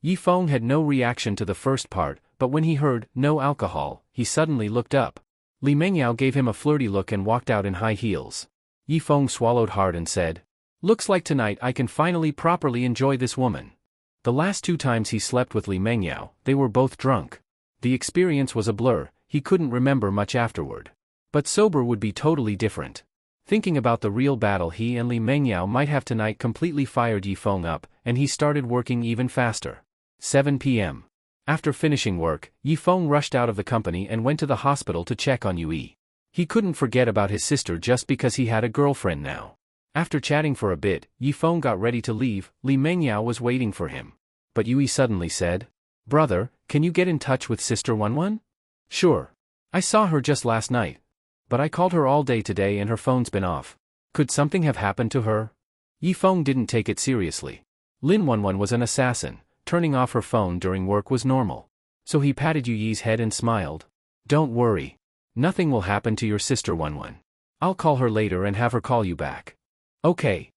Yifeng had no reaction to the first part, but when he heard, "no alcohol," he suddenly looked up. Li Mengyao gave him a flirty look and walked out in high heels. Yifeng swallowed hard and said, "Looks like tonight I can finally properly enjoy this woman." The last 2 times he slept with Li Mengyao, they were both drunk. The experience was a blur, he couldn't remember much afterward. But sober would be totally different. Thinking about the real battle he and Li Mengyao might have tonight completely fired Yifeng up, and he started working even faster. 7 p.m. After finishing work, Yifeng rushed out of the company and went to the hospital to check on Yui. He couldn't forget about his sister just because he had a girlfriend now. After chatting for a bit, Yifeng got ready to leave. Li Mengyao was waiting for him. But Yui suddenly said, "Brother, can you get in touch with Sister Wanwan?" "Sure. I saw her just last night. But I called her all day today and her phone's been off. Could something have happened to her?" Yifeng didn't take it seriously. Lin Wanwan was an assassin. Turning off her phone during work was normal. So he patted Yui's head and smiled. "Don't worry. Nothing will happen to your sister Wanwan. I'll call her later and have her call you back." "Okay."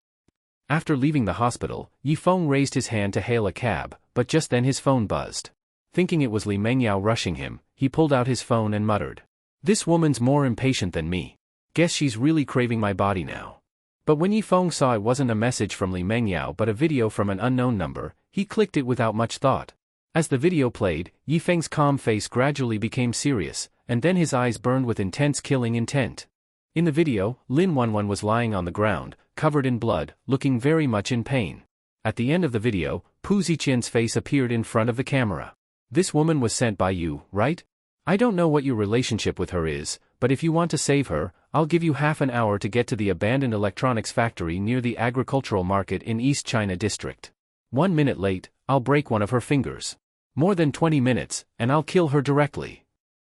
After leaving the hospital, Yifeng raised his hand to hail a cab, but just then his phone buzzed. Thinking it was Li Mengyao rushing him, he pulled out his phone and muttered, "This woman's more impatient than me. Guess she's really craving my body now." But when Yifeng saw it wasn't a message from Li Mengyao but a video from an unknown number, he clicked it without much thought. As the video played, Yifeng's calm face gradually became serious, and then his eyes burned with intense killing intent. In the video, Lin Wanwan was lying on the ground, covered in blood, looking very much in pain. At the end of the video, Pu Ziqian's face appeared in front of the camera. "This woman was sent by you, right? I don't know what your relationship with her is, but if you want to save her, I'll give you half an hour to get to the abandoned electronics factory near the agricultural market in East China District. 1 minute late, I'll break one of her fingers. More than 20 minutes, and I'll kill her directly."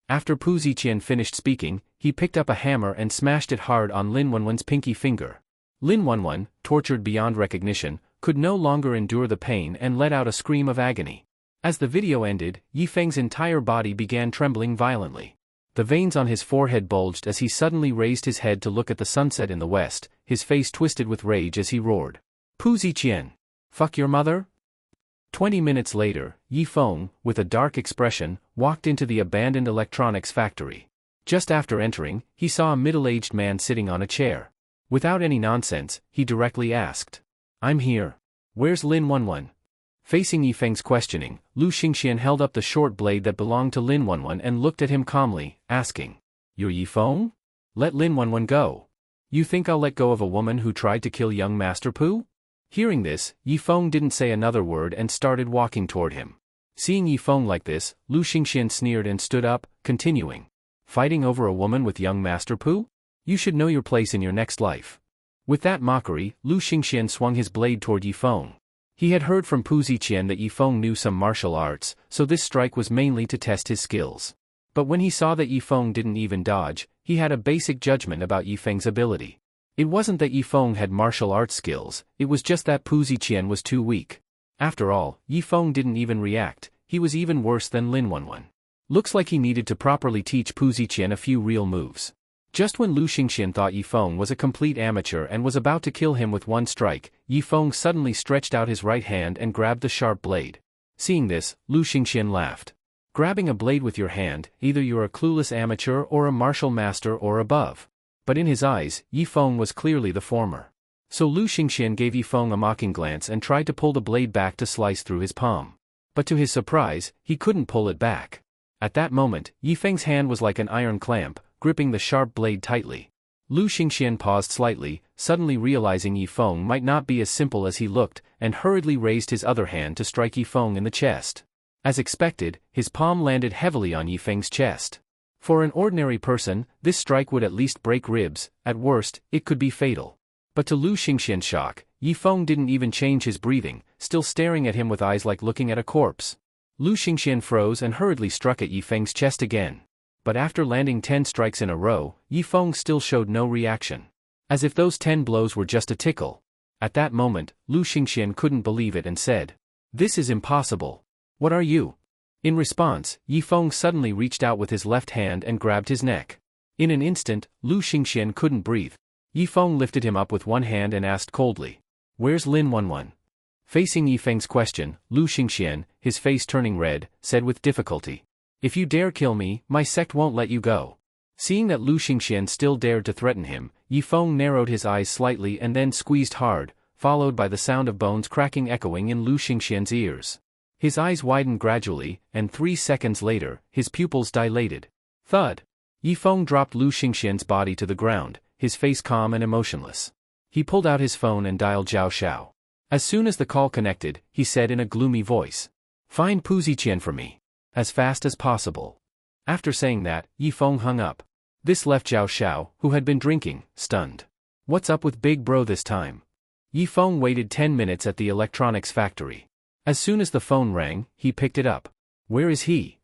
After Pu Ziqian finished speaking, he picked up a hammer and smashed it hard on Lin Wanwan's pinky finger. Lin Wanwan, tortured beyond recognition, could no longer endure the pain and let out a scream of agony. As the video ended, Yifeng's entire body began trembling violently. The veins on his forehead bulged as he suddenly raised his head to look at the sunset in the west, his face twisted with rage as he roared, "Pu Ziqian! Fuck your mother?" 20 minutes later, Yifeng, with a dark expression, walked into the abandoned electronics factory. Just after entering, he saw a middle-aged man sitting on a chair. Without any nonsense, he directly asked, "I'm here. Where's Lin Wanwan?" Facing Yifeng's questioning, Lu Xingxian held up the short blade that belonged to Lin Wanwan and looked at him calmly, asking, "You're Yifeng? Let Lin Wanwan go. You think I'll let go of a woman who tried to kill young Master Pu?" Hearing this, Yifeng didn't say another word and started walking toward him. Seeing Yifeng like this, Lu Xingxian sneered and stood up, continuing, "Fighting over a woman with young Master Pu? You should know your place in your next life." With that mockery, Lu Xingxian swung his blade toward Yifeng. He had heard from Pu Ziqian that Yifeng knew some martial arts, so this strike was mainly to test his skills. But when he saw that Yifeng didn't even dodge, he had a basic judgment about Yifeng's ability. It wasn't that Yifeng had martial arts skills, it was just that Pu Ziqian was too weak. After all, Yifeng didn't even react, he was even worse than Lin Wanwan. Looks like he needed to properly teach Pu Ziqian a few real moves. Just when Lu Xingxian thought Yifeng was a complete amateur and was about to kill him with one strike, Yifeng suddenly stretched out his right hand and grabbed the sharp blade. Seeing this, Lu Xingxian laughed. Grabbing a blade with your hand, either you're a clueless amateur or a martial master or above. But in his eyes, Yifeng was clearly the former. So Lu Xingxian gave Yifeng a mocking glance and tried to pull the blade back to slice through his palm. But to his surprise, he couldn't pull it back. At that moment, Yifeng's hand was like an iron clamp, gripping the sharp blade tightly. Lu Xingxian paused slightly, suddenly realizing Yifeng might not be as simple as he looked, and hurriedly raised his other hand to strike Yifeng in the chest. As expected, his palm landed heavily on Yifeng's chest. For an ordinary person, this strike would at least break ribs, at worst, it could be fatal. But to Lu Xingxian's shock, Yifeng didn't even change his breathing, still staring at him with eyes like looking at a corpse. Lu Xingxian froze and hurriedly struck at Yi Feng's chest again. But after landing 10 strikes in a row, Yi Feng still showed no reaction. As if those 10 blows were just a tickle. At that moment, Lu Xingxian couldn't believe it and said, "This is impossible. What are you?" In response, Yi Feng suddenly reached out with his left hand and grabbed his neck. In an instant, Lu Xingxian couldn't breathe. Yi Feng lifted him up with one hand and asked coldly, "Where's Lin Wanwan?" Facing Yi Feng's question, Lu Xingxian, his face turning red, said with difficulty, "If you dare kill me, my sect won't let you go." Seeing that Lu Xingxian still dared to threaten him, Yi Feng narrowed his eyes slightly and then squeezed hard, followed by the sound of bones cracking echoing in Lu Xingxian's ears. His eyes widened gradually, and 3 seconds later, his pupils dilated. Thud! Yi Feng dropped Lu Xingxian's body to the ground, his face calm and emotionless. He pulled out his phone and dialed Zhao Xiao. As soon as the call connected, he said in a gloomy voice, "Find Pu Ziqian for me. As fast as possible." After saying that, Yi Feng hung up. This left Zhao Xiao, who had been drinking, stunned. What's up with Big Bro this time? Yi Feng waited 10 minutes at the electronics factory. As soon as the phone rang, he picked it up. Where is he?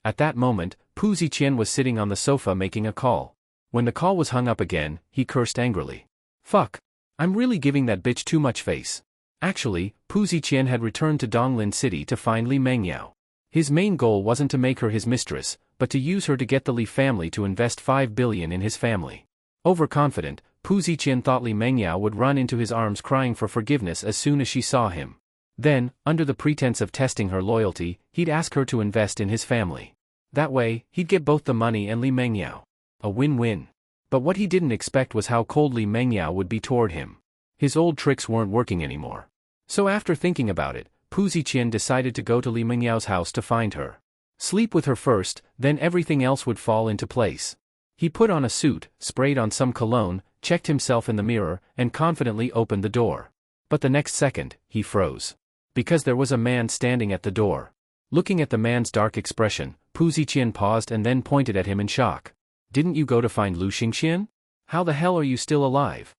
At that moment, Pu Ziqian was sitting on the sofa making a call. When the call was hung up again, he cursed angrily. Fuck. I'm really giving that bitch too much face. Actually, Pu Ziqian had returned to Donglin City to find Li Mengyao. His main goal wasn't to make her his mistress, but to use her to get the Li family to invest 5 billion in his family. Overconfident, Pu Ziqian thought Li Mengyao would run into his arms crying for forgiveness as soon as she saw him. Then, under the pretense of testing her loyalty, he'd ask her to invest in his family. That way, he'd get both the money and Li Mengyao. A win-win. But what he didn't expect was how cold Li Mengyao would be toward him. His old tricks weren't working anymore. So after thinking about it, Pu Ziqian decided to go to Li Mengyao's house to find her. Sleep with her first, then everything else would fall into place. He put on a suit, sprayed on some cologne, checked himself in the mirror, and confidently opened the door. But the next second, he froze. Because there was a man standing at the door. Looking at the man's dark expression, Pu Ziqian paused and then pointed at him in shock. Didn't you go to find Lu Xingxian? How the hell are you still alive?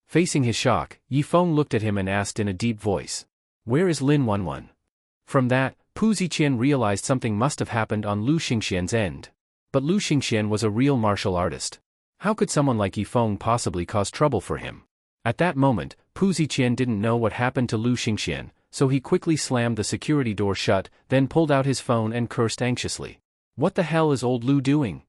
Facing his shock, Yi Feng looked at him and asked in a deep voice. Where is Lin Wanwan? From that, Pu Ziqian realized something must have happened on Lu Xingxian's end. But Lu Xingxian was a real martial artist. How could someone like Yi Feng possibly cause trouble for him? At that moment, Pu Ziqian didn't know what happened to Lu Xingxian, so he quickly slammed the security door shut, then pulled out his phone and cursed anxiously. What the hell is old Lu doing?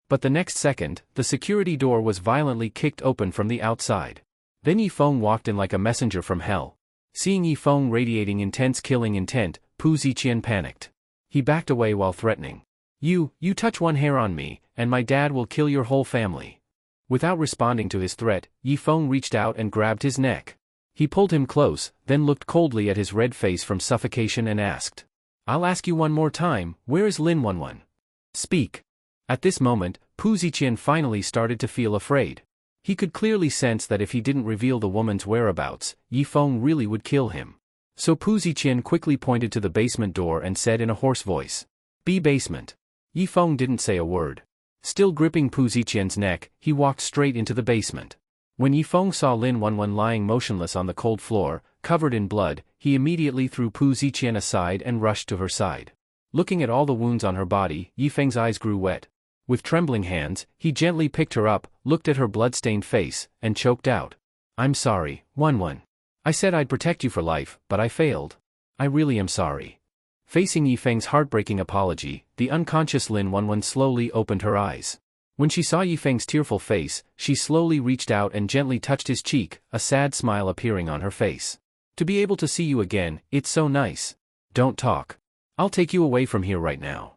But the next second, the security door was violently kicked open from the outside. Then Yi Feng walked in like a messenger from hell. Seeing Yi Feng radiating intense killing intent, Pu Ziqian panicked. He backed away while threatening. You touch one hair on me, and my dad will kill your whole family. Without responding to his threat, Yi Feng reached out and grabbed his neck. He pulled him close, then looked coldly at his red face from suffocation and asked. I'll ask you one more time, where is Lin Wanwan? Speak. At this moment, Pu Ziqian finally started to feel afraid. He could clearly sense that if he didn't reveal the woman's whereabouts, Yi Feng really would kill him. So Pu Ziqian quickly pointed to the basement door and said in a hoarse voice. Be basement. Yi Feng didn't say a word. Still gripping Pu Ziqian's neck, he walked straight into the basement. When Yi Feng saw Lin Wanwan lying motionless on the cold floor, covered in blood, he immediately threw Pu Ziqian aside and rushed to her side. Looking at all the wounds on her body, Yi Feng's eyes grew wet. With trembling hands, he gently picked her up, looked at her blood-stained face, and choked out. I'm sorry, Wanwan. I said I'd protect you for life, but I failed. I really am sorry. Facing Yi Feng's heartbreaking apology, the unconscious Lin Wanwan slowly opened her eyes. When she saw Yi Feng's tearful face, she slowly reached out and gently touched his cheek, a sad smile appearing on her face. To be able to see you again, it's so nice. Don't talk. I'll take you away from here right now.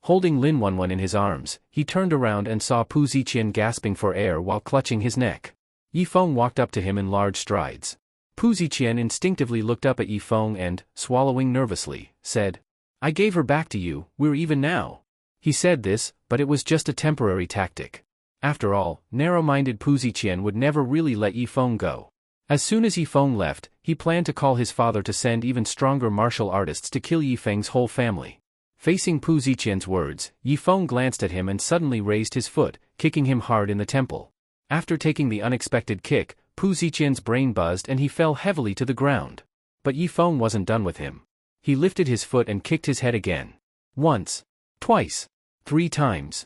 Holding Lin Wanwan in his arms, he turned around and saw Pu Ziqian gasping for air while clutching his neck. Yi Feng walked up to him in large strides. Pu Ziqian instinctively looked up at Yi Feng and, swallowing nervously, said, I gave her back to you, we're even now. He said this, but it was just a temporary tactic. After all, narrow-minded Pu Ziqian would never really let Yi Feng go. As soon as Yi Feng left, he planned to call his father to send even stronger martial artists to kill Yi Feng's whole family. Facing Pu Ziqian's words, Yi Feng glanced at him and suddenly raised his foot, kicking him hard in the temple. After taking the unexpected kick, Pu Ziqian's brain buzzed and he fell heavily to the ground. But Yi Feng wasn't done with him. He lifted his foot and kicked his head again. Once. Twice. 3 times.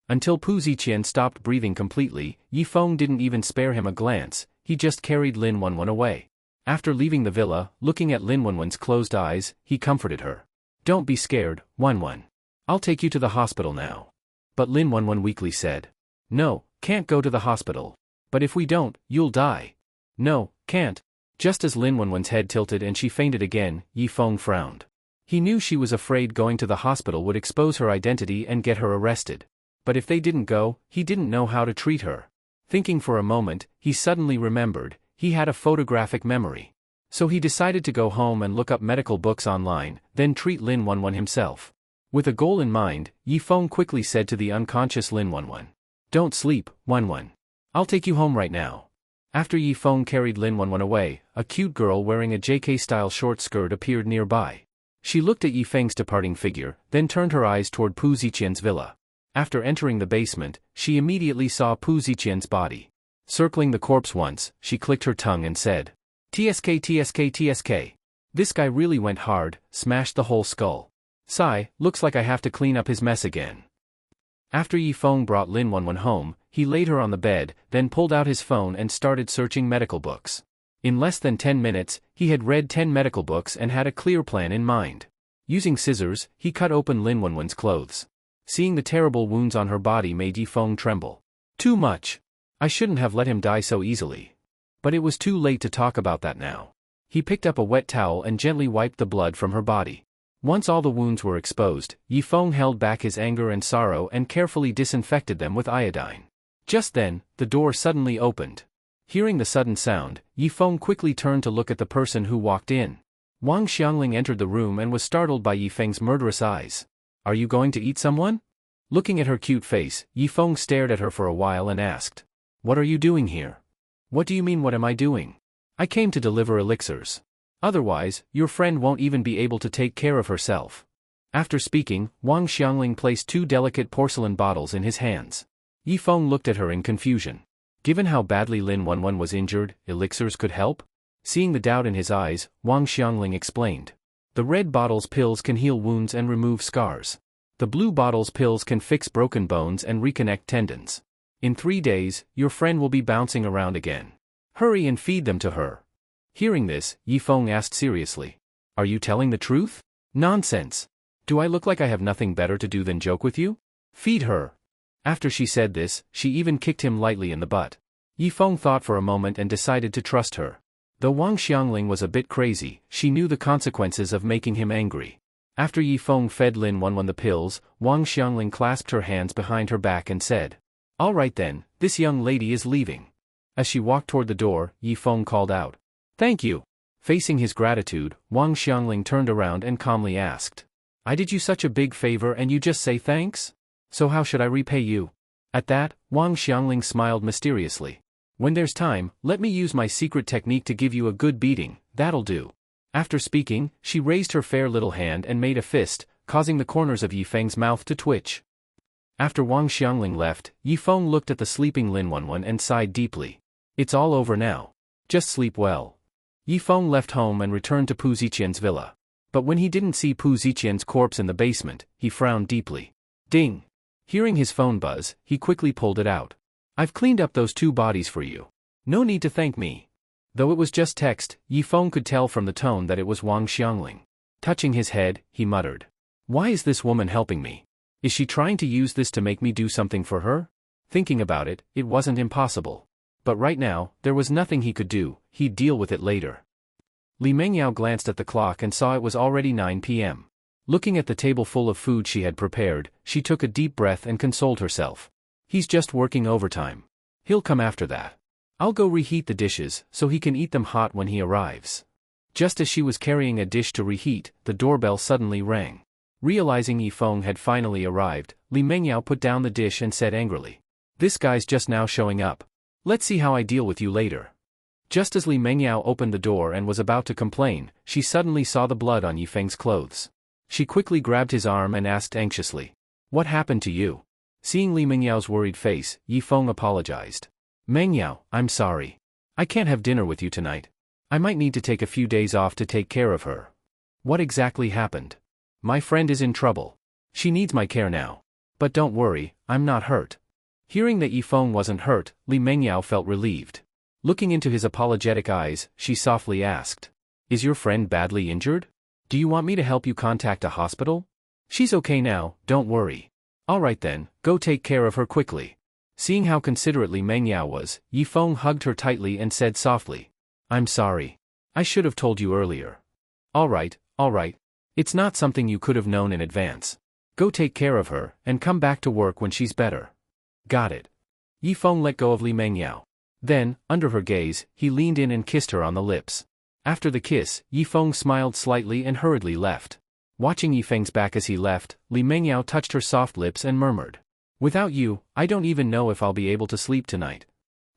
Until Pu Ziqian stopped breathing completely, Yifeng didn't even spare him a glance, he just carried Lin Wenwen away. After leaving the villa, looking at Lin Wenwen's closed eyes, he comforted her. Don't be scared, Wenwen. I'll take you to the hospital now. But Lin Wenwen weakly said. No, can't go to the hospital. But if we don't, you'll die. No, can't. Just as Lin Wenwen's head tilted and she fainted again, Yifeng frowned. He knew she was afraid going to the hospital would expose her identity and get her arrested. But if they didn't go, he didn't know how to treat her. Thinking for a moment, he suddenly remembered, he had a photographic memory. So he decided to go home and look up medical books online, then treat Lin Wenwen himself. With a goal in mind, Yifeng quickly said to the unconscious Lin Wenwen. Don't sleep, Wenwen. I'll take you home right now. After Yifeng carried Lin Wenwen away, a cute girl wearing a JK-style short skirt appeared nearby. She looked at Yifeng's departing figure, then turned her eyes toward Pu Ziqian's villa. After entering the basement, she immediately saw Pu Ziqian's body. Circling the corpse once, she clicked her tongue and said, TSK TSK TSK. This guy really went hard, smashed the whole skull. Sigh, looks like I have to clean up his mess again. After Yifeng brought Lin Wenwen home, he laid her on the bed, then pulled out his phone and started searching medical books. In less than 10 minutes, he had read 10 medical books and had a clear plan in mind. Using scissors, he cut open Lin Wenwen's clothes. Seeing the terrible wounds on her body made Yifeng tremble. Too much. I shouldn't have let him die so easily. But it was too late to talk about that now. He picked up a wet towel and gently wiped the blood from her body. Once all the wounds were exposed, Yifeng held back his anger and sorrow and carefully disinfected them with iodine. Just then, the door suddenly opened. Hearing the sudden sound, Yifeng quickly turned to look at the person who walked in. Wang Xiangling entered the room and was startled by Yifeng's murderous eyes. Are you going to eat someone? Looking at her cute face, Yifeng stared at her for a while and asked. What are you doing here? What do you mean what am I doing? I came to deliver elixirs. Otherwise, your friend won't even be able to take care of herself. After speaking, Wang Xiangling placed 2 delicate porcelain bottles in his hands. Yifeng looked at her in confusion. Given how badly Lin Wenwen was injured, elixirs could help? Seeing the doubt in his eyes, Wang Xiangling explained. The red bottle's pills can heal wounds and remove scars. The blue bottle's pills can fix broken bones and reconnect tendons. In 3 days, your friend will be bouncing around again. Hurry and feed them to her. Hearing this, Yifeng asked seriously. Are you telling the truth? Nonsense. Do I look like I have nothing better to do than joke with you? Feed her. After she said this, she even kicked him lightly in the butt. Yifeng thought for a moment and decided to trust her. Though Wang Xiangling was a bit crazy, she knew the consequences of making him angry. After Yifeng fed Lin Wenwen the pills, Wang Xiangling clasped her hands behind her back and said, All right then, this young lady is leaving. As she walked toward the door, Yifeng called out, Thank you. Facing his gratitude, Wang Xiangling turned around and calmly asked, I did you such a big favor and you just say thanks? So how should I repay you? At that, Wang Xiangling smiled mysteriously. When there's time, let me use my secret technique to give you a good beating, that'll do. After speaking, she raised her fair little hand and made a fist, causing the corners of Yifeng's mouth to twitch. After Wang Xiangling left, Yifeng looked at the sleeping Lin Wenwen and sighed deeply. It's all over now. Just sleep well. Yifeng left home and returned to Pu Ziqian's villa. But when he didn't see Pu Ziqian's corpse in the basement, he frowned deeply. Ding! Hearing his phone buzz, he quickly pulled it out. I've cleaned up those 2 bodies for you. No need to thank me. Though it was just text, Yifeng could tell from the tone that it was Wang Xiangling. Touching his head, he muttered. Why is this woman helping me? Is she trying to use this to make me do something for her? Thinking about it, it wasn't impossible. But right now, there was nothing he could do, he'd deal with it later. Li Mengyao glanced at the clock and saw it was already 9 p.m. Looking at the table full of food she had prepared, she took a deep breath and consoled herself. He's just working overtime. He'll come after that. I'll go reheat the dishes, so he can eat them hot when he arrives. Just as she was carrying a dish to reheat, the doorbell suddenly rang. Realizing Yifeng had finally arrived, Li Mengyao put down the dish and said angrily. This guy's just now showing up. Let's see how I deal with you later. Just as Li Mengyao opened the door and was about to complain, she suddenly saw the blood on Yifeng's clothes. She quickly grabbed his arm and asked anxiously. What happened to you? Seeing Li Mengyao's worried face, Yifeng apologized. Mengyao, I'm sorry. I can't have dinner with you tonight. I might need to take a few days off to take care of her. What exactly happened? My friend is in trouble. She needs my care now. But don't worry, I'm not hurt. Hearing that Yifeng wasn't hurt, Li Mengyao felt relieved. Looking into his apologetic eyes, she softly asked, "Is your friend badly injured? Do you want me to help you contact a hospital?" "She's okay now, don't worry." "Alright then, go take care of her quickly." Seeing how considerate Li Mengyao was, Yifeng hugged her tightly and said softly, "I'm sorry. I should have told you earlier." Alright. It's not something you could have known in advance. Go take care of her, and come back to work when she's better." "Got it." Yifeng let go of Li Mengyao. Then, under her gaze, he leaned in and kissed her on the lips. After the kiss, Yifeng smiled slightly and hurriedly left. Watching Yifeng's back as he left, Li Mengyao touched her soft lips and murmured, "Without you, I don't even know if I'll be able to sleep tonight."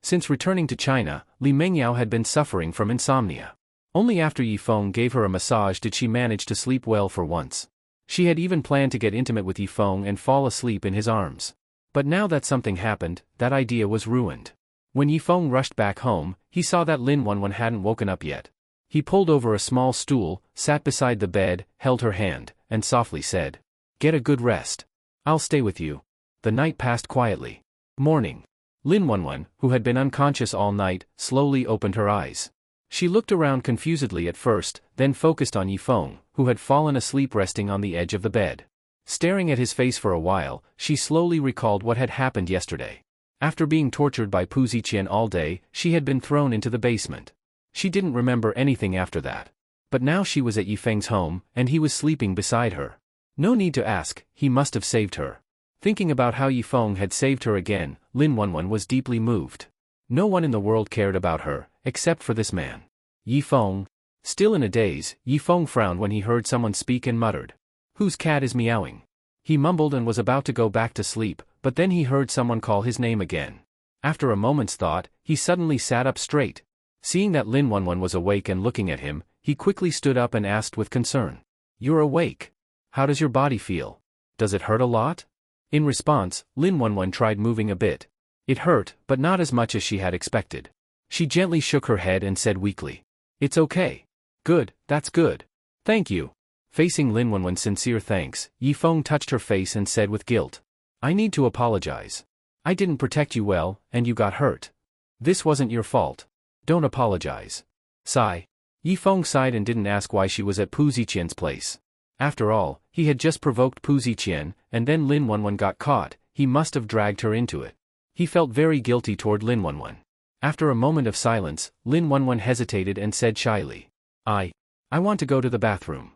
Since returning to China, Li Mengyao had been suffering from insomnia. Only after Yifeng gave her a massage did she manage to sleep well for once. She had even planned to get intimate with Yifeng and fall asleep in his arms. But now that something happened, that idea was ruined. When Yifeng rushed back home, he saw that Lin Wenwen hadn't woken up yet. He pulled over a small stool, sat beside the bed, held her hand, and softly said, "Get a good rest. I'll stay with you." The night passed quietly. Morning. Lin Wenwen, who had been unconscious all night, slowly opened her eyes. She looked around confusedly at first, then focused on Yifeng, who had fallen asleep resting on the edge of the bed. Staring at his face for a while, she slowly recalled what had happened yesterday. After being tortured by Pu Ziqian all day, she had been thrown into the basement. She didn't remember anything after that. But now she was at Yifeng's home, and he was sleeping beside her. No need to ask, he must have saved her. Thinking about how Yifeng had saved her again, Lin Wenwen was deeply moved. No one in the world cared about her, except for this man. Yifeng. Still in a daze, Yifeng frowned when he heard someone speak and muttered, "Whose cat is meowing?" He mumbled and was about to go back to sleep, but then he heard someone call his name again. After a moment's thought, he suddenly sat up straight. Seeing that Lin Wenwen was awake and looking at him, he quickly stood up and asked with concern, "You're awake. How does your body feel? Does it hurt a lot?" In response, Lin Wenwen tried moving a bit. It hurt, but not as much as she had expected. She gently shook her head and said weakly, "It's okay." "Good, that's good. Thank you." Facing Lin Wenwen's sincere thanks, Yifeng touched her face and said with guilt, "I need to apologize. I didn't protect you well, and you got hurt. This wasn't your fault. Don't apologize." Sigh. Yifeng sighed and didn't ask why she was at Pu Ziqian's place. After all, he had just provoked Pu Ziqian, and then Lin Wenwen got caught. He must have dragged her into it. He felt very guilty toward Lin Wenwen. After a moment of silence, Lin Wenwen hesitated and said shyly, I want to go to the bathroom."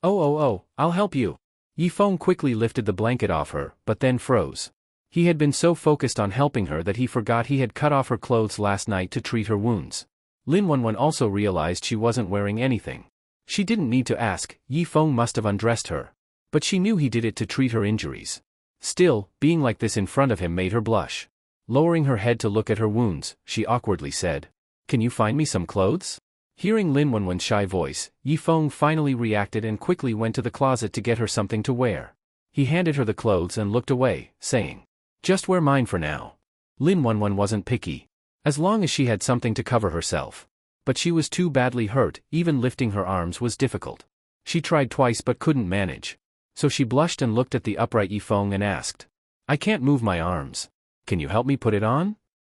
Oh, I'll help you." Yifeng quickly lifted the blanket off her, but then froze. He had been so focused on helping her that he forgot he had cut off her clothes last night to treat her wounds. Lin Wenwen also realized she wasn't wearing anything. She didn't need to ask, Yifeng must have undressed her. But she knew he did it to treat her injuries. Still, being like this in front of him made her blush. Lowering her head to look at her wounds, she awkwardly said, "Can you find me some clothes?" Hearing Lin Wenwen's shy voice, Yifeng finally reacted and quickly went to the closet to get her something to wear. He handed her the clothes and looked away, saying, "Just wear mine for now." Lin Wenwen wasn't picky. As long as she had something to cover herself. But she was too badly hurt, even lifting her arms was difficult. She tried twice but couldn't manage. So she blushed and looked at the upright Yifeng and asked, "I can't move my arms. Can you help me put it on?"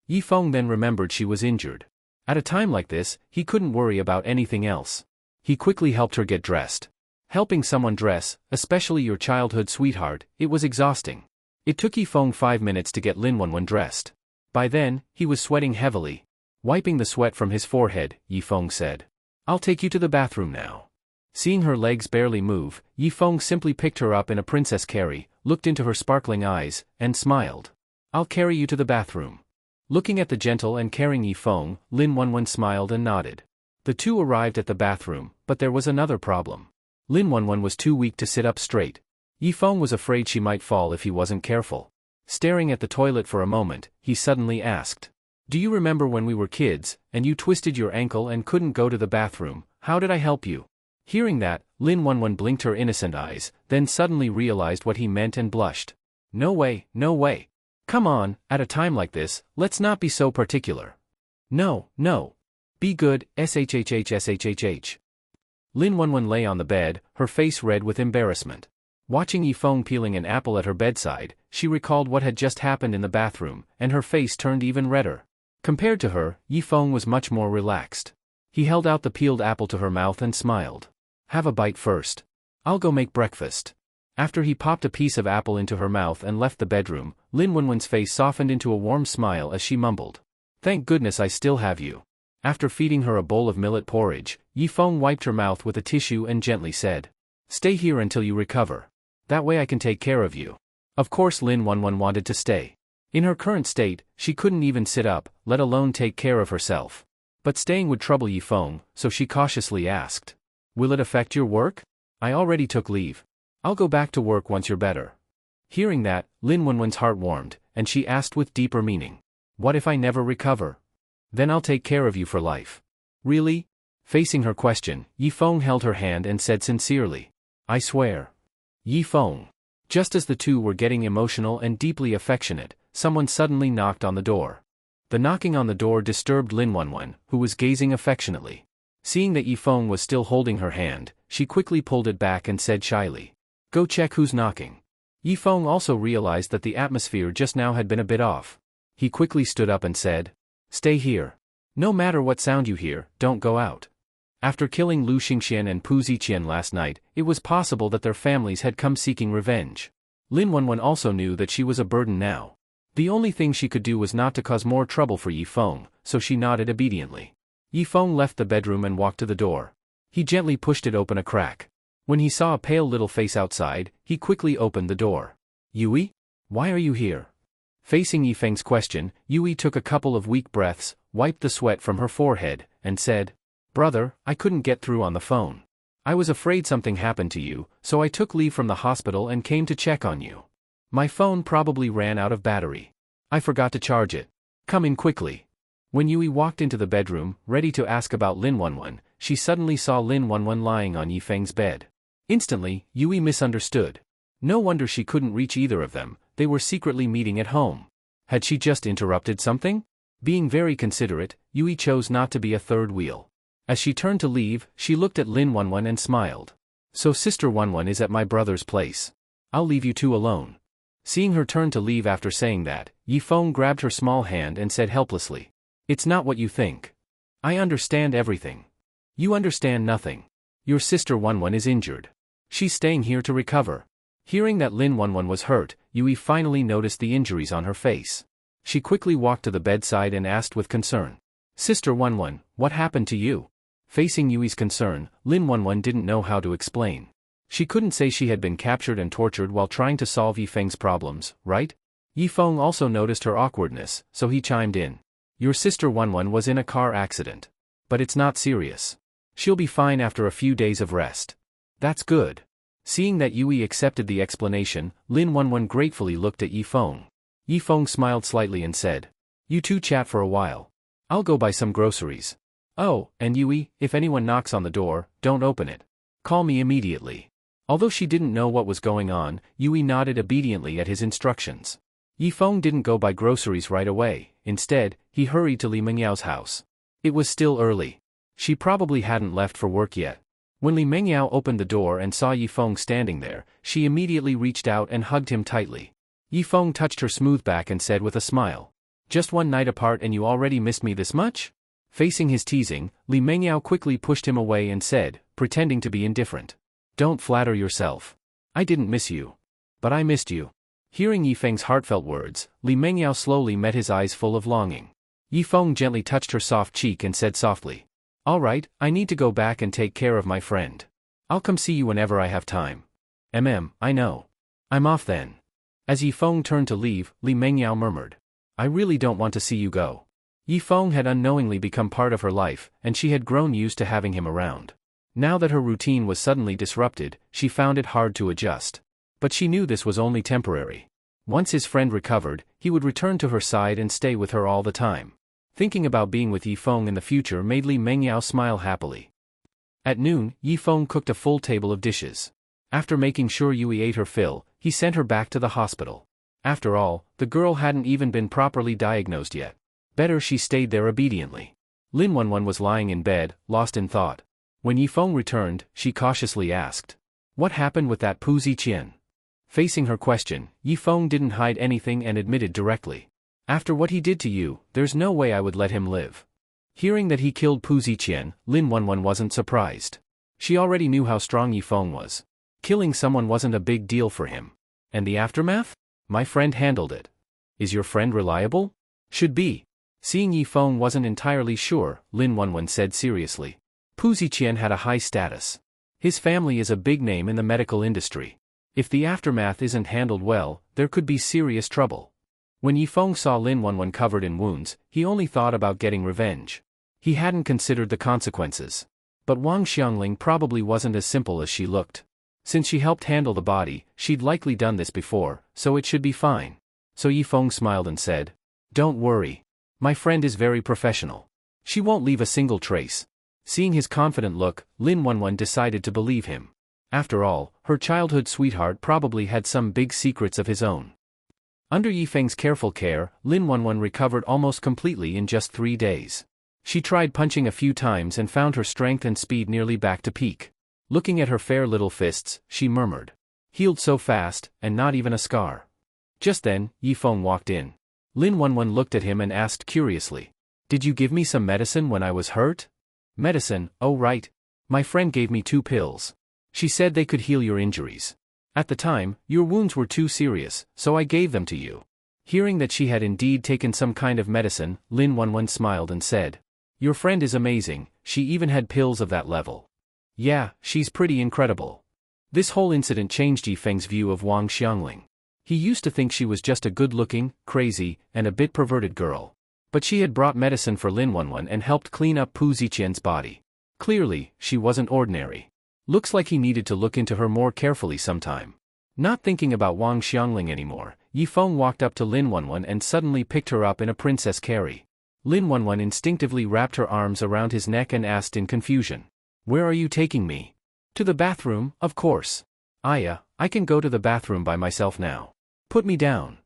Yifeng then remembered she was injured. At a time like this, he couldn't worry about anything else. He quickly helped her get dressed. Helping someone dress, especially your childhood sweetheart, it was exhausting. It took Yifeng 5 minutes to get Lin Wenwen dressed. By then, he was sweating heavily. Wiping the sweat from his forehead, Yifeng said, "I'll take you to the bathroom now." Seeing her legs barely move, Yifeng simply picked her up in a princess carry, looked into her sparkling eyes, and smiled. "I'll carry you to the bathroom." Looking at the gentle and caring Yifeng, Lin Wenwen smiled and nodded. The two arrived at the bathroom, but there was another problem. Lin Wenwen was too weak to sit up straight. Yifeng was afraid she might fall if he wasn't careful. Staring at the toilet for a moment, he suddenly asked, "Do you remember when we were kids, and you twisted your ankle and couldn't go to the bathroom? How did I help you?" Hearing that, Lin Wenwen blinked her innocent eyes, then suddenly realized what he meant and blushed. No way, no way. Come on, at a time like this, let's not be so particular. No. Be good, shhhshhh. Lin Wenwen lay on the bed, her face red with embarrassment. Watching Yifeng peeling an apple at her bedside, she recalled what had just happened in the bathroom, and her face turned even redder. Compared to her, Yifeng was much more relaxed. He held out the peeled apple to her mouth and smiled. "Have a bite first. I'll go make breakfast." After he popped a piece of apple into her mouth and left the bedroom, Lin Wenwen's face softened into a warm smile as she mumbled, "Thank goodness I still have you." After feeding her a bowl of millet porridge, Yifeng wiped her mouth with a tissue and gently said, "Stay here until you recover. That way I can take care of you." Of course Lin Wenwen wanted to stay. In her current state, she couldn't even sit up, let alone take care of herself. But staying would trouble Yifeng, so she cautiously asked, "Will it affect your work? I already took leave. I'll go back to work once you're better." Hearing that, Lin Wenwen's heart warmed, and she asked with deeper meaning, "What if I never recover? Then I'll take care of you for life." "Really?" Facing her question, Yifeng held her hand and said sincerely, "I swear." Yifeng. Just as the two were getting emotional and deeply affectionate, someone suddenly knocked on the door. The knocking on the door disturbed Lin Wenwen, who was gazing affectionately. Seeing that Yifeng was still holding her hand, she quickly pulled it back and said shyly, "Go check who's knocking." Yifeng also realized that the atmosphere just now had been a bit off. He quickly stood up and said, "Stay here. No matter what sound you hear, don't go out." After killing Lu Xingxian and Pu Ziqian last night, it was possible that their families had come seeking revenge. Lin Wenwen also knew that she was a burden now. The only thing she could do was not to cause more trouble for Yifeng, so she nodded obediently. Yifeng left the bedroom and walked to the door. He gently pushed it open a crack. When he saw a pale little face outside, he quickly opened the door. "Yui? Why are you here?" Facing Yifeng's question, Yui took a couple of weak breaths, wiped the sweat from her forehead, and said, "Brother, I couldn't get through on the phone. I was afraid something happened to you, so I took leave from the hospital and came to check on you. My phone probably ran out of battery. I forgot to charge it. Come in quickly." When Yui walked into the bedroom, ready to ask about Lin Wenwen, she suddenly saw Lin Wenwen lying on Yifeng's bed. Instantly, Yui misunderstood. No wonder she couldn't reach either of them, they were secretly meeting at home. Had she just interrupted something? Being very considerate, Yui chose not to be a third wheel. As she turned to leave, she looked at Lin Wenwen and smiled. "So Sister Wenwen is at my brother's place. I'll leave you two alone." Seeing her turn to leave after saying that, Yifeng grabbed her small hand and said helplessly, "It's not what you think. I understand everything. You understand nothing. Your sister Wenwen is injured. She's staying here to recover." Hearing that Lin Wenwen was hurt, Yui finally noticed the injuries on her face. She quickly walked to the bedside and asked with concern, "Sister Wenwen, what happened to you?" Facing Yui's concern, Lin Wenwen didn't know how to explain. She couldn't say she had been captured and tortured while trying to solve Yifeng's problems, right? Yifeng also noticed her awkwardness, so he chimed in. "Your sister Wenwen was in a car accident. But it's not serious. She'll be fine after a few days of rest." "That's good." Seeing that Yui accepted the explanation, Lin Wenwen gratefully looked at Yifeng. Yifeng smiled slightly and said, "You two chat for a while. I'll go buy some groceries. Oh, and Yui, if anyone knocks on the door, don't open it. Call me immediately." Although she didn't know what was going on, Yui nodded obediently at his instructions. Yifeng didn't go buy groceries right away. Instead, he hurried to Li Mengyao house. It was still early. She probably hadn't left for work yet. When Li Mengyao opened the door and saw Yifeng standing there, she immediately reached out and hugged him tightly. Yifeng touched her smooth back and said with a smile, "Just one night apart and you already missed me this much?" Facing his teasing, Li Mengyao quickly pushed him away and said, pretending to be indifferent, "Don't flatter yourself. I didn't miss you. But I missed you." Hearing Yifeng's heartfelt words, Li Mengyao slowly met his eyes full of longing. Yifeng gently touched her soft cheek and said softly, "All right, I need to go back and take care of my friend. I'll come see you whenever I have time." I know. I'm off then." As Yifeng turned to leave, Li Mengyao murmured, "I really don't want to see you go." Yifeng had unknowingly become part of her life, and she had grown used to having him around. Now that her routine was suddenly disrupted, she found it hard to adjust. But she knew this was only temporary. Once his friend recovered, he would return to her side and stay with her all the time. Thinking about being with Yifeng in the future made Li Mengyao smile happily. At noon, Yifeng cooked a full table of dishes. After making sure Yui ate her fill, he sent her back to the hospital. After all, the girl hadn't even been properly diagnosed yet. Better she stayed there obediently. Lin Wenwen was lying in bed, lost in thought. When Yifeng returned, she cautiously asked, "What happened with that Pu Ziqian?" Facing her question, Yifeng didn't hide anything and admitted directly. "After what he did to you, there's no way I would let him live." Hearing that he killed Pu Ziqian, Lin Wenwen wasn't surprised. She already knew how strong Yifeng was. Killing someone wasn't a big deal for him. And the aftermath? "My friend handled it." "Is your friend reliable?" "Should be." Seeing Yifeng wasn't entirely sure, Lin Wenwen said seriously. "Pu Ziqian had a high status. His family is a big name in the medical industry. If the aftermath isn't handled well, there could be serious trouble." When Yifeng saw Lin Wenwen covered in wounds, he only thought about getting revenge. He hadn't considered the consequences. But Wang Xiangling probably wasn't as simple as she looked. Since she helped handle the body, she'd likely done this before, so it should be fine. So Yifeng smiled and said, "Don't worry. My friend is very professional. She won't leave a single trace." Seeing his confident look, Lin Wenwen decided to believe him. After all, her childhood sweetheart probably had some big secrets of his own. Under Yifeng's careful care, Lin Wenwen recovered almost completely in just 3 days. She tried punching a few times and found her strength and speed nearly back to peak. Looking at her fair little fists, she murmured, "Healed so fast, and not even a scar." Just then, Yifeng walked in. Lin Wenwen looked at him and asked curiously, "Did you give me some medicine when I was hurt?" "Medicine, oh right. My friend gave me 2 pills. She said they could heal your injuries. At the time, your wounds were too serious, so I gave them to you." Hearing that she had indeed taken some kind of medicine, Lin Wenwen smiled and said, "Your friend is amazing, she even had pills of that level." "Yeah, she's pretty incredible." This whole incident changed Yifeng's view of Wang Xiangling. He used to think she was just a good-looking, crazy, and a bit perverted girl. But she had brought medicine for Lin Wenwen and helped clean up Pu Ziqian's body. Clearly, she wasn't ordinary. Looks like he needed to look into her more carefully sometime. Not thinking about Wang Xiangling anymore, Yifeng walked up to Lin Wenwen and suddenly picked her up in a princess carry. Lin Wenwen instinctively wrapped her arms around his neck and asked in confusion, "Where are you taking me?" "To the bathroom, of course." "Aya, I can go to the bathroom by myself now. Put me down."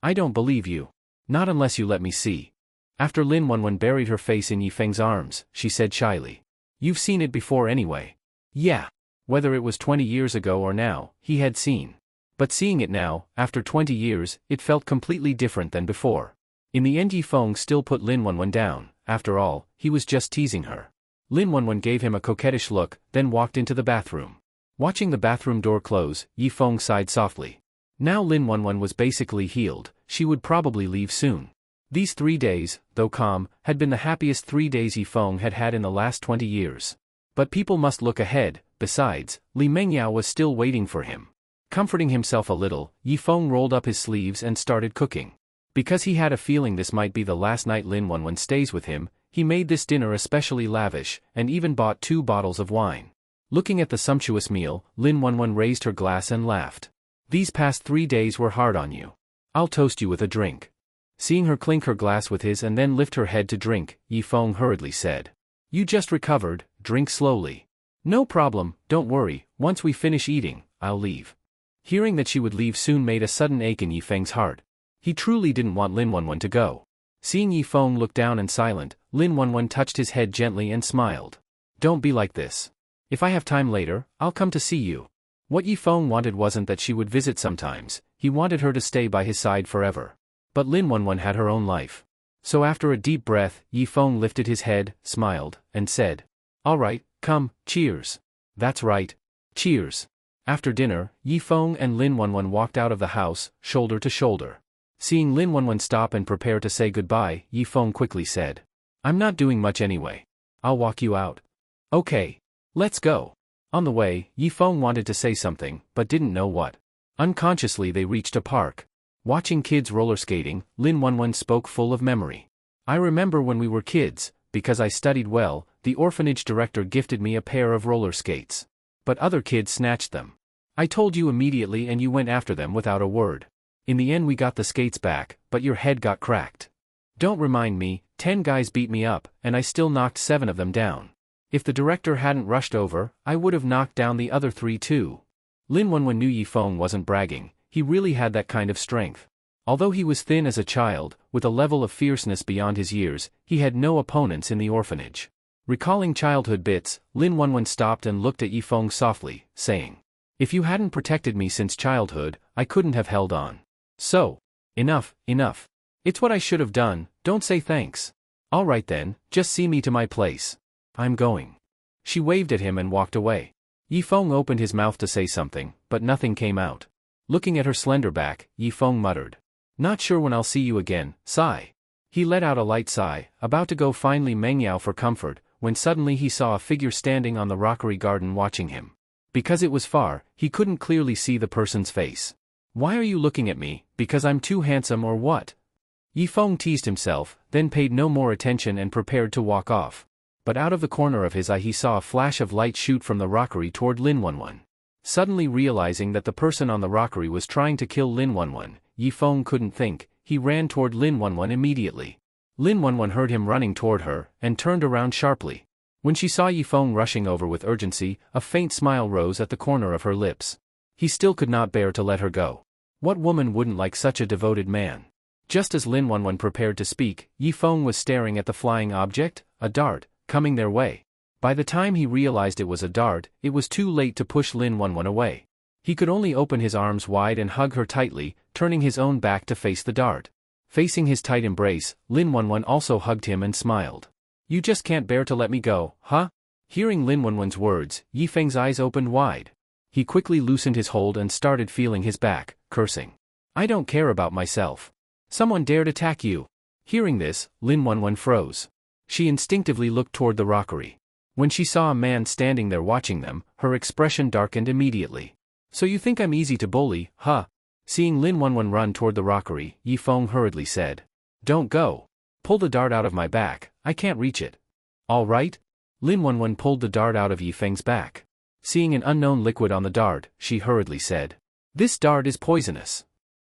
"I don't believe you. Not unless you let me see." After Lin Wenwen buried her face in Yifeng's arms, she said shyly, "You've seen it before anyway." Yeah. Whether it was 20 years ago or now, he had seen. But seeing it now, after 20 years, it felt completely different than before. In the end Yifeng still put Lin Wenwen down. After all, he was just teasing her. Lin Wenwen gave him a coquettish look, then walked into the bathroom. Watching the bathroom door close, Yifeng sighed softly. Now Lin Wenwen was basically healed, she would probably leave soon. These 3 days, though calm, had been the happiest 3 days Yifeng had had in the last 20 years. But people must look ahead. Besides, Li Mengyao was still waiting for him. Comforting himself a little, Yifeng rolled up his sleeves and started cooking. Because he had a feeling this might be the last night Lin Wenwen stays with him, he made this dinner especially lavish, and even bought 2 bottles of wine. Looking at the sumptuous meal, Lin Wenwen raised her glass and laughed. "These past 3 days were hard on you. I'll toast you with a drink." Seeing her clink her glass with his and then lift her head to drink, Yifeng hurriedly said, "You just recovered, drink slowly." "No problem, don't worry, once we finish eating, I'll leave." Hearing that she would leave soon made a sudden ache in Yifeng's heart. He truly didn't want Lin Wenwen to go. Seeing Yifeng look down and silent, Lin Wenwen touched his head gently and smiled. "Don't be like this. If I have time later, I'll come to see you." What Yifeng wanted wasn't that she would visit sometimes, he wanted her to stay by his side forever. But Lin Wenwen had her own life. So after a deep breath, Yifeng lifted his head, smiled, and said, "All right, come, cheers." "That's right. Cheers." After dinner, Yifeng and Lin Wenwen walked out of the house, shoulder to shoulder. Seeing Lin Wenwen stop and prepare to say goodbye, Yifeng quickly said, "I'm not doing much anyway. I'll walk you out." "Okay. Let's go." On the way, Yifeng wanted to say something, but didn't know what. Unconsciously they reached a park. Watching kids roller skating, Lin Wenwen spoke full of memory. "I remember when we were kids, because I studied well, the orphanage director gifted me a pair of roller skates. But other kids snatched them. I told you immediately and you went after them without a word. In the end we got the skates back, but your head got cracked. Don't remind me, 10 guys beat me up, and I still knocked 7 of them down. If the director hadn't rushed over, I would have knocked down the other 3 too." Lin Wenwen knew Yifeng wasn't bragging, he really had that kind of strength. Although he was thin as a child, with a level of fierceness beyond his years, he had no opponents in the orphanage. Recalling childhood bits, Lin Wenwen stopped and looked at Yifeng softly, saying, "If you hadn't protected me since childhood, I couldn't have held on. So, enough, enough. It's what I should have done, don't say thanks. All right then, just see me to my place. I'm going." She waved at him and walked away. Yifeng opened his mouth to say something, but nothing came out. Looking at her slender back, Yifeng muttered, "Not sure when I'll see you again, sigh." He let out a light sigh, about to go find Li Mengyao for comfort, when suddenly he saw a figure standing on the rockery garden watching him. Because it was far, he couldn't clearly see the person's face. "Why are you looking at me, because I'm too handsome or what?" Yifeng teased himself, then paid no more attention and prepared to walk off. But out of the corner of his eye he saw a flash of light shoot from the rockery toward Lin Wenwen. Suddenly realizing that the person on the rockery was trying to kill Lin Wenwen, Yifeng couldn't think, he ran toward Lin Wenwen immediately. Lin Wenwen heard him running toward her, and turned around sharply. When she saw Yifeng rushing over with urgency, a faint smile rose at the corner of her lips. He still could not bear to let her go. What woman wouldn't like such a devoted man? Just as Lin Wenwen prepared to speak, Yifeng was staring at the flying object, a dart, coming their way. By the time he realized it was a dart, it was too late to push Lin Wenwen away. He could only open his arms wide and hug her tightly, turning his own back to face the dart. Facing his tight embrace, Lin Wenwen also hugged him and smiled. "You just can't bear to let me go, huh?" Hearing Lin Wenwen's words, Yifeng's eyes opened wide. He quickly loosened his hold and started feeling his back, cursing. "I don't care about myself. Someone dared attack you." Hearing this, Lin Wenwen froze. She instinctively looked toward the rockery. When she saw a man standing there watching them, her expression darkened immediately. "So you think I'm easy to bully, huh?" Seeing Lin Wenwen run toward the rockery, Yifeng hurriedly said, "Don't go. Pull the dart out of my back, I can't reach it." "All right?" Lin Wenwen pulled the dart out of Yifeng's back. Seeing an unknown liquid on the dart, she hurriedly said, "This dart is poisonous."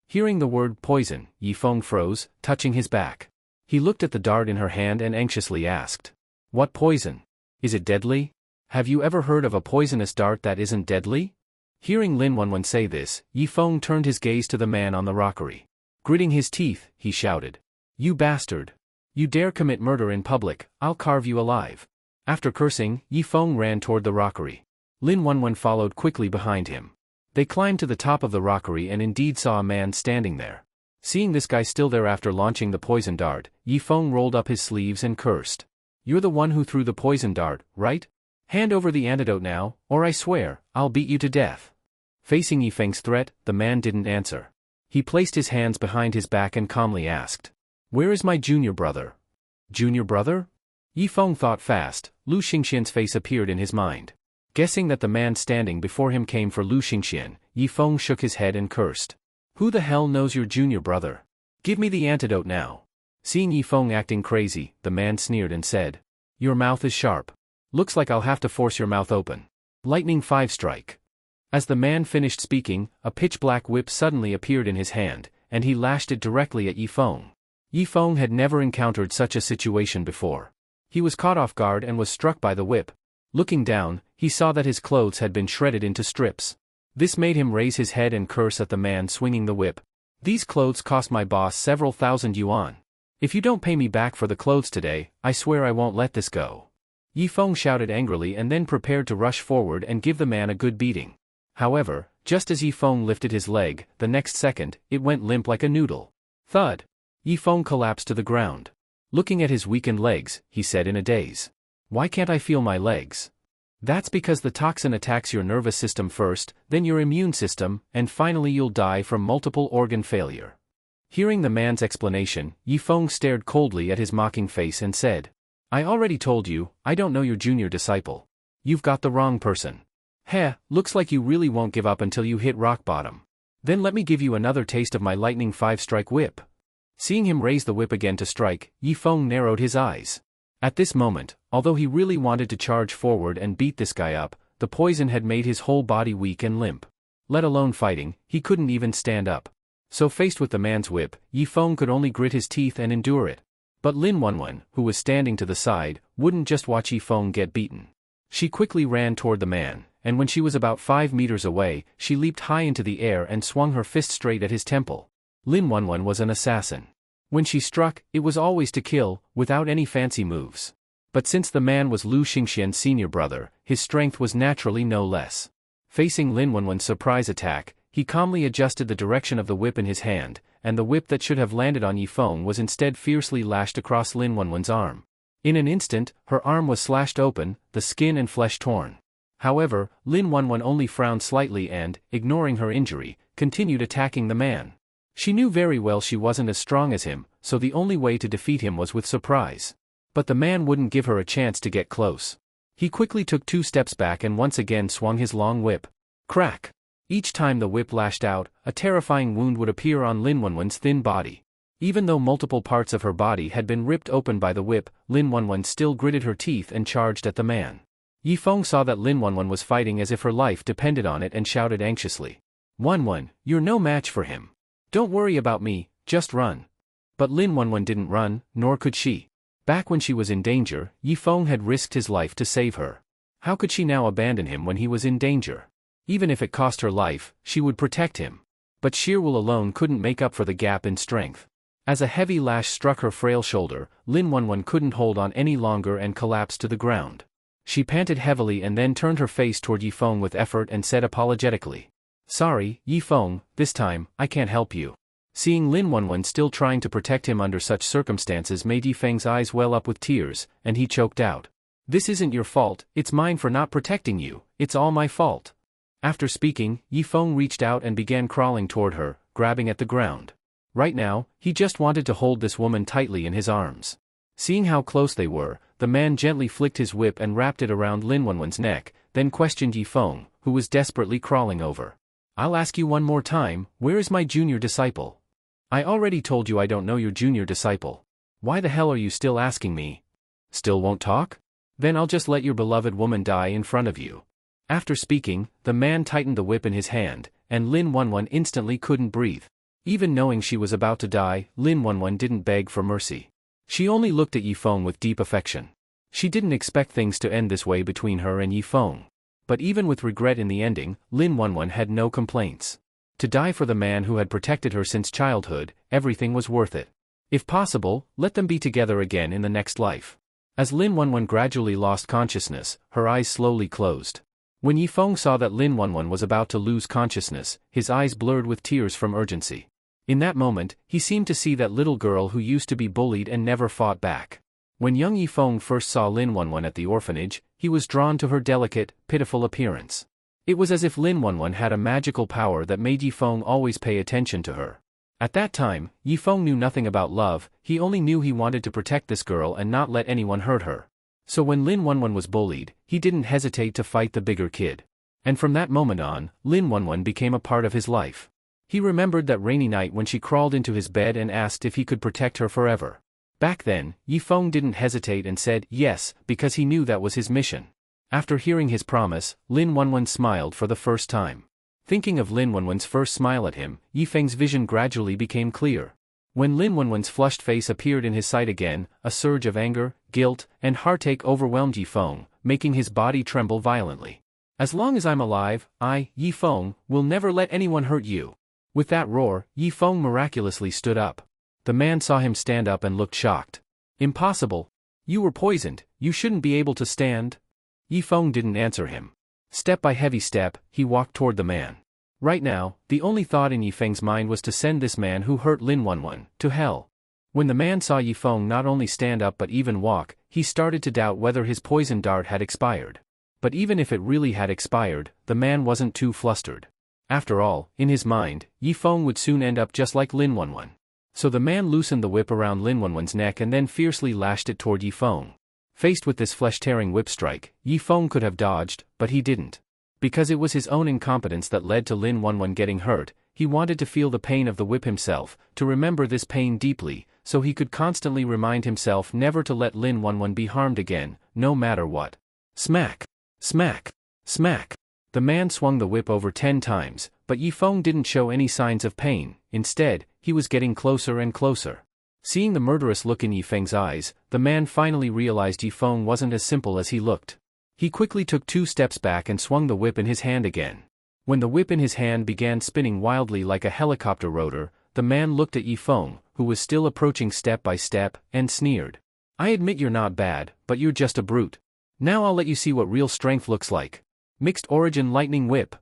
Hearing the word poison, Yifeng froze, touching his back. He looked at the dart in her hand and anxiously asked, "What poison? Is it deadly? Have you ever heard of a poisonous dart that isn't deadly?" Hearing Lin Wenwen say this, Yifeng turned his gaze to the man on the rockery. Gritting his teeth, he shouted, "You bastard! You dare commit murder in public, I'll carve you alive." After cursing, Yifeng ran toward the rockery. Lin Wenwen followed quickly behind him. They climbed to the top of the rockery and indeed saw a man standing there. Seeing this guy still there after launching the poison dart, Yifeng rolled up his sleeves and cursed. "You're the one who threw the poison dart, right? Hand over the antidote now, or I swear, I'll beat you to death." Facing Yifeng's threat, the man didn't answer. He placed his hands behind his back and calmly asked, "Where is my junior brother?" "Junior brother?" Yifeng thought fast. Lu Xingxian's face appeared in his mind. Guessing that the man standing before him came for Lu Xingxian, Yifeng shook his head and cursed. "Who the hell knows your junior brother? Give me the antidote now." Seeing Yifeng acting crazy, the man sneered and said, "Your mouth is sharp. Looks like I'll have to force your mouth open. Lightning 5 strike." As the man finished speaking, a pitch-black whip suddenly appeared in his hand, and he lashed it directly at Yifeng. Yifeng had never encountered such a situation before. He was caught off guard and was struck by the whip. Looking down, he saw that his clothes had been shredded into strips. This made him raise his head and curse at the man swinging the whip. "These clothes cost my boss several thousand yuan. If you don't pay me back for the clothes today, I swear I won't let this go." Yifeng shouted angrily and then prepared to rush forward and give the man a good beating. However, just as Yifeng lifted his leg, the next second, it went limp like a noodle. Thud! Yifeng collapsed to the ground. Looking at his weakened legs, he said in a daze, "Why can't I feel my legs?" "That's because the toxin attacks your nervous system first, then your immune system, and finally you'll die from multiple organ failure." Hearing the man's explanation, Yifeng stared coldly at his mocking face and said, "I already told you, I don't know your junior disciple. You've got the wrong person. Heh, looks like you really won't give up until you hit rock bottom. Then let me give you another taste of my lightning 5-strike whip." Seeing him raise the whip again to strike, Yifeng narrowed his eyes. At this moment, although he really wanted to charge forward and beat this guy up, the poison had made his whole body weak and limp. Let alone fighting, he couldn't even stand up. So faced with the man's whip, Yifeng could only grit his teeth and endure it. But Lin Wenwen, who was standing to the side, wouldn't just watch Yifeng get beaten. She quickly ran toward the man, and when she was about 5 meters away, she leaped high into the air and swung her fist straight at his temple. Lin Wenwen was an assassin. When she struck, it was always to kill, without any fancy moves. But since the man was Lu Xingxian's senior brother, his strength was naturally no less. Facing Lin Wenwen's surprise attack, he calmly adjusted the direction of the whip in his hand, and the whip that should have landed on Yifeng was instead fiercely lashed across Lin Wenwen's arm. In an instant, her arm was slashed open, the skin and flesh torn. However, Lin Wenwen only frowned slightly and, ignoring her injury, continued attacking the man. She knew very well she wasn't as strong as him, so the only way to defeat him was with surprise. But the man wouldn't give her a chance to get close. He quickly took 2 steps back and once again swung his long whip. Crack! Each time the whip lashed out, a terrifying wound would appear on Lin Wenwen's thin body. Even though multiple parts of her body had been ripped open by the whip, Lin Wenwen still gritted her teeth and charged at the man. Yifeng saw that Lin Wenwen was fighting as if her life depended on it and shouted anxiously. "Wenwen, you're no match for him. Don't worry about me, just run." But Lin Wenwen didn't run, nor could she. Back when she was in danger, Yifeng had risked his life to save her. How could she now abandon him when he was in danger? Even if it cost her life, she would protect him. But sheer will alone couldn't make up for the gap in strength. As a heavy lash struck her frail shoulder, Lin Wenwen couldn't hold on any longer and collapsed to the ground. She panted heavily and then turned her face toward Yifeng with effort and said apologetically, "Sorry, Yifeng, this time, I can't help you." Seeing Lin Wenwen still trying to protect him under such circumstances made Yifeng's eyes well up with tears, and he choked out. "This isn't your fault, it's mine for not protecting you, it's all my fault." After speaking, Yifeng reached out and began crawling toward her, grabbing at the ground. Right now, he just wanted to hold this woman tightly in his arms. Seeing how close they were, the man gently flicked his whip and wrapped it around Lin Wenwen's neck, then questioned Yifeng, who was desperately crawling over. "I'll ask you one more time, where is my junior disciple?" "I already told you I don't know your junior disciple. Why the hell are you still asking me? Still won't talk? Then I'll just let your beloved woman die in front of you." After speaking, the man tightened the whip in his hand, and Lin Wenwen instantly couldn't breathe. Even knowing she was about to die, Lin Wenwen didn't beg for mercy. She only looked at Yifeng with deep affection. She didn't expect things to end this way between her and Yifeng. But even with regret in the ending, Lin Wenwen had no complaints. To die for the man who had protected her since childhood, everything was worth it. If possible, let them be together again in the next life. As Lin Wenwen gradually lost consciousness, her eyes slowly closed. When Yifeng saw that Lin Wenwen was about to lose consciousness, his eyes blurred with tears from urgency. In that moment, he seemed to see that little girl who used to be bullied and never fought back. When young Yifeng first saw Lin Wenwen at the orphanage, he was drawn to her delicate, pitiful appearance. It was as if Lin Wenwen had a magical power that made Yifeng always pay attention to her. At that time, Yifeng knew nothing about love, he only knew he wanted to protect this girl and not let anyone hurt her. So when Lin Wenwen was bullied, he didn't hesitate to fight the bigger kid. And from that moment on, Lin Wenwen became a part of his life. He remembered that rainy night when she crawled into his bed and asked if he could protect her forever. Back then, Yifeng didn't hesitate and said yes, because he knew that was his mission. After hearing his promise, Lin Wenwen smiled for the first time. Thinking of Lin Wenwen's first smile at him, Yifeng's vision gradually became clear. When Lin Wenwen's flushed face appeared in his sight again, a surge of anger, guilt, and heartache overwhelmed Yifeng, making his body tremble violently. "As long as I'm alive, I, Yifeng, will never let anyone hurt you." With that roar, Yifeng miraculously stood up. The man saw him stand up and looked shocked. "Impossible. You were poisoned, you shouldn't be able to stand." Yifeng didn't answer him. Step by heavy step, he walked toward the man. Right now, the only thought in Yifeng's mind was to send this man who hurt Lin Wenwen to hell. When the man saw Yifeng not only stand up but even walk, he started to doubt whether his poison dart had expired. But even if it really had expired, the man wasn't too flustered. After all, in his mind, Yifeng would soon end up just like Lin Wenwen. So the man loosened the whip around Lin Wenwen's neck and then fiercely lashed it toward Yifeng. Faced with this flesh-tearing whip strike, Yifeng could have dodged, but he didn't. Because it was his own incompetence that led to Lin Wenwen getting hurt, he wanted to feel the pain of the whip himself, to remember this pain deeply, so he could constantly remind himself never to let Lin Wenwen be harmed again, no matter what. Smack! Smack! Smack! The man swung the whip over 10 times, but Yifeng didn't show any signs of pain. Instead, he was getting closer and closer. Seeing the murderous look in Yifeng's eyes, the man finally realized Yifeng wasn't as simple as he looked. He quickly took 2 steps back and swung the whip in his hand again. When the whip in his hand began spinning wildly like a helicopter rotor, the man looked at Yifeng, who was still approaching step by step, and sneered. I admit you're not bad, but you're just a brute. Now I'll let you see what real strength looks like. Mixed origin lightning whip.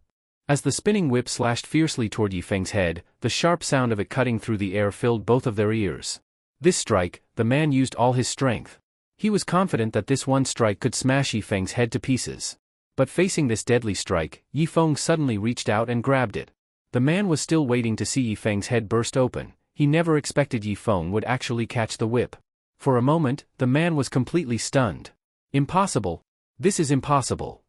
As the spinning whip slashed fiercely toward Yifeng's head, the sharp sound of it cutting through the air filled both of their ears. This strike, the man used all his strength. He was confident that this one strike could smash Yifeng's head to pieces. But facing this deadly strike, Yifeng suddenly reached out and grabbed it. The man was still waiting to see Yifeng's head burst open. He never expected Yifeng would actually catch the whip. For a moment, the man was completely stunned. Impossible. This is impossible.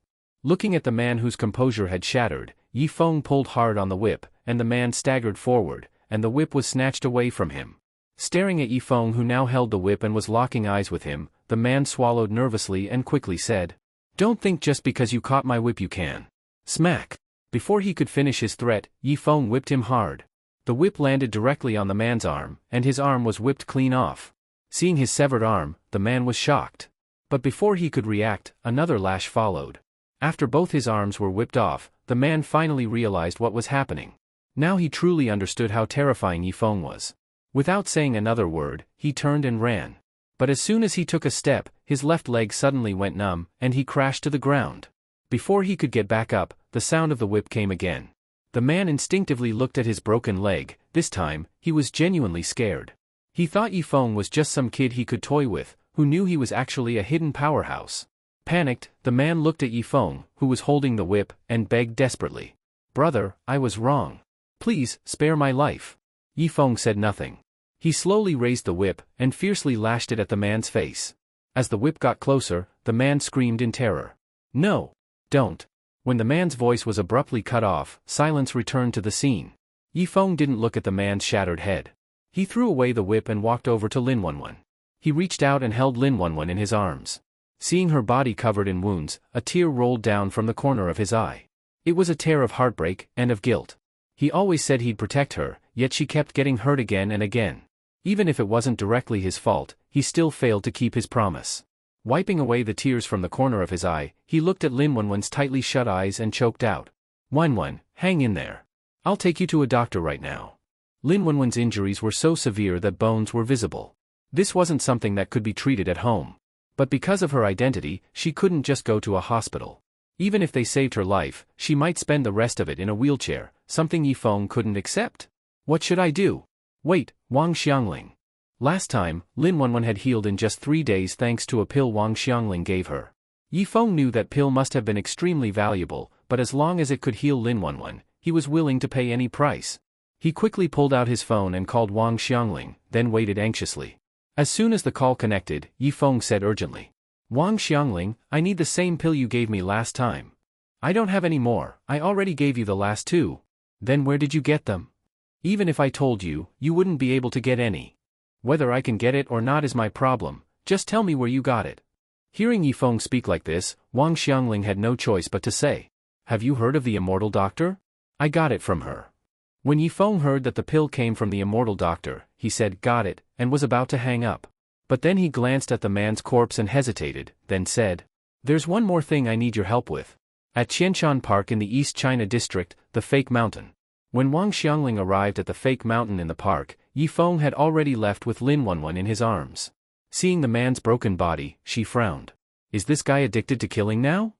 Looking at the man whose composure had shattered, Yifeng pulled hard on the whip, and the man staggered forward, and the whip was snatched away from him. Staring at Yifeng, who now held the whip and was locking eyes with him, the man swallowed nervously and quickly said, "Don't think just because you caught my whip you can." Smack! Before he could finish his threat, Yifeng whipped him hard. The whip landed directly on the man's arm, and his arm was whipped clean off. Seeing his severed arm, the man was shocked. But before he could react, another lash followed. After both his arms were whipped off, the man finally realized what was happening. Now he truly understood how terrifying Yifeng was. Without saying another word, he turned and ran. But as soon as he took a step, his left leg suddenly went numb, and he crashed to the ground. Before he could get back up, the sound of the whip came again. The man instinctively looked at his broken leg. This time, he was genuinely scared. He thought Yifeng was just some kid he could toy with, who knew he was actually a hidden powerhouse. Panicked, the man looked at Yifeng, who was holding the whip, and begged desperately. "Brother, I was wrong. Please, spare my life." Yifeng said nothing. He slowly raised the whip, and fiercely lashed it at the man's face. As the whip got closer, the man screamed in terror. "No! Don't!" When the man's voice was abruptly cut off, silence returned to the scene. Yifeng didn't look at the man's shattered head. He threw away the whip and walked over to Lin Wenwen. He reached out and held Lin Wenwen in his arms. Seeing her body covered in wounds, a tear rolled down from the corner of his eye. It was a tear of heartbreak and of guilt. He always said he'd protect her, yet she kept getting hurt again and again. Even if it wasn't directly his fault, he still failed to keep his promise. Wiping away the tears from the corner of his eye, he looked at Lin Wenwen's tightly shut eyes and choked out. "Wenwen, hang in there. I'll take you to a doctor right now." Lin Wenwen's injuries were so severe that bones were visible. This wasn't something that could be treated at home. But because of her identity, she couldn't just go to a hospital. Even if they saved her life, she might spend the rest of it in a wheelchair, something Yifeng couldn't accept. What should I do? Wait, Wang Xiangling. Last time, Lin Wenwen had healed in just 3 days thanks to a pill Wang Xiangling gave her. Yifeng knew that pill must have been extremely valuable, but as long as it could heal Lin Wenwen, he was willing to pay any price. He quickly pulled out his phone and called Wang Xiangling, then waited anxiously. As soon as the call connected, Yifeng said urgently, "Wang Xiangling, I need the same pill you gave me last time." "I don't have any more, I already gave you the last 2. "Then where did you get them?" "Even if I told you, you wouldn't be able to get any. Whether I can get it or not is my problem, just tell me where you got it." Hearing Yifeng speak like this, Wang Xiangling had no choice but to say, "Have you heard of the immortal doctor? I got it from her." When Yifeng heard that the pill came from the immortal doctor, he said, "Got it," and was about to hang up. But then he glanced at the man's corpse and hesitated, then said, "There's one more thing I need your help with. At Qianshan Park in the East China district, the fake mountain." When Wang Xiangling arrived at the fake mountain in the park, Yifeng had already left with Lin Wenwen in his arms. Seeing the man's broken body, she frowned. Is this guy addicted to killing now?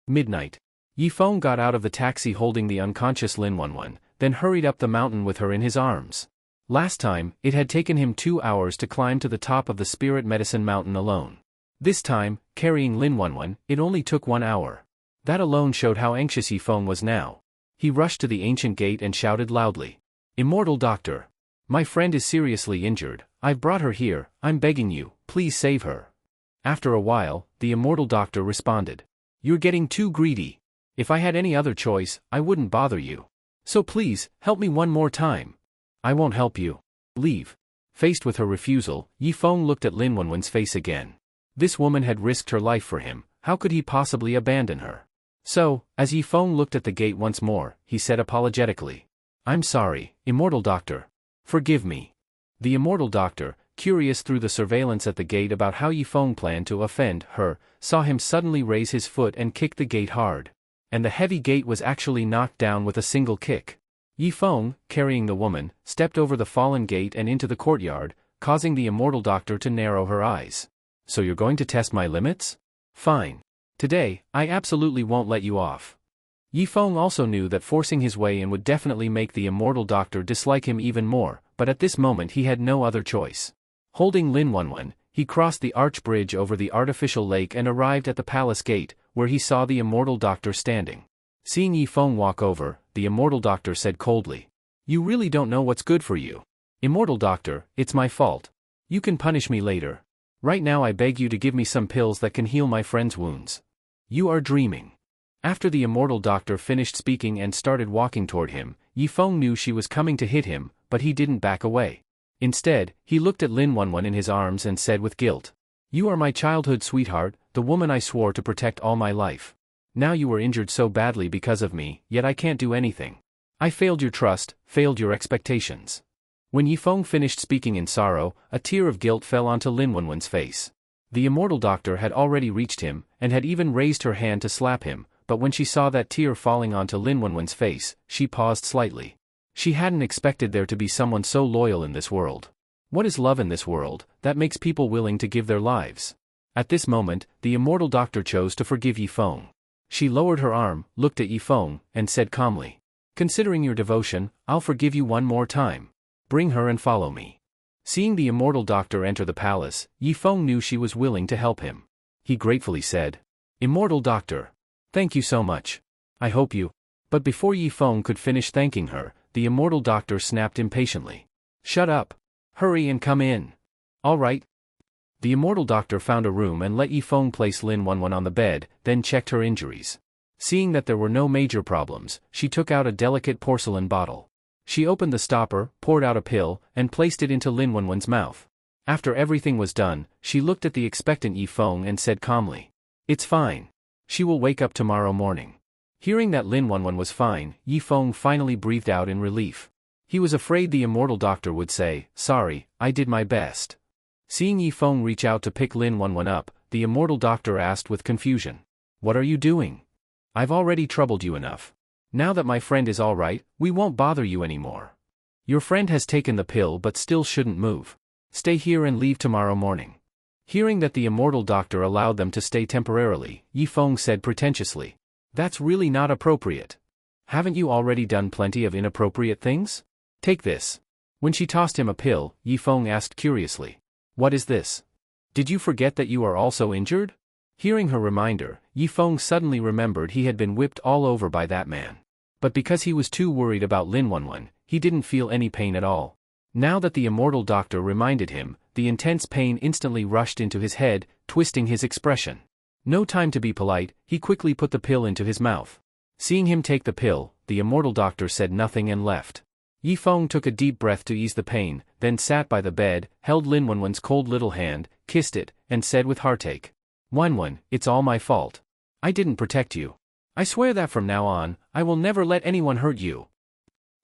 Midnight. Yifeng got out of the taxi holding the unconscious Lin Wenwen, then hurried up the mountain with her in his arms. Last time, it had taken him 2 hours to climb to the top of the Spirit Medicine Mountain alone. This time, carrying Lin Wenwen, it only took 1 hour. That alone showed how anxious Yifeng was now. He rushed to the ancient gate and shouted loudly, "Immortal Doctor! My friend is seriously injured, I've brought her here, I'm begging you, please save her." After a while, the immortal doctor responded, "You're getting too greedy. If I had any other choice, I wouldn't bother you. So please, help me one more time." "I won't help you. Leave." Faced with her refusal, Yifeng looked at Lin Wenwen's face again. This woman had risked her life for him, how could he possibly abandon her? So, as Yifeng looked at the gate once more, he said apologetically, "I'm sorry, immortal doctor. Forgive me." The immortal doctor, curious through the surveillance at the gate about how Yifeng planned to offend her, saw him suddenly raise his foot and kick the gate hard. And the heavy gate was actually knocked down with a single kick. Yifeng, carrying the woman, stepped over the fallen gate and into the courtyard, causing the immortal doctor to narrow her eyes. So you're going to test my limits? Fine. Today, I absolutely won't let you off. Yifeng also knew that forcing his way in would definitely make the immortal doctor dislike him even more, but at this moment he had no other choice. Holding Lin Wenwen, he crossed the arch bridge over the artificial lake and arrived at the palace gate, where he saw the immortal doctor standing. Seeing Yifeng walk over, the immortal doctor said coldly, "You really don't know what's good for you. Immortal doctor, it's my fault. You can punish me later. Right now I beg you to give me some pills that can heal my friend's wounds." "You are dreaming." After the immortal doctor finished speaking and started walking toward him, Yifeng knew she was coming to hit him, but he didn't back away. Instead, he looked at Lin Wenwen in his arms and said with guilt, "You are my childhood sweetheart, the woman I swore to protect all my life. Now you were injured so badly because of me, yet I can't do anything. I failed your trust, failed your expectations." When Yifeng finished speaking in sorrow, a tear of guilt fell onto Lin Wenwen's face. The immortal doctor had already reached him, and had even raised her hand to slap him, but when she saw that tear falling onto Lin Wenwen's face, she paused slightly. She hadn't expected there to be someone so loyal in this world. What is love in this world, that makes people willing to give their lives? At this moment, the immortal doctor chose to forgive Yifeng. She lowered her arm, looked at Yifeng, and said calmly, "Considering your devotion, I'll forgive you one more time. Bring her and follow me." Seeing the immortal doctor enter the palace, Yifeng knew she was willing to help him. He gratefully said, "Immortal doctor. Thank you so much. I hope you—" But before Yifeng could finish thanking her, the immortal doctor snapped impatiently, "Shut up. Hurry and come in." "All right." The immortal doctor found a room and let Yifeng place Lin Wenwen on the bed, then checked her injuries. Seeing that there were no major problems, she took out a delicate porcelain bottle. She opened the stopper, poured out a pill, and placed it into Lin Wenwen's mouth. After everything was done, she looked at the expectant Yifeng and said calmly, "It's fine. She will wake up tomorrow morning." Hearing that Lin Wenwen was fine, Yifeng finally breathed out in relief. He was afraid the immortal doctor would say, "Sorry, I did my best." Seeing Yifeng reach out to pick Lin Wenwen up, the immortal doctor asked with confusion, "What are you doing? I've already troubled you enough. Now that my friend is all right, we won't bother you anymore. Your friend has taken the pill but still shouldn't move. Stay here and leave tomorrow morning." Hearing that the immortal doctor allowed them to stay temporarily, Yifeng said pretentiously, "That's really not appropriate. Haven't you already done plenty of inappropriate things? Take this." When she tossed him a pill, Yifeng asked curiously, "What is this? Did you forget that you are also injured?" Hearing her reminder, Yifeng suddenly remembered he had been whipped all over by that man. But because he was too worried about Lin Wenwen, he didn't feel any pain at all. Now that the immortal doctor reminded him, the intense pain instantly rushed into his head, twisting his expression. No time to be polite, he quickly put the pill into his mouth. Seeing him take the pill, the immortal doctor said nothing and left. Yifeng took a deep breath to ease the pain, then sat by the bed, held Lin Wenwen's cold little hand, kissed it, and said with heartache, "Wenwen, it's all my fault. I didn't protect you. I swear that from now on, I will never let anyone hurt you."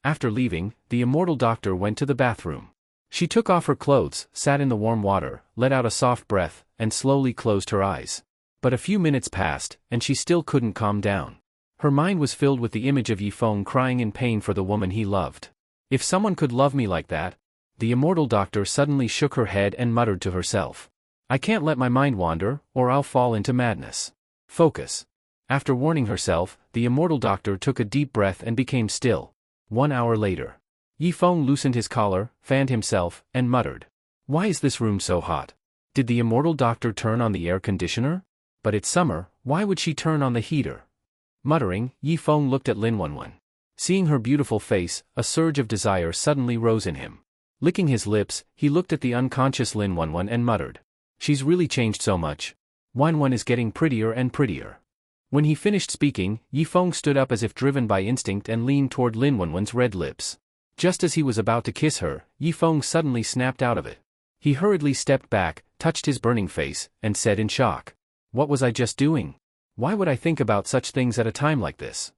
After leaving, the immortal doctor went to the bathroom. She took off her clothes, sat in the warm water, let out a soft breath, and slowly closed her eyes. But a few minutes passed, and she still couldn't calm down. Her mind was filled with the image of Yifeng crying in pain for the woman he loved. If someone could love me like that. The immortal doctor suddenly shook her head and muttered to herself, "I can't let my mind wander, or I'll fall into madness. Focus." After warning herself, the immortal doctor took a deep breath and became still. 1 hour later. Yifeng loosened his collar, fanned himself, and muttered, "Why is this room so hot? Did the immortal doctor turn on the air conditioner? But it's summer, why would she turn on the heater?" Muttering, Yifeng looked at Lin Wenwen. Seeing her beautiful face, a surge of desire suddenly rose in him. Licking his lips, he looked at the unconscious Lin Wenwen and muttered, "She's really changed so much. Wenwen is getting prettier and prettier." When he finished speaking, Yifeng stood up as if driven by instinct and leaned toward Lin Wenwen's red lips. Just as he was about to kiss her, Yifeng suddenly snapped out of it. He hurriedly stepped back, touched his burning face, and said in shock, "What was I just doing? Why would I think about such things at a time like this?"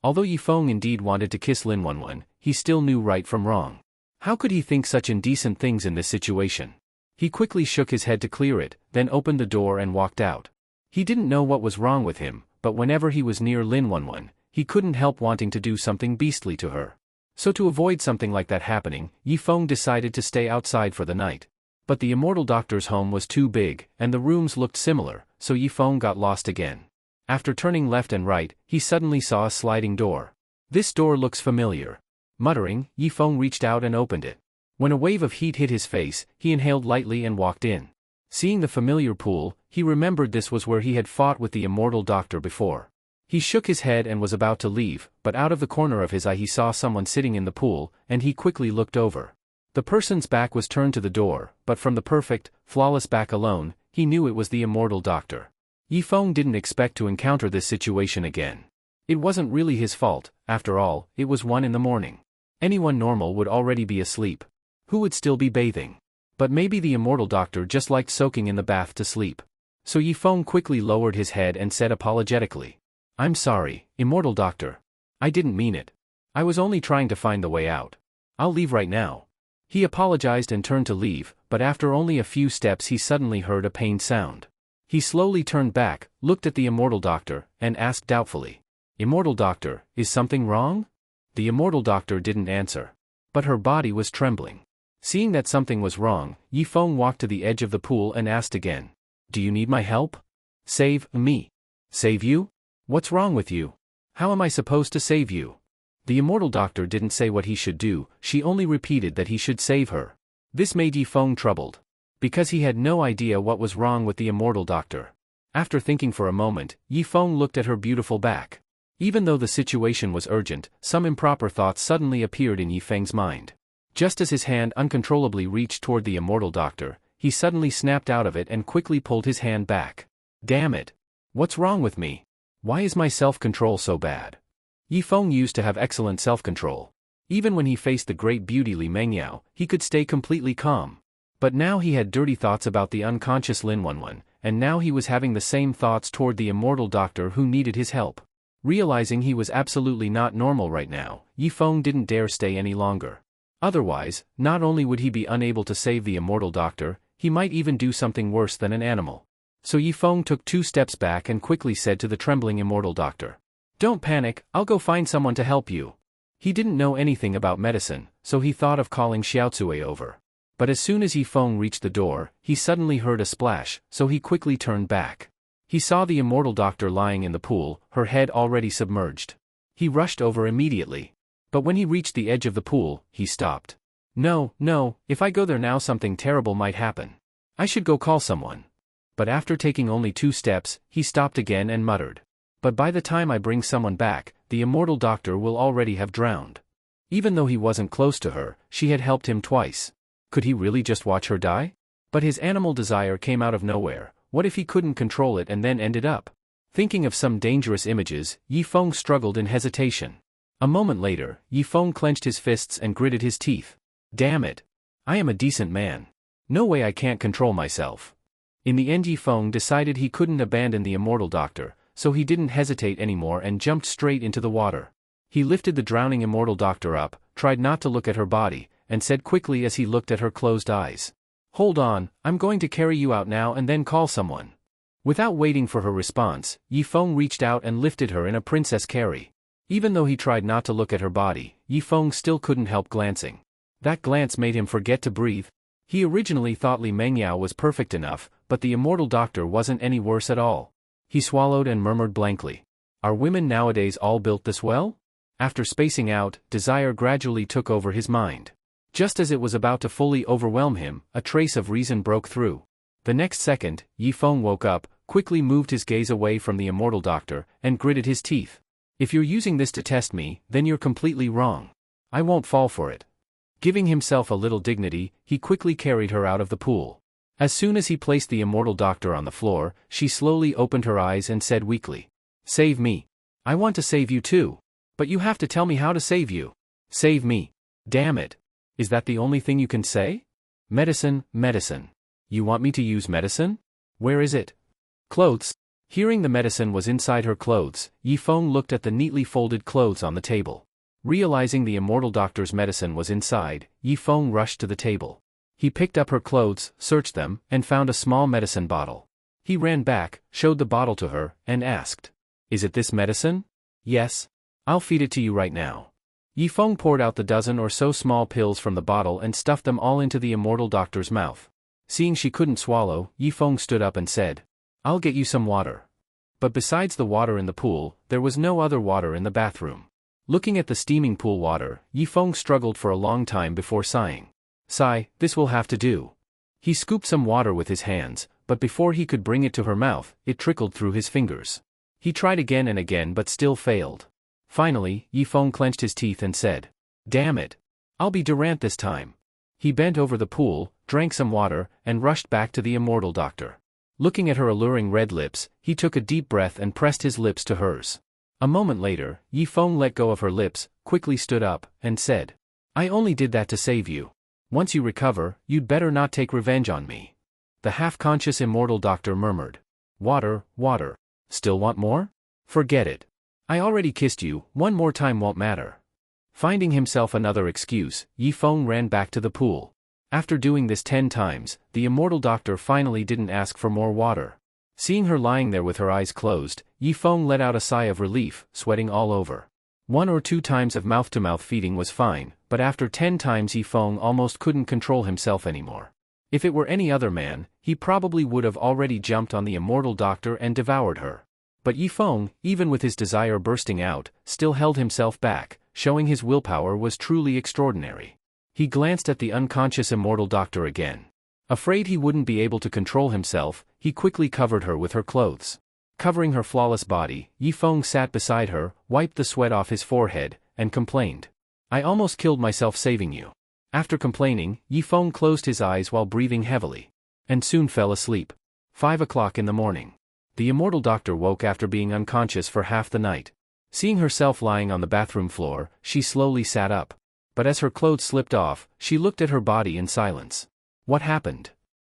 Although Yifeng indeed wanted to kiss Lin Wenwen, he still knew right from wrong. How could he think such indecent things in this situation? He quickly shook his head to clear it, then opened the door and walked out. He didn't know what was wrong with him, but whenever he was near Lin Wenwen, he couldn't help wanting to do something beastly to her. So to avoid something like that happening, Yifeng decided to stay outside for the night. But the immortal doctor's home was too big, and the rooms looked similar, so Yifeng got lost again. After turning left and right, he suddenly saw a sliding door. This door looks familiar. Muttering, Yifeng reached out and opened it. When a wave of heat hit his face, he inhaled lightly and walked in. Seeing the familiar pool, he remembered this was where he had fought with the immortal doctor before. He shook his head and was about to leave, but out of the corner of his eye he saw someone sitting in the pool, and he quickly looked over. The person's back was turned to the door, but from the perfect, flawless back alone, he knew it was the immortal doctor. Yifeng didn't expect to encounter this situation again. It wasn't really his fault, after all, it was 1 in the morning. Anyone normal would already be asleep. Who would still be bathing? But maybe the immortal doctor just liked soaking in the bath to sleep. So Yifeng quickly lowered his head and said apologetically, "I'm sorry, immortal doctor. I didn't mean it. I was only trying to find the way out. I'll leave right now." He apologized and turned to leave, but after only a few steps he suddenly heard a pained sound. He slowly turned back, looked at the immortal doctor, and asked doubtfully, "Immortal doctor, is something wrong?" The immortal doctor didn't answer. But her body was trembling. Seeing that something was wrong, Yifeng walked to the edge of the pool and asked again, "Do you need my help?" "Save me." "Save you? What's wrong with you? How am I supposed to save you?" The immortal doctor didn't say what he should do, she only repeated that he should save her. This made Yifeng troubled. Because he had no idea what was wrong with the immortal doctor. After thinking for a moment, Yifeng looked at her beautiful back. Even though the situation was urgent, some improper thoughts suddenly appeared in Yifeng's mind. Just as his hand uncontrollably reached toward the immortal doctor, he suddenly snapped out of it and quickly pulled his hand back. Damn it! What's wrong with me? Why is my self-control so bad? Yifeng used to have excellent self-control. Even when he faced the great beauty Li Mengyao, he could stay completely calm. But now he had dirty thoughts about the unconscious Lin Wenwen, and now he was having the same thoughts toward the immortal doctor who needed his help. Realizing he was absolutely not normal right now, Yifeng didn't dare stay any longer. Otherwise, not only would he be unable to save the immortal doctor, he might even do something worse than an animal. So Yifeng took 2 steps back and quickly said to the trembling immortal doctor, "Don't panic, I'll go find someone to help you." He didn't know anything about medicine, so he thought of calling Xiaotsue over. But as soon as Yifeng reached the door, he suddenly heard a splash, so he quickly turned back. He saw the immortal doctor lying in the pool, her head already submerged. He rushed over immediately. But when he reached the edge of the pool, he stopped. No, if I go there now something terrible might happen. I should go call someone. But after taking only 2 steps, he stopped again and muttered. But by the time I bring someone back, the immortal doctor will already have drowned. Even though he wasn't close to her, she had helped him twice. Could he really just watch her die? But his animal desire came out of nowhere. What if he couldn't control it and then ended up? Thinking of some dangerous images, Yifeng struggled in hesitation. A moment later, Yifeng clenched his fists and gritted his teeth. Damn it! I am a decent man. No way I can't control myself. In the end Yifeng decided he couldn't abandon the immortal doctor, so he didn't hesitate anymore and jumped straight into the water. He lifted the drowning immortal doctor up, tried not to look at her body, and said quickly as he looked at her closed eyes. Hold on, I'm going to carry you out now and then call someone. Without waiting for her response, Yifeng reached out and lifted her in a princess carry. Even though he tried not to look at her body, Yifeng still couldn't help glancing. That glance made him forget to breathe. He originally thought Li Mengyao was perfect enough, but the immortal doctor wasn't any worse at all. He swallowed and murmured blankly. Are women nowadays all built this well? After spacing out, desire gradually took over his mind. Just as it was about to fully overwhelm him, a trace of reason broke through. The next second, Yifeng woke up, quickly moved his gaze away from the immortal doctor, and gritted his teeth. If you're using this to test me, then you're completely wrong. I won't fall for it. Giving himself a little dignity, he quickly carried her out of the pool. As soon as he placed the immortal doctor on the floor, she slowly opened her eyes and said weakly, "Save me. I want to save you too. But you have to tell me how to save you. Save me. Damn it. Is that the only thing you can say? Medicine, medicine. You want me to use medicine? Where is it? Clothes." Hearing the medicine was inside her clothes, Yifeng looked at the neatly folded clothes on the table. Realizing the immortal doctor's medicine was inside, Yifeng rushed to the table. He picked up her clothes, searched them, and found a small medicine bottle. He ran back, showed the bottle to her, and asked, "Is it this medicine?" "Yes. I'll feed it to you right now." Yifeng poured out the dozen or so small pills from the bottle and stuffed them all into the immortal doctor's mouth. Seeing she couldn't swallow, Yifeng stood up and said, "I'll get you some water." But besides the water in the pool, there was no other water in the bathroom. Looking at the steaming pool water, Yifeng struggled for a long time before sighing. "Sigh, this will have to do." He scooped some water with his hands, but before he could bring it to her mouth, it trickled through his fingers. He tried again and again but still failed. Finally, Yifeng clenched his teeth and said, "Damn it. I'll be Durant this time." He bent over the pool, drank some water, and rushed back to the immortal doctor. Looking at her alluring red lips, he took a deep breath and pressed his lips to hers. A moment later, Yifeng let go of her lips, quickly stood up, and said, "I only did that to save you. Once you recover, you'd better not take revenge on me." The half-conscious immortal doctor murmured, "Water, water. Still want more? Forget it. I already kissed you, one more time won't matter." Finding himself another excuse, Yifeng ran back to the pool. After doing this 10 times, the immortal doctor finally didn't ask for more water. Seeing her lying there with her eyes closed, Yifeng let out a sigh of relief, sweating all over. 1 or 2 times of mouth-to-mouth feeding was fine, but after 10 times Yifeng almost couldn't control himself anymore. If it were any other man, he probably would have already jumped on the immortal doctor and devoured her. But Yifeng, even with his desire bursting out, still held himself back, showing his willpower was truly extraordinary. He glanced at the unconscious immortal doctor again. Afraid he wouldn't be able to control himself, he quickly covered her with her clothes. Covering her flawless body, Yifeng sat beside her, wiped the sweat off his forehead, and complained, "I almost killed myself saving you." After complaining, Yifeng closed his eyes while breathing heavily. And soon fell asleep. 5 o'clock in the morning. The immortal doctor woke after being unconscious for half the night. Seeing herself lying on the bathroom floor, she slowly sat up. But as her clothes slipped off, she looked at her body in silence. What happened?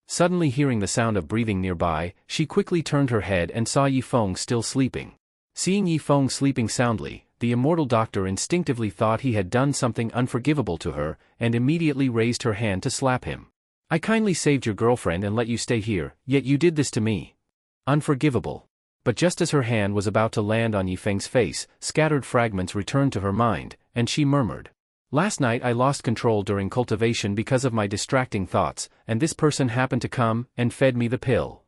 Suddenly hearing the sound of breathing nearby, she quickly turned her head and saw Yifeng still sleeping. Seeing Yifeng sleeping soundly, the immortal doctor instinctively thought he had done something unforgivable to her, and immediately raised her hand to slap him. "I kindly saved your girlfriend and let you stay here, yet you did this to me. Unforgivable." But just as her hand was about to land on Yifeng's face, scattered fragments returned to her mind, and she murmured, "Last night I lost control during cultivation because of my distracting thoughts, and this person happened to come and fed me the pill."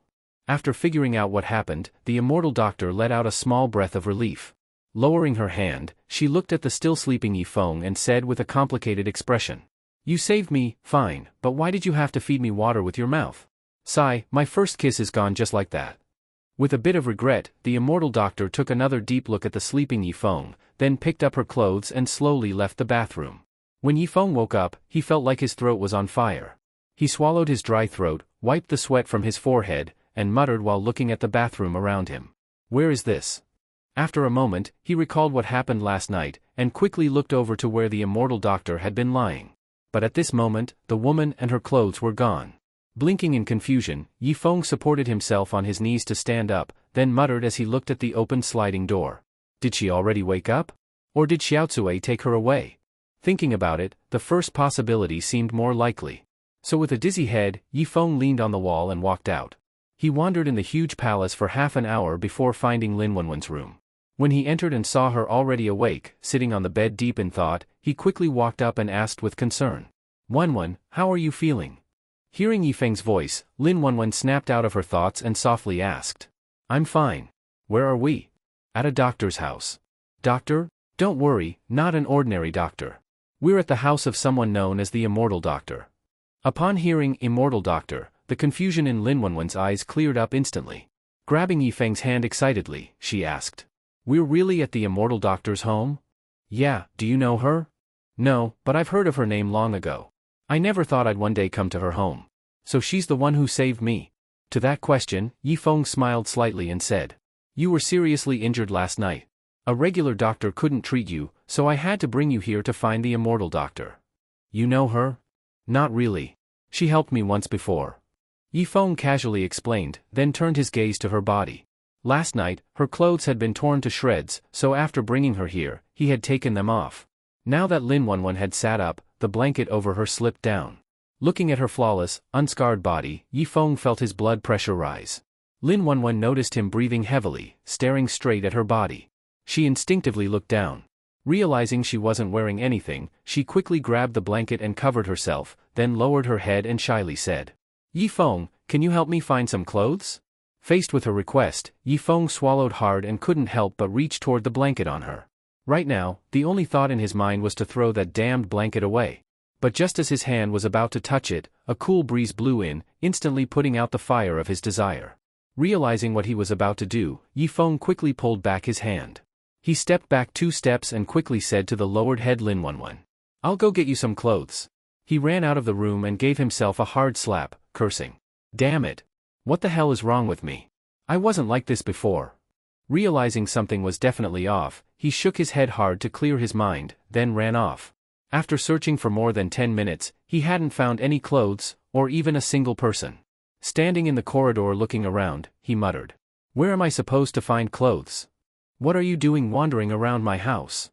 After figuring out what happened, the immortal doctor let out a small breath of relief. Lowering her hand, she looked at the still sleeping Yifeng and said with a complicated expression, "You saved me, fine, but why did you have to feed me water with your mouth? Sigh, my first kiss is gone just like that." With a bit of regret, the immortal doctor took another deep look at the sleeping Yifeng, then picked up her clothes and slowly left the bathroom. When Yifeng woke up, he felt like his throat was on fire. He swallowed his dry throat, wiped the sweat from his forehead, and muttered while looking at the bathroom around him, "Where is this?" After a moment, he recalled what happened last night, and quickly looked over to where the immortal doctor had been lying. But at this moment, the woman and her clothes were gone. Blinking in confusion, Yifeng supported himself on his knees to stand up, then muttered as he looked at the open sliding door. Did she already wake up? Or did Xiaotsui take her away? Thinking about it, the first possibility seemed more likely. So with a dizzy head, Yifeng leaned on the wall and walked out. He wandered in the huge palace for half an hour before finding Lin Wenwen's room. When he entered and saw her already awake, sitting on the bed deep in thought, he quickly walked up and asked with concern, "Wenwen, how are you feeling?" Hearing Yifeng's voice, Lin Wenwen snapped out of her thoughts and softly asked, "I'm fine. Where are we?" "At a doctor's house." "Doctor? Don't worry, not an ordinary doctor. We're at the house of someone known as the Immortal Doctor." Upon hearing Immortal Doctor, the confusion in Lin Wenwen's eyes cleared up instantly. Grabbing Yifeng's hand excitedly, she asked, "We're really at the Immortal Doctor's home?" "Yeah, do you know her?" "No, but I've heard of her name long ago. I never thought I'd one day come to her home. So she's the one who saved me?" To that question, Yifeng smiled slightly and said, "You were seriously injured last night. A regular doctor couldn't treat you, so I had to bring you here to find the Immortal Doctor." "You know her?" "Not really. She helped me once before." Yifeng casually explained, then turned his gaze to her body. Last night, her clothes had been torn to shreds, so after bringing her here, he had taken them off. Now that Lin Wenwen had sat up, the blanket over her slipped down. Looking at her flawless, unscarred body, Yifeng felt his blood pressure rise. Lin Wenwen noticed him breathing heavily, staring straight at her body. She instinctively looked down. Realizing she wasn't wearing anything, she quickly grabbed the blanket and covered herself, then lowered her head and shyly said, Yifeng, can you help me find some clothes? Faced with her request, Yifeng swallowed hard and couldn't help but reach toward the blanket on her. Right now, the only thought in his mind was to throw that damned blanket away. But just as his hand was about to touch it, a cool breeze blew in, instantly putting out the fire of his desire. Realizing what he was about to do, Yifeng quickly pulled back his hand. He stepped back 2 steps and quickly said to the lowered head Lin Wanwan, "I'll go get you some clothes." He ran out of the room and gave himself a hard slap, cursing, "Damn it! What the hell is wrong with me? I wasn't like this before." Realizing something was definitely off, he shook his head hard to clear his mind, then ran off. After searching for more than 10 minutes, he hadn't found any clothes, or even a single person. Standing in the corridor looking around, he muttered, "Where am I supposed to find clothes? What are you doing wandering around my house?"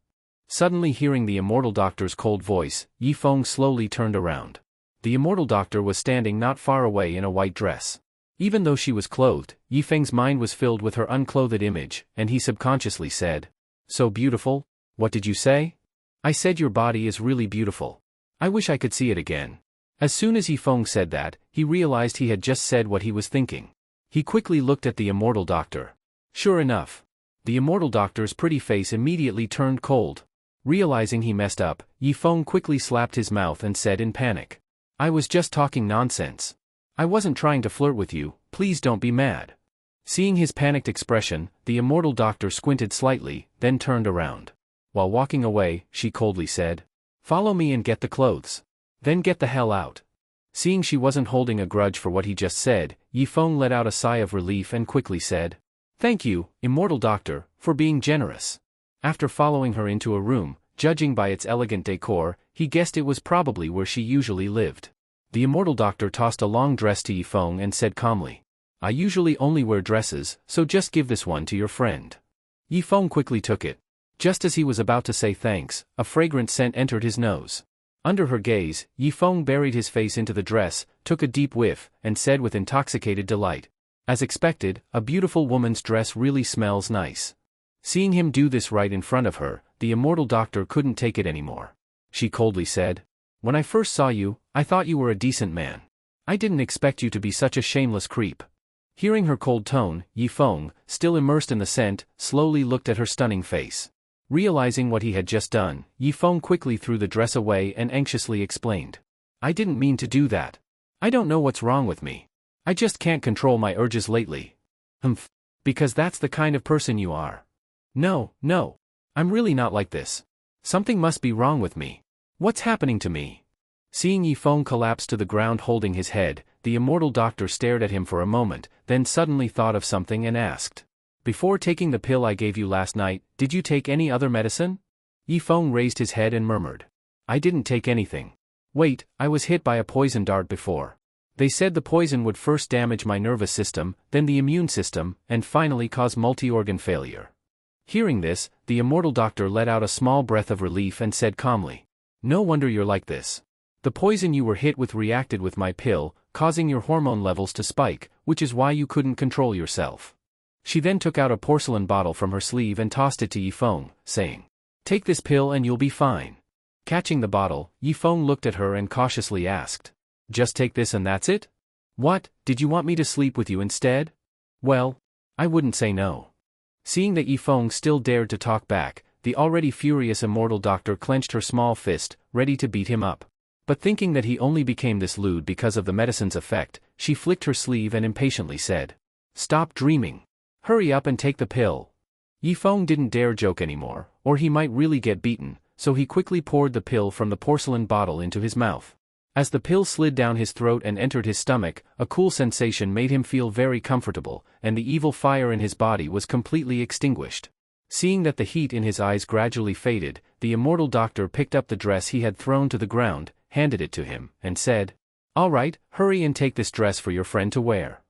Suddenly hearing the immortal doctor's cold voice, Yifeng slowly turned around. The immortal doctor was standing not far away in a white dress. Even though she was clothed, Yifeng's mind was filled with her unclothed image, and he subconsciously said, "So beautiful? What did you say?" "I said your body is really beautiful. I wish I could see it again." As soon as Yifeng said that, he realized he had just said what he was thinking. He quickly looked at the immortal doctor. Sure enough, the immortal doctor's pretty face immediately turned cold. Realizing he messed up, Yifeng quickly slapped his mouth and said in panic, "I was just talking nonsense. I wasn't trying to flirt with you, please don't be mad." Seeing his panicked expression, the immortal doctor squinted slightly, then turned around. While walking away, she coldly said, "Follow me and get the clothes. Then get the hell out." Seeing she wasn't holding a grudge for what he just said, Yifeng let out a sigh of relief and quickly said, "Thank you, immortal doctor, for being generous." After following her into a room, judging by its elegant decor, he guessed it was probably where she usually lived. The immortal doctor tossed a long dress to Yifeng and said calmly, "I usually only wear dresses, so just give this one to your friend." Yifeng quickly took it. Just as he was about to say thanks, a fragrant scent entered his nose. Under her gaze, Yifeng buried his face into the dress, took a deep whiff, and said with intoxicated delight, "As expected, a beautiful woman's dress really smells nice." Seeing him do this right in front of her, the immortal doctor couldn't take it anymore. She coldly said, "When I first saw you, I thought you were a decent man. I didn't expect you to be such a shameless creep." Hearing her cold tone, Yifeng, still immersed in the scent, slowly looked at her stunning face. Realizing what he had just done, Yifeng quickly threw the dress away and anxiously explained, "I didn't mean to do that. I don't know what's wrong with me. I just can't control my urges lately." "Humph. Because that's the kind of person you are." No, I'm really not like this. Something must be wrong with me. What's happening to me?" Seeing Yifeng collapse to the ground holding his head, the immortal doctor stared at him for a moment, then suddenly thought of something and asked, "Before taking the pill I gave you last night, did you take any other medicine?" Yifeng raised his head and murmured, "I didn't take anything. Wait, I was hit by a poison dart before. They said the poison would first damage my nervous system, then the immune system, and finally cause multi-organ failure." Hearing this, the immortal doctor let out a small breath of relief and said calmly, "No wonder you're like this. The poison you were hit with reacted with my pill, causing your hormone levels to spike, which is why you couldn't control yourself." She then took out a porcelain bottle from her sleeve and tossed it to Yifeng, saying, "Take this pill and you'll be fine." Catching the bottle, Yifeng looked at her and cautiously asked, "Just take this and that's it? What, did you want me to sleep with you instead?" "Well, I wouldn't say no." Seeing that Yifeng still dared to talk back, the already furious immortal doctor clenched her small fist, ready to beat him up. But thinking that he only became this lewd because of the medicine's effect, she flicked her sleeve and impatiently said, "Stop dreaming. Hurry up and take the pill." Yifeng didn't dare joke anymore, or he might really get beaten, so he quickly poured the pill from the porcelain bottle into his mouth. As the pill slid down his throat and entered his stomach, a cool sensation made him feel very comfortable, and the evil fire in his body was completely extinguished. Seeing that the heat in his eyes gradually faded, the immortal doctor picked up the dress he had thrown to the ground, handed it to him, and said, "All right, hurry and take this dress for your friend to wear."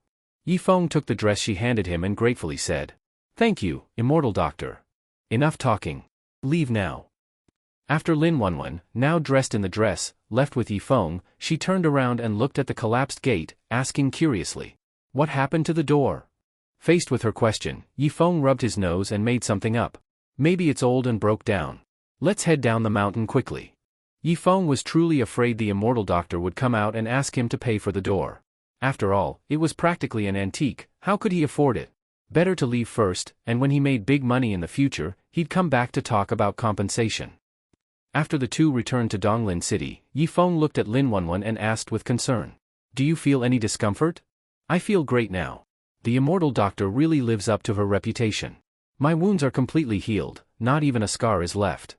Yifeng took the dress she handed him and gratefully said, "Thank you, immortal doctor. Enough talking. Leave now." After Lin Wanwan, now dressed in the dress, left with Yifeng, she turned around and looked at the collapsed gate, asking curiously, "What happened to the door?" Faced with her question, Yifeng rubbed his nose and made something up. "Maybe it's old and broke down. Let's head down the mountain quickly." Yifeng was truly afraid the immortal doctor would come out and ask him to pay for the door. After all, it was practically an antique, how could he afford it? Better to leave first, and when he made big money in the future, he'd come back to talk about compensation. After the two returned to Donglin City, Yifeng looked at Lin Wenwen and asked with concern. Do you feel any discomfort? I feel great now. The immortal doctor really lives up to her reputation. My wounds are completely healed, not even a scar is left.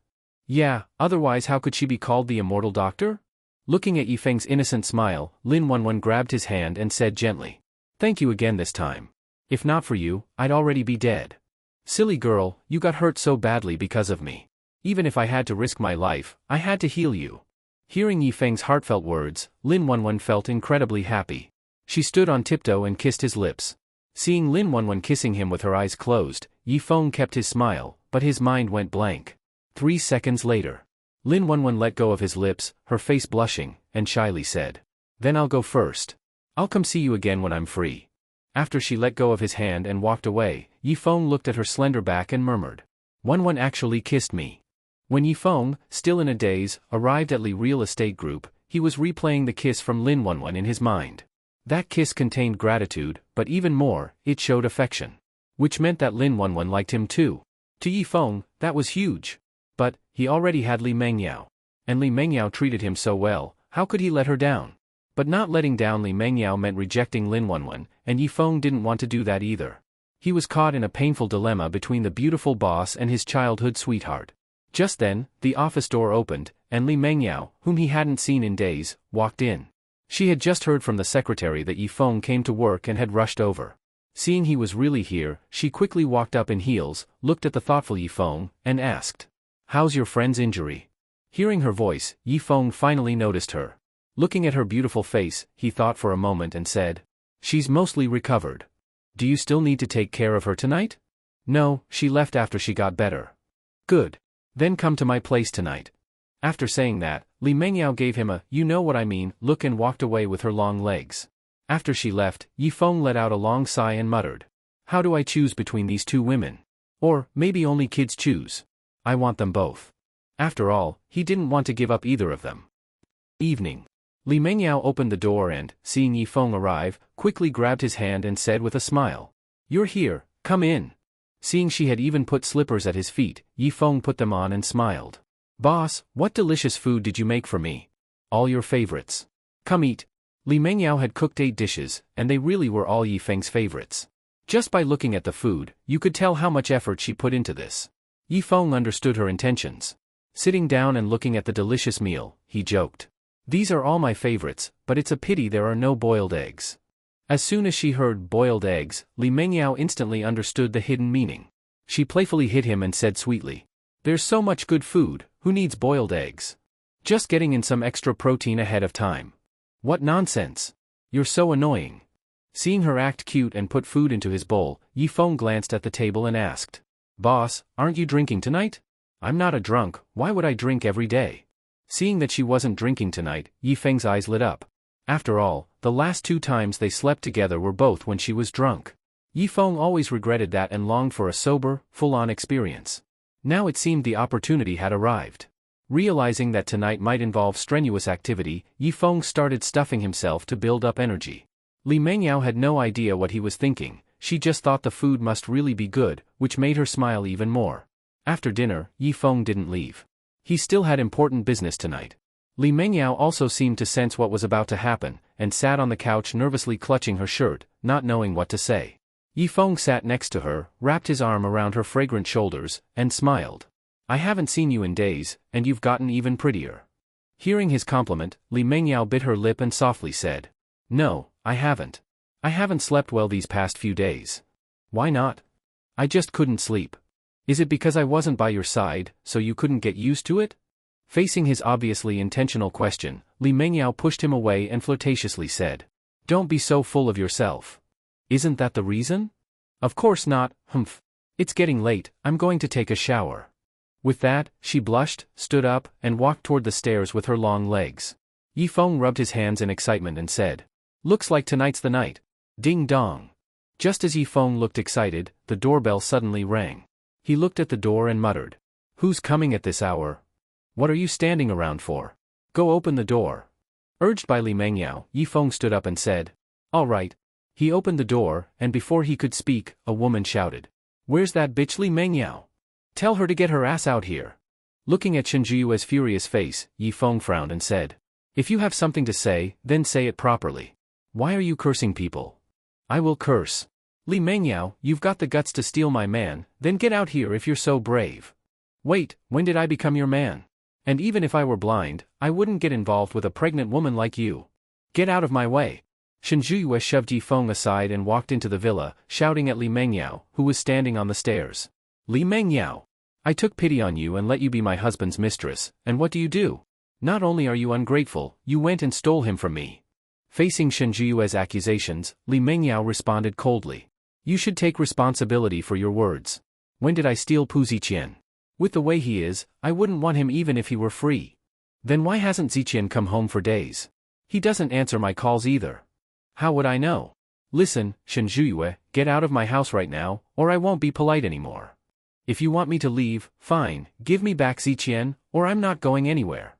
Yeah, otherwise how could she be called the immortal doctor? Looking at Yifeng's innocent smile, Lin Wenwen grabbed his hand and said gently. Thank you again this time. If not for you, I'd already be dead. Silly girl, you got hurt so badly because of me. Even if I had to risk my life, I had to heal you. Hearing Yifeng's heartfelt words, Lin Wenwen felt incredibly happy. She stood on tiptoe and kissed his lips. Seeing Lin Wenwen kissing him with her eyes closed, Yifeng kept his smile, but his mind went blank. 3 seconds later. Lin Wenwen let go of his lips, her face blushing, and shyly said. Then I'll go first. I'll come see you again when I'm free. After she let go of his hand and walked away, Yifeng looked at her slender back and murmured. Wenwen actually kissed me. When Yifeng, still in a daze, arrived at Li Real Estate Group, he was replaying the kiss from Lin Wenwen in his mind. That kiss contained gratitude, but even more, it showed affection. Which meant that Lin Wenwen liked him too. To Yifeng, that was huge. But, he already had Li Mengyao. And Li Mengyao treated him so well, how could he let her down? But not letting down Li Mengyao meant rejecting Lin Wenwen, and Yifeng didn't want to do that either. He was caught in a painful dilemma between the beautiful boss and his childhood sweetheart. Just then, the office door opened, and Li Mengyao, whom he hadn't seen in days, walked in. She had just heard from the secretary that Yifeng came to work and had rushed over. Seeing he was really here, she quickly walked up in heels, looked at the thoughtful Yifeng, and asked. How's your friend's injury? Hearing her voice, Yifeng finally noticed her. Looking at her beautiful face, he thought for a moment and said. She's mostly recovered. Do you still need to take care of her tonight? No, she left after she got better. Good. Then come to my place tonight. After saying that, Li Mengyao gave him a, you know what I mean, look and walked away with her long legs. After she left, Yifeng let out a long sigh and muttered. How do I choose between these two women? Or, maybe only kids choose. I want them both. After all, he didn't want to give up either of them. Evening. Li Mengyao opened the door and, seeing Yifeng arrive, quickly grabbed his hand and said with a smile. You're here, come in. Seeing she had even put slippers at his feet, Yifeng put them on and smiled. Boss, what delicious food did you make for me? All your favorites. Come eat. Li Mengyao had cooked 8 dishes, and they really were all Yifeng's favorites. Just by looking at the food, you could tell how much effort she put into this. Yifeng understood her intentions. Sitting down and looking at the delicious meal, he joked. These are all my favorites, but it's a pity there are no boiled eggs. As soon as she heard boiled eggs, Li Mengyao instantly understood the hidden meaning. She playfully hit him and said sweetly. There's so much good food, who needs boiled eggs? Just getting in some extra protein ahead of time. What nonsense. You're so annoying. Seeing her act cute and put food into his bowl, Yifeng glanced at the table and asked. Boss, aren't you drinking tonight? I'm not a drunk, why would I drink every day? Seeing that she wasn't drinking tonight, Yifeng's eyes lit up. After all, the last 2 times they slept together were both when she was drunk. Yifeng always regretted that and longed for a sober, full-on experience. Now it seemed the opportunity had arrived. Realizing that tonight might involve strenuous activity, Yifeng started stuffing himself to build up energy. Li Mengyao had no idea what he was thinking, she just thought the food must really be good, which made her smile even more. After dinner, Yifeng didn't leave. He still had important business tonight. Li Mengyao also seemed to sense what was about to happen, and sat on the couch nervously clutching her shirt, not knowing what to say. Yifeng sat next to her, wrapped his arm around her fragrant shoulders, and smiled. I haven't seen you in days, and you've gotten even prettier. Hearing his compliment, Li Mengyao bit her lip and softly said. No, I haven't. I haven't slept well these past few days. Why not? I just couldn't sleep. Is it because I wasn't by your side, so you couldn't get used to it? Facing his obviously intentional question, Li Mengyao pushed him away and flirtatiously said. Don't be so full of yourself. Isn't that the reason? Of course not, humph. It's getting late, I'm going to take a shower. With that, she blushed, stood up, and walked toward the stairs with her long legs. Yifeng rubbed his hands in excitement and said. Looks like tonight's the night. Ding dong. Just as Yifeng looked excited, the doorbell suddenly rang. He looked at the door and muttered. Who's coming at this hour? What are you standing around for? Go open the door. Urged by Li Mengyao, Yifeng stood up and said. All right. He opened the door, and before he could speak, a woman shouted. Where's that bitch Li Mengyao? Tell her to get her ass out here. Looking at Shen Zhiyue's furious face, Yi Feng frowned and said. If you have something to say, then say it properly. Why are you cursing people? I will curse. Li Mengyao, you've got the guts to steal my man, then get out here if you're so brave. Wait, when did I become your man? And even if I were blind, I wouldn't get involved with a pregnant woman like you. Get out of my way. Shen Zhiyue shoved Yi Feng aside and walked into the villa, shouting at Li Mengyao, who was standing on the stairs. Li Mengyao, I took pity on you and let you be my husband's mistress, and what do? Not only are you ungrateful, you went and stole him from me. Facing Shen Zhiyue's accusations, Li Mengyao responded coldly. You should take responsibility for your words. When did I steal Pu Ziqian? With the way he is, I wouldn't want him even if he were free. Then why hasn't Ziqian come home for days? He doesn't answer my calls either. How would I know? Listen, Shen Zhiyue, get out of my house right now, or I won't be polite anymore. If you want me to leave, fine, give me back Ziqian, or I'm not going anywhere.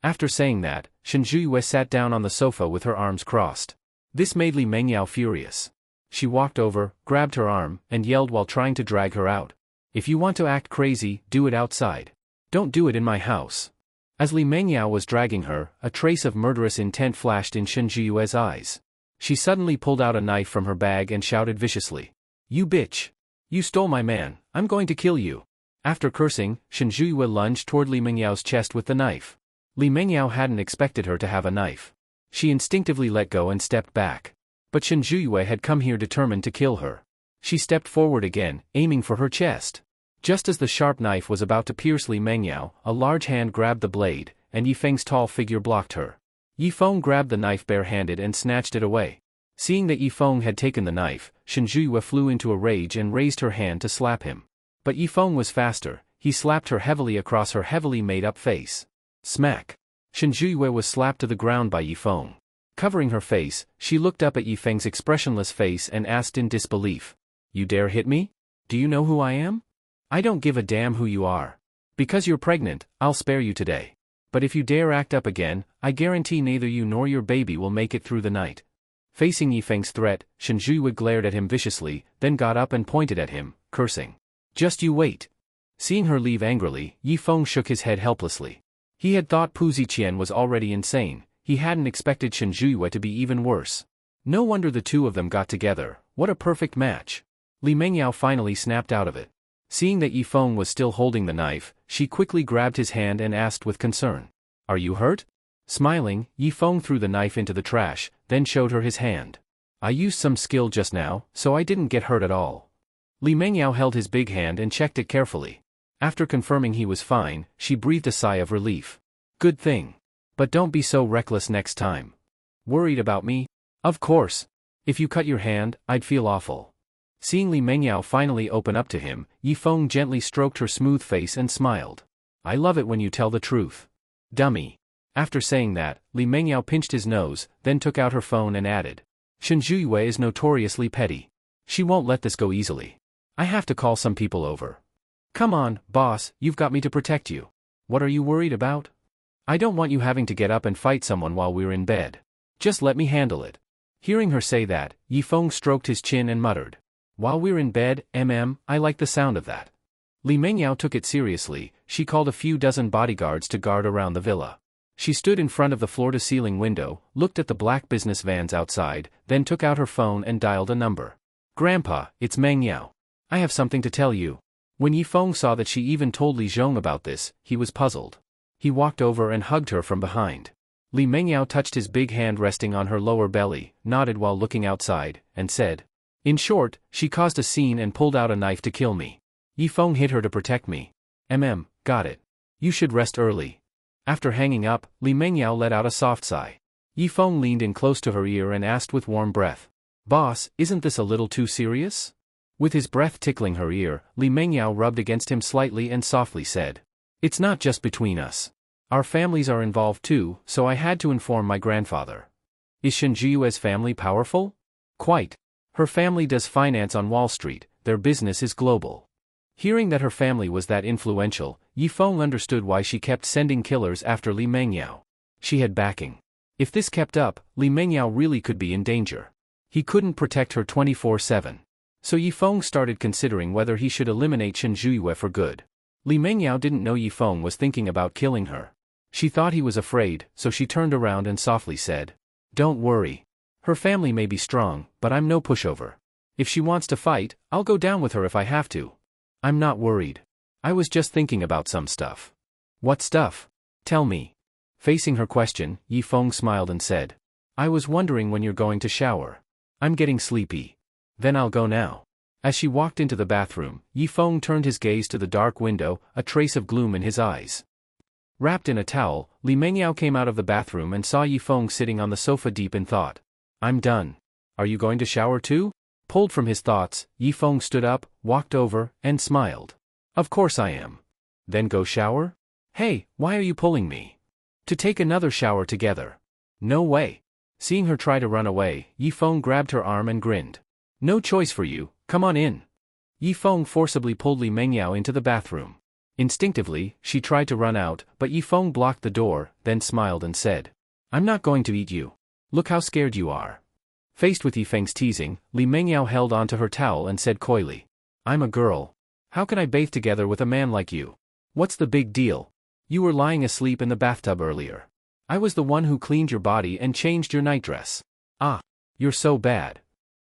After saying that, Shen Zhiyue sat down on the sofa with her arms crossed. This made Li Mengyao furious. She walked over, grabbed her arm, and yelled while trying to drag her out. If you want to act crazy, do it outside. Don't do it in my house. As Li Mengyao was dragging her, a trace of murderous intent flashed in Shen Zhiyue's eyes. She suddenly pulled out a knife from her bag and shouted viciously. You bitch! You stole my man, I'm going to kill you. After cursing, Shen Zhiyue lunged toward Li Mengyao's chest with the knife. Li Mengyao hadn't expected her to have a knife. She instinctively let go and stepped back. But Shen Zhiyue had come here determined to kill her. She stepped forward again, aiming for her chest. Just as the sharp knife was about to pierce Li Mengyao, a large hand grabbed the blade, and Yi Feng's tall figure blocked her. Yi Feng grabbed the knife barehanded and snatched it away. Seeing that Yi Feng had taken the knife, Shen Zhiyue flew into a rage and raised her hand to slap him. But Yi Feng was faster. He slapped her heavily across her heavily made-up face. Smack! Shen Zhiyue was slapped to the ground by Yi Feng. Covering her face, she looked up at Yi Feng's expressionless face and asked in disbelief. You dare hit me? Do you know who I am? I don't give a damn who you are. Because you're pregnant, I'll spare you today. But if you dare act up again, I guarantee neither you nor your baby will make it through the night. Facing Yi Feng's threat, Shen Zhiyue glared at him viciously, then got up and pointed at him, cursing. Just you wait. Seeing her leave angrily, Yi Feng shook his head helplessly. He had thought Pu Ziqian was already insane. He hadn't expected Shen Zhiyue to be even worse. No wonder the two of them got together. What a perfect match. Li Mengyao finally snapped out of it. Seeing that Yi Feng was still holding the knife, she quickly grabbed his hand and asked with concern. Are you hurt? Smiling, Yi Feng threw the knife into the trash, then showed her his hand. I used some skill just now, so I didn't get hurt at all. Li Mengyao held his big hand and checked it carefully. After confirming he was fine, she breathed a sigh of relief. Good thing. But don't be so reckless next time. Worried about me? Of course. If you cut your hand, I'd feel awful. Seeing Li Mengyao finally open up to him, Yi Feng gently stroked her smooth face and smiled. I love it when you tell the truth. Dummy. After saying that, Li Mengyao pinched his nose, then took out her phone and added. Shen Zhiyue is notoriously petty. She won't let this go easily. I have to call some people over. Come on, boss, you've got me to protect you. What are you worried about? I don't want you having to get up and fight someone while we're in bed. Just let me handle it. Hearing her say that, Yi Feng stroked his chin and muttered. While we're in bed, I like the sound of that. Li Mengyao took it seriously. She called a few dozen bodyguards to guard around the villa. She stood in front of the floor-to-ceiling window, looked at the black business vans outside, then took out her phone and dialed a number. Grandpa, it's Mengyao. I have something to tell you. When Yi Feng saw that she even told Li Zhong about this, he was puzzled. He walked over and hugged her from behind. Li Mengyao touched his big hand resting on her lower belly, nodded while looking outside, and said. In short, she caused a scene and pulled out a knife to kill me. Yi Feng hit her to protect me. Got it. You should rest early. After hanging up, Li Mengyao let out a soft sigh. Yi Feng leaned in close to her ear and asked with warm breath. Boss, isn't this a little too serious? With his breath tickling her ear, Li Mengyao rubbed against him slightly and softly said. It's not just between us. Our families are involved too, so I had to inform my grandfather. Is Shen Zhiyue's family powerful? Quite. Her family does finance on Wall Street, their business is global. Hearing that her family was that influential, Yi Feng understood why she kept sending killers after Li Mengyao. She had backing. If this kept up, Li Mengyao really could be in danger. He couldn't protect her 24/7. So Yifeng started considering whether he should eliminate Shen Zhuiyue for good. Li Mengyao didn't know Yifeng was thinking about killing her. She thought he was afraid, so she turned around and softly said, "Don't worry. Her family may be strong, but I'm no pushover. If she wants to fight, I'll go down with her if I have to. I'm not worried. I was just thinking about some stuff." "What stuff? Tell me." Facing her question, Yifeng smiled and said, "I was wondering when you're going to shower. I'm getting sleepy. Then I'll go now." As she walked into the bathroom, Yifeng turned his gaze to the dark window, a trace of gloom in his eyes. Wrapped in a towel, Li Mengyao came out of the bathroom and saw Yifeng sitting on the sofa deep in thought. "I'm done. Are you going to shower too?" Pulled from his thoughts, Yifeng stood up, walked over, and smiled. "Of course I am." "Then go shower?" "Hey, why are you pulling me?" "To take another shower together." "No way." Seeing her try to run away, Yifeng grabbed her arm and grinned. "No choice for you, come on in." Yifeng forcibly pulled Li Mengyao into the bathroom. Instinctively, she tried to run out, but Yifeng blocked the door, then smiled and said, "I'm not going to eat you. Look how scared you are." Faced with Yifeng's teasing, Li Mengyao held onto her towel and said coyly, "I'm a girl. How can I bathe together with a man like you? What's the big deal? You were lying asleep in the bathtub earlier. I was the one who cleaned your body and changed your nightdress. Ah, you're so bad."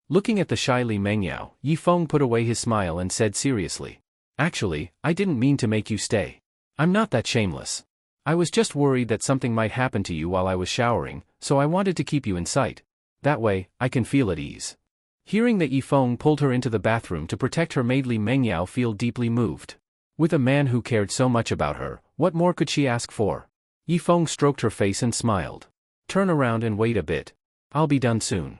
Looking at the shy Li Mengyao, Yifeng put away his smile and said seriously, "Actually, I didn't mean to make you stay. I'm not that shameless. I was just worried that something might happen to you while I was showering, so I wanted to keep you in sight. That way, I can feel at ease." Hearing that Yifeng pulled her into the bathroom to protect her made Li Mengyao feel deeply moved. With a man who cared so much about her, what more could she ask for? Yifeng stroked her face and smiled. "Turn around and wait a bit. I'll be done soon."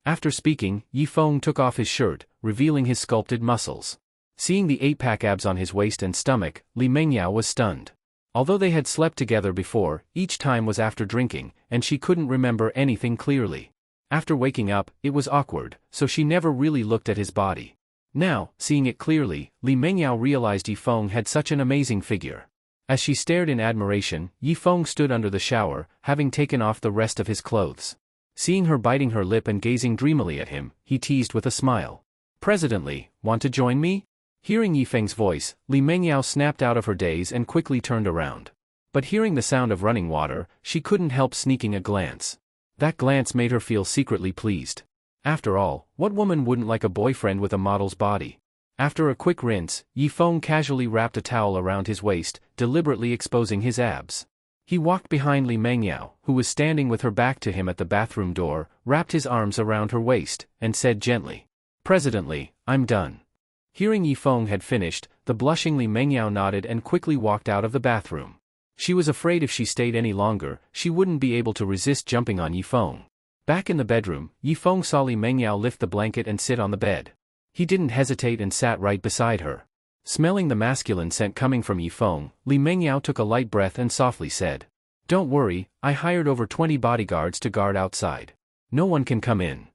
After speaking, Yifeng took off his shirt, revealing his sculpted muscles. Seeing the 8-pack abs on his waist and stomach, Li Mengyao was stunned. Although they had slept together before, each time was after drinking, and she couldn't remember anything clearly. After waking up, it was awkward, so she never really looked at his body. Now, seeing it clearly, Li Mengyao realized Yifeng had such an amazing figure. As she stared in admiration, Yifeng stood under the shower, having taken off the rest of his clothes. Seeing her biting her lip and gazing dreamily at him, he teased with a smile. "President, want to join me?" Hearing Yifeng's voice, Li Mengyao snapped out of her daze and quickly turned around. But hearing the sound of running water, she couldn't help sneaking a glance. That glance made her feel secretly pleased. After all, what woman wouldn't like a boyfriend with a model's body? After a quick rinse, Yifeng casually wrapped a towel around his waist, deliberately exposing his abs. He walked behind Li Mengyao, who was standing with her back to him at the bathroom door, wrapped his arms around her waist, and said gently, "President, I'm done." Hearing Yifeng had finished, the blushing Li Mengyao nodded and quickly walked out of the bathroom. She was afraid if she stayed any longer, she wouldn't be able to resist jumping on Yifeng. Back in the bedroom, Yifeng saw Li Mengyao lift the blanket and sit on the bed. He didn't hesitate and sat right beside her. Smelling the masculine scent coming from Yifeng, Li Mengyao took a light breath and softly said, "Don't worry, I hired over 20 bodyguards to guard outside. No one can come in.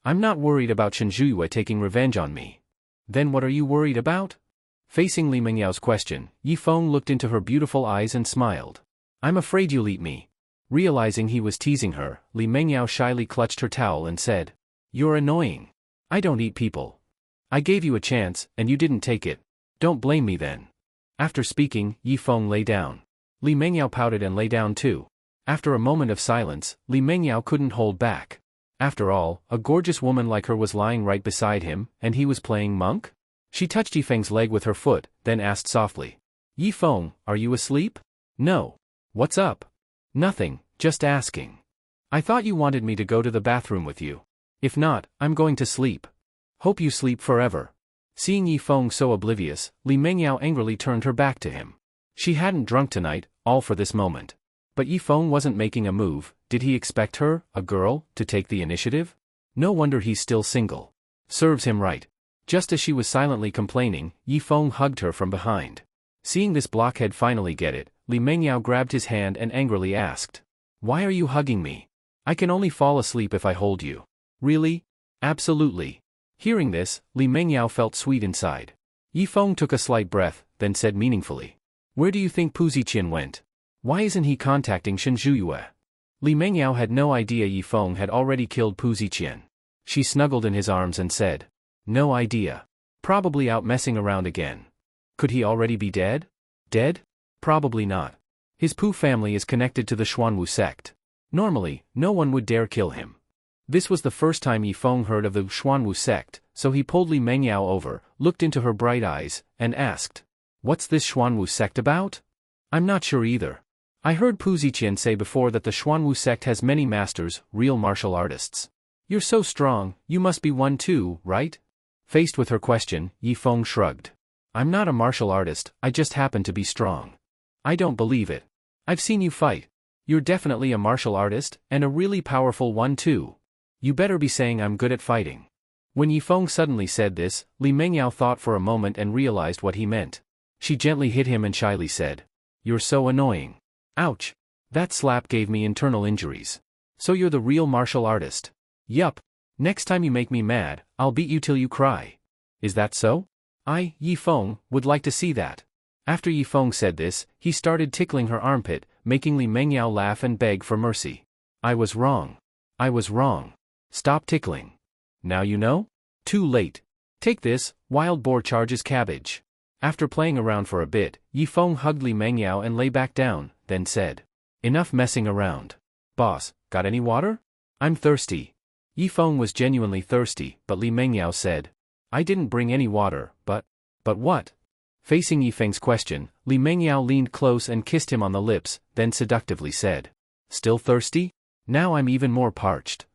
I'm not worried about Shen Zhuiyue taking revenge on me." "Then what are you worried about?" Facing Li Mengyao's question, Yifeng looked into her beautiful eyes and smiled. "I'm afraid you'll eat me." Realizing he was teasing her, Li Mengyao shyly clutched her towel and said, "You're annoying. I don't eat people. I gave you a chance, and you didn't take it. Don't blame me then." After speaking, Yifeng lay down. Li Mengyao pouted and lay down too. After a moment of silence, Li Mengyao couldn't hold back. After all, a gorgeous woman like her was lying right beside him, and he was playing monk? She touched Yifeng's leg with her foot, then asked softly, "Yifeng, are you asleep?" "No. What's up?" "Nothing, just asking. I thought you wanted me to go to the bathroom with you. If not, I'm going to sleep." "Hope you sleep forever." Seeing Yifeng so oblivious, Li Mengyao angrily turned her back to him. She hadn't drunk tonight, all for this moment. But Yifeng wasn't making a move. Did he expect her, a girl, to take the initiative? No wonder he's still single. Serves him right. Just as she was silently complaining, Yifeng hugged her from behind. Seeing this blockhead finally get it, Li Mengyao grabbed his hand and angrily asked, "Why are you hugging me? I can only fall asleep if I hold you." "Really?" "Absolutely." Hearing this, Li Mengyao felt sweet inside. Yifeng took a slight breath, then said meaningfully, "Where do you think Pu Ziqian went? Why isn't he contacting Shen Zhuiyue?" Li Mengyao had no idea Yifeng had already killed Pu Ziqian. She snuggled in his arms and said, "No idea. Probably out messing around again." Could he already be dead? Dead? Probably not. His Pooh family is connected to the Xuanwu sect. Normally, no one would dare kill him. This was the first time Yifeng heard of the Xuanwu sect, so he pulled Li Mengyao over, looked into her bright eyes, and asked, "What's this Xuanwu sect about?" "I'm not sure either. I heard Pu Ziqian say before that the Xuanwu sect has many masters, real martial artists. You're so strong, you must be one too, right?" Faced with her question, Yifeng shrugged. "I'm not a martial artist, I just happen to be strong." "I don't believe it. I've seen you fight. You're definitely a martial artist, and a really powerful one too. You better be saying I'm good at fighting." When Yifeng suddenly said this, Li Mengyao thought for a moment and realized what he meant. She gently hit him and shyly said, "You're so annoying." Ouch. That slap gave me internal injuries. "So you're the real martial artist?" "Yup. Next time you make me mad, I'll beat you till you cry." "Is that so?" Yifeng, would like to see that." After Yifeng said this, he started tickling her armpit, making Li Mengyao laugh and beg for mercy. "I was wrong. I was wrong. Stop tickling. Now you know? Too late. Take this, wild boar charges cabbage." After playing around for a bit, Yifeng hugged Li Mengyao and lay back down, then said, "Enough messing around. Boss, got any water? I'm thirsty." Yifeng was genuinely thirsty, but Li Mengyao said, "I didn't bring any water, but what?" Facing Yifeng's question, Li Mengyao leaned close and kissed him on the lips, then seductively said, "Still thirsty? Now I'm even more parched."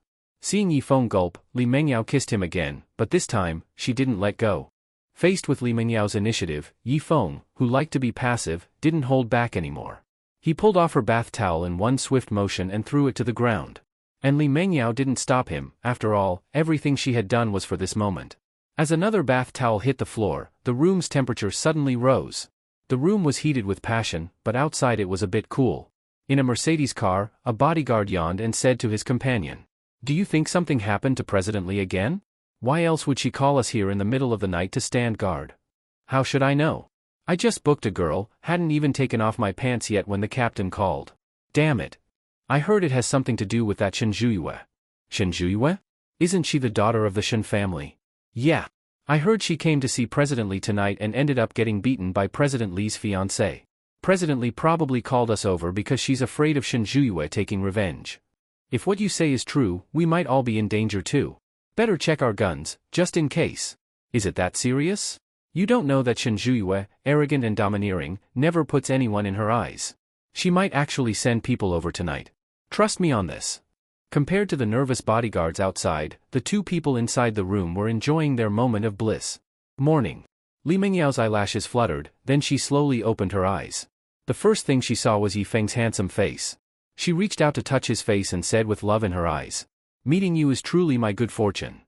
Seeing Yifeng gulp, Li Mengyao kissed him again, but this time, she didn't let go. Faced with Li Mengyao's initiative, Yifeng, who liked to be passive, didn't hold back anymore. He pulled off her bath towel in one swift motion and threw it to the ground. And Li Mengyao didn't stop him. After all, everything she had done was for this moment. As another bath towel hit the floor, the room's temperature suddenly rose. The room was heated with passion, but outside it was a bit cool. In a Mercedes car, a bodyguard yawned and said to his companion, "Do you think something happened to President Li again? Why else would she call us here in the middle of the night to stand guard?" "How should I know? I just booked a girl, hadn't even taken off my pants yet when the captain called. Damn it. I heard it has something to do with that Shen Zhuiyue." "Shen Zhuiyue? Isn't she the daughter of the Shen family?" "Yeah. I heard she came to see President Li tonight and ended up getting beaten by President Li's fiancé. President Li probably called us over because she's afraid of Shen Zhuiyue taking revenge. If what you say is true, we might all be in danger too. Better check our guns, just in case." "Is it that serious? You don't know that Shen Zhuiyue, arrogant and domineering, never puts anyone in her eyes. She might actually send people over tonight. Trust me on this." Compared to the nervous bodyguards outside, the two people inside the room were enjoying their moment of bliss. Morning. Li Mengyao's eyelashes fluttered, then she slowly opened her eyes. The first thing she saw was Yifeng's handsome face. She reached out to touch his face and said with love in her eyes, "Meeting you is truly my good fortune."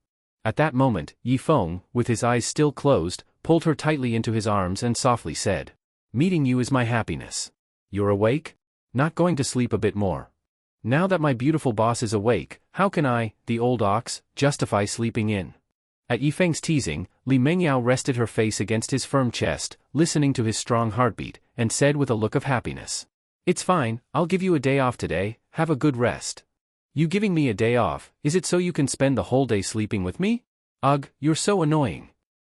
At that moment, Yifeng, with his eyes still closed, pulled her tightly into his arms and softly said, "Meeting you is my happiness. You're awake? Not going to sleep a bit more? Now that my beautiful boss is awake, how can I, the old ox, justify sleeping in?" At Yifeng's teasing, Li Mengyao rested her face against his firm chest, listening to his strong heartbeat, and said with a look of happiness, "It's fine, I'll give you a day off today, have a good rest." "You giving me a day off, is it so you can spend the whole day sleeping with me? Ugh, you're so annoying."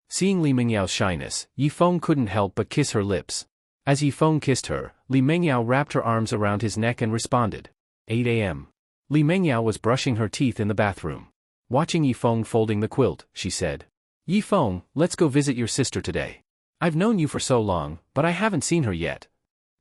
Seeing Li Mengyao's shyness, Yifeng couldn't help but kiss her lips. As Yifeng kissed her, Li Mengyao wrapped her arms around his neck and responded. 8 a.m. Li Mengyao was brushing her teeth in the bathroom. Watching Yifeng folding the quilt, she said, "Yifeng, let's go visit your sister today. I've known you for so long, but I haven't seen her yet."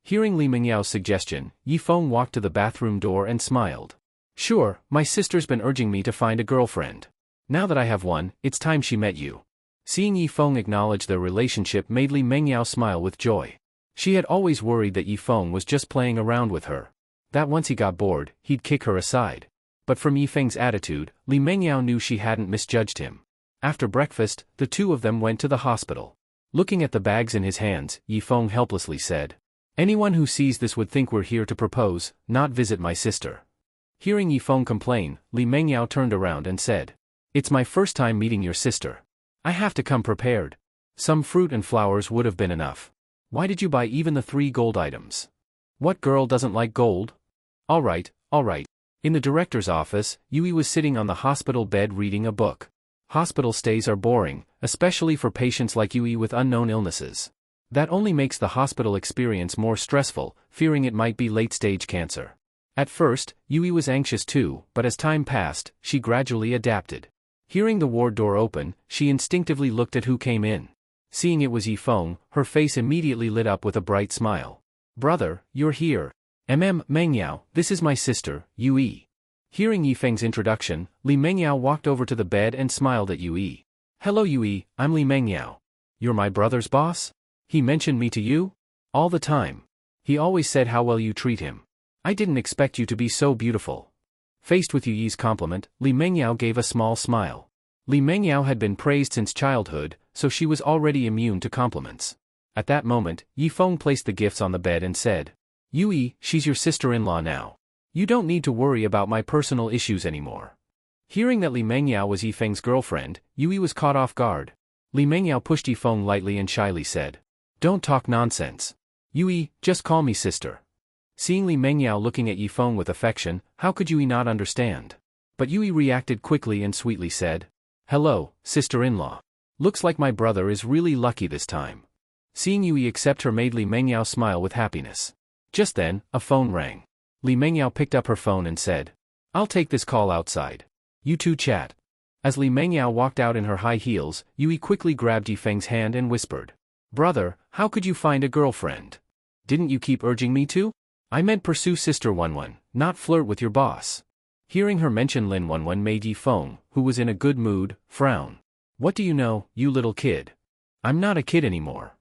Hearing Li Mengyao's suggestion, Yifeng walked to the bathroom door and smiled. "Sure, my sister's been urging me to find a girlfriend. Now that I have one, it's time she met you." Seeing Yifeng acknowledge their relationship made Li Mengyao smile with joy. She had always worried that Yifeng was just playing around with her. That once he got bored, he'd kick her aside. But from Yifeng's attitude, Li Mengyao knew she hadn't misjudged him. After breakfast, the two of them went to the hospital. Looking at the bags in his hands, Yifeng helplessly said, "Anyone who sees this would think we're here to propose, not visit my sister." Hearing Yifeng complain, Li Mengyao turned around and said, "It's my first time meeting your sister. I have to come prepared. Some fruit and flowers would have been enough. Why did you buy even the 3 gold items? What girl doesn't like gold?" All right, In the director's office, Yui was sitting on the hospital bed reading a book. Hospital stays are boring, especially for patients like Yui with unknown illnesses. That only makes the hospital experience more stressful, fearing it might be late-stage cancer. At first, Yui was anxious too, but as time passed, she gradually adapted. Hearing the ward door open, she instinctively looked at who came in. Seeing it was Yifeng, her face immediately lit up with a bright smile. "Brother, you're here. Mengyao, this is my sister, Yui." Hearing Yifeng's introduction, Li Mengyao walked over to the bed and smiled at Yui. "Hello Yui, I'm Li Mengyao. You're my brother's boss? He mentioned me to you? All the time. He always said how well you treat him. I didn't expect you to be so beautiful." Faced with Yui's compliment, Li Mengyao gave a small smile. Li Mengyao had been praised since childhood, so she was already immune to compliments. At that moment, Yifeng placed the gifts on the bed and said, "Yui, she's your sister-in-law now. You don't need to worry about my personal issues anymore." Hearing that Li Mengyao was Yifeng's girlfriend, Yui was caught off guard. Li Mengyao pushed Yifeng lightly and shyly said, "Don't talk nonsense. Yui, just call me sister." Seeing Li Mengyao looking at Yifeng with affection, how could Yui not understand? But Yui reacted quickly and sweetly said, "Hello, sister-in-law. Looks like my brother is really lucky this time." Seeing Yui accept her made Li Mengyao smile with happiness. Just then, a phone rang. Li Mengyao picked up her phone and said, "I'll take this call outside. You two chat." As Li Mengyao walked out in her high heels, Yui quickly grabbed Yifeng's hand and whispered, "Brother, how could you find a girlfriend? Didn't you keep urging me to? I meant pursue Sister Wenwen, not flirt with your boss." Hearing her mention Lin Wenwen made Yifeng, who was in a good mood, frown. "What do you know, you little kid? I'm not a kid anymore."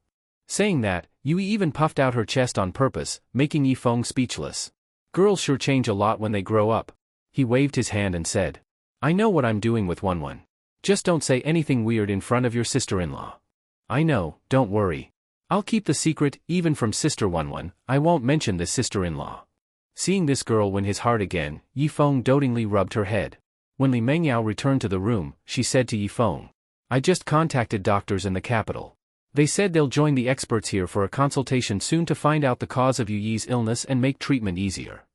Saying that, Yui even puffed out her chest on purpose, making Yifeng speechless. "Girls sure change a lot when they grow up." He waved his hand and said, "I know what I'm doing with Wenwen. Just don't say anything weird in front of your sister-in-law." "I know, don't worry. I'll keep the secret, even from Sister Wenwen. I won't mention this sister-in-law." Seeing this girl win his heart again, Yifeng dotingly rubbed her head. When Li Mengyao returned to the room, she said to Yifeng, "I just contacted doctors in the capital. They said they'll join the experts here for a consultation soon to find out the cause of Yui's illness and make treatment easier."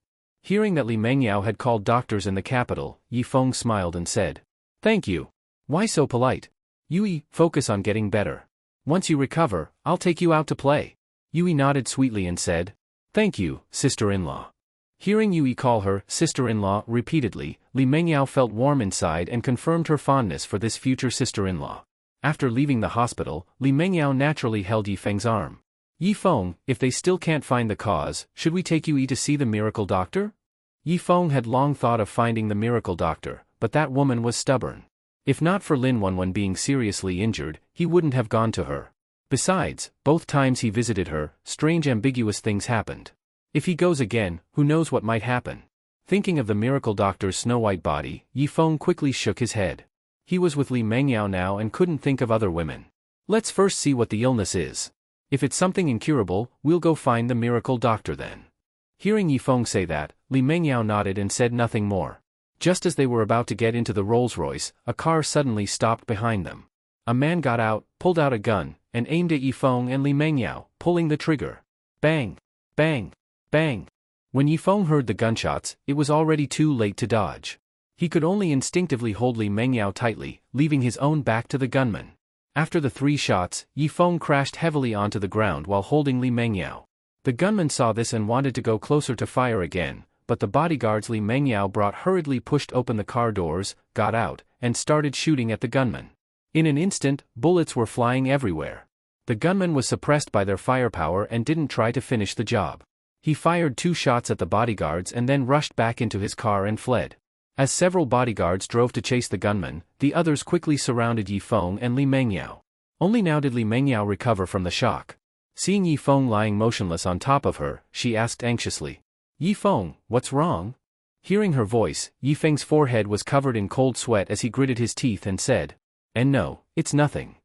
Hearing that Li Mengyao had called doctors in the capital, Yifeng smiled and said, "Thank you. Why so polite? Yui, focus on getting better. Once you recover, I'll take you out to play." Yui nodded sweetly and said, "Thank you, sister-in-law." Hearing Yui call her sister-in-law repeatedly, Li Mengyao felt warm inside and confirmed her fondness for this future sister-in-law. After leaving the hospital, Li Mengyao naturally held Yifeng's arm. "Yifeng, if they still can't find the cause, should we take Yui to see the miracle doctor?" Yifeng had long thought of finding the miracle doctor, but that woman was stubborn. If not for Lin Wenwen being seriously injured, he wouldn't have gone to her. Besides, both times he visited her, strange ambiguous things happened. If he goes again, who knows what might happen? Thinking of the miracle doctor's snow-white body, Yifeng quickly shook his head. He was with Li Mengyao now and couldn't think of other women. "Let's first see what the illness is. If it's something incurable, we'll go find the miracle doctor then." Hearing Yifeng say that, Li Mengyao nodded and said nothing more. Just as they were about to get into the Rolls-Royce, a car suddenly stopped behind them. A man got out, pulled out a gun, and aimed at Yifeng and Li Mengyao, pulling the trigger. Bang! Bang! Bang! When Yifeng heard the gunshots, it was already too late to dodge. He could only instinctively hold Li Mengyao tightly, leaving his own back to the gunman. After the 3 shots, Yifeng crashed heavily onto the ground while holding Li Mengyao. The gunman saw this and wanted to go closer to fire again, but the bodyguards Li Mengyao brought hurriedly pushed open the car doors, got out, and started shooting at the gunman. In an instant, bullets were flying everywhere. The gunman was suppressed by their firepower and didn't try to finish the job. He fired 2 shots at the bodyguards and then rushed back into his car and fled. As several bodyguards drove to chase the gunman, the others quickly surrounded Yifeng and Li Mengyao. Only now did Li Mengyao recover from the shock. Seeing Yifeng lying motionless on top of her, she asked anxiously, "Yifeng, what's wrong?" Hearing her voice, Yifeng's forehead was covered in cold sweat as he gritted his teeth and said, "And no, it's nothing."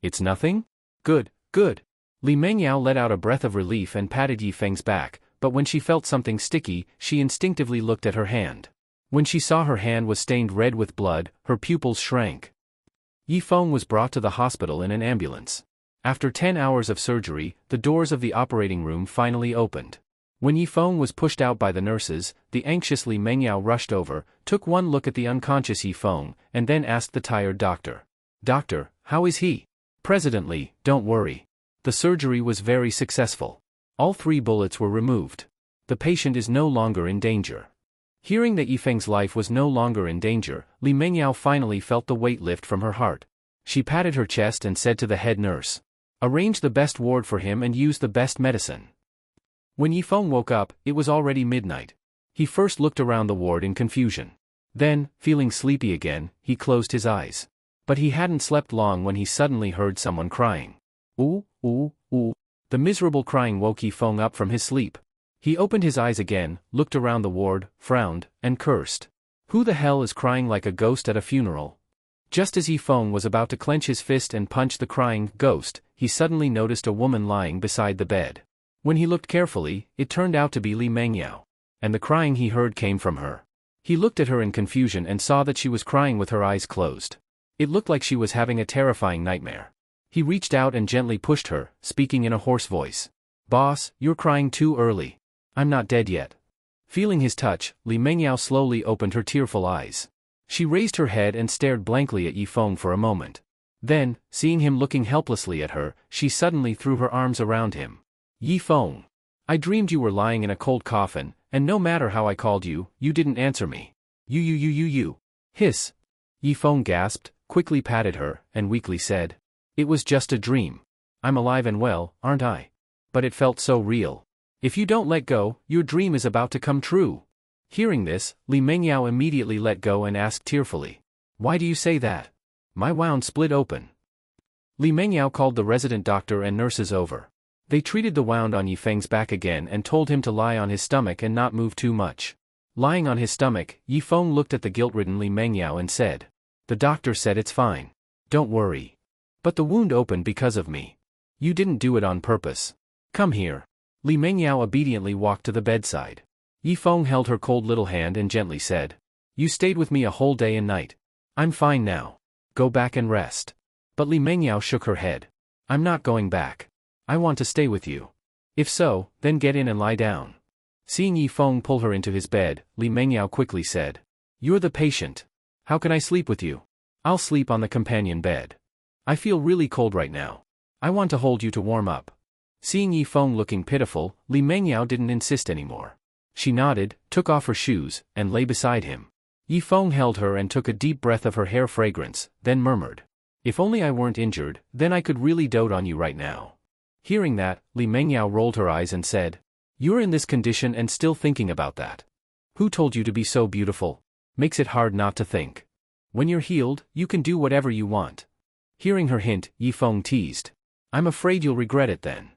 "It's nothing? Good, good." Li Mengyao let out a breath of relief and patted Yifeng's back, but when she felt something sticky, she instinctively looked at her hand. When she saw her hand was stained red with blood, her pupils shrank. Yifeng was brought to the hospital in an ambulance. After 10 hours of surgery, the doors of the operating room finally opened. When Yifeng was pushed out by the nurses, the anxious Li Mengyao rushed over, took one look at the unconscious Yifeng, and then asked the tired doctor. "Doctor, how is he?" "President Li, don't worry. The surgery was very successful. All 3 bullets were removed. The patient is no longer in danger." Hearing that Yifeng's life was no longer in danger, Li Mengyao finally felt the weight lift from her heart. She patted her chest and said to the head nurse, "Arrange the best ward for him and use the best medicine." When Yifeng woke up, it was already midnight. He first looked around the ward in confusion. Then, feeling sleepy again, he closed his eyes. But he hadn't slept long when he suddenly heard someone crying. "Ooh, ooh, ooh." The miserable crying woke Yifeng up from his sleep. He opened his eyes again, looked around the ward, frowned, and cursed. Who the hell is crying like a ghost at a funeral? Just as Yifeng was about to clench his fist and punch the crying ghost, he suddenly noticed a woman lying beside the bed. When he looked carefully, it turned out to be Li Mengyao. And the crying he heard came from her. He looked at her in confusion and saw that she was crying with her eyes closed. It looked like she was having a terrifying nightmare. He reached out and gently pushed her, speaking in a hoarse voice. "Boss, you're crying too early. I'm not dead yet." Feeling his touch, Li Mengyao slowly opened her tearful eyes. She raised her head and stared blankly at Yifeng for a moment. Then, seeing him looking helplessly at her, she suddenly threw her arms around him. "Yifeng, I dreamed you were lying in a cold coffin, and no matter how I called you, you didn't answer me. You. Hiss." Yifeng gasped, quickly patted her, and weakly said, "It was just a dream. I'm alive and well, aren't I? But it felt so real. If you don't let go, your dream is about to come true." Hearing this, Li Mengyao immediately let go and asked tearfully, "Why do you say that? My wound split open." Li Mengyao called the resident doctor and nurses over. They treated the wound on Yifeng's back again and told him to lie on his stomach and not move too much. Lying on his stomach, Yifeng looked at the guilt-ridden Li Mengyao and said, "The doctor said it's fine. Don't worry. But the wound opened because of me. You didn't do it on purpose. Come here." Li Mengyao obediently walked to the bedside. Yifeng held her cold little hand and gently said, "You stayed with me a whole day and night. I'm fine now. Go back and rest." But Li Mengyao shook her head. "I'm not going back. I want to stay with you." "If so, then get in and lie down." Seeing Yifeng pull her into his bed, Li Mengyao quickly said, "You're the patient. How can I sleep with you? I'll sleep on the companion bed. I feel really cold right now. I want to hold you to warm up." Seeing Yifeng looking pitiful, Li Mengyao didn't insist anymore. She nodded, took off her shoes, and lay beside him. Yifeng held her and took a deep breath of her hair fragrance, then murmured, "If only I weren't injured, then I could really dote on you right now." Hearing that, Li Mengyao rolled her eyes and said, "You're in this condition and still thinking about that? Who told you to be so beautiful? Makes it hard not to think. When you're healed, you can do whatever you want." Hearing her hint, Yifeng teased, "I'm afraid you'll regret it then."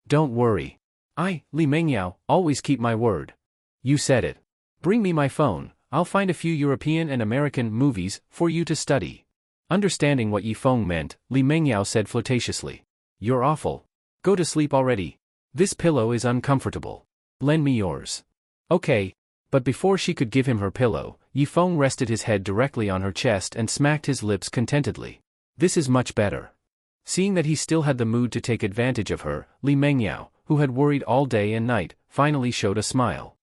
"Don't worry. I, Li Mengyao, always keep my word." "You said it. Bring me my phone, I'll find a few European and American movies for you to study." Understanding what Yifeng meant, Li Mengyao said flirtatiously, "You're awful. Go to sleep already. This pillow is uncomfortable. Lend me yours." "Okay." But before she could give him her pillow, Yifeng rested his head directly on her chest and smacked his lips contentedly. "This is much better." Seeing that he still had the mood to take advantage of her, Li Mengyao, who had worried all day and night, finally showed a smile.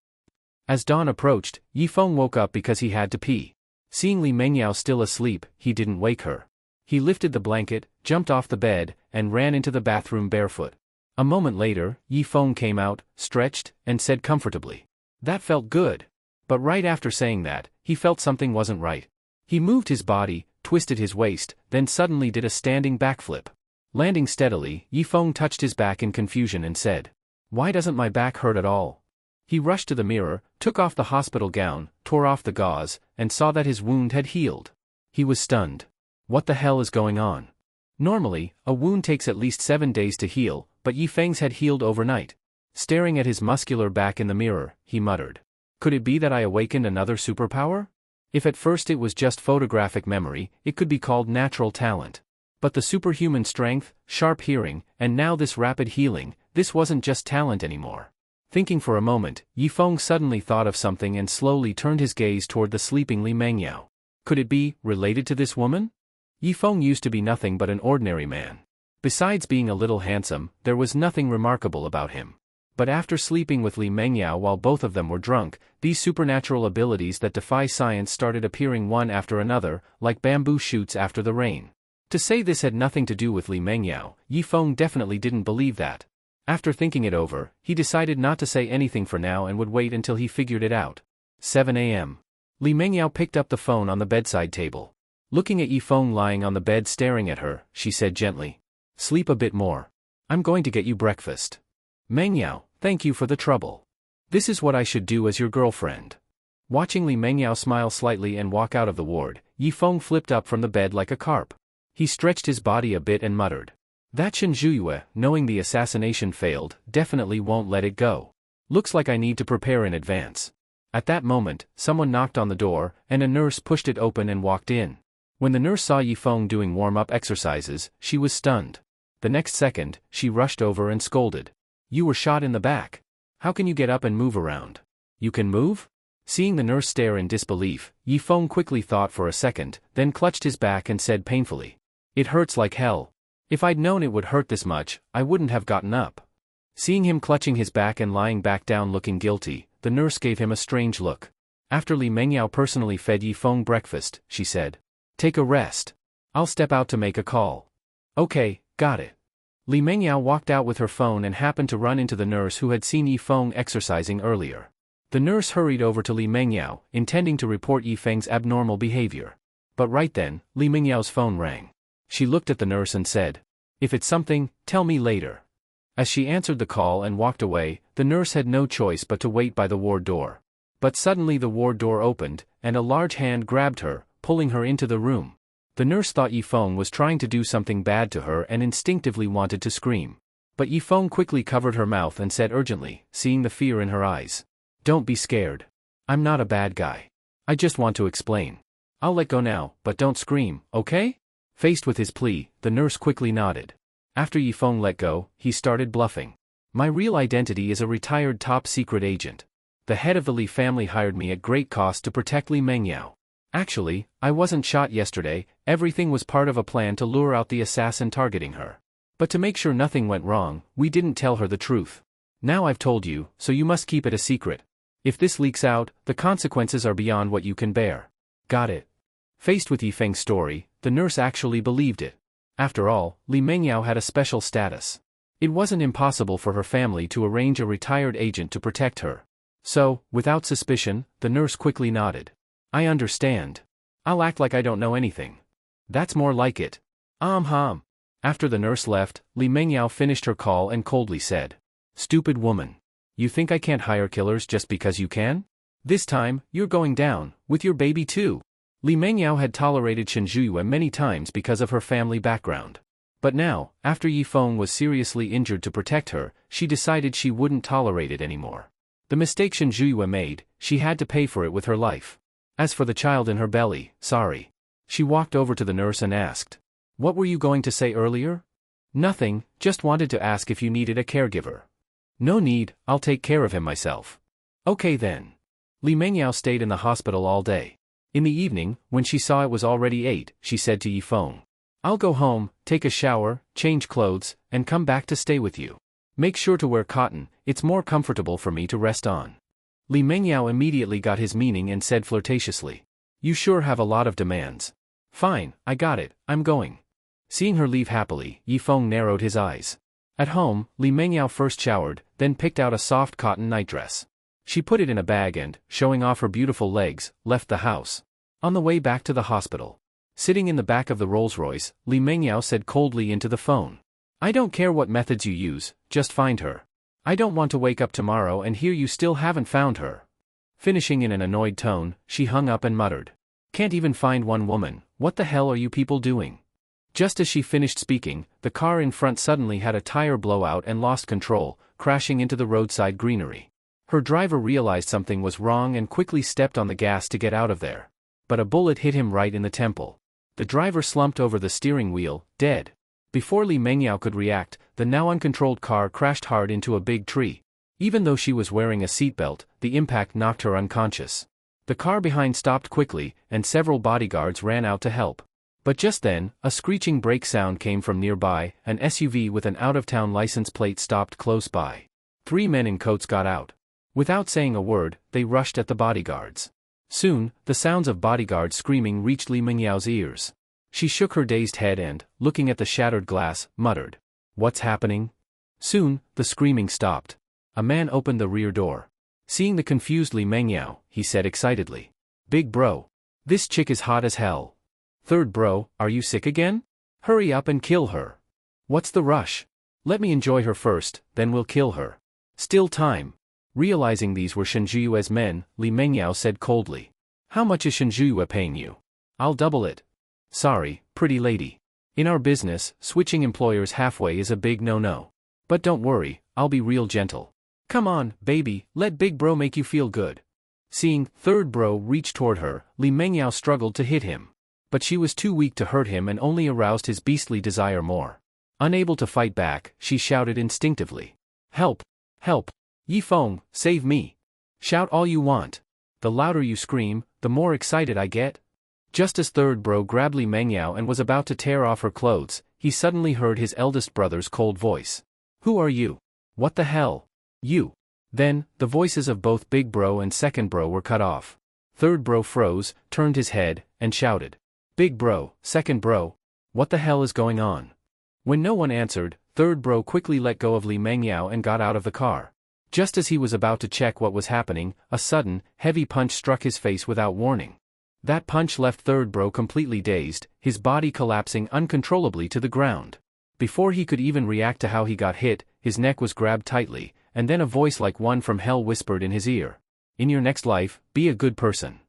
As dawn approached, Yifeng woke up because he had to pee. Seeing Li Mengyao still asleep, he didn't wake her. He lifted the blanket, jumped off the bed, and ran into the bathroom barefoot. A moment later, Yifeng came out, stretched, and said comfortably, "That felt good." But right after saying that, he felt something wasn't right. He moved his body, twisted his waist, then suddenly did a standing backflip. Landing steadily, Yifeng touched his back in confusion and said, "Why doesn't my back hurt at all?" He rushed to the mirror, took off the hospital gown, tore off the gauze, and saw that his wound had healed. He was stunned. What the hell is going on? Normally, a wound takes at least 7 days to heal, but Yifeng's had healed overnight. Staring at his muscular back in the mirror, he muttered, "Could it be that I awakened another superpower? If at first it was just photographic memory, it could be called natural talent. But the superhuman strength, sharp hearing, and now this rapid healing, this wasn't just talent anymore." Thinking for a moment, Yifeng suddenly thought of something and slowly turned his gaze toward the sleeping Li Mengyao. Could it be related to this woman? Yifeng used to be nothing but an ordinary man. Besides being a little handsome, there was nothing remarkable about him. But after sleeping with Li Mengyao while both of them were drunk, these supernatural abilities that defy science started appearing one after another, like bamboo shoots after the rain. To say this had nothing to do with Li Mengyao, Yifeng definitely didn't believe that. After thinking it over, he decided not to say anything for now and would wait until he figured it out. 7 a.m. Li Mengyao picked up the phone on the bedside table. Looking at Yifeng lying on the bed staring at her, she said gently, "Sleep a bit more. I'm going to get you breakfast." "Mengyao, thank you for the trouble. This is what I should do as your girlfriend." Watching Li Mengyao smile slightly and walk out of the ward, Yifeng flipped up from the bed like a carp. He stretched his body a bit and muttered, "That Chen Zhuyue, knowing the assassination failed, definitely won't let it go. Looks like I need to prepare in advance." At that moment, someone knocked on the door, and a nurse pushed it open and walked in. When the nurse saw Yifeng doing warm-up exercises, she was stunned. The next second, she rushed over and scolded, "You were shot in the back. How can you get up and move around? You can move?" Seeing the nurse stare in disbelief, Yifeng quickly thought for a second, then clutched his back and said painfully, "It hurts like hell. If I'd known it would hurt this much, I wouldn't have gotten up." Seeing him clutching his back and lying back down looking guilty, the nurse gave him a strange look. After Li Mengyao personally fed Yifeng breakfast, she said, "Take a rest. I'll step out to make a call." "Okay, got it." Li Mengyao walked out with her phone and happened to run into the nurse who had seen Yifeng exercising earlier. The nurse hurried over to Li Mengyao, intending to report Yifeng's abnormal behavior. But right then, Li Mengyao's phone rang. She looked at the nurse and said, "If it's something, tell me later." As she answered the call and walked away, the nurse had no choice but to wait by the ward door. But suddenly the ward door opened, and a large hand grabbed her, pulling her into the room. The nurse thought Yifeng was trying to do something bad to her and instinctively wanted to scream. But Yifeng quickly covered her mouth and said urgently, seeing the fear in her eyes, "Don't be scared. I'm not a bad guy. I just want to explain. I'll let go now, but don't scream, okay?" Faced with his plea, the nurse quickly nodded. After Yifeng let go, he started bluffing. "My real identity is a retired top-secret agent. The head of the Li family hired me at great cost to protect Li Mengyao. Actually, I wasn't shot yesterday, everything was part of a plan to lure out the assassin targeting her. But to make sure nothing went wrong, we didn't tell her the truth. Now I've told you, so you must keep it a secret. If this leaks out, the consequences are beyond what you can bear." "Got it." Faced with Yifeng's story, the nurse actually believed it. After all, Li Mengyao had a special status. It wasn't impossible for her family to arrange a retired agent to protect her. So, without suspicion, the nurse quickly nodded. "I understand. I'll act like I don't know anything." "That's more like it." Hum. After the nurse left, Li Mengyao finished her call and coldly said, "Stupid woman. You think I can't hire killers just because you can? This time, you're going down, with your baby too." Li Mengyao had tolerated Chen Zhuyue many times because of her family background. But now, after Yifeng was seriously injured to protect her, she decided she wouldn't tolerate it anymore. The mistake Chen Zhuyue made, she had to pay for it with her life. As for the child in her belly, sorry. She walked over to the nurse and asked, "What were you going to say earlier?" "Nothing, just wanted to ask if you needed a caregiver." "No need, I'll take care of him myself." "Okay then." Li Mengyao stayed in the hospital all day. In the evening, when she saw it was already 8, she said to Yifeng, "I'll go home, take a shower, change clothes, and come back to stay with you. Make sure to wear cotton, it's more comfortable for me to rest on." Li Mengyao immediately got his meaning and said flirtatiously, "You sure have a lot of demands." "Fine, I got it, I'm going." Seeing her leave happily, Yifeng narrowed his eyes. At home, Li Mengyao first showered, then picked out a soft cotton nightdress. She put it in a bag and, showing off her beautiful legs, left the house. On the way back to the hospital, sitting in the back of the Rolls-Royce, Li Mengyao said coldly into the phone, "I don't care what methods you use, just find her. I don't want to wake up tomorrow and hear you still haven't found her." Finishing in an annoyed tone, she hung up and muttered, "Can't even find one woman, what the hell are you people doing?" Just as she finished speaking, the car in front suddenly had a tire blowout and lost control, crashing into the roadside greenery. Her driver realized something was wrong and quickly stepped on the gas to get out of there. But a bullet hit him right in the temple. The driver slumped over the steering wheel, dead. Before Li Mengyao could react, the now uncontrolled car crashed hard into a big tree. Even though she was wearing a seatbelt, the impact knocked her unconscious. The car behind stopped quickly, and several bodyguards ran out to help. But just then, a screeching brake sound came from nearby. An SUV with an out-of-town license plate stopped close by. 3 men in coats got out. Without saying a word, they rushed at the bodyguards. Soon, the sounds of bodyguards screaming reached Li Mengyao's ears. She shook her dazed head and, looking at the shattered glass, muttered, "What's happening?" Soon, the screaming stopped. A man opened the rear door. Seeing the confused Li Mengyao, he said excitedly, "Big bro. This chick is hot as hell. Third bro, are you sick again? Hurry up and kill her. What's the rush? Let me enjoy her first, then we'll kill her. Still time." Realizing these were Shenjue's men, Li Mengyao said coldly, "How much is Shenjue paying you? I'll double it." "Sorry, pretty lady. In our business, switching employers halfway is a big no-no. But don't worry, I'll be real gentle. Come on, baby, let big bro make you feel good." Seeing third bro reach toward her, Li Mengyao struggled to hit him. But she was too weak to hurt him and only aroused his beastly desire more. Unable to fight back, she shouted instinctively, "Help! Help! Yifeng, save me!" Shout all you want. The louder you scream, the more excited I get. Just as third bro grabbed Li Mengyao and was about to tear off her clothes, he suddenly heard his eldest brother's cold voice. "Who are you? What the hell? You?" Then, the voices of both big bro and second bro were cut off. Third bro froze, turned his head, and shouted, "Big bro, second bro, what the hell is going on?" When no one answered, third bro quickly let go of Li Mengyao and got out of the car. Just as he was about to check what was happening, a sudden, heavy punch struck his face without warning. That punch left third bro completely dazed, his body collapsing uncontrollably to the ground. Before he could even react to how he got hit, his neck was grabbed tightly, and then a voice like one from hell whispered in his ear, "In your next life, be a good person."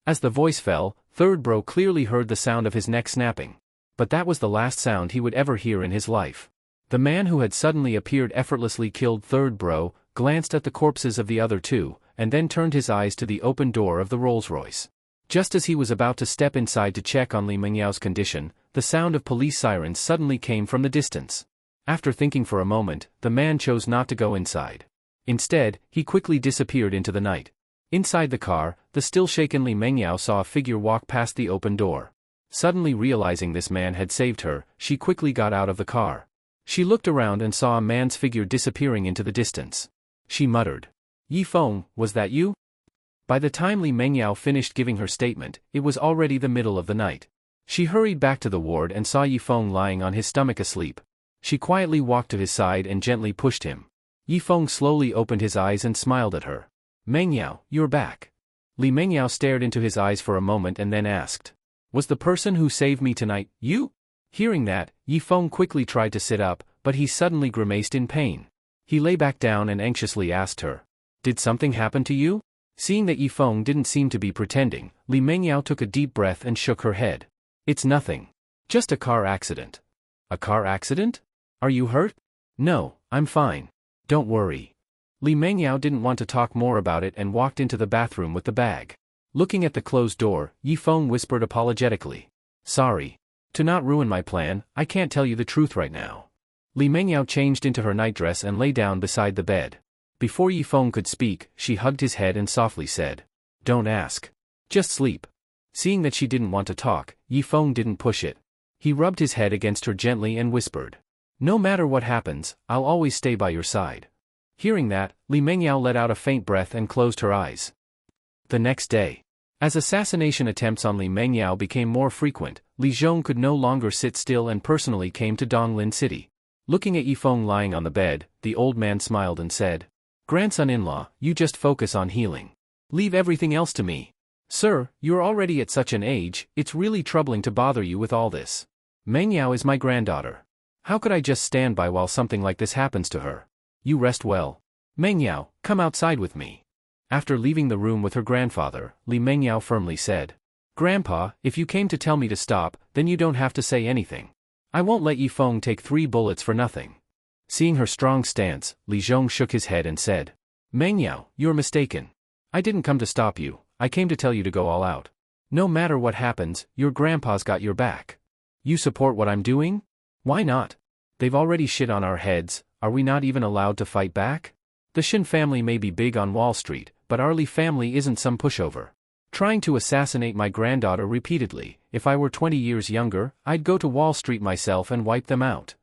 As the voice fell, third bro clearly heard the sound of his neck snapping. But that was the last sound he would ever hear in his life. The man who had suddenly appeared effortlessly killed third bro, glanced at the corpses of the other two, and then turned his eyes to the open door of the Rolls-Royce. Just as he was about to step inside to check on Li Mengyao's condition, the sound of police sirens suddenly came from the distance. After thinking for a moment, the man chose not to go inside. Instead, he quickly disappeared into the night. Inside the car, the still shaken Li Mengyao saw a figure walk past the open door. Suddenly realizing this man had saved her, she quickly got out of the car. She looked around and saw a man's figure disappearing into the distance. She muttered, "Yifeng, was that you?" By the time Li Mengyao finished giving her statement, it was already the middle of the night. She hurried back to the ward and saw Yifeng lying on his stomach asleep. She quietly walked to his side and gently pushed him. Yifeng slowly opened his eyes and smiled at her. "Mengyao, you're back." Li Mengyao stared into his eyes for a moment and then asked, "Was the person who saved me tonight, you?" Hearing that, Yifeng quickly tried to sit up, but he suddenly grimaced in pain. He lay back down and anxiously asked her, "Did something happen to you?" Seeing that Yifeng didn't seem to be pretending, Li Mengyao took a deep breath and shook her head. "It's nothing. Just a car accident." "A car accident? Are you hurt?" "No, I'm fine. Don't worry." Li Mengyao didn't want to talk more about it and walked into the bathroom with the bag. Looking at the closed door, Yifeng whispered apologetically, "Sorry. To not ruin my plan, I can't tell you the truth right now." Li Mengyao changed into her nightdress and lay down beside the bed. Before Yifeng could speak, she hugged his head and softly said, "Don't ask. Just sleep." Seeing that she didn't want to talk, Yifeng didn't push it. He rubbed his head against her gently and whispered, "No matter what happens, I'll always stay by your side." Hearing that, Li Mengyao let out a faint breath and closed her eyes. The next day, as assassination attempts on Li Mengyao became more frequent, Li Zhong could no longer sit still and personally came to Donglin City. Looking at Yifeng lying on the bed, the old man smiled and said, "Grandson-in-law, you just focus on healing. Leave everything else to me. Sir, you're already at such an age, it's really troubling to bother you with all this. Mengyao is my granddaughter. How could I just stand by while something like this happens to her? You rest well. Mengyao, come outside with me." After leaving the room with her grandfather, Li Mengyao firmly said, "Grandpa, if you came to tell me to stop, then you don't have to say anything. I won't let Yifeng take 3 bullets for nothing." Seeing her strong stance, Li Zhong shook his head and said, "Mengyao, you're mistaken. I didn't come to stop you, I came to tell you to go all out. No matter what happens, your grandpa's got your back. You support what I'm doing? Why not? They've already shit on our heads, are we not even allowed to fight back? The Shin family may be big on Wall Street, but our Li family isn't some pushover. Trying to assassinate my granddaughter repeatedly, if I were 20 years younger, I'd go to Wall Street myself and wipe them out."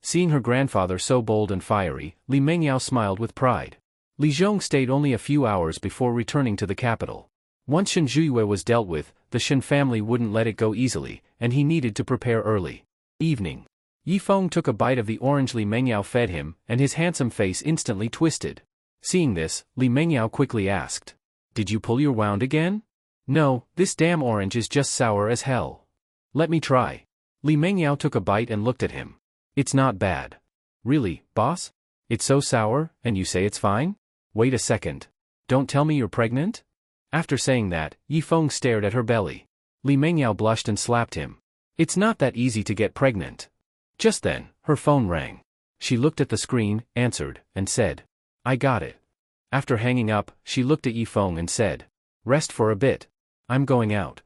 Seeing her grandfather so bold and fiery, Li Mengyao smiled with pride. Li Zhong stayed only a few hours before returning to the capital. Once Shen Zhuiyue was dealt with, the Shen family wouldn't let it go easily, and he needed to prepare early. Evening. Yi Feng took a bite of the orange Li Mengyao fed him, and his handsome face instantly twisted. Seeing this, Li Mengyao quickly asked, "Did you pull your wound again?" "No, this damn orange is just sour as hell." "Let me try." Li Mengyao took a bite and looked at him. "It's not bad." "Really, boss? It's so sour, and you say it's fine?" "Wait a second. Don't tell me you're pregnant?" After saying that, Yi Feng stared at her belly. Li Mengyao blushed and slapped him. "It's not that easy to get pregnant." Just then, her phone rang. She looked at the screen, answered, and said, "I got it." After hanging up, she looked at Yi Feng and said, "Rest for a bit. I'm going out."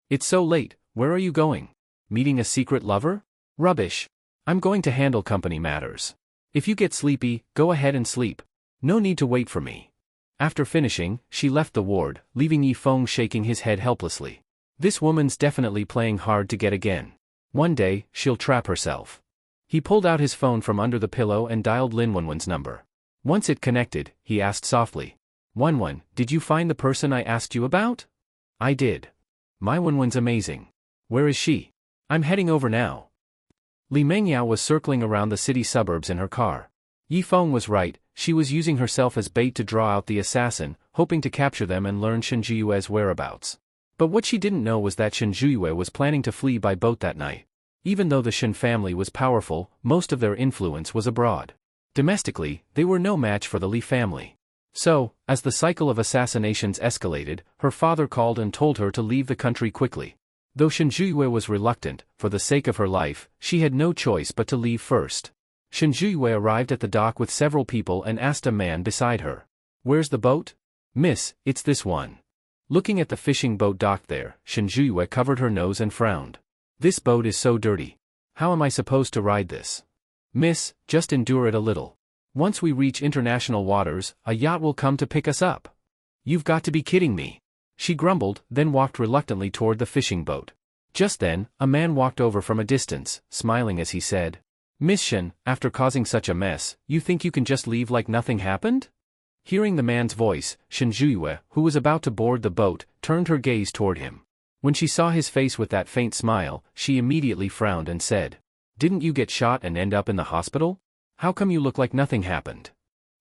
"It's so late, where are you going? Meeting a secret lover?" "Rubbish. I'm going to handle company matters. If you get sleepy, go ahead and sleep. No need to wait for me." After finishing, she left the ward, leaving Yi Feng shaking his head helplessly. This woman's definitely playing hard to get again. One day, she'll trap herself. He pulled out his phone from under the pillow and dialed Lin Wenwen's number. Once it connected, he asked softly, "Wenwen, did you find the person I asked you about?" "I did. My Wenwen's amazing. Where is she?" "I'm heading over now." Li Mengyao was circling around the city suburbs in her car. Yi Feng was right, she was using herself as bait to draw out the assassin, hoping to capture them and learn Shen Zhiyue's whereabouts. But what she didn't know was that Shen Zhiyue was planning to flee by boat that night. Even though the Shen family was powerful, most of their influence was abroad. Domestically, they were no match for the Li family. So, as the cycle of assassinations escalated, her father called and told her to leave the country quickly. Though Shen Zhiyue was reluctant, for the sake of her life, she had no choice but to leave first. Shen Zhiyue arrived at the dock with several people and asked a man beside her, "Where's the boat?" "Miss, it's this one." Looking at the fishing boat docked there, Shen Zhiyue covered her nose and frowned. "This boat is so dirty. How am I supposed to ride this?" "Miss, just endure it a little. Once we reach international waters, a yacht will come to pick us up." "You've got to be kidding me." She grumbled, then walked reluctantly toward the fishing boat. Just then, a man walked over from a distance, smiling as he said, "Miss Shen, after causing such a mess, you think you can just leave like nothing happened?" Hearing the man's voice, Shen Zhiyue, who was about to board the boat, turned her gaze toward him. When she saw his face with that faint smile, she immediately frowned and said, "Didn't you get shot and end up in the hospital? How come you look like nothing happened?"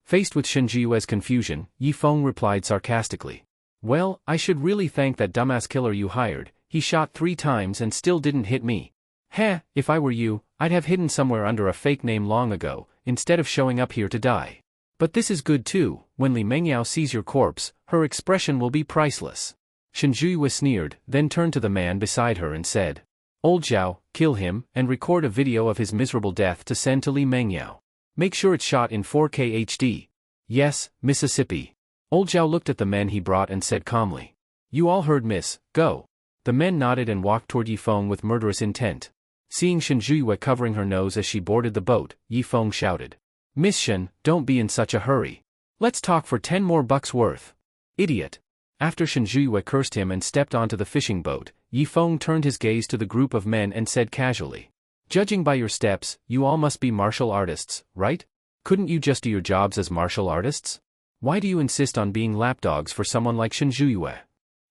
Faced with Shen Zhiyue's confusion, Yi Feng replied sarcastically, "Well, I should really thank that dumbass killer you hired. He shot 3 times and still didn't hit me. Heh, if I were you, I'd have hidden somewhere under a fake name long ago, instead of showing up here to die. But this is good too, when Li Mengyao sees your corpse, her expression will be priceless." Shen Zhiyue sneered, then turned to the man beside her and said, "Old Zhao, kill him, and record a video of his miserable death to send to Li Mengyao. Make sure it's shot in 4K HD. "Yes, Mississippi." Old Zhao looked at the men he brought and said calmly, "You all heard, miss, go." The men nodded and walked toward Yi Feng with murderous intent. Seeing Shen Zhiyue covering her nose as she boarded the boat, Yi Feng shouted, "Miss Shen, don't be in such a hurry. Let's talk for 10 more bucks worth." "Idiot." After Shen Zhiyue cursed him and stepped onto the fishing boat, Yi Feng turned his gaze to the group of men and said casually, "Judging by your steps, you all must be martial artists, right? Couldn't you just do your jobs as martial artists? Why do you insist on being lapdogs for someone like Shen Zhiyue?"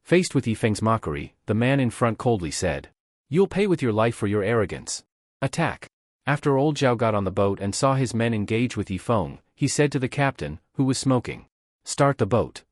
Faced with Yi Feng's mockery, the man in front coldly said, "You'll pay with your life for your arrogance. Attack." After old Zhao got on the boat and saw his men engage with Yi Feng, he said to the captain, who was smoking, "Start the boat."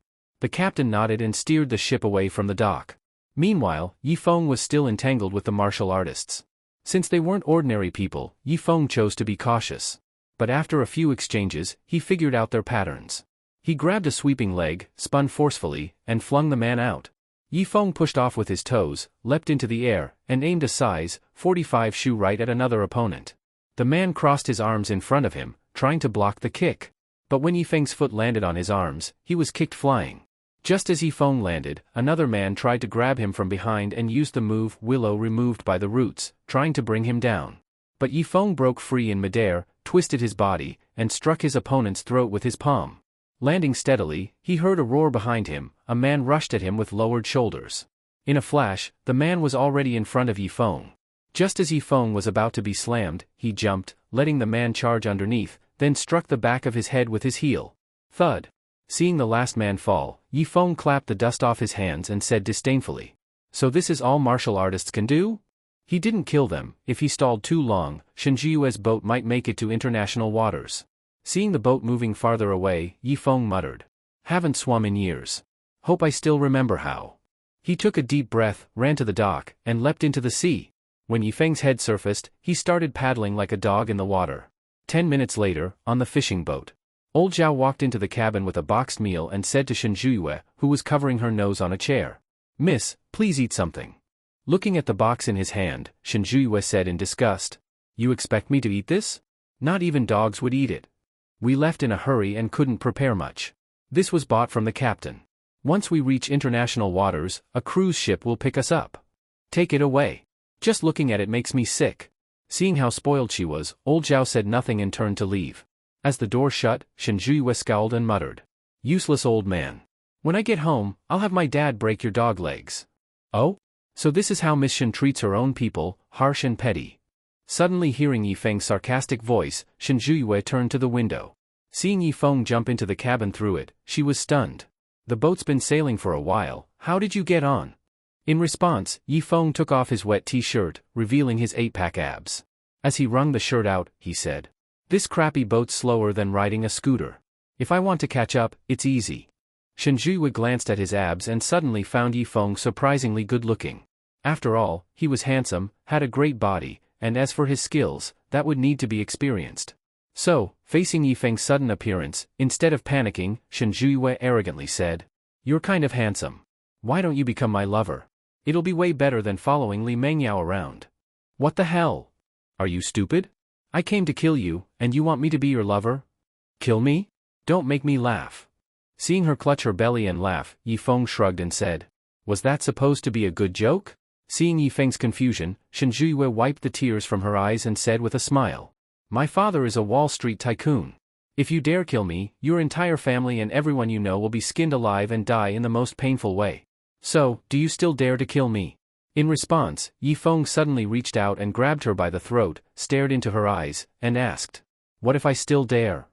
The captain nodded and steered the ship away from the dock. Meanwhile, Yi Feng was still entangled with the martial artists. Since they weren't ordinary people, Yi Feng chose to be cautious. But after a few exchanges, he figured out their patterns. He grabbed a sweeping leg, spun forcefully, and flung the man out. Yi Feng pushed off with his toes, leapt into the air, and aimed a size 45 shoe right at another opponent. The man crossed his arms in front of him, trying to block the kick. But when Yi Feng's foot landed on his arms, he was kicked flying. Just as Yi Feng landed, another man tried to grab him from behind and used the move "willow removed by the roots," trying to bring him down. But Yi Feng broke free in midair, twisted his body, and struck his opponent's throat with his palm. Landing steadily, he heard a roar behind him. A man rushed at him with lowered shoulders. In a flash, the man was already in front of Yi Feng. Just as Yi Feng was about to be slammed, he jumped, letting the man charge underneath, then struck the back of his head with his heel. Thud. Seeing the last man fall, Yi Feng clapped the dust off his hands and said disdainfully, "So this is all martial artists can do?" He didn't kill them. If he stalled too long, Shinjiyue's boat might make it to international waters. Seeing the boat moving farther away, Yi Feng muttered, "Haven't swum in years. Hope I still remember how." He took a deep breath, ran to the dock, and leapt into the sea. When Yi Feng's head surfaced, he started paddling like a dog in the water. 10 minutes later, on the fishing boat, old Zhao walked into the cabin with a boxed meal and said to Shinjiyue, who was covering her nose on a chair, "Miss, please eat something." Looking at the box in his hand, Shinjiyue said in disgust, "You expect me to eat this? Not even dogs would eat it. We left in a hurry and couldn't prepare much. This was bought from the captain. Once we reach international waters, a cruise ship will pick us up. Take it away. Just looking at it makes me sick." Seeing how spoiled she was, old Zhao said nothing and turned to leave. As the door shut, Shinjiyue scowled and muttered, "Useless old man. When I get home, I'll have my dad break your dog legs." "Oh? So this is how Miss Shin treats her own people, harsh and petty." Suddenly hearing Yi Feng's sarcastic voice, Shinjiyue turned to the window. Seeing Yi Feng jump into the cabin through it, she was stunned. "The boat's been sailing for a while, how did you get on?" In response, Yi Feng took off his wet t-shirt, revealing his 8-pack abs. As he wrung the shirt out, he said, "This crappy boat's slower than riding a scooter. If I want to catch up, it's easy." Shinjiyue glanced at his abs and suddenly found Yi Feng surprisingly good-looking. After all, he was handsome, had a great body, and as for his skills, that would need to be experienced. So, facing Yi Feng's sudden appearance, instead of panicking, Shinjiyue arrogantly said, "You're kind of handsome. Why don't you become my lover? It'll be way better than following Li Mengyao around." "What the hell? Are you stupid? I came to kill you, and you want me to be your lover? Kill me? Don't make me laugh." Seeing her clutch her belly and laugh, Yi Feng shrugged and said, "Was that supposed to be a good joke?" Seeing Yi Feng's confusion, Shinjiyue wiped the tears from her eyes and said with a smile, "My father is a Wall Street tycoon. If you dare kill me, your entire family and everyone you know will be skinned alive and die in the most painful way. So, do you still dare to kill me?" In response, Yi Feng suddenly reached out and grabbed her by the throat, stared into her eyes, and asked, "What if I still dare?"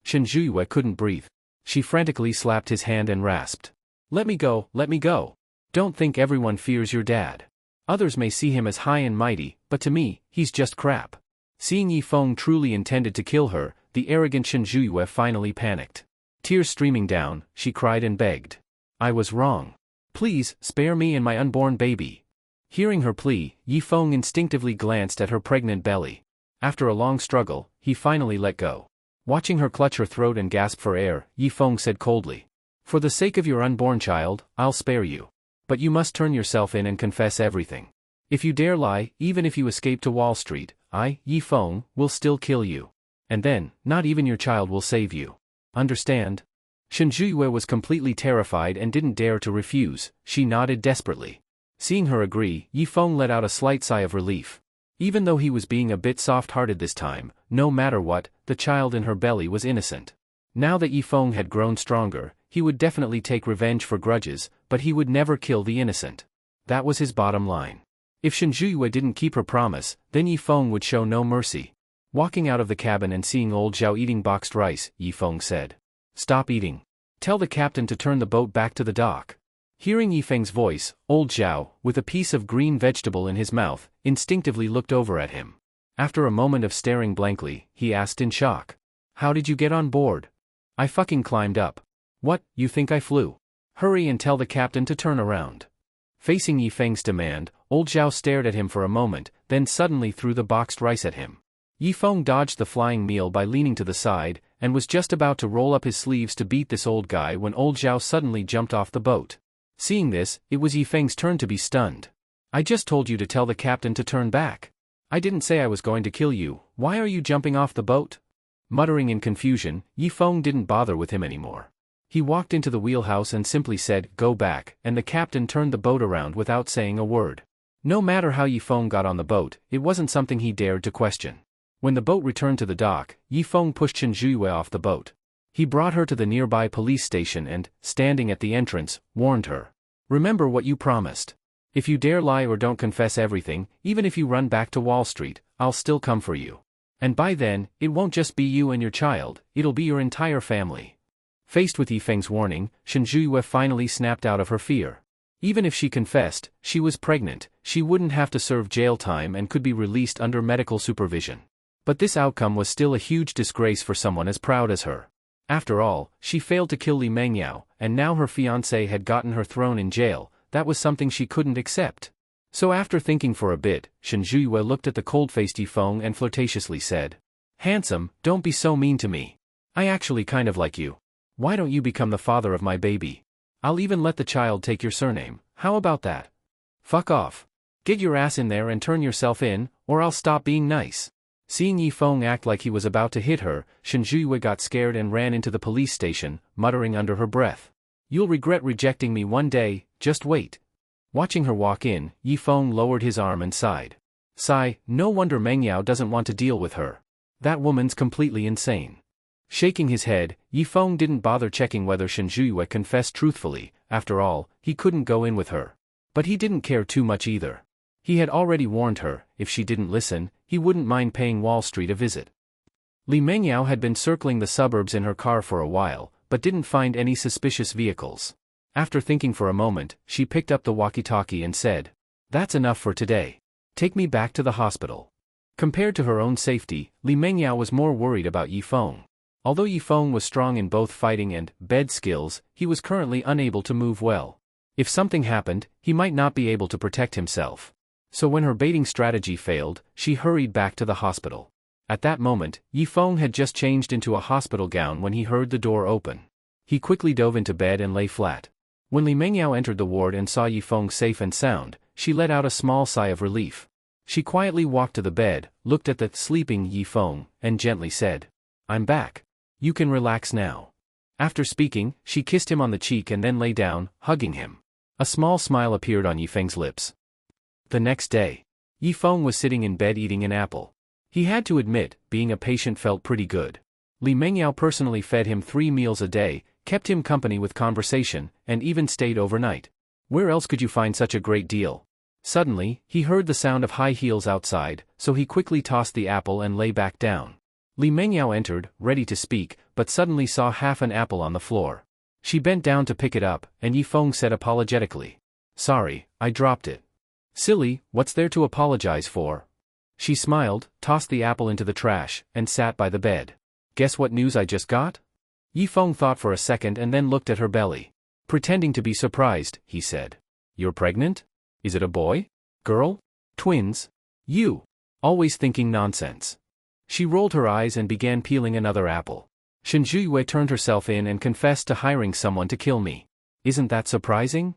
Shinjiyue couldn't breathe. She frantically slapped his hand and rasped, let me go, let me go. Don't think everyone fears your dad. Others may see him as high and mighty, but to me, he's just crap." Seeing Yi Feng truly intended to kill her, the arrogant Shinjiyue finally panicked. Tears streaming down, she cried and begged, "I was wrong. Please, spare me and my unborn baby." Hearing her plea, Yi Feng instinctively glanced at her pregnant belly. After a long struggle, he finally let go. Watching her clutch her throat and gasp for air, Yi Feng said coldly, "For the sake of your unborn child, I'll spare you. But you must turn yourself in and confess everything. If you dare lie, even if you escape to Wall Street, I, Yi Feng, will still kill you. And then, not even your child will save you. Understand?" Shinjiyue was completely terrified and didn't dare to refuse. She nodded desperately. Seeing her agree, Yi Feng let out a slight sigh of relief. Even though he was being a bit soft-hearted this time, no matter what, the child in her belly was innocent. Now that Yi Feng had grown stronger, he would definitely take revenge for grudges, but he would never kill the innocent. That was his bottom line. If Shinjiyue didn't keep her promise, then Yi Feng would show no mercy. Walking out of the cabin and seeing old Zhao eating boxed rice, Yi Feng said, "Stop eating. Tell the captain to turn the boat back to the dock." Hearing Yi Feng's voice, old Zhao, with a piece of green vegetable in his mouth, instinctively looked over at him. After a moment of staring blankly, he asked in shock, "How did you get on board?" "I fucking climbed up." "What, you think I flew? Hurry and tell the captain to turn around." Facing Yi Feng's demand, old Zhao stared at him for a moment, then suddenly threw the boxed rice at him. Yi Feng dodged the flying meal by leaning to the side, and was just about to roll up his sleeves to beat this old guy when old Zhao suddenly jumped off the boat. Seeing this, it was Yi Feng's turn to be stunned. "I just told you to tell the captain to turn back. I didn't say I was going to kill you, why are you jumping off the boat?" Muttering in confusion, Yi Feng didn't bother with him anymore. He walked into the wheelhouse and simply said, "Go back," and the captain turned the boat around without saying a word. No matter how Yi Feng got on the boat, it wasn't something he dared to question. When the boat returned to the dock, Yi Feng pushed Shinjiyue off the boat. He brought her to the nearby police station and, standing at the entrance, warned her, "Remember what you promised. If you dare lie or don't confess everything, even if you run back to Wall Street, I'll still come for you. And by then, it won't just be you and your child, it'll be your entire family. Faced with Yifeng's warning, Shen Zhuyue finally snapped out of her fear. Even if she confessed, she was pregnant, she wouldn't have to serve jail time and could be released under medical supervision. But this outcome was still a huge disgrace for someone as proud as her. After all, she failed to kill Li Mengyao, and now her fiancé had gotten her thrown in jail. That was something she couldn't accept. So after thinking for a bit, Shen Zhuyue looked at the cold-faced Yifeng and flirtatiously said, "Handsome, don't be so mean to me. I actually kind of like you. Why don't you become the father of my baby? I'll even let the child take your surname, how about that? Fuck off. Get your ass in there and turn yourself in, or I'll stop being nice." Seeing Yifeng act like he was about to hit her, Shen Zhuyue got scared and ran into the police station, muttering under her breath, "You'll regret rejecting me one day, just wait." Watching her walk in, Yifeng lowered his arm and sighed. Sigh, no wonder Mengyao doesn't want to deal with her. That woman's completely insane. Shaking his head, Yifeng didn't bother checking whether Shen Zhuyue confessed truthfully. After all, he couldn't go in with her. But he didn't care too much either. He had already warned her, if she didn't listen, he wouldn't mind paying Wall Street a visit. Li Mengyao had been circling the suburbs in her car for a while, but didn't find any suspicious vehicles. After thinking for a moment, she picked up the walkie-talkie and said, "That's enough for today. Take me back to the hospital." Compared to her own safety, Li Mengyao was more worried about Yifeng. Although Yifeng was strong in both fighting and bed skills, he was currently unable to move well. If something happened, he might not be able to protect himself. So when her baiting strategy failed, she hurried back to the hospital. At that moment, Yifeng had just changed into a hospital gown when he heard the door open. He quickly dove into bed and lay flat. When Li Mengyao entered the ward and saw Yifeng safe and sound, she let out a small sigh of relief. She quietly walked to the bed, looked at the sleeping Yifeng, and gently said, "I'm back. You can relax now." After speaking, she kissed him on the cheek and then lay down, hugging him. A small smile appeared on Yifeng's lips. The next day, Yifeng was sitting in bed eating an apple. He had to admit, being a patient felt pretty good. Li Mengyao personally fed him 3 meals a day, kept him company with conversation, and even stayed overnight. Where else could you find such a great deal? Suddenly, he heard the sound of high heels outside, so he quickly tossed the apple and lay back down. Li Mengyao entered, ready to speak, but suddenly saw half an apple on the floor. She bent down to pick it up, and Yifeng said apologetically, "Sorry, I dropped it." "Silly, what's there to apologize for?" She smiled, tossed the apple into the trash, and sat by the bed. "Guess what news I just got?" Yifeng thought for a second and then looked at her belly. Pretending to be surprised, he said, "You're pregnant? Is it a boy? Girl? Twins? You? Always thinking nonsense." She rolled her eyes and began peeling another apple. "Shen Zhuyue turned herself in and confessed to hiring someone to kill me. Isn't that surprising?"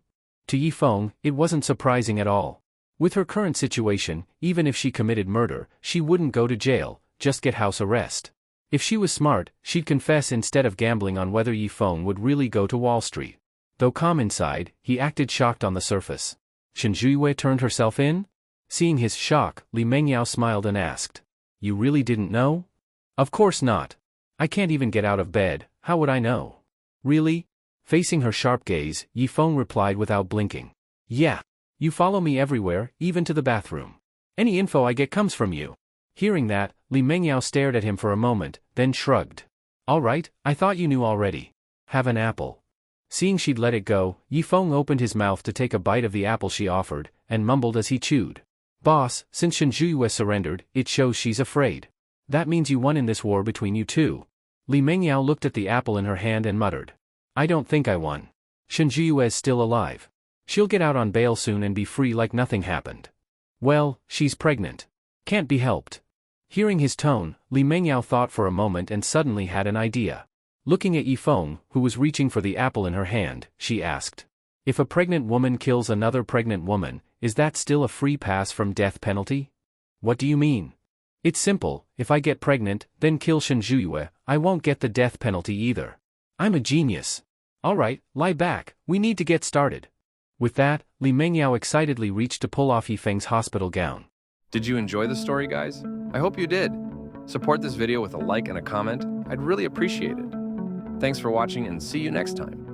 To Yifeng, it wasn't surprising at all. With her current situation, even if she committed murder, she wouldn't go to jail, just get house arrest. If she was smart, she'd confess instead of gambling on whether Yifeng would really go to Wall Street. Though calm inside, he acted shocked on the surface. Shen Zhuyue turned herself in? Seeing his shock, Li Mengyao smiled and asked, "You really didn't know?" "Of course not. I can't even get out of bed, how would I know?" "Really?" Facing her sharp gaze, Yifeng replied without blinking. "Yeah. You follow me everywhere, even to the bathroom. Any info I get comes from you." Hearing that, Li Mengyao stared at him for a moment, then shrugged. "All right, I thought you knew already. Have an apple." Seeing she'd let it go, Yifeng opened his mouth to take a bite of the apple she offered, and mumbled as he chewed, "Boss, since Shen Zhuyue surrendered, it shows she's afraid. That means you won in this war between you two." Li Mengyao looked at the apple in her hand and muttered, "I don't think I won. Shen Zhuyue's still alive. She'll get out on bail soon and be free like nothing happened. Well, she's pregnant. Can't be helped." Hearing his tone, Li Mengyao thought for a moment and suddenly had an idea. Looking at Yifeng, who was reaching for the apple in her hand, she asked, "If a pregnant woman kills another pregnant woman, is that still a free pass from death penalty?" "What do you mean?" "It's simple, if I get pregnant, then kill Shen Zhuyue, I won't get the death penalty either. I'm a genius." "Alright, lie back, we need to get started." With that, Li Mengyao excitedly reached to pull off Yifeng's hospital gown. Did you enjoy the story, guys? I hope you did. Support this video with a like and a comment. I'd really appreciate it. Thanks for watching and see you next time.